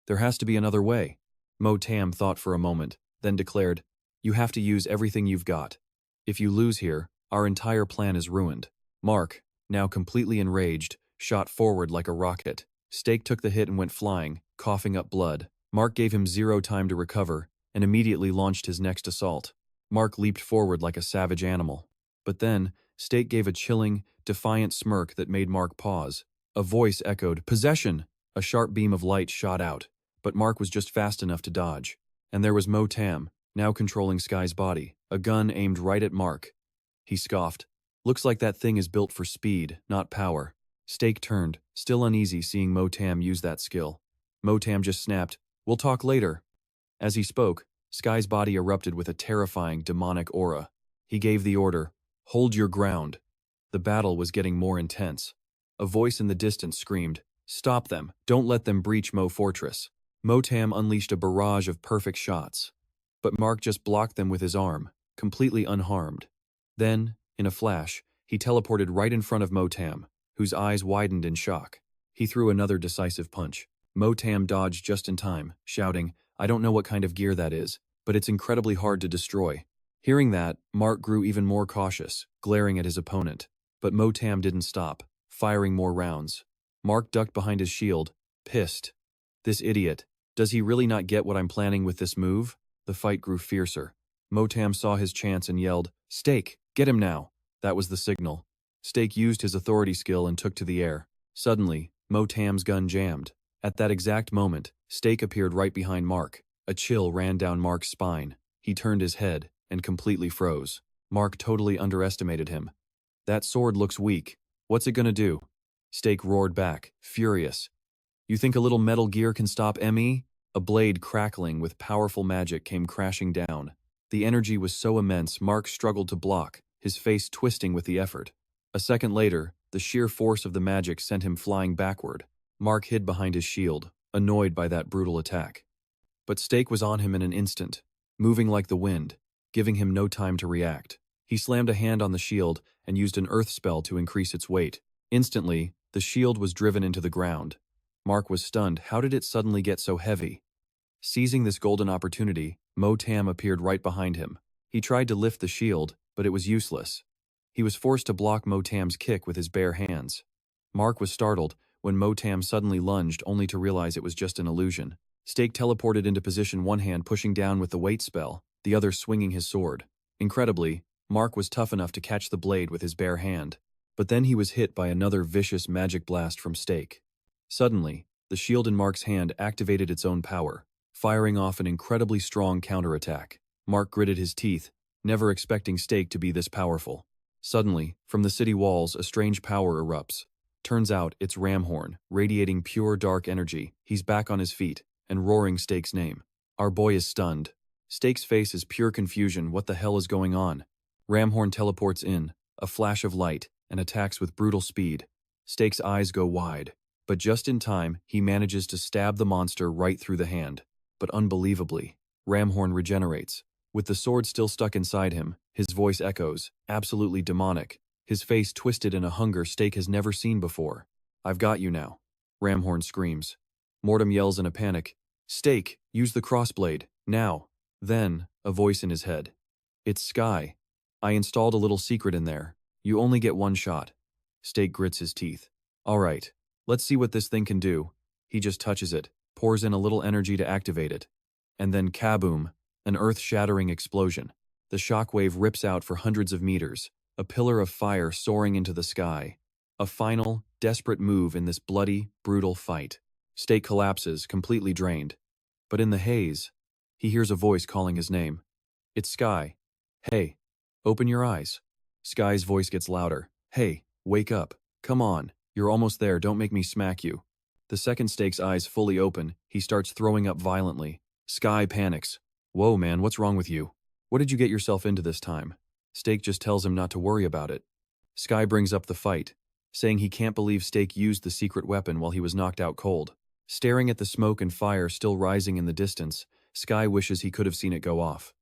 "There has to be another way." Motam thought for a moment, then declared, "You have to use everything you've got. If you lose here, our entire plan is ruined." Mark, now completely enraged, shot forward like a rocket. Stake took the hit and went flying, coughing up blood. Mark gave him 0 time to recover, and immediately launched his next assault. Mark leaped forward like a savage animal. But then, Stake gave a chilling, defiant smirk that made Mark pause. A voice echoed, "Possession!" A sharp beam of light shot out, but Mark was just fast enough to dodge. And there was Motam, now controlling Sky's body, a gun aimed right at Mark. He scoffed. "Looks like that thing is built for speed, not power." Stake turned, still uneasy seeing Motam use that skill. Motam just snapped, "We'll talk later." As he spoke, Sky's body erupted with a terrifying, demonic aura. He gave the order, "Hold your ground." The battle was getting more intense. A voice in the distance screamed, "Stop them, don't let them breach Mo Fortress." Motam unleashed a barrage of perfect shots. But Mark just blocked them with his arm, completely unharmed. Then, in a flash, he teleported right in front of Motam, whose eyes widened in shock. He threw another decisive punch. Motam dodged just in time, shouting, "I don't know what kind of gear that is, but it's incredibly hard to destroy." Hearing that, Mark grew even more cautious, glaring at his opponent. But Motam didn't stop, firing more rounds. Mark ducked behind his shield, pissed. "This idiot. Does he really not get what I'm planning with this move?" The fight grew fiercer. Motam saw his chance and yelled, "Stake, get him now." That was the signal. Stake used his authority skill and took to the air. Suddenly, Motam's gun jammed. At that exact moment, Stake appeared right behind Mark. A chill ran down Mark's spine. He turned his head and completely froze. Mark totally underestimated him. "That sword looks weak. What's it gonna do?" Stake roared back, furious. "You think a little Metal Gear can stop ME?" A blade crackling with powerful magic came crashing down. The energy was so immense Mark struggled to block, his face twisting with the effort. A second later, the sheer force of the magic sent him flying backward. Mark hid behind his shield, annoyed by that brutal attack. But Stake was on him in an instant, moving like the wind, giving him no time to react. He slammed a hand on the shield and used an earth spell to increase its weight. Instantly, the shield was driven into the ground. Mark was stunned. How did it suddenly get so heavy? Seizing this golden opportunity, Motam appeared right behind him. He tried to lift the shield, but it was useless. He was forced to block Motam's kick with his bare hands. Mark was startled when Motam suddenly lunged only to realize it was just an illusion. Stake teleported into position, one hand pushing down with the weight spell, the other swinging his sword. Incredibly, Mark was tough enough to catch the blade with his bare hand. But then he was hit by another vicious magic blast from Stake. Suddenly, the shield in Mark's hand activated its own power, firing off an incredibly strong counterattack. Mark gritted his teeth, never expecting Stake to be this powerful. Suddenly, from the city walls, a strange power erupts. Turns out, it's Ramhorn, radiating pure dark energy. He's back on his feet, and roaring Stake's name. Our boy is stunned. Stake's face is pure confusion. What the hell is going on? Ramhorn teleports in, a flash of light, and attacks with brutal speed. Steak's eyes go wide, but just in time, he manages to stab the monster right through the hand. But unbelievably, Ramhorn regenerates. With the sword still stuck inside him, his voice echoes, absolutely demonic, his face twisted in a hunger Steak has never seen before. "I've got you now," Ramhorn screams. Motam yells in a panic, "Steak, use the crossblade, now." Then, a voice in his head. "It's Sky. I installed a little secret in there. You only get one shot." Steak grits his teeth. "All right, let's see what this thing can do." He just touches it, pours in a little energy to activate it. And then kaboom, an earth-shattering explosion. The shockwave rips out for hundreds of meters, a pillar of fire soaring into the sky. A final, desperate move in this bloody, brutal fight. Steak collapses, completely drained. But in the haze, he hears a voice calling his name. It's Sky. "Hey, open your eyes." Sky's voice gets louder. "Hey, wake up. Come on, you're almost there, don't make me smack you." The second Steak's eyes fully open, he starts throwing up violently. Sky panics. "Whoa man, what's wrong with you? What did you get yourself into this time?" Steak just tells him not to worry about it. Sky brings up the fight, saying he can't believe Steak used the secret weapon while he was knocked out cold. Staring at the smoke and fire still rising in the distance, Sky wishes he could have seen it go off.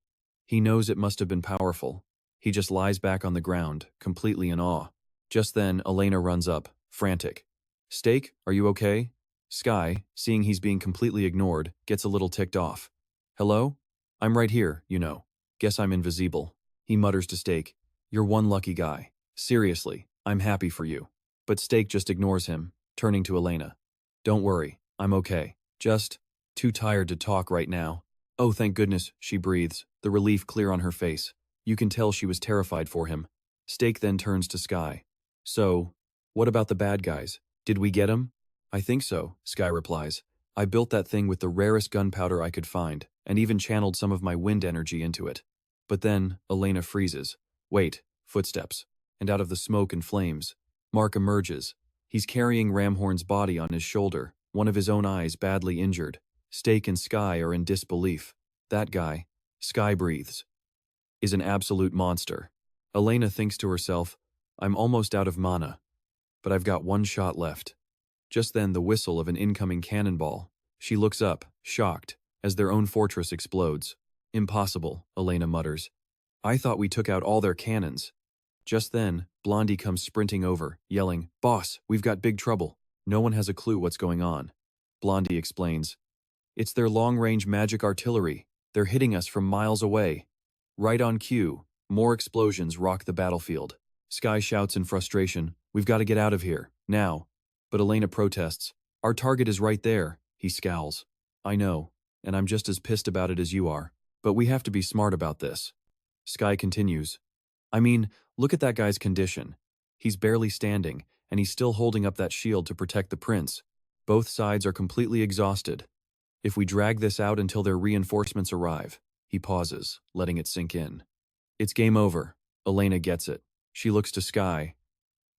He knows it must have been powerful. He just lies back on the ground, completely in awe. Just then, Elena runs up, frantic. "Steak, are you okay?" Sky, seeing he's being completely ignored, gets a little ticked off. "Hello? I'm right here, you know. Guess I'm invisible." He mutters to Steak, "You're one lucky guy. Seriously, I'm happy for you." But Steak just ignores him, turning to Elena. "Don't worry, I'm okay. Just too tired to talk right now." "Oh, thank goodness," she breathes, the relief clear on her face. You can tell she was terrified for him. Steak then turns to Sky. "So, what about the bad guys? Did we get 'em?" "I think so," Sky replies. "I built that thing with the rarest gunpowder I could find, and even channeled some of my wind energy into it." But then, Elena freezes. Wait, footsteps. And out of the smoke and flames, Mark emerges. He's carrying Ramhorn's body on his shoulder, one of his own eyes badly injured. Steak and Sky are in disbelief. That guy, Sky breathes, is an absolute monster. Elena thinks to herself, "I'm almost out of mana, but I've got one shot left." Just then the whistle of an incoming cannonball. She looks up, shocked, as their own fortress explodes. "Impossible," Elena mutters. "I thought we took out all their cannons." Just then, Blondie comes sprinting over, yelling, "Boss, we've got big trouble." No one has a clue what's going on. Blondie explains, "It's their long-range magic artillery. They're hitting us from miles away." Right on cue, more explosions rock the battlefield. Sky shouts in frustration, "We've got to get out of here, now." But Elena protests, "Our target is right there." He scowls. "I know, and I'm just as pissed about it as you are. But we have to be smart about this." Sky continues, "I mean, look at that guy's condition. He's barely standing, and he's still holding up that shield to protect the prince. Both sides are completely exhausted. If we drag this out until their reinforcements arrive." He pauses, letting it sink in. "It's game over." Elena gets it. She looks to Sky.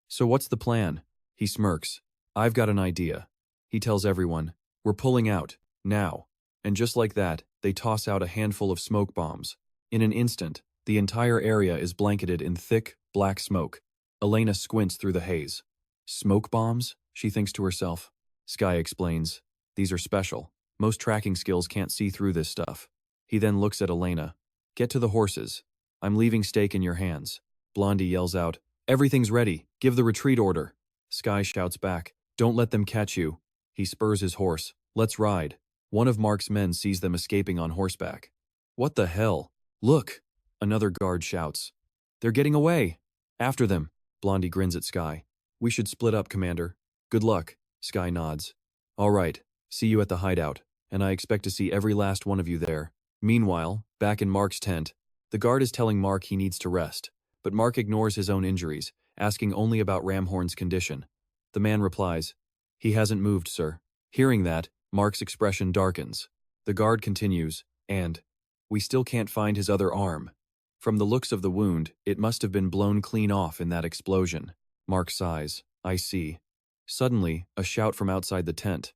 "So what's the plan?" He smirks. "I've got an idea." He tells everyone, "We're pulling out, now." And just like that, they toss out a handful of smoke bombs. In an instant, the entire area is blanketed in thick, black smoke. Elena squints through the haze. "Smoke bombs?" she thinks to herself. Sky explains, "These are special. Most tracking skills can't see through this stuff." He then looks at Elena. "Get to the horses. I'm leaving Steak in your hands." Blondie yells out, "Everything's ready. Give the retreat order." Sky shouts back, "Don't let them catch you." He spurs his horse. "Let's ride." One of Mark's men sees them escaping on horseback. "What the hell? Look!" Another guard shouts. "They're getting away!" "After them." Blondie grins at Sky. "We should split up, Commander." "Good luck." Sky nods. "All right, see you at the hideout, and I expect to see every last one of you there." Meanwhile, back in Mark's tent, the guard is telling Mark he needs to rest, but Mark ignores his own injuries, asking only about Ramhorn's condition. The man replies, "He hasn't moved, sir." Hearing that, Mark's expression darkens. The guard continues, "And we still can't find his other arm. From the looks of the wound, it must have been blown clean off in that explosion." Mark sighs, "I see." Suddenly, a shout from outside the tent.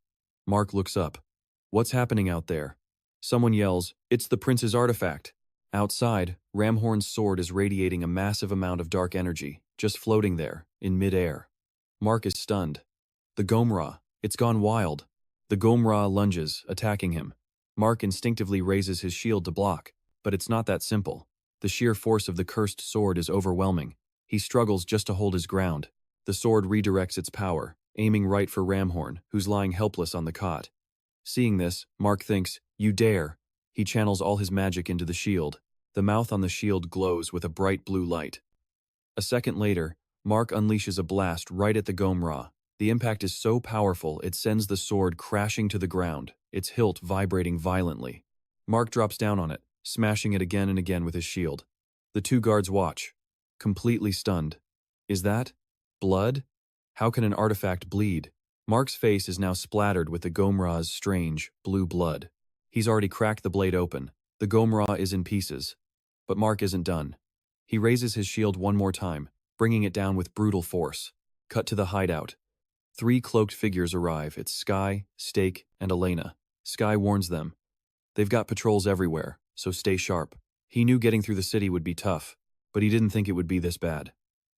Mark looks up. "What's happening out there?" Someone yells, "It's the prince's artifact." Outside, Ramhorn's sword is radiating a massive amount of dark energy, just floating there, in mid-air. Mark is stunned. The Gomra. It's gone wild. The Gomra lunges, attacking him. Mark instinctively raises his shield to block, but it's not that simple. The sheer force of the cursed sword is overwhelming. He struggles just to hold his ground. The sword redirects its power, aiming right for Ramhorn, who's lying helpless on the cot. Seeing this, Mark thinks, "You dare." He channels all his magic into the shield. The mouth on the shield glows with a bright blue light. A second later, Mark unleashes a blast right at the Gomra. The impact is so powerful it sends the sword crashing to the ground, its hilt vibrating violently. Mark drops down on it, smashing it again and again with his shield. The two guards watch, completely stunned. Is that blood? How can an artifact bleed? Mark's face is now splattered with the Gomra's strange, blue blood. He's already cracked the blade open. The Gomra is in pieces. But Mark isn't done. He raises his shield one more time, bringing it down with brutal force. Cut to the hideout. 3 cloaked figures arrive. It's Sky, Stake, and Elena. Sky warns them. They've got patrols everywhere, so stay sharp. He knew getting through the city would be tough, but he didn't think it would be this bad.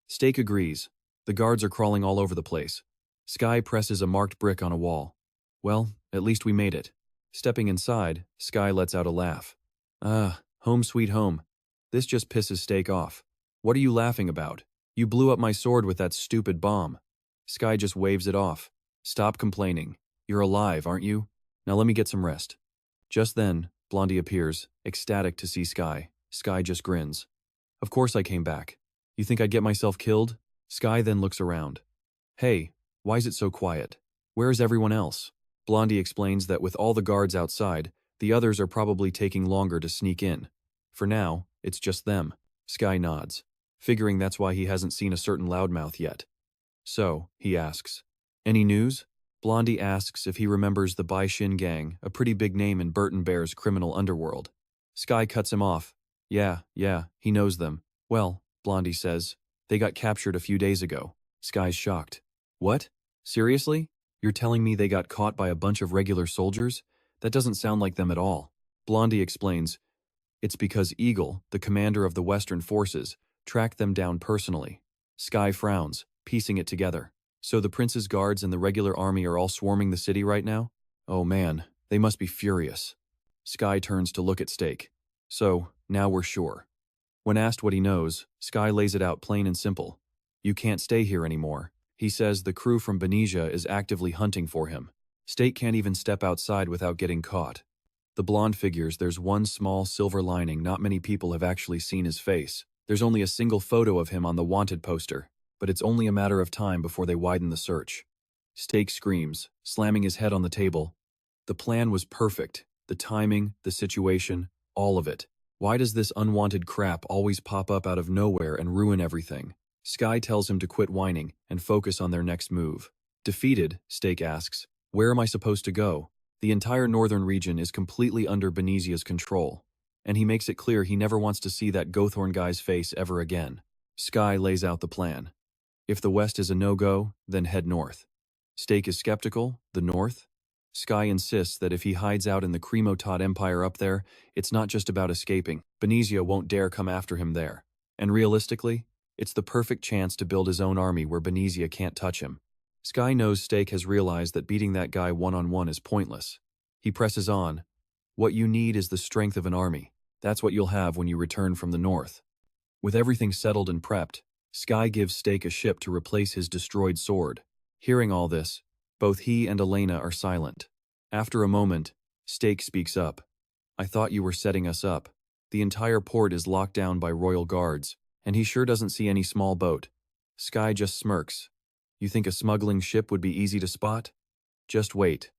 Stake agrees. The guards are crawling all over the place. Sky presses a marked brick on a wall. Well, at least we made it. Stepping inside, Sky lets out a laugh. Home sweet home. This just pisses Stake off. What are you laughing about? You blew up my sword with that stupid bomb. Sky just waves it off. Stop complaining. You're alive, aren't you? Now let me get some rest. Just then, Blondie appears, ecstatic to see Sky. Sky just grins. Of course I came back. You think I'd get myself killed? Sky then looks around. Hey, why is it so quiet? Where is everyone else? Blondie explains that with all the guards outside, the others are probably taking longer to sneak in. For now, it's just them. Sky nods, figuring that's why he hasn't seen a certain loudmouth yet. So, he asks, any news? Blondie asks if he remembers the Bai Shin gang, a pretty big name in Burton Bear's criminal underworld. Sky cuts him off. Yeah, he knows them. Well, Blondie says, they got captured a few days ago. Sky's shocked. What? Seriously? You're telling me they got caught by a bunch of regular soldiers? That doesn't sound like them at all. Blondie explains, it's because Eagle, the commander of the Western forces, tracked them down personally. Sky frowns, piecing it together. So the prince's guards and the regular army are all swarming the city right now? Oh man, they must be furious. Sky turns to look at Stake. So, now we're sure. When asked what he knows, Sky lays it out plain and simple. You can't stay here anymore. He says the crew from Benicia is actively hunting for him. Stake can't even step outside without getting caught. The blonde figures there's one small silver lining not many people have actually seen his face. There's only a single photo of him on the wanted poster, but it's only a matter of time before they widen the search. Stake screams, slamming his head on the table. The plan was perfect. The timing, the situation, all of it. Why does this unwanted crap always pop up out of nowhere and ruin everything? Sky tells him to quit whining and focus on their next move. Defeated, Stake asks, where am I supposed to go? The entire northern region is completely under Benesia's control, and he makes it clear he never wants to see that Gothorn guy's face ever again. Sky lays out the plan. If the west is a no-go, then head north. Stake is skeptical, the north? Sky insists that if he hides out in the Kremotod Empire up there, it's not just about escaping. Benesia won't dare come after him there. And realistically, it's the perfect chance to build his own army where Benesia can't touch him. Sky knows Stake has realized that beating that guy one-on-one is pointless. He presses on. What you need is the strength of an army. That's what you'll have when you return from the north. With everything settled and prepped, Sky gives Stake a ship to replace his destroyed sword. Hearing all this, both he and Elena are silent. After a moment, Stake speaks up. I thought you were setting us up. The entire port is locked down by royal guards, and he sure doesn't see any small boat. Sky just smirks. You think a smuggling ship would be easy to spot? Just wait.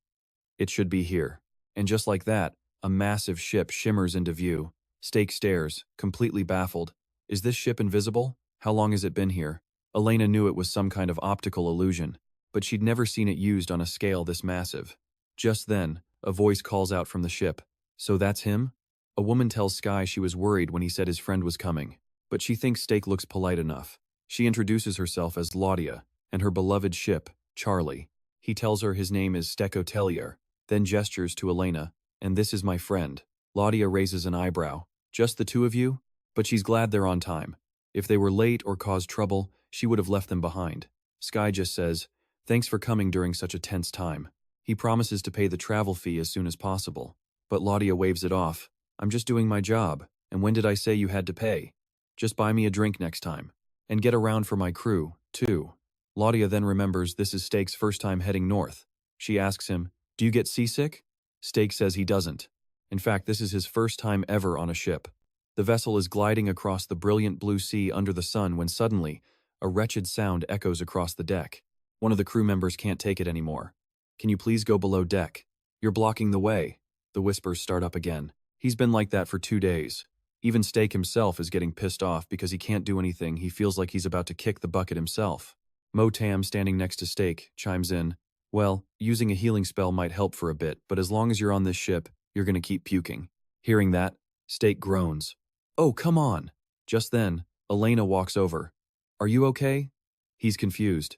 It should be here. And just like that, a massive ship shimmers into view. Stake stares, completely baffled. Is this ship invisible? How long has it been here? Elena knew it was some kind of optical illusion, but she'd never seen it used on a scale this massive. Just then, a voice calls out from the ship. So that's him? A woman tells Sky she was worried when he said his friend was coming, but she thinks Stake looks polite enough. She introduces herself as Laudia, and her beloved ship, Charlie. He tells her his name is Stekotelier, then gestures to Elena, and this is my friend. Laudia raises an eyebrow. Just the two of you? But she's glad they're on time. If they were late or caused trouble, she would have left them behind. Sky just says, "Thanks for coming during such a tense time." He promises to pay the travel fee as soon as possible. But Laudia waves it off. "I'm just doing my job, and when did I say you had to pay? Just buy me a drink next time. And get around for my crew, too." Laudia then remembers this is Steak's first time heading north. She asks him, "Do you get seasick?" Steak says he doesn't. In fact, this is his first time ever on a ship. The vessel is gliding across the brilliant blue sea under the sun when suddenly, a wretched sound echoes across the deck. One of the crew members can't take it anymore. "Can you please go below deck? You're blocking the way." The whispers start up again. He's been like that for 2 days. Even Steak himself is getting pissed off because he can't do anything. He feels like he's about to kick the bucket himself. Motam, standing next to Steak, chimes in, "Well, using a healing spell might help for a bit, but as long as you're on this ship, you're gonna keep puking." Hearing that, Steak groans. "Oh, come on." Just then, Elena walks over. "Are you okay?" He's confused.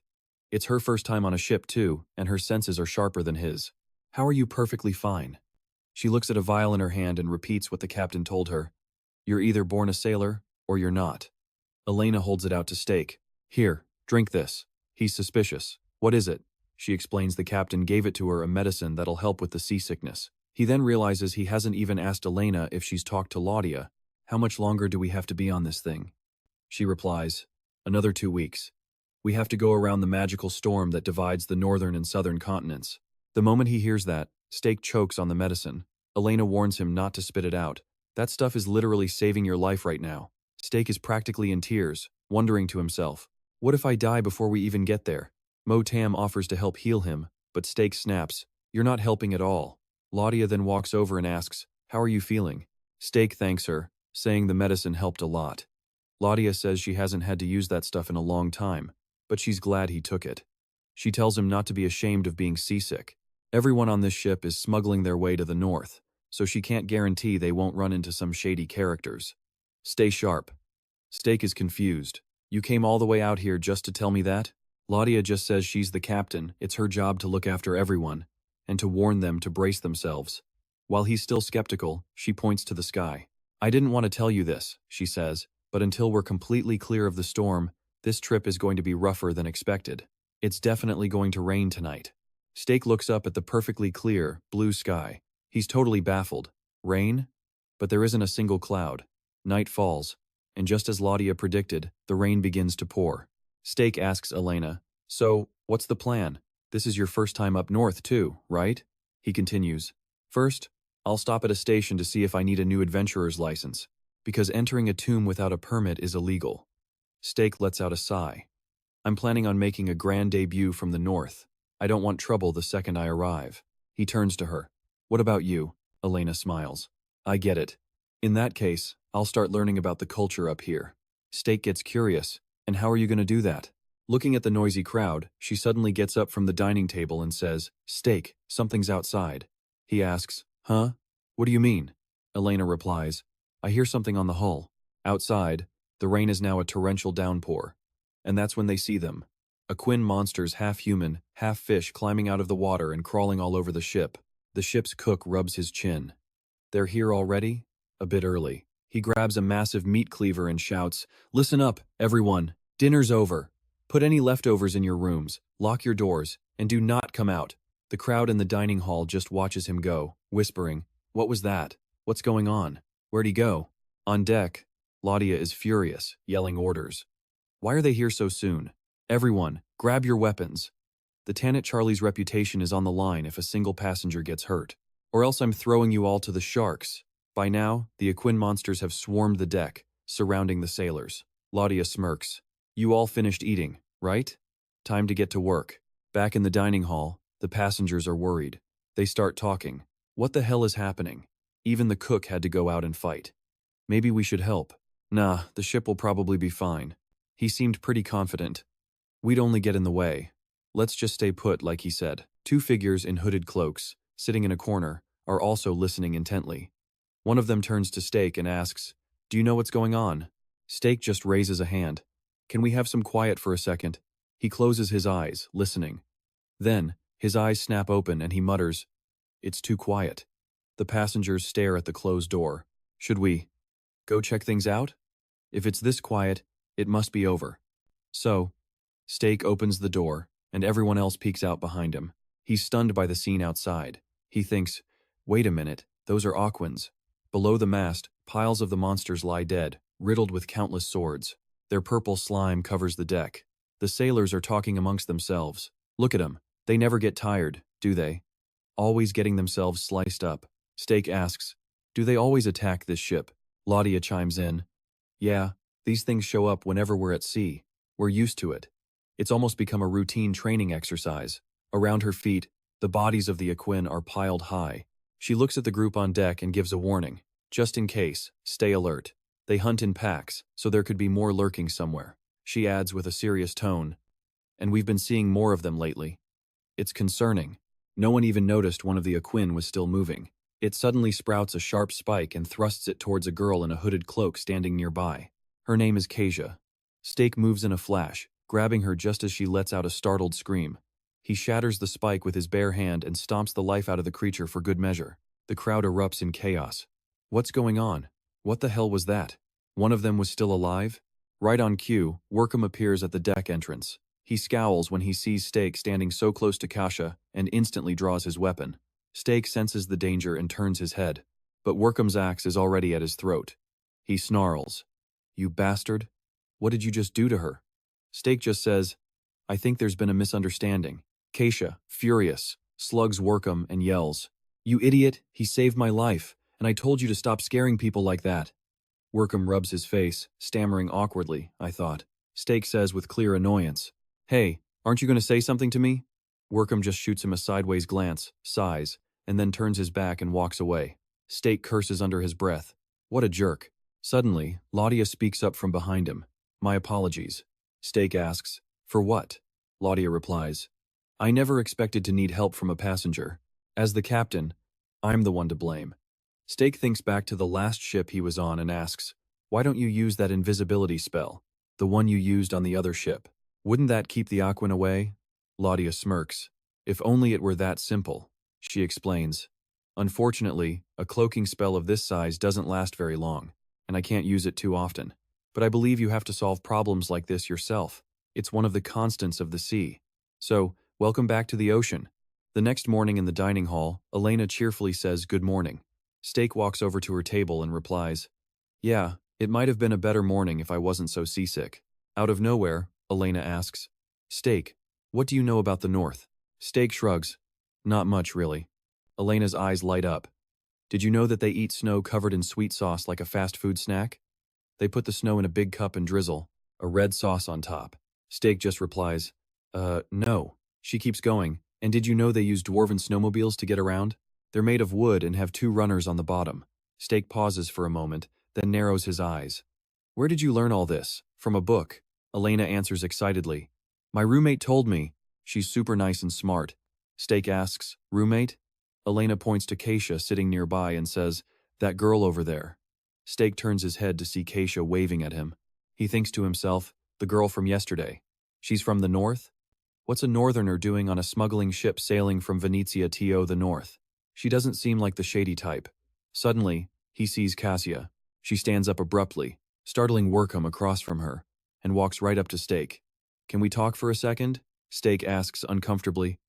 It's her first time on a ship too, and her senses are sharper than his. "How are you perfectly fine?" She looks at a vial in her hand and repeats what the captain told her. "You're either born a sailor, or you're not." Elena holds it out to Steak. "Here, drink this." He's suspicious. "What is it?" She explains the captain gave it to her, a medicine that'll help with the seasickness. He then realizes he hasn't even asked Elena if she's talked to Laudia. "How much longer do we have to be on this thing?" She replies, "Another 2 weeks. We have to go around the magical storm that divides the northern and southern continents." The moment he hears that, Steak chokes on the medicine. Elena warns him not to spit it out. "That stuff is literally saving your life right now." Steak is practically in tears, wondering to himself, "What if I die before we even get there?" Motam offers to help heal him, but Steak snaps, "You're not helping at all." Laudia then walks over and asks, "How are you feeling?" Steak thanks her, saying the medicine helped a lot. Laudia says she hasn't had to use that stuff in a long time, but she's glad he took it. She tells him not to be ashamed of being seasick. Everyone on this ship is smuggling their way to the north, so she can't guarantee they won't run into some shady characters. "Stay sharp." Steak is confused. "You came all the way out here just to tell me that?" Laudia just says she's the captain, it's her job to look after everyone, and to warn them to brace themselves. While he's still skeptical, she points to the sky. "I didn't want to tell you this," she says, "but until we're completely clear of the storm, this trip is going to be rougher than expected. It's definitely going to rain tonight." Steak looks up at the perfectly clear, blue sky. He's totally baffled. Rain? But there isn't a single cloud. Night falls, and just as Laudia predicted, the rain begins to pour. Steak asks Elena, "So, what's the plan? This is your first time up north too, right?" He continues, "First, I'll stop at a station to see if I need a new adventurer's license, because entering a tomb without a permit is illegal." Steak lets out a sigh. "I'm planning on making a grand debut from the north. I don't want trouble the second I arrive." He turns to her. "What about you?" Elena smiles. "I get it. In that case, I'll start learning about the culture up here." Steak gets curious. "And how are you going to do that?" Looking at the noisy crowd, she suddenly gets up from the dining table and says, "Steak, something's outside." He asks, "Huh? What do you mean?" Elena replies, "I hear something on the hull." Outside, the rain is now a torrential downpour. And that's when they see them. Aquin monsters, half human, half fish, climbing out of the water and crawling all over the ship. The ship's cook rubs his chin. "They're here already?" A bit early. He grabs a massive meat cleaver and shouts, "Listen up, everyone. Dinner's over. Put any leftovers in your rooms, lock your doors, and do not come out." The crowd in the dining hall just watches him go, whispering, "What was that? What's going on? Where'd he go?" On deck, Laudia is furious, yelling orders. "Why are they here so soon? Everyone, grab your weapons. The Tanit Charlie's reputation is on the line if a single passenger gets hurt. Or else I'm throwing you all to the sharks." By now, the Aquin monsters have swarmed the deck, surrounding the sailors. Laudia smirks. "You all finished eating, right? Time to get to work." Back in the dining hall, the passengers are worried. They start talking. "What the hell is happening? Even the cook had to go out and fight. Maybe we should help." "Nah, the ship will probably be fine." He seemed pretty confident. "We'd only get in the way. Let's just stay put," like he said. Two figures in hooded cloaks, sitting in a corner, are also listening intently. One of them turns to Steak and asks, "Do you know what's going on?" Steak just raises a hand. "Can we have some quiet for a second?" He closes his eyes, listening. Then, his eyes snap open and he mutters, "It's too quiet." The passengers stare at the closed door. "Should we go check things out? If it's this quiet, it must be over." So, Steak opens the door, and everyone else peeks out behind him. He's stunned by the scene outside. He thinks, wait a minute, those are Aquans. Below the mast, piles of the monsters lie dead, riddled with countless swords. Their purple slime covers the deck. The sailors are talking amongst themselves. Look at them. They never get tired, do they? Always getting themselves sliced up. Steak asks, do they always attack this ship? Laudia chimes in. Yeah, these things show up whenever we're at sea. We're used to it. It's almost become a routine training exercise. Around her feet, the bodies of the Aquin are piled high. She looks at the group on deck and gives a warning. Just in case, stay alert. They hunt in packs, so there could be more lurking somewhere. She adds with a serious tone. And we've been seeing more of them lately. It's concerning. No one even noticed one of the Aquin was still moving. It suddenly sprouts a sharp spike and thrusts it towards a girl in a hooded cloak standing nearby. Her name is Kasia. Steak moves in a flash, grabbing her just as she lets out a startled scream. He shatters the spike with his bare hand and stomps the life out of the creature for good measure. The crowd erupts in chaos. What's going on? What the hell was that? One of them was still alive? Right on cue, Workham appears at the deck entrance. He scowls when he sees Steak standing so close to Kasia and instantly draws his weapon. Steak senses the danger and turns his head, but Workham's axe is already at his throat. He snarls. You bastard? What did you just do to her? Steak just says, I think there's been a misunderstanding. Kasia, furious, slugs Workham and yells, You idiot, he saved my life, and I told you to stop scaring people like that. Workham rubs his face, stammering awkwardly, I thought. Steak says with clear annoyance, Hey, aren't you going to say something to me? Workham just shoots him a sideways glance, sighs, and then turns his back and walks away. Steak curses under his breath. What a jerk. Suddenly, Laudia speaks up from behind him. My apologies. Steak asks, For what? Laudia replies, I never expected to need help from a passenger. As the captain, I'm the one to blame. Steak thinks back to the last ship he was on and asks, Why don't you use that invisibility spell? The one you used on the other ship. Wouldn't that keep the Aquan away? Laudia smirks. If only it were that simple. She explains. Unfortunately, a cloaking spell of this size doesn't last very long, and I can't use it too often. But I believe you have to solve problems like this yourself. It's one of the constants of the sea. So, welcome back to the ocean. The next morning in the dining hall, Elena cheerfully says good morning. Steak walks over to her table and replies, Yeah, it might have been a better morning if I wasn't so seasick. Out of nowhere, Elena asks, Steak, what do you know about the North? Steak shrugs. Not much, really. Elena's eyes light up. Did you know that they eat snow covered in sweet sauce like a fast food snack? They put the snow in a big cup and drizzle a red sauce on top. Steak just replies, no. She keeps going. And did you know they use dwarven snowmobiles to get around? They're made of wood and have 2 runners on the bottom. Steak pauses for a moment, then narrows his eyes. Where did you learn all this? From a book. Elena answers excitedly. My roommate told me. She's super nice and smart. Steak asks, Roommate? Elena points to Kasia sitting nearby and says, That girl over there. Steak turns his head to see Kasia waving at him. He thinks to himself, the girl from yesterday. She's from the north? What's a northerner doing on a smuggling ship sailing from Venezia to the north? She doesn't seem like the shady type. Suddenly, he sees Kasia. She stands up abruptly, startling Workham across from her, and walks right up to Steak. Can we talk for a second? Steak asks uncomfortably.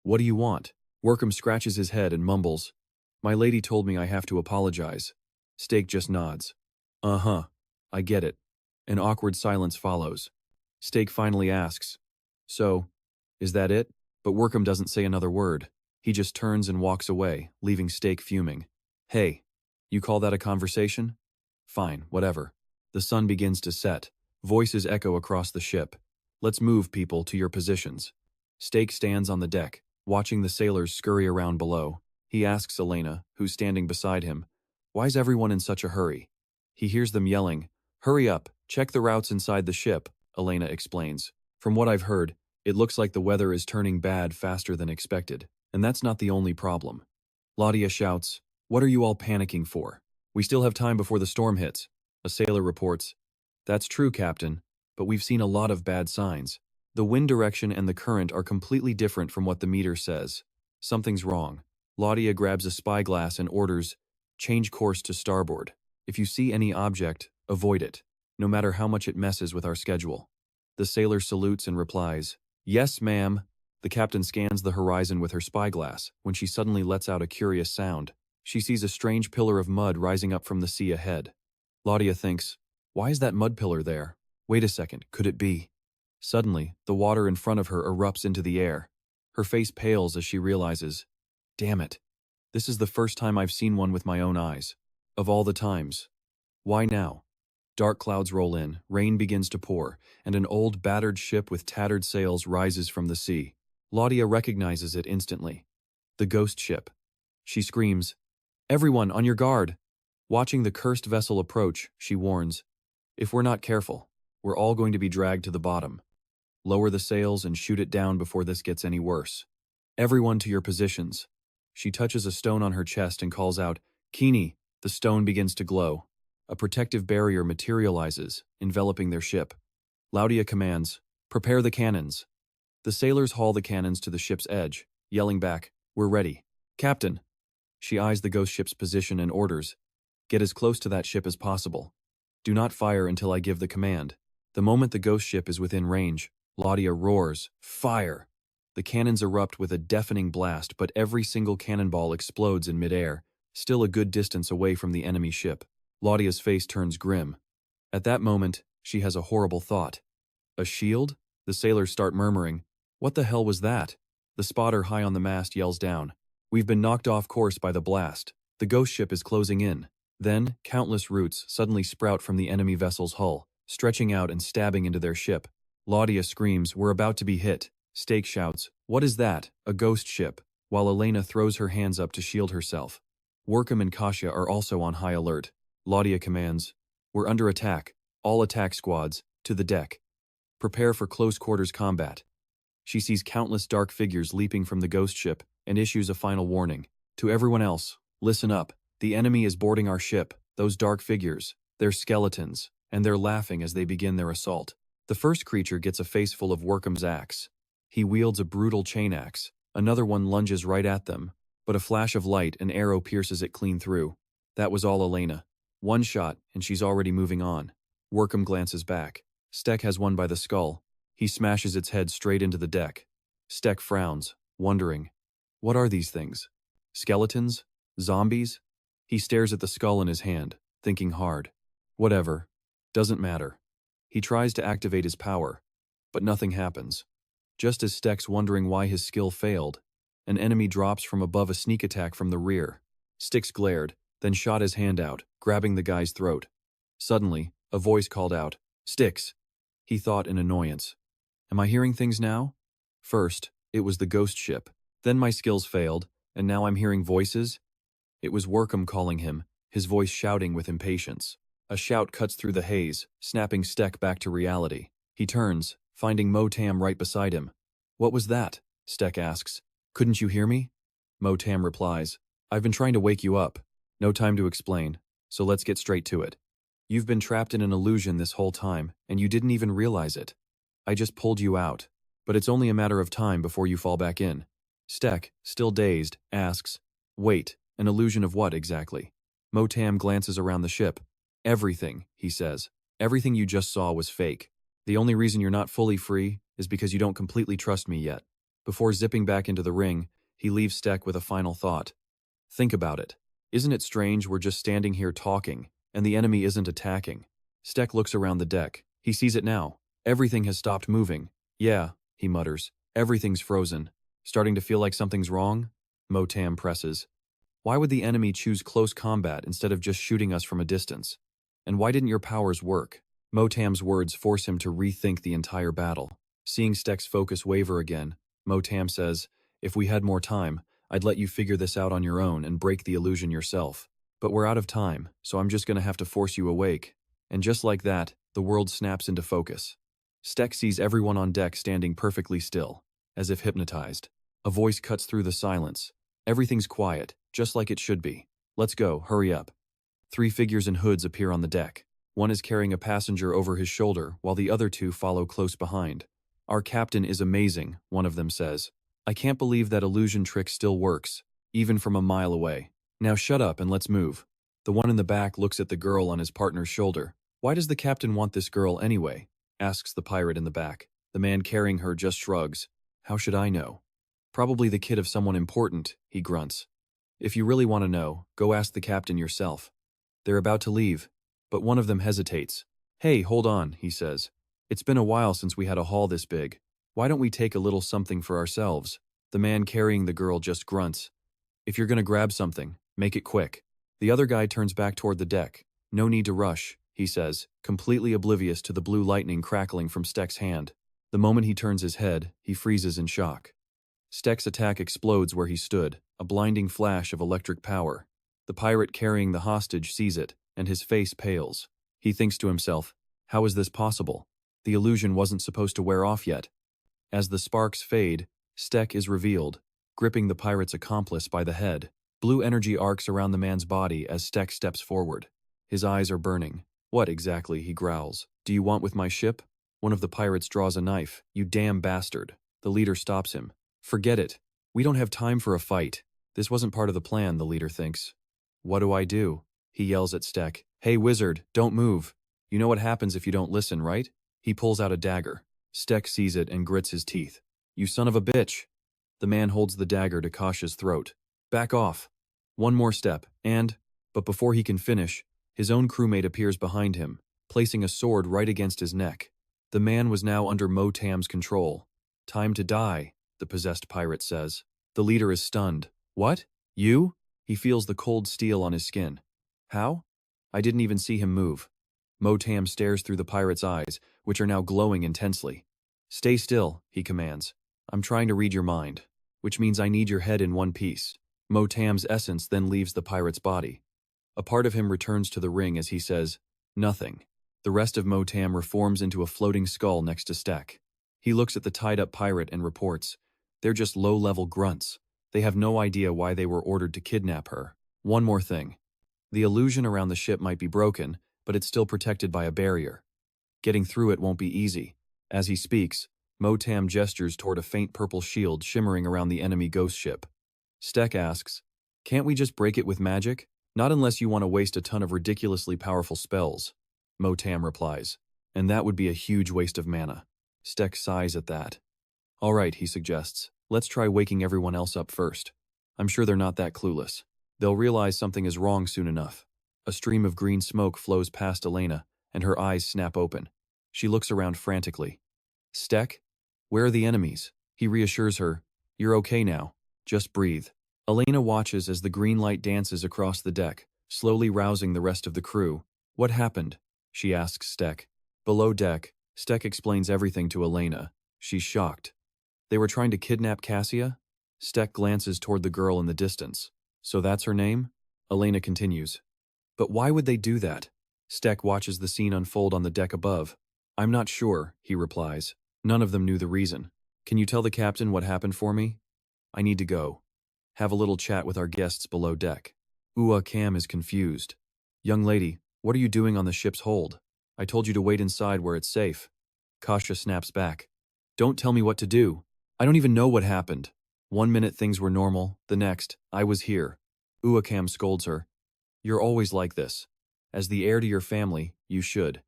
What do you want? Workham scratches his head and mumbles. My lady told me I have to apologize. Steak just nods. Uh-huh. I get it. An awkward silence follows. Steak finally asks, So, is that it? But Workham doesn't say another word. He just turns and walks away, leaving Steak fuming. Hey, you call that a conversation? Fine, whatever. The sun begins to set. Voices echo across the ship. Let's move, people, to your positions. Steak stands on the deck, watching the sailors scurry around below. He asks Elena, who's standing beside him, Why's everyone in such a hurry? He hears them yelling, Hurry up, check the routes inside the ship, Elena explains. From what I've heard, it looks like the weather is turning bad faster than expected, and that's not the only problem. Laudia shouts, What are you all panicking for? We still have time before the storm hits. A sailor reports, That's true, Captain, but we've seen a lot of bad signs. The wind direction and the current are completely different from what the meter says. Something's wrong. Laudia grabs a spyglass and orders, Change course to starboard. If you see any object, avoid it, no matter how much it messes with our schedule. The sailor salutes and replies, "Yes, ma'am." The captain scans the horizon with her spyglass when she suddenly lets out a curious sound. She sees a strange pillar of mud rising up from the sea ahead. Claudia thinks, why is that mud pillar there? Wait a second, could it be? Suddenly, the water in front of her erupts into the air. Her face pales as she realizes, damn it. This is the first time I've seen one with my own eyes. Of all the times. Why now? Dark clouds roll in, rain begins to pour, and an old battered ship with tattered sails rises from the sea. Claudia recognizes it instantly. The ghost ship. She screams, "Everyone, on your guard!" Watching the cursed vessel approach, she warns, "If we're not careful, we're all going to be dragged to the bottom. Lower the sails and shoot it down before this gets any worse. Everyone to your positions." She touches a stone on her chest and calls out, "Kini!" The stone begins to glow. A protective barrier materializes, enveloping their ship. Claudia commands, "Prepare the cannons." The sailors haul the cannons to the ship's edge, yelling back, "We're ready." "Captain." She eyes the ghost ship's position and orders, "Get as close to that ship as possible. Do not fire until I give the command." The moment the ghost ship is within range, Claudia roars, "Fire!" The cannons erupt with a deafening blast, but every single cannonball explodes in midair, still a good distance away from the enemy ship. Claudia's face turns grim. At that moment, she has a horrible thought. A shield? The sailors start murmuring, "What the hell was that?" The spotter high on the mast yells down, "We've been knocked off course by the blast. The ghost ship is closing in." Then, countless roots suddenly sprout from the enemy vessel's hull, stretching out and stabbing into their ship. Claudia screams, "We're about to be hit." Stake shouts, "What is that? A ghost ship," while Elena throws her hands up to shield herself. Workham and Kasia are also on high alert. Claudia commands, "We're under attack. All attack squads, to the deck. Prepare for close quarters combat." She sees countless dark figures leaping from the ghost ship and issues a final warning. "To everyone else, listen up. The enemy is boarding our ship. Those dark figures, they're skeletons, and they're laughing as they begin their assault." The first creature gets a face full of Workham's axe. He wields a brutal chain axe. Another one lunges right at them, but a flash of light and arrow pierces it clean through. That was all Elena. One shot, and she's already moving on. Workham glances back. Stek has one by the skull. He smashes its head straight into the deck. Stek frowns, wondering, what are these things? Skeletons? Zombies? He stares at the skull in his hand, thinking hard. Whatever. Doesn't matter. He tries to activate his power, but nothing happens. Just as Stek's wondering why his skill failed, an enemy drops from above a sneak attack from the rear. Styx glared, then shot his hand out, grabbing the guy's throat. Suddenly, a voice called out, "Styx!" He thought in annoyance. Am I hearing things now? First, it was the ghost ship. Then my skills failed, and now I'm hearing voices? It was Workham calling him, his voice shouting with impatience. A shout cuts through the haze, snapping Stek back to reality. He turns, finding Motam right beside him. "What was that?" Stek asks. "Couldn't you hear me?" Motam replies, "I've been trying to wake you up. No time to explain, so let's get straight to it. You've been trapped in an illusion this whole time, and you didn't even realize it. I just pulled you out, but it's only a matter of time before you fall back in." Stek, still dazed, asks, "Wait, an illusion of what exactly?" Motam glances around the ship. "Everything," he says. "Everything you just saw was fake. The only reason you're not fully free is because you don't completely trust me yet." Before zipping back into the ring, he leaves Stek with a final thought. "Think about it. Isn't it strange we're just standing here talking, and the enemy isn't attacking?" Stek looks around the deck. He sees it now. Everything has stopped moving. "Yeah," he mutters. "Everything's frozen. Starting to feel like something's wrong?" Motam presses. "Why would the enemy choose close combat instead of just shooting us from a distance? And why didn't your powers work?" Motam's words force him to rethink the entire battle. Seeing Stek's focus waver again, Motam says, "If we had more time, I'd let you figure this out on your own and break the illusion yourself. But we're out of time, so I'm just gonna have to force you awake." And just like that, the world snaps into focus. Stek sees everyone on deck standing perfectly still, as if hypnotized. A voice cuts through the silence. "Everything's quiet, just like it should be. Let's go, hurry up." 3 figures in hoods appear on the deck. One is carrying a passenger over his shoulder, while the other 2 follow close behind. "Our captain is amazing," one of them says. "I can't believe that illusion trick still works, even from a mile away. Now shut up and let's move." The one in the back looks at the girl on his partner's shoulder. Why does the captain want this girl anyway? asks the pirate in the back. The man carrying her just shrugs. How should I know? Probably the kid of someone important, he grunts. If you really want to know, go ask the captain yourself. They're about to leave, but one of them hesitates. Hey, hold on, he says. It's been a while since we had a haul this big. Why don't we take a little something for ourselves? The man carrying the girl just grunts. If you're gonna grab something, make it quick. The other guy turns back toward the deck. No need to rush, he says, completely oblivious to the blue lightning crackling from Stek's hand. The moment he turns his head, he freezes in shock. Stek's attack explodes where he stood, a blinding flash of electric power. The pirate carrying the hostage sees it, and his face pales. He thinks to himself, how is this possible? The illusion wasn't supposed to wear off yet. As the sparks fade, Stek is revealed, gripping the pirate's accomplice by the head. Blue energy arcs around the man's body as Stek steps forward. His eyes are burning. What exactly, he growls. Do you want with my ship? One of the pirates draws a knife. You damn bastard. The leader stops him. Forget it. We don't have time for a fight. This wasn't part of the plan, the leader thinks. What do I do? He yells at Stek. Hey wizard, don't move. You know what happens if you don't listen, right? He pulls out a dagger. Stek sees it and grits his teeth. You son of a bitch. The man holds the dagger to Kasha's throat. Back off. One more step, but before he can finish, his own crewmate appears behind him, placing a sword right against his neck. The man was now under Motam's control. Time to die, the possessed pirate says. The leader is stunned. What? You? He feels the cold steel on his skin. How? I didn't even see him move. Motam stares through the pirate's eyes, which are now glowing intensely. Stay still, he commands. I'm trying to read your mind, which means I need your head in one piece. Motam's essence then leaves the pirate's body. A part of him returns to the ring as he says, nothing. The rest of Motam reforms into a floating skull next to Stek. He looks at the tied-up pirate and reports, they're just low-level grunts. They have no idea why they were ordered to kidnap her. One more thing. The illusion around the ship might be broken, but it's still protected by a barrier. Getting through it won't be easy. As he speaks, Motam gestures toward a faint purple shield shimmering around the enemy ghost ship. Stek asks, can't we just break it with magic? Not unless you want to waste a ton of ridiculously powerful spells. Motam replies, and that would be a huge waste of mana. Stek sighs at that. All right, he suggests, let's try waking everyone else up first. I'm sure they're not that clueless. They'll realize something is wrong soon enough. A stream of green smoke flows past Elena, and her eyes snap open. She looks around frantically. Stek? Where are the enemies? He reassures her, you're okay now. Just breathe. Elena watches as the green light dances across the deck, slowly rousing the rest of the crew. What happened? She asks Stek. Below deck, Stek explains everything to Elena. She's shocked. They were trying to kidnap Cassia? Stek glances toward the girl in the distance. So that's her name? Elena continues. But why would they do that? Stek watches the scene unfold on the deck above. I'm not sure, he replies. None of them knew the reason. Can you tell the captain what happened for me? I need to go. Have a little chat with our guests below deck. Cam is confused. Young lady, what are you doing on the ship's hold? I told you to wait inside where it's safe. Kasha snaps back. Don't tell me what to do. I don't even know what happened. 1 minute things were normal, the next, I was here. Cam scolds her. You're always like this. As the heir to your family, you should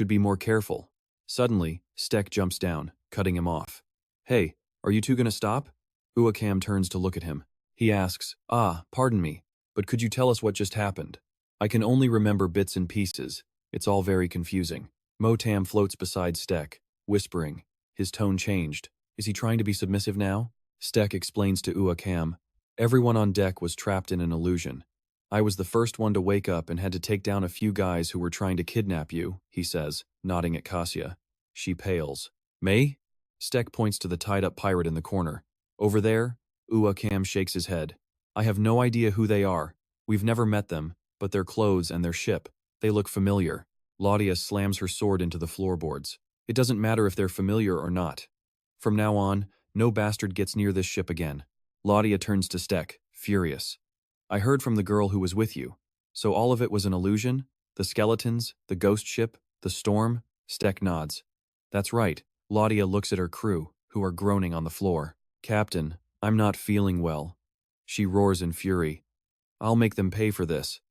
be more careful. Suddenly, Stek jumps down, cutting him off. Hey, are you two gonna stop? Cam turns to look at him. He asks, pardon me, but could you tell us what just happened? I can only remember bits and pieces. It's all very confusing. Motam floats beside Stek, whispering. His tone changed. Is he trying to be submissive now? Stek explains to Cam. Everyone on deck was trapped in an illusion. I was the first one to wake up and had to take down a few guys who were trying to kidnap you, he says, nodding at Cassia. She pales. May? Stek points to the tied-up pirate in the corner. Over there? Cam shakes his head. I have no idea who they are. We've never met them, but their clothes and their ship, they look familiar. Laudia slams her sword into the floorboards. It doesn't matter if they're familiar or not. From now on, no bastard gets near this ship again. Laudia turns to Stek, furious. I heard from the girl who was with you. So all of it was an illusion? The skeletons, the ghost ship, the storm? Stek nods. That's right. Laudia looks at her crew, who are groaning on the floor. Captain, I'm not feeling well. She roars in fury. I'll make them pay for this.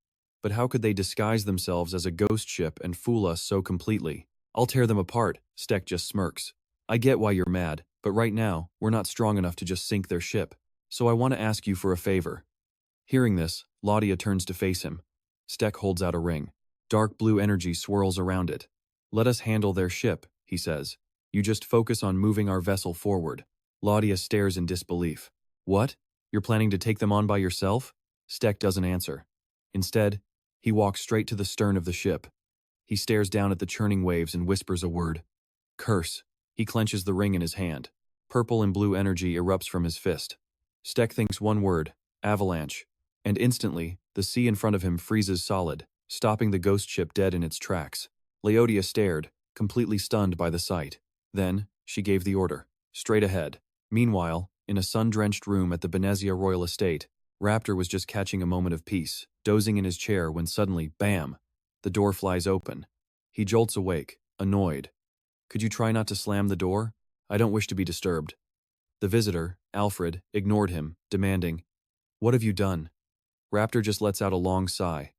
But how could they disguise themselves as a ghost ship and fool us so completely? I'll tear them apart, Steck just smirks. I get why you're mad, but right now, we're not strong enough to just sink their ship. So I want to ask you for a favor. Hearing this, Laudia turns to face him. Steck holds out a ring. Dark blue energy swirls around it. Let us handle their ship, he says. You just focus on moving our vessel forward. Laudia stares in disbelief. What? You're planning to take them on by yourself? Steck doesn't answer. Instead, he walks straight to the stern of the ship. He stares down at the churning waves and whispers a word. Curse. He clenches the ring in his hand. Purple and blue energy erupts from his fist. Steck thinks one word, avalanche, and instantly, the sea in front of him freezes solid, stopping the ghost ship dead in its tracks. Leodia stared, completely stunned by the sight. Then, she gave the order. Straight ahead. Meanwhile, in a sun-drenched room at the Benezia Royal Estate, Raptor was just catching a moment of peace, dozing in his chair when suddenly, bam! The door flies open. He jolts awake, annoyed. Could you try not to slam the door? I don't wish to be disturbed. The visitor, Alfred, ignored him, demanding, What have you done? Raptor just lets out a long sigh.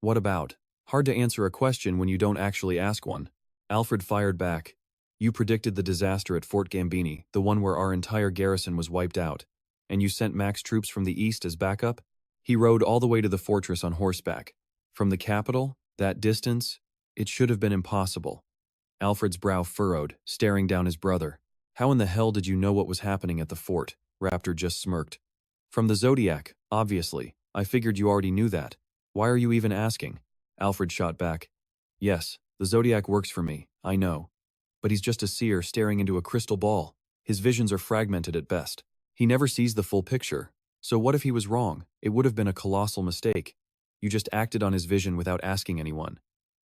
What about? Hard to answer a question when you don't actually ask one. Alfred fired back. You predicted the disaster at Fort Gambini, the one where our entire garrison was wiped out. And you sent Max troops from the east as backup? He rode all the way to the fortress on horseback. From the capital? That distance? It should have been impossible. Alfred's brow furrowed, staring down his brother. How in the hell did you know what was happening at the fort? Raptor just smirked. From the Zodiac, obviously. I figured you already knew that. Why are you even asking? Alfred shot back. Yes, the Zodiac works for me, I know. But he's just a seer staring into a crystal ball. His visions are fragmented at best. He never sees the full picture. So what if he was wrong? It would have been a colossal mistake. You just acted on his vision without asking anyone.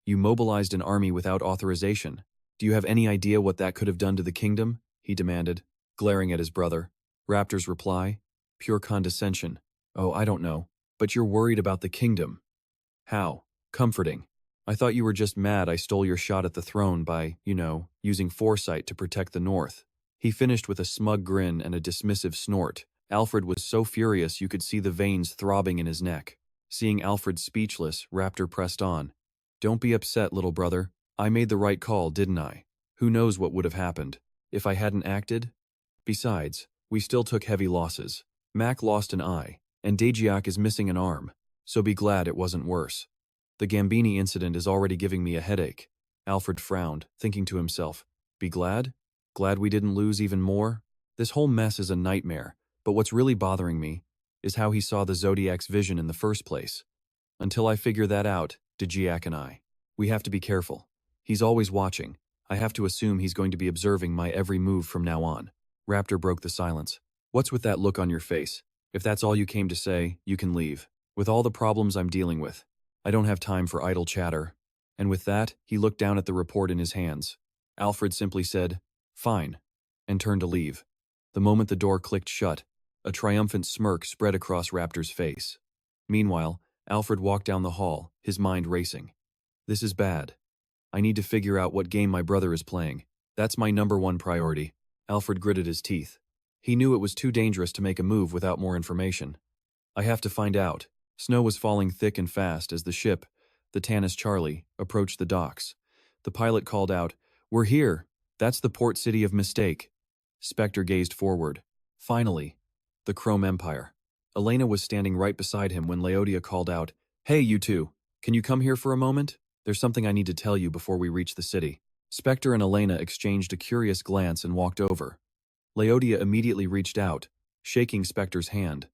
You mobilized an army without authorization. Do you have any idea what that could have done to the kingdom? He demanded, glaring at his brother. Raptor's reply? Pure condescension. Oh, I don't know. But you're worried about the kingdom. How? Comforting. I thought you were just mad I stole your shot at the throne by, using foresight to protect the North. He finished with a smug grin and a dismissive snort. Alfred was so furious you could see the veins throbbing in his neck. Seeing Alfred speechless, Raptor pressed on. Don't be upset, little brother. I made the right call, didn't I? Who knows what would have happened if I hadn't acted? Besides, we still took heavy losses. Mac lost an eye, and Dajiak is missing an arm, so be glad it wasn't worse. The Gambini incident is already giving me a headache. Alfred frowned, thinking to himself, be glad? Glad we didn't lose even more? This whole mess is a nightmare, but what's really bothering me is how he saw the Zodiac's vision in the first place. Until I figure that out, Dajiak and I, we have to be careful. He's always watching. I have to assume he's going to be observing my every move from now on. Raptor broke the silence. What's with that look on your face? If that's all you came to say, you can leave. With all the problems I'm dealing with, I don't have time for idle chatter. And with that, he looked down at the report in his hands. Alfred simply said, fine, and turned to leave. The moment the door clicked shut, a triumphant smirk spread across Raptor's face. Meanwhile, Alfred walked down the hall, his mind racing. This is bad. I need to figure out what game my brother is playing. That's my #1 priority. Alfred gritted his teeth. He knew it was too dangerous to make a move without more information. I have to find out. Snow was falling thick and fast as the ship, the Tanis Charlie, approached the docks. The pilot called out, We're here. That's the port city of Mistake. Spectre gazed forward. Finally, the Chrome Empire. Elena was standing right beside him when Leodia called out, Hey, you two. Can you come here for a moment? There's something I need to tell you before we reach the city. Spectre and Elena exchanged a curious glance and walked over. Leodia immediately reached out, shaking Spectre's hand.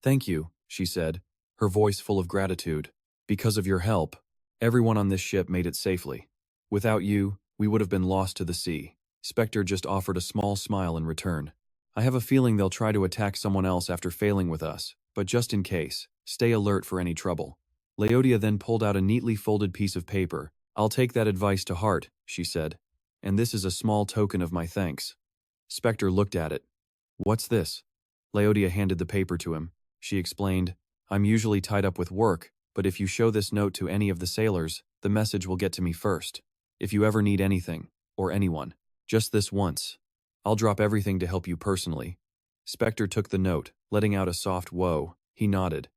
Thank you, she said, her voice full of gratitude. Because of your help, everyone on this ship made it safely. Without you, we would have been lost to the sea. Spectre just offered a small smile in return. I have a feeling they'll try to attack someone else after failing with us, but just in case, stay alert for any trouble. Leodia then pulled out a neatly folded piece of paper. I'll take that advice to heart, she said. And this is a small token of my thanks. Spectre looked at it. What's this? Leodia handed the paper to him. She explained, I'm usually tied up with work, but if you show this note to any of the sailors, the message will get to me first. If you ever need anything, or anyone, just this once. I'll drop everything to help you personally. Spectre took the note, letting out a soft whoa. He nodded.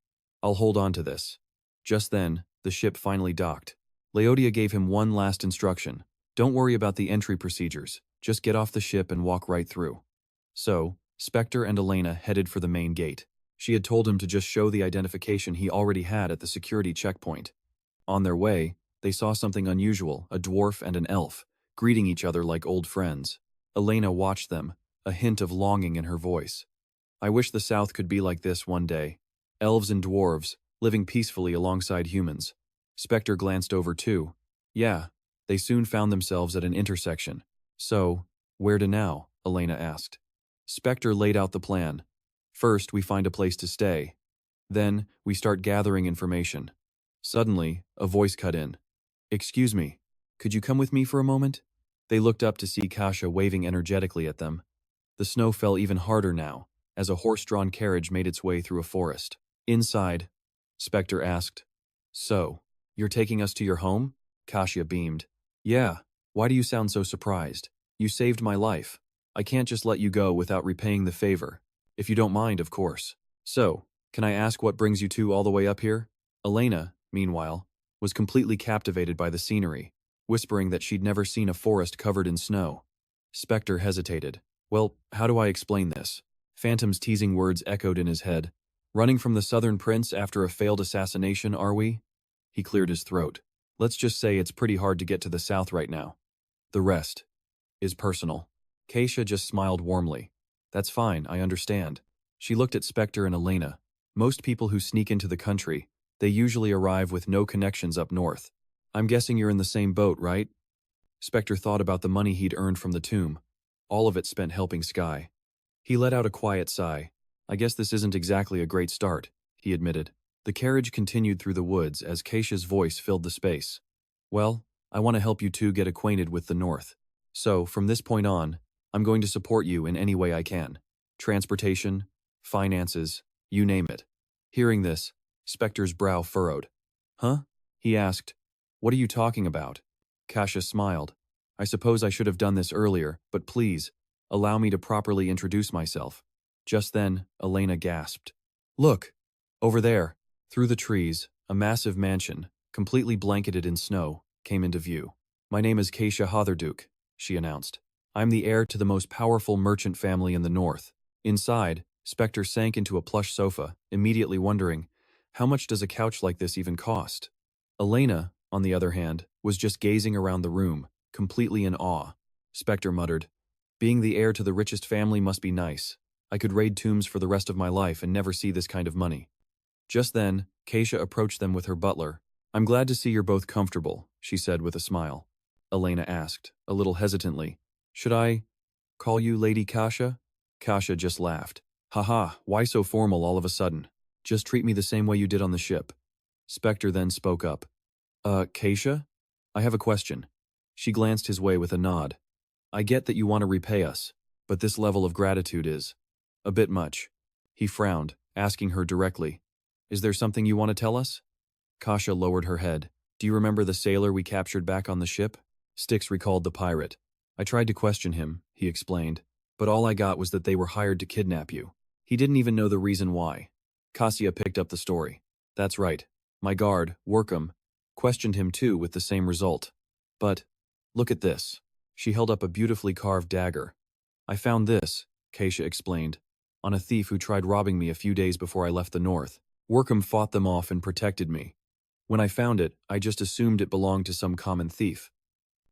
I'll hold on to this. Just then, the ship finally docked. Leodia gave him one last instruction. Don't worry about the entry procedures, just get off the ship and walk right through. So, Spectre and Elena headed for the main gate. She had told him to just show the identification he already had at the security checkpoint. On their way, they saw something unusual, a dwarf and an elf, greeting each other like old friends. Elena watched them, a hint of longing in her voice. I wish the South could be like this one day. Elves and dwarves, living peacefully alongside humans. Spectre glanced over too. Yeah, they soon found themselves at an intersection. So, where to now? Elena asked. Spectre laid out the plan. First, we find a place to stay. Then, we start gathering information. Suddenly, a voice cut in. Excuse me, could you come with me for a moment? They looked up to see Kasha waving energetically at them. The snow fell even harder now, as a horse-drawn carriage made its way through a forest. Inside, Spectre asked. So, you're taking us to your home? Kasia beamed. Yeah, why do you sound so surprised? You saved my life. I can't just let you go without repaying the favor. If you don't mind, of course. So, can I ask what brings you two all the way up here? Elena, meanwhile, was completely captivated by the scenery, whispering that she'd never seen a forest covered in snow. Spectre hesitated. Well, how do I explain this? Phantom's teasing words echoed in his head. Running from the Southern Prince after a failed assassination, are we? He cleared his throat. Let's just say it's pretty hard to get to the South right now. The rest is personal. Kasia just smiled warmly. That's fine, I understand. She looked at Spectre and Elena. Most people who sneak into the country, they usually arrive with no connections up north. I'm guessing you're in the same boat, right? Spectre thought about the money he'd earned from the tomb. All of it spent helping Sky. He let out a quiet sigh. I guess this isn't exactly a great start, he admitted. The carriage continued through the woods as Kasia's voice filled the space. Well, I want to help you two get acquainted with the North. So, from this point on, I'm going to support you in any way I can. Transportation, finances, you name it. Hearing this, Spectre's brow furrowed. Huh? He asked. What are you talking about? Kasia smiled. I suppose I should have done this earlier, but please, allow me to properly introduce myself. Just then, Elena gasped. Look! Over there, through the trees, a massive mansion, completely blanketed in snow, came into view. My name is Kasia Hotherduke, she announced. I'm the heir to the most powerful merchant family in the north. Inside, Spectre sank into a plush sofa, immediately wondering, how much does a couch like this even cost? Elena, on the other hand, was just gazing around the room, completely in awe. Spectre muttered, being the heir to the richest family must be nice. I could raid tombs for the rest of my life and never see this kind of money. Just then, Kasia approached them with her butler. I'm glad to see you're both comfortable, she said with a smile. Elena asked, a little hesitantly, should I call you Lady Kasia? Kasia just laughed. Haha, why so formal all of a sudden? Just treat me the same way you did on the ship. Spectre then spoke up. Kasia? I have a question. She glanced his way with a nod. I get that you want to repay us, but this level of gratitude is a bit much. He frowned, asking her directly, is there something you want to tell us? Kasia lowered her head. Do you remember the sailor we captured back on the ship? Styx recalled the pirate. I tried to question him, he explained, but all I got was that they were hired to kidnap you. He didn't even know the reason why. Kasia picked up the story. That's right. My guard, Workham, questioned him too with the same result. But, look at this. She held up a beautifully carved dagger. I found this, Kasia explained, on a thief who tried robbing me a few days before I left the north. Workham fought them off and protected me. When I found it, I just assumed it belonged to some common thief.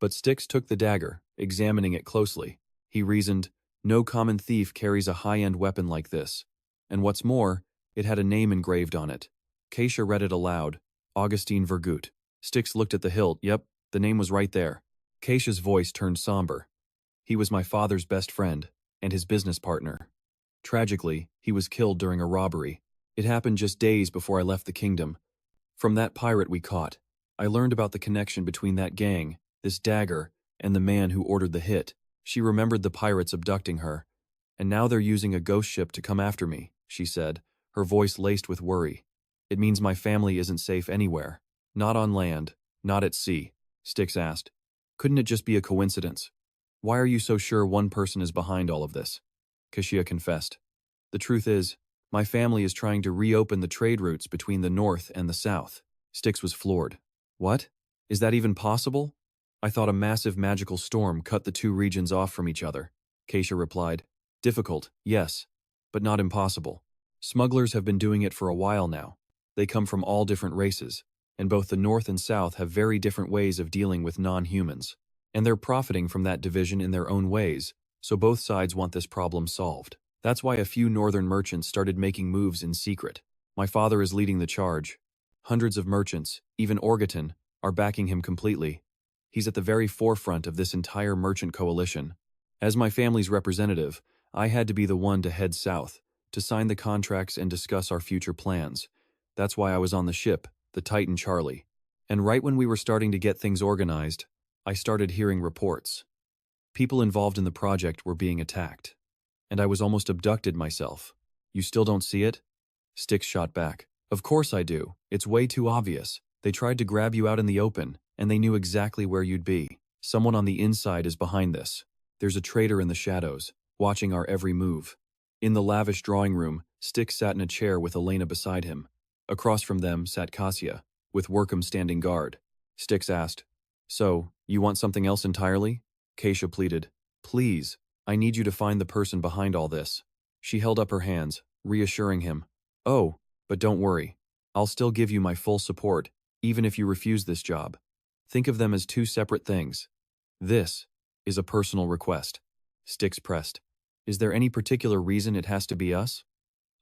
But Styx took the dagger, examining it closely. He reasoned, no common thief carries a high-end weapon like this. And what's more, it had a name engraved on it. Kasia read it aloud, Augustine Vergut. Styx looked at the hilt. Yep, the name was right there. Kasia's voice turned somber. He was my father's best friend, and his business partner. Tragically, he was killed during a robbery. It happened just days before I left the kingdom. From that pirate we caught, I learned about the connection between that gang, this dagger, and the man who ordered the hit. She remembered the pirates abducting her. And now they're using a ghost ship to come after me, she said, her voice laced with worry. It means my family isn't safe anywhere. Not on land, not at sea, Styx asked. Couldn't it just be a coincidence? Why are you so sure one person is behind all of this? Kasia confessed. The truth is, my family is trying to reopen the trade routes between the north and the south. Styx was floored. What? Is that even possible? I thought a massive magical storm cut the two regions off from each other, Keisha replied. Difficult, yes, but not impossible. Smugglers have been doing it for a while now. They come from all different races, and both the North and South have very different ways of dealing with non-humans. And they're profiting from that division in their own ways, so both sides want this problem solved. That's why a few northern merchants started making moves in secret. My father is leading the charge. Hundreds of merchants, even Orgoton, are backing him completely. He's at the very forefront of this entire merchant coalition. As my family's representative, I had to be the one to head south, to sign the contracts and discuss our future plans. That's why I was on the ship, the Titan Charlie. And right when we were starting to get things organized, I started hearing reports. People involved in the project were being attacked. And I was almost abducted myself. You still don't see it? Styx shot back. Of course I do. It's way too obvious. They tried to grab you out in the open, and they knew exactly where you'd be. Someone on the inside is behind this. There's a traitor in the shadows, watching our every move. In the lavish drawing room, Styx sat in a chair with Elena beside him. Across from them sat Cassia, with Workham standing guard. Styx asked, "So, you want something else entirely?" Keisha pleaded, "Please, I need you to find the person behind all this." She held up her hands, reassuring him. "Oh, but don't worry. I'll still give you my full support, even if you refuse this job. Think of them as two separate things. This is a personal request." Styx pressed. "Is there any particular reason it has to be us?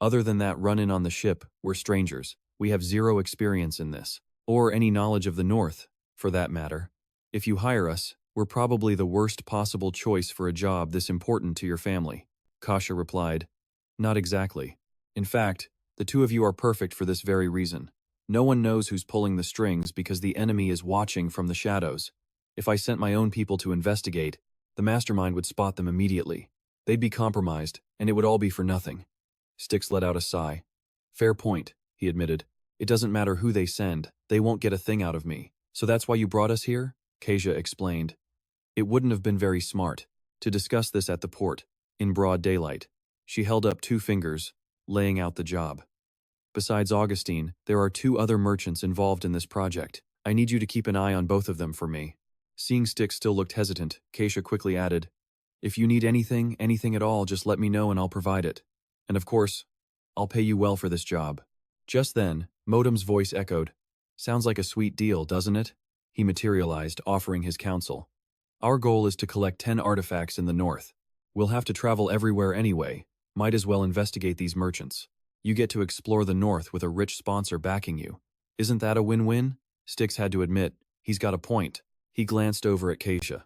Other than that run-in on the ship, we're strangers. We have zero experience in this. Or any knowledge of the North, for that matter. If you hire us, we're probably the worst possible choice for a job this important to your family." Kasha replied, "Not exactly. In fact, the two of you are perfect for this very reason. No one knows who's pulling the strings because the enemy is watching from the shadows. If I sent my own people to investigate, the mastermind would spot them immediately. They'd be compromised, and it would all be for nothing." Styx let out a sigh. "Fair point," he admitted. "It doesn't matter who they send, they won't get a thing out of me. So that's why you brought us here?" Keisha explained. "It wouldn't have been very smart to discuss this at the port, in broad daylight." She held up two fingers, laying out the job. "Besides Augustine, there are two other merchants involved in this project. I need you to keep an eye on both of them for me." Seeing Styx still looked hesitant, Keisha quickly added, "If you need anything at all, just let me know and I'll provide it. And of course, I'll pay you well for this job." Just then, Motam's voice echoed. "Sounds like a sweet deal, doesn't it?" He materialized, offering his counsel. "Our goal is to collect 10 artifacts in the north. We'll have to travel everywhere anyway. Might as well investigate these merchants. You get to explore the north with a rich sponsor backing you. Isn't that a win-win?" Styx had to admit, he's got a point. He glanced over at Keisha.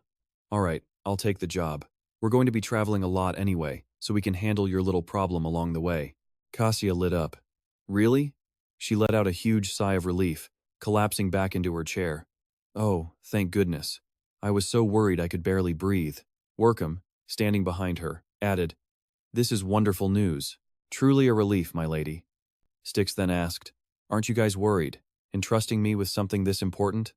"All right, I'll take the job. We're going to be traveling a lot anyway, so we can handle your little problem along the way." Cassia lit up. "Really?" She let out a huge sigh of relief, collapsing back into her chair. "Oh, thank goodness. I was so worried I could barely breathe." Workham, standing behind her, added, "This is wonderful news. Truly a relief, my lady." Styx then asked, "Aren't you guys worried, entrusting me with something this important?"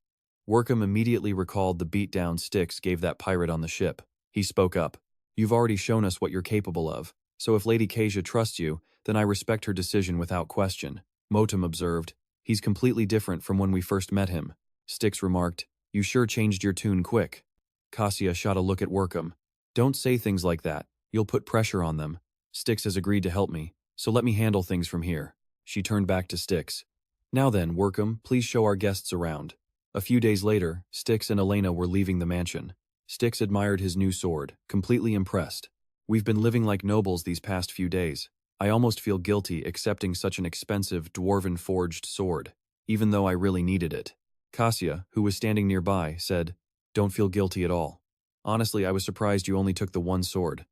Workham immediately recalled the beatdown Styx gave that pirate on the ship. He spoke up. "You've already shown us what you're capable of, so if Lady Keisha trusts you, then I respect her decision without question." Motam observed, "He's completely different from when we first met him." Styx remarked, "You sure changed your tune quick." Cassia shot a look at Workham. "Don't say things like that. You'll put pressure on them. Styx has agreed to help me, so let me handle things from here." She turned back to Styx. "Now then, Workham, please show our guests around." A few days later, Styx and Elena were leaving the mansion. Styx admired his new sword, completely impressed. "We've been living like nobles these past few days. I almost feel guilty accepting such an expensive, dwarven-forged sword, even though I really needed it." Cassia, who was standing nearby, said, "Don't feel guilty at all. Honestly, I was surprised you only took the one sword.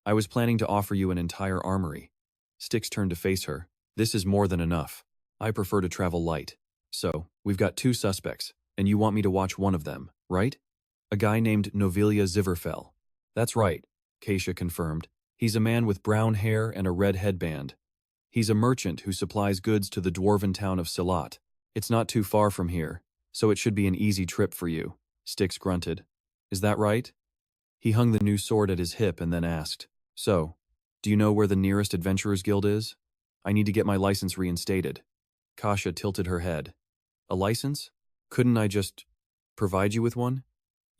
I was planning to offer you an entire armory." Styx turned to face her. "This is more than enough. I prefer to travel light. So, we've got two suspects, and you want me to watch one of them, right?" "A guy named Novelia Ziverfell." "That's right," Keisha confirmed. "He's a man with brown hair and a red headband. He's a merchant who supplies goods to the dwarven town of Silat. It's not too far from here, so it should be an easy trip for you." Styx grunted. "Is that right?" He hung the new sword at his hip and then asked, "So, do you know where the nearest Adventurers Guild is? I need to get my license reinstated." Kasha tilted her head. "A license? Couldn't I just provide you with one?"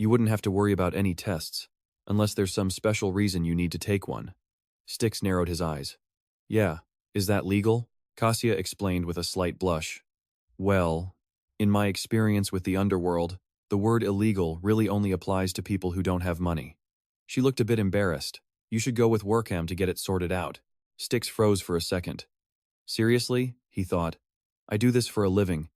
You wouldn't have to worry about any tests, unless there's some special reason you need to take one. Styx narrowed his eyes. Yeah, is that legal? Cassia explained with a slight blush. Well, in my experience with the underworld, the word illegal really only applies to people who don't have money. She looked a bit embarrassed. You should go with Workham to get it sorted out. Styx froze for a second. Seriously? He thought. I do this for a living,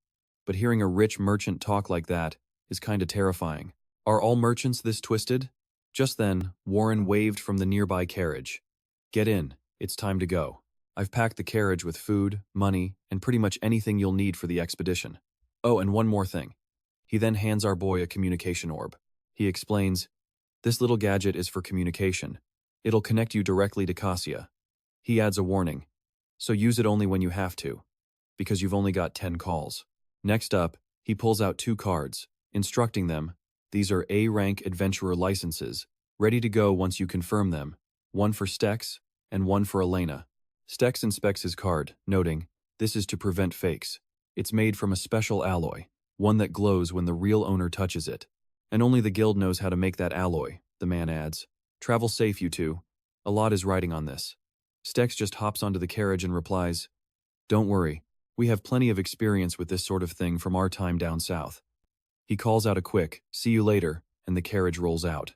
but hearing a rich merchant talk like that is kinda terrifying. Are all merchants this twisted? Just then, Warren waved from the nearby carriage. Get in, it's time to go. I've packed the carriage with food, money, and pretty much anything you'll need for the expedition. Oh, and one more thing. He then hands our boy a communication orb. He explains, this little gadget is for communication. It'll connect you directly to Cassia. He adds a warning. So use it only when you have to, because you've only got 10 calls. Next up, he pulls out 2 cards, instructing them, these are A-rank adventurer licenses, ready to go once you confirm them, one for Styx and one for Elena. Styx inspects his card, noting, this is to prevent fakes. It's made from a special alloy, one that glows when the real owner touches it. And only the guild knows how to make that alloy, the man adds. Travel safe, you two. A lot is riding on this. Styx just hops onto the carriage and replies, don't worry, we have plenty of experience with this sort of thing from our time down south. He calls out a quick, see you later, and the carriage rolls out.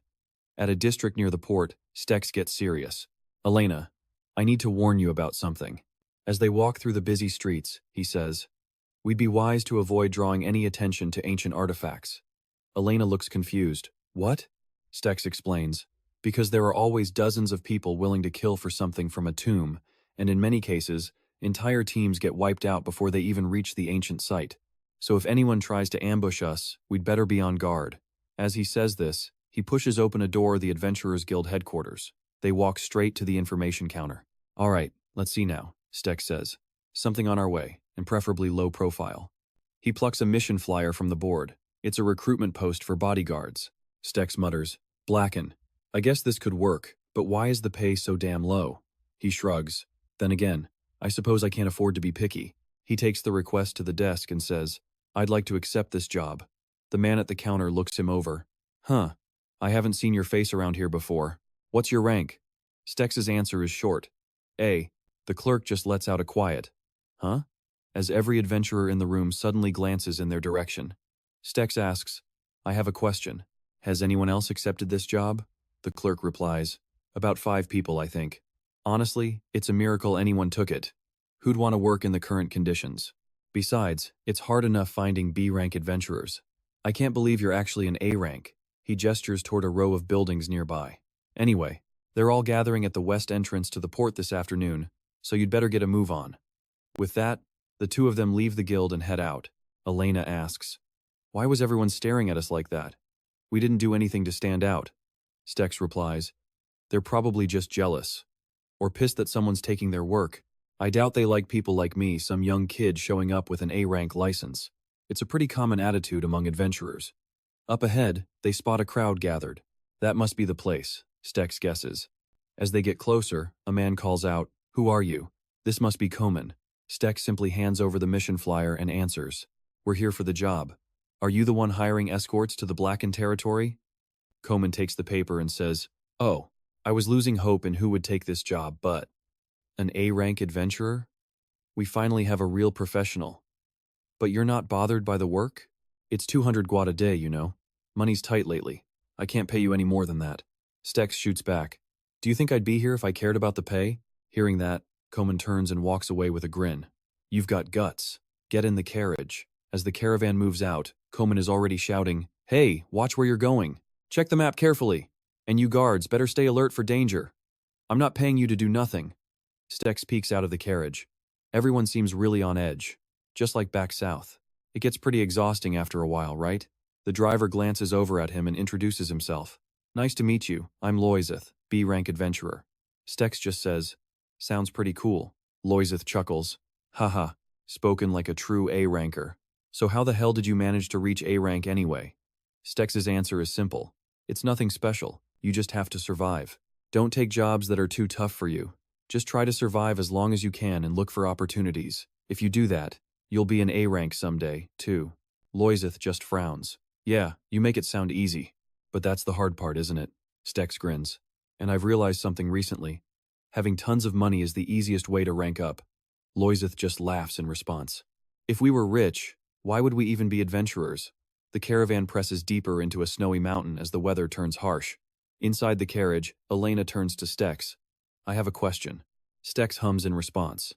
At a district near the port, Styx gets serious. Elena, I need to warn you about something. As they walk through the busy streets, he says, we'd be wise to avoid drawing any attention to ancient artifacts. Elena looks confused. What? Styx explains. Because there are always dozens of people willing to kill for something from a tomb, and in many cases, entire teams get wiped out before they even reach the ancient site. So if anyone tries to ambush us, we'd better be on guard. As he says this, he pushes open a door of the Adventurers Guild headquarters. They walk straight to the information counter. All right, let's see now, Styx says. Something on our way, and preferably low profile. He plucks a mission flyer from the board. It's a recruitment post for bodyguards. Styx mutters, Blacken. I guess this could work, but why is the pay so damn low? He shrugs. Then again, I suppose I can't afford to be picky. He takes the request to the desk and says, I'd like to accept this job. The man at the counter looks him over. Huh, I haven't seen your face around here before. What's your rank? Styx's answer is short. A. The clerk just lets out a quiet. Huh? As every adventurer in the room suddenly glances in their direction. Styx asks, I have a question. Has anyone else accepted this job? The clerk replies, about 5 people, I think. Honestly, it's a miracle anyone took it. Who'd want to work in the current conditions? Besides, it's hard enough finding B-rank adventurers. I can't believe you're actually an A-rank. He gestures toward a row of buildings nearby. Anyway, they're all gathering at the west entrance to the port this afternoon, so you'd better get a move on. With that, the 2 of them leave the guild and head out. Elena asks, why was everyone staring at us like that? We didn't do anything to stand out. Styx replies, they're probably just jealous. Or pissed that someone's taking their work. I doubt they like people like me, some young kid showing up with an A-rank license. It's a pretty common attitude among adventurers. Up ahead, they spot a crowd gathered. That must be the place, Styx guesses. As they get closer, a man calls out, who are you? This must be Komen. Styx simply hands over the mission flyer and answers, we're here for the job. Are you the one hiring escorts to the Blackened territory? Komen takes the paper and says, oh, I was losing hope in who would take this job, but an A-rank adventurer? We finally have a real professional. But you're not bothered by the work? It's 200 guad a day, you know. Money's tight lately. I can't pay you any more than that. Styx shoots back. Do you think I'd be here if I cared about the pay? Hearing that, Komen turns and walks away with a grin. You've got guts. Get in the carriage. As the caravan moves out, Komen is already shouting, hey, watch where you're going. Check the map carefully. And you guards better stay alert for danger. I'm not paying you to do nothing. Styx peeks out of the carriage. Everyone seems really on edge. Just like back south. It gets pretty exhausting after a while, right? The driver glances over at him and introduces himself. Nice to meet you, I'm Loiseth, B-rank adventurer. Styx just says, sounds pretty cool. Loiseth chuckles. Haha, spoken like a true A-ranker. So how the hell did you manage to reach A-rank anyway? Styx's answer is simple. It's nothing special, you just have to survive. Don't take jobs that are too tough for you. Just try to survive as long as you can and look for opportunities. If you do that, you'll be an A-rank someday, too. Loiseth just frowns. Yeah, you make it sound easy. But that's the hard part, isn't it? Stex grins. And I've realized something recently. Having tons of money is the easiest way to rank up. Loiseth just laughs in response. If we were rich, why would we even be adventurers? The caravan presses deeper into a snowy mountain as the weather turns harsh. Inside the carriage, Elena turns to Stex. I have a question. Stex hums in response.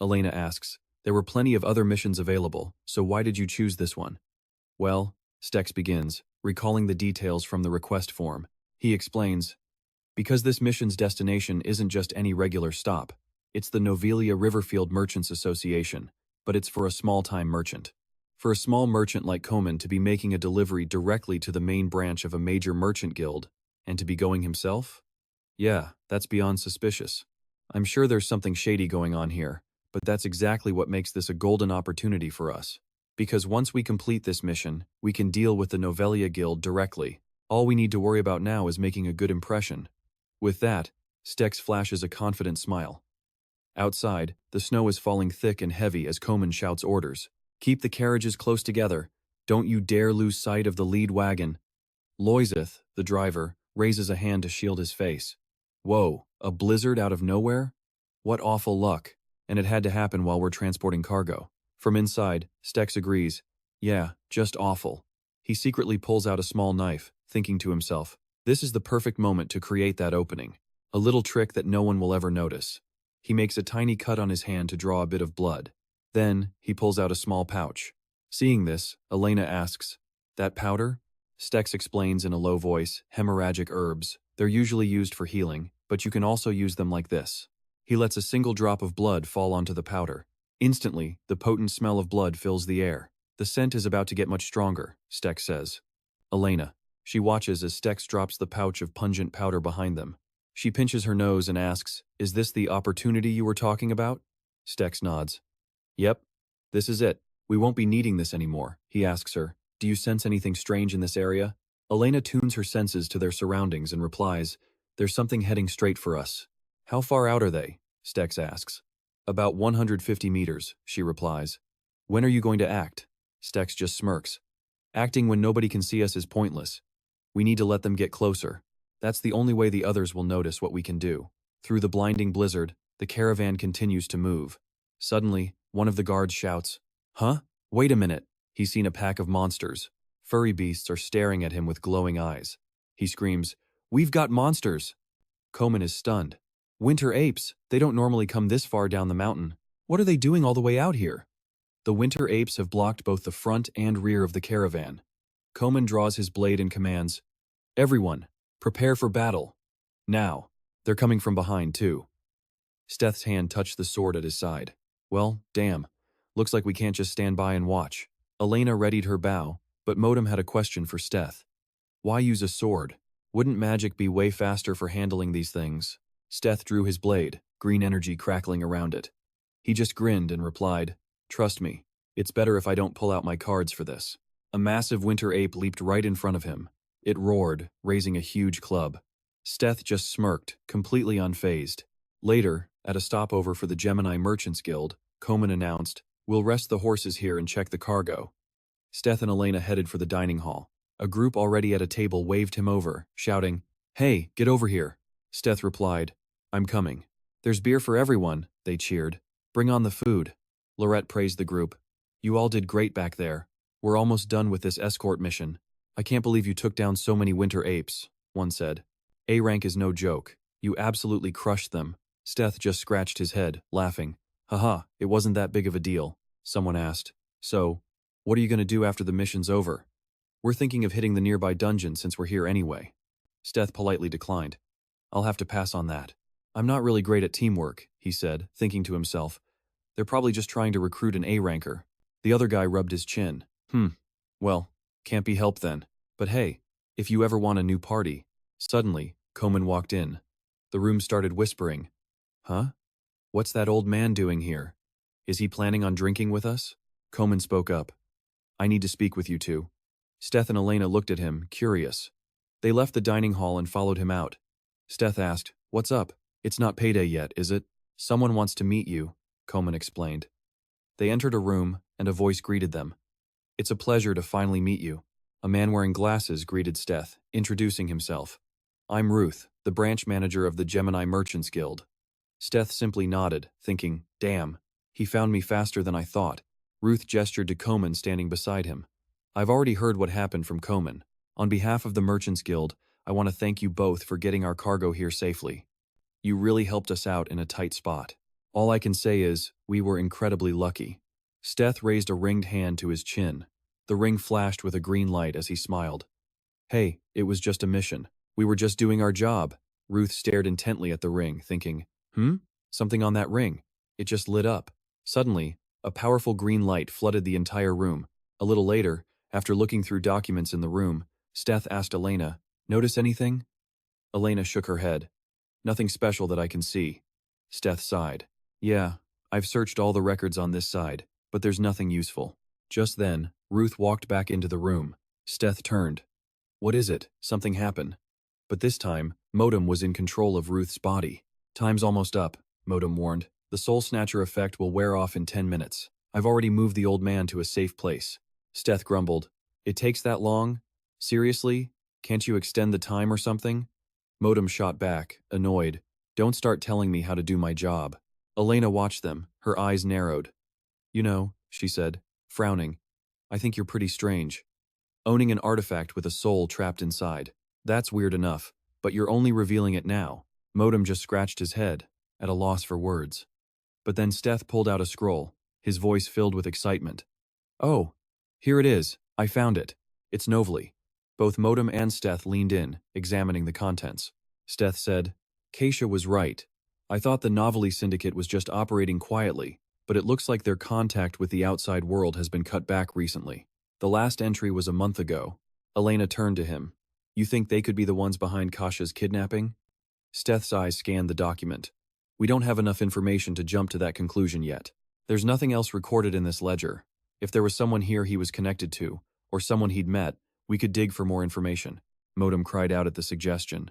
Elena asks, there were plenty of other missions available, so why did you choose this one? Well, Stex begins, recalling the details from the request form. He explains, because this mission's destination isn't just any regular stop. It's the Novelia Riverfield Merchants Association, but it's for a small-time merchant. For a small merchant like Komen to be making a delivery directly to the main branch of a major merchant guild, and to be going himself? Yeah, that's beyond suspicious. I'm sure there's something shady going on here, but that's exactly what makes this a golden opportunity for us. Because once we complete this mission, we can deal with the Novelia Guild directly. All we need to worry about now is making a good impression. With that, Stex flashes a confident smile. Outside, the snow is falling thick and heavy as Komen shouts orders. Keep the carriages close together. Don't you dare lose sight of the lead wagon. Loiseth, the driver, raises a hand to shield his face. Whoa, a blizzard out of nowhere? What awful luck. And it had to happen while we're transporting cargo. From inside, Stex agrees. Yeah, just awful. He secretly pulls out a small knife, thinking to himself, this is the perfect moment to create that opening. A little trick that no one will ever notice. He makes a tiny cut on his hand to draw a bit of blood. Then, he pulls out a small pouch. Seeing this, Elena asks, that powder? Stex explains in a low voice, hemorrhagic herbs. They're usually used for healing, but you can also use them like this. He lets a single drop of blood fall onto the powder. Instantly, the potent smell of blood fills the air. The scent is about to get much stronger, Stex says. Elena. She watches as Stex drops the pouch of pungent powder behind them. She pinches her nose and asks, is this the opportunity you were talking about? Stex nods. Yep, this is it. We won't be needing this anymore, he asks her. Do you sense anything strange in this area? Elena tunes her senses to their surroundings and replies, there's something heading straight for us. How far out are they? Stex asks. About 150 meters, she replies. When are you going to act? Stex just smirks. Acting when nobody can see us is pointless. We need to let them get closer. That's the only way the others will notice what we can do. Through the blinding blizzard, the caravan continues to move. Suddenly, one of the guards shouts, huh? Wait a minute. He's seen a pack of monsters. Furry beasts are staring at him with glowing eyes. He screams, we've got monsters! Komen is stunned. Winter apes, they don't normally come this far down the mountain. What are they doing all the way out here? The winter apes have blocked both the front and rear of the caravan. Komen draws his blade and commands, everyone, prepare for battle. Now. They're coming from behind, too. Steth's hand touched the sword at his side. Well, damn. Looks like we can't just stand by and watch. Elena readied her bow, but Motam had a question for Steth. Why use a sword? Wouldn't magic be way faster for handling these things? Steth drew his blade, green energy crackling around it. He just grinned and replied, trust me, it's better if I don't pull out my cards for this. A massive winter ape leaped right in front of him. It roared, raising a huge club. Steth just smirked, completely unfazed. Later, at a stopover for the Gemini Merchants Guild, Komen announced, we'll rest the horses here and check the cargo. Steth and Elena headed for the dining hall. A group already at a table waved him over, shouting, hey, get over here. Steth replied, I'm coming. There's beer for everyone, they cheered. Bring on the food. Lorette praised the group. You all did great back there. We're almost done with this escort mission. I can't believe you took down so many winter apes, one said. A rank is no joke. You absolutely crushed them. Steth just scratched his head, laughing. Haha, it wasn't that big of a deal, someone asked. So, what are you going to do after the mission's over? We're thinking of hitting the nearby dungeon since we're here anyway. Steth politely declined. I'll have to pass on that. I'm not really great at teamwork, he said, thinking to himself. They're probably just trying to recruit an A-ranker. The other guy rubbed his chin. Well, can't be helped then. But hey, if you ever want a new party. Suddenly, Komen walked in. The room started whispering. Huh? What's that old man doing here? Is he planning on drinking with us? Komen spoke up. I need to speak with you two. Steth and Elena looked at him, curious. They left the dining hall and followed him out. Steth asked, what's up? It's not payday yet, is it? Someone wants to meet you, Komen explained. They entered a room, and a voice greeted them. It's a pleasure to finally meet you. A man wearing glasses greeted Steth, introducing himself. I'm Ruth, the branch manager of the Gemini Merchants Guild. Steth simply nodded, thinking, damn, he found me faster than I thought. Ruth gestured to Komen standing beside him. I've already heard what happened from Komen. On behalf of the Merchants Guild, I want to thank you both for getting our cargo here safely. You really helped us out in a tight spot. All I can say is, we were incredibly lucky. Steth raised a ringed hand to his chin. The ring flashed with a green light as he smiled. Hey, it was just a mission. We were just doing our job. Ruth stared intently at the ring, thinking, something on that ring. It just lit up. Suddenly, a powerful green light flooded the entire room. A little later, after looking through documents in the room, Steth asked Elena, notice anything? Elena shook her head. Nothing special that I can see. Steth sighed. Yeah, I've searched all the records on this side, but there's nothing useful. Just then, Ruth walked back into the room. Steth turned. What is it? Something happened. But this time, Motam was in control of Ruth's body. Time's almost up, Motam warned. The soul snatcher effect will wear off in 10 minutes. I've already moved the old man to a safe place. Steth grumbled. It takes that long? Seriously? Can't you extend the time or something? Motam shot back, annoyed. Don't start telling me how to do my job. Elena watched them, her eyes narrowed. You know, she said, frowning. I think you're pretty strange. Owning an artifact with a soul trapped inside. That's weird enough, but you're only revealing it now. Motam just scratched his head, at a loss for words. But then Steth pulled out a scroll, his voice filled with excitement. Oh, here it is. I found it. It's Novely. Both Motam and Steth leaned in, examining the contents. Steth said, Keisha was right. I thought the Novely Syndicate was just operating quietly, but it looks like their contact with the outside world has been cut back recently. The last entry was a month ago. Elena turned to him. You think they could be the ones behind Kasha's kidnapping? Steth's eyes scanned the document. We don't have enough information to jump to that conclusion yet. There's nothing else recorded in this ledger. If there was someone here he was connected to, or someone he'd met, we could dig for more information. Motam cried out at the suggestion.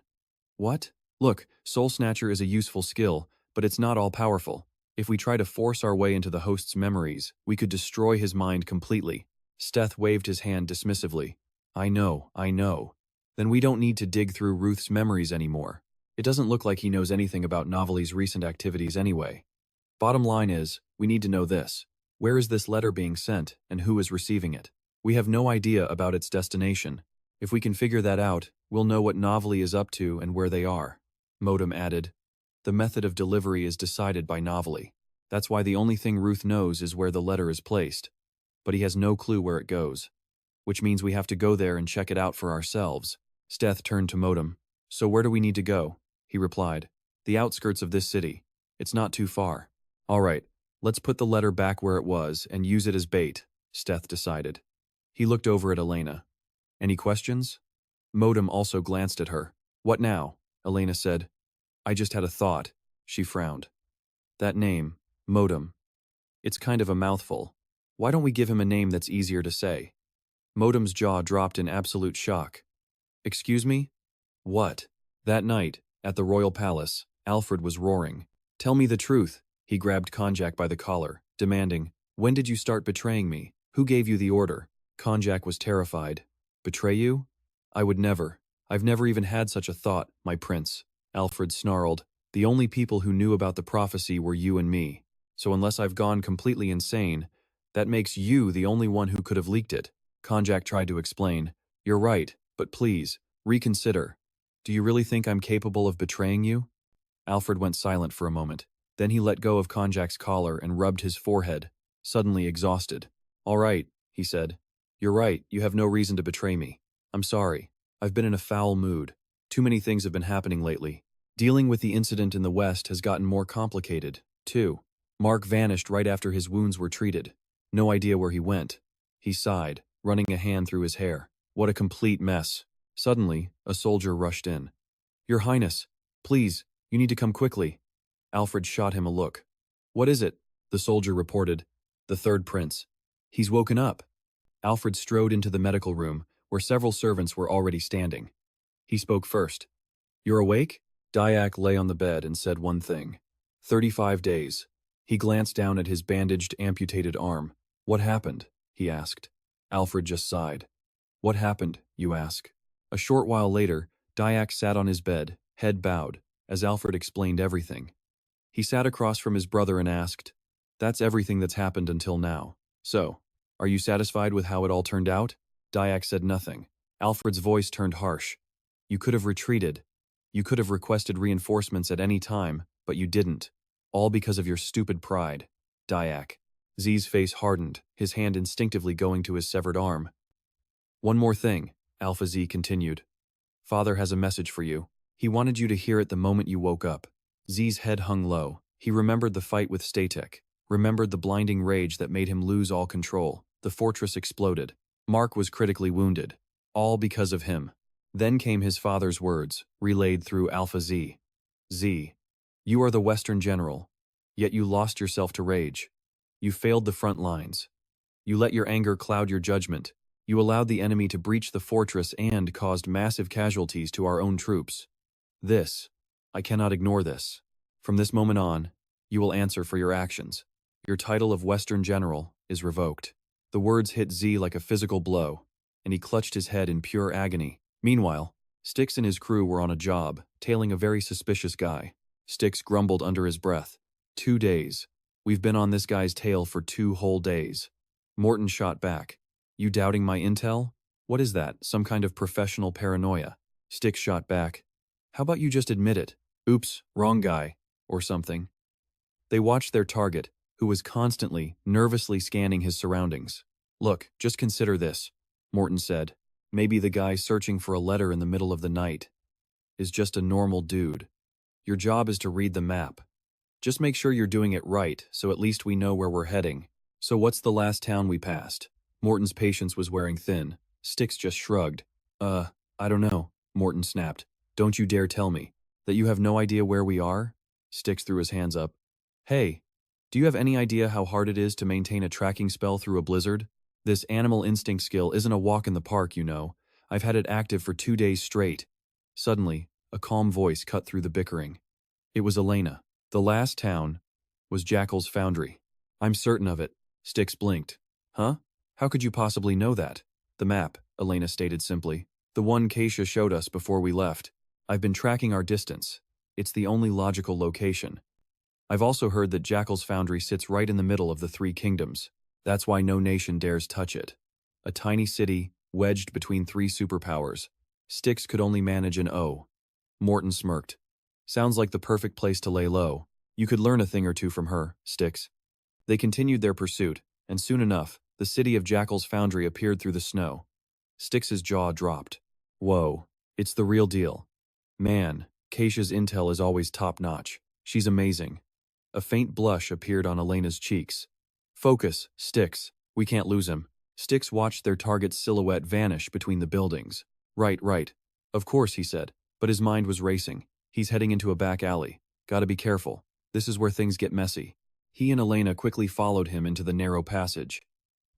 What? Look, Soul Snatcher is a useful skill, but it's not all-powerful. If we try to force our way into the host's memories, we could destroy his mind completely. Steth waved his hand dismissively. I know. Then we don't need to dig through Ruth's memories anymore. It doesn't look like he knows anything about Novely's recent activities anyway. Bottom line is, we need to know this. Where is this letter being sent, and who is receiving it? We have no idea about its destination. If we can figure that out, we'll know what Novely is up to and where they are. Motam added. The method of delivery is decided by Novely. That's why the only thing Ruth knows is where the letter is placed. But he has no clue where it goes. Which means we have to go there and check it out for ourselves. Steth turned to Motam. So where do we need to go? He replied. The outskirts of this city. It's not too far. All right, let's put the letter back where it was and use it as bait, Steth decided. He looked over at Elena. Any questions? Motam also glanced at her. What now? Elena said. I just had a thought. She frowned. That name, Motam. It's kind of a mouthful. Why don't we give him a name that's easier to say? Motam's jaw dropped in absolute shock. Excuse me? What? That night, at the royal palace, Alfred was roaring. Tell me the truth. He grabbed Konjak by the collar, demanding, when did you start betraying me? Who gave you the order? Konjak was terrified. Betray you? I would never. I've never even had such a thought, my prince. Alfred snarled. The only people who knew about the prophecy were you and me. So unless I've gone completely insane, that makes you the only one who could have leaked it. Konjak tried to explain. You're right, but please, reconsider. Do you really think I'm capable of betraying you? Alfred went silent for a moment. Then he let go of Konjak's collar and rubbed his forehead, suddenly exhausted. All right, he said. You're right, you have no reason to betray me. I'm sorry. I've been in a foul mood. Too many things have been happening lately. Dealing with the incident in the West has gotten more complicated, too. Mark vanished right after his wounds were treated. No idea where he went. He sighed, running a hand through his hair. What a complete mess. Suddenly, a soldier rushed in. Your Highness, please, you need to come quickly. Alfred shot him a look. What is it? The soldier reported. The third prince. He's woken up. Alfred strode into the medical room, where several servants were already standing. He spoke first. You're awake? Dyak lay on the bed and said one thing. 35 days. He glanced down at his bandaged, amputated arm. What happened? He asked. Alfred just sighed. What happened, you ask? A short while later, Dyack sat on his bed, head bowed, as Alfred explained everything. He sat across from his brother and asked, "That's everything that's happened until now. So, are you satisfied with how it all turned out?" Dyack said nothing. Alfred's voice turned harsh. "You could have retreated. You could have requested reinforcements at any time, but you didn't. All because of your stupid pride." Dyack. Z's face hardened, his hand instinctively going to his severed arm. "One more thing," Alpha Z continued. "Father has a message for you. He wanted you to hear it the moment you woke up." Z's head hung low. He remembered the fight with Statek, remembered the blinding rage that made him lose all control. The fortress exploded. Mark was critically wounded. All because of him. Then came his father's words, relayed through Alpha Z. "Z, you are the Western general, yet you lost yourself to rage. You failed the front lines. You let your anger cloud your judgment. You allowed the enemy to breach the fortress and caused massive casualties to our own troops. I cannot ignore this. From this moment on, you will answer for your actions. Your title of Western General is revoked." The words hit Z like a physical blow, and he clutched his head in pure agony. Meanwhile, Styx and his crew were on a job, tailing a very suspicious guy. Styx grumbled under his breath. 2 days. We've been on this guy's tail for 2 whole days. Morton shot back. "You doubting my intel? What is that, some kind of professional paranoia?" Styx shot back. "How about you just admit it? Oops, wrong guy," or something. They watched their target, who was constantly, nervously scanning his surroundings. "Look, just consider this," Morton said. "Maybe the guy searching for a letter in the middle of the night is just a normal dude. Your job is to read the map. Just make sure you're doing it right, so at least we know where we're heading." "So what's the last town we passed?" Morton's patience was wearing thin. Styx just shrugged. I don't know," Morton snapped. "Don't you dare tell me that you have no idea where we are?" Styx threw his hands up. "Hey, do you have any idea how hard it is to maintain a tracking spell through a blizzard? This animal instinct skill isn't a walk in the park, you know. I've had it active for 2 days straight." Suddenly, a calm voice cut through the bickering. It was Elena. "The last town was Jackal's Foundry." "I'm certain of it." Styx blinked. "Huh? How could you possibly know that?" "The map," Elena stated simply. "The one Keisha showed us before we left. I've been tracking our distance. It's the only logical location. I've also heard that Jackal's Foundry sits right in the middle of the 3 kingdoms. That's why no nation dares touch it. A tiny city, wedged between 3 superpowers. Styx could only manage an O." Morton smirked. "Sounds like the perfect place to lay low. You could learn a thing or two from her, Styx." They continued their pursuit, and soon enough, the city of Jackal's Foundry appeared through the snow. Styx's jaw dropped. "Whoa, it's the real deal. Man, Keisha's intel is always top-notch. She's amazing." A faint blush appeared on Elena's cheeks. "Focus, Styx. We can't lose him." Styx watched their target's silhouette vanish between the buildings. Right. Of course," he said, but his mind was racing. "He's heading into a back alley. Gotta be careful. This is where things get messy." He and Elena quickly followed him into the narrow passage.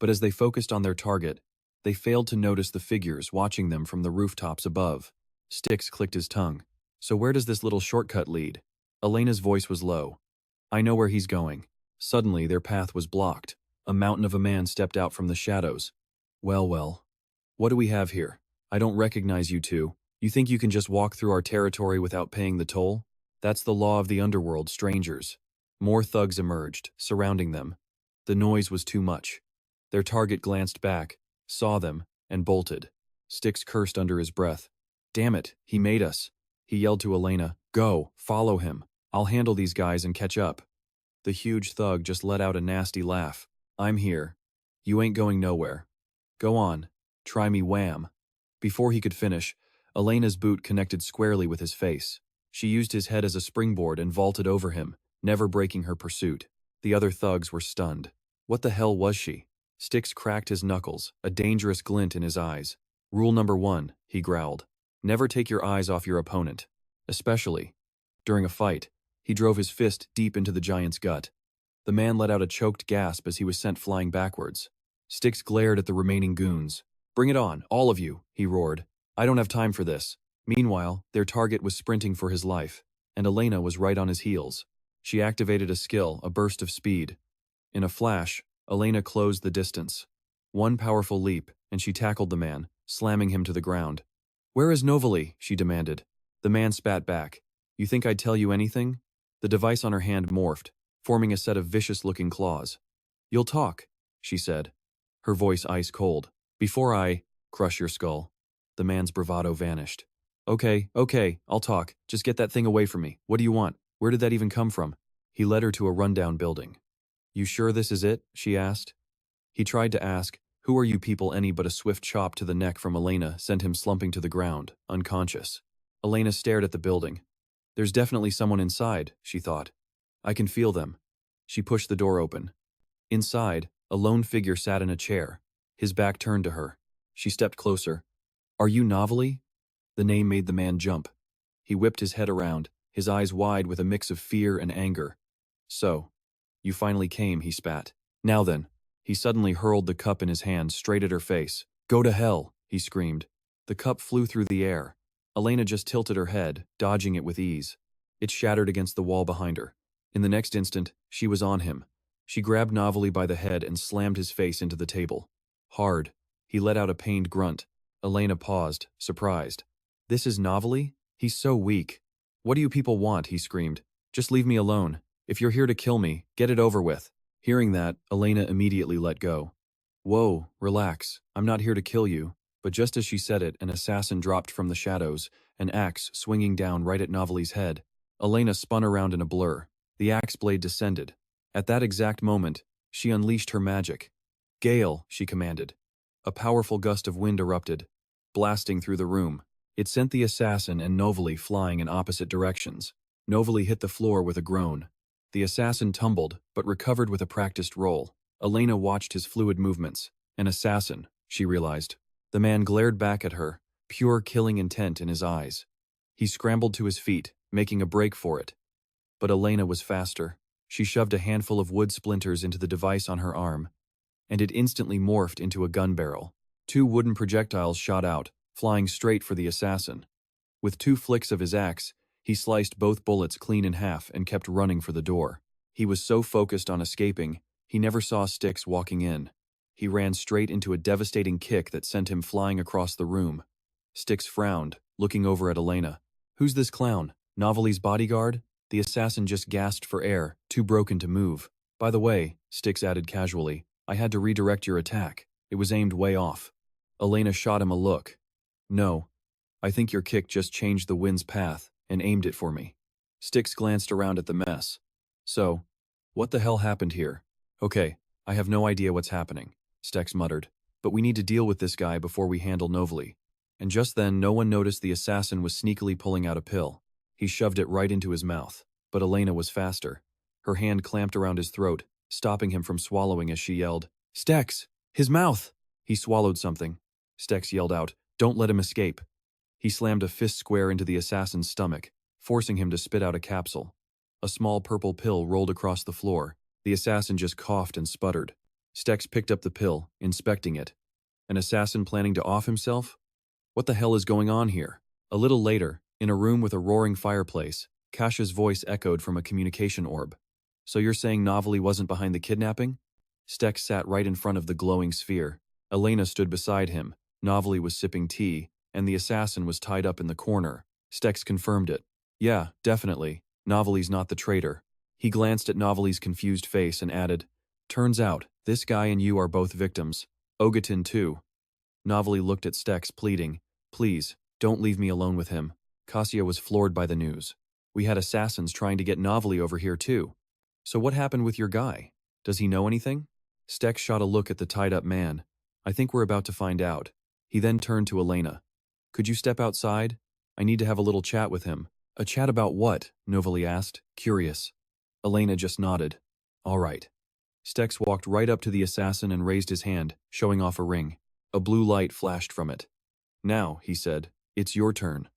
But as they focused on their target, they failed to notice the figures watching them from the rooftops above. Styx clicked his tongue. "So where does this little shortcut lead?" Elena's voice was low. "I know where he's going." Suddenly, their path was blocked. A mountain of a man stepped out from the shadows. Well. What do we have here? I don't recognize you two. You think you can just walk through our territory without paying the toll? That's the law of the underworld, strangers." More thugs emerged, surrounding them. The noise was too much. Their target glanced back, saw them, and bolted. Styx cursed under his breath. "Damn it, he made us." He yelled to Elena, "Go, follow him. I'll handle these guys and catch up." The huge thug just let out a nasty laugh. "I'm here. You ain't going nowhere. Go on, try me wham." Before he could finish, Elena's boot connected squarely with his face. She used his head as a springboard and vaulted over him, never breaking her pursuit. The other thugs were stunned. What the hell was she? Styx cracked his knuckles, a dangerous glint in his eyes. "Rule number 1, he growled. "Never take your eyes off your opponent. Especially during a fight." He drove his fist deep into the giant's gut. The man let out a choked gasp as he was sent flying backwards. Styx glared at the remaining goons. "Bring it on, all of you," he roared. "I don't have time for this." Meanwhile, their target was sprinting for his life, and Elena was right on his heels. She activated a skill, a burst of speed. In a flash, Elena closed the distance. One powerful leap, and she tackled the man, slamming him to the ground. "Where is Novali?" she demanded. The man spat back. "You think I'd tell you anything?" The device on her hand morphed, forming a set of vicious-looking claws. "You'll talk," she said, her voice ice-cold. "Before I crush your skull." The man's bravado vanished. Okay, I'll talk. Just get that thing away from me. What do you want? Where did that even come from?" He led her to a rundown building. "You sure this is it?" she asked. He tried to ask, "Who are you people?" Any but a swift chop to the neck from Elena sent him slumping to the ground, unconscious. Elena stared at the building. There's definitely someone inside, she thought. I can feel them. She pushed the door open. Inside, a lone figure sat in a chair, his back turned to her. She stepped closer. "Are you Novali?" The name made the man jump. He whipped his head around, his eyes wide with a mix of fear and anger. "So, you finally came," he spat. "Now then." He suddenly hurled the cup in his hand straight at her face. "Go to hell," he screamed. The cup flew through the air. Elena just tilted her head, dodging it with ease. It shattered against the wall behind her. In the next instant, she was on him. She grabbed Novali by the head and slammed his face into the table. Hard. He let out a pained grunt. Elena paused, surprised. "This is Novali? He's so weak." "What do you people want?" he screamed. "Just leave me alone. If you're here to kill me, get it over with." Hearing that, Elena immediately let go. "Whoa, relax. I'm not here to kill you." But just as she said it, an assassin dropped from the shadows, an axe swinging down right at Novali's head. Elena spun around in a blur. The axe blade descended. At that exact moment, she unleashed her magic. "Gale," she commanded. A powerful gust of wind erupted, blasting through the room. It sent the assassin and Novali flying in opposite directions. Novali hit the floor with a groan. The assassin tumbled, but recovered with a practiced roll. Elena watched his fluid movements. An assassin, she realized. The man glared back at her, pure killing intent in his eyes. He scrambled to his feet, making a break for it. But Elena was faster. She shoved a handful of wood splinters into the device on her arm, and it instantly morphed into a gun barrel. 2 wooden projectiles shot out, flying straight for the assassin. With 2 flicks of his axe, he sliced both bullets clean in half and kept running for the door. He was so focused on escaping, he never saw Styx walking in. He ran straight into a devastating kick that sent him flying across the room. Styx frowned, looking over at Elena. "Who's this clown? Novali's bodyguard?" The assassin just gasped for air, too broken to move. "By the way," Styx added casually, "I had to redirect your attack. It was aimed way off." Elena shot him a look. "No. I think your kick just changed the wind's path and aimed it for me." Styx glanced around at the mess. "So, what the hell happened here?" "Okay, I have no idea what's happening," Styx muttered. "But we need to deal with this guy before we handle Novali." And just then no one noticed the assassin was sneakily pulling out a pill. He shoved it right into his mouth, but Elena was faster. Her hand clamped around his throat, stopping him from swallowing as she yelled, "Styx! His mouth!" He swallowed something. Styx yelled out, "Don't let him escape." He slammed a fist square into the assassin's stomach, forcing him to spit out a capsule. A small purple pill rolled across the floor. The assassin just coughed and sputtered. Styx picked up the pill, inspecting it. An assassin planning to off himself? What the hell is going on here? A little later, in a room with a roaring fireplace, Kasha's voice echoed from a communication orb. "So you're saying Novali wasn't behind the kidnapping?" Styx sat right in front of the glowing sphere. Elena stood beside him. Novali was sipping tea, and the assassin was tied up in the corner. Styx confirmed it. "Yeah, definitely. Novali's not the traitor." He glanced at Novali's confused face and added, "Turns out, this guy and you are both victims. Ogatin too." Novali looked at Styx, pleading, "Please, don't leave me alone with him." Kasia was floored by the news. "We had assassins trying to get Novali over here too. So what happened with your guy? Does he know anything?" Styx shot a look at the tied-up man. "I think we're about to find out." He then turned to Elena. "Could you step outside? I need to have a little chat with him." "A chat about what?" Novali asked, curious. Elena just nodded. "All right." Styx walked right up to the assassin and raised his hand, showing off a ring. A blue light flashed from it. "Now," he said, "it's your turn."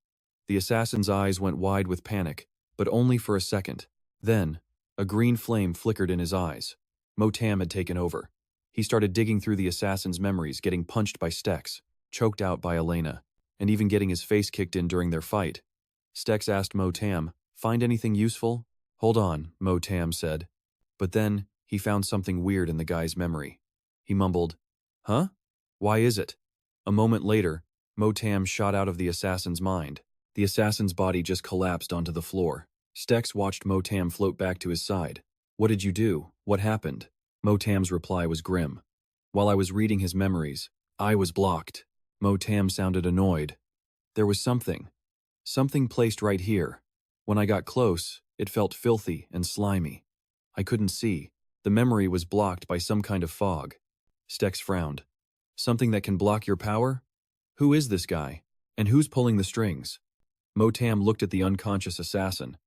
The assassin's eyes went wide with panic, but only for a second. Then, a green flame flickered in his eyes. Motam had taken over. He started digging through the assassin's memories, getting punched by Styx, choked out by Elena, and even getting his face kicked in during their fight. Styx asked Motam, "Find anything useful?" "Hold on," Motam said. But then, he found something weird in the guy's memory. He mumbled, "Huh? Why is it?" A moment later, Motam shot out of the assassin's mind. The assassin's body just collapsed onto the floor. Stex watched Motam float back to his side. What did you do? What happened? Motam's reply was grim. While I was reading his memories, I was blocked. Motam sounded annoyed. There was something placed right here. When I got close, it felt filthy and slimy. I couldn't see. The memory was blocked by some kind of fog. Stex frowned. Something that can block your power? Who is this guy? And who's pulling the strings? Motam looked at the unconscious assassin.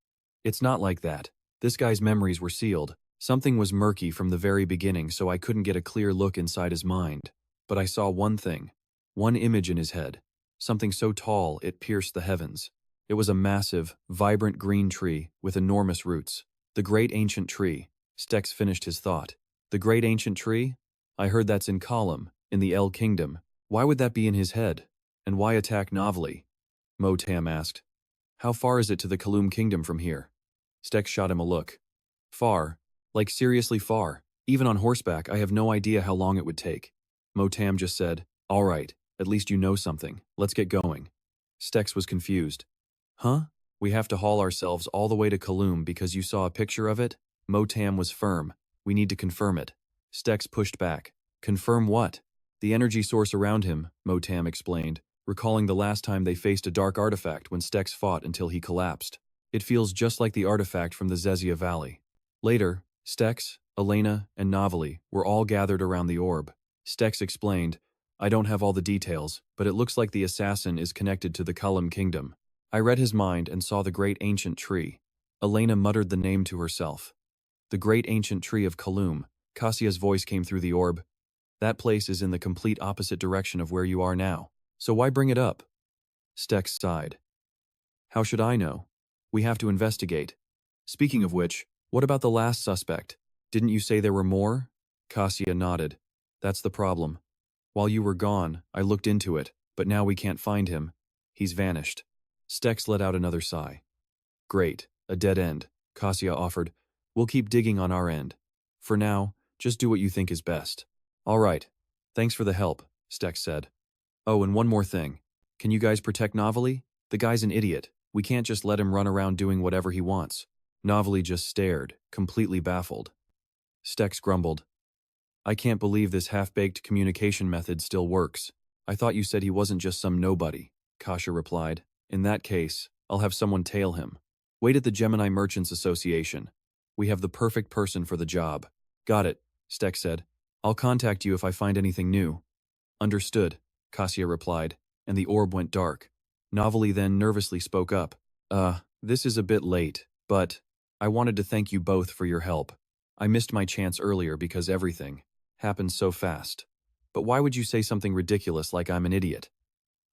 It's not like that. This guy's memories were sealed. Something was murky from the very beginning, so I couldn't get a clear look inside his mind. But I saw one thing. One image in his head. Something so tall it pierced the heavens. It was a massive, vibrant green tree with enormous roots. The great ancient tree. Stex finished his thought. The great ancient tree? I heard that's in Column, in the El Kingdom. Why would that be in his head? And why attack Novely? Motam asked. How far is it to the Kalum Kingdom from here? Stex shot him a look. Far. Like seriously far. Even on horseback, I have no idea how long it would take. Motam just said, all right, at least you know something. Let's get going. Stex was confused. Huh? We have to haul ourselves all the way to Kalum because you saw a picture of it? Motam was firm. We need to confirm it. Stex pushed back. Confirm what? The energy source around him, Motam explained, recalling the last time they faced a dark artifact when Stex fought until he collapsed. It feels just like the artifact from the Zezia Valley. Later, Stex, Elena, and Novely were all gathered around the orb. Stex explained, I don't have all the details, but it looks like the assassin is connected to the Kalum Kingdom. I read his mind and saw the great ancient tree. Elena muttered the name to herself. The great ancient tree of Kalum. Kassia's voice came through the orb. That place is in the complete opposite direction of where you are now. So why bring it up? Stex sighed. How should I know? We have to investigate. Speaking of which, what about the last suspect? Didn't you say there were more? Kassia nodded. That's the problem. While you were gone, I looked into it, but now we can't find him. He's vanished. Stex let out another sigh. Great, a dead end, Kassia offered. We'll keep digging on our end. For now, just do what you think is best. All right. Thanks for the help, Stex said. Oh, and one more thing. Can you guys protect Novely? The guy's an idiot. We can't just let him run around doing whatever he wants. Novely just stared, completely baffled. Stex grumbled. I can't believe this half-baked communication method still works. I thought you said he wasn't just some nobody, Kassia replied. In that case, I'll have someone tail him. Wait at the Gemini Merchants Association. We have the perfect person for the job. Got it, Stex said. I'll contact you if I find anything new. Understood, Kassia replied, and the orb went dark. Novely then nervously spoke up. This is a bit late, but I wanted to thank you both for your help. I missed my chance earlier because everything happened so fast. But why would you say something ridiculous like I'm an idiot?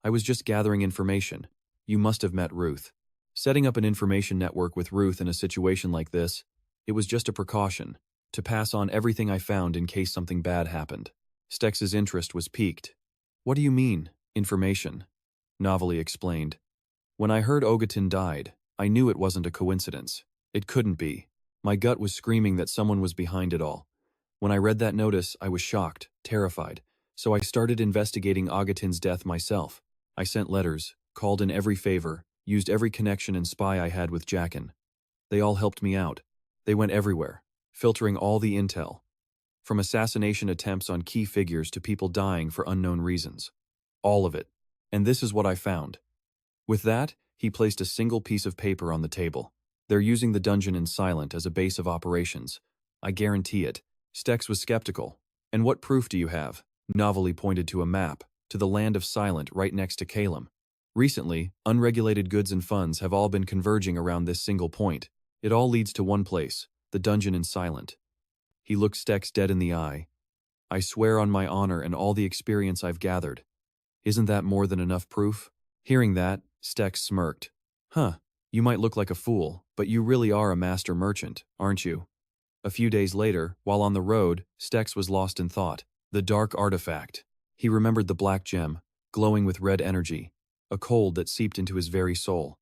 I was just gathering information. You must have met Ruth. Setting up an information network with Ruth in a situation like this, it was just a precaution, to pass on everything I found in case something bad happened. Stex's interest was piqued. What do you mean, information? Novely explained. When I heard Ogatin died, I knew it wasn't a coincidence. It couldn't be. My gut was screaming that someone was behind it all. When I read that notice, I was shocked, terrified, so I started investigating Ogatin's death myself. I sent letters, called in every favor, used every connection and spy I had with Jaqen. They all helped me out. They went everywhere, filtering all the intel. From assassination attempts on key figures to people dying for unknown reasons. All of it. And this is what I found. With that, he placed a single piece of paper on the table. They're using the dungeon in Silent as a base of operations. I guarantee it. Stex was skeptical. And what proof do you have? Novely pointed to a map, to the land of Silent right next to Kalum. Recently, unregulated goods and funds have all been converging around this single point. It all leads to one place, the dungeon in Silent. He looked Stex dead in the eye. I swear on my honor and all the experience I've gathered. Isn't that more than enough proof? Hearing that, Stex smirked. Huh, you might look like a fool, but you really are a master merchant, aren't you? A few days later, while on the road, Stex was lost in thought. The dark artifact. He remembered the black gem, glowing with red energy, a cold that seeped into his very soul.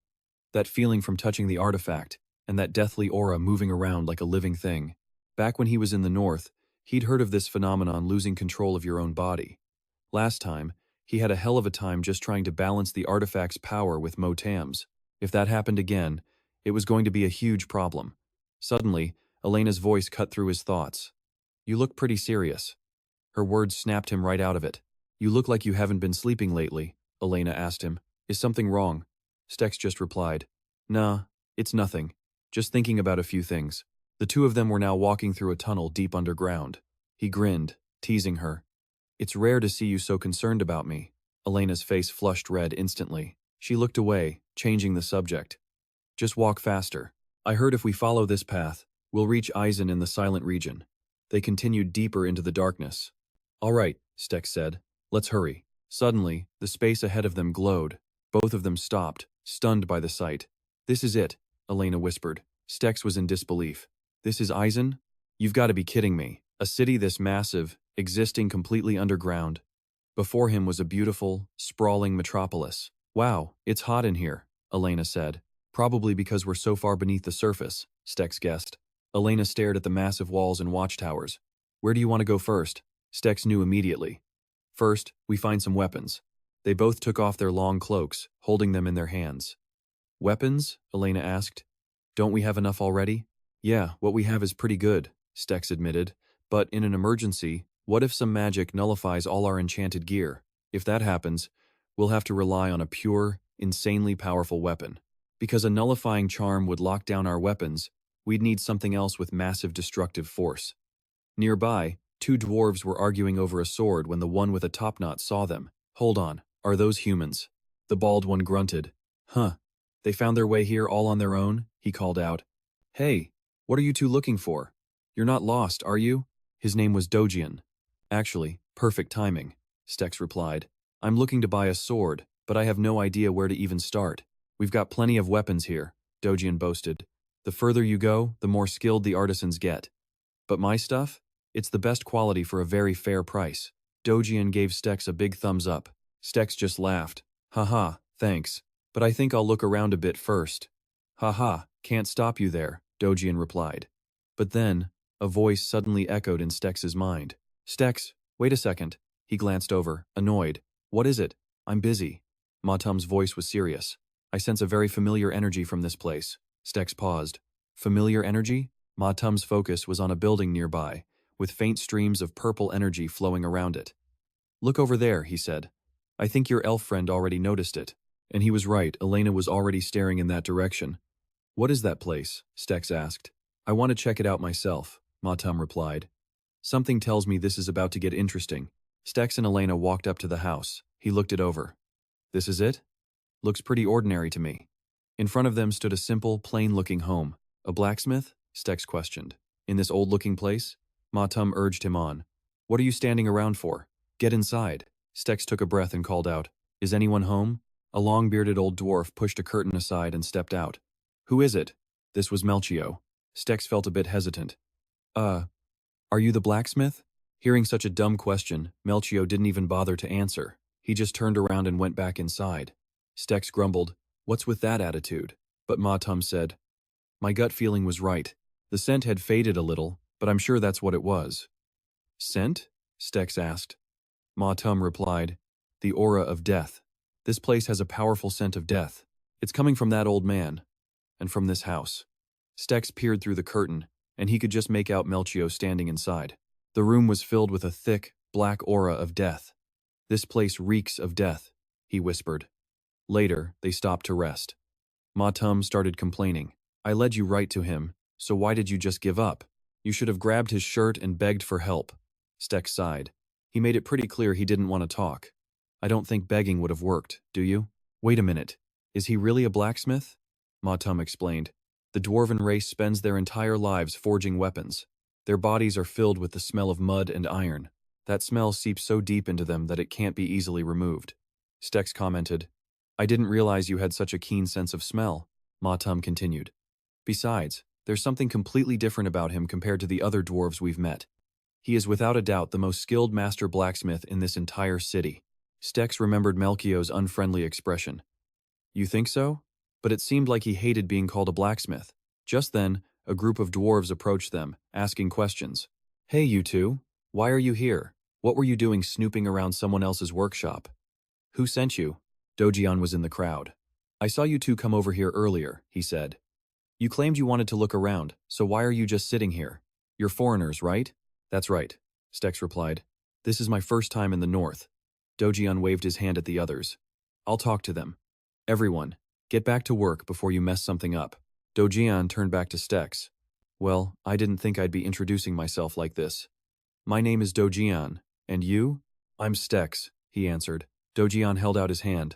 That feeling from touching the artifact, and that deathly aura moving around like a living thing. Back when he was in the north, he'd heard of this phenomenon losing control of your own body. Last time, He had a hell of a time just trying to balance the artifact's power with Motam's. If that happened again, it was going to be a huge problem. Suddenly, Elena's voice cut through his thoughts. "You look pretty serious." Her words snapped him right out of it. "You look like you haven't been sleeping lately," Elena asked him. "Is something wrong?" Stex just replied, "Nah, it's nothing. Just thinking about a few things." The two of them were now walking through a tunnel deep underground. He grinned, teasing her. "It's rare to see you so concerned about me." Elena's face flushed red instantly. She looked away, changing the subject. "Just walk faster. I heard if we follow this path, we'll reach Eisen in the Silent Region." They continued deeper into the darkness. "All right," Stex said. "Let's hurry." Suddenly, the space ahead of them glowed. Both of them stopped, stunned by the sight. "This is it," Elena whispered. Stex was in disbelief. "This is Eisen? You've got to be kidding me. A city this massive, existing completely underground." Before him was a beautiful, sprawling metropolis. "Wow, it's hot in here," Elena said. "Probably because we're so far beneath the surface," Stex guessed. Elena stared at the massive walls and watchtowers. "Where do you want to go first?" Stex knew immediately. "First, we find some weapons." They both took off their long cloaks, holding them in their hands. "Weapons?" Elena asked. "Don't we have enough already?" "Yeah, what we have is pretty good," Stex admitted. "But in an emergency, what if some magic nullifies all our enchanted gear? If that happens, we'll have to rely on a pure, insanely powerful weapon. Because a nullifying charm would lock down our weapons, we'd need something else with massive destructive force." Nearby, two dwarves were arguing over a sword when the one with a topknot saw them. "Hold on, are those humans?" The bald one grunted. "Huh. They found their way here all on their own?" he called out. "Hey, what are you two looking for? You're not lost, are you?" His name was Dojian. "Actually, perfect timing," Stex replied. "I'm looking to buy a sword, but I have no idea where to even start." "We've got plenty of weapons here," Dojian boasted. "The further you go, the more skilled the artisans get. But my stuff? It's the best quality for a very fair price." Dojian gave Stex a big thumbs up. Stex just laughed. "Haha, thanks. But I think I'll look around a bit first." "Haha, can't stop you there," Dojian replied. But then, a voice suddenly echoed in Stex's mind. "Stex, wait a second." He glanced over, annoyed. "What is it?" "I'm busy." Motam's voice was serious. "I sense a very familiar energy from this place." Stex paused. "Familiar energy?" Motam's focus was on a building nearby, with faint streams of purple energy flowing around it. "Look over there," he said. "I think your elf friend already noticed it." And he was right, Elena was already staring in that direction. "What is that place?" Stex asked. "I want to check it out myself," Motam replied. "Something tells me this is about to get interesting." Stex and Elena walked up to the house. He looked it over. "This is it? Looks pretty ordinary to me." In front of them stood a simple, plain-looking home. "A blacksmith?" Stex questioned. "In this old-looking place?" Motam urged him on. "What are you standing around for? Get inside." Stex took a breath and called out, "Is anyone home?" A long-bearded old dwarf pushed a curtain aside and stepped out. "Who is it?" This was Melchio. Stex felt a bit hesitant. Are you the blacksmith?" Hearing such a dumb question, Melchio didn't even bother to answer. He just turned around and went back inside. Stex grumbled, "What's with that attitude?" But Motam said, "My gut feeling was right. The scent had faded a little, but I'm sure that's what it was." "Scent?" Stex asked. Motam replied, "The aura of death. This place has a powerful scent of death. It's coming from that old man, and from this house." Stex peered through the curtain, and he could just make out Melchio standing inside. The room was filled with a thick, black aura of death. "This place reeks of death," he whispered. Later, they stopped to rest. Motam started complaining. "I led you right to him, so why did you just give up? You should have grabbed his shirt and begged for help." Stex sighed. He made it pretty clear he didn't want to talk. "I don't think begging would have worked, do you?" "Wait a minute. Is he really a blacksmith?" Motam explained. "The dwarven race spends their entire lives forging weapons. Their bodies are filled with the smell of mud and iron. That smell seeps so deep into them that it can't be easily removed." Stex commented. "I didn't realize you had such a keen sense of smell," Motam continued. "Besides, there's something completely different about him compared to the other dwarves we've met. He is without a doubt the most skilled master blacksmith in this entire city." Stex remembered Melchio's unfriendly expression. "You think so?" But it seemed like he hated being called a blacksmith. Just then, a group of dwarves approached them, asking questions. "Hey, you two. Why are you here? What were you doing snooping around someone else's workshop?" Who sent you? Dojian was in the crowd. I saw you two come over here earlier, he said. You claimed you wanted to look around, so why are you just sitting here? You're foreigners, right? That's right, Stex replied. This is my first time in the north. Dojian waved his hand at the others. I'll talk to them. Everyone, get back to work before you mess something up. Dojian turned back to Stex. Well, I didn't think I'd be introducing myself like this. My name is Dojian, and you? I'm Stex, he answered. Dojian held out his hand.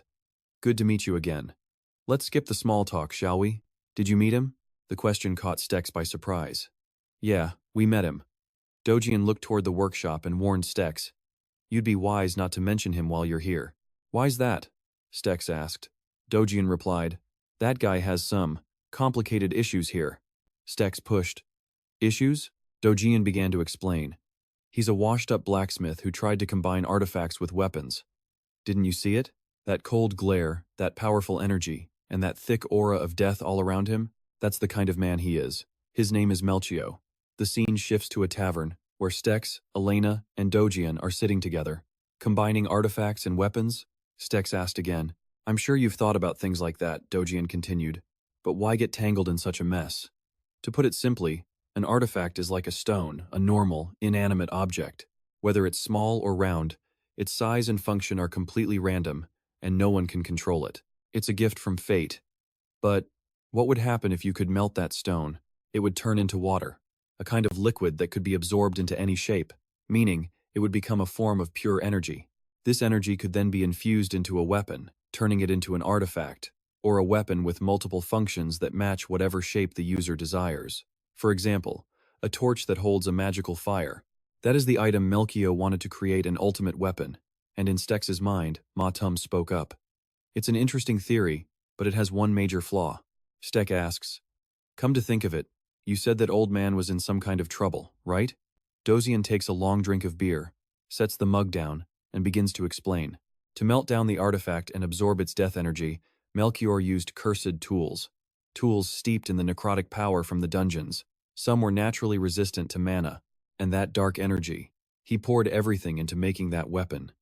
Good to meet you again. Let's skip the small talk, shall we? Did you meet him? The question caught Stex by surprise. Yeah, we met him. Dojian looked toward the workshop and warned Stex. You'd be wise not to mention him while you're here. Why's that? Stex asked. Dojian replied. That guy has some complicated issues here. Stex pushed. Issues? Dojian began to explain. He's a washed-up blacksmith who tried to combine artifacts with weapons. Didn't you see it? That cold glare, that powerful energy, and that thick aura of death all around him? That's the kind of man he is. His name is Melchio. The scene shifts to a tavern, where Stex, Elena, and Dojian are sitting together. Combining artifacts and weapons? Stex asked again. I'm sure you've thought about things like that, Dojian continued. But why get tangled in such a mess? To put it simply, an artifact is like a stone, a normal, inanimate object. Whether it's small or round, its size and function are completely random, and no one can control it. It's a gift from fate. But what would happen if you could melt that stone? It would turn into water, a kind of liquid that could be absorbed into any shape, meaning it would become a form of pure energy. This energy could then be infused into a weapon, turning it into an artifact, or a weapon with multiple functions that match whatever shape the user desires. For example, a torch that holds a magical fire. That is the item Melchio wanted to create an ultimate weapon, and in Stex's mind, Motam spoke up. It's an interesting theory, but it has one major flaw. Stex asks, come to think of it, you said that old man was in some kind of trouble, right? Dojian takes a long drink of beer, sets the mug down, and begins to explain. To melt down the artifact and absorb its death energy, Melchior used cursed tools. Tools steeped in the necrotic power from the dungeons. Some were naturally resistant to mana, and that dark energy. He poured everything into making that weapon.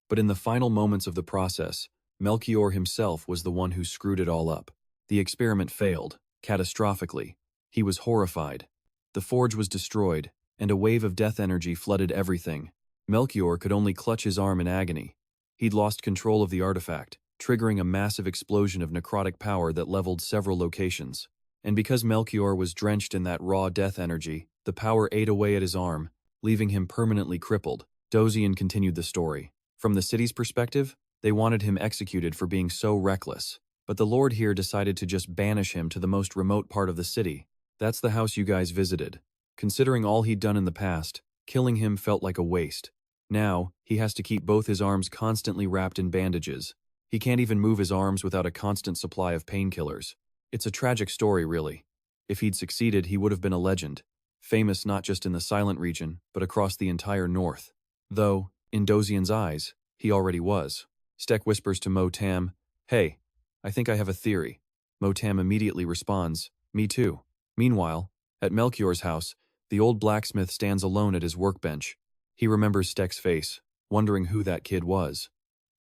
But in the final moments of the process, Melchior himself was the one who screwed it all up. The experiment failed, catastrophically. He was horrified. The forge was destroyed, and a wave of death energy flooded everything. Melchior could only clutch his arm in agony. He'd lost control of the artifact, triggering a massive explosion of necrotic power that leveled several locations. And because Melchior was drenched in that raw death energy, the power ate away at his arm, leaving him permanently crippled. Dojian continued the story. From the city's perspective, they wanted him executed for being so reckless. But the Lord here decided to just banish him to the most remote part of the city. That's the house you guys visited. Considering all he'd done in the past, killing him felt like a waste. Now, he has to keep both his arms constantly wrapped in bandages. He can't even move his arms without a constant supply of painkillers. It's a tragic story, really. If he'd succeeded, he would have been a legend, famous not just in the Silent region, but across the entire North. Though, in Dojian's eyes, he already was. Stex whispers to Motam, hey, I think I have a theory. Motam immediately responds, me too. Meanwhile, at Melchior's house, the old blacksmith stands alone at his workbench. He remembers Stex's face, wondering who that kid was.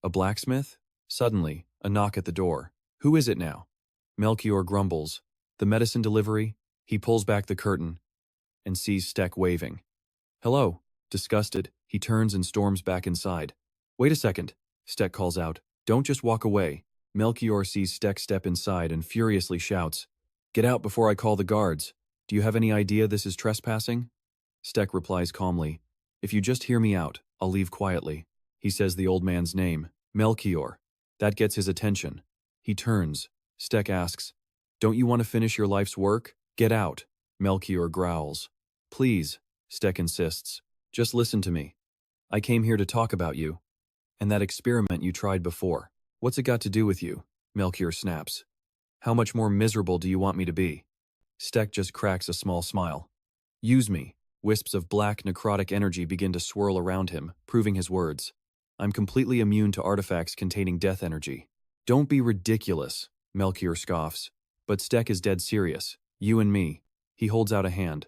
A blacksmith? Suddenly, a knock at the door. Who is it now? Melchior grumbles. The medicine delivery? He pulls back the curtain and sees Stex waving. Hello. Disgusted, he turns and storms back inside. Wait a second, Stex calls out. Don't just walk away. Melchior sees Stex step inside and furiously shouts, get out before I call the guards. Do you have any idea this is trespassing? Stex replies calmly, if you just hear me out, I'll leave quietly. He says the old man's name, Melchior. That gets his attention. He turns. Stex asks, don't you want to finish your life's work? Get out. Melchior growls. Please, Stex insists. Just listen to me. I came here to talk about you. And that experiment you tried before. What's it got to do with you? Melchior snaps. How much more miserable do you want me to be? Stex just cracks a small smile. Use me. Wisps of black necrotic energy begin to swirl around him, proving his words. I'm completely immune to artifacts containing death energy. Don't be ridiculous, Melchior scoffs. But Stex is dead serious. You and me. He holds out a hand.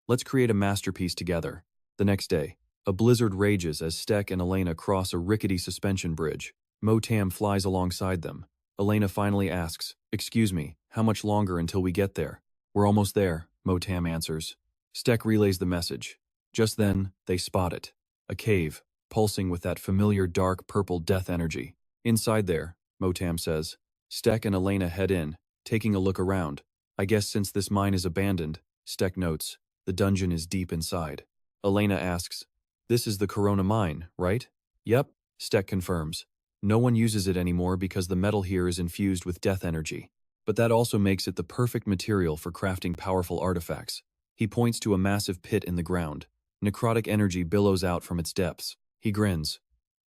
Let's create a masterpiece together. The next day, a blizzard rages as Stex and Elena cross a rickety suspension bridge. Motam flies alongside them. Elena finally asks, "Excuse me, how much longer until we get there?" "We're almost there," Motam answers. Stek relays the message. Just then, they spot it. A cave, pulsing with that familiar dark purple death energy. "Inside there," Motam says. Stek and Elena head in, taking a look around. "I guess since this mine is abandoned," Stek notes, "the dungeon is deep inside." Elena asks, "This is the Corona mine, right?" "Yep," Stek confirms. "No one uses it anymore because the metal here is infused with death energy. But that also makes it the perfect material for crafting powerful artifacts." He points to a massive pit in the ground. Necrotic energy billows out from its depths. He grins.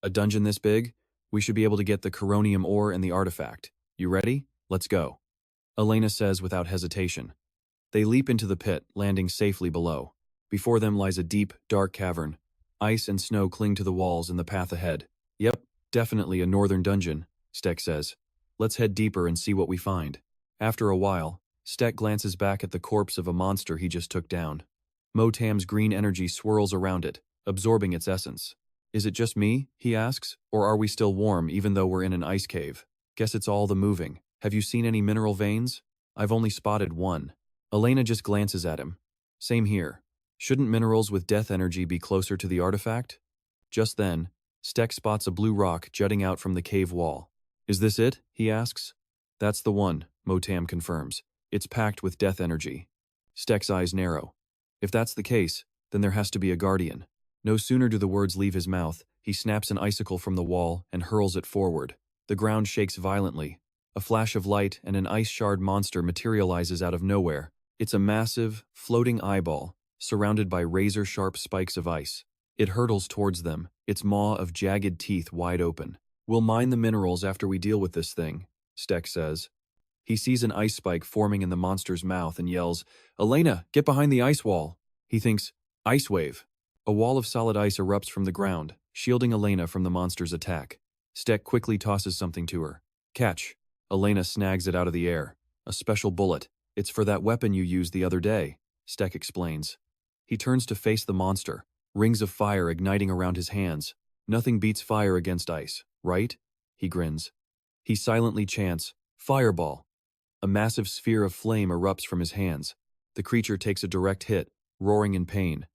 "A dungeon this big? We should be able to get the coronium ore and the artifact. You ready? Let's go." Elena says without hesitation. They leap into the pit, landing safely below. Before them lies a deep, dark cavern. Ice and snow cling to the walls in the path ahead. "Yep, definitely a northern dungeon," Stek says. "Let's head deeper and see what we find." After a while, Stek glances back at the corpse of a monster he just took down. Motam's green energy swirls around it, absorbing its essence. "Is it just me?" he asks, "or are we still warm even though we're in an ice cave? Guess it's all the moving. Have you seen any mineral veins?" "I've only spotted one." Elena just glances at him. "Same here. Shouldn't minerals with death energy be closer to the artifact?" Just then, Stek spots a blue rock jutting out from the cave wall. "Is this it?" he asks. "That's the one," Motam confirms. "It's packed with death energy." Stek's eyes narrow. If that's the case, then there has to be a guardian. No sooner do the words leave his mouth, he snaps an icicle from the wall and hurls it forward. The ground shakes violently. A flash of light and an ice shard monster materializes out of nowhere. It's a massive, floating eyeball, surrounded by razor-sharp spikes of ice. It hurtles towards them, its maw of jagged teeth wide open. "We'll mine the minerals after we deal with this thing," Stek says. He sees an ice spike forming in the monster's mouth and yells, "Elena, get behind the ice wall." He thinks, "Ice wave." A wall of solid ice erupts from the ground, shielding Elena from the monster's attack. Stek quickly tosses something to her. "Catch." Elena snags it out of the air. "A special bullet. It's for that weapon you used the other day," Stek explains. He turns to face the monster, rings of fire igniting around his hands. "Nothing beats fire against ice, right?" He grins. He silently chants, "Fireball." A massive sphere of flame erupts from his hands. The creature takes a direct hit, roaring in pain.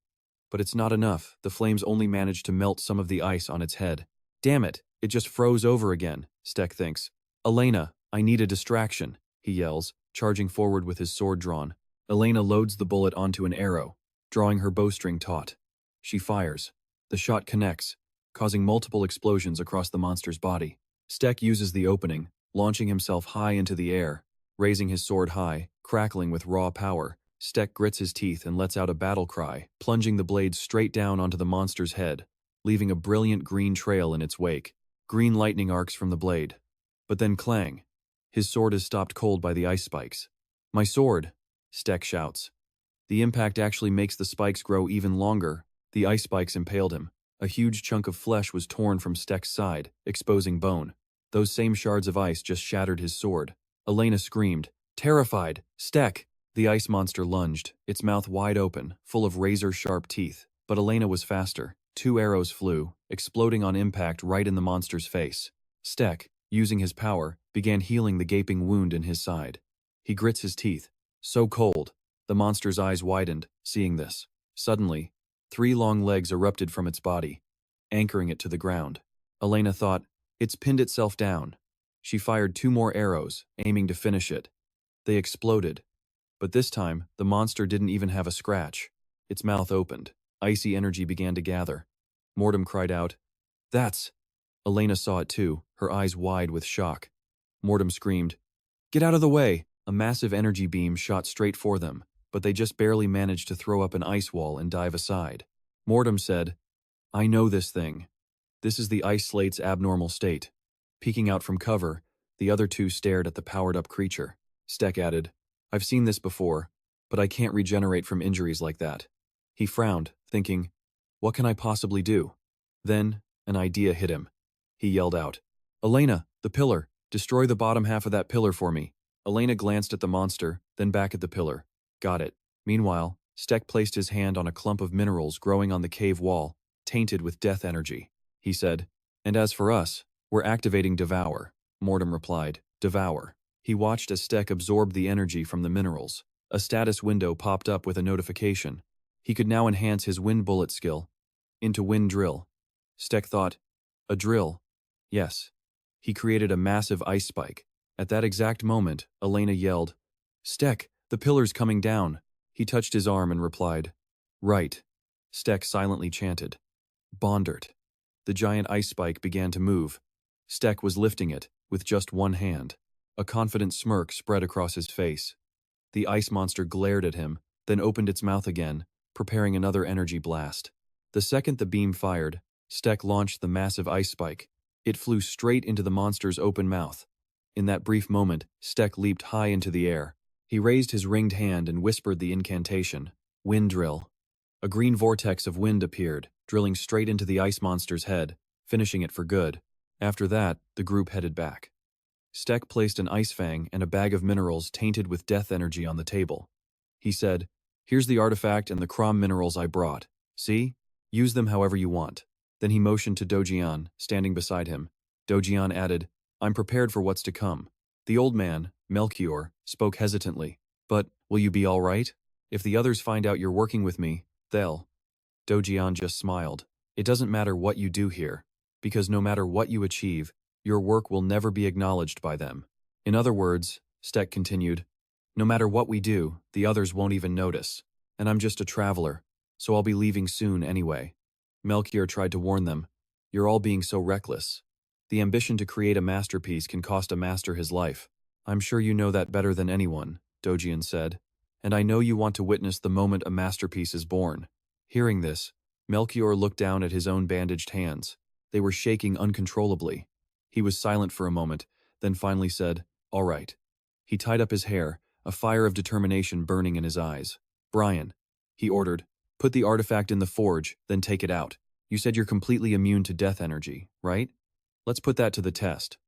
But it's not enough. The flames only manage to melt some of the ice on its head. "Damn it, it just froze over again," Stek thinks. "Elena, I need a distraction," he yells, charging forward with his sword drawn. Elena loads the bullet onto an arrow, drawing her bowstring taut. She fires. The shot connects, causing multiple explosions across the monster's body. Stek uses the opening, launching himself high into the air. Raising his sword high, crackling with raw power, Stek grits his teeth and lets out a battle cry, plunging the blade straight down onto the monster's head, leaving a brilliant green trail in its wake. Green lightning arcs from the blade. But then clang. His sword is stopped cold by the ice spikes. "My sword!" Stek shouts. The impact actually makes the spikes grow even longer. The ice spikes impaled him. A huge chunk of flesh was torn from Stek's side, exposing bone. Those same shards of ice just shattered his sword. Elena screamed, terrified, "Stek!" The ice monster lunged, its mouth wide open, full of razor-sharp teeth. But Elena was faster. 2 arrows flew, exploding on impact right in the monster's face. Stek, using his power, began healing the gaping wound in his side. He grits his teeth. So cold. The monster's eyes widened, seeing this. Suddenly, 3 long legs erupted from its body, anchoring it to the ground. Elena thought, "It's pinned itself down." She fired 2 more arrows, aiming to finish it. They exploded. But this time, the monster didn't even have a scratch. Its mouth opened. Icy energy began to gather. Motam cried out, "That's..." Elena saw it too, her eyes wide with shock. Motam screamed, "Get out of the way!" A massive energy beam shot straight for them, but they just barely managed to throw up an ice wall and dive aside. Motam said, "I know this thing. This is the ice slate's abnormal state." Peeking out from cover, the other 2 stared at the powered-up creature. Stek added, "I've seen this before, but I can't regenerate from injuries like that." He frowned, thinking, "What can I possibly do?" Then, an idea hit him. He yelled out, "Elena, the pillar! Destroy the bottom half of that pillar for me." Elena glanced at the monster, then back at the pillar. "Got it." Meanwhile, Stek placed his hand on a clump of minerals growing on the cave wall, tainted with death energy. He said, "And as for us, We're activating Devour, Motam replied. Devour. He watched as Stek absorbed the energy from the minerals. A status window popped up with a notification. He could now enhance his wind bullet skill into wind drill. Stek thought, a drill? Yes. He created a massive ice spike. At that exact moment, Elena yelled, Stek, the pillar's coming down. He touched his arm and replied, right. Stek silently chanted, Bondert. The giant ice spike began to move. Stek was lifting it, with just one hand. A confident smirk spread across his face. The ice monster glared at him, then opened its mouth again, preparing another energy blast. The second the beam fired, Stek launched the massive ice spike. It flew straight into the monster's open mouth. In that brief moment, Stek leaped high into the air. He raised his ringed hand and whispered the incantation, Wind Drill. A green vortex of wind appeared, drilling straight into the ice monster's head, finishing it for good. After that, the group headed back. Stek placed an ice fang and a bag of minerals tainted with death energy on the table. He said, here's the artifact and the crom minerals I brought. See? Use them however you want. Then he motioned to Dojian, standing beside him. Dojian added, I'm prepared for what's to come. The old man, Melchior, spoke hesitantly. But, will you be all right? If the others find out you're working with me, they'll. Dojian just smiled. It doesn't matter what you do here, because no matter what you achieve, your work will never be acknowledged by them. In other words, Stek continued, no matter what we do, the others won't even notice. And I'm just a traveler, so I'll be leaving soon anyway. Melchior tried to warn them, you're all being so reckless. The ambition to create a masterpiece can cost a master his life. I'm sure you know that better than anyone, Dojian said. And I know you want to witness the moment a masterpiece is born. Hearing this, Melchior looked down at his own bandaged hands. They were shaking uncontrollably. He was silent for a moment, then finally said, all right. He tied up his hair, a fire of determination burning in his eyes. Brian, he ordered, put the artifact in the forge, then take it out. You said you're completely immune to death energy, right? Let's put that to the test.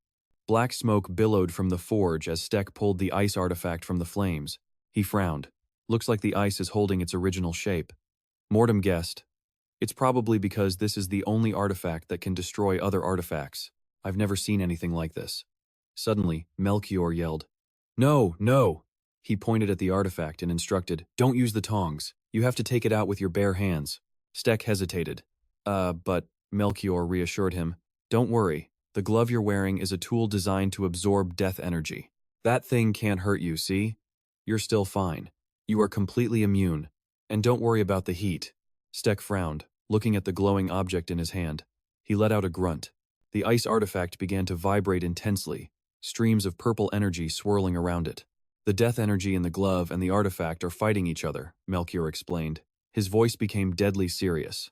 Black smoke billowed from the forge as Stek pulled the ice artifact from the flames. He frowned. Looks like the ice is holding its original shape. Motam guessed. It's probably because this is the only artifact that can destroy other artifacts. I've never seen anything like this. Suddenly, Melchior yelled, no, no! He pointed at the artifact and instructed, don't use the tongs. You have to take it out with your bare hands. Stek hesitated. But, Melchior reassured him, don't worry. The glove you're wearing is a tool designed to absorb death energy. That thing can't hurt you, see? You're still fine. You are completely immune. And don't worry about the heat. Stek frowned, looking at the glowing object in his hand. He let out a grunt. The ice artifact began to vibrate intensely, streams of purple energy swirling around it. The death energy in the glove and the artifact are fighting each other, Melchior explained. His voice became deadly serious.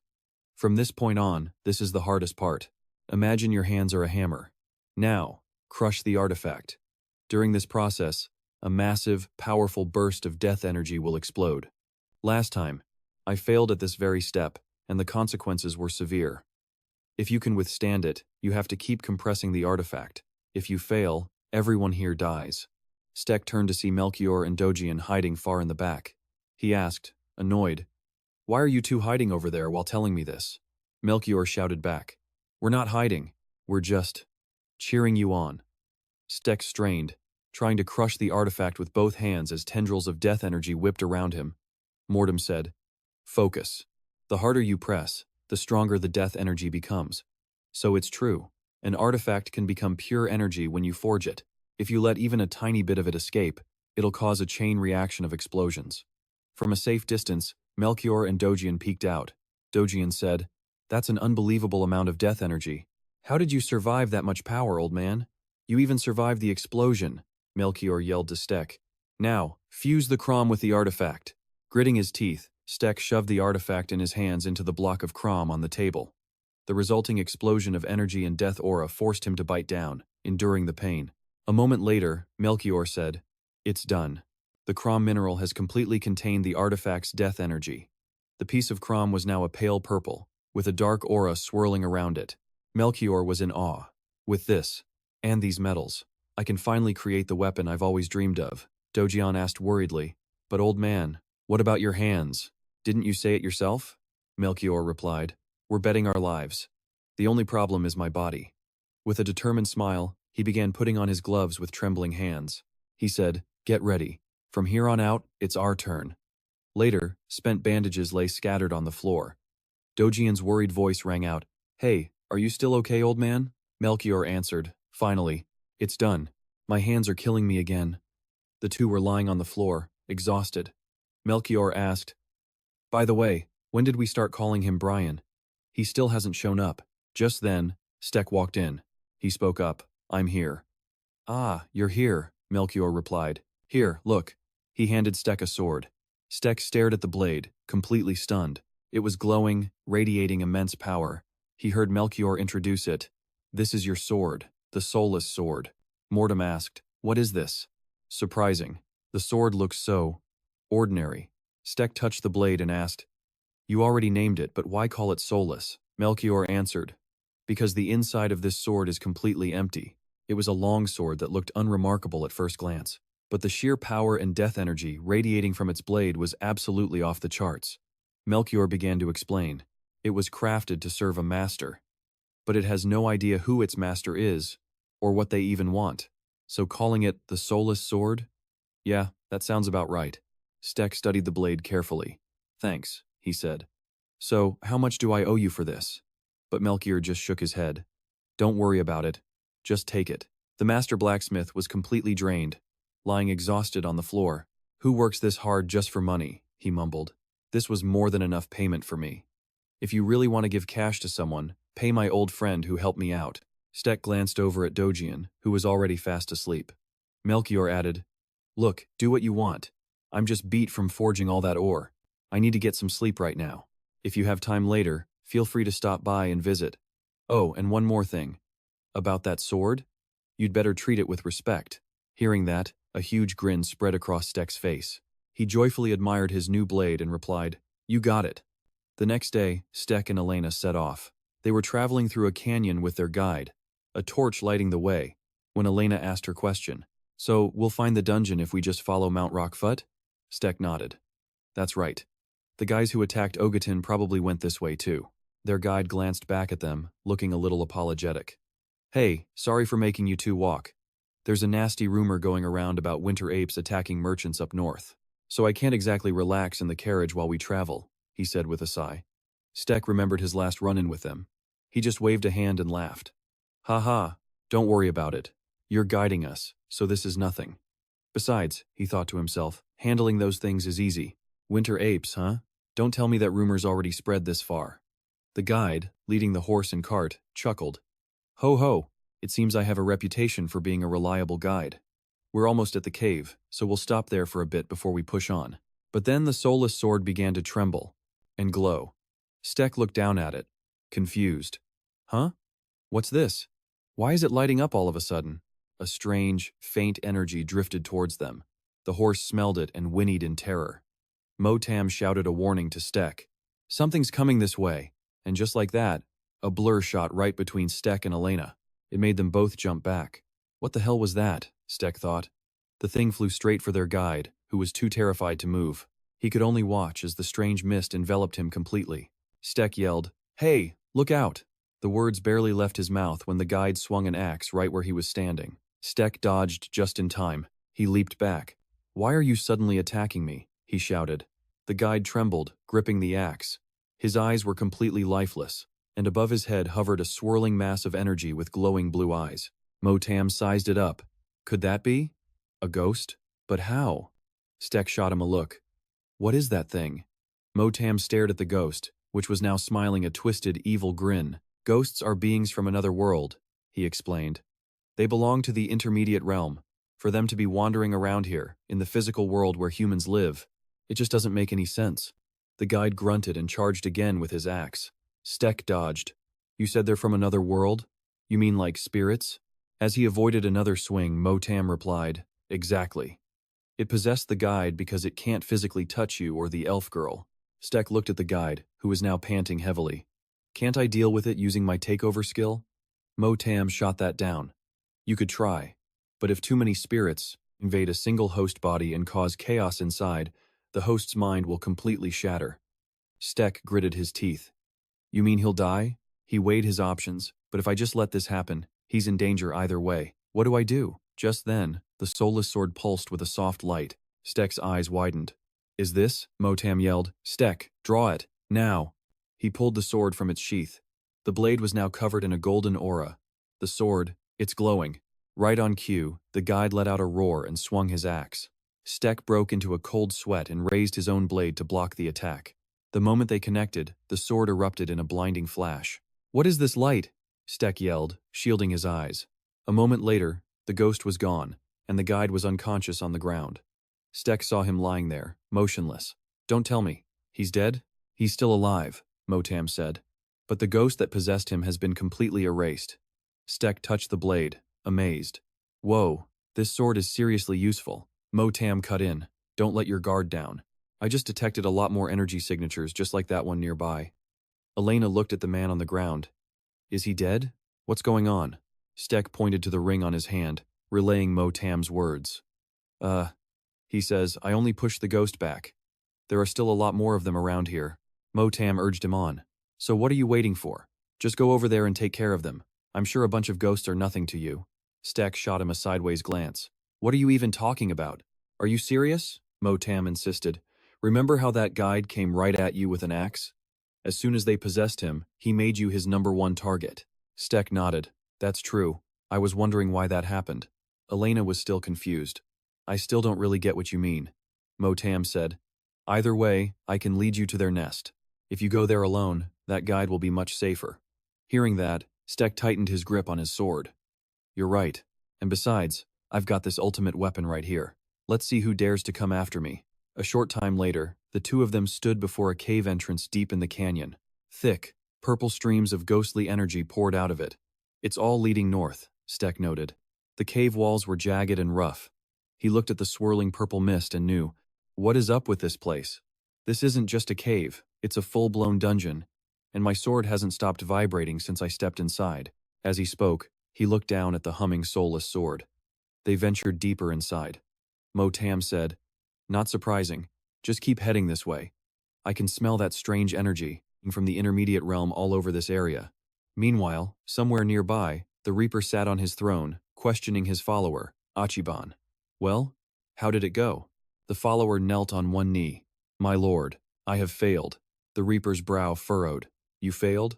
From this point on, this is the hardest part. Imagine your hands are a hammer. Now, crush the artifact. During this process, a massive, powerful burst of death energy will explode. Last time, I failed at this very step, and the consequences were severe. If you can withstand it, you have to keep compressing the artifact. If you fail, everyone here dies. Stek turned to see Melchior and Dojian hiding far in the back. He asked, annoyed, why are you two hiding over there while telling me this? Melchior shouted back, we're not hiding, we're just cheering you on. Stek strained, trying to crush the artifact with both hands as tendrils of death energy whipped around him. Motam said, focus. The harder you press, the stronger the death energy becomes. So it's true. An artifact can become pure energy when you forge it. If you let even a tiny bit of it escape, it'll cause a chain reaction of explosions. From a safe distance, Melchior and Dojian peeked out. Dojian said, that's an unbelievable amount of death energy. How did you survive that much power, old man? You even survived the explosion, Melchior yelled to Stek. Now, fuse the crom with the artifact. Gritting his teeth, Stek shoved the artifact in his hands into the block of crom on the table. The resulting explosion of energy and death aura forced him to bite down, enduring the pain. A moment later, Melchior said, it's done. The crom mineral has completely contained the artifact's death energy. The piece of crom was now a pale purple, with a dark aura swirling around it. Melchior was in awe. With this, and these metals, I can finally create the weapon I've always dreamed of. Dojian asked worriedly, but old man, what about your hands? Didn't you say it yourself? Melchior replied, we're betting our lives. The only problem is my body. With a determined smile, he began putting on his gloves with trembling hands. He said, "Get ready. From here on out, it's our turn." Later, spent bandages lay scattered on the floor. Dojian's worried voice rang out, "Hey, are you still okay, old man?" Melchior answered, "Finally. It's done. My hands are killing me again." The two were lying on the floor, exhausted. Melchior asked, "By the way, when did we start calling him Brian? He still hasn't shown up." Just then, Steck walked in. He spoke up, "I'm here." "Ah, you're here," Melchior replied. "Here, look." He handed Steck a sword. Steck stared at the blade, completely stunned. It was glowing, radiating immense power. He heard Melchior introduce it. "This is your sword, the soulless sword." Motam asked, "What is this?" "Surprising. The sword looks so ordinary." Steck touched the blade and asked, "You already named it, but why call it soulless?" Melchior answered, "Because the inside of this sword is completely empty." It was a long sword that looked unremarkable at first glance, but the sheer power and death energy radiating from its blade was absolutely off the charts. Melchior began to explain. It was crafted to serve a master, but it has no idea who its master is, or what they even want. So calling it the soulless sword? Yeah, that sounds about right. Steck studied the blade carefully. "Thanks," he said. "So, how much do I owe you for this?" But Melchior just shook his head. "Don't worry about it. Just take it." The master blacksmith was completely drained, lying exhausted on the floor. "Who works this hard just for money?" he mumbled. "This was more than enough payment for me. If you really want to give cash to someone, pay my old friend who helped me out." Steck glanced over at Dojian, who was already fast asleep. Melchior added, "Look, do what you want. I'm just beat from forging all that ore. I need to get some sleep right now. If you have time later, feel free to stop by and visit. Oh, and one more thing. About that sword? You'd better treat it with respect." Hearing that, a huge grin spread across Steck's face. He joyfully admired his new blade and replied, "You got it." The next day, Steck and Elena set off. They were traveling through a canyon with their guide, a torch lighting the way, when Elena asked her question. "So, we'll find the dungeon if we just follow Mount Rockfoot?" Steck nodded. "That's right. The guys who attacked Ogaton probably went this way too." Their guide glanced back at them, looking a little apologetic. "Hey, sorry for making you two walk. There's a nasty rumor going around about winter apes attacking merchants up north. So I can't exactly relax in the carriage while we travel," he said with a sigh. Steck remembered his last run-in with them. He just waved a hand and laughed. "Ha ha, don't worry about it. You're guiding us, so this is nothing. Besides," he thought to himself, "handling those things is easy. Winter apes, huh? Don't tell me that rumors already spread this far." The guide, leading the horse and cart, chuckled. "Ho ho, it seems I have a reputation for being a reliable guide. We're almost at the cave, so we'll stop there for a bit before we push on." But then the soulless sword began to tremble and glow. Steck looked down at it, confused. "Huh? What's this? Why is it lighting up all of a sudden?" A strange, faint energy drifted towards them. The horse smelled it and whinnied in terror. Motam shouted a warning to Steck. "Something's coming this way." And just like that, a blur shot right between Steck and Elena. It made them both jump back. What the hell was that? Steck thought. The thing flew straight for their guide, who was too terrified to move. He could only watch as the strange mist enveloped him completely. Steck yelled, "Hey, look out!" The words barely left his mouth when the guide swung an axe right where he was standing. Steck dodged just in time. He leaped back. "Why are you suddenly attacking me?" he shouted. The guide trembled, gripping the axe. His eyes were completely lifeless, and above his head hovered a swirling mass of energy with glowing blue eyes. Motam sized it up. Could that be? A ghost? But how? Steck shot him a look. "What is that thing?" Motam stared at the ghost, which was now smiling a twisted, evil grin. "Ghosts are beings from another world," he explained. "They belong to the intermediate realm. For them to be wandering around here, in the physical world where humans live, it just doesn't make any sense." The guide grunted and charged again with his axe. Steck dodged. "You said they're from another world? You mean like spirits?" As he avoided another swing, Motam replied, "Exactly. It possessed the guide because it can't physically touch you or the elf girl." Steck looked at the guide, who was now panting heavily. "Can't I deal with it using my takeover skill?" Motam shot that down. "You could try, but if too many spirits invade a single host body and cause chaos inside, the host's mind will completely shatter." Steck gritted his teeth. "You mean he'll die?" He weighed his options, "but if I just let this happen, He's in danger either way. What do I do? Just then, the soulless sword pulsed with a soft light. Stek's eyes widened. Is this? Motam yelled. Stek, draw it, now. He pulled the sword from its sheath. The blade was now covered in a golden aura. The sword, it's glowing. Right on cue, the guide let out a roar and swung his axe. Stek broke into a cold sweat and raised his own blade to block the attack. The moment they connected, the sword erupted in a blinding flash. What is this light? Stek yelled, shielding his eyes. A moment later, the ghost was gone, and the guide was unconscious on the ground. Stek saw him lying there, motionless. Don't tell me. He's dead? He's still alive, Motam said. But the ghost that possessed him has been completely erased. Stek touched the blade, amazed. Whoa, this sword is seriously useful. Motam cut in. Don't let your guard down. I just detected a lot more energy signatures just like that one nearby. Elena looked at the man on the ground. Is he dead? What's going on? Stek pointed to the ring on his hand, relaying Motam's words. He says, I only pushed the ghost back. There are still a lot more of them around here. Motam urged him on. So what are you waiting for? Just go over there and take care of them. I'm sure a bunch of ghosts are nothing to you. Stek shot him a sideways glance. What are you even talking about? Are you serious? Motam insisted. Remember how that guide came right at you with an axe? As soon as they possessed him, he made you his #1 target. Stek nodded. That's true. I was wondering why that happened. Elena was still confused. I still don't really get what you mean. Motam said. Either way, I can lead you to their nest. If you go there alone, that guide will be much safer. Hearing that, Stek tightened his grip on his sword. You're right. And besides, I've got this ultimate weapon right here. Let's see who dares to come after me. A short time later, the two of them stood before a cave entrance deep in the canyon. Thick, purple streams of ghostly energy poured out of it. It's all leading north, Stek noted. The cave walls were jagged and rough. He looked at the swirling purple mist and knew, what is up with this place? This isn't just a cave, it's a full-blown dungeon, and my sword hasn't stopped vibrating since I stepped inside. As he spoke, he looked down at the humming soulless sword. They ventured deeper inside. Motam said, Not surprising, just keep heading this way. I can smell that strange energy from the intermediate realm all over this area. Meanwhile, somewhere nearby, the Reaper sat on his throne, questioning his follower, Achiban. Well, how did it go? The follower knelt on one knee. My lord, I have failed. The Reaper's brow furrowed. You failed?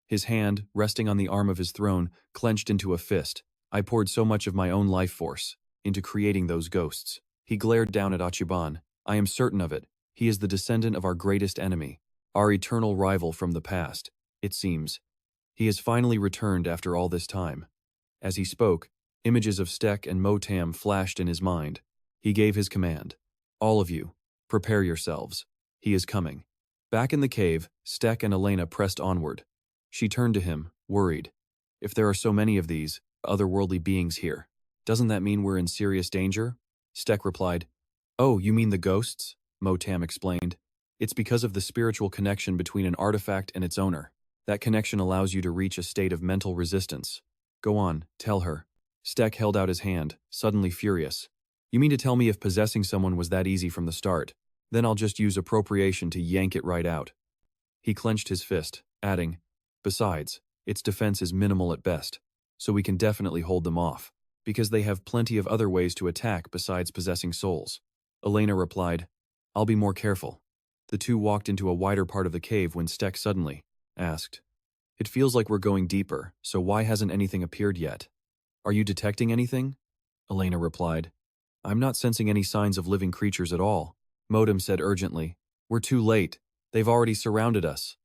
His hand, resting on the arm of his throne, clenched into a fist. I poured so much of my own life force into creating those ghosts. He glared down at Achiban. I am certain of it. He is the descendant of our greatest enemy, our eternal rival from the past, it seems. He has finally returned after all this time. As he spoke, images of Stek and Motam flashed in his mind. He gave his command. All of you, prepare yourselves. He is coming. Back in the cave, Stek and Elena pressed onward. She turned to him, worried. If there are so many of these otherworldly beings here, doesn't that mean we're in serious danger? Stek replied, Oh, you mean the ghosts? Motam explained. It's because of the spiritual connection between an artifact and its owner. That connection allows you to reach a state of mental resistance. Go on, tell her. Stek held out his hand, suddenly furious. You mean to tell me if possessing someone was that easy from the start, then I'll just use appropriation to yank it right out. He clenched his fist, adding, Besides, its defense is minimal at best, so we can definitely hold them off, because they have plenty of other ways to attack besides possessing souls. Elena replied, I'll be more careful. The two walked into a wider part of the cave when Stek suddenly asked, It feels like we're going deeper, so why hasn't anything appeared yet? Are you detecting anything? Elena replied, I'm not sensing any signs of living creatures at all. Motam said urgently, We're too late. They've already surrounded us.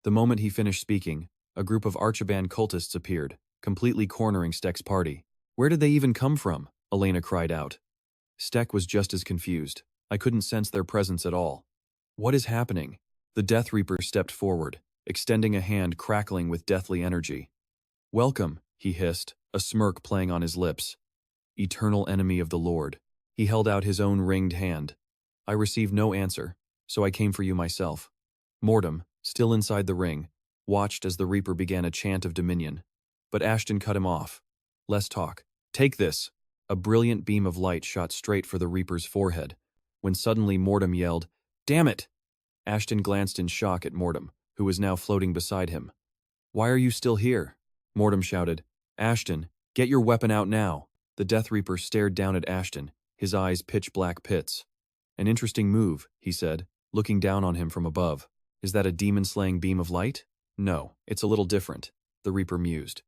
The moment he finished speaking, a group of Archibald cultists appeared, completely cornering Stek's party. Where did they even come from? Elena cried out. Stek was just as confused. I couldn't sense their presence at all. What is happening? The Death Reaper stepped forward, extending a hand crackling with deathly energy. Welcome, he hissed, a smirk playing on his lips. Eternal enemy of the Lord. He held out his own ringed hand. I received no answer, so I came for you myself. Motam, still inside the ring, watched as the Reaper began a chant of dominion. But Ashton cut him off. Less talk. Take this. A brilliant beam of light shot straight for the Reaper's forehead, when suddenly Motam yelled, Damn it! Ashton glanced in shock at Motam, who was now floating beside him. Why are you still here? Motam shouted. Ashton, get your weapon out now. The Death Reaper stared down at Ashton, his eyes pitch-black pits. An interesting move, he said, looking down on him from above. Is that a demon-slaying beam of light? No, it's a little different, the Reaper mused.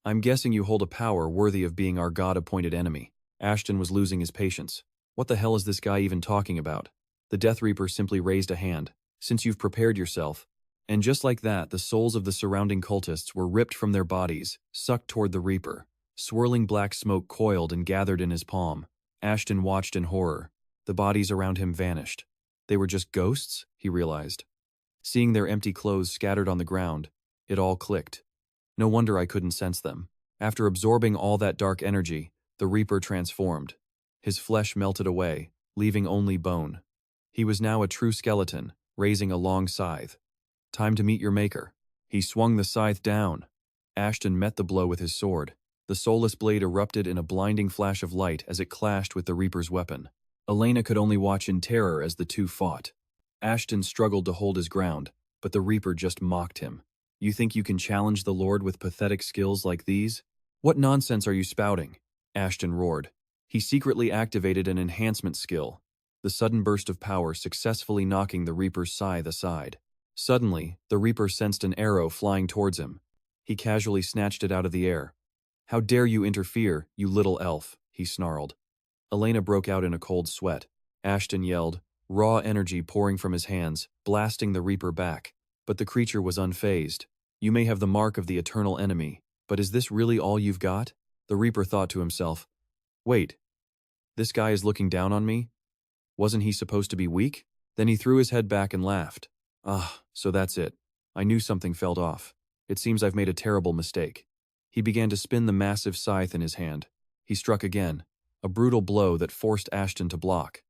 I'm guessing you hold a power worthy of being our god-appointed enemy. Ashton was losing his patience. What the hell is this guy even talking about? The Death Reaper simply raised a hand. Since you've prepared yourself. And just like that, the souls of the surrounding cultists were ripped from their bodies, sucked toward the Reaper. Swirling black smoke coiled and gathered in his palm. Ashton watched in horror. The bodies around him vanished. They were just ghosts, he realized. Seeing their empty clothes scattered on the ground, it all clicked. No wonder I couldn't sense them. After absorbing all that dark energy, the Reaper transformed. His flesh melted away, leaving only bone. He was now a true skeleton, raising a long scythe. Time to meet your maker. He swung the scythe down. Ashton met the blow with his sword. The soulless blade erupted in a blinding flash of light as it clashed with the Reaper's weapon. Elena could only watch in terror as the two fought. Ashton struggled to hold his ground, but the Reaper just mocked him. You think you can challenge the Lord with pathetic skills like these? What nonsense are you spouting? Ashton roared. He secretly activated an enhancement skill, the sudden burst of power successfully knocking the Reaper's scythe aside. Suddenly, the Reaper sensed an arrow flying towards him. He casually snatched it out of the air. How dare you interfere, you little elf, he snarled. Elena broke out in a cold sweat. Ashton yelled, raw energy pouring from his hands, blasting the Reaper back. But the creature was unfazed. You may have the mark of the eternal enemy, but is this really all you've got? The Reaper thought to himself. Wait, this guy is looking down on me? Wasn't he supposed to be weak? Then he threw his head back and laughed. Ah, so that's it. I knew something felt off. It seems I've made a terrible mistake. He began to spin the massive scythe in his hand. He struck again, a brutal blow that forced Ashton to block.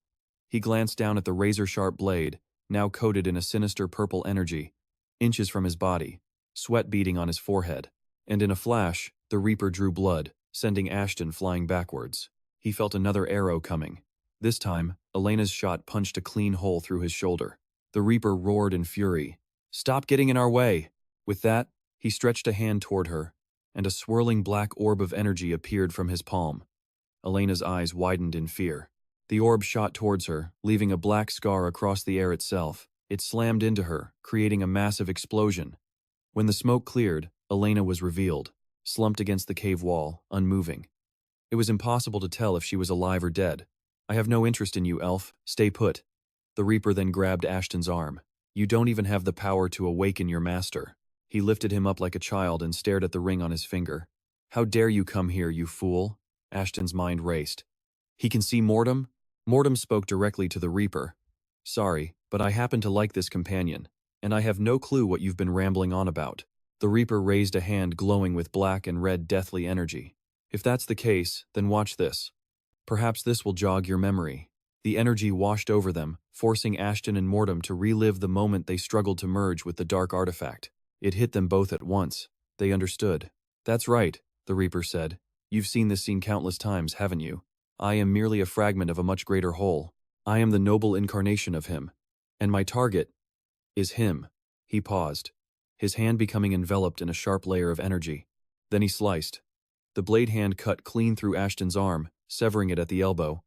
He glanced down at the razor-sharp blade, now coated in a sinister purple energy, inches from his body, sweat beading on his forehead. And in a flash, the Reaper drew blood, sending Ashton flying backwards. He felt another arrow coming. This time, Elena's shot punched a clean hole through his shoulder. The Reaper roared in fury. Stop getting in our way! With that, he stretched a hand toward her, and a swirling black orb of energy appeared from his palm. Elena's eyes widened in fear. The orb shot towards her, leaving a black scar across the air itself. It slammed into her, creating a massive explosion. When the smoke cleared, Elena was revealed, slumped against the cave wall, unmoving. It was impossible to tell if she was alive or dead. I have no interest in you, elf. Stay put. The Reaper then grabbed Ashton's arm. You don't even have the power to awaken your master. He lifted him up like a child and stared at the ring on his finger. How dare you come here, you fool? Ashton's mind raced. He can see Motam? Motam spoke directly to the Reaper. Sorry, but I happen to like this companion, and I have no clue what you've been rambling on about. The Reaper raised a hand glowing with black and red deathly energy. If that's the case, then watch this. Perhaps this will jog your memory. The energy washed over them, forcing Ashton and Motam to relive the moment they struggled to merge with the dark artifact. It hit them both at once. They understood. That's right, the Reaper said. You've seen this scene countless times, haven't you? I am merely a fragment of a much greater whole. I am the noble incarnation of him. And my target is him. He paused, his hand becoming enveloped in a sharp layer of energy. Then he sliced. The blade hand cut clean through Ashton's arm, severing it at the elbow.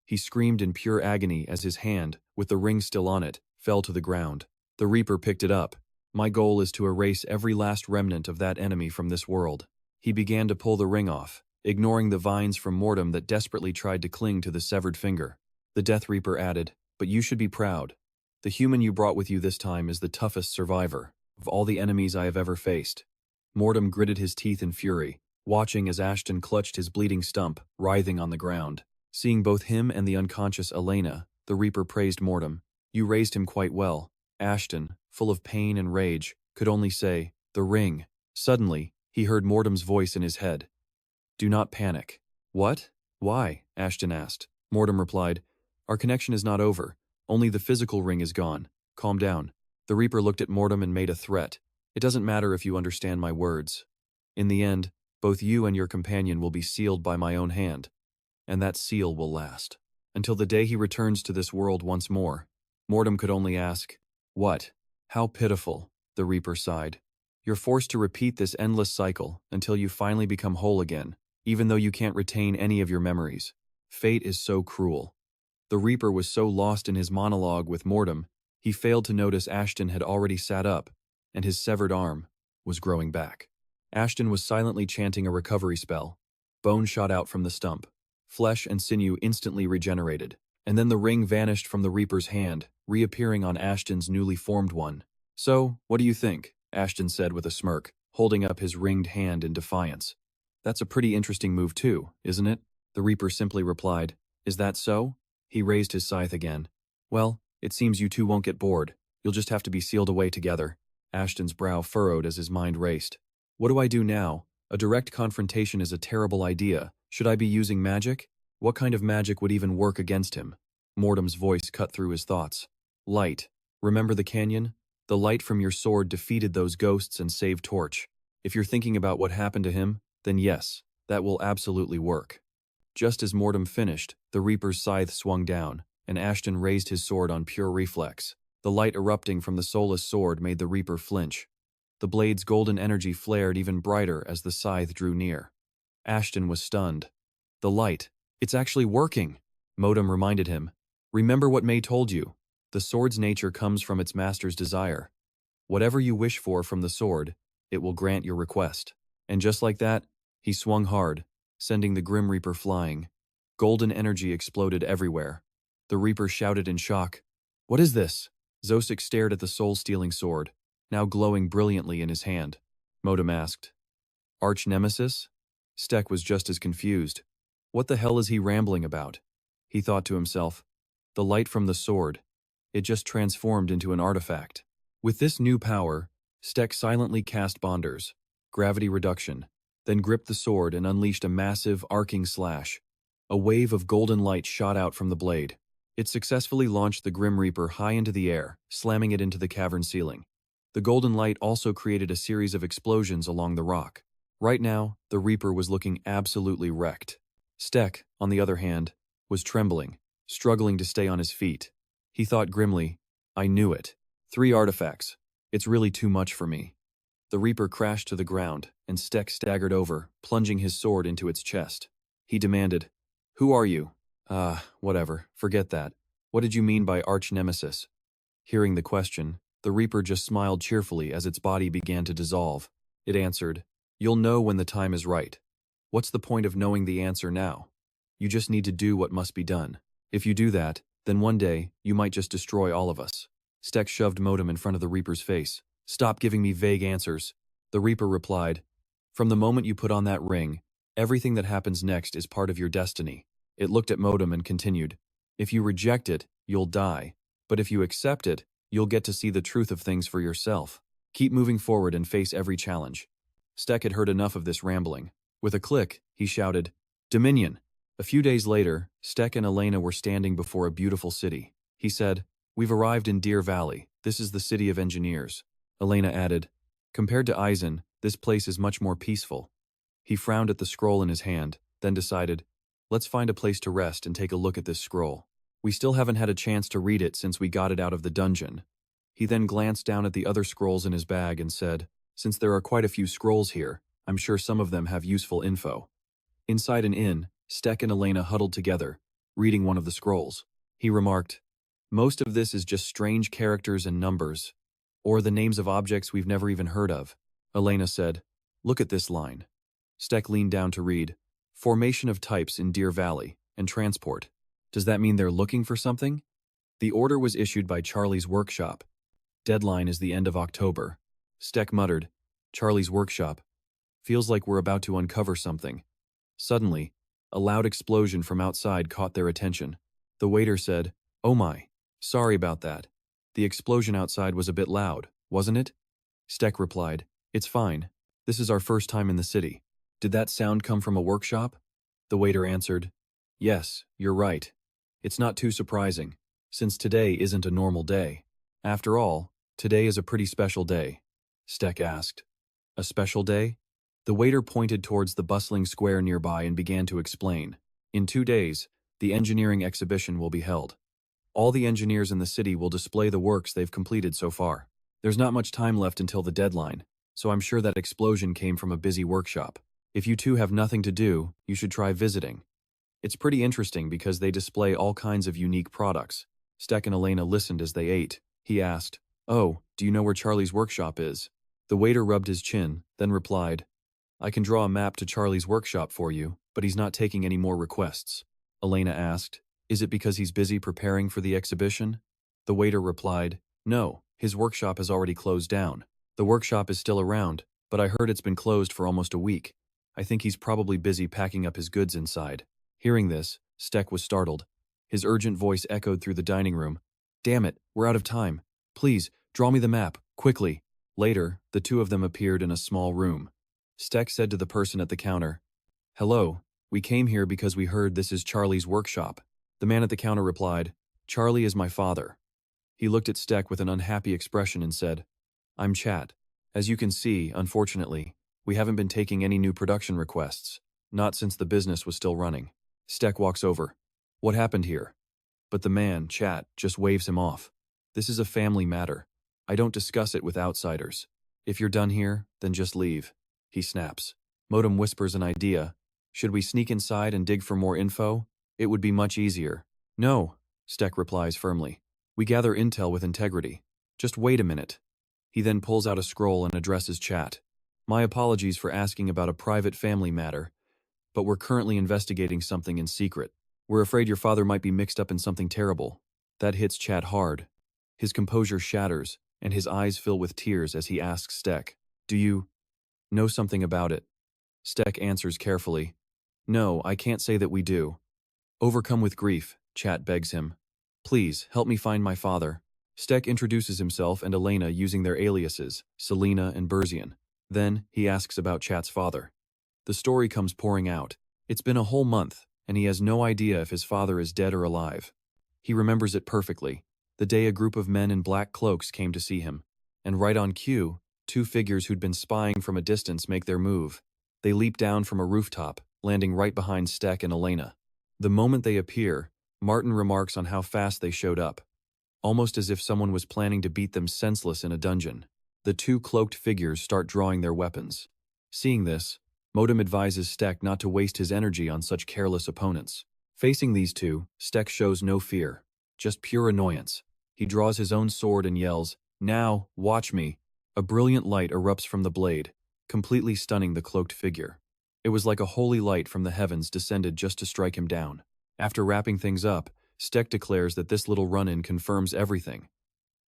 He screamed in pure agony as his hand, with the ring still on it, fell to the ground. The Reaper picked it up. My goal is to erase every last remnant of that enemy from this world. He began to pull the ring off, ignoring the vines from Motam that desperately tried to cling to the severed finger. The Death Reaper added, but you should be proud. The human you brought with you this time is the toughest survivor of all the enemies I have ever faced. Motam gritted his teeth in fury, watching as Ashton clutched his bleeding stump, writhing on the ground. Seeing both him and the unconscious Elena, the Reaper praised Motam. You raised him quite well. Ashton, full of pain and rage, could only say, the ring. Suddenly, he heard Mortam's voice in his head. Do not panic. What? Why? Ashton asked. Motam replied, our connection is not over. Only the physical ring is gone. Calm down. The Reaper looked at Motam and made a threat. It doesn't matter if you understand my words. In the end, both you and your companion will be sealed by my own hand. And that seal will last. Until the day he returns to this world once more. Motam could only ask, what? How pitiful, the Reaper sighed. You're forced to repeat this endless cycle until you finally become whole again, even though you can't retain any of your memories. Fate is so cruel. The Reaper was so lost in his monologue with Motam, he failed to notice Ashton had already sat up, and his severed arm was growing back. Ashton was silently chanting a recovery spell. Bone shot out from the stump. Flesh and sinew instantly regenerated, and then the ring vanished from the Reaper's hand, reappearing on Ashton's newly formed one. "So, what do you think?" Ashton said with a smirk, holding up his ringed hand in defiance. "That's a pretty interesting move too, isn't it?" The Reaper simply replied, "Is that so?" He raised his scythe again. "Well, it seems you two won't get bored. You'll just have to be sealed away together." Ashton's brow furrowed as his mind raced. "What do I do now? A direct confrontation is a terrible idea. Should I be using magic? What kind of magic would even work against him?" Mortem's voice cut through his thoughts. "Light. Remember the canyon? The light from your sword defeated those ghosts and saved Torch. If you're thinking about what happened to him, then yes, that will absolutely work." Just as Motam finished, the Reaper's scythe swung down, and Ashton raised his sword on pure reflex. The light erupting from the soulless sword made the Reaper flinch. The blade's golden energy flared even brighter as the scythe drew near. Ashton was stunned. "The light. It's actually working!" Motam reminded him. "Remember what May told you. The sword's nature comes from its master's desire. Whatever you wish for from the sword, it will grant your request." And just like that, he swung hard, sending the Grim Reaper flying. Golden energy exploded everywhere. The Reaper shouted in shock. "What is this?" Zosik stared at the soul-stealing sword, now glowing brilliantly in his hand. Motam asked, "Arch nemesis?" Stek was just as confused. What the hell is he rambling about? He thought to himself. The light from the sword. It just transformed into an artifact. With this new power, Stek silently cast Bonders, gravity reduction, then gripped the sword and unleashed a massive, arcing slash. A wave of golden light shot out from the blade. It successfully launched the Grim Reaper high into the air, slamming it into the cavern ceiling. The golden light also created a series of explosions along the rock. Right now, the Reaper was looking absolutely wrecked. Stek, on the other hand, was trembling, struggling to stay on his feet. He thought grimly, "I knew it. 3 artifacts. It's really too much for me." The Reaper crashed to the ground, and Stek staggered over, plunging his sword into its chest. He demanded, "Who are you?" Whatever, forget that. What did you mean by arch nemesis?" Hearing the question, the Reaper just smiled cheerfully as its body began to dissolve. It answered, "You'll know when the time is right. What's the point of knowing the answer now? You just need to do what must be done. If you do that, then one day, you might just destroy all of us." Stek shoved Motam in front of the Reaper's face. "Stop giving me vague answers." The Reaper replied, "From the moment you put on that ring, everything that happens next is part of your destiny." It looked at Motam and continued, "If you reject it, you'll die. But if you accept it, you'll get to see the truth of things for yourself. Keep moving forward and face every challenge." Stek had heard enough of this rambling. With a click, he shouted, "Dominion!" A few days later, Stek and Elena were standing before a beautiful city. He said, "We've arrived in Deer Valley. This is the city of engineers." Elena added, "Compared to Eisen, this place is much more peaceful." He frowned at the scroll in his hand, then decided, "Let's find a place to rest and take a look at this scroll. We still haven't had a chance to read it since we got it out of the dungeon." He then glanced down at the other scrolls in his bag and said, "Since there are quite a few scrolls here, I'm sure some of them have useful info." Inside an inn, Stek and Elena huddled together, reading one of the scrolls. He remarked, "Most of this is just strange characters and numbers, or the names of objects we've never even heard of." Elena said, "Look at this line." Stek leaned down to read, "Formation of types in Deer Valley, and transport. Does that mean they're looking for something?" The order was issued by Charlie's workshop. Deadline is the end of October. Stek muttered, "Charlie's workshop. Feels like we're about to uncover something." Suddenly, a loud explosion from outside caught their attention. The waiter said, "Oh my, sorry about that. The explosion outside was a bit loud, wasn't it?" Stek replied, "It's fine. This is our first time in the city. Did that sound come from a workshop?" The waiter answered, "Yes, you're right. It's not too surprising, since today isn't a normal day. After all, today is a pretty special day." Stek asked, "A special day?" The waiter pointed towards the bustling square nearby and began to explain. "In 2 days, the engineering exhibition will be held. All the engineers in the city will display the works they've completed so far. There's not much time left until the deadline, so I'm sure that explosion came from a busy workshop. If you two have nothing to do, you should try visiting. It's pretty interesting because they display all kinds of unique products. Stek and Elena listened as they ate. He asked, "Oh, do you know where Charlie's workshop is?" The waiter rubbed his chin, then replied, "I can draw a map to Charlie's workshop for you, but he's not taking any more requests." Elena asked, "Is it because he's busy preparing for the exhibition?" The waiter replied, "No, his workshop has already closed down. The workshop is still around, but I heard it's been closed for almost a week. I think he's probably busy packing up his goods inside." Hearing this, Stek was startled. His urgent voice echoed through the dining room. "Damn it, we're out of time. Please, draw me the map, quickly." Later, the two of them appeared in a small room. Stek said to the person at the counter, "Hello, we came here because we heard this is Charlie's workshop." The man at the counter replied, "Charlie is my father." He looked at Stek with an unhappy expression and said, "I'm Chat. As you can see, unfortunately, we haven't been taking any new production requests, not since the business was still running." Stek walks over. "What happened here?" But the man, Chat, just waves him off. "This is a family matter. I don't discuss it with outsiders. If you're done here, then just leave." He snaps. Motam whispers an idea. "Should we sneak inside and dig for more info? It would be much easier." "No," Stek replies firmly. "We gather intel with integrity. Just wait a minute." He then pulls out a scroll and addresses Chat. "My apologies for asking about a private family matter, but we're currently investigating something in secret. We're afraid your father might be mixed up in something terrible." That hits Chat hard. His composure shatters, and his eyes fill with tears as he asks Stek, "Do you know something about it?" Stek answers carefully, "No, I can't say that we do." Overcome with grief, Chat begs him, "Please, help me find my father." Stek introduces himself and Elena using their aliases, Selena and Berzian. Then, he asks about Chat's father. The story comes pouring out. It's been a whole month, and he has no idea if his father is dead or alive. He remembers it perfectly, the day a group of men in black cloaks came to see him. And right on cue, two figures who'd been spying from a distance make their move. They leap down from a rooftop, landing right behind Stek and Elena. The moment they appear, Martin remarks on how fast they showed up, almost as if someone was planning to beat them senseless in a dungeon. The two cloaked figures start drawing their weapons. Seeing this, Motam advises Stek not to waste his energy on such careless opponents. Facing these two, Stek shows no fear, just pure annoyance. He draws his own sword and yells, "Now, watch me." A brilliant light erupts from the blade, completely stunning the cloaked figure. It was like a holy light from the heavens descended just to strike him down. After wrapping things up, Stek declares that this little run-in confirms everything.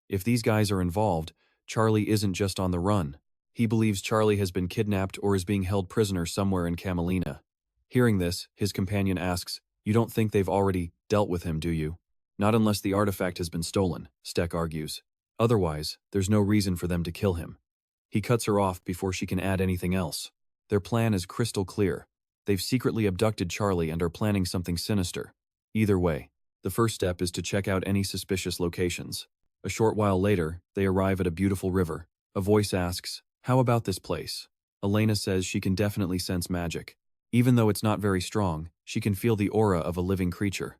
If these guys are involved, Charlie isn't just on the run. He believes Charlie has been kidnapped or is being held prisoner somewhere in Camelina. Hearing this, his companion asks, "You don't think they've already dealt with him, do you?" "Not unless the artifact has been stolen," Stek argues. "Otherwise, there's no reason for them to kill him." He cuts her off before she can add anything else. Their plan is crystal clear. They've secretly abducted Charlie and are planning something sinister. Either way, the first step is to check out any suspicious locations. A short while later, they arrive at a beautiful river. A voice asks, "How about this place?" Elena says she can definitely sense magic. Even though it's not very strong, she can feel the aura of a living creature.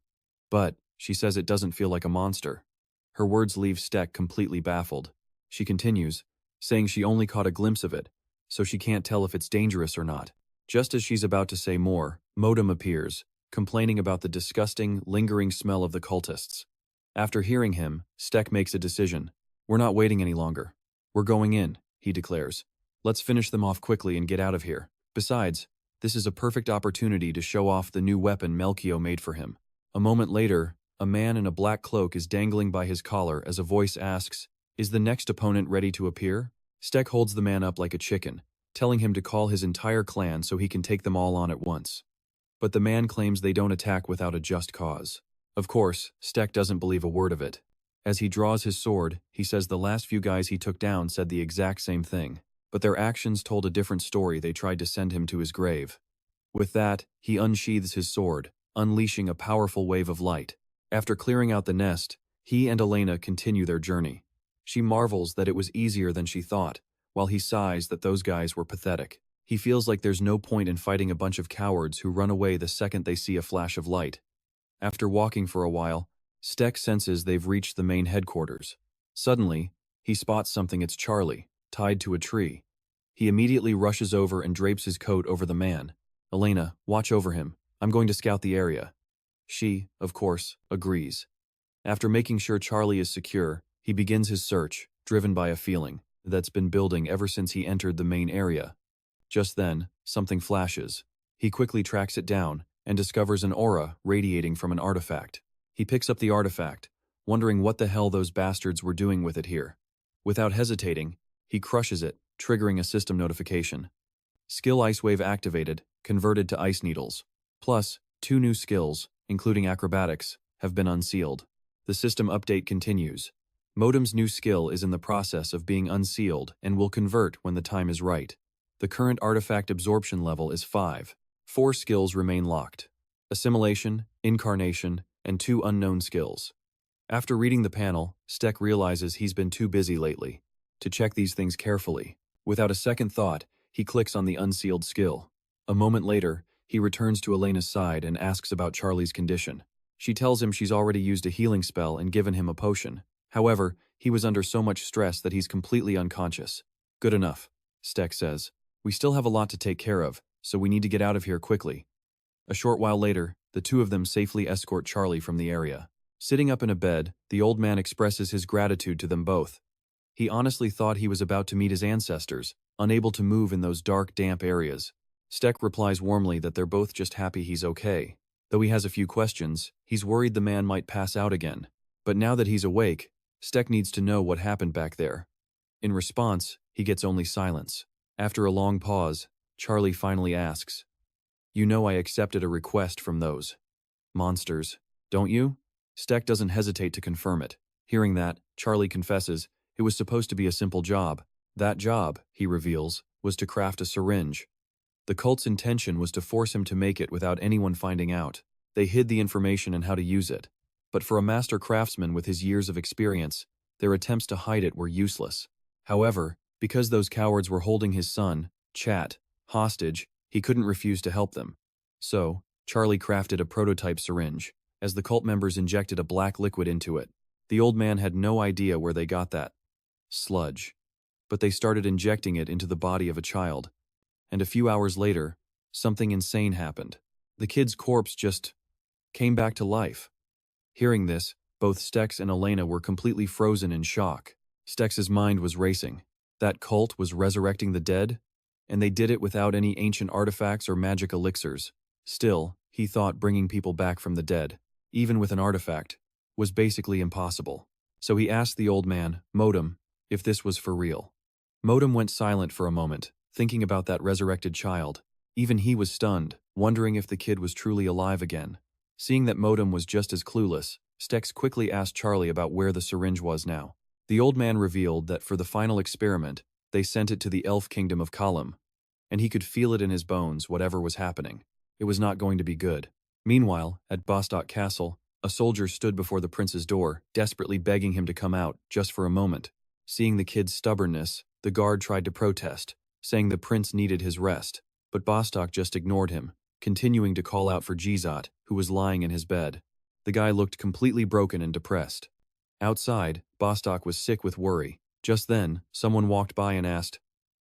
But, she says it doesn't feel like a monster. Her words leave Stek completely baffled. She continues, saying she only caught a glimpse of it, so she can't tell if it's dangerous or not. Just as she's about to say more, Motam appears, complaining about the disgusting, lingering smell of the cultists. After hearing him, Stek makes a decision. "We're not waiting any longer. We're going in," he declares. "Let's finish them off quickly and get out of here. Besides, this is a perfect opportunity to show off the new weapon Melchior made for him." A moment later, a man in a black cloak is dangling by his collar as a voice asks, "Is the next opponent ready to appear?" Stek holds the man up like a chicken, telling him to call his entire clan so he can take them all on at once. But the man claims they don't attack without a just cause. Of course, Stek doesn't believe a word of it. As he draws his sword, he says the last few guys he took down said the exact same thing, but their actions told a different story. They tried to send him to his grave. With that, he unsheathes his sword, unleashing a powerful wave of light. After clearing out the nest, he and Elena continue their journey. She marvels that it was easier than she thought, while he sighs that those guys were pathetic. He feels like there's no point in fighting a bunch of cowards who run away the second they see a flash of light. After walking for a while, Stek senses they've reached the main headquarters. Suddenly, he spots something. It's Charlie, tied to a tree. He immediately rushes over and drapes his coat over the man. "Elena, watch over him. I'm going to scout the area." She, of course, agrees. After making sure Charlie is secure, he begins his search, driven by a feeling that's been building ever since he entered the main area. Just then, something flashes. He quickly tracks it down and discovers an aura radiating from an artifact. He picks up the artifact, wondering what the hell those bastards were doing with it here. Without hesitating, he crushes it, triggering a system notification. Skill Ice Wave activated, converted to ice needles. Plus, 2 new skills, including acrobatics, have been unsealed. The system update continues. Motam's new skill is in the process of being unsealed and will convert when the time is right. The current artifact absorption level is 5. 4 skills remain locked: assimilation, incarnation, and 2 unknown skills. After reading the panel, Stek realizes he's been too busy lately to check these things carefully. Without a second thought, he clicks on the unsealed skill. A moment later, he returns to Elena's side and asks about Charlie's condition. She tells him she's already used a healing spell and given him a potion. However, he was under so much stress that he's completely unconscious. "Good enough," Stek says. "We still have a lot to take care of, so we need to get out of here quickly." A short while later, the two of them safely escort Charlie from the area. Sitting up in a bed, the old man expresses his gratitude to them both. He honestly thought he was about to meet his ancestors, unable to move in those dark, damp areas. Stek replies warmly that they're both just happy he's okay. Though he has a few questions, he's worried the man might pass out again. But now that he's awake, Stek needs to know what happened back there. In response, he gets only silence. After a long pause, Charlie finally asks, "You know I accepted a request from those monsters, don't you?" Stek doesn't hesitate to confirm it. Hearing that, Charlie confesses it was supposed to be a simple job. That job, he reveals, was to craft a syringe. The cult's intention was to force him to make it without anyone finding out. They hid the information and how to use it. But for a master craftsman with his years of experience, their attempts to hide it were useless. However, because those cowards were holding his son, Chat, hostage, he couldn't refuse to help them. So, Charlie crafted a prototype syringe. As the cult members injected a black liquid into it, the old man had no idea where they got that sludge. But they started injecting it into the body of a child. And a few hours later, something insane happened. The kid's corpse just came back to life. Hearing this, both Stex and Elena were completely frozen in shock. Stex's mind was racing. That cult was resurrecting the dead, and they did it without any ancient artifacts or magic elixirs. Still, he thought bringing people back from the dead, even with an artifact, was basically impossible. So he asked the old man, Motam, if this was for real. Motam went silent for a moment, thinking about that resurrected child. Even he was stunned, wondering if the kid was truly alive again. Seeing that Motam was just as clueless, Stex quickly asked Charlie about where the syringe was now. The old man revealed that for the final experiment, they sent it to the elf kingdom of Kalam, and he could feel it in his bones, whatever was happening. It was not going to be good. Meanwhile, at Bostock Castle, a soldier stood before the prince's door, desperately begging him to come out, just for a moment. Seeing the kid's stubbornness, the guard tried to protest, saying the prince needed his rest, but Bostock just ignored him, continuing to call out for Jizat, who was lying in his bed. The guy looked completely broken and depressed. Outside, Bostock was sick with worry. Just then, someone walked by and asked,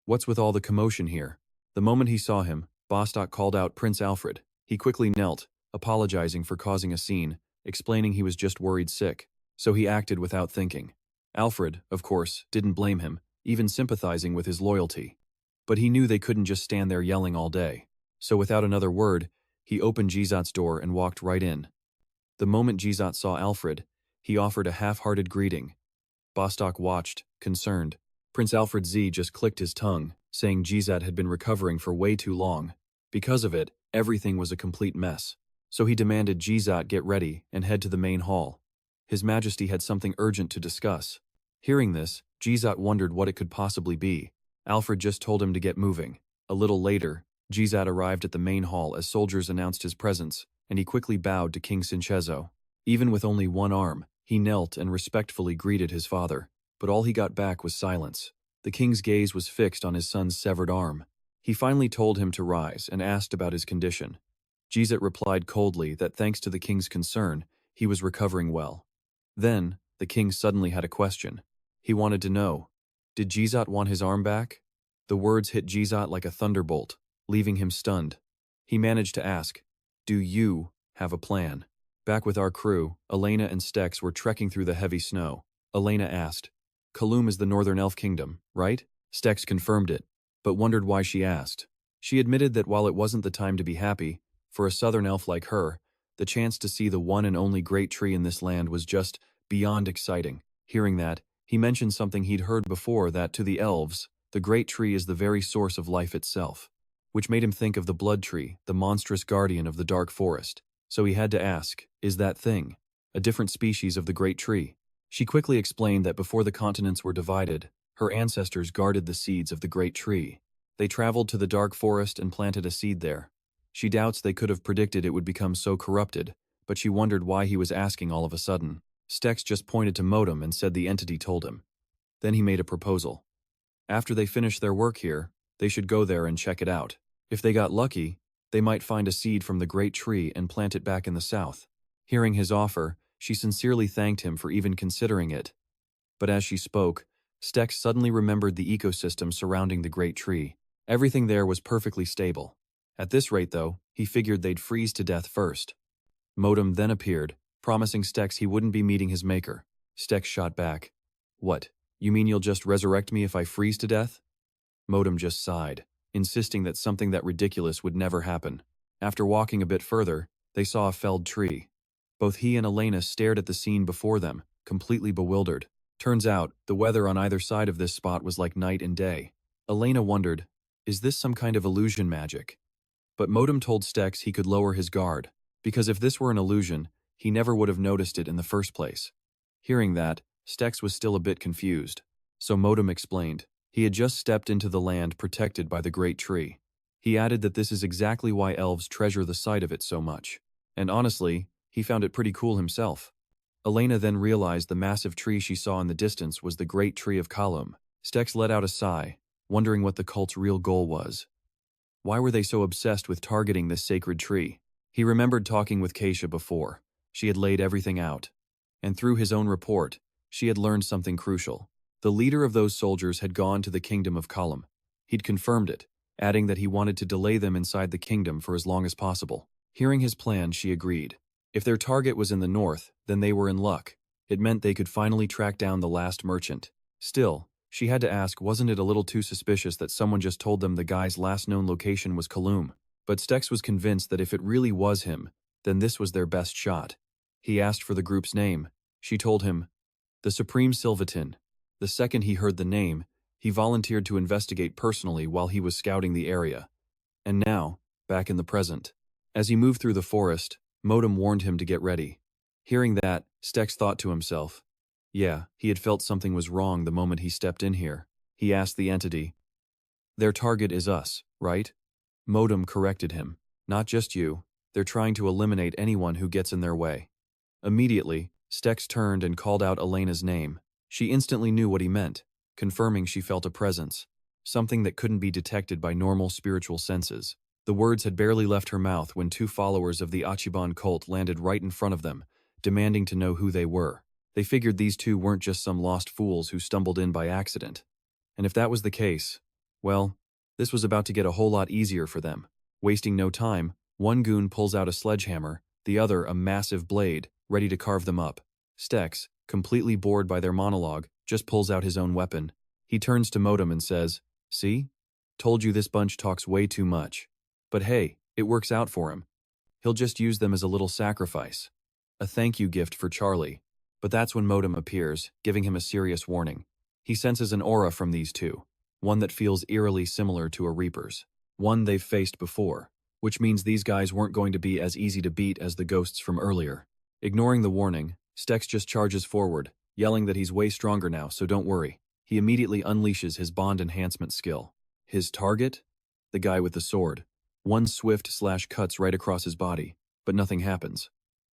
"What's with all the commotion here?" The moment he saw him, Bostock called out Prince Alfred. He quickly knelt, apologizing for causing a scene, explaining he was just worried sick, so he acted without thinking. Alfred, of course, didn't blame him, even sympathizing with his loyalty. But he knew they couldn't just stand there yelling all day. So without another word, he opened Jizat's door and walked right in. The moment Jizat saw Alfred, he offered a half-hearted greeting. Bostock watched, concerned. Prince Alfred Z just clicked his tongue, saying Jizat had been recovering for way too long. Because of it, everything was a complete mess. So he demanded Jizat get ready and head to the main hall. His Majesty had something urgent to discuss. Hearing this, Jizat wondered what it could possibly be. Alfred just told him to get moving. A little later, Jizat arrived at the main hall as soldiers announced his presence, and he quickly bowed to King Sinchezo. Even with only one arm, he knelt and respectfully greeted his father, but all he got back was silence. The king's gaze was fixed on his son's severed arm. He finally told him to rise and asked about his condition. Jizat replied coldly that thanks to the king's concern, he was recovering well. Then, the king suddenly had a question. He wanted to know, did Jizat want his arm back? The words hit Jizat like a thunderbolt, leaving him stunned. He managed to ask, "Do you have a plan?" Back with our crew, Elena and Stex were trekking through the heavy snow. Elena asked, "Kalum is the northern elf kingdom, right?" Stex confirmed it, but wondered why she asked. She admitted that while it wasn't the time to be happy, for a southern elf like her, the chance to see the one and only great tree in this land was just beyond exciting. Hearing that, he mentioned something he'd heard before, that to the elves, the great tree is the very source of life itself, which made him think of the blood tree, the monstrous guardian of the dark forest. So he had to ask, is that thing a different species of the great tree? She quickly explained that before the continents were divided, her ancestors guarded the seeds of the great tree. They traveled to the dark forest and planted a seed there. She doubts they could have predicted it would become so corrupted, but she wondered why he was asking all of a sudden. Stex just pointed to Motam and said the entity told him. Then he made a proposal. After they finished their work here, they should go there and check it out. If they got lucky, they might find a seed from the great tree and plant it back in the south. Hearing his offer, she sincerely thanked him for even considering it. But as she spoke, Stex suddenly remembered the ecosystem surrounding the great tree. Everything there was perfectly stable. At this rate, though, he figured they'd freeze to death first. Motam then appeared, promising Stex he wouldn't be meeting his maker. Stex shot back. "What, you mean you'll just resurrect me if I freeze to death?" Motam just sighed, insisting that something that ridiculous would never happen. After walking a bit further, they saw a felled tree. Both he and Elena stared at the scene before them, completely bewildered. Turns out, the weather on either side of this spot was like night and day. Elena wondered, is this some kind of illusion magic? But Motam told Stex he could lower his guard, because if this were an illusion, he never would have noticed it in the first place. Hearing that, Stex was still a bit confused. So Motam explained, he had just stepped into the land protected by the great tree. He added that this is exactly why elves treasure the sight of it so much. And honestly, he found it pretty cool himself. Elena then realized the massive tree she saw in the distance was the great tree of Kalum. Stex let out a sigh, wondering what the cult's real goal was. Why were they so obsessed with targeting this sacred tree? He remembered talking with Keisha before. She had laid everything out. And through his own report, she had learned something crucial. The leader of those soldiers had gone to the kingdom of Kalum. He'd confirmed it, adding that he wanted to delay them inside the kingdom for as long as possible. Hearing his plan, she agreed. If their target was in the north, then they were in luck. It meant they could finally track down the last merchant. Still, she had to ask, wasn't it a little too suspicious that someone just told them the guy's last known location was Kalum? But Stex was convinced that if it really was him, then this was their best shot. He asked for the group's name. She told him, the Supreme Sylvatin. The second he heard the name, he volunteered to investigate personally while he was scouting the area. And now, back in the present. As he moved through the forest, Motam warned him to get ready. Hearing that, Stex thought to himself, yeah, he had felt something was wrong the moment he stepped in here. He asked the entity, their target is us, right? Motam corrected him, not just you, they're trying to eliminate anyone who gets in their way. Immediately, Stex turned and called out Elena's name. She instantly knew what he meant, confirming she felt a presence, something that couldn't be detected by normal spiritual senses. The words had barely left her mouth when two followers of the Achiban cult landed right in front of them, demanding to know who they were. They figured these two weren't just some lost fools who stumbled in by accident. And if that was the case, well, this was about to get a whole lot easier for them. Wasting no time, one goon pulls out a sledgehammer, the other a massive blade, ready to carve them up. Stex, completely bored by their monologue, just pulls out his own weapon. He turns to Motam and says, see? Told you this bunch talks way too much. But hey, it works out for him. He'll just use them as a little sacrifice. A thank you gift for Charlie. But that's when Motam appears, giving him a serious warning. He senses an aura from these two, one that feels eerily similar to a Reaper's. One they've faced before, which means these guys weren't going to be as easy to beat as the ghosts from earlier. Ignoring the warning, Stex just charges forward, yelling that he's way stronger now, so don't worry. He immediately unleashes his bond enhancement skill. His target? The guy with the sword. One swift slash cuts right across his body, but nothing happens.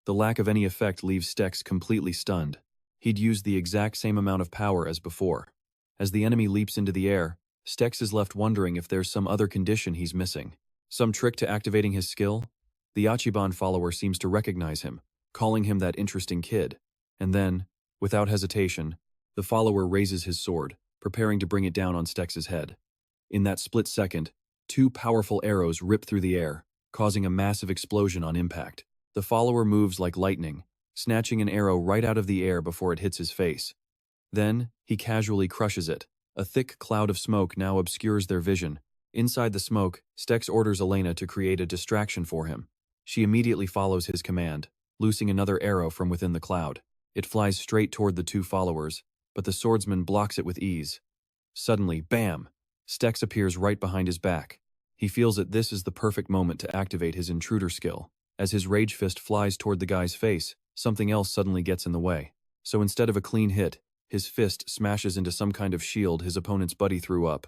The lack of any effect leaves Stex completely stunned. He'd used the exact same amount of power as before. As the enemy leaps into the air, Stex is left wondering if there's some other condition he's missing. Some trick to activating his skill? The Achiban follower seems to recognize him, calling him that interesting kid. And then, without hesitation, the follower raises his sword, preparing to bring it down on Stex's head. In that split second, two powerful arrows rip through the air, causing a massive explosion on impact. The follower moves like lightning, snatching an arrow right out of the air before it hits his face. Then, he casually crushes it. A thick cloud of smoke now obscures their vision. Inside the smoke, Stex orders Elena to create a distraction for him. She immediately follows his command, loosing another arrow from within the cloud. It flies straight toward the two followers, but the swordsman blocks it with ease. Suddenly, bam! Stex appears right behind his back. He feels that this is the perfect moment to activate his intruder skill. As his rage fist flies toward the guy's face, something else suddenly gets in the way. So instead of a clean hit, his fist smashes into some kind of shield his opponent's buddy threw up.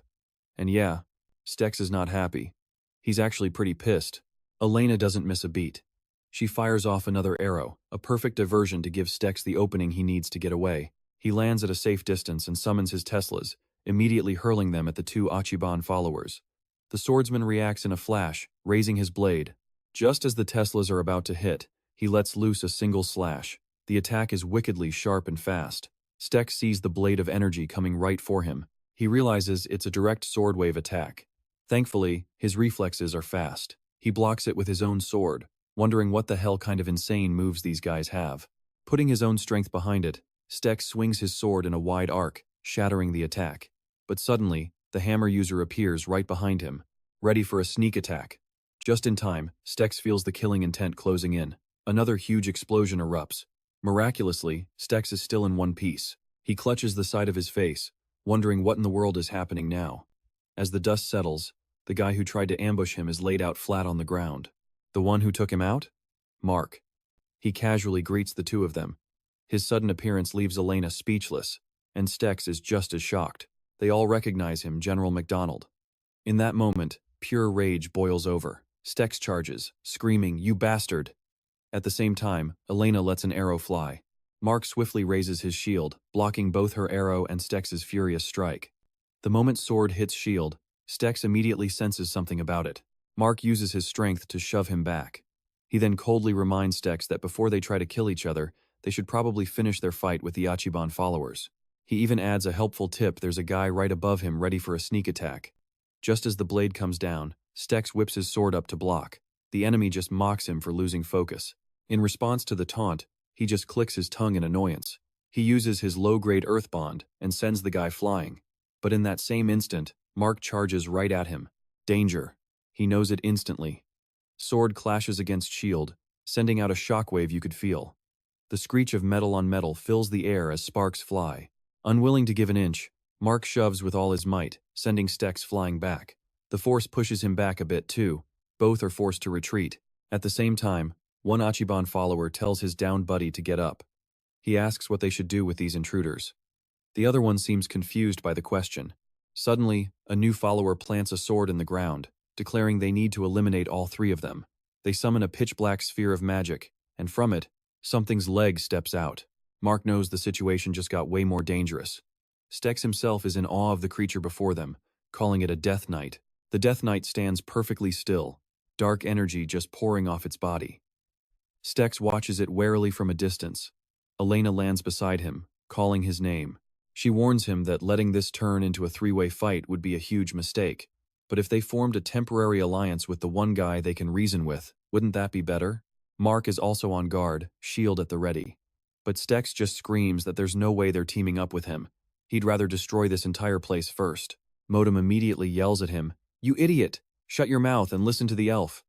And yeah, Stex is not happy. He's actually pretty pissed. Elena doesn't miss a beat. She fires off another arrow, a perfect diversion to give Stex the opening he needs to get away. He lands at a safe distance and summons his Teslas, immediately hurling them at the two Ichiban followers. The swordsman reacts in a flash, raising his blade. Just as the Teslas are about to hit, he lets loose a single slash. The attack is wickedly sharp and fast. Stex sees the blade of energy coming right for him. He realizes it's a direct sword wave attack. Thankfully, his reflexes are fast. He blocks it with his own sword, wondering what the hell kind of insane moves these guys have. Putting his own strength behind it, Stex swings his sword in a wide arc, shattering the attack. But suddenly, the hammer user appears right behind him, ready for a sneak attack. Just in time, Stex feels the killing intent closing in. Another huge explosion erupts. Miraculously, Stex is still in one piece. He clutches the side of his face, wondering what in the world is happening now. As the dust settles, the guy who tried to ambush him is laid out flat on the ground. The one who took him out? Mark. He casually greets the two of them. His sudden appearance leaves Elena speechless, and Stex is just as shocked. They all recognize him, General MacDonald. In that moment, pure rage boils over. Stex charges, screaming, "You bastard!" At the same time, Elena lets an arrow fly. Mark swiftly raises his shield, blocking both her arrow and Stex's furious strike. The moment sword hits shield, Stex immediately senses something about it. Mark uses his strength to shove him back. He then coldly reminds Stex that before they try to kill each other, they should probably finish their fight with the Ichiban followers. He even adds a helpful tip: there's a guy right above him ready for a sneak attack. Just as the blade comes down, Stex whips his sword up to block. The enemy just mocks him for losing focus. In response to the taunt, he just clicks his tongue in annoyance. He uses his low-grade earth bond and sends the guy flying. But in that same instant, Mark charges right at him. Danger. He knows it instantly. Sword clashes against shield, sending out a shockwave you could feel. The screech of metal on metal fills the air as sparks fly. Unwilling to give an inch, Mark shoves with all his might, sending Stex flying back. The force pushes him back a bit too. Both are forced to retreat. At the same time, one Ichiban follower tells his downed buddy to get up. He asks what they should do with these intruders. The other one seems confused by the question. Suddenly, a new follower plants a sword in the ground, declaring they need to eliminate all three of them. They summon a pitch-black sphere of magic, and from it, something's leg steps out. Mark knows the situation just got way more dangerous. Stex himself is in awe of the creature before them, calling it a Death Knight. The Death Knight stands perfectly still, dark energy just pouring off its body. Stex watches it warily from a distance. Elena lands beside him, calling his name. She warns him that letting this turn into a three-way fight would be a huge mistake. But if they formed a temporary alliance with the one guy they can reason with, wouldn't that be better? Mark is also on guard, shield at the ready. But Stex just screams that there's no way they're teaming up with him. He'd rather destroy this entire place first. Motam immediately yells at him, "You idiot! Shut your mouth and listen to the elf."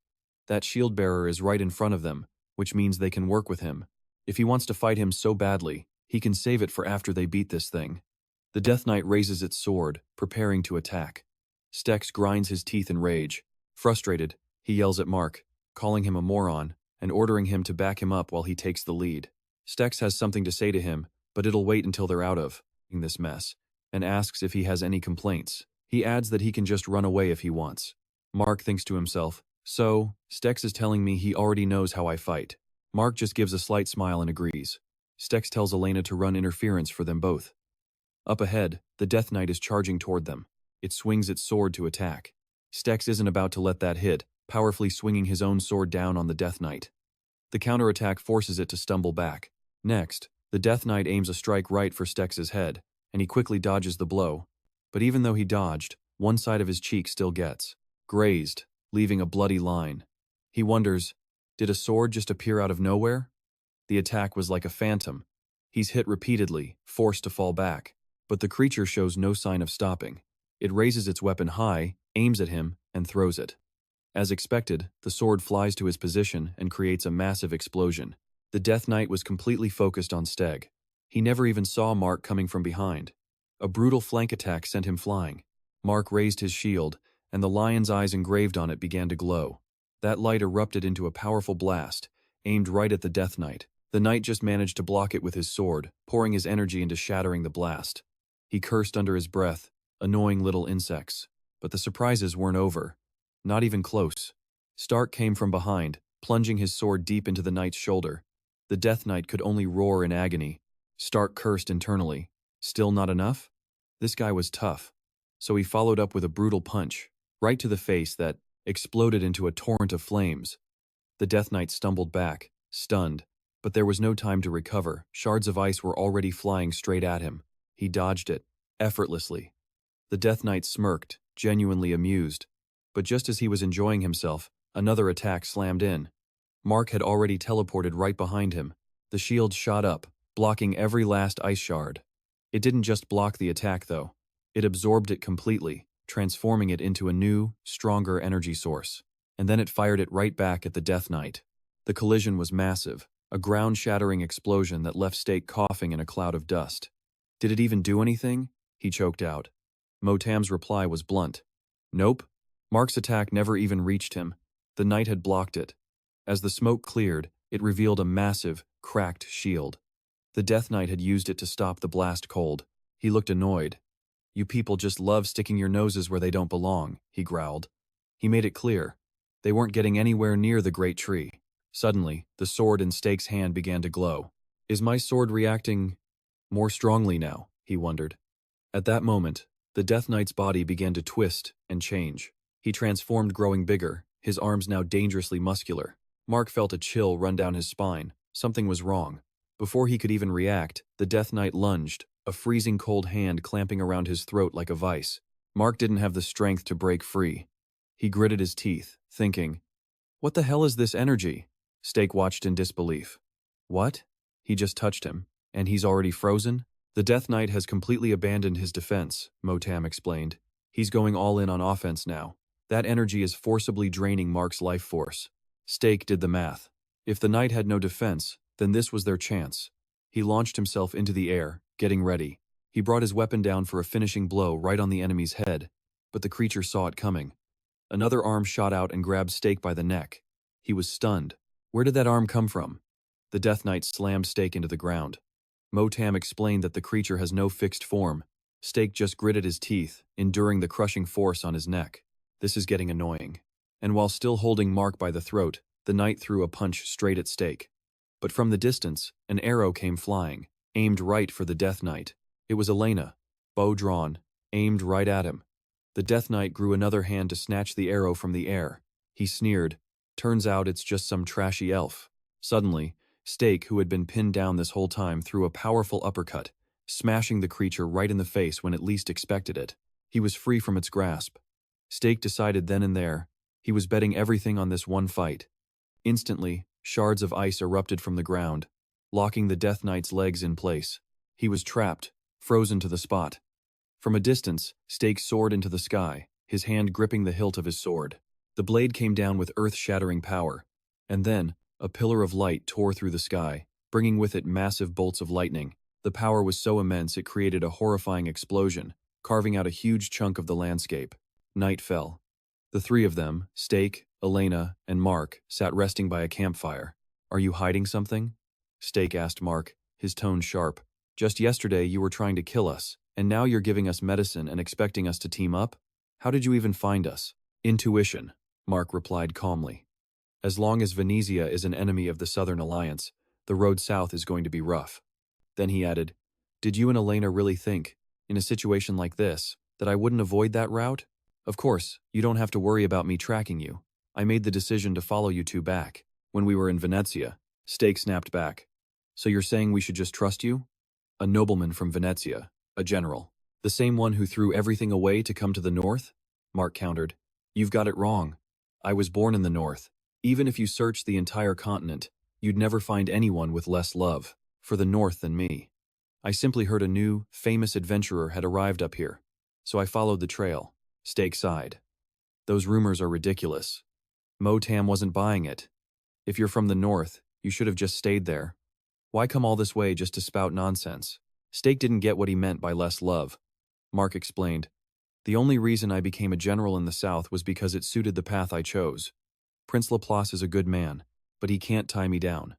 That shield bearer is right in front of them, which means they can work with him. If he wants to fight him so badly, he can save it for after they beat this thing. The Death Knight raises its sword, preparing to attack. Stex grinds his teeth in rage. Frustrated, he yells at Mark, calling him a moron, and ordering him to back him up while he takes the lead. Stex has something to say to him, but it'll wait until they're out of this mess, and asks if he has any complaints. He adds that he can just run away if he wants. Mark thinks to himself, so, Stex is telling me he already knows how I fight. Mark just gives a slight smile and agrees. Stex tells Elena to run interference for them both. Up ahead, the Death Knight is charging toward them. It swings its sword to attack. Stex isn't about to let that hit, powerfully swinging his own sword down on the Death Knight. The counterattack forces it to stumble back. Next, the Death Knight aims a strike right for Stex's head, and he quickly dodges the blow. But even though he dodged, One side of his cheek still gets grazed, leaving a bloody line. He wonders, did a sword just appear out of nowhere? The attack was like a phantom. He's hit repeatedly, forced to fall back. But the creature shows no sign of stopping. It raises its weapon high, aims at him, and throws it. As expected, the sword flies to his position and creates a massive explosion. The Death Knight was completely focused on Steg. He never even saw Mark coming from behind. A brutal flank attack sent him flying. Mark raised his shield, and the lion's eyes engraved on it began to glow. That light erupted into a powerful blast, aimed right at the Death Knight. The knight just managed to block it with his sword, pouring his energy into shattering the blast. He cursed under his breath, annoying little insects. But the surprises weren't over. Not even close. Stark came from behind, plunging his sword deep into the knight's shoulder. The Death Knight could only roar in agony. Stark cursed internally. Still not enough? This guy was tough. So he followed up with a brutal punch, right to the face that exploded into a torrent of flames. The Death Knight stumbled back, stunned, but there was no time to recover. Shards of ice were already flying straight at him. He dodged it, effortlessly. The Death Knight smirked, genuinely amused. But just as he was enjoying himself, another attack slammed in. Mark had already teleported right behind him. The shield shot up, blocking every last ice shard. It didn't just block the attack, though. It absorbed it completely, transforming it into a new, stronger energy source. And then it fired it right back at the Death Knight. The collision was massive, a ground-shattering explosion that left Stake coughing in a cloud of dust. Did it even do anything? He choked out. Motam's reply was blunt. Nope. Mark's attack never even reached him. The knight had blocked it. As the smoke cleared, it revealed a massive, cracked shield. The Death Knight had used it to stop the blast cold. He looked annoyed. You people just love sticking your noses where they don't belong, he growled. He made it clear. They weren't getting anywhere near the great tree. Suddenly, the sword in Stake's hand began to glow. Is my sword reacting more strongly now? He wondered. At that moment, the Death Knight's body began to twist and change. He transformed, growing bigger, his arms now dangerously muscular. Mark felt a chill run down his spine. Something was wrong. Before he could even react, the Death Knight lunged, a freezing cold hand clamping around his throat like a vice. Mark didn't have the strength to break free. He gritted his teeth, thinking, what the hell is this energy? Stake watched in disbelief. What? He just touched him, and he's already frozen? The Death Knight has completely abandoned his defense, Motam explained. He's going all in on offense now. That energy is forcibly draining Mark's life force. Stake did the math. If the knight had no defense, then this was their chance. He launched himself into the air, getting ready. He brought his weapon down for a finishing blow right on the enemy's head, but the creature saw it coming. Another arm shot out and grabbed Stake by the neck. He was stunned. Where did that arm come from? The Death Knight slammed Stake into the ground. Motam explained that the creature has no fixed form. Stake just gritted his teeth, enduring the crushing force on his neck. This is getting annoying. And while still holding Mark by the throat, the knight threw a punch straight at Stake. But from the distance, an arrow came flying, aimed right for the Death Knight. It was Elena, bow drawn, aimed right at him. The Death Knight grew another hand to snatch the arrow from the air. He sneered. Turns out it's just some trashy elf. Suddenly, Stake, who had been pinned down this whole time, threw a powerful uppercut, smashing the creature right in the face when it least expected it. He was free from its grasp. Stake decided then and there, he was betting everything on this one fight. Instantly, shards of ice erupted from the ground, locking the Death Knight's legs in place. He was trapped, frozen to the spot. From a distance, Stake soared into the sky, his hand gripping the hilt of his sword. The blade came down with earth-shattering power, and then, a pillar of light tore through the sky, bringing with it massive bolts of lightning. The power was so immense it created a horrifying explosion, carving out a huge chunk of the landscape. Night fell. The three of them, Stake, Elena, and Mark, sat resting by a campfire. Are you hiding something? Stake asked Mark, his tone sharp. Just yesterday you were trying to kill us, and now you're giving us medicine and expecting us to team up? How did you even find us? Intuition, Mark replied calmly. As long as Venezia is an enemy of the Southern Alliance, the road south is going to be rough. Then he added, did you and Elena really think, in a situation like this, that I wouldn't avoid that route? Of course, you don't have to worry about me tracking you. I made the decision to follow you two back. When we were in Venezia, Stake snapped back. So you're saying we should just trust you? A nobleman from Venezia, a general. The same one who threw everything away to come to the north? Mark countered. You've got it wrong. I was born in the north. Even if you searched the entire continent, you'd never find anyone with less love for the north than me. I simply heard a new, famous adventurer had arrived up here, so I followed the trail. Stake sighed. Those rumors are ridiculous. Motam wasn't buying it. If you're from the north, you should have just stayed there. Why come all this way just to spout nonsense? Stake didn't get what he meant by less love. Mark explained. The only reason I became a general in the south was because it suited the path I chose. Prince Laplace is a good man, but he can't tie me down.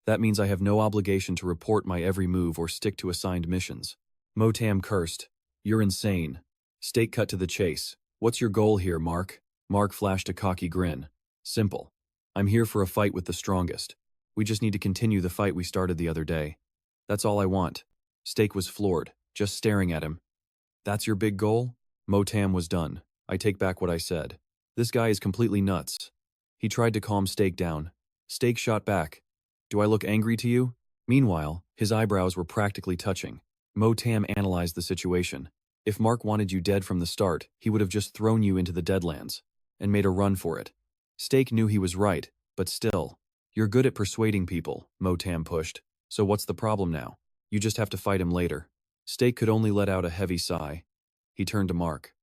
That means I have no obligation to report my every move or stick to assigned missions. Motam cursed. You're insane. Stake cut to the chase. What's your goal here, Mark? Mark flashed a cocky grin. Simple. I'm here for a fight with the strongest. We just need to continue the fight we started the other day. That's all I want. Stake was floored, just staring at him. That's your big goal? Motam was done. I take back what I said. This guy is completely nuts. He tried to calm Stake down. Stake shot back. Do I look angry to you? Meanwhile, his eyebrows were practically touching. Motam analyzed the situation. If Mark wanted you dead from the start, he would have just thrown you into the Deadlands and made a run for it. Stake knew he was right, but still. You're good at persuading people, Motam pushed. So what's the problem now? You just have to fight him later. Stake could only let out a heavy sigh. He turned to Mark.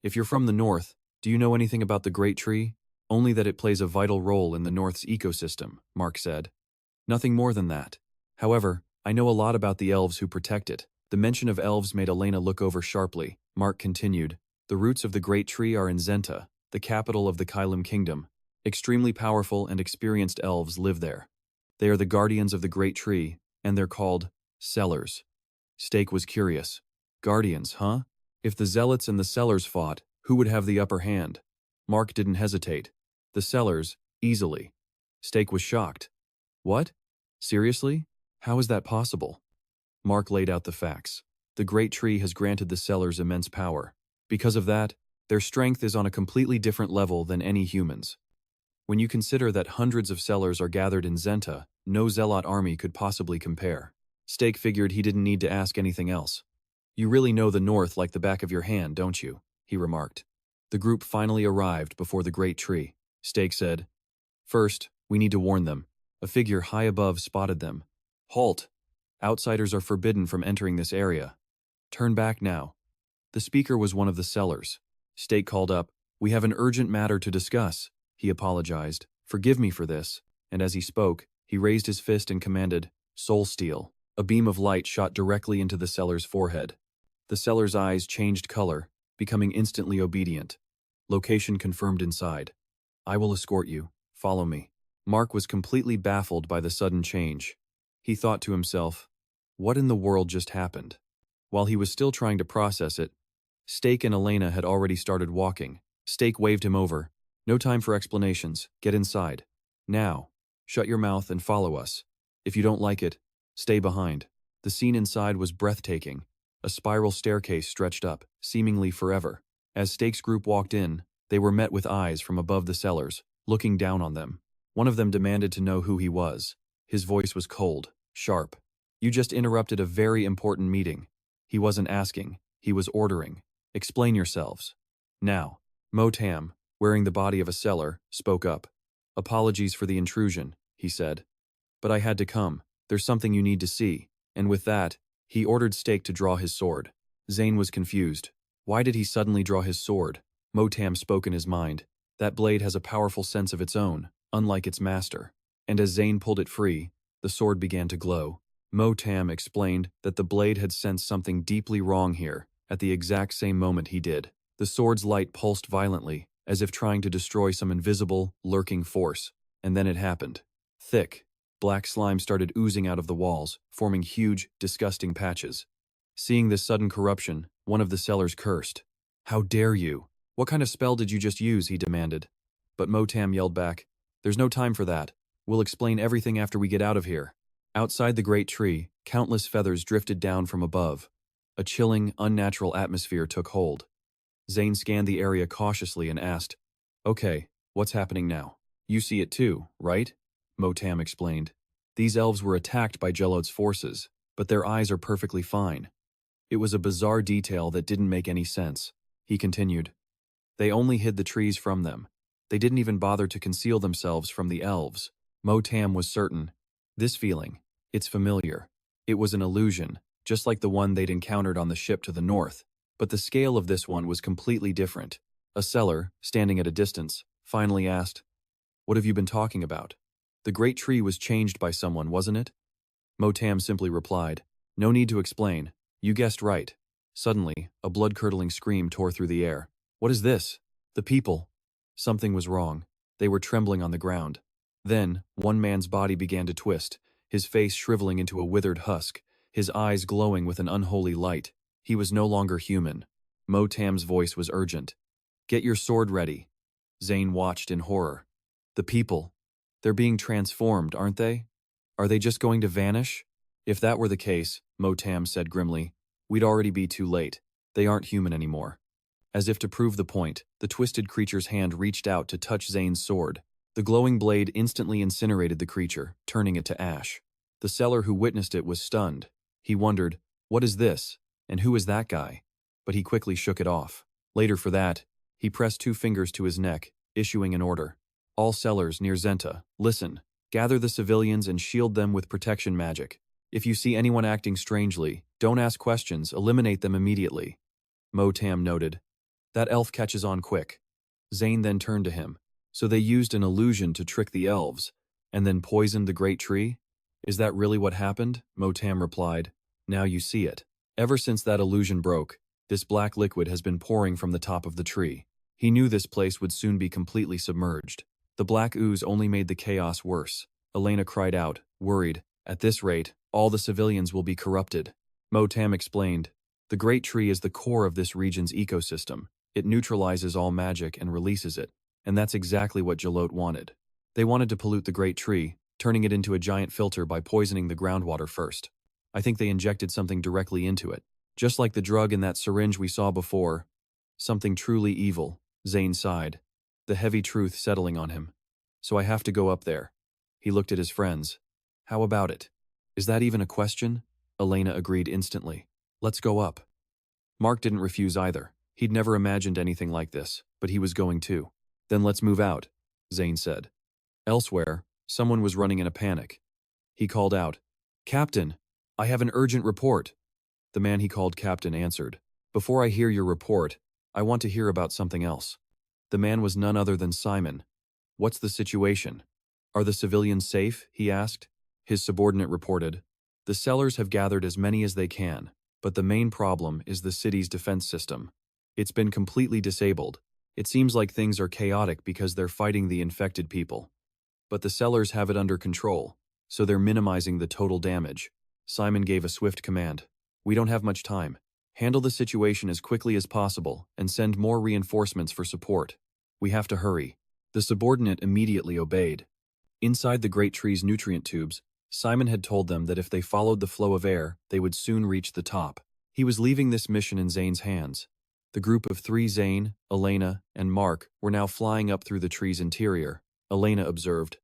If you're from the north, do you know anything about the Great Tree? Only that it plays a vital role in the North's ecosystem, Mark said. Nothing more than that. However, I know a lot about the elves who protect it. The mention of elves made Elena look over sharply. Mark continued. The roots of the Great Tree are in Zenta, the capital of the Kylum Kingdom. Extremely powerful and experienced elves live there. They are the guardians of the Great Tree, and they're called Sellers. Stake was curious. Guardians, huh? If the Zealots and the Sellers fought, who would have the upper hand? Mark didn't hesitate. The Sellers, easily. Stake was shocked. What? Seriously? How is that possible? Mark laid out the facts. The Great Tree has granted the Sellers immense power. Because of that, their strength is on a completely different level than any humans. When you consider that hundreds of Sellers are gathered in Zenta, no Zealot army could possibly compare. Stake figured he didn't need to ask anything else. You really know the North like the back of your hand, don't you? He remarked. The group finally arrived before the Great Tree. Stake said, First, we need to warn them. A figure high above spotted them. Halt! Outsiders are forbidden from entering this area. Turn back now. The speaker was one of the Sellers. Stake called up, We have an urgent matter to discuss. He apologized. Forgive me for this. And as he spoke, he raised his fist and commanded, Soul Steel. A beam of light shot directly into the Seller's forehead. The Seller's eyes changed color, becoming instantly obedient. Location confirmed inside. I will escort you. Follow me. Mark was completely baffled by the sudden change. He thought to himself, what in the world just happened? While he was still trying to process it, Stake and Elena had already started walking. Stake waved him over. No time for explanations. Get inside. Now. Shut your mouth and follow us. If you don't like it, stay behind. The scene inside was breathtaking. A spiral staircase stretched up, seemingly forever. As Stake's group walked in, they were met with eyes from above the Sellers, looking down on them. One of them demanded to know who he was. His voice was cold, sharp. You just interrupted a very important meeting. He wasn't asking, he was ordering. Explain yourselves. Now. Motam, wearing the body of a Seller, spoke up. Apologies for the intrusion, he said. But I had to come. There's something you need to see. And with that, he ordered Stake to draw his sword. Zane was confused. Why did he suddenly draw his sword? Motam spoke in his mind. That blade has a powerful sense of its own, unlike its master. And as Zane pulled it free, the sword began to glow. Motam explained that the blade had sensed something deeply wrong here, at the exact same moment he did. The sword's light pulsed violently, as if trying to destroy some invisible, lurking force. And then it happened. Thick, black slime started oozing out of the walls, forming huge, disgusting patches. Seeing this sudden corruption, one of the Sellers cursed. How dare you? What kind of spell did you just use? He demanded. But Motam yelled back, There's no time for that. We'll explain everything after we get out of here. Outside the Great Tree, countless feathers drifted down from above. A chilling, unnatural atmosphere took hold. Zane scanned the area cautiously and asked, Okay, what's happening now? You see it too, right? Motam explained. These elves were attacked by Gelot's forces, but their eyes are perfectly fine. It was a bizarre detail that didn't make any sense. He continued. They only hid the trees from them. They didn't even bother to conceal themselves from the elves. Motam was certain. This feeling, it's familiar. It was an illusion, just like the one they'd encountered on the ship to the north. But the scale of this one was completely different. A seller, standing at a distance, finally asked, "What have you been talking about? The great tree was changed by someone, wasn't it?" Motam simply replied, "No need to explain. You guessed right." Suddenly, a blood-curdling scream tore through the air. "What is this?" The people. Something was wrong. They were trembling on the ground. Then, one man's body began to twist, his face shriveling into a withered husk, his eyes glowing with an unholy light. He was no longer human. Motam's voice was urgent. "Get your sword ready." Zane watched in horror. The people. They're being transformed, aren't they? Are they just going to vanish? If that were the case, Motam said grimly, we'd already be too late. They aren't human anymore. As if to prove the point, the twisted creature's hand reached out to touch Zane's sword. The glowing blade instantly incinerated the creature, turning it to ash. The seller who witnessed it was stunned. He wondered, what is this? And who is that guy? But he quickly shook it off. Later for that, he pressed 2 fingers to his neck, issuing an order. All sellers near Zenta, listen. Gather the civilians and shield them with protection magic. If you see anyone acting strangely, don't ask questions, eliminate them immediately. Motam noted. That elf catches on quick. Zane then turned to him. So they used an illusion to trick the elves, and then poisoned the great tree? Is that really what happened? Motam replied. Now you see it. Ever since that illusion broke, this black liquid has been pouring from the top of the tree. He knew this place would soon be completely submerged. The black ooze only made the chaos worse. Elena cried out, worried. At this rate, all the civilians will be corrupted. Motam explained. The great tree is the core of this region's ecosystem. It neutralizes all magic and releases it. And that's exactly what Jalot wanted. They wanted to pollute the great tree, turning it into a giant filter by poisoning the groundwater first. I think they injected something directly into it. Just like the drug in that syringe we saw before. Something truly evil, Zane sighed, the heavy truth settling on him. So I have to go up there. He looked at his friends. How about it? Is that even a question? Elena agreed instantly. Let's go up. Mark didn't refuse either. He'd never imagined anything like this, but he was going too. Then let's move out, Zane said. Elsewhere, someone was running in a panic. He called out, Captain, I have an urgent report. The man he called Captain answered, Before I hear your report, I want to hear about something else. The man was none other than Simon. What's the situation? Are the civilians safe? He asked. His subordinate reported. The sellers have gathered as many as they can, but the main problem is the city's defense system. It's been completely disabled. It seems like things are chaotic because they're fighting the infected people. But the sellers have it under control, so they're minimizing the total damage. Simon gave a swift command. We don't have much time. Handle the situation as quickly as possible and send more reinforcements for support. We have to hurry. The subordinate immediately obeyed. Inside the great tree's nutrient tubes, Simon had told them that if they followed the flow of air, they would soon reach the top. He was leaving this mission in Zane's hands. The group of 3, Zane, Elena, and Mark, were now flying up through the tree's interior. Elena observed.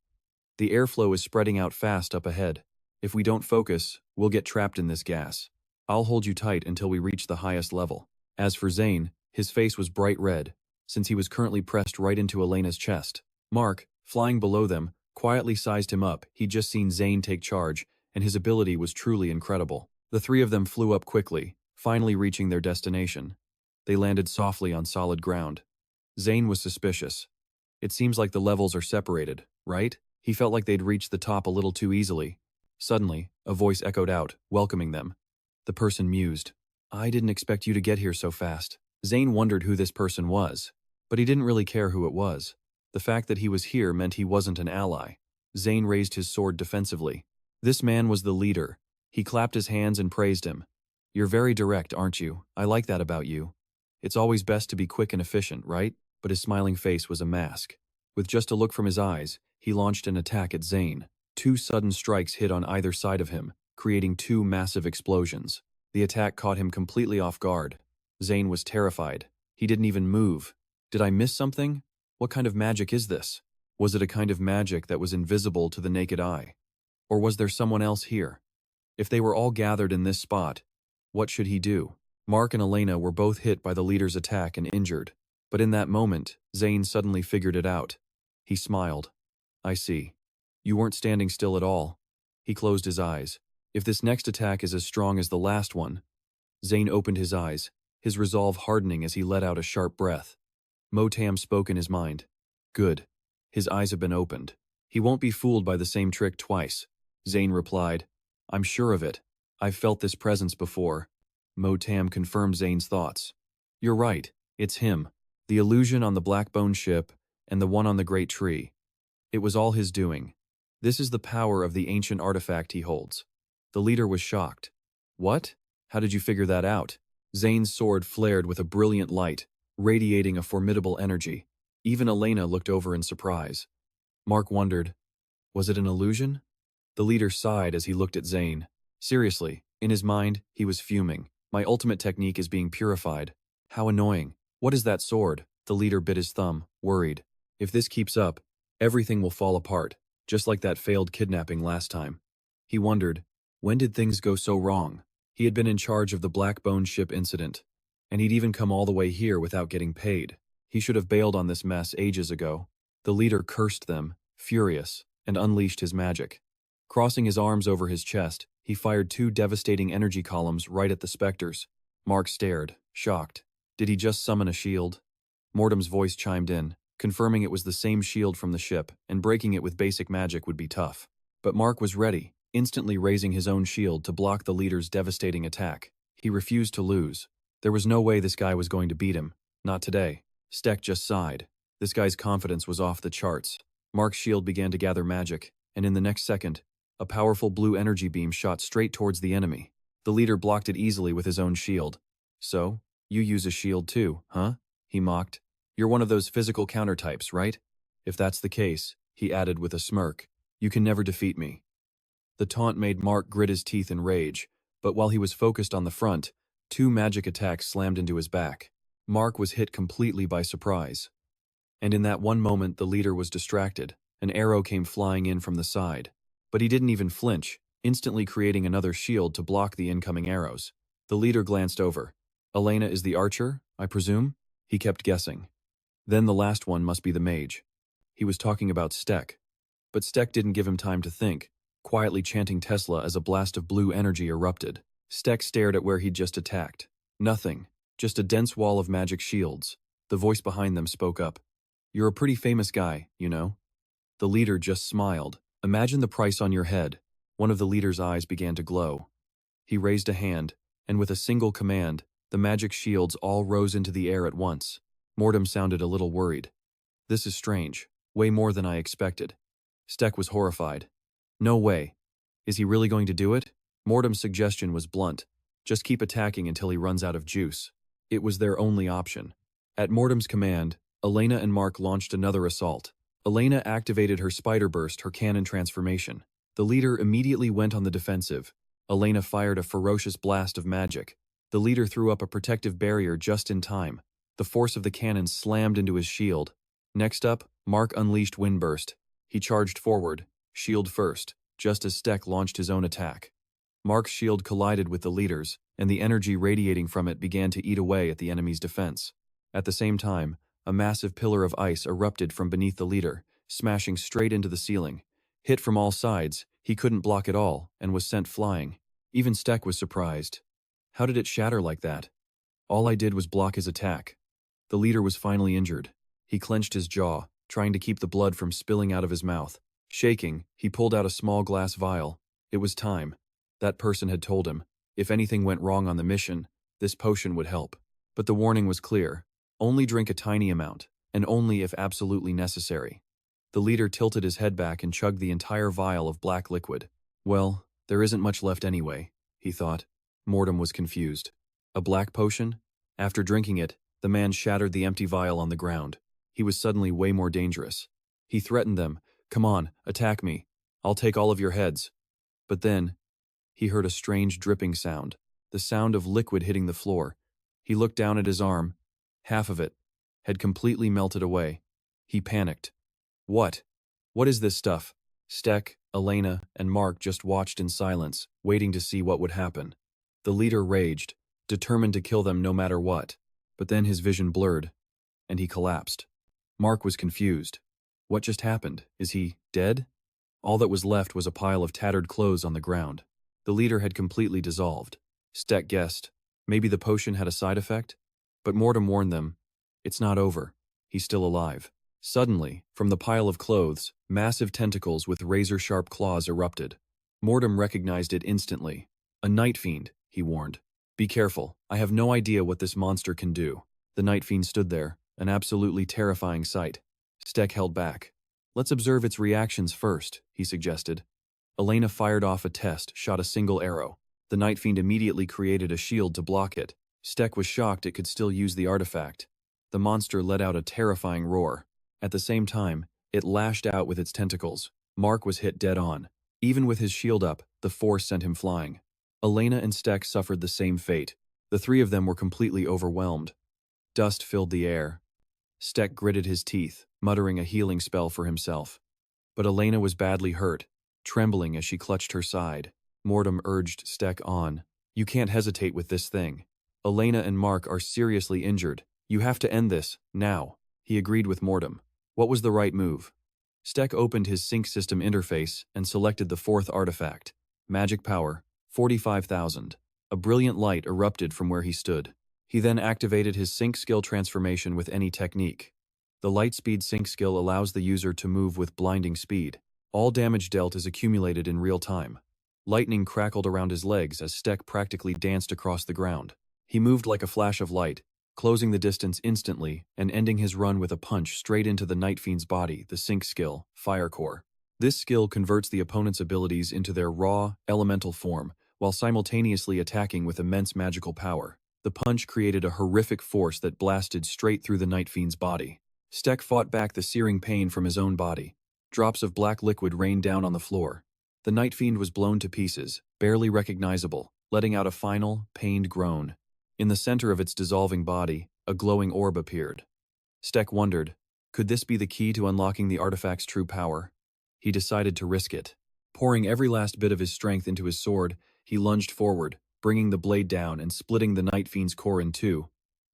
The airflow is spreading out fast up ahead. If we don't focus, we'll get trapped in this gas. I'll hold you tight until we reach the highest level. As for Zane, his face was bright red, since he was currently pressed right into Elena's chest. Mark, flying below them, quietly sized him up. He'd just seen Zane take charge, and his ability was truly incredible. The 3 of them flew up quickly, finally reaching their destination. They landed softly on solid ground. Zane was suspicious. It seems like the levels are separated, right? He felt like they'd reached the top a little too easily. Suddenly, a voice echoed out, welcoming them. The person mused. I didn't expect you to get here so fast. Zane wondered who this person was, but he didn't really care who it was. The fact that he was here meant he wasn't an ally. Zane raised his sword defensively. This man was the leader. He clapped his hands and praised him. You're very direct, aren't you? I like that about you. It's always best to be quick and efficient, right? But his smiling face was a mask. With just a look from his eyes, he launched an attack at Zane. 2 sudden strikes hit on either side of him, creating 2 massive explosions. The attack caught him completely off guard. Zane was terrified. He didn't even move. Did I miss something? What kind of magic is this? Was it a kind of magic that was invisible to the naked eye? Or was there someone else here? If they were all gathered in this spot, What should he do? Mark and Elena were both hit by the leader's attack and injured. But in that moment, Zane suddenly figured it out. He smiled. I see. You weren't standing still at all. He closed his eyes. If this next attack is as strong as the last one. Zane opened his eyes, his resolve hardening as he let out a sharp breath. Motam spoke in his mind. Good. His eyes have been opened. He won't be fooled by the same trick twice. Zane replied. I'm sure of it. I've felt this presence before. Motam confirmed Zane's thoughts. You're right. It's him. The illusion on the Blackbone ship and the one on the great tree. It was all his doing. This is the power of the ancient artifact he holds. The leader was shocked. What? How did you figure that out? Zane's sword flared with a brilliant light, radiating a formidable energy. Even Elena looked over in surprise. Mark wondered, was it an illusion? The leader sighed as he looked at Zane. Seriously, in his mind, he was fuming. My ultimate technique is being purified. How annoying. What is that sword? The leader bit his thumb, worried. If this keeps up, everything will fall apart, just like that failed kidnapping last time. He wondered, when did things go so wrong? He had been in charge of the Blackbone ship incident, and he'd even come all the way here without getting paid. He should have bailed on this mess ages ago. The leader cursed them, furious, and unleashed his magic. Crossing his arms over his chest, he fired 2 devastating energy columns right at the specters. Mark stared, shocked. Did he just summon a shield? Mortem's voice chimed in, confirming it was the same shield from the ship, and breaking it with basic magic would be tough. But Mark was ready, instantly raising his own shield to block the leader's devastating attack. He refused to lose. There was no way this guy was going to beat him. Not today. Steck just sighed. This guy's confidence was off the charts. Mark's shield began to gather magic, and in the next second, a powerful blue energy beam shot straight towards the enemy. The leader blocked it easily with his own shield. So, you use a shield too, huh? He mocked. You're one of those physical countertypes, right? If that's the case, he added with a smirk, you can never defeat me. The taunt made Mark grit his teeth in rage, but while he was focused on the front, 2 magic attacks slammed into his back. Mark was hit completely by surprise. And in that one moment the leader was distracted. An arrow came flying in from the side. But he didn't even flinch, instantly creating another shield to block the incoming arrows. The leader glanced over. Elena is the archer, I presume? He kept guessing. Then the last one must be the mage. He was talking about Steck. But Steck didn't give him time to think, quietly chanting Tesla as a blast of blue energy erupted. Steck stared at where he'd just attacked. Nothing, just a dense wall of magic shields. The voice behind them spoke up. You're a pretty famous guy, you know? The leader just smiled. Imagine the price on your head. One of the leader's eyes began to glow. He raised a hand, and with a single command, the magic shields all rose into the air at once. Mortem sounded a little worried. This is strange. Way more than I expected. Steck was horrified. No way. Is he really going to do it? Mortem's suggestion was blunt. Just keep attacking until he runs out of juice. It was their only option. At Mortem's command, Elena and Mark launched another assault. Elena activated her spider burst, her cannon transformation. The leader immediately went on the defensive. Elena fired a ferocious blast of magic. The leader threw up a protective barrier just in time. The force of the cannon slammed into his shield. Next up, Mark unleashed Windburst. He charged forward, shield first, just as Steck launched his own attack. Mark's shield collided with the leader's, and the energy radiating from it began to eat away at the enemy's defense. At the same time, a massive pillar of ice erupted from beneath the leader, smashing straight into the ceiling. Hit from all sides, he couldn't block it all, and was sent flying. Even Steck was surprised. How did it shatter like that? All I did was block his attack. The leader was finally injured. He clenched his jaw, trying to keep the blood from spilling out of his mouth. Shaking, he pulled out a small glass vial. It was time. That person had told him, if anything went wrong on the mission, this potion would help. But the warning was clear. Only drink a tiny amount, and only if absolutely necessary. The leader tilted his head back and chugged the entire vial of black liquid. Well, there isn't much left anyway, he thought. Mortem was confused. A black potion? After drinking it, the man shattered the empty vial on the ground. He was suddenly way more dangerous. He threatened them, come on, attack me. I'll take all of your heads. But then, he heard a strange dripping sound, the sound of liquid hitting the floor. He looked down at his arm. Half of it had completely melted away. He panicked. What? What is this stuff? Steck, Elena, and Mark just watched in silence, waiting to see what would happen. The leader raged, determined to kill them no matter what. But then his vision blurred, and he collapsed. Mark was confused. What just happened? Is he dead? All that was left was a pile of tattered clothes on the ground. The leader had completely dissolved. Stek guessed. Maybe the potion had a side effect? But Motam warned them, it's not over. He's still alive. Suddenly, from the pile of clothes, massive tentacles with razor-sharp claws erupted. Motam recognized it instantly. A night fiend, he warned. Be careful, I have no idea what this monster can do. The night fiend stood there, an absolutely terrifying sight. Stek held back. Let's observe its reactions first, he suggested. Elena fired off a test, shot a single arrow. The night fiend immediately created a shield to block it. Stek was shocked it could still use the artifact. The monster let out a terrifying roar. At the same time, it lashed out with its tentacles. Mark was hit dead on. Even with his shield up, the force sent him flying. Elena and Stek suffered the same fate. The three of them were completely overwhelmed. Dust filled the air. Stek gritted his teeth, muttering a healing spell for himself. But Elena was badly hurt, trembling as she clutched her side. Motam urged Stek on. You can't hesitate with this thing. Elena and Mark are seriously injured. You have to end this, now. He agreed with Motam. What was the right move? Stek opened his sync system interface and selected the fourth artifact. Magic power, 45,000. A brilliant light erupted from where he stood. He then activated his sync skill transformation with any technique. The lightspeed sync skill allows the user to move with blinding speed. All damage dealt is accumulated in real time. Lightning crackled around his legs as Stek practically danced across the ground. He moved like a flash of light, closing the distance instantly and ending his run with a punch straight into the Night Fiend's body, the sync skill, Fire Core. This skill converts the opponent's abilities into their raw, elemental form, while simultaneously attacking with immense magical power. The punch created a horrific force that blasted straight through the Night Fiend's body. Stek fought back the searing pain from his own body. Drops of black liquid rained down on the floor. The Night Fiend was blown to pieces, barely recognizable, letting out a final, pained groan. In the center of its dissolving body, a glowing orb appeared. Stek wondered, could this be the key to unlocking the artifact's true power? He decided to risk it. Pouring every last bit of his strength into his sword, he lunged forward, bringing the blade down and splitting the Night Fiend's core in two.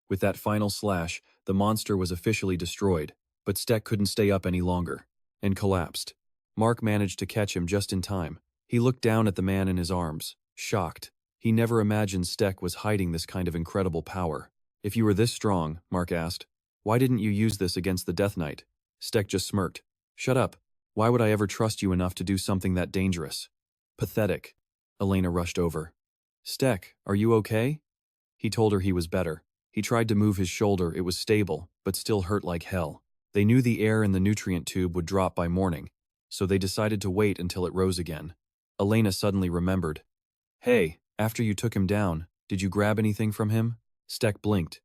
With that final slash, the monster was officially destroyed, but Stek couldn't stay up any longer, and collapsed. Mark managed to catch him just in time. He looked down at the man in his arms, shocked. He never imagined Stek was hiding this kind of incredible power. If you were this strong, Mark asked, why didn't you use this against the Death Knight? Stek just smirked. Shut up. Why would I ever trust you enough to do something that dangerous? Pathetic. Elena rushed over. Stek, are you okay? He told her he was better. He tried to move his shoulder, it was stable, but still hurt like hell. They knew the air in the nutrient tube would drop by morning, so they decided to wait until it rose again. Elena suddenly remembered. Hey, after you took him down, did you grab anything from him? Stek blinked.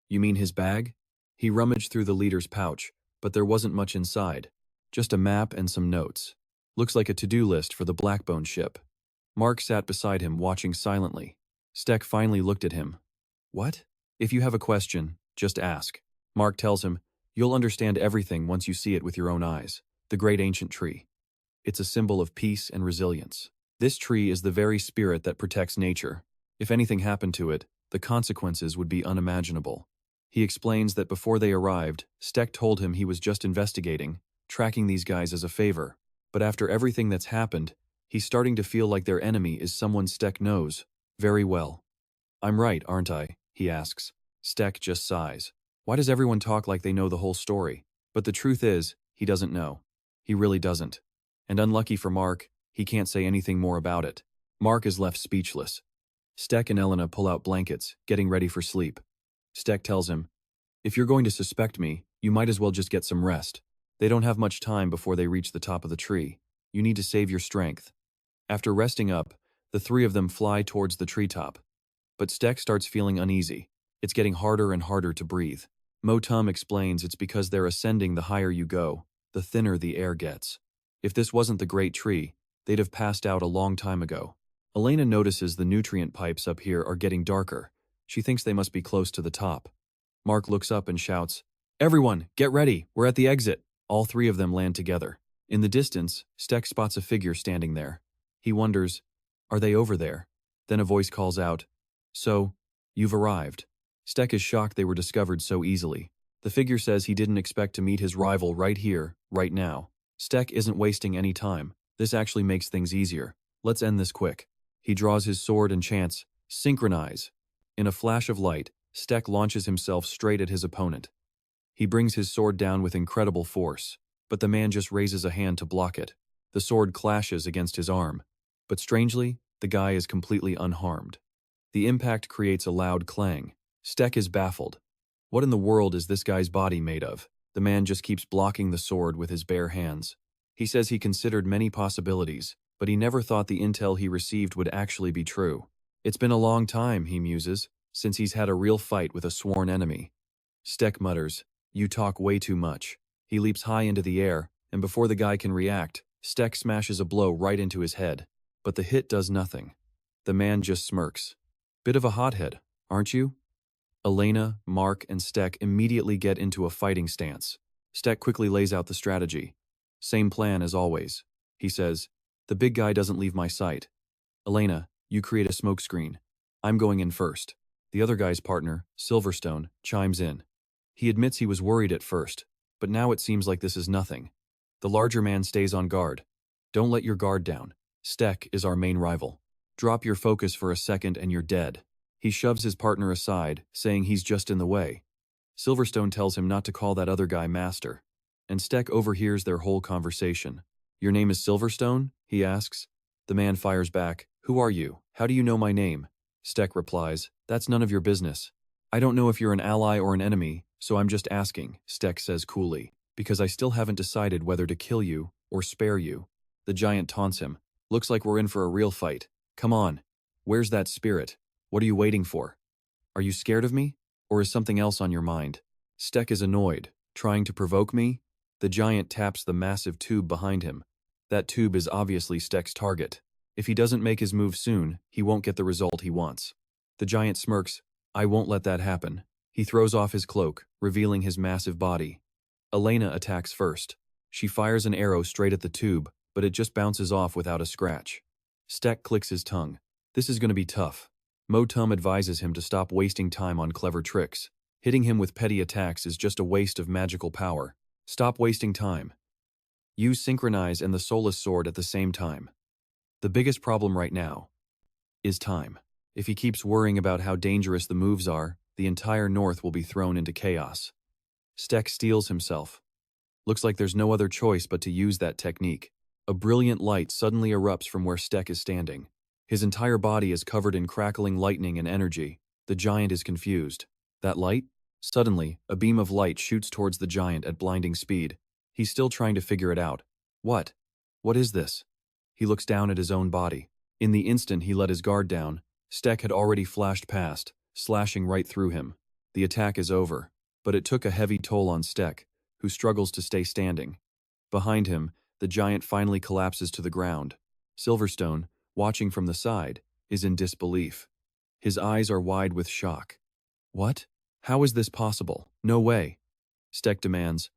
You mean his bag? He rummaged through the leader's pouch, but there wasn't much inside. Just a map and some notes. Looks like a to-do list for the Blackbone ship. Mark sat beside him, watching silently. Stek finally looked at him. What? If you have a question, just ask. Mark tells him, you'll understand everything once you see it with your own eyes. The great ancient tree. It's a symbol of peace and resilience. This tree is the very spirit that protects nature. If anything happened to it, the consequences would be unimaginable. He explains that before they arrived, Stek told him he was just investigating, tracking these guys as a favor. But after everything that's happened, he's starting to feel like their enemy is someone Stek knows very well. I'm right, aren't I? He asks. Stek just sighs. Why does everyone talk like they know the whole story? But the truth is, he doesn't know. He really doesn't. And unlucky for Mark, he can't say anything more about it. Mark is left speechless. Stek and Elena pull out blankets, getting ready for sleep. Stek tells him, if you're going to suspect me, you might as well just get some rest. They don't have much time before they reach the top of the tree. You need to save your strength. After resting up, the three of them fly towards the treetop. But Stek starts feeling uneasy. It's getting harder and harder to breathe. Motam explains it's because they're ascending the higher you go, the thinner the air gets. If this wasn't the great tree, they'd have passed out a long time ago. Elena notices the nutrient pipes up here are getting darker. She thinks they must be close to the top. Mark looks up and shouts, everyone, get ready, we're at the exit. All three of them land together. In the distance, Stek spots a figure standing there. He wonders, are they over there? Then a voice calls out, "So, you've arrived." Stek is shocked they were discovered so easily. The figure says he didn't expect to meet his rival right here, right now. Stek isn't wasting any time. This actually makes things easier. Let's end this quick. He draws his sword and chants, "Synchronize." In a flash of light, Stek launches himself straight at his opponent. He brings his sword down with incredible force, but the man just raises a hand to block it. The sword clashes against his arm, but strangely, the guy is completely unharmed. The impact creates a loud clang. Stek is baffled. What in the world is this guy's body made of? The man just keeps blocking the sword with his bare hands. He says he considered many possibilities, but he never thought the intel he received would actually be true. It's been a long time, he muses, since he's had a real fight with a sworn enemy. Stek mutters, "You talk way too much." He leaps high into the air, and before the guy can react, Stek smashes a blow right into his head. But the hit does nothing. The man just smirks. "Bit of a hothead, aren't you?" Elena, Mark, and Stek immediately get into a fighting stance. Stek quickly lays out the strategy. "Same plan as always," he says. "The big guy doesn't leave my sight. Elena, you create a smokescreen. I'm going in first." The other guy's partner, Silverstone, chimes in. He admits he was worried at first, but now it seems like this is nothing. The larger man stays on guard. "Don't let your guard down. Stek is our main rival. Drop your focus for a second and you're dead." He shoves his partner aside, saying he's just in the way. Silverstone tells him not to call that other guy master, and Stek overhears their whole conversation. "Your name is Silverstone?" he asks. The man fires back, "Who are you? How do you know my name?" Stek replies, "That's none of your business. I don't know if you're an ally or an enemy, so I'm just asking," Stek says coolly, "because I still haven't decided whether to kill you or spare you." The giant taunts him. "Looks like we're in for a real fight. Come on. Where's that spirit? What are you waiting for? Are you scared of me? Or is something else on your mind?" Stek is annoyed. "Trying to provoke me?" The giant taps the massive tube behind him. That tube is obviously Stek's target. If he doesn't make his move soon, he won't get the result he wants. The giant smirks. "I won't let that happen." He throws off his cloak, revealing his massive body. Elena attacks first. She fires an arrow straight at the tube, but it just bounces off without a scratch. Stek clicks his tongue. This is going to be tough. Motam advises him to stop wasting time on clever tricks. Hitting him with petty attacks is just a waste of magical power. Stop wasting time. Use Synchronize and the Soulless Sword at the same time. The biggest problem right now is time. If he keeps worrying about how dangerous the moves are, the entire North will be thrown into chaos. Stek steels himself. Looks like there's no other choice but to use that technique. A brilliant light suddenly erupts from where Stek is standing. His entire body is covered in crackling lightning and energy. The giant is confused. That light? Suddenly, a beam of light shoots towards the giant at blinding speed. He's still trying to figure it out. What? What is this? He looks down at his own body. In the instant he let his guard down, Stek had already flashed past, slashing right through him. The attack is over, but it took a heavy toll on Stek, who struggles to stay standing. Behind him, the giant finally collapses to the ground. Silverstone, watching from the side, is in disbelief. His eyes are wide with shock. "What? How is this possible? No way." Stek demands,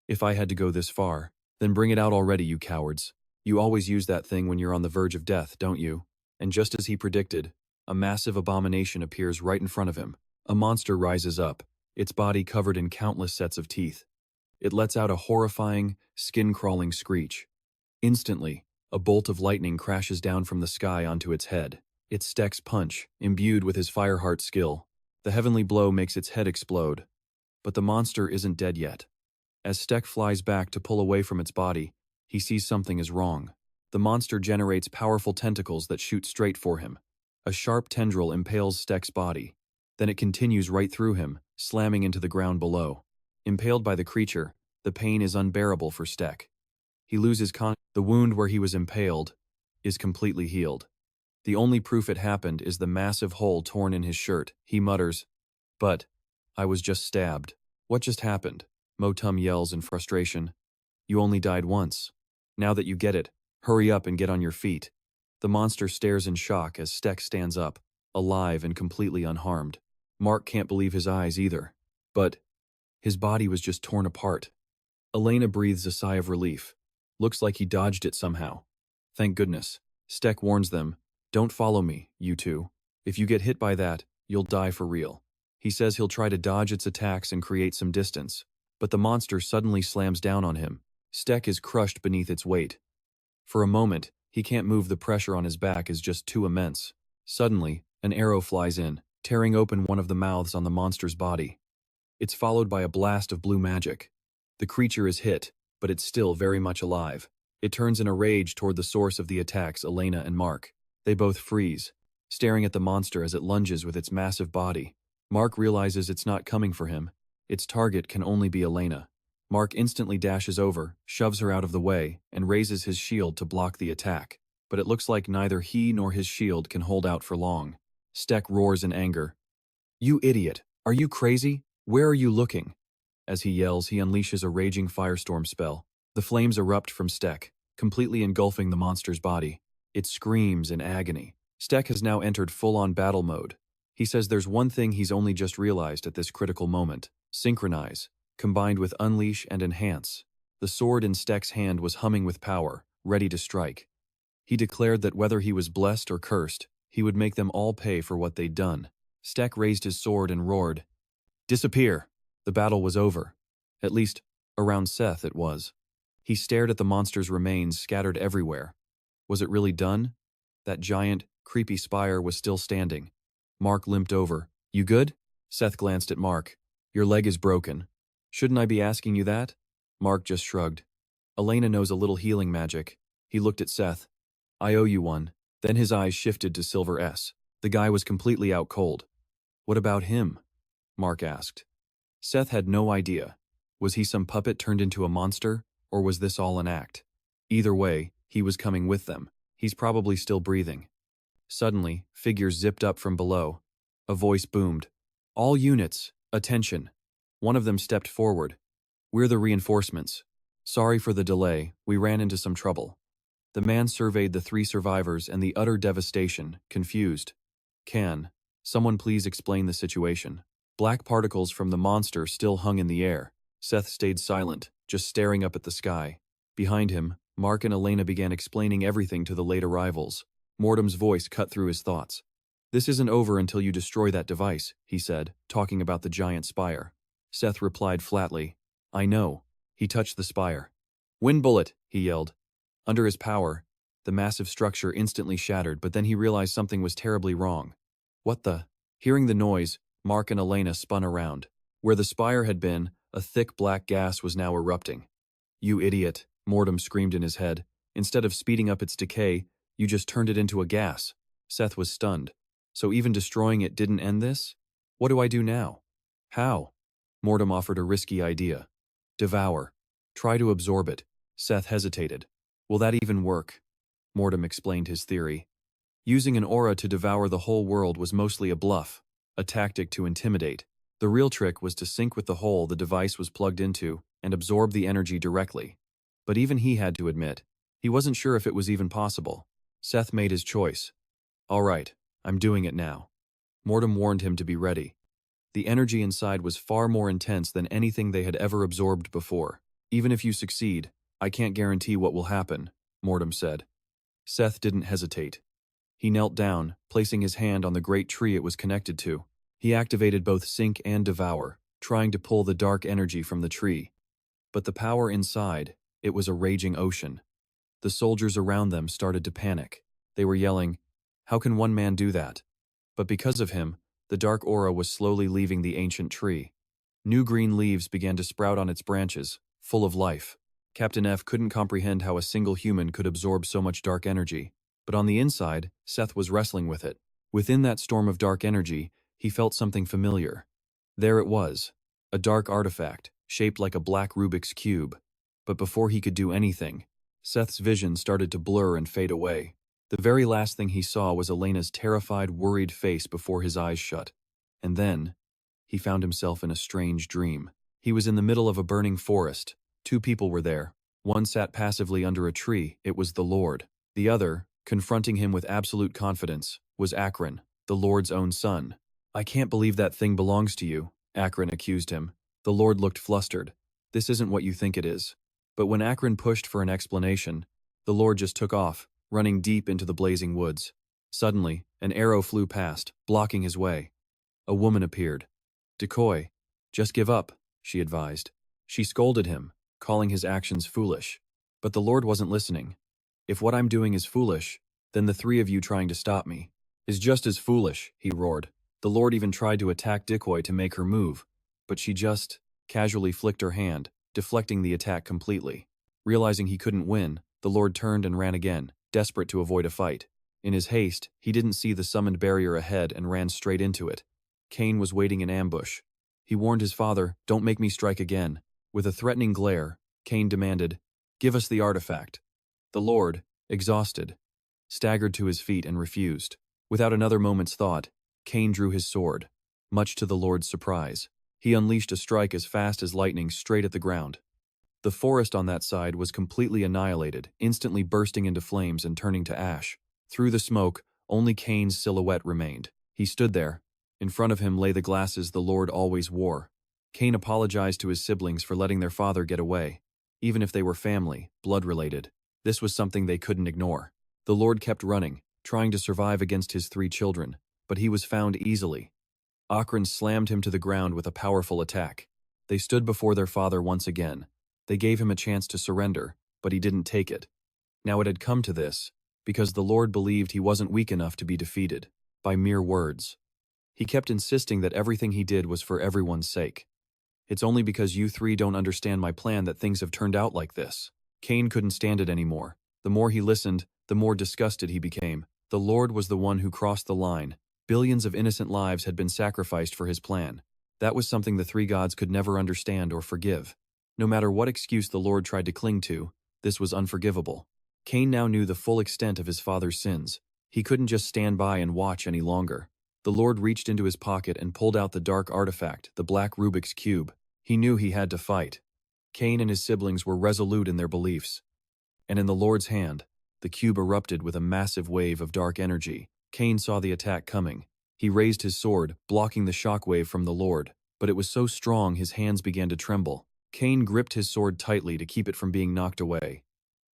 "If I had to go this far, then bring it out already, you cowards. You always use that thing when you're on the verge of death, don't you?" And just as he predicted, a massive abomination appears right in front of him. A monster rises up, its body covered in countless sets of teeth. It lets out a horrifying, skin-crawling screech. Instantly, a bolt of lightning crashes down from the sky onto its head. It's Stek's punch, imbued with his Fireheart skill. The heavenly blow makes its head explode. But the monster isn't dead yet. As Stek flies back to pull away from its body, he sees something is wrong. The monster generates powerful tentacles that shoot straight for him. A sharp tendril impales Stek's body. Then it continues right through him, slamming into the ground below. Impaled by the creature, the pain is unbearable for Stek. He loses the wound where he was impaled is completely healed. The only proof it happened is the massive hole torn in his shirt. He mutters, "But I was just stabbed." "What just happened?" Motam yells in frustration. "You only died once. Now that you get it, hurry up and get on your feet." The monster stares in shock as Stek stands up, alive and completely unharmed. Mark can't believe his eyes either. But his body was just torn apart. Elena breathes a sigh of relief. Looks like he dodged it somehow. Thank goodness. Stek warns them, Don't follow me, you two. If you get hit by that, you'll die for real. He says he'll try to dodge its attacks and create some distance, but the monster suddenly slams down on him. Stek is crushed beneath its weight. For a moment, he can't move. The pressure on his back is just too immense. Suddenly, an arrow flies in, tearing open one of the mouths on the monster's body. It's followed by a blast of blue magic. The creature is hit, but it's still very much alive. It turns in a rage toward the source of the attacks, Elena and Mark. They both freeze, staring at the monster as it lunges with its massive body. Mark realizes it's not coming for him. Its target can only be Elena. Mark instantly dashes over, shoves her out of the way, and raises his shield to block the attack. But it looks like neither he nor his shield can hold out for long. Stek roars in anger. "You idiot! Are you crazy? Where are you looking?" As he yells, he unleashes a raging firestorm spell. The flames erupt from Stek, completely engulfing the monster's body. It screams in agony. Stek has now entered full-on battle mode. He says there's one thing he's only just realized at this critical moment: synchronize, combined with unleash and enhance. The sword in Stek's hand was humming with power, ready to strike. He declared that whether he was blessed or cursed, he would make them all pay for what they'd done. Stek raised his sword and roared, "Disappear!" The battle was over. At least, around Seth it was. He stared at the monster's remains scattered everywhere. Was it really done? That giant, creepy spire was still standing. Mark limped over. "You good?" Seth glanced at Mark. "Your leg is broken. Shouldn't I be asking you that?" Mark just shrugged. "Elena knows a little healing magic." He looked at Seth. "I owe you one." Then his eyes shifted to Silver S. The guy was completely out cold. "What about him?" Mark asked. Seth had no idea. Was he some puppet turned into a monster, or was this all an act? Either way, he was coming with them. He's probably still breathing. Suddenly, figures zipped up from below. A voice boomed. "All units, attention." One of them stepped forward. "We're the reinforcements. Sorry for the delay, we ran into some trouble." The man surveyed the 3 survivors and the utter devastation, confused. "Can someone please explain the situation?" Black particles from the monster still hung in the air. Seth stayed silent, just staring up at the sky. Behind him, Mark and Elena began explaining everything to the late arrivals. Mortem's voice cut through his thoughts. "This isn't over until you destroy that device," he said, talking about the giant spire. Seth replied flatly, "I know." He touched the spire. "Wind bullet," he yelled. Under his power, the massive structure instantly shattered, but then he realized something was terribly wrong. "What the?" Hearing the noise, Mark and Elena spun around. Where the spire had been, a thick black gas was now erupting. "You idiot," Mortem screamed in his head. "Instead of speeding up its decay, you just turned it into a gas." Seth was stunned. "So even destroying it didn't end this? What do I do now?" "How?" Mortem offered a risky idea. "Devour. Try to absorb it." Seth hesitated. "Will that even work?" Mortem explained his theory. Using an aura to devour the whole world was mostly a bluff, a tactic to intimidate. The real trick was to sync with the hole the device was plugged into and absorb the energy directly. But even he had to admit, he wasn't sure if it was even possible. Seth made his choice. "All right, I'm doing it now." Mortem warned him to be ready. The energy inside was far more intense than anything they had ever absorbed before. "Even if you succeed, I can't guarantee what will happen," Mortem said. Seth didn't hesitate. He knelt down, placing his hand on the great tree it was connected to. He activated both Sync and Devour, trying to pull the dark energy from the tree. But the power inside, it was a raging ocean. The soldiers around them started to panic. They were yelling, "How can one man do that?" But because of him, the dark aura was slowly leaving the ancient tree. New green leaves began to sprout on its branches, full of life. Captain F couldn't comprehend how a single human could absorb so much dark energy. But on the inside, Seth was wrestling with it. Within that storm of dark energy, he felt something familiar. There it was, a dark artifact, shaped like a black Rubik's Cube. But before he could do anything, Seth's vision started to blur and fade away. The very last thing he saw was Elena's terrified, worried face before his eyes shut. And then, he found himself in a strange dream. He was in the middle of a burning forest. 2 people were there. One sat passively under a tree. It was the Lord. The other, confronting him with absolute confidence, was Akron, the Lord's own son. "I can't believe that thing belongs to you," Akron accused him. The Lord looked flustered. "This isn't what you think it is." But when Akron pushed for an explanation, the Lord just took off, running deep into the blazing woods. Suddenly, an arrow flew past, blocking his way. A woman appeared. "Decoy, just give up," she advised. She scolded him, calling his actions foolish. But the Lord wasn't listening. "If what I'm doing is foolish, then the three of you trying to stop me is just as foolish," he roared. The Lord even tried to attack Decoy to make her move, but she just casually flicked her hand, deflecting the attack completely. Realizing he couldn't win, the Lord turned and ran again, desperate to avoid a fight. In his haste, he didn't see the summoned barrier ahead and ran straight into it. Cain was waiting in ambush. He warned his father, "Don't make me strike again." With a threatening glare, Cain demanded, "Give us the artifact." The Lord, exhausted, staggered to his feet and refused. Without another moment's thought, Cain drew his sword. Much to the Lord's surprise, he unleashed a strike as fast as lightning straight at the ground. The forest on that side was completely annihilated, instantly bursting into flames and turning to ash. Through the smoke, only Cain's silhouette remained. He stood there. In front of him lay the glasses the Lord always wore. Cain apologized to his siblings for letting their father get away. Even if they were family, blood-related, this was something they couldn't ignore. The Lord kept running, trying to survive against his 3 children, but he was found easily. Akron slammed him to the ground with a powerful attack. They stood before their father once again. They gave him a chance to surrender, but he didn't take it. Now it had come to this, because the Lord believed he wasn't weak enough to be defeated by mere words. He kept insisting that everything he did was for everyone's sake. "It's only because you 3 don't understand my plan that things have turned out like this." Cain couldn't stand it anymore. The more he listened, the more disgusted he became. The Lord was the one who crossed the line. Billions of innocent lives had been sacrificed for his plan. That was something the 3 gods could never understand or forgive. No matter what excuse the Lord tried to cling to, this was unforgivable. Cain now knew the full extent of his father's sins. He couldn't just stand by and watch any longer. The Lord reached into his pocket and pulled out the dark artifact, the black Rubik's Cube. He knew he had to fight. Cain and his siblings were resolute in their beliefs. And in the Lord's hand, the cube erupted with a massive wave of dark energy. Cain saw the attack coming. He raised his sword, blocking the shockwave from the Lord, but it was so strong his hands began to tremble. Cain gripped his sword tightly to keep it from being knocked away.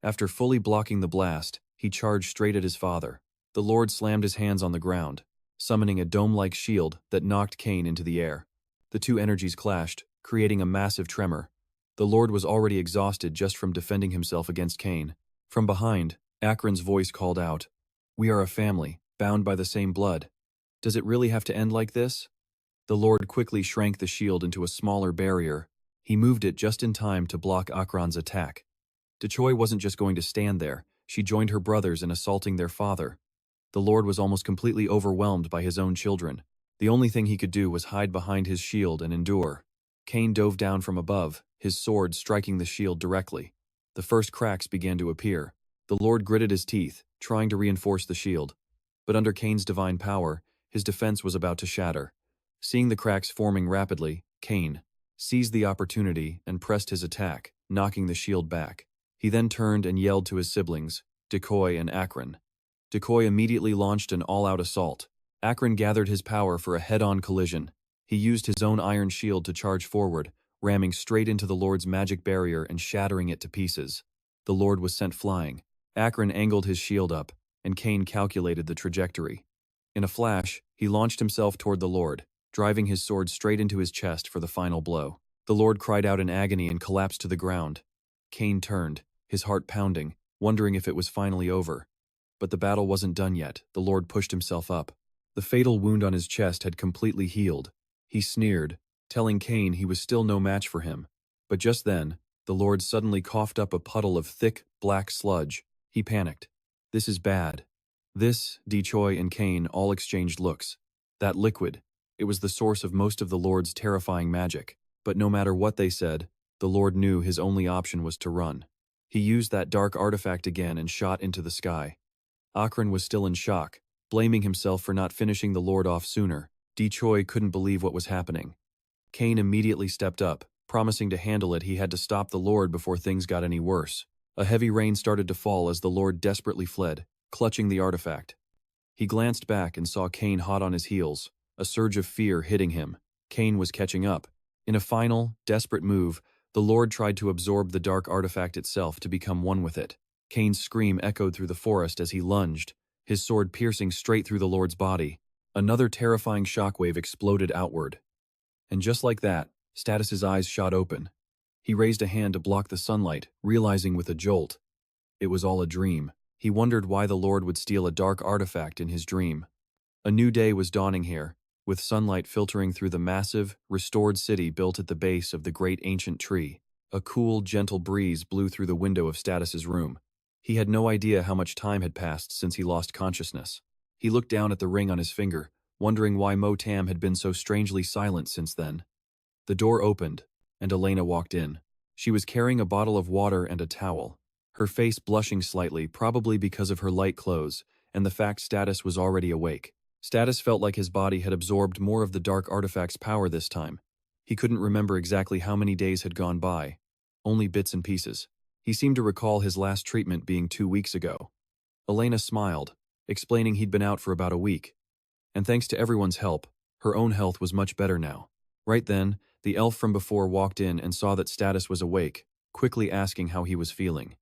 After fully blocking the blast, he charged straight at his father. The Lord slammed his hands on the ground, summoning a dome-like shield that knocked Cain into the air. The 2 energies clashed, creating a massive tremor. The Lord was already exhausted just from defending himself against Cain. From behind, Akron's voice called out, "We are a family, bound by the same blood. Does it really have to end like this?" The Lord quickly shrank the shield into a smaller barrier. He moved it just in time to block Akron's attack. Decoy wasn't just going to stand there. She joined her brothers in assaulting their father. The Lord was almost completely overwhelmed by his own children. The only thing he could do was hide behind his shield and endure. Cain dove down from above, his sword striking the shield directly. The first cracks began to appear. The Lord gritted his teeth, trying to reinforce the shield. But under Cain's divine power, his defense was about to shatter. Seeing the cracks forming rapidly, Cain seized the opportunity and pressed his attack, knocking the shield back. He then turned and yelled to his siblings, Decoy and Akron. Decoy immediately launched an all-out assault. Akron gathered his power for a head-on collision. He used his own iron shield to charge forward, ramming straight into the Lord's magic barrier and shattering it to pieces. The Lord was sent flying. Akron angled his shield up, and Cain calculated the trajectory. In a flash, he launched himself toward the Lord, driving his sword straight into his chest for the final blow. The Lord cried out in agony and collapsed to the ground. Cain turned, his heart pounding, wondering if it was finally over. But the battle wasn't done yet. The Lord pushed himself up. The fatal wound on his chest had completely healed. He sneered, telling Cain he was still no match for him. But just then, the Lord suddenly coughed up a puddle of thick, black sludge. He panicked. "This is bad." Decoy and Cain all exchanged looks. That liquid, it was the source of most of the Lord's terrifying magic. But no matter what they said, the Lord knew his only option was to run. He used that dark artifact again and shot into the sky. Akron was still in shock, blaming himself for not finishing the Lord off sooner. Decoy couldn't believe what was happening. Cain immediately stepped up, promising to handle it. He had to stop the Lord before things got any worse. A heavy rain started to fall as the Lord desperately fled, clutching the artifact. He glanced back and saw Cain hot on his heels, a surge of fear hitting him. Cain was catching up. In a final, desperate move, the Lord tried to absorb the dark artifact itself to become one with it. Cain's scream echoed through the forest as he lunged, his sword piercing straight through the Lord's body. Another terrifying shockwave exploded outward. And just like that, Status's eyes shot open. He raised a hand to block the sunlight, realizing with a jolt. It was all a dream. He wondered why the Lord would steal a dark artifact in his dream. A new day was dawning here, with sunlight filtering through the massive, restored city built at the base of the great ancient tree. A cool, gentle breeze blew through the window of Status's room. He had no idea how much time had passed since he lost consciousness. He looked down at the ring on his finger, wondering why Motam had been so strangely silent since then. The door opened, and Elena walked in. She was carrying a bottle of water and a towel, her face blushing slightly, probably because of her light clothes, and the fact Status was already awake. Status felt like his body had absorbed more of the dark artifact's power this time. He couldn't remember exactly how many days had gone by, only bits and pieces. He seemed to recall his last treatment being 2 weeks ago. Elena smiled, explaining he'd been out for about a week. And thanks to everyone's help, her own health was much better now. Right then, the elf from before walked in and saw that Status was awake, quickly asking how he was feeling.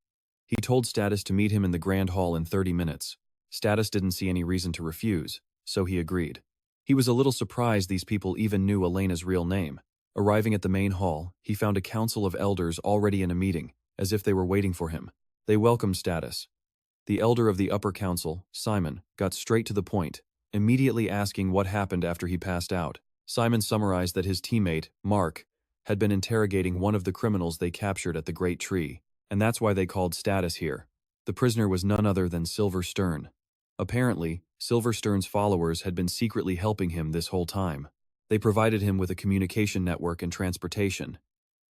He told Status to meet him in the Grand Hall in 30 minutes. Status didn't see any reason to refuse, so he agreed. He was a little surprised these people even knew Elena's real name. Arriving at the main hall, he found a council of elders already in a meeting, as if they were waiting for him. They welcomed Status. The elder of the upper council, Simon, got straight to the point, immediately asking what happened after he passed out. Simon summarized that his teammate, Mark, had been interrogating one of the criminals they captured at the Great Tree, and that's why they called Status here. The prisoner was none other than Silver Stern. Apparently, Silver Stern's followers had been secretly helping him this whole time. They provided him with a communication network and transportation.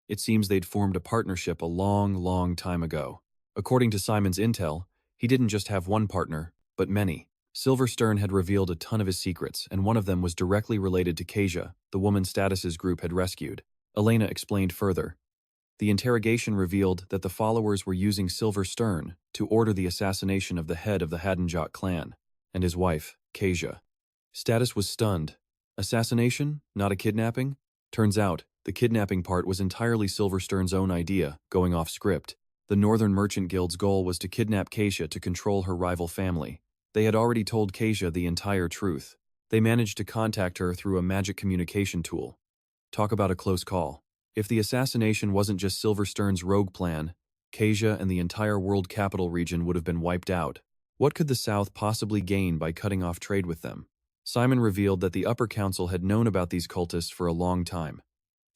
It seems they'd formed a partnership a long, long time ago. According to Simon's intel, he didn't just have one partner, but many. Silver Stern had revealed a ton of his secrets, and one of them was directly related to Kasia, the woman Status's group had rescued. Elena explained further. The interrogation revealed that the followers were using Silver Stern to order the assassination of the head of the Hadenjot clan, and his wife, Kasia. Status was stunned. Assassination? Not a kidnapping? Turns out, the kidnapping part was entirely Silver Stern's own idea, going off script. The Northern Merchant Guild's goal was to kidnap Kasia to control her rival family. They had already told Kasia the entire truth. They managed to contact her through a magic communication tool. Talk about a close call. If the assassination wasn't just Silver Stern's rogue plan, Kasia and the entire world capital region would have been wiped out. What could the South possibly gain by cutting off trade with them? Simon revealed that the upper council had known about these cultists for a long time.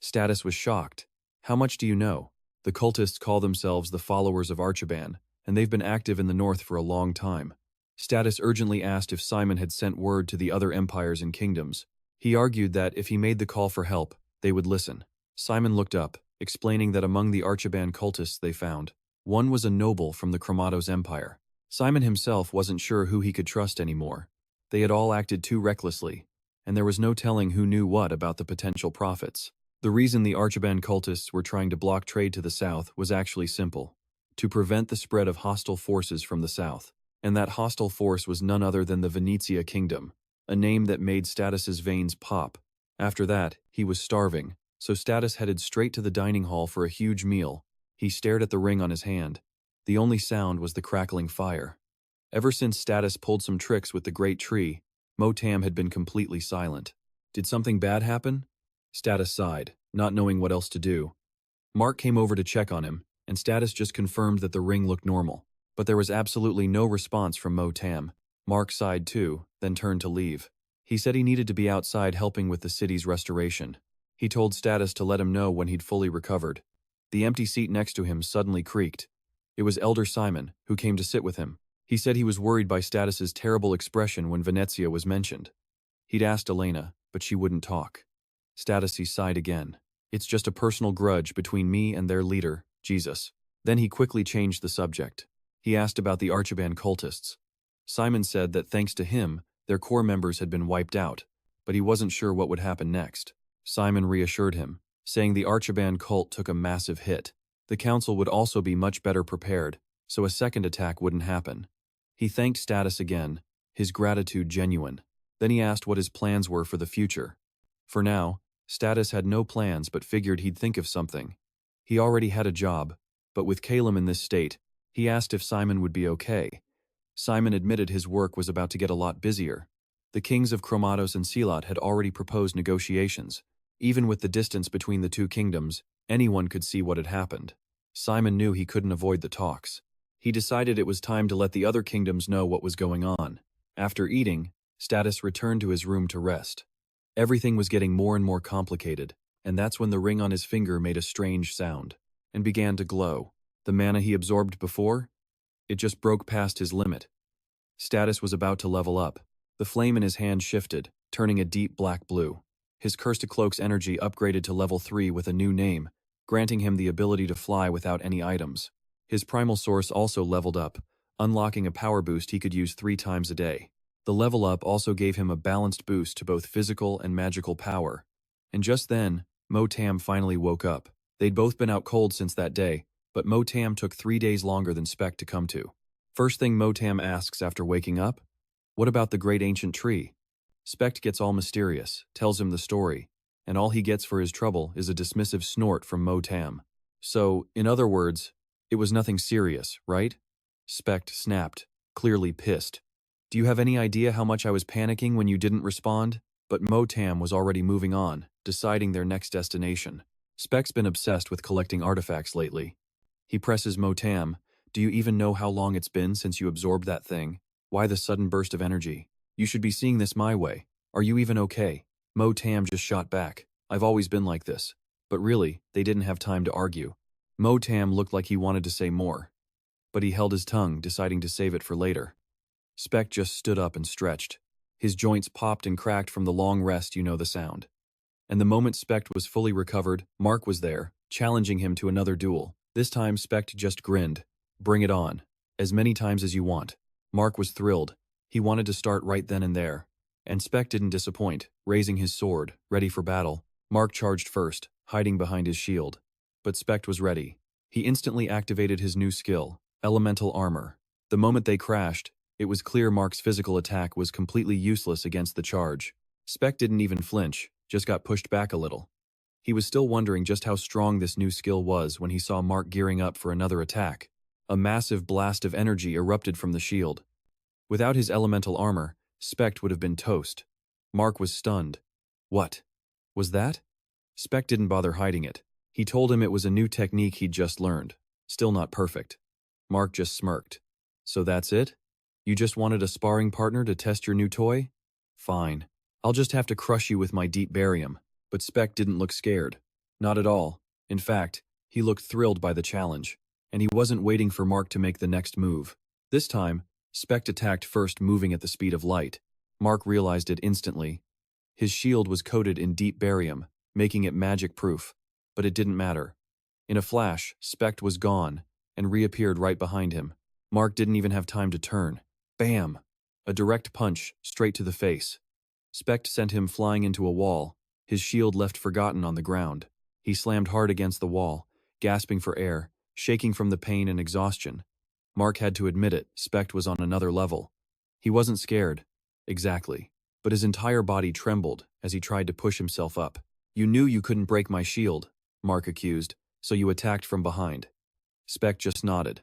Status was shocked. How much do you know? The cultists call themselves the followers of Archibald, and they've been active in the north for a long time. Status urgently asked if Simon had sent word to the other empires and kingdoms. He argued that if he made the call for help, they would listen. Simon looked up, explaining that among the Archibald cultists they found, one was a noble from the Chromatos Empire. Simon himself wasn't sure who he could trust anymore. They had all acted too recklessly, and there was no telling who knew what about the potential profits. The reason the Archibald cultists were trying to block trade to the south was actually simple: to prevent the spread of hostile forces from the south. And that hostile force was none other than the Venetia Kingdom, a name that made Status's veins pop. After that, he was starving, so Status headed straight to the dining hall for a huge meal. He stared at the ring on his hand. The only sound was the crackling fire. Ever since Status pulled some tricks with the Great Tree, Motam had been completely silent. Did something bad happen? Status sighed, not knowing what else to do. Mark came over to check on him, and Status just confirmed that the ring looked normal. But there was absolutely no response from Motam. Mark sighed too, then turned to leave. He said he needed to be outside helping with the city's restoration. He told Status to let him know when he'd fully recovered. The empty seat next to him suddenly creaked. It was Elder Simon, who came to sit with him. He said he was worried by Status's terrible expression when Venetia was mentioned. He'd asked Elena, but she wouldn't talk. Status sighed again. It's just a personal grudge between me and their leader, Jesus. Then he quickly changed the subject. He asked about the Archibald cultists. Simon said that thanks to him, their core members had been wiped out, but he wasn't sure what would happen next. Simon reassured him, saying the Archibald cult took a massive hit. The council would also be much better prepared, so a second attack wouldn't happen. He thanked Status again, his gratitude genuine. Then he asked what his plans were for the future. For now, Status had no plans but figured he'd think of something. He already had a job, but with Calum in this state, he asked if Simon would be okay. Simon admitted his work was about to get a lot busier. The kings of Chromatos and Silat had already proposed negotiations. Even with the distance between the two kingdoms, anyone could see what had happened. Simon knew he couldn't avoid the talks. He decided it was time to let the other kingdoms know what was going on. After eating, Status returned to his room to rest. Everything was getting more and more complicated, and that's when the ring on his finger made a strange sound and began to glow. The mana he absorbed before? It just broke past his limit. Status was about to level up. The flame in his hand shifted, turning a deep black blue. His Cursed Cloak's energy upgraded to level 3 with a new name, granting him the ability to fly without any items. His primal source also leveled up, unlocking a power boost he could use 3 times a day. The level up also gave him a balanced boost to both physical and magical power. And just then, Motam finally woke up. They'd both been out cold since that day, but Motam took 3 days longer than Spec to come to. First thing Motam asks after waking up, "What about the great ancient tree?" Spect gets all mysterious, tells him the story, and all he gets for his trouble is a dismissive snort from Motam. So, in other words, it was nothing serious, right? Spect snapped, clearly pissed. "Do you have any idea how much I was panicking when you didn't respond?" But Motam was already moving on, deciding their next destination. Spec's been obsessed with collecting artifacts lately. He presses Motam, "Do you even know how long it's been since you absorbed that thing? Why the sudden burst of energy? You should be seeing this my way. Are you even okay?" Motam just shot back, "I've always been like this." But really, they didn't have time to argue. Motam looked like he wanted to say more, but he held his tongue, deciding to save it for later. Spec just stood up and stretched. His joints popped and cracked from the long rest, you know the sound. And the moment Spect was fully recovered, Mark was there, challenging him to another duel. This time Spect just grinned. "Bring it on. As many times as you want." Mark was thrilled. He wanted to start right then and there. And Spect didn't disappoint, raising his sword, ready for battle. Mark charged first, hiding behind his shield. But Spect was ready. He instantly activated his new skill, Elemental Armor. The moment they crashed, it was clear Mark's physical attack was completely useless against the charge. Spec didn't even flinch, just got pushed back a little. He was still wondering just how strong this new skill was when he saw Mark gearing up for another attack. A massive blast of energy erupted from the shield. Without his elemental armor, Spect would have been toast. Mark was stunned. What was that? Spect didn't bother hiding it. He told him it was a new technique he'd just learned. Still not perfect. Mark just smirked. "So that's it? You just wanted a sparring partner to test your new toy? Fine. I'll just have to crush you with my deep barium." But Spec didn't look scared. Not at all. In fact, he looked thrilled by the challenge, and he wasn't waiting for Mark to make the next move. This time, Spec attacked first, moving at the speed of light. Mark realized it instantly. His shield was coated in deep barium, making it magic-proof, but it didn't matter. In a flash, Spect was gone, and reappeared right behind him. Mark didn't even have time to turn. Bam! A direct punch, straight to the face. Spect sent him flying into a wall, his shield left forgotten on the ground. He slammed hard against the wall, gasping for air, shaking from the pain and exhaustion. Mark had to admit it, Spect was on another level. He wasn't scared, exactly, but his entire body trembled as he tried to push himself up. "You knew you couldn't break my shield," Mark accused, "so you attacked from behind." Spect just nodded.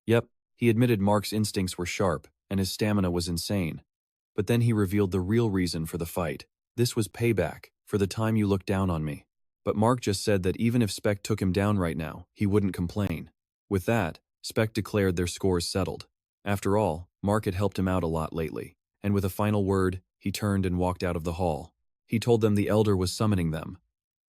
Yep, he admitted Mark's instincts were sharp, and his stamina was insane. But then he revealed the real reason for the fight. "This was payback, for the time you looked down on me." But Mark just said that even if Spec took him down right now, he wouldn't complain. With that, Spec declared their scores settled. After all, Mark had helped him out a lot lately, and with a final word, he turned and walked out of the hall. He told them the Elder was summoning them.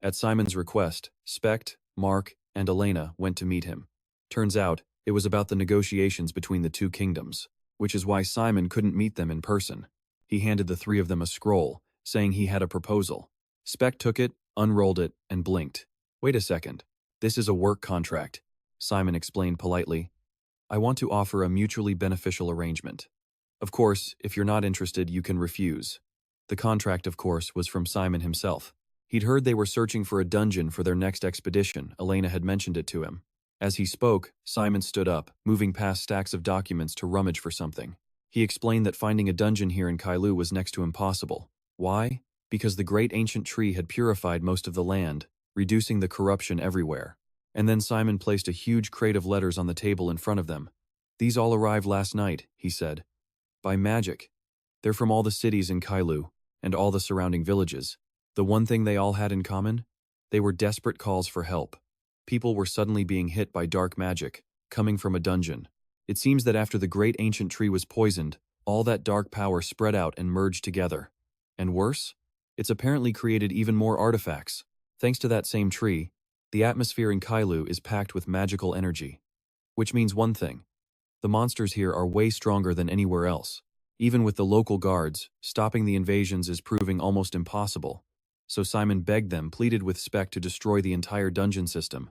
At Simon's request, Spect, Mark, and Elena went to meet him. Turns out, it was about the negotiations between the two kingdoms, which is why Simon couldn't meet them in person. He handed the 3 of them a scroll, saying he had a proposal. Spec took it, unrolled it, and blinked. "Wait a second. This is a work contract," Simon explained politely. "I want to offer a mutually beneficial arrangement. Of course, if you're not interested, you can refuse." The contract, of course, was from Simon himself. He'd heard they were searching for a dungeon for their next expedition. Elena had mentioned it to him. As he spoke, Simon stood up, moving past stacks of documents to rummage for something. He explained that finding a dungeon here in Kailu was next to impossible. Why? Because the great ancient tree had purified most of the land, reducing the corruption everywhere. And then Simon placed a huge crate of letters on the table in front of them. "These all arrived last night," he said. "By magic. They're from all the cities in Kailu, and all the surrounding villages. The one thing they all had in common? They were desperate calls for help. People were suddenly being hit by dark magic, coming from a dungeon. It seems that after the great ancient tree was poisoned, all that dark power spread out and merged together. And worse? It's apparently created even more artifacts. Thanks to that same tree, the atmosphere in Kailu is packed with magical energy. Which means one thing. The monsters here are way stronger than anywhere else. Even with the local guards, stopping the invasions is proving almost impossible. So Simon begged them, pleaded with Spec to destroy the entire dungeon system.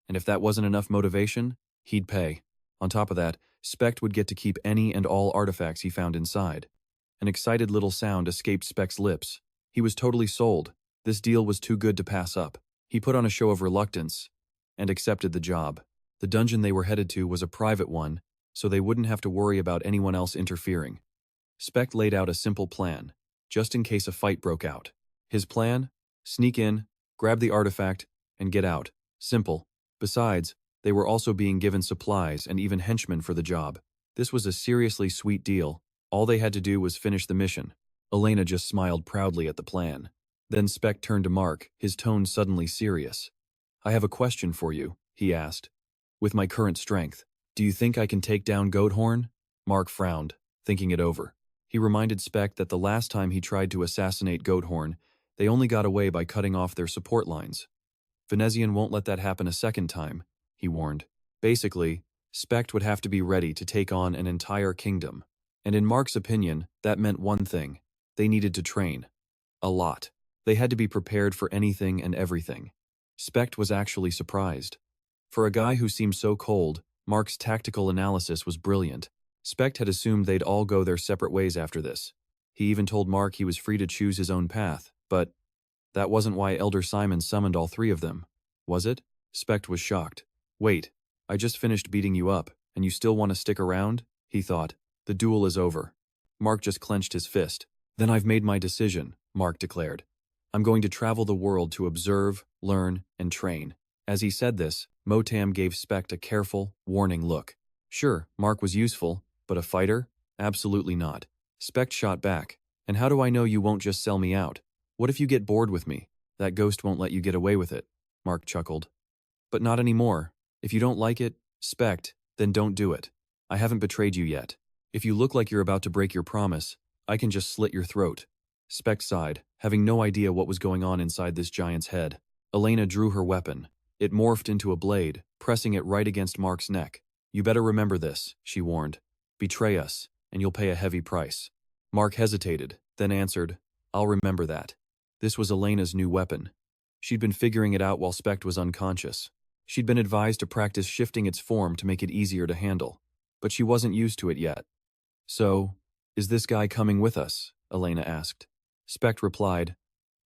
And if that wasn't enough motivation, he'd pay. On top of that, Spec would get to keep any and all artifacts he found inside. An excited little sound escaped Spec's lips. He was totally sold. This deal was too good to pass up. He put on a show of reluctance and accepted the job. The dungeon they were headed to was a private one, so they wouldn't have to worry about anyone else interfering. Spec laid out a simple plan, just in case a fight broke out. His plan? Sneak in, grab the artifact, and get out. Simple. Besides, they were also being given supplies and even henchmen for the job. This was a seriously sweet deal. All they had to do was finish the mission. Elena just smiled proudly at the plan. Then Spec turned to Mark, his tone suddenly serious. "I have a question for you," he asked. "With my current strength, do you think I can take down Goathorn?" Mark frowned, thinking it over. He reminded Spec that the last time he tried to assassinate Goathorn, they only got away by cutting off their support lines. "Venezian won't let that happen a second time," he warned. Basically, Spect would have to be ready to take on an entire kingdom. And in Mark's opinion, that meant one thing. They needed to train. A lot. They had to be prepared for anything and everything. Spect was actually surprised. For a guy who seemed so cold, Mark's tactical analysis was brilliant. Spect had assumed they'd all go their separate ways after this. He even told Mark he was free to choose his own path, but that wasn't why Elder Simon summoned all three of them, was it? Spect was shocked. "Wait, I just finished beating you up, and you still want to stick around?" he thought. "The duel is over." Mark just clenched his fist. "Then I've made my decision," Mark declared. "I'm going to travel the world to observe, learn, and train." As he said this, Motam gave Spect a careful, warning look. Sure, Mark was useful, but a fighter? Absolutely not. Spect shot back. "And how do I know you won't just sell me out? What if you get bored with me? That ghost won't let you get away with it." Mark chuckled. "But not anymore. If you don't like it, Spect, then don't do it. I haven't betrayed you yet. If you look like you're about to break your promise, I can just slit your throat." Spect sighed, having no idea what was going on inside this giant's head. Elena drew her weapon. It morphed into a blade, pressing it right against Mark's neck. "You better remember this," she warned. "Betray us, and you'll pay a heavy price." Mark hesitated, then answered, "I'll remember that." This was Elena's new weapon. She'd been figuring it out while Spect was unconscious. She'd been advised to practice shifting its form to make it easier to handle, but she wasn't used to it yet. "So, is this guy coming with us?" Elena asked. Spect replied,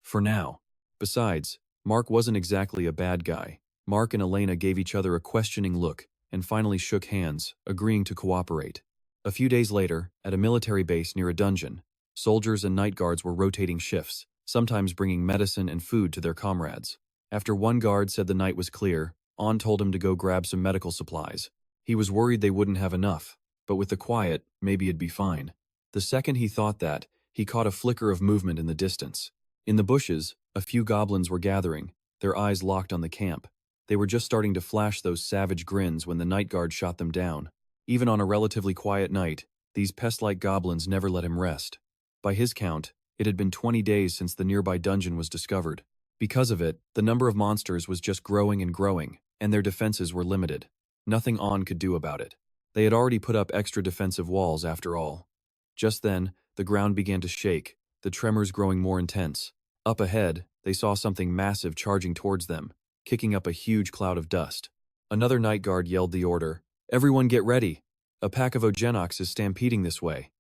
"For now." Besides, Mark wasn't exactly a bad guy. Mark and Elena gave each other a questioning look and finally shook hands, agreeing to cooperate. A few days later, at a military base near a dungeon, soldiers and night guards were rotating shifts, sometimes bringing medicine and food to their comrades. After one guard said the night was clear, On told him to go grab some medical supplies. He was worried they wouldn't have enough, but with the quiet, maybe it'd be fine. The second he thought that, he caught a flicker of movement in the distance. In the bushes, a few goblins were gathering, their eyes locked on the camp. They were just starting to flash those savage grins when the night guard shot them down. Even on a relatively quiet night, these pest-like goblins never let him rest. By his count, it had been 20 days since the nearby dungeon was discovered. Because of it, the number of monsters was just growing and growing, and their defenses were limited. Nothing On could do about it. They had already put up extra defensive walls after all. Just then, the ground began to shake, the tremors growing more intense. Up ahead, they saw something massive charging towards them, kicking up a huge cloud of dust. Another night guard yelled the order, "Everyone get ready! A pack of Ogenox is stampeding this way."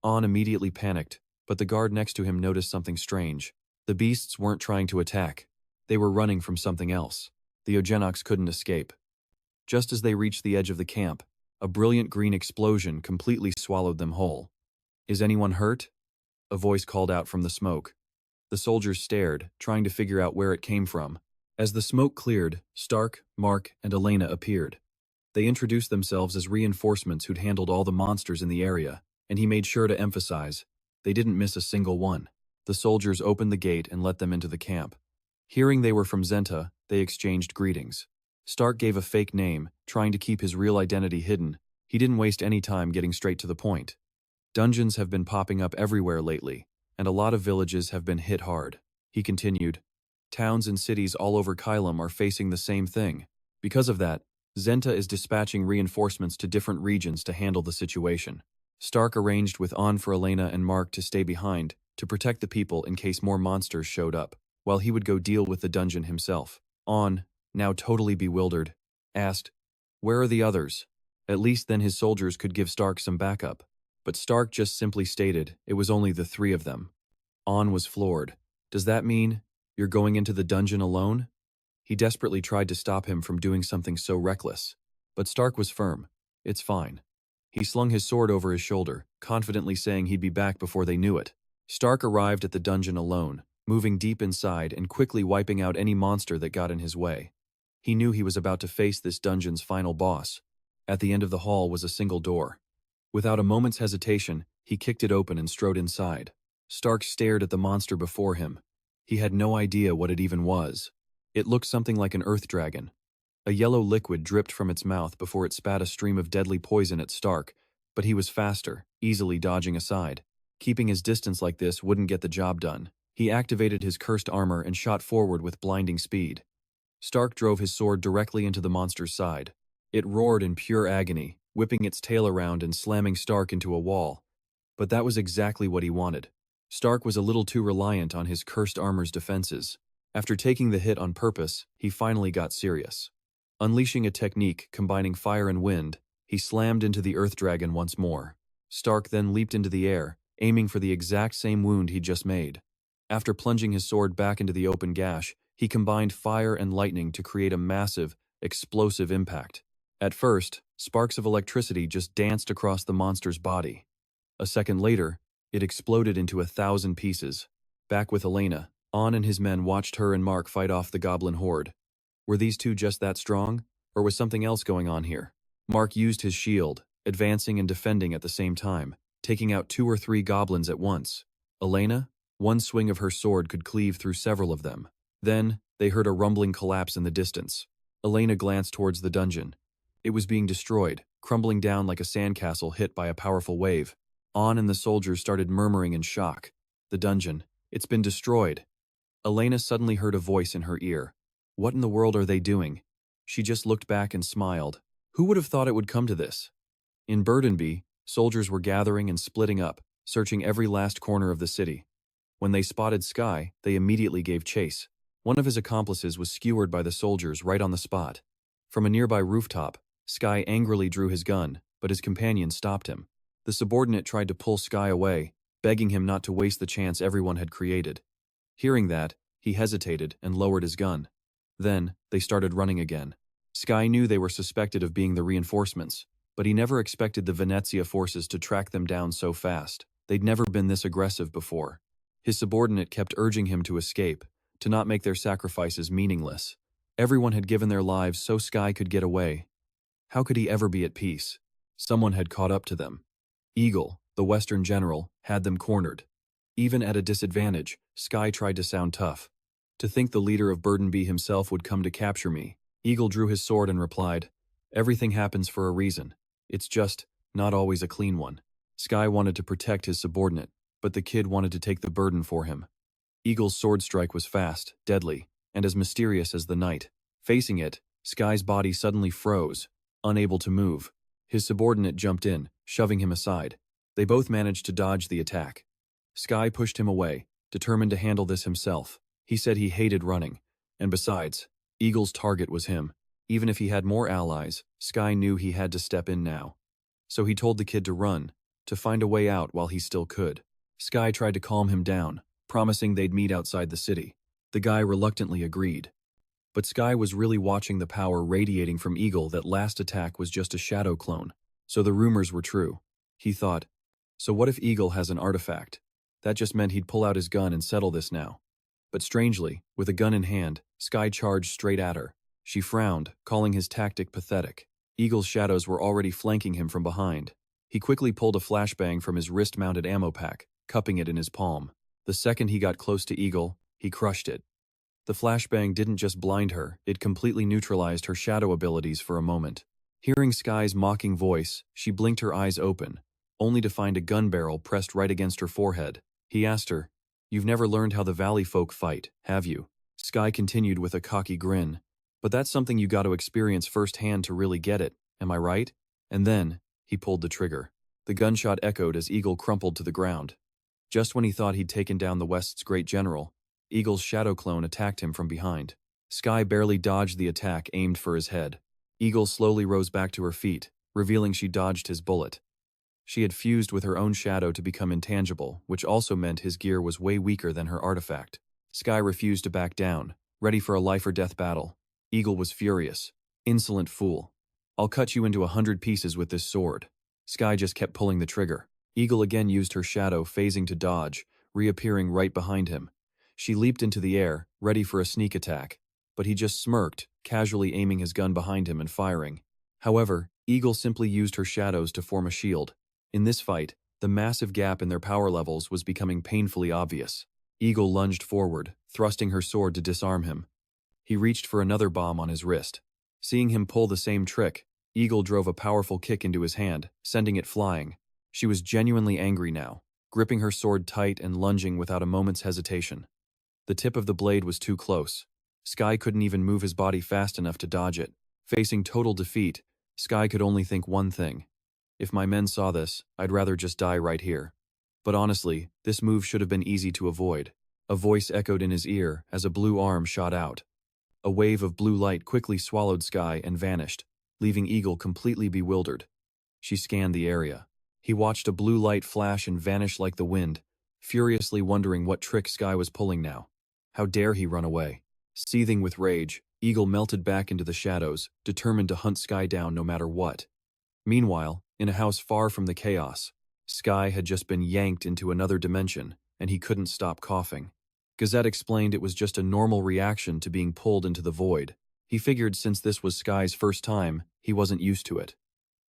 On immediately panicked, but the guard next to him noticed something strange. The beasts weren't trying to attack. They were running from something else. The Ogenox couldn't escape. Just as they reached the edge of the camp, a brilliant green explosion completely swallowed them whole. "Is anyone hurt?" a voice called out from the smoke. The soldiers stared, trying to figure out where it came from. As the smoke cleared, Stark, Mark, and Elena appeared. They introduced themselves as reinforcements who'd handled all the monsters in the area, and he made sure to emphasize, they didn't miss a single one. The soldiers opened the gate and let them into the camp. Hearing they were from Zenta, they exchanged greetings. Stark gave a fake name, trying to keep his real identity hidden. He didn't waste any time getting straight to the point. Dungeons have been popping up everywhere lately, and a lot of villages have been hit hard. He continued, towns and cities all over Kylum are facing the same thing. Because of that, Zenta is dispatching reinforcements to different regions to handle the situation. Stark arranged with On for Elena and Mark to stay behind, to protect the people in case more monsters showed up, while he would go deal with the dungeon himself. On, now totally bewildered, asked, where are the others? At least then his soldiers could give Stark some backup. But Stark just simply stated it was only the three of them. On was floored. Does that mean you're going into the dungeon alone? He desperately tried to stop him from doing something so reckless. But Stark was firm. It's fine. He slung his sword over his shoulder, confidently saying he'd be back before they knew it. Stark arrived at the dungeon alone, moving deep inside and quickly wiping out any monster that got in his way. He knew he was about to face this dungeon's final boss. At the end of the hall was a single door. Without a moment's hesitation, he kicked it open and strode inside. Stark stared at the monster before him. He had no idea what it even was. It looked something like an earth dragon. A yellow liquid dripped from its mouth before it spat a stream of deadly poison at Stark, but he was faster, easily dodging aside. Keeping his distance like this wouldn't get the job done. He activated his cursed armor and shot forward with blinding speed. Stark drove his sword directly into the monster's side. It roared in pure agony, whipping its tail around and slamming Stark into a wall. But that was exactly what he wanted. Stark was a little too reliant on his cursed armor's defenses. After taking the hit on purpose, he finally got serious. Unleashing a technique combining fire and wind, he slammed into the earth dragon once more. Stark then leaped into the air, aiming for the exact same wound he'd just made. After plunging his sword back into the open gash, he combined fire and lightning to create a massive, explosive impact. At first, sparks of electricity just danced across the monster's body. A second later, it exploded into 1,000 pieces. Back with Elena, On and his men watched her and Mark fight off the goblin horde. Were these two just that strong, or was something else going on here? Mark used his shield, advancing and defending at the same time, taking out 2 or 3 goblins at once. Elena, one swing of her sword could cleave through several of them. Then, they heard a rumbling collapse in the distance. Elena glanced towards the dungeon. It was being destroyed, crumbling down like a sandcastle hit by a powerful wave. On and the soldiers started murmuring in shock. The dungeon, it's been destroyed. Elena suddenly heard a voice in her ear. What in the world are they doing? She just looked back and smiled. Who would have thought it would come to this? In Burdenby, soldiers were gathering and splitting up, searching every last corner of the city. When they spotted Sky, they immediately gave chase. One of his accomplices was skewered by the soldiers right on the spot. From a nearby rooftop, Sky angrily drew his gun, but his companion stopped him. The subordinate tried to pull Sky away, begging him not to waste the chance everyone had created. Hearing that, he hesitated and lowered his gun. Then, they started running again. Sky knew they were suspected of being the reinforcements, but he never expected the Venezia forces to track them down so fast. They'd never been this aggressive before. His subordinate kept urging him to escape, to not make their sacrifices meaningless. Everyone had given their lives so Sky could get away. How could he ever be at peace? Someone had caught up to them. Eagle, the Western general, had them cornered. Even at a disadvantage, Sky tried to sound tough. To think the leader of Burdenby himself would come to capture me. Eagle drew his sword and replied, everything happens for a reason. It's just, not always a clean one. Sky wanted to protect his subordinate, but the kid wanted to take the burden for him. Eagle's sword strike was fast, deadly, and as mysterious as the night. Facing it, Sky's body suddenly froze, unable to move. His subordinate jumped in, shoving him aside. They both managed to dodge the attack. Sky pushed him away, determined to handle this himself. He said he hated running, and besides, Eagle's target was him. Even if he had more allies, Sky knew he had to step in now. So he told the kid to run, to find a way out while he still could. Sky tried to calm him down, promising they'd meet outside the city. The guy reluctantly agreed. But Sky was really watching the power radiating from Eagle. That last attack was just a shadow clone, so the rumors were true. He thought, so what if Eagle has an artifact? That just meant he'd pull out his gun and settle this now. But strangely, with a gun in hand, Sky charged straight at her. She frowned, calling his tactic pathetic. Eagle's shadows were already flanking him from behind. He quickly pulled a flashbang from his wrist-mounted ammo pack, cupping it in his palm. The second he got close to Eagle, he crushed it. The flashbang didn't just blind her, it completely neutralized her shadow abilities for a moment. Hearing Sky's mocking voice, she blinked her eyes open, only to find a gun barrel pressed right against her forehead. He asked her, "You've never learned how the valley folk fight, have you?" Sky continued with a cocky grin. "But that's something you got to experience firsthand to really get it, am I right?" And then, he pulled the trigger. The gunshot echoed as Eagle crumpled to the ground. Just when he thought he'd taken down the West's great general, Eagle's shadow clone attacked him from behind. Sky barely dodged the attack aimed for his head. Eagle slowly rose back to her feet, revealing she dodged his bullet. She had fused with her own shadow to become intangible, which also meant his gear was way weaker than her artifact. Sky refused to back down, ready for a life-or-death battle. Eagle was furious. "Insolent fool. I'll cut you into 100 pieces with this sword." Sky just kept pulling the trigger. Eagle again used her shadow, phasing to dodge, reappearing right behind him. She leaped into the air, ready for a sneak attack, but he just smirked, casually aiming his gun behind him and firing. However, Eagle simply used her shadows to form a shield. In this fight, the massive gap in their power levels was becoming painfully obvious. Eagle lunged forward, thrusting her sword to disarm him. He reached for another bomb on his wrist. Seeing him pull the same trick, Eagle drove a powerful kick into his hand, sending it flying. She was genuinely angry now, gripping her sword tight and lunging without a moment's hesitation. The tip of the blade was too close. Sky couldn't even move his body fast enough to dodge it. Facing total defeat, Sky could only think one thing. "If my men saw this, I'd rather just die right here." But honestly, this move should have been easy to avoid. A voice echoed in his ear as a blue arm shot out. A wave of blue light quickly swallowed Sky and vanished, leaving Eagle completely bewildered. She scanned the area. He watched a blue light flash and vanish like the wind, furiously wondering what trick Sky was pulling now. How dare he run away? Seething with rage, Eagle melted back into the shadows, determined to hunt Sky down no matter what. Meanwhile, in a house far from the chaos, Sky had just been yanked into another dimension, and he couldn't stop coughing. Gazette explained it was just a normal reaction to being pulled into the void. He figured since this was Sky's first time, he wasn't used to it.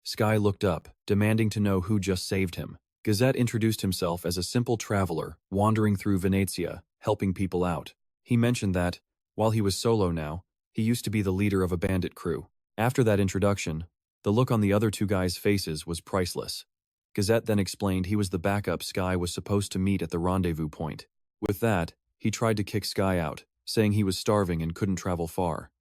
Sky looked up, demanding to know who just saved him. Gazette introduced himself as a simple traveler, wandering through Venezia, helping people out. He mentioned that, while he was solo now, he used to be the leader of a bandit crew. After that introduction, the look on the other two guys' faces was priceless. Gazette then explained he was the backup Sky was supposed to meet at the rendezvous point. With that, he tried to kick Sky out, saying he was starving and couldn't travel far.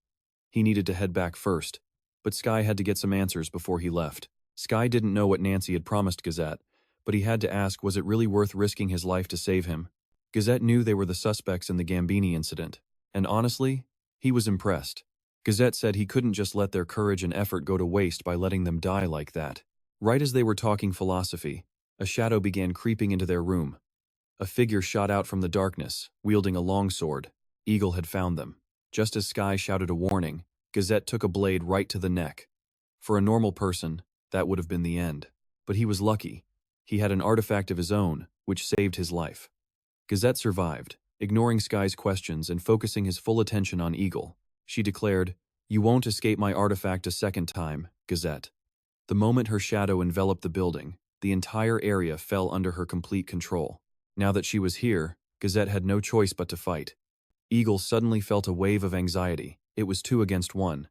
He needed to head back first, but Sky had to get some answers before he left. Sky didn't know what Nancy had promised Gazette, but he had to ask, was it really worth risking his life to save him? Gazette knew they were the suspects in the Gambini incident, and honestly, he was impressed. Gazette said he couldn't just let their courage and effort go to waste by letting them die like that. Right as they were talking philosophy, a shadow began creeping into their room. A figure shot out from the darkness, wielding a longsword. Eagle had found them. Just as Sky shouted a warning, Gazette took a blade right to the neck. For a normal person, that would have been the end. But he was lucky. He had an artifact of his own, which saved his life. Gazette survived, ignoring Sky's questions and focusing his full attention on Eagle. She declared, "You won't escape my artifact a second time, Gazette." The moment her shadow enveloped the building, the entire area fell under her complete control. Now that she was here, Gazette had no choice but to fight. Eagle suddenly felt a wave of anxiety. It was 2 against 1.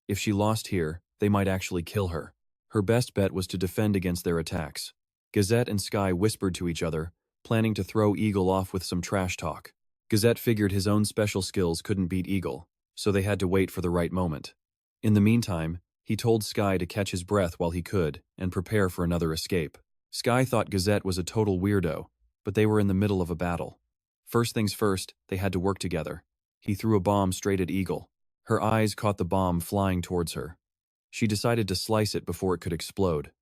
If she lost here, they might actually kill her. Her best bet was to defend against their attacks. Gazette and Sky whispered to each other, planning to throw Eagle off with some trash talk. Gazette figured his own special skills couldn't beat Eagle, so they had to wait for the right moment. In the meantime, he told Sky to catch his breath while he could and prepare for another escape. Sky thought Gazette was a total weirdo, but they were in the middle of a battle. First things first, they had to work together. He threw a bomb straight at Eagle. Her eyes caught the bomb flying towards her. She decided to slice it before it could explode.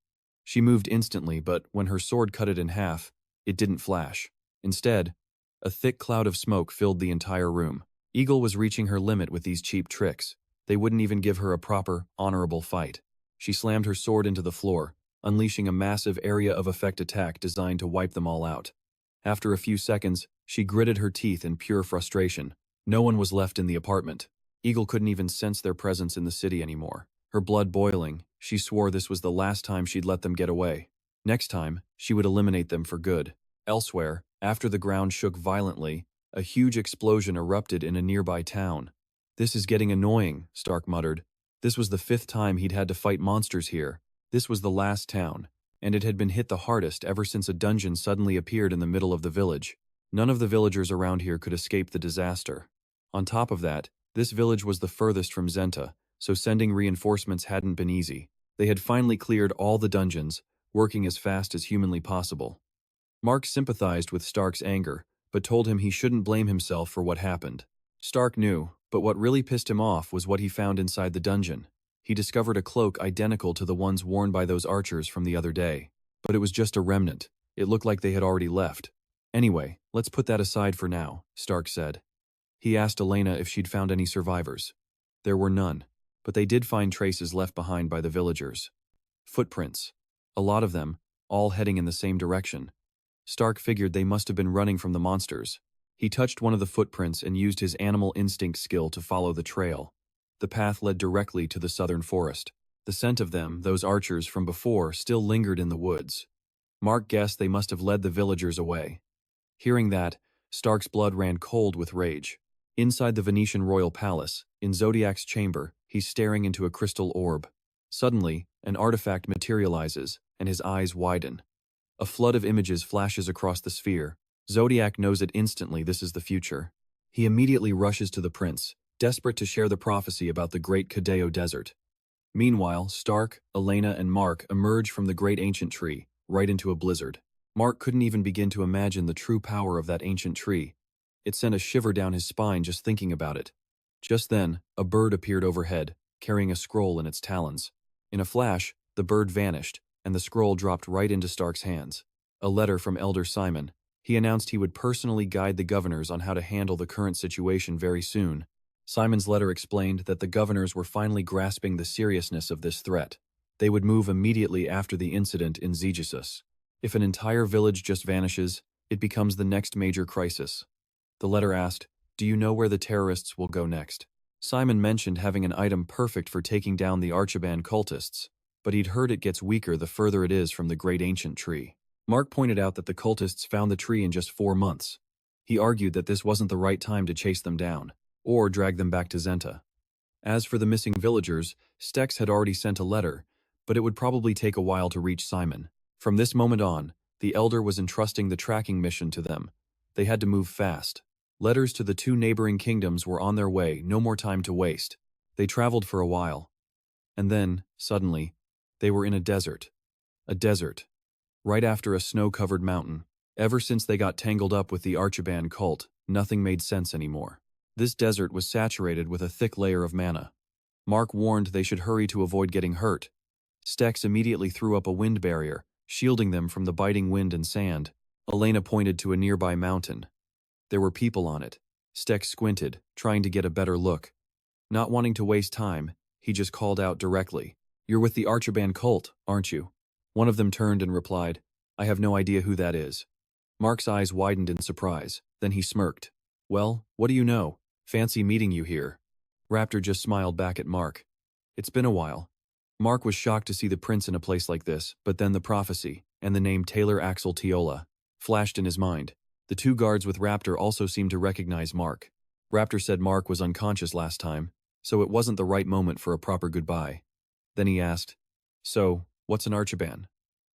She moved instantly, but when her sword cut it in half, it didn't flash. Instead, a thick cloud of smoke filled the entire room. Eagle was reaching her limit with these cheap tricks. They wouldn't even give her a proper, honorable fight. She slammed her sword into the floor, unleashing a massive area of effect attack designed to wipe them all out. After a few seconds, she gritted her teeth in pure frustration. No one was left in the apartment. Eagle couldn't even sense their presence in the city anymore. Her blood boiling, she swore this was the last time she'd let them get away. Next time, she would eliminate them for good. Elsewhere, after the ground shook violently, a huge explosion erupted in a nearby town. "This is getting annoying," Stark muttered. This was the 5th time he'd had to fight monsters here. This was the last town, and it had been hit the hardest ever since a dungeon suddenly appeared in the middle of the village. None of the villagers around here could escape the disaster. On top of that, this village was the furthest from Zenta, so sending reinforcements hadn't been easy. They had finally cleared all the dungeons, working as fast as humanly possible. Mark sympathized with Stark's anger, but told him he shouldn't blame himself for what happened. Stark knew, but what really pissed him off was what he found inside the dungeon. He discovered a cloak identical to the ones worn by those archers from the other day. But it was just a remnant. It looked like they had already left. "Anyway, let's put that aside for now," Stark said. He asked Elena if she'd found any survivors. There were none, but they did find traces left behind by the villagers. Footprints. A lot of them, all heading in the same direction. Stark figured they must have been running from the monsters. He touched one of the footprints and used his animal instinct skill to follow the trail. The path led directly to the southern forest. The scent of them, those archers from before, still lingered in the woods. Mark guessed they must have led the villagers away. Hearing that, Stark's blood ran cold with rage. Inside the Venetian royal palace, in Zodiac's chamber, he's staring into a crystal orb. Suddenly, an artifact materializes, and his eyes widen. A flood of images flashes across the sphere. Zodiac knows it instantly this is the future. He immediately rushes to the prince, desperate to share the prophecy about the Great Cadeo Desert. Meanwhile, Stark, Elena, and Mark emerge from the great ancient tree, right into a blizzard. Mark couldn't even begin to imagine the true power of that ancient tree. It sent a shiver down his spine just thinking about it. Just then, a bird appeared overhead, carrying a scroll in its talons. In a flash, the bird vanished, and the scroll dropped right into Stark's hands. A letter from Elder Simon. He announced he would personally guide the governors on how to handle the current situation very soon. Simon's letter explained that the governors were finally grasping the seriousness of this threat. They would move immediately after the incident in Zegesus. If an entire village just vanishes, it becomes the next major crisis. The letter asked, "Do you know where the terrorists will go next?" Simon mentioned having an item perfect for taking down the Archibald cultists, but he'd heard it gets weaker the further it is from the great ancient tree. Mark pointed out that the cultists found the tree in just 4 months. He argued that this wasn't the right time to chase them down, or drag them back to Zenta. As for the missing villagers, Stex had already sent a letter, but it would probably take a while to reach Simon. From this moment on, the Elder was entrusting the tracking mission to them. They had to move fast. Letters to the 2 neighboring kingdoms were on their way, no more time to waste. They traveled for a while. And then, suddenly, they were in a desert. A desert. Right after a snow-covered mountain. Ever since they got tangled up with the Archibald cult, nothing made sense anymore. This desert was saturated with a thick layer of mana. Mark warned they should hurry to avoid getting hurt. Stex immediately threw up a wind barrier, shielding them from the biting wind and sand. Elena pointed to a nearby mountain. There were people on it. Stex squinted, trying to get a better look. Not wanting to waste time, he just called out directly, "You're with the Archibald cult, aren't you?" One of them turned and replied, "I have no idea who that is." Mark's eyes widened in surprise, then he smirked. "Well, what do you know? Fancy meeting you here." Raptor just smiled back at Mark. "It's been a while." Mark was shocked to see the prince in a place like this, but then the prophecy, and the name Taylor Axel Tiola, flashed in his mind. The 2 guards with Raptor also seemed to recognize Mark. Raptor said Mark was unconscious last time, so it wasn't the right moment for a proper goodbye. Then he asked, "So, what's an Archibald?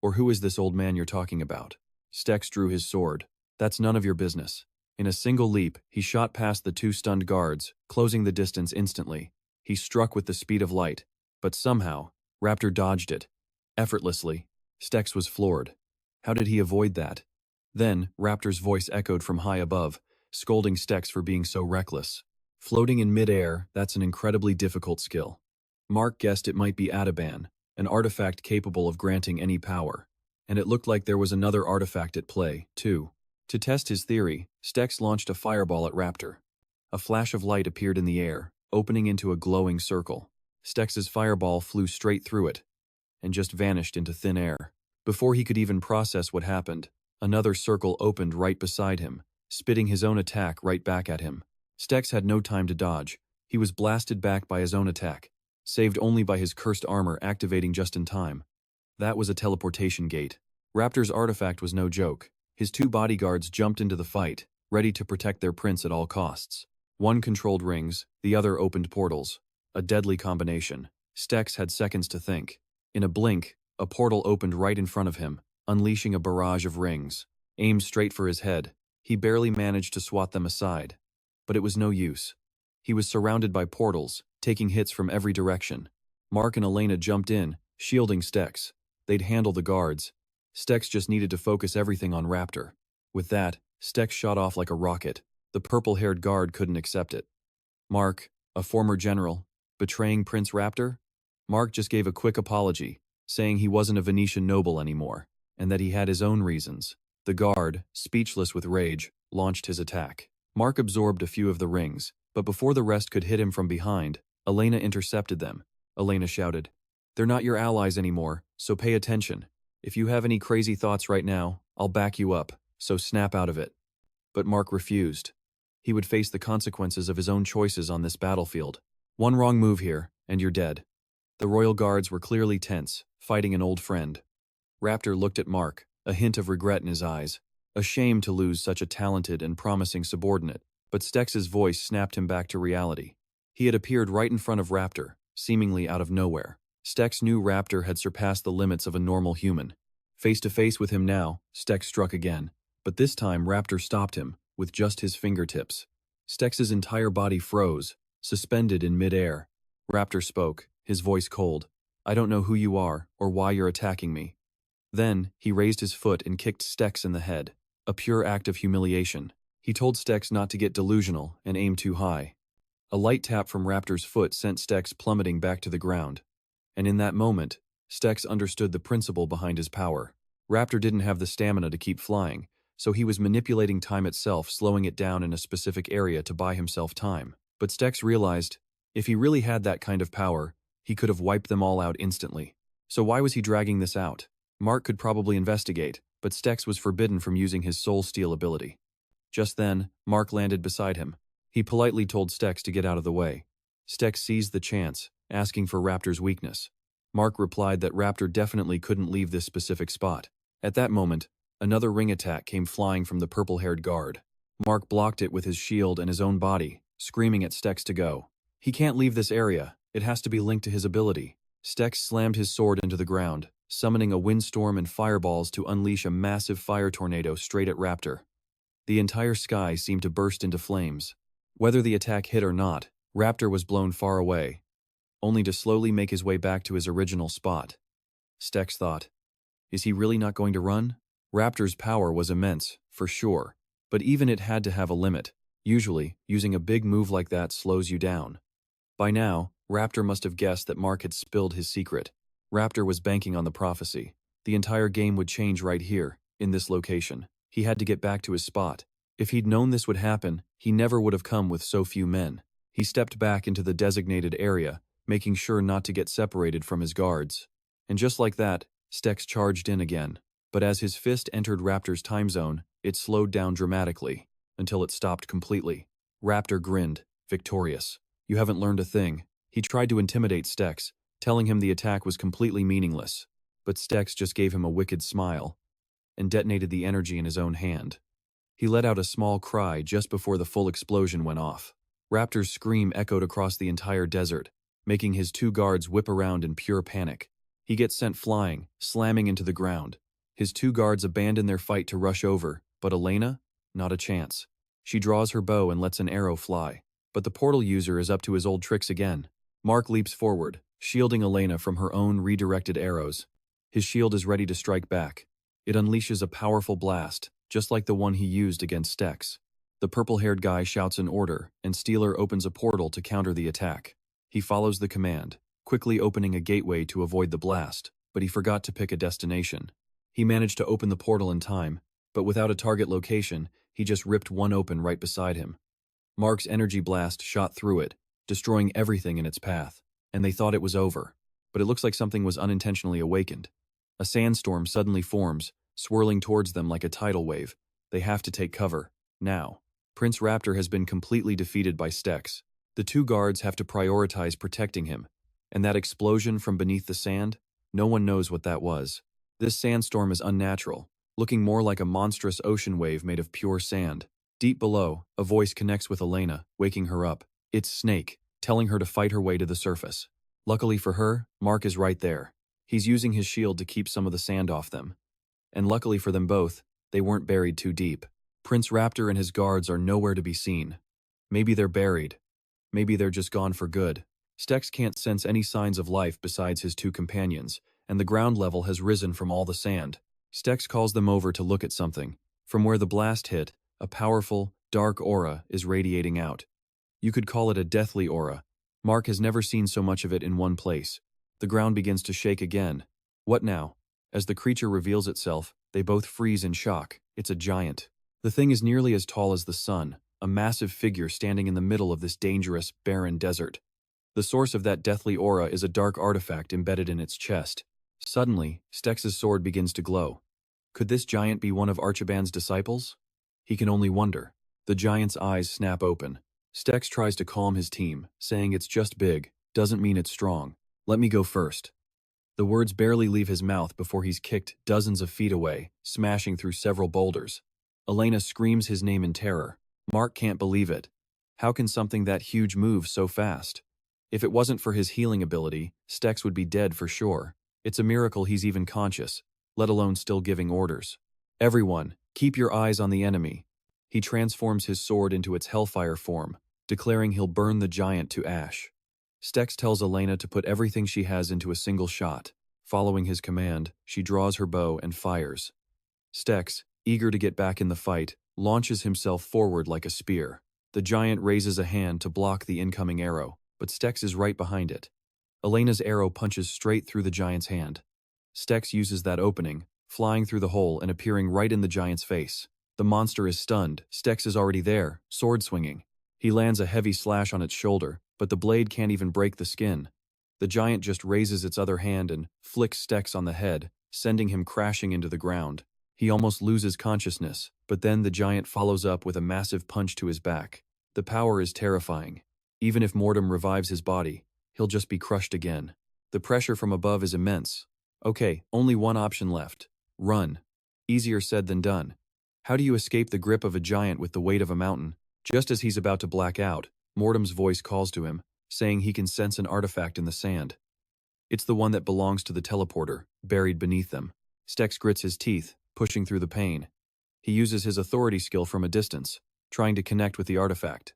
Or who is this old man you're talking about?" Stex drew his sword. "That's none of your business." In a single leap, he shot past the 2 stunned guards, closing the distance instantly. He struck with the speed of light, but somehow, Raptor dodged it. Effortlessly. Stex was floored. How did he avoid that? Then, Raptor's voice echoed from high above, scolding Stex for being so reckless. Floating in mid-air, that's an incredibly difficult skill. Mark guessed it might be Ataban, an artifact capable of granting any power. And it looked like there was another artifact at play, too. To test his theory, Stex launched a fireball at Raptor. A flash of light appeared in the air, opening into a glowing circle. Stex's fireball flew straight through it, and just vanished into thin air. Before he could even process what happened, another circle opened right beside him, spitting his own attack right back at him. Stex had no time to dodge. He was blasted back by his own attack. saved only by his cursed armor activating just in time. That was a teleportation gate. Raptor's artifact was no joke. His two bodyguards jumped into the fight, ready to protect their prince at all costs. One controlled rings, the other opened portals. A deadly combination. Stex had seconds to think. In a blink, a portal opened right in front of him, unleashing a barrage of rings. Aimed straight for his head, he barely managed to swat them aside. But it was no use. He was surrounded by portals, taking hits from every direction. Mark and Elena jumped in, shielding Stex. They'd handle the guards. Stex just needed to focus everything on Raptor. With that, Stex shot off like a rocket. The purple-haired guard couldn't accept it. Mark, a former general, betraying Prince Raptor? Mark just gave a quick apology, saying he wasn't a Venetian noble anymore, and that he had his own reasons. The guard, speechless with rage, launched his attack. Mark absorbed a few of the rings, but before the rest could hit him from behind, Elena intercepted them. Elena shouted, "They're not your allies anymore, so pay attention. If you have any crazy thoughts right now, I'll back you up, so snap out of it." But Mark refused. He would face the consequences of his own choices on this battlefield. One wrong move here, and you're dead. The royal guards were clearly tense, fighting an old friend. Raptor looked at Mark, a hint of regret in his eyes. Ashamed to lose such a talented and promising subordinate, but Stex's voice snapped him back to reality. He had appeared right in front of Raptor, seemingly out of nowhere. Stex knew Raptor had surpassed the limits of a normal human. Face to face with him now, Stex struck again, but this time Raptor stopped him, with just his fingertips. Stex's entire body froze, suspended in midair. Raptor spoke, his voice cold. "I don't know who you are, or why you're attacking me." Then, he raised his foot and kicked Stex in the head, a pure act of humiliation. He told Stex not to get delusional and aim too high. A light tap from Raptor's foot sent Stex plummeting back to the ground. And in that moment, Stex understood the principle behind his power. Raptor didn't have the stamina to keep flying, so he was manipulating time itself, slowing it down in a specific area to buy himself time. But Stex realized, if he really had that kind of power, he could have wiped them all out instantly. So why was he dragging this out? Mark could probably investigate, but Stex was forbidden from using his soul steal ability. Just then, Mark landed beside him. He politely told Stex to get out of the way. Stex seized the chance, asking for Raptor's weakness. Mark replied that Raptor definitely couldn't leave this specific spot. At that moment, another ring attack came flying from the purple-haired guard. Mark blocked it with his shield and his own body, screaming at Stex to go. "He can't leave this area. It has to be linked to his ability." Stex slammed his sword into the ground, summoning a windstorm and fireballs to unleash a massive fire tornado straight at Raptor. The entire sky seemed to burst into flames. Whether the attack hit or not, Raptor was blown far away, only to slowly make his way back to his original spot. Stex thought, is he really not going to run? Raptor's power was immense, for sure, but even it had to have a limit. Usually, using a big move like that slows you down. By now, Raptor must have guessed that Mark had spilled his secret. Raptor was banking on the prophecy. The entire game would change right here, in this location. He had to get back to his spot. If he'd known this would happen, he never would have come with so few men. He stepped back into the designated area, making sure not to get separated from his guards. And just like that, Stex charged in again. But as his fist entered Raptor's time zone, it slowed down dramatically, until it stopped completely. Raptor grinned, victorious. "You haven't learned a thing." He tried to intimidate Stex, telling him the attack was completely meaningless. But Stex just gave him a wicked smile, and detonated the energy in his own hand. He let out a small cry just before the full explosion went off. Raptor's scream echoed across the entire desert, making his two guards whip around in pure panic. He gets sent flying, slamming into the ground. His two guards abandon their fight to rush over, but Elena? Not a chance. She draws her bow and lets an arrow fly. But the portal user is up to his old tricks again. Mark leaps forward, shielding Elena from her own redirected arrows. His shield is ready to strike back. It unleashes a powerful blast, just like the one he used against Stex. The purple-haired guy shouts an order, and Steeler opens a portal to counter the attack. He follows the command, quickly opening a gateway to avoid the blast, but he forgot to pick a destination. He managed to open the portal in time, but without a target location, he just ripped one open right beside him. Mark's energy blast shot through it, destroying everything in its path, and they thought it was over. But it looks like something was unintentionally awakened. A sandstorm suddenly forms, swirling towards them like a tidal wave. They have to take cover, now. Prince Raptor has been completely defeated by Stex. The two guards have to prioritize protecting him. And that explosion from beneath the sand? No one knows what that was. This sandstorm is unnatural, looking more like a monstrous ocean wave made of pure sand. Deep below, a voice connects with Elena, waking her up. It's Snake, telling her to fight her way to the surface. Luckily for her, Mark is right there. He's using his shield to keep some of the sand off them. And luckily for them both, they weren't buried too deep. Prince Raptor and his guards are nowhere to be seen. Maybe they're buried. Maybe they're just gone for good. Stex can't sense any signs of life besides his two companions, and the ground level has risen from all the sand. Stex calls them over to look at something. From where the blast hit, a powerful, dark aura is radiating out. You could call it a deathly aura. Mark has never seen so much of it in one place. The ground begins to shake again. What now? As the creature reveals itself, they both freeze in shock. It's a giant. The thing is nearly as tall as the sun, a massive figure standing in the middle of this dangerous, barren desert. The source of that deathly aura is a dark artifact embedded in its chest. Suddenly, Stex's sword begins to glow. Could this giant be one of Archibald's disciples? He can only wonder. The giant's eyes snap open. Stex tries to calm his team, saying it's just big, doesn't mean it's strong. Let me go first. The words barely leave his mouth before he's kicked dozens of feet away, smashing through several boulders. Elena screams his name in terror. Mark can't believe it. How can something that huge move so fast? If it wasn't for his healing ability, Stex would be dead for sure. It's a miracle he's even conscious, let alone still giving orders. Everyone, keep your eyes on the enemy. He transforms his sword into its hellfire form, declaring he'll burn the giant to ash. Stex tells Elena to put everything she has into a single shot. Following his command, she draws her bow and fires. Stex, eager to get back in the fight, launches himself forward like a spear. The giant raises a hand to block the incoming arrow, but Stex is right behind it. Elena's arrow punches straight through the giant's hand. Stex uses that opening, flying through the hole and appearing right in the giant's face. The monster is stunned. Stex is already there, sword swinging. He lands a heavy slash on its shoulder, but the blade can't even break the skin. The giant just raises its other hand and flicks Stex on the head, sending him crashing into the ground. He almost loses consciousness, but then the giant follows up with a massive punch to his back. The power is terrifying. Even if Motam revives his body, he'll just be crushed again. The pressure from above is immense. Okay, only one option left. Run. Easier said than done. How do you escape the grip of a giant with the weight of a mountain? Just as he's about to black out, Mortam's voice calls to him, saying he can sense an artifact in the sand. It's the one that belongs to the teleporter, buried beneath them. Stex grits his teeth, pushing through the pain. He uses his authority skill from a distance, trying to connect with the artifact.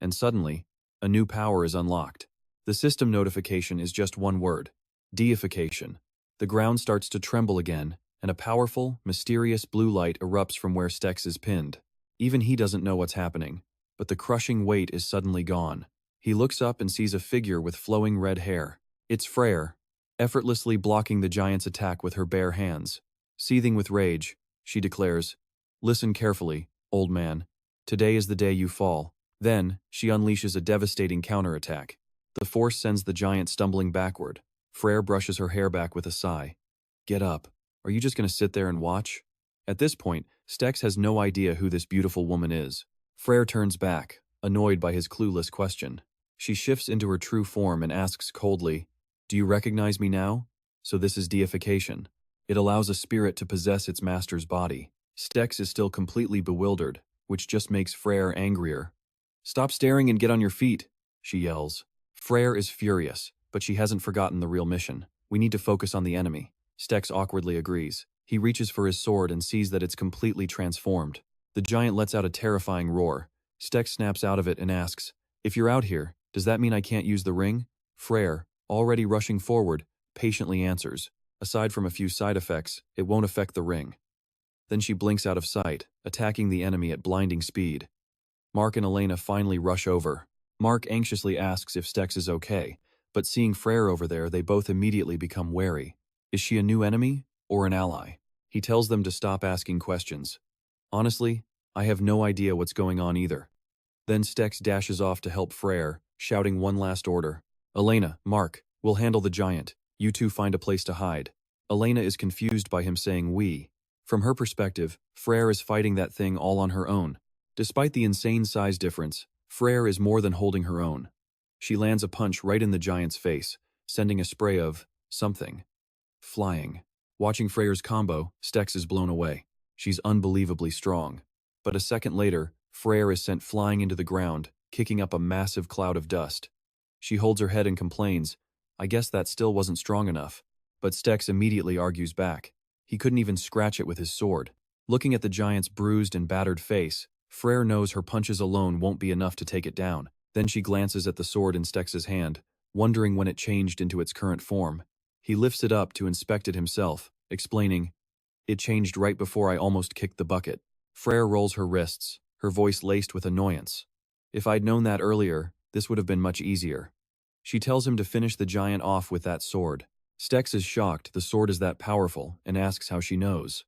And suddenly, a new power is unlocked. The system notification is just one word: deification. The ground starts to tremble again, and a powerful, mysterious blue light erupts from where Stex is pinned. Even he doesn't know what's happening, but the crushing weight is suddenly gone. He looks up and sees a figure with flowing red hair. It's Freyr, effortlessly blocking the giant's attack with her bare hands. Seething with rage, she declares, "Listen carefully, old man. Today is the day you fall." Then, she unleashes a devastating counterattack. The force sends the giant stumbling backward. Freyr brushes her hair back with a sigh. "Get up. Are you just going to sit there and watch?" At this point, Stex has no idea who this beautiful woman is. Freyr turns back, annoyed by his clueless question. She shifts into her true form and asks coldly, "Do you recognize me now?" So this is deification. It allows a spirit to possess its master's body. Stex is still completely bewildered, which just makes Freyr angrier. "Stop staring and get on your feet," she yells. Freyr is furious, but she hasn't forgotten the real mission. We need to focus on the enemy. Stex awkwardly agrees. He reaches for his sword and sees that it's completely transformed. The giant lets out a terrifying roar. Stex snaps out of it and asks, "If you're out here, does that mean I can't use the ring?" Freyr, already rushing forward, patiently answers, "Aside from a few side effects, it won't affect the ring." Then she blinks out of sight, attacking the enemy at blinding speed. Mark and Elena finally rush over. Mark anxiously asks if Stex is okay, but seeing Freyr over there, they both immediately become wary. Is she a new enemy or an ally? He tells them to stop asking questions. "Honestly, I have no idea what's going on either." Then Stex dashes off to help Freyr, shouting one last order. "Elena, Mark, we'll handle the giant. You two find a place to hide." Elena is confused by him saying "we." From her perspective, Freyr is fighting that thing all on her own. Despite the insane size difference, Freyr is more than holding her own. She lands a punch right in the giant's face, sending a spray of something flying. Watching Freyr's combo, Stex is blown away. She's unbelievably strong. But a second later, Freyr is sent flying into the ground, kicking up a massive cloud of dust. She holds her head and complains, "I guess that still wasn't strong enough." But Stex immediately argues back. He couldn't even scratch it with his sword. Looking at the giant's bruised and battered face, Freyr knows her punches alone won't be enough to take it down. Then she glances at the sword in Stex's hand, wondering when it changed into its current form. He lifts it up to inspect it himself, explaining, "It changed right before I almost kicked the bucket." Freyr rolls her wrists, her voice laced with annoyance. "If I'd known that earlier, this would have been much easier." She tells him to finish the giant off with that sword. Stex is shocked the sword is that powerful and asks how she knows.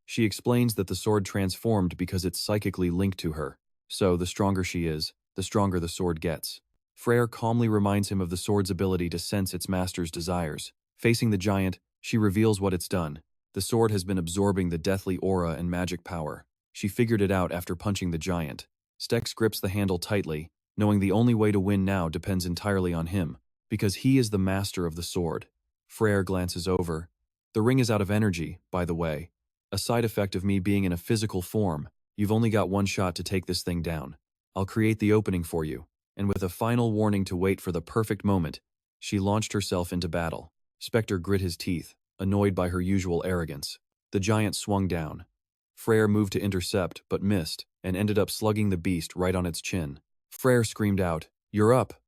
She explains that the sword transformed because it's psychically linked to her. So the stronger she is, the stronger the sword gets. Freyr calmly reminds him of the sword's ability to sense its master's desires. Facing the giant, she reveals what it's done. The sword has been absorbing the deathly aura and magic power. She figured it out after punching the giant. Stex grips the handle tightly, knowing the only way to win now depends entirely on him, because he is the master of the sword. Freyr glances over. "The ring is out of energy, by the way. A side effect of me being in a physical form. You've only got one shot to take this thing down. I'll create the opening for you." And with a final warning to wait for the perfect moment, she launched herself into battle. Spectre grit his teeth, annoyed by her usual arrogance. The giant swung down. Freyr moved to intercept, but missed, and ended up slugging the beast right on its chin. Freyr screamed out, "You're up!"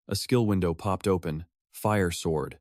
A skill window popped open. Fire Sword.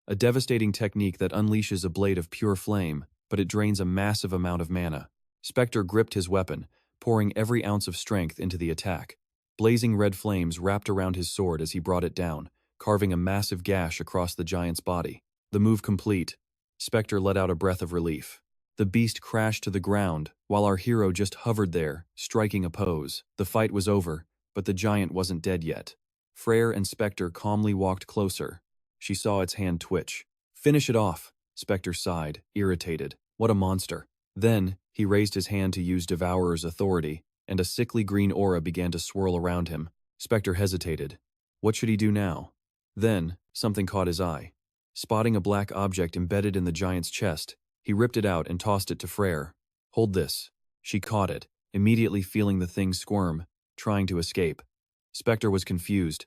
A devastating technique that unleashes a blade of pure flame, but it drains a massive amount of mana. Spectre gripped his weapon, pouring every ounce of strength into the attack. Blazing red flames wrapped around his sword as he brought it down, carving a massive gash across the giant's body. The move complete, Spectre let out a breath of relief. The beast crashed to the ground, while our hero just hovered there, striking a pose. The fight was over, but the giant wasn't dead yet. Freyr and Spectre calmly walked closer. She saw its hand twitch. "Finish it off," Spectre sighed, irritated. What a monster. Then, he raised his hand to use Devourer's authority, and a sickly green aura began to swirl around him. Spectre hesitated. What should he do now? Then, something caught his eye. Spotting a black object embedded in the giant's chest, he ripped it out and tossed it to Freyr. "Hold this." She caught it, immediately feeling the thing squirm, trying to escape. Spectre was confused.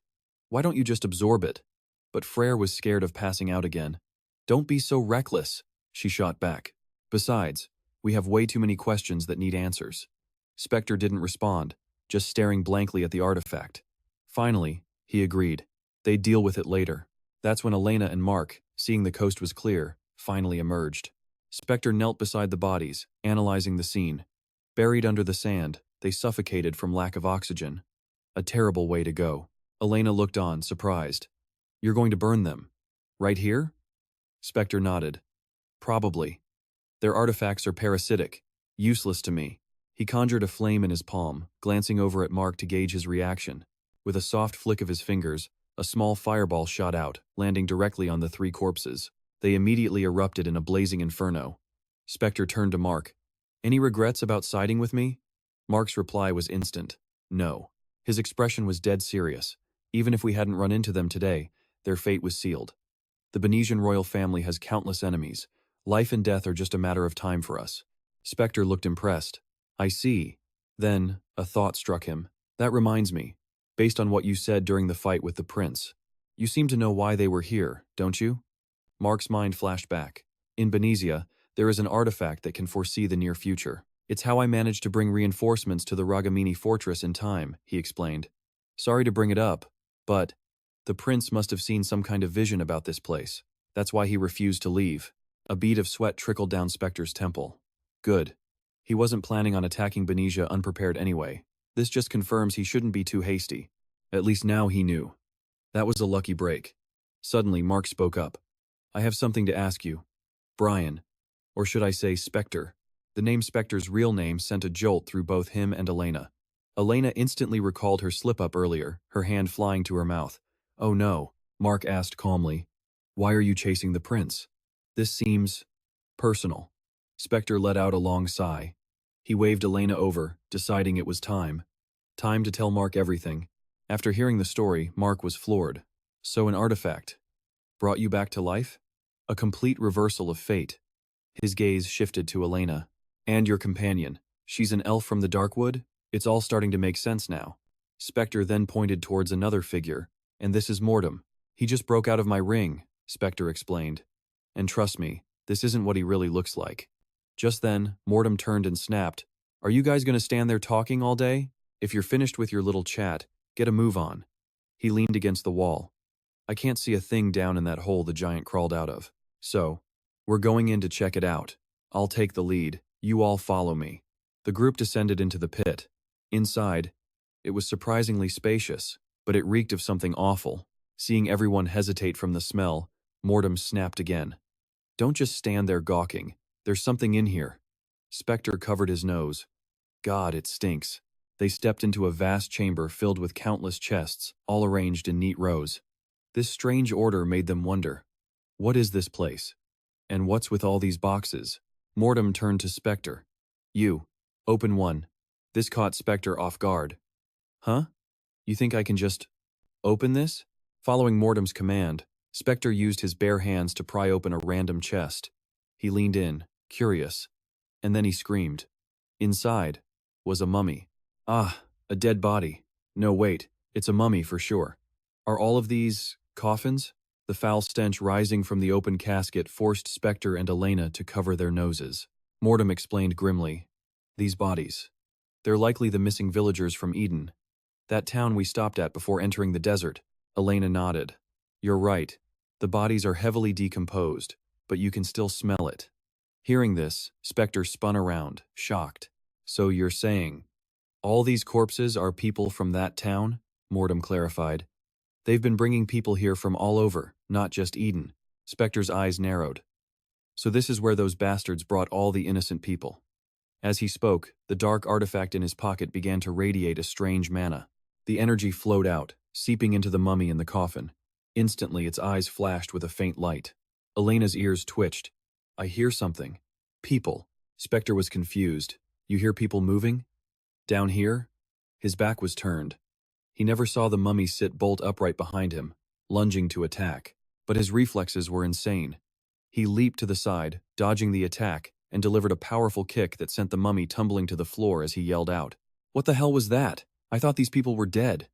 "Why don't you just absorb it?" But Freyr was scared of passing out again. "Don't be so reckless," she shot back. "Besides, we have way too many questions that need answers." Spectre didn't respond, just staring blankly at the artifact. Finally, he agreed. They'd deal with it later. That's when Elena and Mark, seeing the coast was clear, finally emerged. Spectre knelt beside the bodies, analyzing the scene. Buried under the sand, they suffocated from lack of oxygen. A terrible way to go. Elena looked on, surprised. "You're going to burn them? Right here?" Spectre nodded. "Probably. Their artifacts are parasitic, useless to me." He conjured a flame in his palm, glancing over at Mark to gauge his reaction. With a soft flick of his fingers, a small fireball shot out, landing directly on the three corpses. They immediately erupted in a blazing inferno. Spectre turned to Mark. "Any regrets about siding with me?" Mark's reply was instant. No. His expression was dead serious. Even if we hadn't run into them today, their fate was sealed. The Benesian royal family has countless enemies. Life and death are just a matter of time for us. Spectre looked impressed. "I see." Then, a thought struck him. "That reminds me. Based on what you said during the fight with the prince, you seem to know why they were here, don't you?" Mark's mind flashed back. "In Benesia, there is an artifact that can foresee the near future. It's how I managed to bring reinforcements to the Ragamini fortress in time," he explained. "Sorry to bring it up, but the prince must have seen some kind of vision about this place. That's why he refused to leave." A bead of sweat trickled down Spectre's temple. Good. He wasn't planning on attacking Benesia unprepared anyway. This just confirms he shouldn't be too hasty. At least now he knew. That was a lucky break. Suddenly, Mark spoke up. "I have something to ask you. Brian. Or should I say Spectre?" The name Spectre's real name sent a jolt through both him and Elena. Elena instantly recalled her slip-up earlier, her hand flying to her mouth. "Oh no," Mark asked calmly. "Why are you chasing the prince? This seems personal." Spectre let out a long sigh. He waved Elena over, deciding it was time. Time to tell Mark everything. After hearing the story, Mark was floored. So an artifact. Brought you back to life? A complete reversal of fate. His gaze shifted to Elena. And your companion. She's an elf from the Darkwood? It's all starting to make sense now. Spectre then pointed towards another figure. And this is Motam. He just broke out of my ring, Spectre explained. And trust me, this isn't what he really looks like. Just then, Motam turned and snapped. Are you guys going to stand there talking all day? If you're finished with your little chat, get a move on. He leaned against the wall. I can't see a thing down in that hole the giant crawled out of. So, we're going in to check it out. I'll take the lead. You all follow me. The group descended into the pit. Inside, it was surprisingly spacious, but it reeked of something awful. Seeing everyone hesitate from the smell, Motam snapped again. Don't just stand there gawking. There's something in here. Spectre covered his nose. God, it stinks. They stepped into a vast chamber filled with countless chests, all arranged in neat rows. This strange order made them wonder. What is this place? And what's with all these boxes? Motam turned to Spectre. You. Open one. This caught Spectre off guard. Huh? You think I can just open this? Following Mortem's command, Spectre used his bare hands to pry open a random chest. He leaned in, curious, and then he screamed. Inside was a mummy. Ah, a dead body. No, wait, it's a mummy for sure. Are all of these coffins? The foul stench rising from the open casket forced Spectre and Elena to cover their noses. Motam explained grimly. These bodies. They're likely the missing villagers from Eden. That town we stopped at before entering the desert. Elena nodded. You're right. The bodies are heavily decomposed, but you can still smell it. Hearing this, Spectre spun around, shocked. So you're saying, all these corpses are people from that town? Motam clarified. They've been bringing people here from all over, not just Eden. Spectre's eyes narrowed. So this is where those bastards brought all the innocent people. As he spoke, the dark artifact in his pocket began to radiate a strange mana. The energy flowed out, seeping into the mummy in the coffin. Instantly, its eyes flashed with a faint light. Elena's ears twitched. I hear something. People. Spectre was confused. You hear people moving? Down here? His back was turned. He never saw the mummy sit bolt upright behind him, lunging to attack. But his reflexes were insane. He leaped to the side, dodging the attack, and delivered a powerful kick that sent the mummy tumbling to the floor as he yelled out. What the hell was that? I thought these people were dead.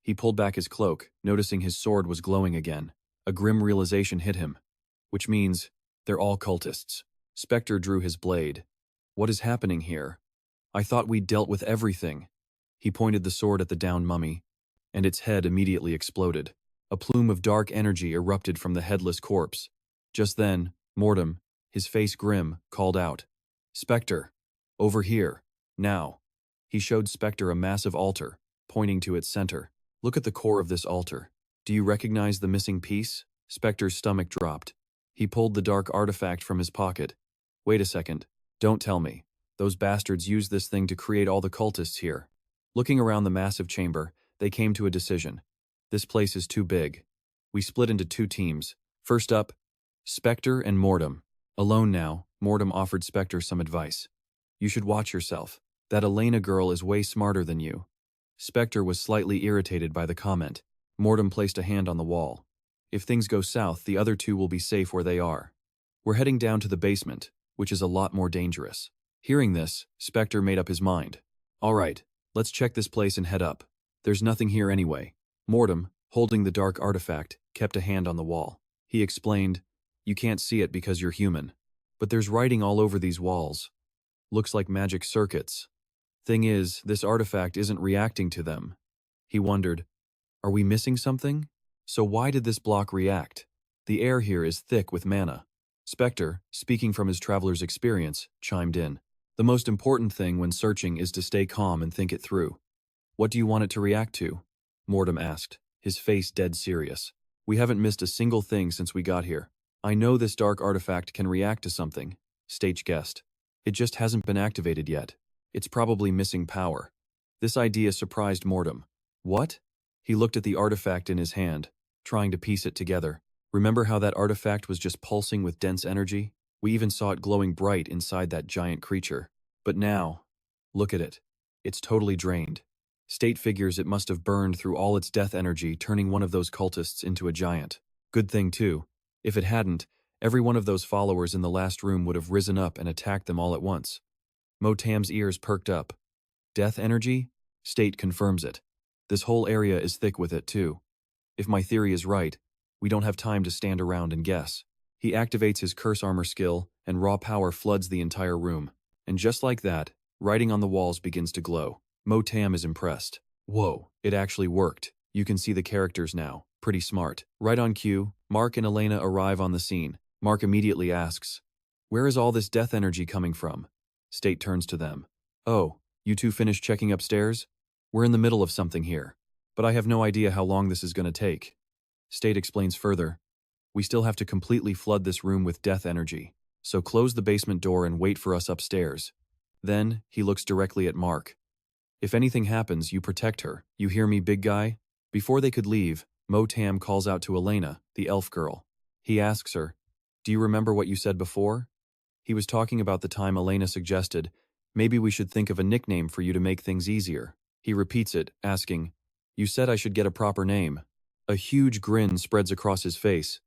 He pulled back his cloak, noticing his sword was glowing again. A grim realization hit him. Which means, they're all cultists. Spectre drew his blade. What is happening here? I thought we'd dealt with everything. He pointed the sword at the downed mummy, and its head immediately exploded. A plume of dark energy erupted from the headless corpse. Just then, Motam, his face grim, called out. Spectre, over here, now. He showed Spectre a massive altar, pointing to its center. Look at the core of this altar. Do you recognize the missing piece? Spectre's stomach dropped. He pulled the dark artifact from his pocket. Wait a second. Don't tell me. Those bastards used this thing to create all the cultists here. Looking around the massive chamber, they came to a decision. This place is too big. We split into two teams. First up, Spectre and Motam. Alone now, Motam offered Spectre some advice. You should watch yourself. That Elena girl is way smarter than you. Spectre was slightly irritated by the comment. Motam placed a hand on the wall. If things go south, the other two will be safe where they are. We're heading down to the basement, which is a lot more dangerous. Hearing this, Spectre made up his mind. All right, let's check this place and head up. There's nothing here anyway. Motam, holding the dark artifact, kept a hand on the wall. He explained, you can't see it because you're human. But there's writing all over these walls. Looks like magic circuits. Thing is, this artifact isn't reacting to them. He wondered, are we missing something? So why did this block react? The air here is thick with mana. Spectre, speaking from his traveler's experience, chimed in. The most important thing when searching is to stay calm and think it through. What do you want it to react to? Motam asked, his face dead serious. We haven't missed a single thing since we got here. I know this dark artifact can react to something, Stage guessed. It just hasn't been activated yet. It's probably missing power. This idea surprised Motam. What? He looked at the artifact in his hand, trying to piece it together. Remember how that artifact was just pulsing with dense energy? We even saw it glowing bright inside that giant creature. But now, look at it. It's totally drained. State figures it must have burned through all its death energy, turning one of those cultists into a giant. Good thing too, If it hadn't, every one of those followers in the last room would have risen up and attacked them all at once. Motam's ears perked up. Death energy? State confirms it. This whole area is thick with it too. If my theory is right, we don't have time to stand around and guess. He activates his curse armor skill, and raw power floods the entire room. And just like that, writing on the walls begins to glow. Motam is impressed. Whoa, it actually worked. You can see the characters now. Pretty smart. Right on cue, Mark and Elena arrive on the scene. Mark immediately asks, "Where is all this death energy coming from?" State turns to them. "Oh, you two finished checking upstairs? We're in the middle of something here, but I have no idea how long this is going to take." State explains further, "We still have to completely flood this room with death energy, so close the basement door and wait for us upstairs." Then, he looks directly at Mark. "If anything happens, you protect her. You hear me, big guy?" Before they could leave, Motam calls out to Elena, the elf girl. He asks her, "Do you remember what you said before?" He was talking about the time Elena suggested, "Maybe we should think of a nickname for you to make things easier." He repeats it, asking, "You said I should get a proper name." A huge grin spreads across his face.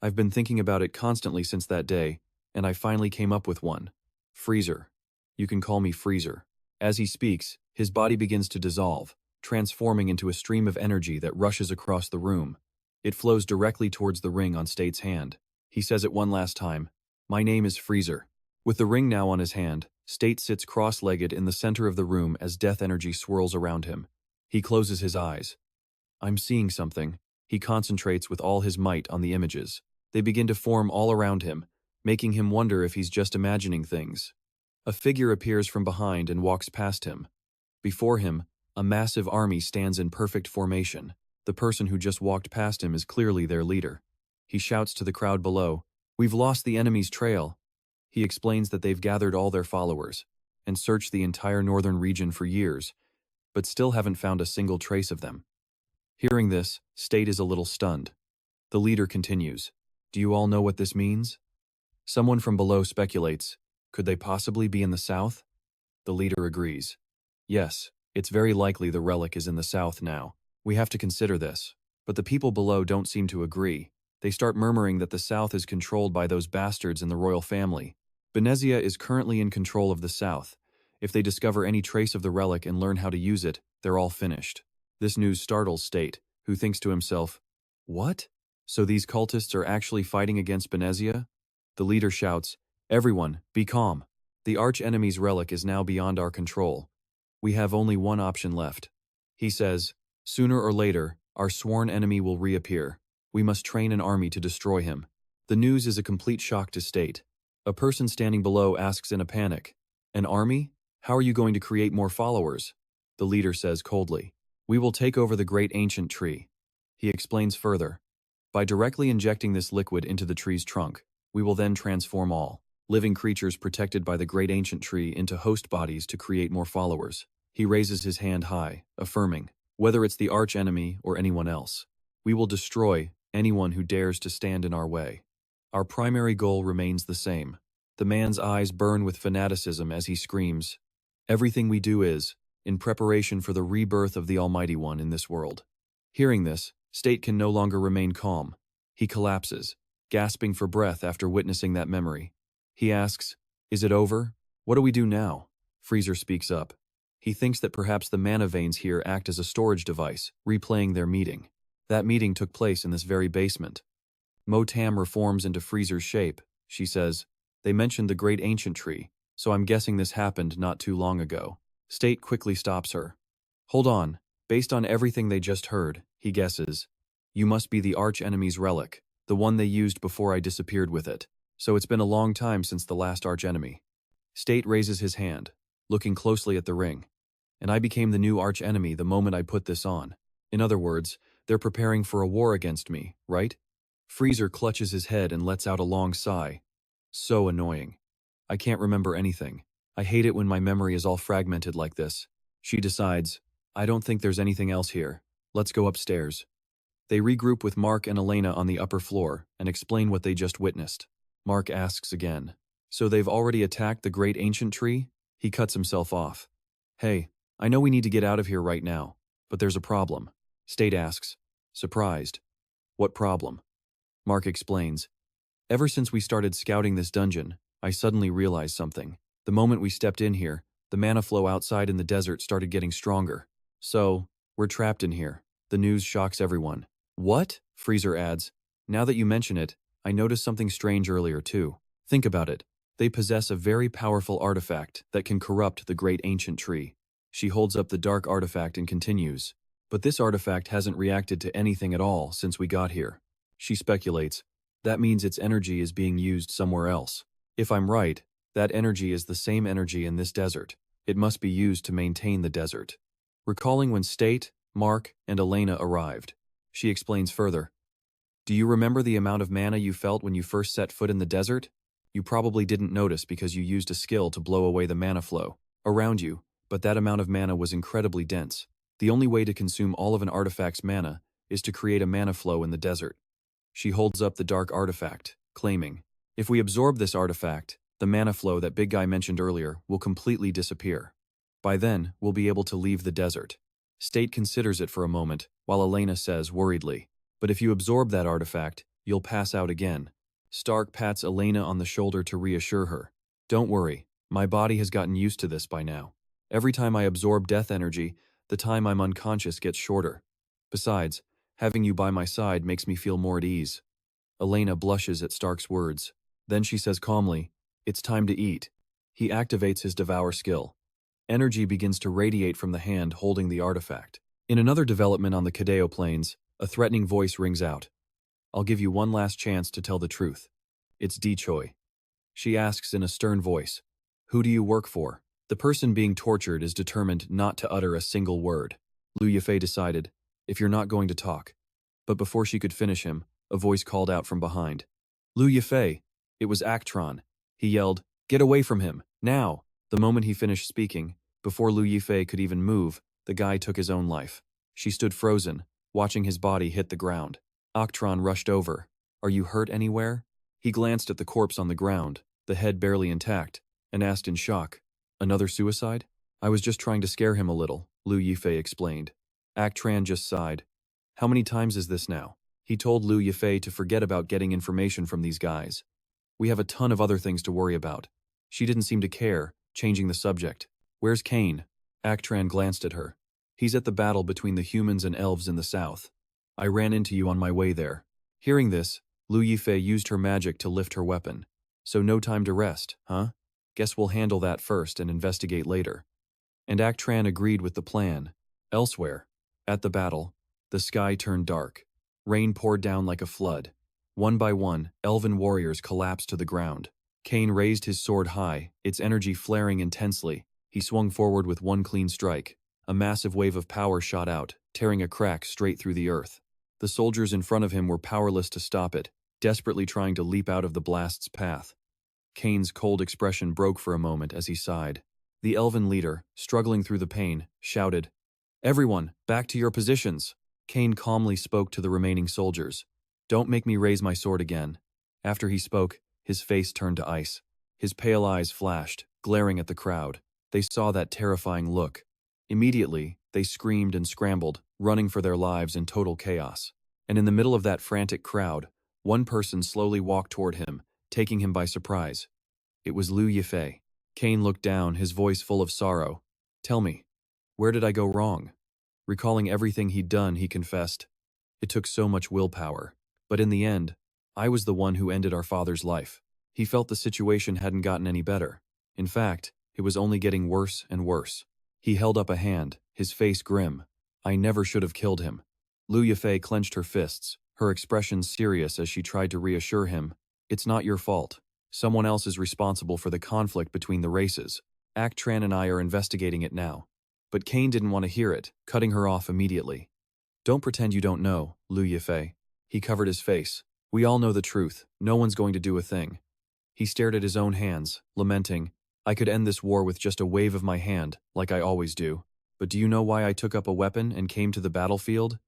"I've been thinking about it constantly since that day, and I finally came up with one. Freezer. You can call me Freezer." As he speaks, his body begins to dissolve, transforming into a stream of energy that rushes across the room. It flows directly towards the ring on State's hand. He says it one last time, "My name is Freezer." With the ring now on his hand, State sits cross-legged in the center of the room as death energy swirls around him. He closes his eyes. "I'm seeing something." He concentrates with all his might on the images. They begin to form all around him, making him wonder if he's just imagining things. A figure appears from behind and walks past him. Before him, a massive army stands in perfect formation. The person who just walked past him is clearly their leader. He shouts to the crowd below, "We've lost the enemy's trail." He explains that they've gathered all their followers and searched the entire northern region for years, but still haven't found a single trace of them. Hearing this, State is a little stunned. The leader continues, "Do you all know what this means?" Someone from below speculates, "Could they possibly be in the south?" The leader agrees. "Yes, it's very likely the relic is in the south now. We have to consider this." But the people below don't seem to agree. They start murmuring that the south is controlled by those bastards in the royal family. Benezia is currently in control of the south. If they discover any trace of the relic and learn how to use it, they're all finished. This news startles State, who thinks to himself, "What? So these cultists are actually fighting against Benezia?" The leader shouts, "Everyone, be calm. The arch-enemy's relic is now beyond our control. We have only one option left." He says, "Sooner or later, our sworn enemy will reappear. We must train an army to destroy him." The news is a complete shock to State. A person standing below asks in a panic, "An army? How are you going to create more followers?" The leader says coldly, "We will take over the great ancient tree." He explains further, "By directly injecting this liquid into the tree's trunk, we will then transform all living creatures protected by the great ancient tree into host bodies to create more followers." He raises his hand high, affirming, "Whether it's the arch-enemy or anyone else, we will destroy anyone who dares to stand in our way. Our primary goal remains the same." The man's eyes burn with fanaticism as he screams, "Everything we do is, in preparation for the rebirth of the Almighty One in this world." Hearing this, State can no longer remain calm. He collapses, gasping for breath after witnessing that memory. He asks, "Is it over? What do we do now?" Freezer speaks up. He thinks that perhaps the mana veins here act as a storage device, replaying their meeting. That meeting took place in this very basement. Motam reforms into Freezer's shape. She says, "They mentioned the great ancient tree, so I'm guessing this happened not too long ago." State quickly stops her. "Hold on. Based on everything they just heard," he guesses, "you must be the arch-enemy's relic, the one they used before I disappeared with it. So it's been a long time since the last arch-enemy." State raises his hand, looking closely at the ring. "And I became the new arch-enemy the moment I put this on. In other words, they're preparing for a war against me, right?" Freezer clutches his head and lets out a long sigh. "So annoying. I can't remember anything. I hate it when my memory is all fragmented like this." She decides, "I don't think there's anything else here. Let's go upstairs." They regroup with Mark and Elena on the upper floor and explain what they just witnessed. Mark asks again, "So they've already attacked the great ancient tree?" He cuts himself off. "Hey, I know we need to get out of here right now, but there's a problem." State asks, surprised, "What problem?" Mark explains, Ever since we started scouting this dungeon, I suddenly realized something. The moment we stepped in here, the mana flow outside in the desert started getting stronger. So, we're trapped in here. The news shocks everyone. What? Freezer adds. Now that you mention it, I noticed something strange earlier too. Think about it. They possess a very powerful artifact that can corrupt the great ancient tree. She holds up the dark artifact and continues. But this artifact hasn't reacted to anything at all since we got here. She speculates. That means its energy is being used somewhere else. If I'm right, that energy is the same energy in this desert. It must be used to maintain the desert. Recalling when State, Mark, and Elena arrived, she explains further. Do you remember the amount of mana you felt when you first set foot in the desert? You probably didn't notice because you used a skill to blow away the mana flow around you, but that amount of mana was incredibly dense. The only way to consume all of an artifact's mana is to create a mana flow in the desert. She holds up the dark artifact, claiming, if we absorb this artifact, the mana flow that Big Guy mentioned earlier will completely disappear. By then, we'll be able to leave the desert. State considers it for a moment, while Elena says worriedly, but if you absorb that artifact, you'll pass out again. Stark pats Elena on the shoulder to reassure her. Don't worry, my body has gotten used to this by now. Every time I absorb death energy, the time I'm unconscious gets shorter. Besides, having you by my side makes me feel more at ease. Elena blushes at Stark's words. Then she says calmly, it's time to eat. He activates his devour skill. Energy begins to radiate from the hand holding the artifact. In another development on the Kadeo Plains, a threatening voice rings out. I'll give you one last chance to tell the truth. It's Choi. She asks in a stern voice, who do you work for? The person being tortured is determined not to utter a single word. Lu Yifei decided, if you're not going to talk. But before she could finish him, a voice called out from behind. Lu Yifei. It was Actron. He yelled, get away from him, now. The moment he finished speaking, before Lu Yifei could even move, the guy took his own life. She stood frozen, watching his body hit the ground. Actron rushed over. Are you hurt anywhere? He glanced at the corpse on the ground, the head barely intact, and asked in shock, another suicide? I was just trying to scare him a little, Lu Yifei explained. Actran just sighed. How many times is this now? He told Lu Yifei to forget about getting information from these guys. We have a ton of other things to worry about. She didn't seem to care, changing the subject. Where's Kane? Actran glanced at her. He's at the battle between the humans and elves in the south. I ran into you on my way there. Hearing this, Lu Yifei used her magic to lift her weapon. So no time to rest, huh? Guess we'll handle that first and investigate later. And Actran agreed with the plan. Elsewhere, at the battle, the sky turned dark. Rain poured down like a flood. One by one, elven warriors collapsed to the ground. Kane raised his sword high, its energy flaring intensely. He swung forward with one clean strike. A massive wave of power shot out, tearing a crack straight through the earth. The soldiers in front of him were powerless to stop it, desperately trying to leap out of the blast's path. Kane's cold expression broke for a moment as he sighed. The elven leader, struggling through the pain, shouted, Everyone, back to your positions! Kane calmly spoke to the remaining soldiers. Don't make me raise my sword again. After he spoke, his face turned to ice. His pale eyes flashed, glaring at the crowd. They saw that terrifying look. Immediately, they screamed and scrambled, running for their lives in total chaos. And in the middle of that frantic crowd, one person slowly walked toward him, taking him by surprise. It was Lu Yifei. Kane looked down, his voice full of sorrow. Tell me, where did I go wrong? Recalling everything he'd done, he confessed. It took so much willpower. But in the end, I was the one who ended our father's life. He felt the situation hadn't gotten any better. In fact, it was only getting worse and worse. He held up a hand, his face grim. I never should have killed him. Lu Yifei clenched her fists, her expression serious as she tried to reassure him. It's not your fault. Someone else is responsible for the conflict between the races. Actran and I are investigating it now. But Kane didn't want to hear it, cutting her off immediately. Don't pretend you don't know, Lu Yifei. He covered his face. We all know the truth. No one's going to do a thing. He stared at his own hands, lamenting, I could end this war with just a wave of my hand, like I always do. But do you know why I took up a weapon and came to the battlefield?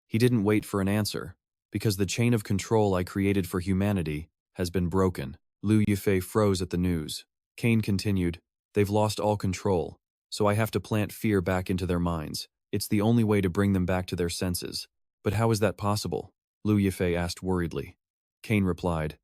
He didn't wait for an answer. Because the chain of control I created for humanity has been broken. Lu Yifei froze at the news. Kane continued, they've lost all control, so I have to plant fear back into their minds. It's the only way to bring them back to their senses. But how is that possible? Lu Yifei asked worriedly. Kane replied,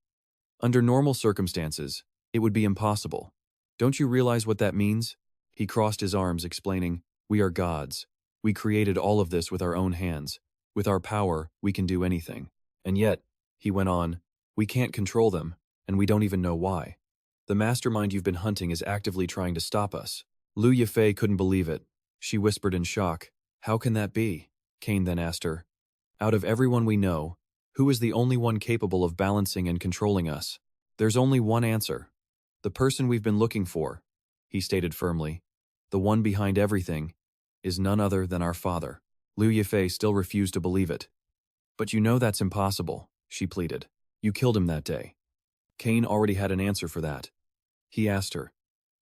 Under normal circumstances, it would be impossible. Don't you realize what that means? He crossed his arms, explaining, "We are gods. We created all of this with our own hands. With our power, we can do anything. And yet," he went on, "we can't control them, and we don't even know why. The mastermind you've been hunting is actively trying to stop us." Lu Yifei couldn't believe it. She whispered in shock, "How can that be?" Cain then asked her, "Out of everyone we know, who is the only one capable of balancing and controlling us?" "There's only one answer. The person we've been looking for," he stated firmly, "the one behind everything, is none other than our father." Lu Yifei still refused to believe it. "But you know that's impossible," she pleaded. "You killed him that day." Cain already had an answer for that. He asked her,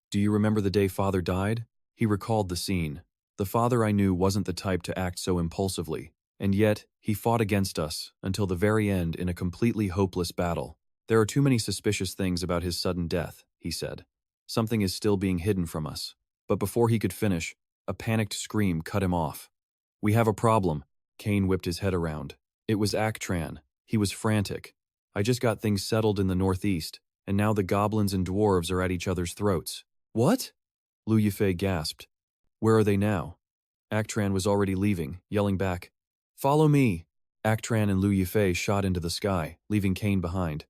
"Do you remember the day Father died?" He recalled the scene. "The father I knew wasn't the type to act so impulsively, and yet he fought against us until the very end in a completely hopeless battle. There are too many suspicious things about his sudden death," he said. "Something is still being hidden from us." But before he could finish, a panicked scream cut him off. "We have a problem." Cain whipped his head around. It was Actran. He was frantic. "I just got things settled in the northeast, and now the goblins and dwarves are at each other's throats." "What?" Lu Yifei gasped. "Where are they now?" Actran was already leaving, yelling back, "Follow me!" Actran and Lu Yifei shot into the sky, leaving Cain behind.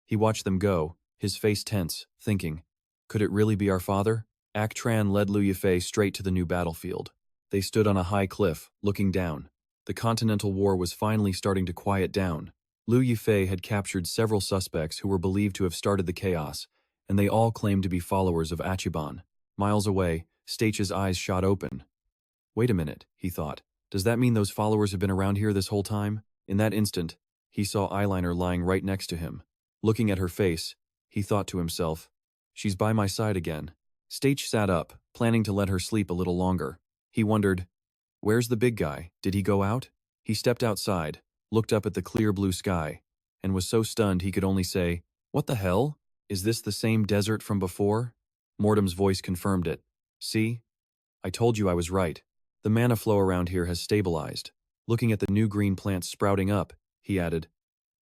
He watched them go, his face tense, thinking, could it really be our father? Actran led Lu Yifei straight to the new battlefield. They stood on a high cliff, looking down. The Continental War was finally starting to quiet down. Lu Yifei had captured several suspects who were believed to have started the chaos, and they all claimed to be followers of Achiban. Miles away, Stache's eyes shot open. "Wait a minute," he thought. "Does that mean those followers have been around here this whole time?" In that instant, he saw Eyeliner lying right next to him. Looking at her face, he thought to himself, "She's by my side again." Stache sat up, planning to let her sleep a little longer. He wondered, "Where's the big guy? Did he go out?" He stepped outside, looked up at the clear blue sky, and was so stunned he could only say, "What the hell? Is this the same desert from before?" Mortem's voice confirmed it. "See? I told you I was right. The mana flow around here has stabilized." Looking at the new green plants sprouting up, he added,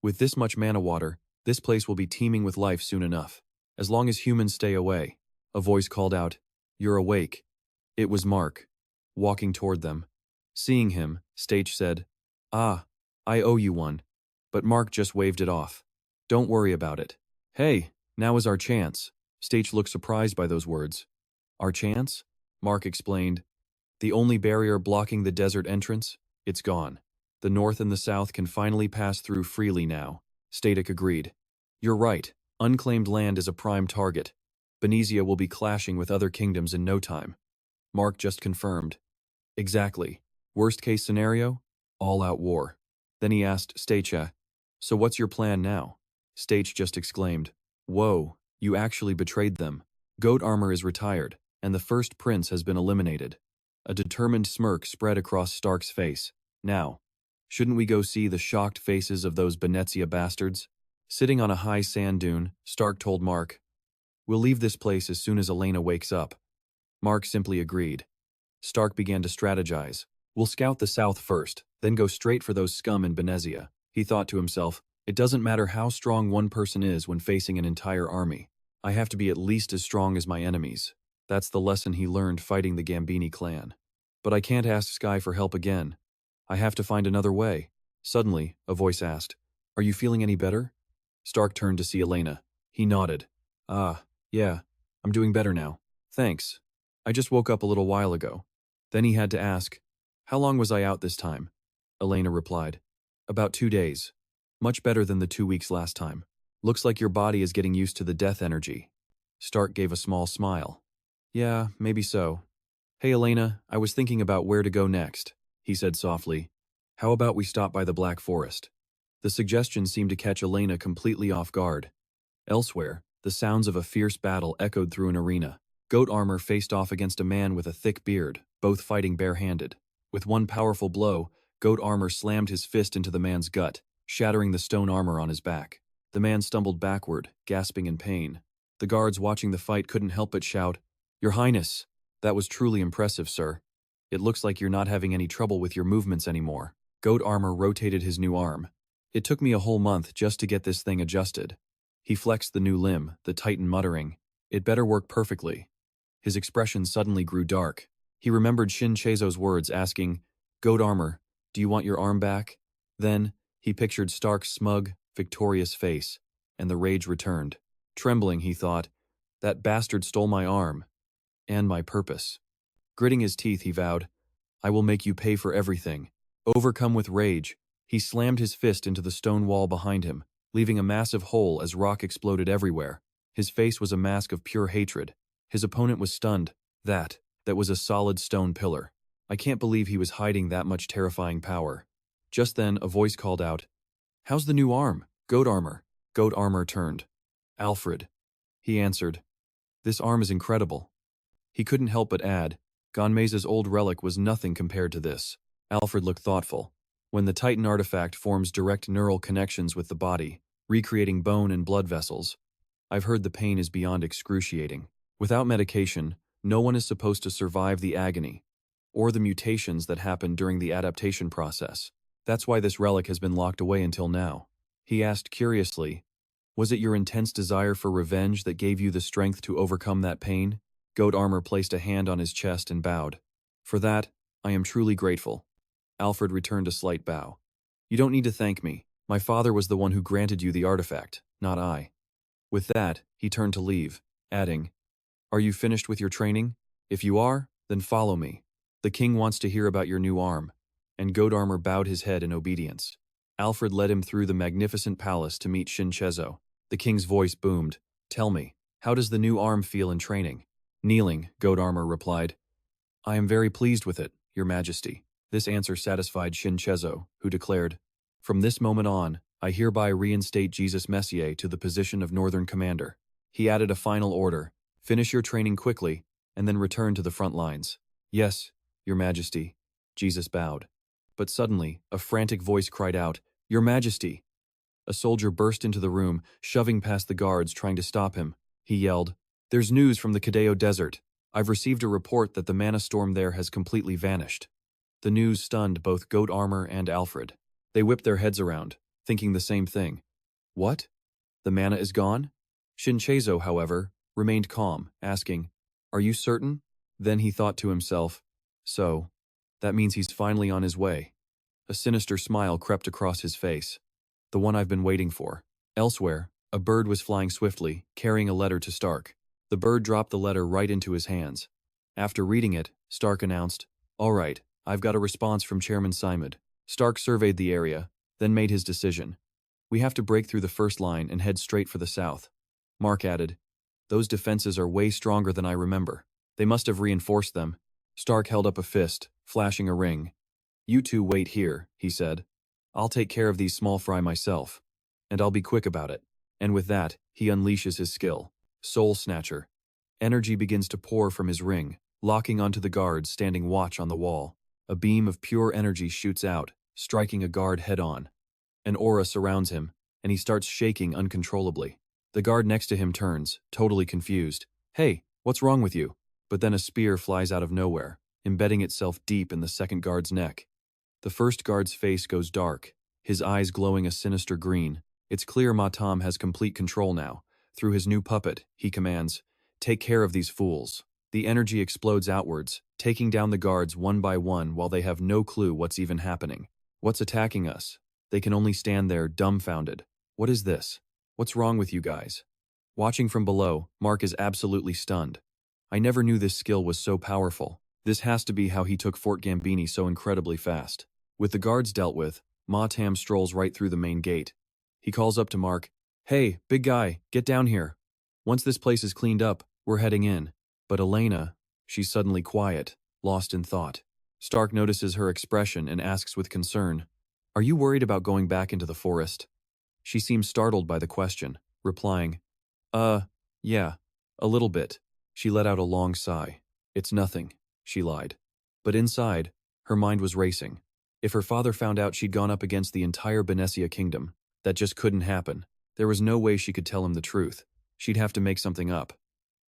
"With this much mana water, this place will be teeming with life soon enough. As long as humans stay away." A voice called out, "You're awake." It was Mark, walking toward them. Seeing him, Stache said, "Ah, I owe you one." But Mark just waved it off. "Don't worry about it." "Hey, now is our chance." Stache looked surprised by those words. "Our chance?" Mark explained. "The only barrier blocking the desert entrance? It's gone. The north and the south can finally pass through freely now." Static agreed. "You're right. Unclaimed land is a prime target. Benezia will be clashing with other kingdoms in no time." Mark just confirmed. "Exactly. Worst case scenario? All-out war." Then he asked Stache, "So what's your plan now?" Stache just exclaimed, "Whoa, you actually betrayed them. Goat armor is retired, and the first prince has been eliminated." A determined smirk spread across Stark's face. "Now, shouldn't we go see the shocked faces of those Benezia bastards?" Sitting on a high sand dune, Stark told Mark, "We'll leave this place as soon as Elena wakes up." Mark simply agreed. Stark began to strategize. "We'll scout the south first, then go straight for those scum in Benezia." He thought to himself, "It doesn't matter how strong one person is when facing an entire army. I have to be at least as strong as my enemies." That's the lesson he learned fighting the Gambini clan. "But I can't ask Sky for help again. I have to find another way." Suddenly, a voice asked, "Are you feeling any better?" Stark turned to see Elena. He nodded. "Ah, yeah, I'm doing better now. Thanks. I just woke up a little while ago." Then he had to ask, "How long was I out this time?" Elena replied, "About 2 days. Much better than the 2 weeks last time. Looks like your body is getting used to the death energy." Stark gave a small smile. "Yeah, maybe so. Hey Elena, I was thinking about where to go next," he said softly. "How about we stop by the Black Forest?" The suggestion seemed to catch Elena completely off guard. Elsewhere, the sounds of a fierce battle echoed through an arena. Goat armor faced off against a man with a thick beard, both fighting barehanded. With one powerful blow, Goat armor slammed his fist into the man's gut, shattering the stone armor on his back. The man stumbled backward, gasping in pain. The guards watching the fight couldn't help but shout, "Your Highness, that was truly impressive, sir. It looks like you're not having any trouble with your movements anymore." Goat armor rotated his new arm. "It took me a whole month just to get this thing adjusted." He flexed the new limb, the Titan muttering, "It better work perfectly." His expression suddenly grew dark. He remembered Shin Chaezo's words asking, "Goat armor, do you want your arm back?" Then, he pictured Stark's smug, victorious face, and the rage returned. Trembling, he thought, "That bastard stole my arm. And my purpose." Gritting his teeth, he vowed, "I will make you pay for everything." Overcome with rage, he slammed his fist into the stone wall behind him, leaving a massive hole as rock exploded everywhere. His face was a mask of pure hatred. His opponent was stunned. That was a solid stone pillar. I can't believe he was hiding that much terrifying power. Just then, a voice called out, "How's the new arm? Goat armor." Goat armor turned. "Alfred," he answered. "This arm is incredible." He couldn't help but add, "Ganmeza's old relic was nothing compared to this." Alfred looked thoughtful. "When the Titan artifact forms direct neural connections with the body, recreating bone and blood vessels, I've heard the pain is beyond excruciating. Without medication, no one is supposed to survive the agony, or the mutations that happen during the adaptation process. That's why this relic has been locked away until now." He asked curiously, "Was it your intense desire for revenge that gave you the strength to overcome that pain?" Goat armor placed a hand on his chest and bowed. "For that, I am truly grateful." Alfred returned a slight bow. "You don't need to thank me. My father was the one who granted you the artifact, not I." With that, he turned to leave, adding, "Are you finished with your training? If you are, then follow me. The king wants to hear about your new arm." And Goat armor bowed his head in obedience. Alfred led him through the magnificent palace to meet Shin Chezo. The king's voice boomed, "Tell me, how does the new arm feel in training?" Kneeling, Goat armor replied, "I am very pleased with it, your majesty." This answer satisfied Shin Chezo, who declared, "From this moment on, I hereby reinstate Jesus Messier to the position of Northern Commander." He added a final order, "Finish your training quickly, and then return to the front lines." "Yes, your majesty." Jesus bowed. But suddenly, a frantic voice cried out, "Your majesty!" A soldier burst into the room, shoving past the guards trying to stop him. He yelled, "There's news from the Kadeo Desert. I've received a report that the mana storm there has completely vanished." The news stunned both Goat armor and Alfred. They whipped their heads around, thinking the same thing. "What? The mana is gone?" Shin Chezo, however, remained calm, asking, "Are you certain?" Then he thought to himself, "So, that means he's finally on his way." A sinister smile crept across his face. "The one I've been waiting for." Elsewhere, a bird was flying swiftly, carrying a letter to Stark. The bird dropped the letter right into his hands. After reading it, Stark announced, "All right, I've got a response from Chairman Simon." Stark surveyed the area, then made his decision. "We have to break through the first line and head straight for the south." Mark added, "Those defenses are way stronger than I remember. They must have reinforced them." Stark held up a fist, flashing a ring. "You two wait here," he said. "I'll take care of these small fry myself. And I'll be quick about it." And with that, he unleashes his skill. Soul Snatcher. Energy begins to pour from his ring, locking onto the guards standing watch on the wall. A beam of pure energy shoots out, striking a guard head-on. An aura surrounds him, and he starts shaking uncontrollably. The guard next to him turns, totally confused. "Hey, what's wrong with you?" But then a spear flies out of nowhere, embedding itself deep in the second guard's neck. The first guard's face goes dark, his eyes glowing a sinister green. It's clear Motam has complete control now. Through his new puppet, he commands, "Take care of these fools." The energy explodes outwards, taking down the guards one by one while they have no clue what's even happening. What's attacking us? They can only stand there, dumbfounded. What is this? What's wrong with you guys? Watching from below, Mark is absolutely stunned. I never knew this skill was so powerful. This has to be how he took Fort Gambini so incredibly fast. With the guards dealt with, Motam strolls right through the main gate. He calls up to Mark, "Hey, big guy, get down here. Once this place is cleaned up, we're heading in." But Elena, she's suddenly quiet, lost in thought. Stark notices her expression and asks with concern, "Are you worried about going back into the forest?" She seems startled by the question, replying, Yeah, a little bit." She let out a long sigh. "It's nothing," she lied. But inside, her mind was racing. If her father found out she'd gone up against the entire Benessia kingdom, that just couldn't happen. There was no way she could tell him the truth. She'd have to make something up.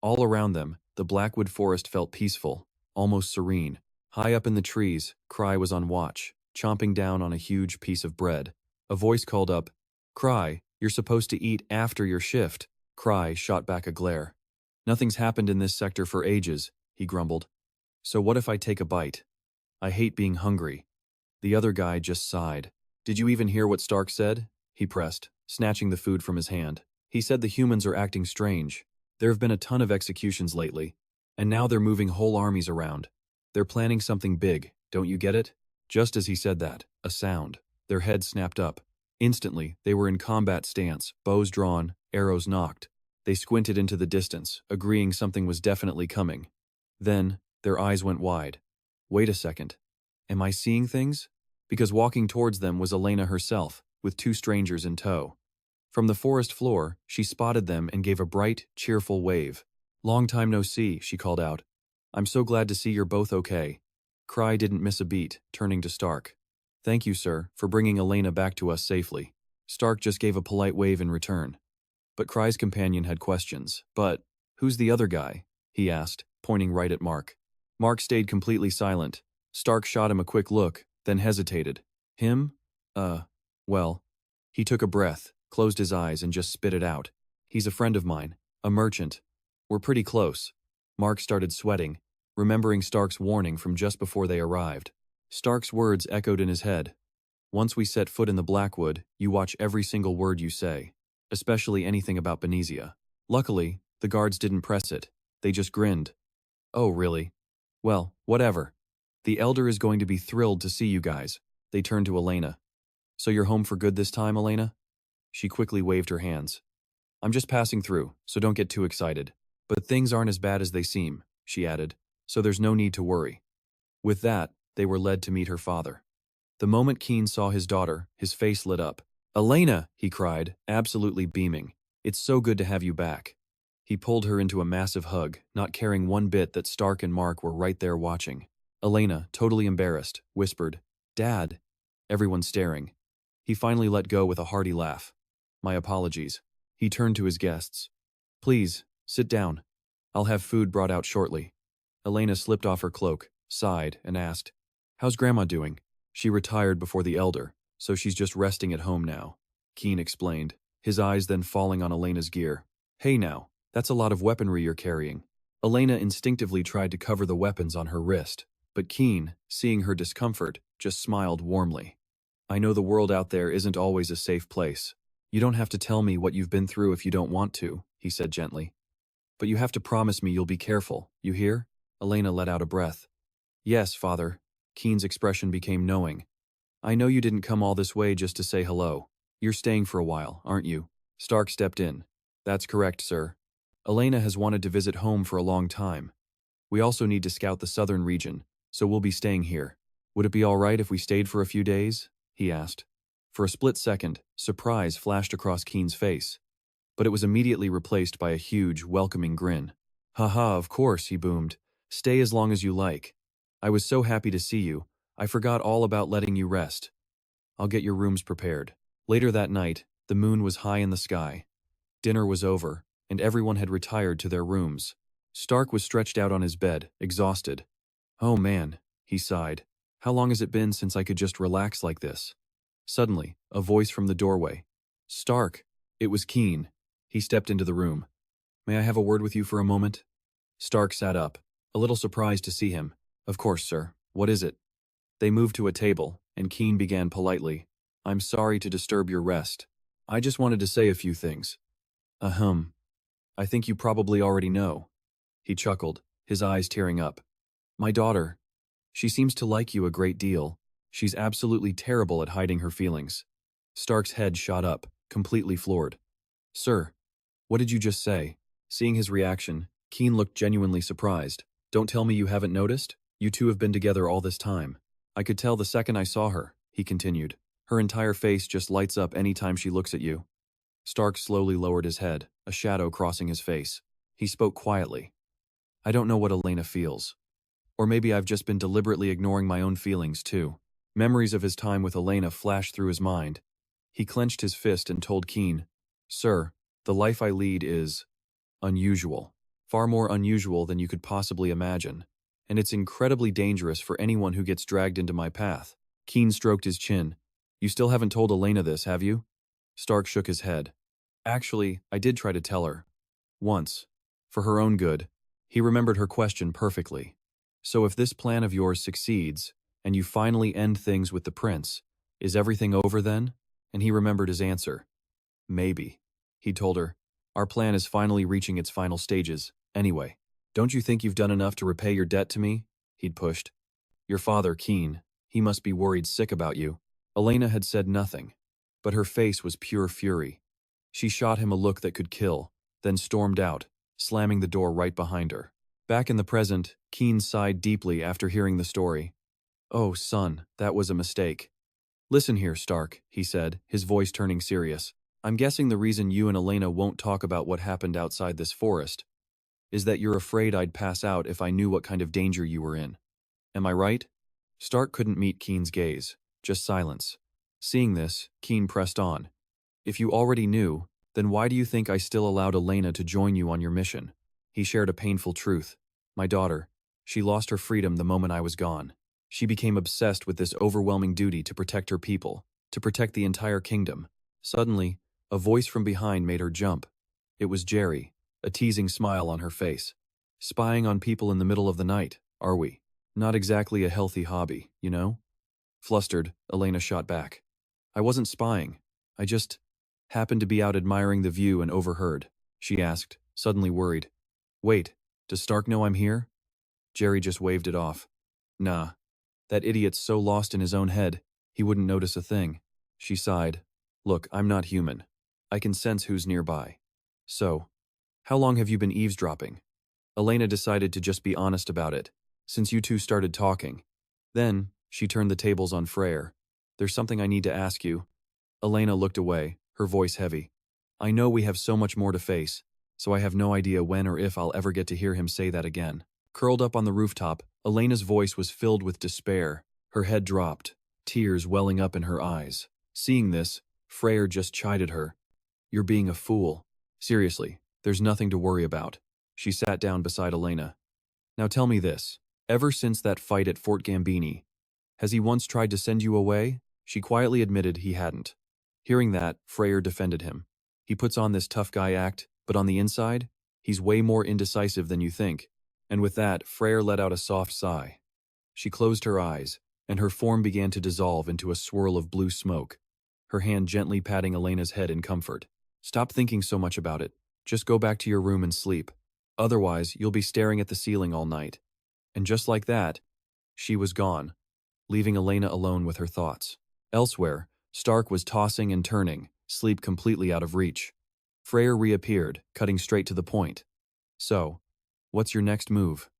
All around them, the Blackwood forest felt peaceful, almost serene. High up in the trees, Cry was on watch, chomping down on a huge piece of bread. A voice called up, "Cry, You're supposed to eat after your shift. Cry shot back a glare. Nothing's happened in this sector for ages, he grumbled. So what if I take a bite? I hate being hungry. The other guy just sighed. Did you even hear what Stark said? He pressed, snatching the food from his hand. He said the humans are acting strange. There have been a ton of executions lately, and now they're moving whole armies around. They're planning something big, don't you get it? Just as he said that, a sound. Their heads snapped up. Instantly, they were in combat stance, bows drawn, arrows nocked. They squinted into the distance, agreeing something was definitely coming. Then, their eyes went wide. Wait a second. Am I seeing things? Because walking towards them was Elena herself, with two strangers in tow. From the forest floor, she spotted them and gave a bright, cheerful wave. Long time no see, she called out. I'm so glad to see you're both okay. Cry didn't miss a beat, turning to Stark. Thank you, sir, for bringing Elena back to us safely. Stark just gave a polite wave in return. But Cry's companion had questions. But, who's the other guy? He asked, pointing right at Mark. Mark stayed completely silent. Stark shot him a quick look, then hesitated. Him? Well. He took a breath, closed his eyes, and just spit it out. He's a friend of mine, a merchant. We're pretty close. Mark started sweating, remembering Stark's warning from just before they arrived. Stark's words echoed in his head. Once we set foot in the Blackwood, you watch every single word you say, especially anything about Benezia. Luckily, the guards didn't press it. They just grinned. Oh, really? Well, whatever. The Elder is going to be thrilled to see you guys. They turned to Elena. So you're home for good this time, Elena? She quickly waved her hands. I'm just passing through, so don't get too excited. But things aren't as bad as they seem, she added, so there's no need to worry. With that, they were led to meet her father. The moment Keen saw his daughter, his face lit up. Elena, he cried, absolutely beaming. It's so good to have you back. He pulled her into a massive hug, not caring one bit that Stark and Mark were right there watching. Elena, totally embarrassed, whispered, Dad. Everyone staring. He finally let go with a hearty laugh. My apologies. He turned to his guests. Please, sit down. I'll have food brought out shortly. Elena slipped off her cloak, sighed, and asked, How's Grandma doing? She retired before the Elder, so she's just resting at home now. Keen explained, his eyes then falling on Elena's gear. Hey now, that's a lot of weaponry you're carrying. Elena instinctively tried to cover the weapons on her wrist, but Keen, seeing her discomfort, just smiled warmly. I know the world out there isn't always a safe place. You don't have to tell me what you've been through if you don't want to, he said gently. But you have to promise me you'll be careful, you hear? Elena let out a breath. Yes, Father. Keen's expression became knowing. I know you didn't come all this way just to say hello. You're staying for a while, aren't you? Stark stepped in. That's correct, sir. Elena has wanted to visit home for a long time. We also need to scout the southern region, so we'll be staying here. Would it be all right if we stayed for a few days? He asked. For a split second, surprise flashed across Keen's face. But it was immediately replaced by a huge, welcoming grin. Haha, of course, he boomed. Stay as long as you like. I was so happy to see you, I forgot all about letting you rest. I'll get your rooms prepared. Later that night, the moon was high in the sky. Dinner was over, and everyone had retired to their rooms. Stark was stretched out on his bed, exhausted. Oh man, he sighed. How long has it been since I could just relax like this? Suddenly, a voice from the doorway. Stark! It was Keen. He stepped into the room. May I have a word with you for a moment? Stark sat up, a little surprised to see him. Of course, sir. What is it? They moved to a table, and Keen began politely. I'm sorry to disturb your rest. I just wanted to say a few things. Ahem. I think you probably already know. He chuckled, his eyes tearing up. My daughter. She seems to like you a great deal. She's absolutely terrible at hiding her feelings. Stark's head shot up, completely floored. Sir, what did you just say? Seeing his reaction, Keen looked genuinely surprised. Don't tell me you haven't noticed? You two have been together all this time. I could tell the second I saw her, he continued. Her entire face just lights up any time she looks at you. Stark slowly lowered his head, a shadow crossing his face. He spoke quietly. I don't know what Elena feels. Or maybe I've just been deliberately ignoring my own feelings too. Memories of his time with Elena flashed through his mind. He clenched his fist and told Keen, Sir, the life I lead is unusual. Far more unusual than you could possibly imagine. And it's incredibly dangerous for anyone who gets dragged into my path. Keen stroked his chin. You still haven't told Elena this, have you? Stark shook his head. Actually, I did try to tell her. Once. For her own good. He remembered her question perfectly. So if this plan of yours succeeds, and you finally end things with the prince, is everything over then? And he remembered his answer. Maybe. He told her. Our plan is finally reaching its final stages, anyway. Don't you think you've done enough to repay your debt to me? He'd pushed. Your father, Keen. He must be worried sick about you. Elena had said nothing, but her face was pure fury. She shot him a look that could kill, then stormed out, slamming the door right behind her. Back in the present, Keen sighed deeply after hearing the story. Oh, son, that was a mistake. Listen here, Stark, he said, his voice turning serious. I'm guessing the reason you and Elena won't talk about what happened outside this forest is that you're afraid I'd pass out if I knew what kind of danger you were in. Am I right? Stark couldn't meet Keen's gaze, just silence. Seeing this, Keen pressed on. If you already knew, then why do you think I still allowed Elena to join you on your mission? He shared a painful truth. My daughter, she lost her freedom the moment I was gone. She became obsessed with this overwhelming duty to protect her people, to protect the entire kingdom. Suddenly, a voice from behind made her jump. It was Jerry, a teasing smile on her face. Spying on people in the middle of the night, are we? Not exactly a healthy hobby, you know? Flustered, Elena shot back. I wasn't spying. I just happened to be out admiring the view and overheard. She asked, suddenly worried. Wait, does Stark know I'm here? Jerry just waved it off. Nah. That idiot's so lost in his own head, he wouldn't notice a thing. She sighed. Look, I'm not human. I can sense who's nearby. So, how long have you been eavesdropping? Elena decided to just be honest about it, since you two started talking. Then, she turned the tables on Freyr. There's something I need to ask you. Elena looked away, her voice heavy. I know we have so much more to face, so I have no idea when or if I'll ever get to hear him say that again. Curled up on the rooftop, Elena's voice was filled with despair. Her head dropped, tears welling up in her eyes. Seeing this, Freyr just chided her. You're being a fool. Seriously, there's nothing to worry about. She sat down beside Elena. Now tell me this. Ever since that fight at Fort Gambini, has he once tried to send you away? She quietly admitted he hadn't. Hearing that, Freyr defended him. He puts on this tough guy act, but on the inside, he's way more indecisive than you think. And with that, Freyr let out a soft sigh. She closed her eyes, and her form began to dissolve into a swirl of blue smoke, her hand gently patting Elena's head in comfort. Stop thinking so much about it. Just go back to your room and sleep. Otherwise, you'll be staring at the ceiling all night. And just like that, she was gone, leaving Elena alone with her thoughts. Elsewhere, Stark was tossing and turning, sleep completely out of reach. Freyr reappeared, cutting straight to the point. So, what's your next move?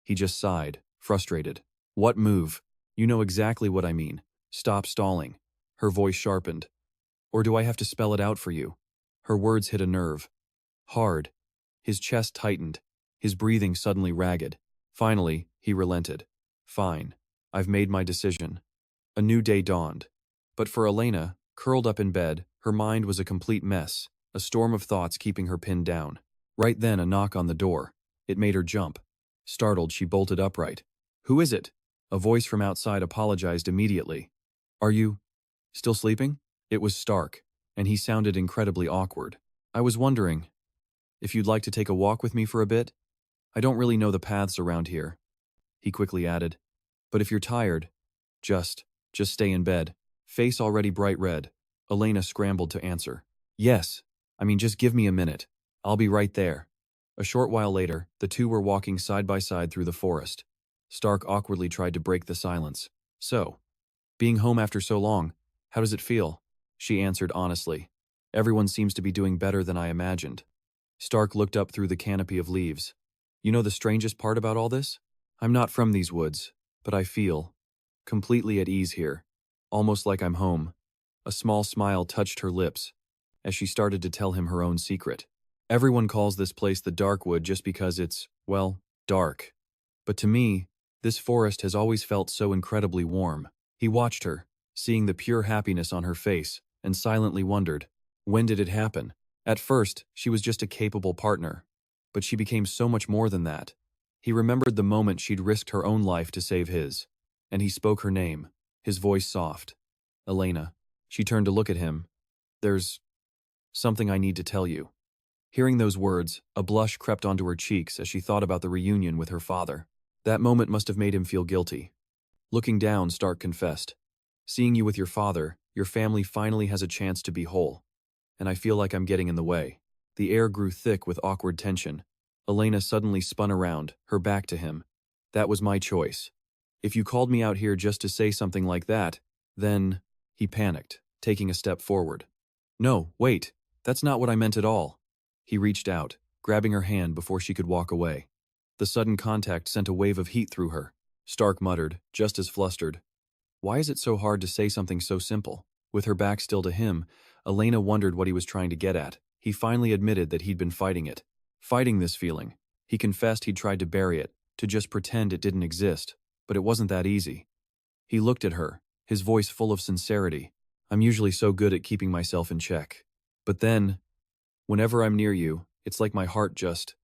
He just sighed, frustrated. What move? You know exactly what I mean. Stop stalling. Her voice sharpened. Or do I have to spell it out for you? Her words hit a nerve. Hard. His chest tightened, his breathing suddenly ragged. Finally, he relented. Fine. I've made my decision. A new day dawned. But for Elena, curled up in bed, her mind was a complete mess, a storm of thoughts keeping her pinned down. Right then, a knock on the door. It made her jump. Startled, she bolted upright. Who is it? A voice from outside apologized immediately. Are you still sleeping? It was Stark, and he sounded incredibly awkward. I was wondering if you'd like to take a walk with me for a bit? I don't really know the paths around here. He quickly added. But if you're tired, just stay in bed. Face already bright red, Elena scrambled to answer. Yes, just give me a minute. I'll be right there. A short while later, the two were walking side by side through the forest. Stark awkwardly tried to break the silence. So, being home after so long, how does it feel? She answered honestly. Everyone seems to be doing better than I imagined. Stark looked up through the canopy of leaves. You know the strangest part about all this? I'm not from these woods, but I feel completely at ease here, almost like I'm home. A small smile touched her lips as she started to tell him her own secret. Everyone calls this place the Darkwood just because it's, well, dark. But to me, this forest has always felt so incredibly warm. He watched her, seeing the pure happiness on her face, and silently wondered, when did it happen? At first, she was just a capable partner, but she became so much more than that. He remembered the moment she'd risked her own life to save his, and he spoke her name, his voice soft. Elena. She turned to look at him. There's Something I need to tell you." Hearing those words, a blush crept onto her cheeks as she thought about the reunion with her father. That moment must have made him feel guilty. Looking down, Stark confessed, "Seeing you with your father, your family finally has a chance to be whole. And I feel like I'm getting in the way." The air grew thick with awkward tension. Elena suddenly spun around, her back to him. "That was my choice. If you called me out here just to say something like that, then—" He panicked, taking a step forward. "No, wait, that's not what I meant at all." He reached out, grabbing her hand before she could walk away. The sudden contact sent a wave of heat through her. Stark muttered, just as flustered, "Why is it so hard to say something so simple?" With her back still to him, Elena wondered what he was trying to get at. He finally admitted that he'd been fighting it. Fighting this feeling. He confessed he'd tried to bury it, to just pretend it didn't exist. But it wasn't that easy. He looked at her, his voice full of sincerity. "I'm usually so good at keeping myself in check. But then, whenever I'm near you, it's like my heart just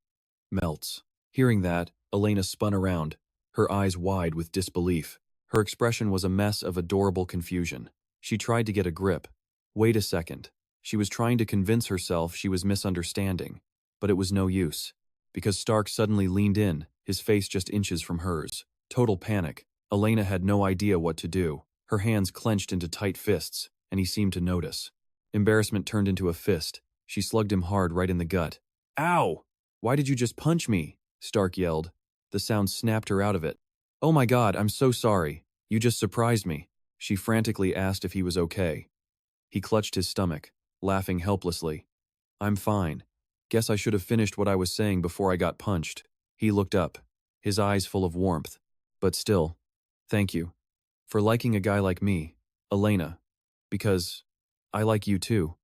melts." Hearing that, Elena spun around, her eyes wide with disbelief. Her expression was a mess of adorable confusion. She tried to get a grip. Wait a second. She was trying to convince herself she was misunderstanding. But it was no use. Because Stark suddenly leaned in, his face just inches from hers. Total panic. Elena had no idea what to do. Her hands clenched into tight fists, and he seemed to notice. Embarrassment turned into a fist. She slugged him hard right in the gut. "Ow! Why did you just punch me?" Stark yelled. The sound snapped her out of it. "Oh my God, I'm so sorry. You just surprised me." She frantically asked if he was okay. He clutched his stomach, laughing helplessly. "I'm fine. Guess I should have finished what I was saying before I got punched." He looked up, his eyes full of warmth. "But still, thank you. For liking a guy like me, Elena. Because I like you too."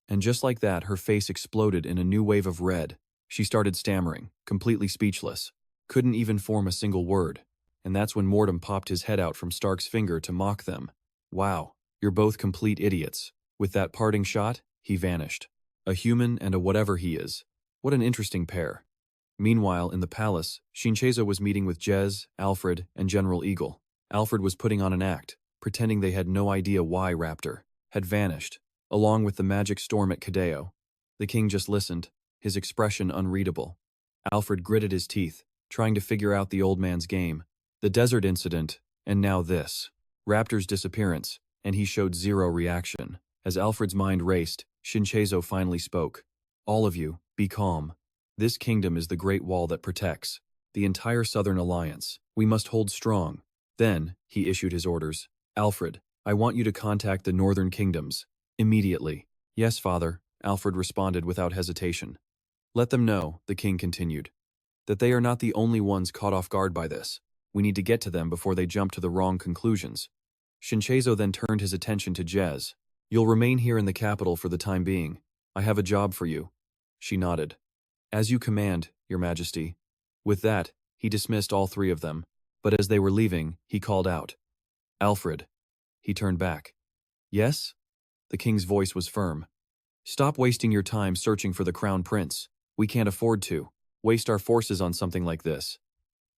And just like that, her face exploded in a new wave of red. She started stammering, completely speechless. Couldn't even form a single word. And that's when Motam popped his head out from Stark's finger to mock them. "Wow, you're both complete idiots." With that parting shot, he vanished. A human and a whatever he is. What an interesting pair. Meanwhile, in the palace, Shinchezo was meeting with Jez, Alfred, and General Eagle. Alfred was putting on an act, pretending they had no idea why Raptor had vanished, along with the magic storm at Kadeo. The king just listened, his expression unreadable. Alfred gritted his teeth, trying to figure out the old man's game. The desert incident, and now this. Raptor's disappearance, and he showed zero reaction. As Alfred's mind raced, Shinchezo finally spoke. "All of you, be calm. This kingdom is the great wall that protects the entire Southern Alliance. We must hold strong." Then, he issued his orders. "Alfred, I want you to contact the northern kingdoms. Immediately." "Yes, father," Alfred responded without hesitation. "Let them know," the king continued, "that they are not the only ones caught off guard by this. We need to get to them before they jump to the wrong conclusions." Shinchezo then turned his attention to Jez. "You'll remain here in the capital for the time being. I have a job for you." She nodded. "As you command, Your Majesty." With that, he dismissed all three of them, but as they were leaving, he called out, "Alfred." He turned back. "Yes?" The king's voice was firm. "Stop wasting your time searching for the crown prince. We can't afford to waste our forces on something like this."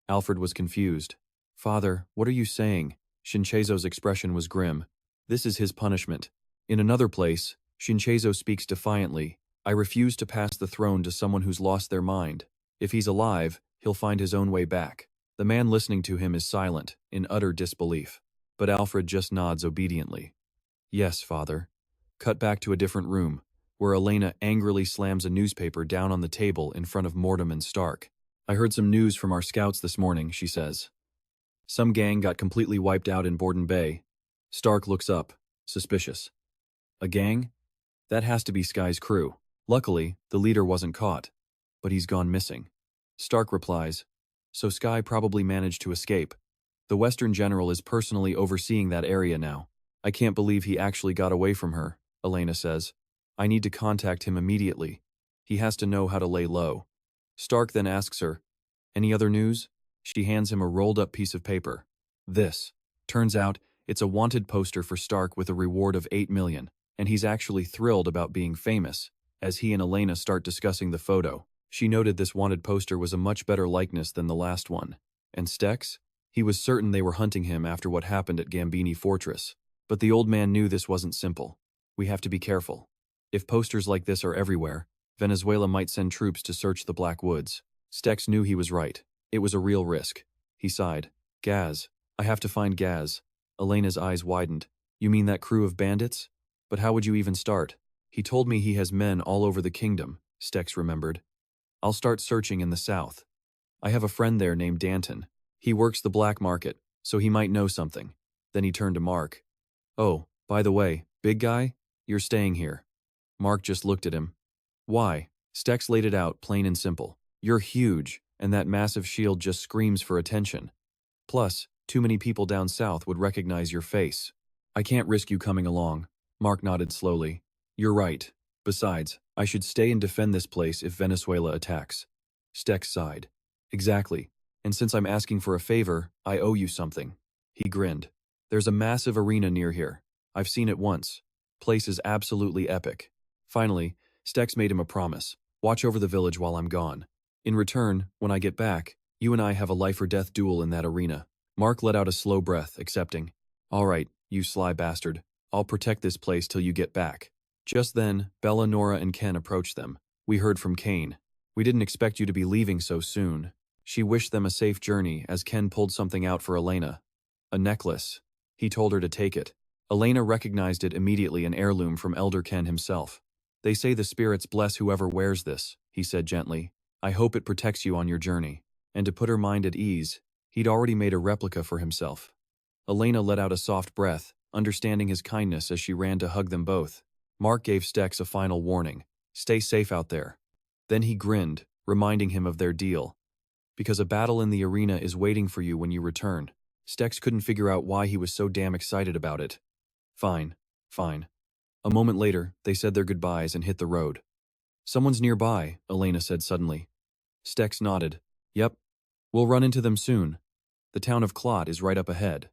Alfred was confused. "Father, what are you saying?" Shinchezo's expression was grim. "This is his punishment." In another place, Shinchezo speaks defiantly. "I refuse to pass the throne to someone who's lost their mind. If he's alive, he'll find his own way back." The man listening to him is silent, in utter disbelief. But Alfred just nods obediently. "Yes, father." Cut back to a different room, where Elena angrily slams a newspaper down on the table in front of Motam and Stark. "I heard some news from our scouts this morning," she says. "Some gang got completely wiped out in Borden Bay." Stark looks up, suspicious. "A gang? That has to be Sky's crew. Luckily, the leader wasn't caught. But he's gone missing." Stark replies, "So Sky probably managed to escape. The Western General is personally overseeing that area now. I can't believe he actually got away from her," Elena says. "I need to contact him immediately. He has to know how to lay low." Stark then asks her, "Any other news?" She hands him a rolled-up piece of paper. This. Turns out, it's a wanted poster for Stark with a reward of 8 million, and he's actually thrilled about being famous. As he and Elena start discussing the photo, she noted this wanted poster was a much better likeness than the last one. And Stex? He was certain they were hunting him after what happened at Gambini Fortress. But the old man knew this wasn't simple. "We have to be careful." If posters like this are everywhere, Venezuela might send troops to search the Black Woods. Stex knew he was right. It was a real risk. He sighed. Gaz. I have to find Gaz. Elena's eyes widened. You mean that crew of bandits? But how would you even start? He told me he has men all over the kingdom, Stex remembered. I'll start searching in the south. I have a friend there named Danton. He works the black market, so he might know something. Then he turned to Mark. Oh, by the way, big guy, you're staying here. Mark just looked at him. Why? Stex laid it out, plain and simple. You're huge, and that massive shield just screams for attention. Plus, too many people down south would recognize your face. I can't risk you coming along. Mark nodded slowly. You're right. Besides, I should stay and defend this place if Venezuela attacks. Stex sighed. Exactly. And since I'm asking for a favor, I owe you something. He grinned. There's a massive arena near here. I've seen it once. Place is absolutely epic. Finally, Stex made him a promise. Watch over the village while I'm gone. In return, when I get back, you and I have a life-or-death duel in that arena. Mark let out a slow breath, accepting. All right, you sly bastard. I'll protect this place till you get back. Just then, Bella, Nora, and Ken approached them. We heard from Kane. We didn't expect you to be leaving so soon. She wished them a safe journey as Ken pulled something out for Elena. A necklace. He told her to take it. Elena recognized it immediately, an heirloom from Elder Ken himself. They say the spirits bless whoever wears this, he said gently. I hope it protects you on your journey. And to put her mind at ease, he'd already made a replica for himself. Elena let out a soft breath, understanding his kindness as she ran to hug them both. Mark gave Stex a final warning. Stay safe out there. Then he grinned, reminding him of their deal. Because a battle in the arena is waiting for you when you return. Stex couldn't figure out why he was so damn excited about it. Fine, fine. A moment later, they said their goodbyes and hit the road. Someone's nearby, Elena said suddenly. Stex nodded. Yep. We'll run into them soon. The town of Clot is right up ahead.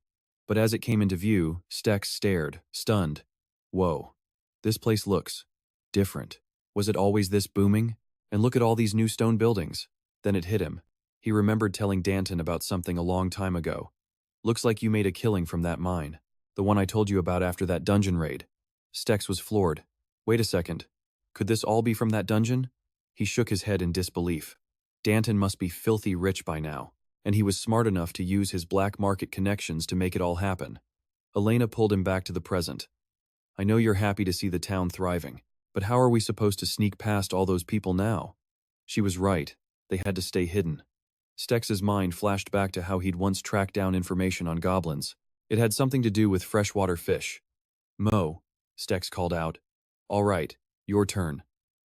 But as it came into view, Stex stared, stunned. Whoa. This place looks different. Was it always this booming? And look at all these new stone buildings. Then it hit him. He remembered telling Danton about something a long time ago. Looks like you made a killing from that mine. The one I told you about after that dungeon raid. Stex was floored. Wait a second. Could this all be from that dungeon? He shook his head in disbelief. Danton must be filthy rich by now, and he was smart enough to use his black market connections to make it all happen. Elena pulled him back to the present. I know you're happy to see the town thriving, but how are we supposed to sneak past all those people now? She was right. They had to stay hidden. Stex's mind flashed back to how he'd once tracked down information on goblins. It had something to do with freshwater fish. Mo, Stex called out. All right, your turn.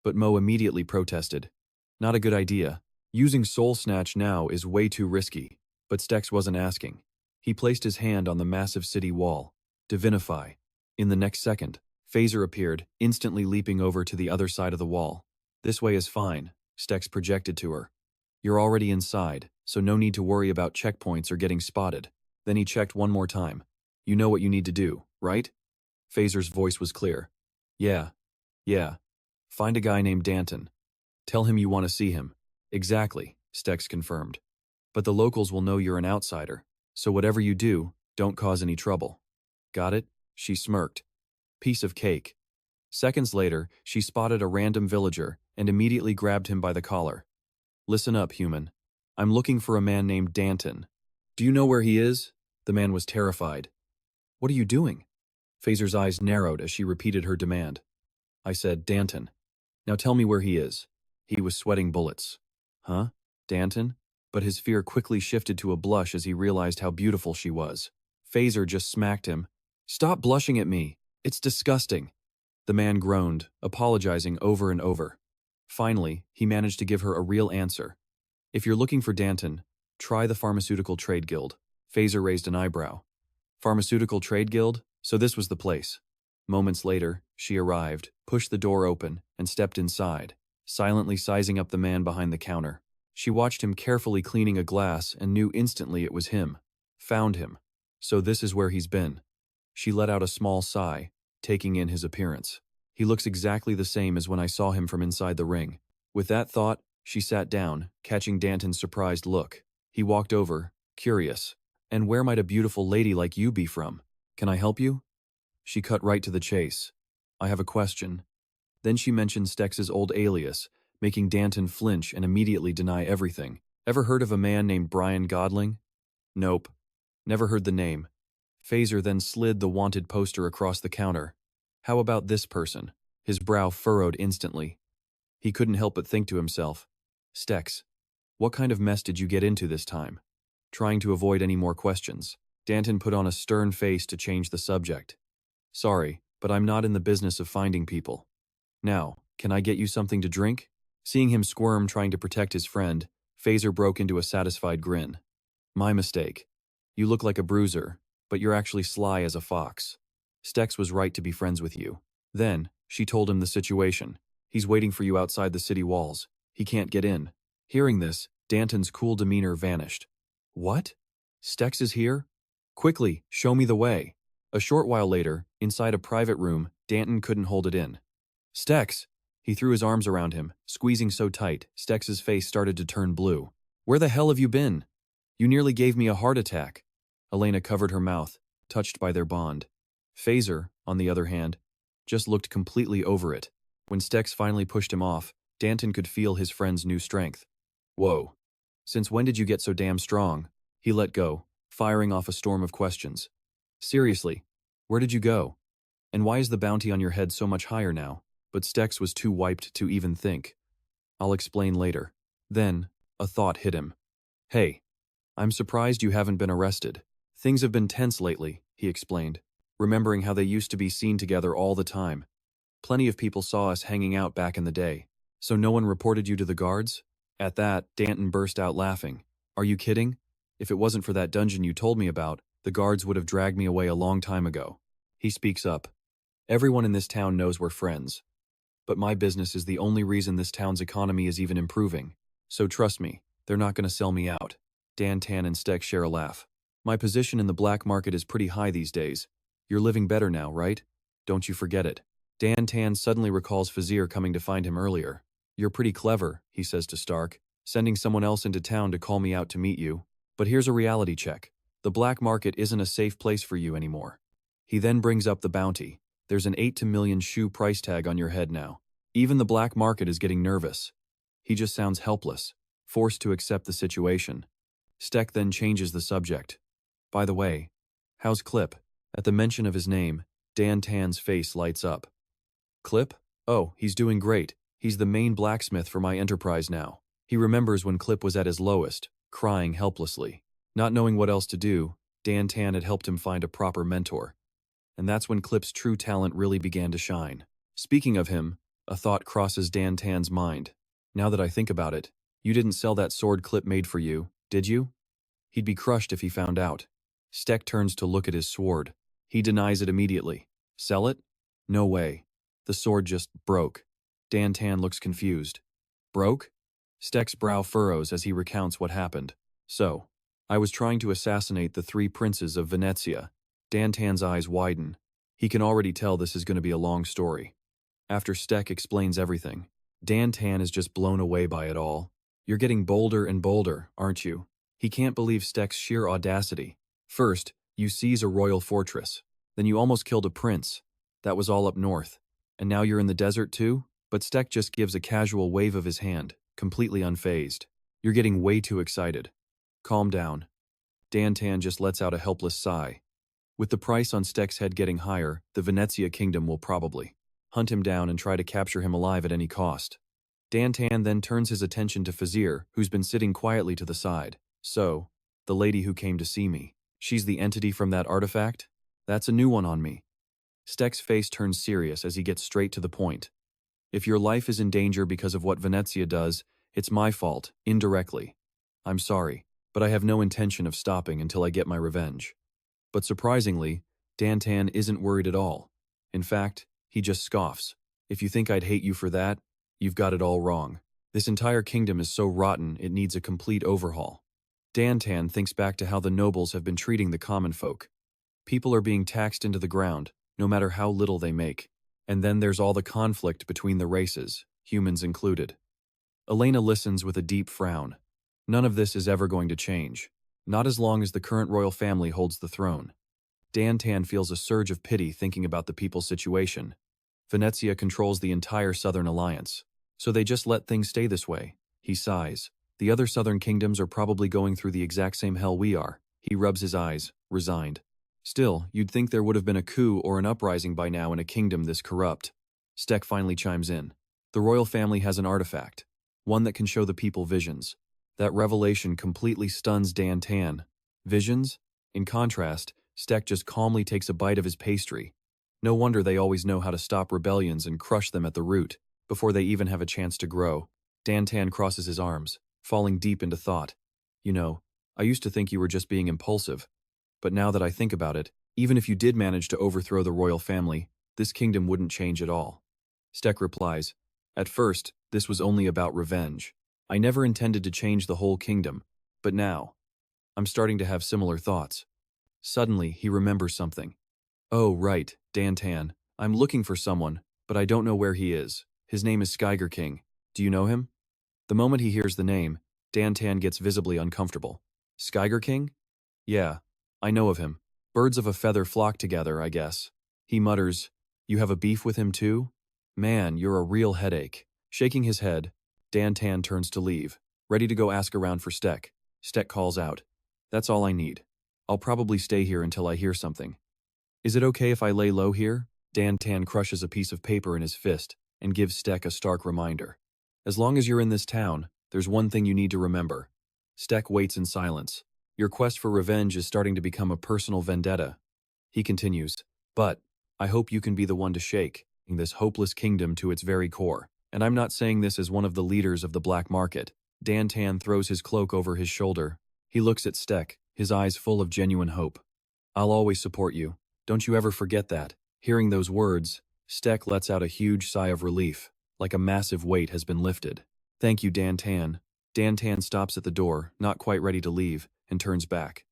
But Mo immediately protested. Not a good idea. Using Soul Snatch now is way too risky. But Stex wasn't asking. He placed his hand on the massive city wall. Divinify. In the next second, Phaser appeared, instantly leaping over to the other side of the wall. This way is fine, Stex projected to her. You're already inside, so no need to worry about checkpoints or getting spotted. Then he checked one more time. You know what you need to do, right? Phaser's voice was clear. Yeah. Find a guy named Danton. Tell him you want to see him. Exactly, Stex confirmed. But the locals will know you're an outsider, so whatever you do, don't cause any trouble. Got it? She smirked. Piece of cake. Seconds later, she spotted a random villager and immediately grabbed him by the collar. Listen up, human. I'm looking for a man named Danton. Do you know where he is? The man was terrified. What are you doing? Phaser's eyes narrowed as she repeated her demand. I said, Danton. Now tell me where he is. He was sweating bullets. Huh? Danton? But his fear quickly shifted to a blush as he realized how beautiful she was. Phaser just smacked him. Stop blushing at me. It's disgusting. The man groaned, apologizing over and over. Finally, he managed to give her a real answer. If you're looking for Danton, try the Pharmaceutical Trade Guild. Phaser raised an eyebrow. Pharmaceutical Trade Guild? So this was the place. Moments later, she arrived, pushed the door open, and stepped inside, silently sizing up the man behind the counter. She watched him carefully cleaning a glass and knew instantly it was him. Found him. So this is where he's been. She let out a small sigh, taking in his appearance. He looks exactly the same as when I saw him from inside the ring. With that thought, she sat down, catching Danton's surprised look. He walked over, curious. And where might a beautiful lady like you be from? Can I help you? She cut right to the chase. I have a question. Then she mentioned Stex's old alias, making Danton flinch and immediately deny everything. Ever heard of a man named Brian Godling? Nope. Never heard the name. Phaser then slid the wanted poster across the counter. How about this person? His brow furrowed instantly. He couldn't help but think to himself, Stex, what kind of mess did you get into this time? Trying to avoid any more questions, Danton put on a stern face to change the subject. Sorry, but I'm not in the business of finding people. Now, can I get you something to drink? Seeing him squirm trying to protect his friend, Phaser broke into a satisfied grin. My mistake. You look like a bruiser, but you're actually sly as a fox. Stex was right to be friends with you. Then, she told him the situation. He's waiting for you outside the city walls. He can't get in. Hearing this, Danton's cool demeanor vanished. What? Stex is here? Quickly, show me the way. A short while later, inside a private room, Danton couldn't hold it in. Stex! He threw his arms around him, squeezing so tight, Stex's face started to turn blue. Where the hell have you been? You nearly gave me a heart attack. Elena covered her mouth, touched by their bond. Phaser, on the other hand, just looked completely over it. When Stex finally pushed him off, Danton could feel his friend's new strength. Whoa. Since when did you get so damn strong? He let go, firing off a storm of questions. Seriously, where did you go? And why is the bounty on your head so much higher now? But Stex was too wiped to even think. I'll explain later. Then, a thought hit him. Hey, I'm surprised you haven't been arrested. Things have been tense lately, he explained, remembering how they used to be seen together all the time. Plenty of people saw us hanging out back in the day. So no one reported you to the guards? At that, Danton burst out laughing. Are you kidding? If it wasn't for that dungeon you told me about, the guards would have dragged me away a long time ago. He speaks up. Everyone in this town knows we're friends. But my business is the only reason this town's economy is even improving. So trust me, they're not going to sell me out. Danton and Stex share a laugh. My position in the black market is pretty high these days. You're living better now, right? Don't you forget it. Danton suddenly recalls Phaser coming to find him earlier. You're pretty clever, he says to Stark, sending someone else into town to call me out to meet you. But here's a reality check. The black market isn't a safe place for you anymore. He then brings up the bounty. There's an 8 to million shoe price tag on your head now. Even the black market is getting nervous. He just sounds helpless, forced to accept the situation. Steck then changes the subject. By the way, how's Clip? At the mention of his name, Danton's face lights up. Clip? Oh, he's doing great. He's the main blacksmith for my enterprise now. He remembers when Clip was at his lowest, crying helplessly. Not knowing what else to do, Danton had helped him find a proper mentor. And that's when Clip's true talent really began to shine. Speaking of him, a thought crosses Danton's mind. Now that I think about it, you didn't sell that sword Clip made for you, did you? He'd be crushed if he found out. Steck turns to look at his sword. He denies it immediately. Sell it? No way. The sword just broke. Danton looks confused. Broke? Steck's brow furrows as he recounts what happened. So, I was trying to assassinate the 3 princes of Venezia. Danton's eyes widen. He can already tell this is going to be a long story. After Steck explains everything, Danton is just blown away by it all. You're getting bolder and bolder, aren't you? He can't believe Steck's sheer audacity. First, you seize a royal fortress. Then you almost killed a prince. That was all up north. And now you're in the desert too? But Steck just gives a casual wave of his hand, completely unfazed. You're getting way too excited. Calm down. Danton just lets out a helpless sigh. With the price on Steck's head getting higher, the Venezia kingdom will probably hunt him down and try to capture him alive at any cost. Danton then turns his attention to Phaser, who's been sitting quietly to the side. So, the lady who came to see me. She's the entity from that artifact? That's a new one on me. Steck's face turns serious as he gets straight to the point. If your life is in danger because of what Venezia does, it's my fault, indirectly. I'm sorry, but I have no intention of stopping until I get my revenge. But surprisingly, Danton isn't worried at all. In fact, he just scoffs. If you think I'd hate you for that, you've got it all wrong. This entire kingdom is so rotten it needs a complete overhaul. Danton thinks back to how the nobles have been treating the common folk. People are being taxed into the ground, no matter how little they make. And then there's all the conflict between the races, humans included. Elena listens with a deep frown. None of this is ever going to change. Not as long as the current royal family holds the throne. Danton feels a surge of pity thinking about the people's situation. Venezia controls the entire Southern Alliance. So they just let things stay this way. He sighs. The other southern kingdoms are probably going through the exact same hell we are. He rubs his eyes, resigned. Still, you'd think there would have been a coup or an uprising by now in a kingdom this corrupt. Stek finally chimes in. The royal family has an artifact. One that can show the people visions. That revelation completely stuns Dan Tan. Visions? In contrast, Stek just calmly takes a bite of his pastry. No wonder they always know how to stop rebellions and crush them at the root, before they even have a chance to grow. Dan Tan crosses his arms, falling deep into thought. You know, I used to think you were just being impulsive. But now that I think about it, even if you did manage to overthrow the royal family, this kingdom wouldn't change at all. Stek replies, At first, this was only about revenge. I never intended to change the whole kingdom, but now, I'm starting to have similar thoughts. Suddenly, he remembers something. Oh, right, Dan Tan. I'm looking for someone, but I don't know where he is. His name is Skyger King. Do you know him? The moment he hears the name, Dan Tan gets visibly uncomfortable. Skyger King? Yeah, I know of him. Birds of a feather flock together, I guess. He mutters, You have a beef with him too? Man, you're a real headache. Shaking his head, Dan Tan turns to leave, ready to go ask around for Stek. Stek calls out, That's all I need. I'll probably stay here until I hear something. Is it okay if I lay low here? Dan Tan crushes a piece of paper in his fist and gives Stek a stark reminder. As long as you're in this town, there's one thing you need to remember. Stek waits in silence. Your quest for revenge is starting to become a personal vendetta. He continues, But I hope you can be the one to shake this hopeless kingdom to its very core. And I'm not saying this as one of the leaders of the black market. Dan Tan throws his cloak over his shoulder. He looks at Stek, his eyes full of genuine hope. I'll always support you. Don't you ever forget that. Hearing those words, Stek lets out a huge sigh of relief, like a massive weight has been lifted. Thank you, Dan Tan. Dan Tan stops at the door, not quite ready to leave, and turns back.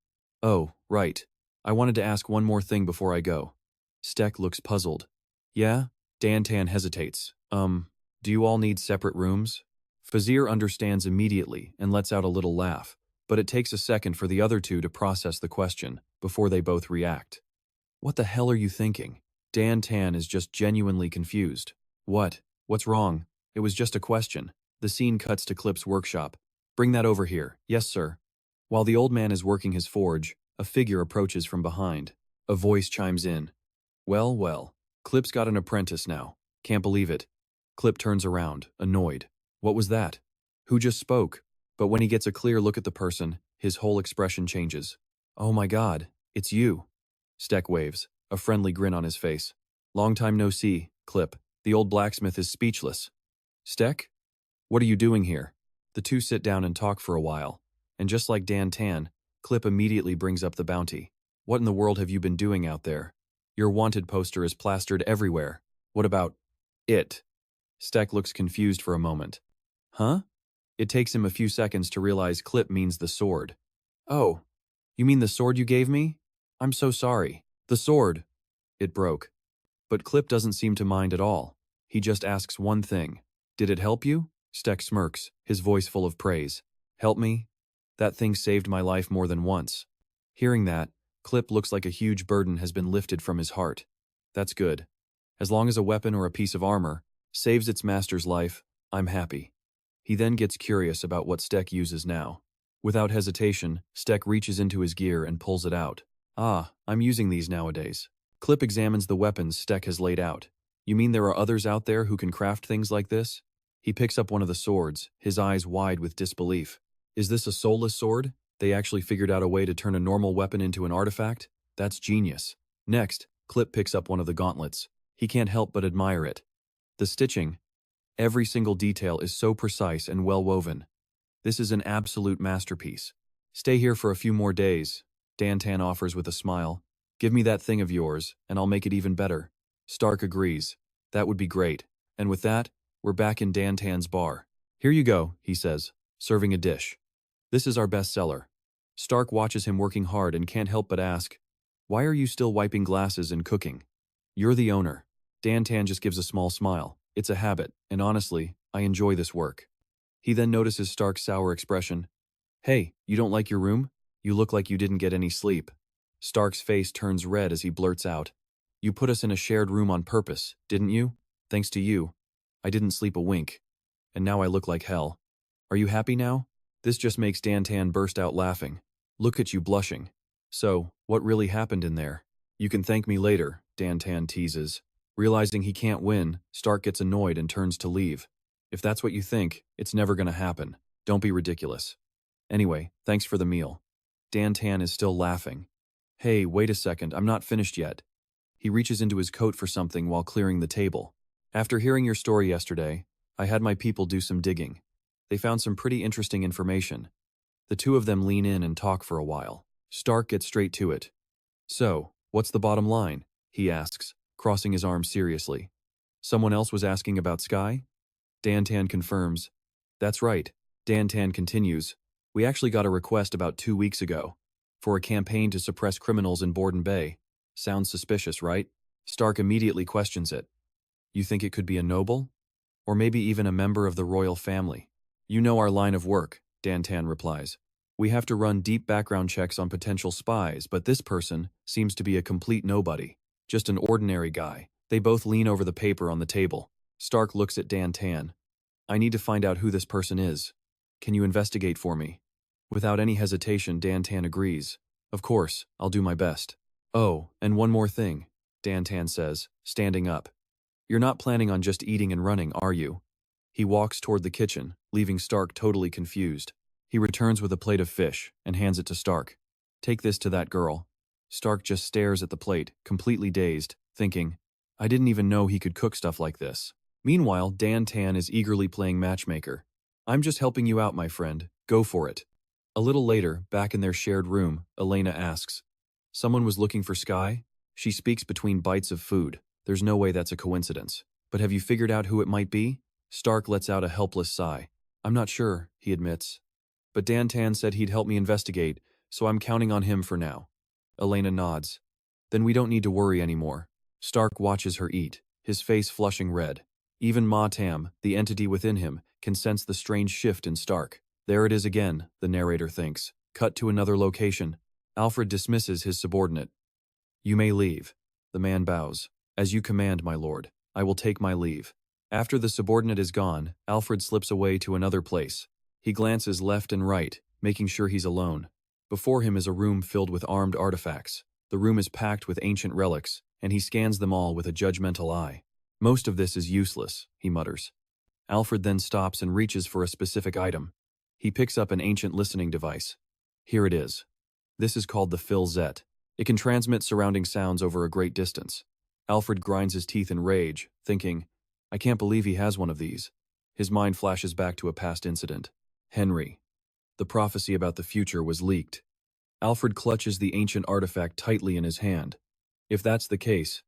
Oh, right. I wanted to ask one more thing before I go. Stek looks puzzled. Yeah? Dan Tan hesitates. Do you all need separate rooms? Fazir understands immediately and lets out a little laugh, but it takes a second for the other two to process the question before they both react. What the hell are you thinking? Dan Tan is just genuinely confused. What's wrong? It was just a question. The scene cuts to Clip's workshop. Bring that over here. Yes, sir. While the old man is working his forge, a figure approaches from behind. A voice chimes in. Well, Clip's got an apprentice now. Can't believe it. Clip turns around, annoyed. What was that? Who just spoke? But when he gets a clear look at the person, his whole expression changes. Oh my God, it's you. Stek waves, a friendly grin on his face. Long time no see, Clip. The old blacksmith is speechless. Stek? What are you doing here? The two sit down and talk for a while. And just like Dan Tan, Clip immediately brings up the bounty. What in the world have you been doing out there? Your wanted poster is plastered everywhere. What about it? Stek looks confused for a moment. Huh? It takes him a few seconds to realize Clip means the sword. Oh, you mean the sword you gave me? I'm so sorry. The sword. It broke. But Clip doesn't seem to mind at all. He just asks one thing. Did it help you? Stek smirks, his voice full of praise. Help me? That thing saved my life more than once. Hearing that, Clip looks like a huge burden has been lifted from his heart. That's good. As long as a weapon or a piece of armor saves its master's life, I'm happy. He then gets curious about what Stek uses now. Without hesitation, Stek reaches into his gear and pulls it out. Ah, I'm using these nowadays. Clip examines the weapons Stek has laid out. You mean there are others out there who can craft things like this? He picks up one of the swords, his eyes wide with disbelief. Is this a soulless sword? They actually figured out a way to turn a normal weapon into an artifact? That's genius. Next, Clip picks up one of the gauntlets. He can't help but admire it. The stitching. Every single detail is so precise and well woven. This is an absolute masterpiece. Stay here for a few more days, Dan Tan offers with a smile. Give me that thing of yours, and I'll make it even better. Stark agrees. That would be great. And with that, we're back in Dan Tan's bar. Here you go, he says, serving a dish. This is our best seller. Stark watches him working hard and can't help but ask, Why are you still wiping glasses and cooking? You're the owner. Dan Tan just gives a small smile. It's a habit, and honestly, I enjoy this work. He then notices Stark's sour expression. Hey, you don't like your room? You look like you didn't get any sleep. Stark's face turns red as he blurts out. You put us in a shared room on purpose, didn't you? Thanks to you, I didn't sleep a wink. And now I look like hell. Are you happy now? This just makes Dantan burst out laughing. Look at you blushing. So, what really happened in there? You can thank me later, Dantan teases. Realizing he can't win, Stark gets annoyed and turns to leave. If that's what you think, it's never gonna happen. Don't be ridiculous. Anyway, thanks for the meal. Dantan is still laughing. Hey, wait a second, I'm not finished yet. He reaches into his coat for something while clearing the table. After hearing your story yesterday, I had my people do some digging. They found some pretty interesting information. The two of them lean in and talk for a while. Stark gets straight to it. So, what's the bottom line? He asks, crossing his arms seriously. Someone else was asking about Sky? Dantan confirms. That's right. Dantan continues. We actually got a request about 2 weeks ago for a campaign to suppress criminals in Borden Bay. Sounds suspicious, right? Stark immediately questions it. You think it could be a noble? Or maybe even a member of the royal family? You know our line of work, Dantan replies. We have to run deep background checks on potential spies, but this person seems to be a complete nobody. Just an ordinary guy. They both lean over the paper on the table. Stark looks at Dantan. I need to find out who this person is. Can you investigate for me? Without any hesitation, Dantan agrees. Of course, I'll do my best. Oh, and one more thing, Dantan says, standing up. You're not planning on just eating and running, are you? He walks toward the kitchen, leaving Stark totally confused. He returns with a plate of fish and hands it to Stark. Take this to that girl. Stark just stares at the plate, completely dazed, thinking, I didn't even know he could cook stuff like this. Meanwhile, Dantan is eagerly playing matchmaker. I'm just helping you out, my friend. Go for it. A little later, back in their shared room, Elena asks, Someone was looking for Sky? She speaks between bites of food. There's no way that's a coincidence. But have you figured out who it might be? Stark lets out a helpless sigh. I'm not sure, he admits. But Dantan said he'd help me investigate, so I'm counting on him for now. Elena nods. Then we don't need to worry anymore. Stark watches her eat, his face flushing red. Even Motam, the entity within him, can sense the strange shift in Stark. There it is again, the narrator thinks. Cut to another location. Alfred dismisses his subordinate. You may leave. The man bows. As you command, my lord. I will take my leave. After the subordinate is gone, Alfred slips away to another place. He glances left and right, making sure he's alone. Before him is a room filled with armed artifacts. The room is packed with ancient relics, and he scans them all with a judgmental eye. Most of this is useless, he mutters. Alfred then stops and reaches for a specific item. He picks up an ancient listening device. Here it is. This is called the Phil-Zet. It can transmit surrounding sounds over a great distance. Alfred grinds his teeth in rage, thinking, I can't believe he has one of these. His mind flashes back to a past incident. Henry. The prophecy about the future was leaked. Alfred clutches the ancient artifact tightly in his hand. If that's the case,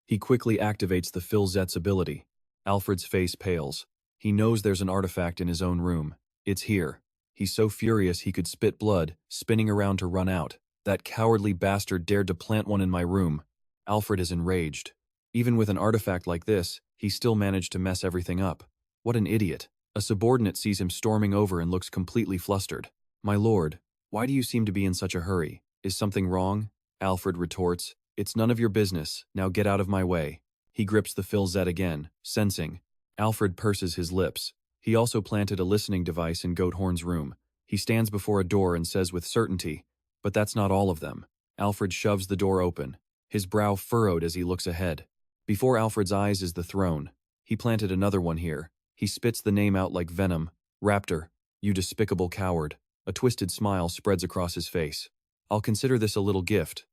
he quickly activates the Phil-Zet's ability. Alfred's face pales. He knows there's an artifact in his own room. It's here. He's so furious he could spit blood, spinning around to run out. That cowardly bastard dared to plant one in my room. Alfred is enraged. Even with an artifact like this, he still managed to mess everything up. What an idiot. A subordinate sees him storming over and looks completely flustered. My lord, why do you seem to be in such a hurry? Is something wrong? Alfred retorts. It's none of your business. Now get out of my way. He grips the Phil-Zet again, sensing. Alfred purses his lips. He also planted a listening device in Goathorn's room. He stands before a door and says with certainty, but that's not all of them. Alfred shoves the door open, his brow furrowed as he looks ahead. Before Alfred's eyes is the throne. He planted another one here. He spits the name out like venom. Raptor, you despicable coward. A twisted smile spreads across his face. I'll consider this a little gift.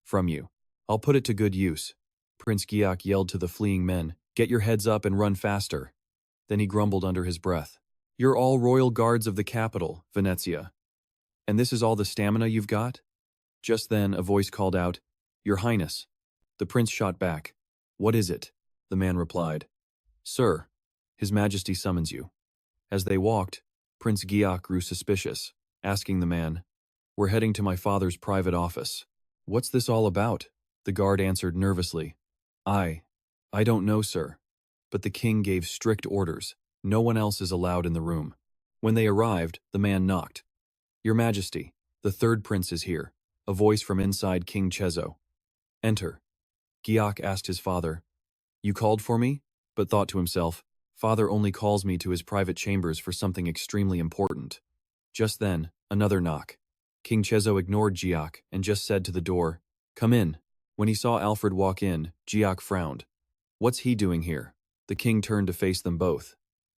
From you. I'll put it to good use. Prince Giak yelled to the fleeing men, get your heads up and run faster. Then he grumbled under his breath. You're all royal guards of the capital, Venezia. And this is all the stamina you've got? Just then, a voice called out, Your Highness. The prince shot back. What is it? The man replied. Sir, His Majesty summons you. As they walked, Prince Giak grew suspicious, asking the man, We're heading to my father's private office. What's this all about? The guard answered nervously. I don't know, sir. But the king gave strict orders. No one else is allowed in the room. When they arrived, the man knocked. Your Majesty, the third prince is here. A voice from inside King Chezo. Enter. Giak asked his father, You called for me? but thought to himself, "Father only calls me to his private chambers for something extremely important." Just then, another knock. King Chezo ignored Jiak and just said to the door, "Come in." When he saw Alfred walk in, Jiak frowned. "What's he doing here?" The king turned to face them both.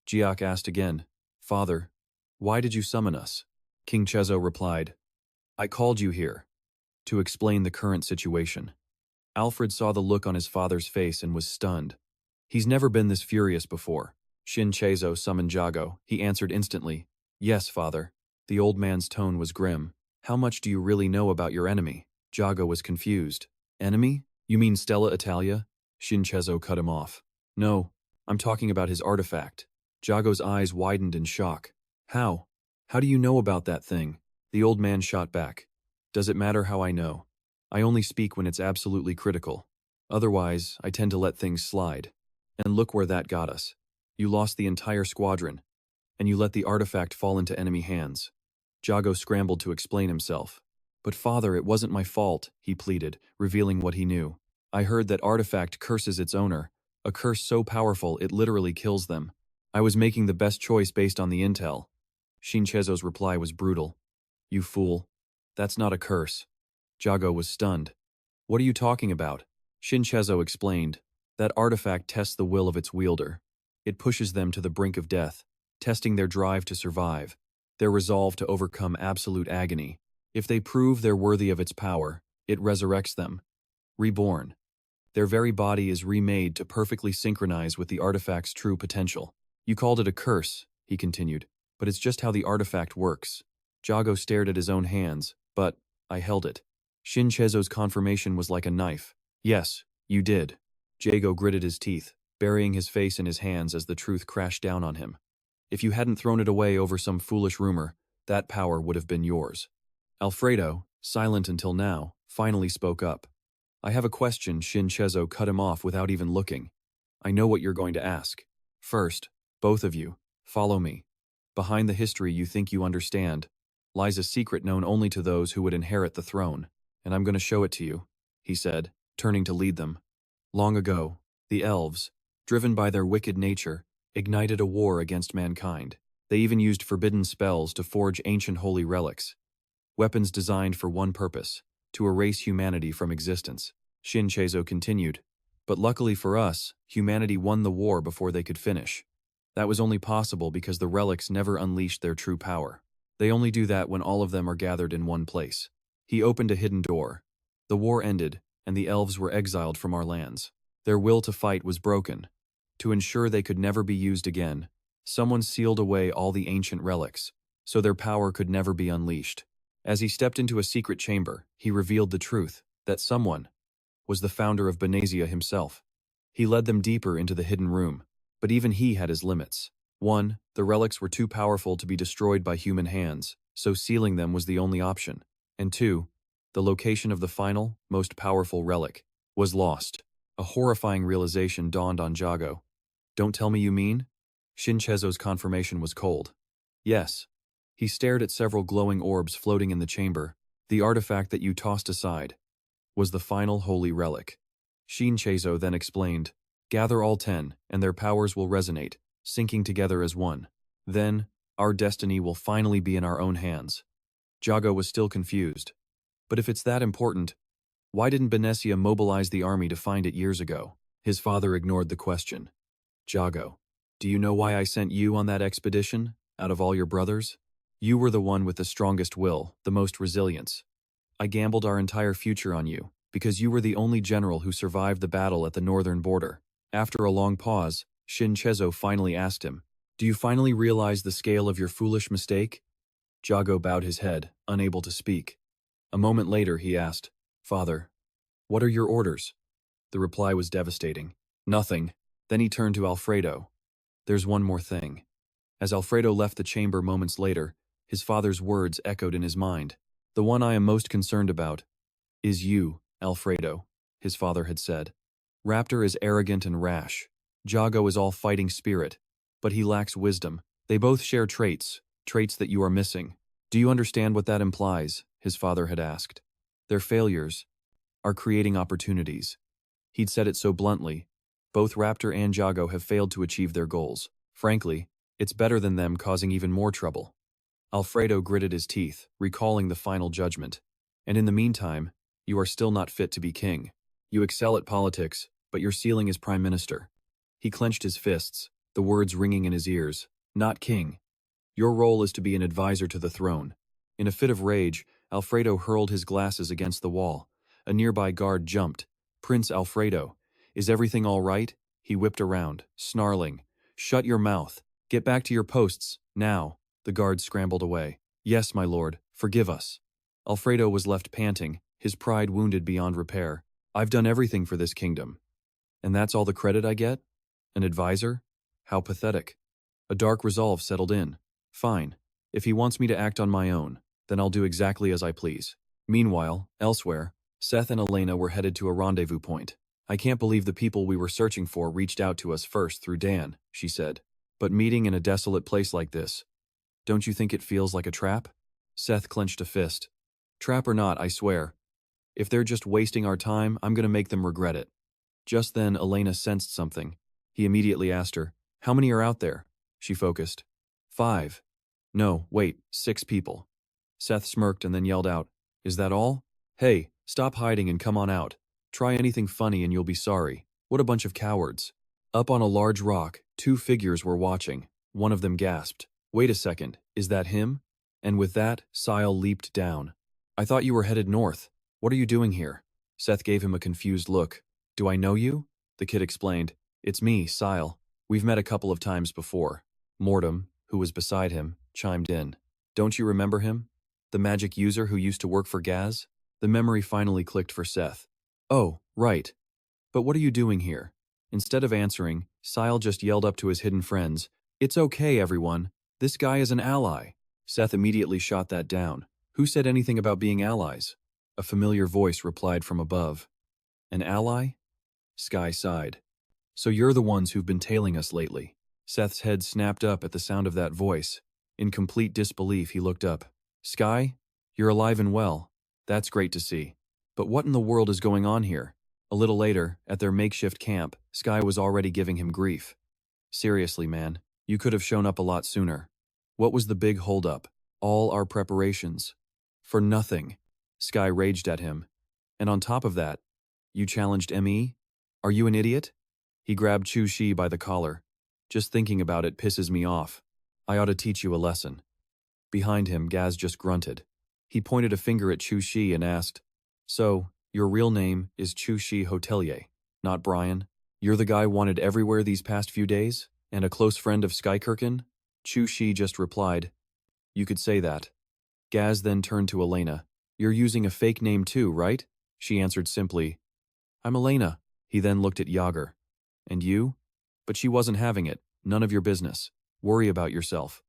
Jiak asked again, "Father, why did you summon us?" King Chezo replied, "I called you here to explain the current situation." Alfred saw the look on his father's face and was stunned. He's never been this furious before. Shin Chezo summoned Jago. He answered instantly, "Yes, father." The old man's tone was grim. "How much do you really know about your enemy?" Jago was confused. "Enemy? You mean Stella Italia?" Shin Chezo cut him off. "No, I'm talking about his artifact." Jago's eyes widened in shock. "How? How do you know about that thing?" The old man shot back. "Does it matter how I know? I only speak when it's absolutely critical. Otherwise, I tend to let things slide. And look where that got us. You lost the entire squadron, and you let the artifact fall into enemy hands." Jago scrambled to explain himself. "But father, it wasn't my fault," he pleaded, revealing what he knew. "I heard that artifact curses its owner, a curse so powerful it literally kills them. I was making the best choice based on the intel." Shin Chezo's reply was brutal. "You fool. That's not a curse." Jago was stunned. "What are you talking about?" Shin Chezo explained. "That artifact tests the will of its wielder. It pushes them to the brink of death, testing their drive to survive, their resolve to overcome absolute agony. If they prove they're worthy of its power, it resurrects them. Reborn. Their very body is remade to perfectly synchronize with the artifact's true potential. You called it a curse," he continued, "but it's just how the artifact works." Jago stared at his own hands, "But I held it." Shin Chezo's confirmation was like a knife. "Yes, you did." Jago gritted his teeth, burying his face in his hands as the truth crashed down on him. "If you hadn't thrown it away over some foolish rumor, that power would have been yours." Alfredo, silent until now, finally spoke up. "I have a question." Shin Chezo cut him off without even looking. "I know what you're going to ask. First, both of you, follow me. Behind the history you think you understand lies a secret known only to those who would inherit the throne, and I'm going to show it to you," he said, turning to lead them. "Long ago, the elves, driven by their wicked nature, ignited a war against mankind. They even used forbidden spells to forge ancient holy relics. Weapons designed for one purpose, to erase humanity from existence." Shin Chezo continued. "But luckily for us, humanity won the war before they could finish. That was only possible because the relics never unleashed their true power. They only do that when all of them are gathered in one place." He opened a hidden door. "The war ended, and the elves were exiled from our lands. Their will to fight was broken. To ensure they could never be used again, someone sealed away all the ancient relics, so their power could never be unleashed. As he stepped into a secret chamber, he revealed the truth, that someone was the founder of Benesia himself. He led them deeper into the hidden room, but even he had his limits. 1. The relics were too powerful to be destroyed by human hands, so sealing them was the only option. And 2. The location of the final, most powerful relic was lost. A horrifying realization dawned on Jago. "Don't tell me you mean?" Shin Chezo's confirmation was cold. "Yes." He stared at several glowing orbs floating in the chamber. "The artifact that you tossed aside was the final holy relic." Shin Chezo then explained, "Gather all 10, and their powers will resonate, syncing together as one. Then, our destiny will finally be in our own hands." Jago was still confused. "But if it's that important, why didn't Benesia mobilize the army to find it years ago?" His father ignored the question. "Jago, do you know why I sent you on that expedition, out of all your brothers? You were the one with the strongest will, the most resilience. I gambled our entire future on you, because you were the only general who survived the battle at the northern border." After a long pause, Shin Chezo finally asked him, "Do you finally realize the scale of your foolish mistake?" Jago bowed his head, unable to speak. A moment later he asked, "Father, what are your orders?" The reply was devastating. "Nothing." Then he turned to Alfredo. "There's one more thing." As Alfredo left the chamber moments later, his father's words echoed in his mind. "The one I am most concerned about is you, Alfredo," his father had said. "Raptor is arrogant and rash. Jago is all fighting spirit, but he lacks wisdom. They both share traits that you are missing. Do you understand what that implies?" his father had asked. "Their failures are creating opportunities." He'd said it so bluntly, Both Raptor and Jago have failed to achieve their goals. Frankly, it's better than them causing even more trouble. Alfredo gritted his teeth, recalling the final judgment. And in the meantime, you are still not fit to be king. You excel at politics, but your ceiling is prime minister. He clenched his fists, the words ringing in his ears. Not king. Your role is to be an advisor to the throne. In a fit of rage, Alfredo hurled his glasses against the wall. A nearby guard jumped. Prince Alfredo, is everything all right? He whipped around, snarling. Shut your mouth. Get back to your posts, now. The guard scrambled away. Yes, my lord, forgive us. Alfredo was left panting, his pride wounded beyond repair. I've done everything for this kingdom. And that's all the credit I get? An advisor? How pathetic. A dark resolve settled in. Fine. If he wants me to act on my own, then I'll do exactly as I please. Meanwhile, elsewhere, Seth and Elena were headed to a rendezvous point. I can't believe the people we were searching for reached out to us first through Dan, she said. But meeting in a desolate place like this, don't you think it feels like a trap? Seth clenched a fist. Trap or not, I swear. If they're just wasting our time, I'm gonna make them regret it. Just then, Elena sensed something. He immediately asked her, how many are out there? She focused. 5. No, wait, 6 people. Seth smirked and then yelled out, is that all? Hey, stop hiding and come on out. Try anything funny and you'll be sorry. What a bunch of cowards. Up on a large rock, 2 figures were watching. One of them gasped. Wait a second, is that him? And with that, Sile leaped down. I thought you were headed north. What are you doing here? Seth gave him a confused look. Do I know you? The kid explained. It's me, Sile. We've met a couple of times before. Motam, who was beside him, chimed in. Don't you remember him? The magic user who used to work for Gaz? The memory finally clicked for Seth. Oh, right. But what are you doing here? Instead of answering, Sile just yelled up to his hidden friends, It's okay, everyone. This guy is an ally. Seth immediately shot that down. Who said anything about being allies? A familiar voice replied from above. An ally? Sky sighed. So you're the ones who've been tailing us lately. Seth's head snapped up at the sound of that voice. In complete disbelief, he looked up. Sky? You're alive and well. That's great to see. But what in the world is going on here? A little later, at their makeshift camp, Sky was already giving him grief. Seriously, man, you could have shown up a lot sooner. What was the big holdup? All our preparations. For nothing. Sky raged at him. And on top of that, you challenged ME? Are you an idiot? He grabbed Chu Shi by the collar. Just thinking about it pisses me off. I ought to teach you a lesson. Behind him, Gaz just grunted. He pointed a finger at Chu Shi and asked, So, your real name is Chu Shi Hotelier, not Brian? You're the guy wanted everywhere these past few days? And a close friend of Skykirkin? Chu Shi just replied, You could say that. Gaz then turned to Elena. You're using a fake name too, right? She answered simply, I'm Elena. He then looked at Yager. And you? But she wasn't having it. None of your business. Worry about yourself.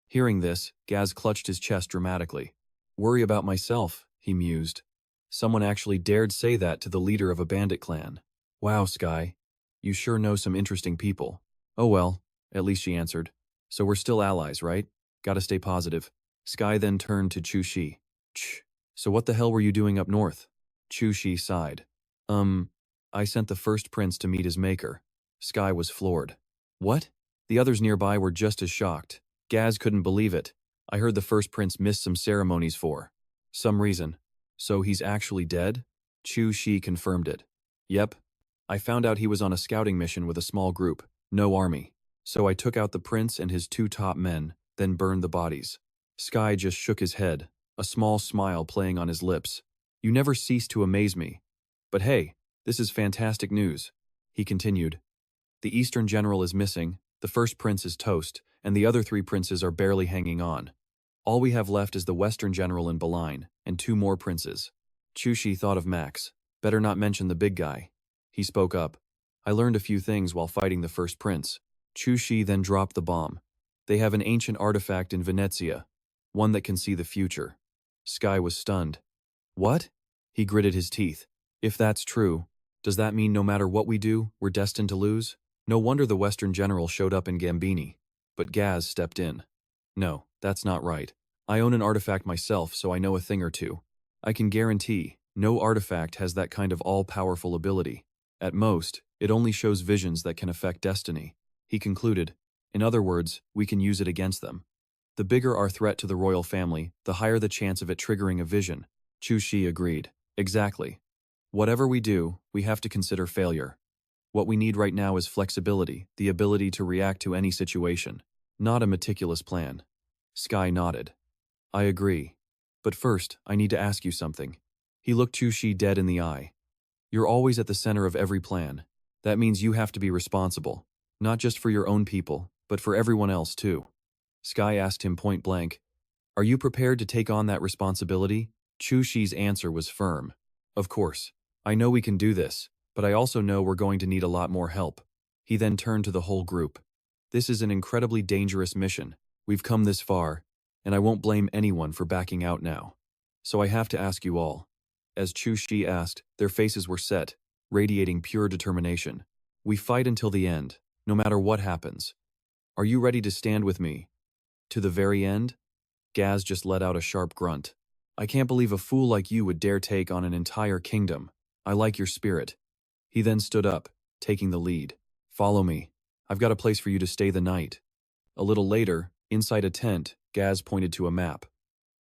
Hearing this, Gaz clutched his chest dramatically. Worry about myself, he mused. Someone actually dared say that to the leader of a bandit clan. Wow, Sky. You sure know some interesting people. Oh well, at least she answered. So we're still allies, right? Gotta stay positive. Sky then turned to Chu Shi. So what the hell were you doing up north? Chu Shi sighed. I sent the first prince to meet his maker. Sky was floored. What? The others nearby were just as shocked. Gaz couldn't believe it. I heard the first prince missed some ceremonies for some reason. So he's actually dead? Chu Shi confirmed it. Yep. I found out he was on a scouting mission with a small group. No army. So I took out the prince and his 2 top men, then burned the bodies. Sky just shook his head, a small smile playing on his lips. You never cease to amaze me. But hey, this is fantastic news. He continued. The Eastern General is missing, the first prince is toast, and the other 3 princes are barely hanging on. All we have left is the Western General in Beline, and 2 more princes. Chu Shi thought of Max. Better not mention the big guy. He spoke up. I learned a few things while fighting the first prince. Chu Shi then dropped the bomb. They have an ancient artifact in Venezia, one that can see the future. Sky was stunned. What? He gritted his teeth. If that's true, does that mean no matter what we do, we're destined to lose? No wonder the Western General showed up in Gambini. But Gaz stepped in. No, that's not right. I own an artifact myself, so I know a thing or two. I can guarantee no artifact has that kind of all-powerful ability. At most, It only shows visions that can affect destiny. He concluded, in other words, we can use it against them. The bigger our threat to the royal family, the higher the chance of it triggering a vision. Chu Shi agreed. Exactly. Whatever we do, we have to consider failure. What we need right now is flexibility, the ability to react to any situation, not a meticulous plan. Sky nodded. I agree. But first, I need to ask you something. He looked Chu Shi dead in the eye. You're always at the center of every plan. That means you have to be responsible, not just for your own people, but for everyone else too. Sky asked him point blank, are you prepared to take on that responsibility? Chu Shi's answer was firm. Of course. I know we can do this, but I also know we're going to need a lot more help. He then turned to the whole group. This is an incredibly dangerous mission. We've come this far, and I won't blame anyone for backing out now. So I have to ask you all. As Chu Shi asked, their faces were set, radiating pure determination. We fight until the end, no matter what happens. Are you ready to stand with me? To the very end? Gaz just let out a sharp grunt. I can't believe a fool like you would dare take on an entire kingdom. I like your spirit. He then stood up, taking the lead. Follow me. I've got a place for you to stay the night. A little later, inside a tent, Gaz pointed to a map.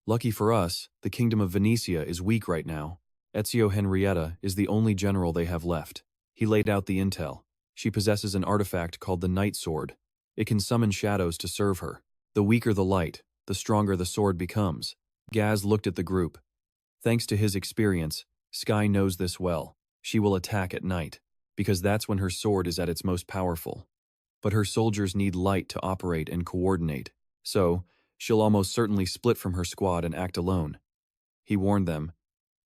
Lucky for us, the kingdom of Venetia is weak right now. Ezio Henrietta is the only general they have left. He laid out the intel. She possesses an artifact called the Night Sword. It can summon shadows to serve her. The weaker the light, the stronger the sword becomes. Gaz looked at the group. Thanks to his experience, Sky knows this well. She will attack at night, because that's when her sword is at its most powerful. But her soldiers need light to operate and coordinate, so she'll almost certainly split from her squad and act alone. He warned them,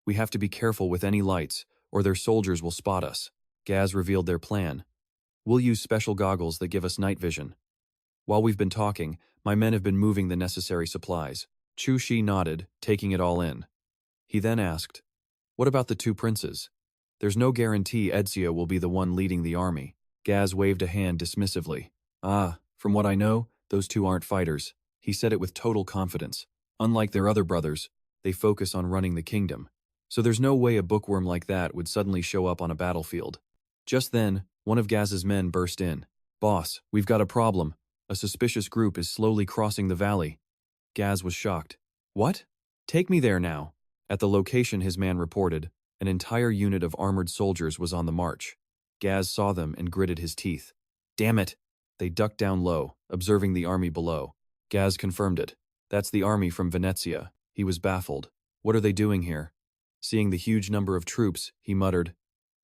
we have to be careful with any lights, or their soldiers will spot us. Gaz revealed their plan. We'll use special goggles that give us night vision. While we've been talking, my men have been moving the necessary supplies. Chu Shi nodded, taking it all in. He then asked, what about the two princes? There's no guarantee Ezio will be the one leading the army. Gaz waved a hand dismissively. From what I know, those two aren't fighters. He said it with total confidence. Unlike their other brothers, they focus on running the kingdom. So there's no way a bookworm like that would suddenly show up on a battlefield. Just then, one of Gaz's men burst in. Boss, we've got a problem. A suspicious group is slowly crossing the valley. Gaz was shocked. What? Take me there now. At the location his man reported, an entire unit of armored soldiers was on the march. Gaz saw them and gritted his teeth. Damn it! They ducked down low, observing the army below. Gaz confirmed it. That's the army from Venezia. He was baffled. What are they doing here? Seeing the huge number of troops, he muttered,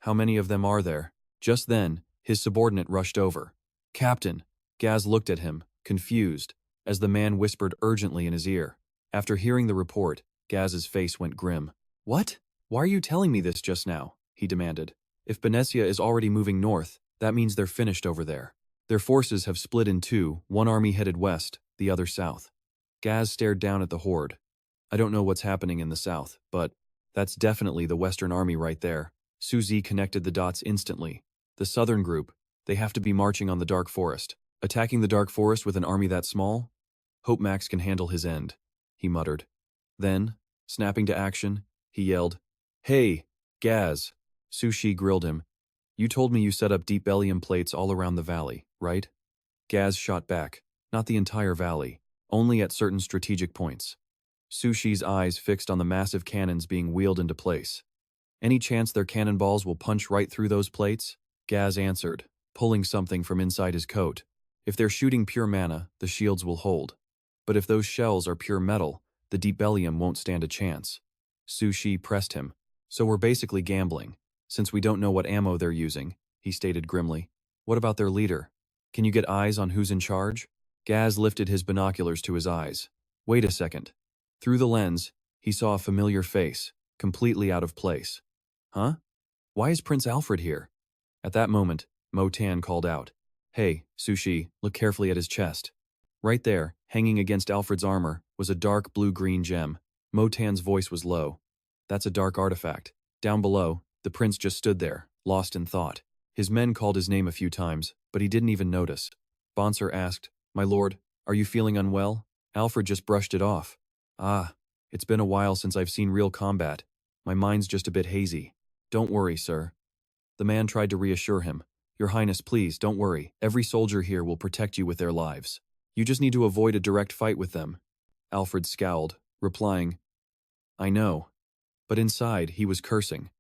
how many of them are there? Just then, his subordinate rushed over. Captain! Gaz looked at him, confused, as the man whispered urgently in his ear. After hearing the report, Gaz's face went grim. What? Why are you telling me this just now? He demanded. If Venezia is already moving north, that means they're finished over there. Their forces have split in two, one army headed west, the other south. Gaz stared down at the horde. I don't know what's happening in the south, but that's definitely the Western Army right there. Suzy connected the dots instantly. The southern group, they have to be marching on the Dark Forest. Attacking the Dark Forest with an army that small? Hope Max can handle his end, he muttered. Then, snapping to action, he yelled, Hey, Gaz! Sushi grilled him. You told me you set up deep bellium plates all around the valley, right? Gaz shot back. Not the entire valley, only at certain strategic points. Sushi's eyes fixed on the massive cannons being wheeled into place. Any chance their cannonballs will punch right through those plates? Gaz answered, pulling something from inside his coat. If they're shooting pure mana, the shields will hold. But if those shells are pure metal, the deep bellium won't stand a chance. Sushi pressed him. So we're basically gambling, since we don't know what ammo they're using, he stated grimly. What about their leader? Can you get eyes on who's in charge? Gaz lifted his binoculars to his eyes. Wait a second. Through the lens, he saw a familiar face, completely out of place. Huh? Why is Prince Alfred here? At that moment, Motam called out. Hey, Sushi, look carefully at his chest. Right there, hanging against Alfred's armor, was a dark blue-green gem. Motam's voice was low. That's a dark artifact. Down below, the prince just stood there, lost in thought. His men called his name a few times, but he didn't even notice. Bonser asked, My lord, are you feeling unwell? Alfred just brushed it off. It's been a while since I've seen real combat. My mind's just a bit hazy. Don't worry, sir. The man tried to reassure him. Your Highness, please, don't worry. Every soldier here will protect you with their lives. You just need to avoid a direct fight with them. Alfred scowled, replying, I know. But inside, he was cursing.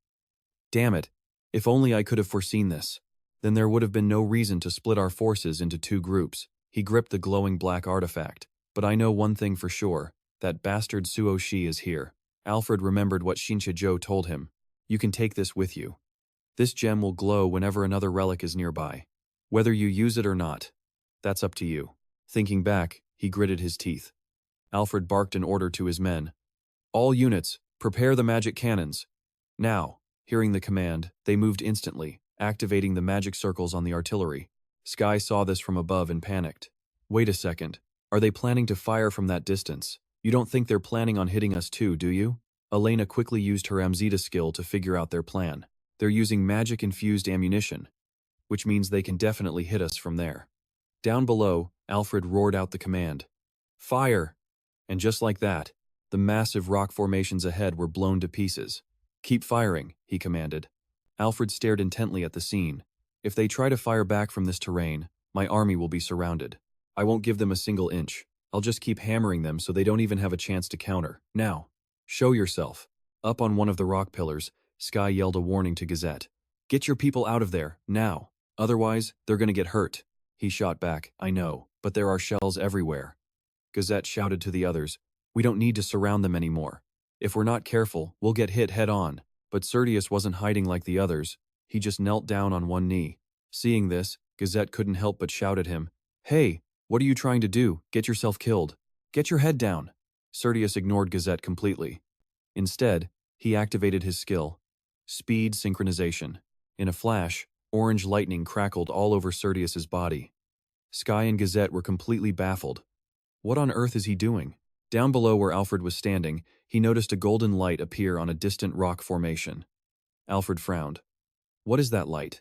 Damn it. If only I could have foreseen this. Then there would have been no reason to split our forces into two groups. He gripped the glowing black artifact. But I know one thing for sure. That bastard Suo Shi is here. Alfred remembered what Shincha Zhou told him. You can take this with you. This gem will glow whenever another relic is nearby. Whether you use it or not, that's up to you. Thinking back, he gritted his teeth. Alfred barked an order to his men. All units, prepare the magic cannons. Now, hearing the command, they moved instantly, activating the magic circles on the artillery. Sky saw this from above and panicked. Wait a second. Are they planning to fire from that distance? You don't think they're planning on hitting us too, do you? Elena quickly used her Amzita skill to figure out their plan. They're using magic-infused ammunition, which means they can definitely hit us from there. Down below, Alfred roared out the command. Fire! And just like that, the massive rock formations ahead were blown to pieces. Keep firing, he commanded. Alfred stared intently at the scene. If they try to fire back from this terrain, my army will be surrounded. I won't give them a single inch. I'll just keep hammering them so they don't even have a chance to counter. Now, show yourself. Up on one of the rock pillars, Sky yelled a warning to Gazette. Get your people out of there, now. Otherwise, they're gonna get hurt. He shot back, I know, but there are shells everywhere. Gazette shouted to the others. We don't need to surround them anymore. If we're not careful, we'll get hit head on. But Serdius wasn't hiding like the others. He just knelt down on one knee. Seeing this, Gazette couldn't help but shout at him. Hey, what are you trying to do? Get yourself killed. Get your head down. Serdius ignored Gazette completely. Instead, he activated his skill. Speed synchronization. In a flash, orange lightning crackled all over Serdius's body. Sky and Gazette were completely baffled. What on earth is he doing? Down below where Alfred was standing, he noticed a golden light appear on a distant rock formation. Alfred frowned. What is that light?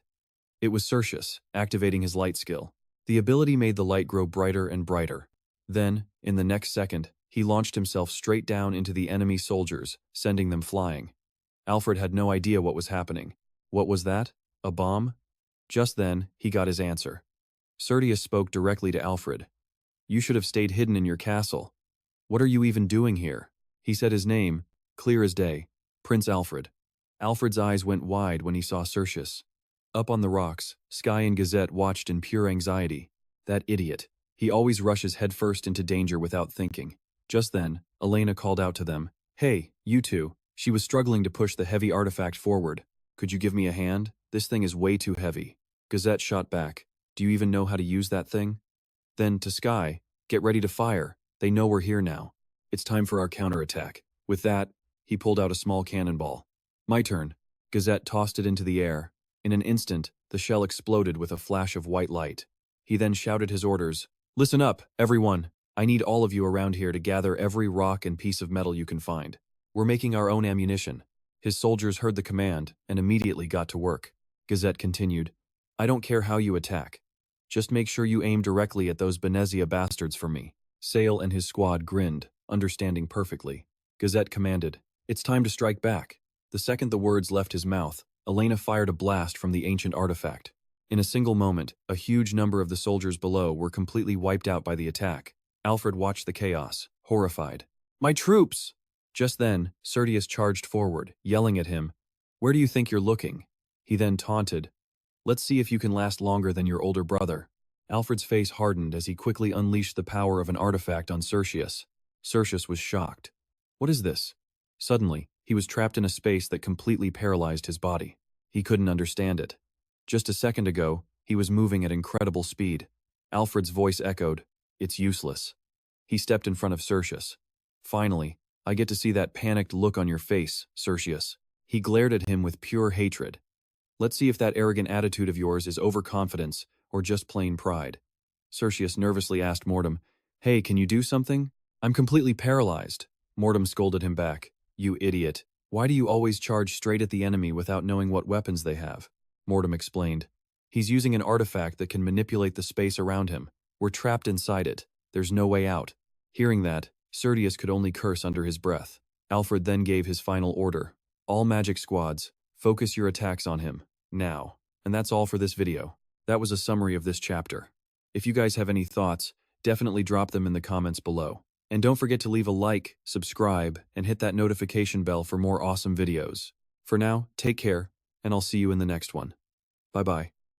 It was Sertius, activating his light skill. The ability made the light grow brighter and brighter. Then, in the next second, he launched himself straight down into the enemy soldiers, sending them flying. Alfred had no idea what was happening. What was that? A bomb? Just then, he got his answer. Serdius spoke directly to Alfred. You should have stayed hidden in your castle. What are you even doing here? He said his name, clear as day, Prince Alfred. Alfred's eyes went wide when he saw Sertius. Up on the rocks, Sky and Gazette watched in pure anxiety. That idiot. He always rushes headfirst into danger without thinking. Just then, Elena called out to them. Hey, you two. She was struggling to push the heavy artifact forward. Could you give me a hand? This thing is way too heavy. Gazette shot back. Do you even know how to use that thing? Then, to Sky, get ready to fire. They know we're here now. It's time for our counterattack. With that, he pulled out a small cannonball. My turn. Gazette tossed it into the air. In an instant, the shell exploded with a flash of white light. He then shouted his orders. Listen up, everyone. I need all of you around here to gather every rock and piece of metal you can find. We're making our own ammunition. His soldiers heard the command and immediately got to work. Gazette continued. I don't care how you attack. Just make sure you aim directly at those Benezia bastards for me. Sale and his squad grinned, understanding perfectly. Gazette commanded. It's time to strike back. The second the words left his mouth, Elena fired a blast from the ancient artifact. In a single moment, a huge number of the soldiers below were completely wiped out by the attack. Alfred watched the chaos, horrified. My troops! Just then, Serdius charged forward, yelling at him. Where do you think you're looking? He then taunted. Let's see if you can last longer than your older brother. Alfred's face hardened as he quickly unleashed the power of an artifact on Sertius. Sertius was shocked. What is this? Suddenly, he was trapped in a space that completely paralyzed his body. He couldn't understand it. Just a second ago, he was moving at incredible speed. Alfred's voice echoed, It's useless. He stepped in front of Sertius. Finally, I get to see that panicked look on your face, Sertius. He glared at him with pure hatred. Let's see if that arrogant attitude of yours is overconfidence or just plain pride. Sertius nervously asked Motam, Hey, can you do something? I'm completely paralyzed. Motam scolded him back. You idiot. Why do you always charge straight at the enemy without knowing what weapons they have? Motam explained. He's using an artifact that can manipulate the space around him. We're trapped inside it. There's no way out. Hearing that, Sertius could only curse under his breath. Alfred then gave his final order. All magic squads, focus your attacks on him, now. And that's all for this video. That was a summary of this chapter. If you guys have any thoughts, definitely drop them in the comments below. And don't forget to leave a like, subscribe, and hit that notification bell for more awesome videos. For now, take care, and I'll see you in the next one. Bye-bye.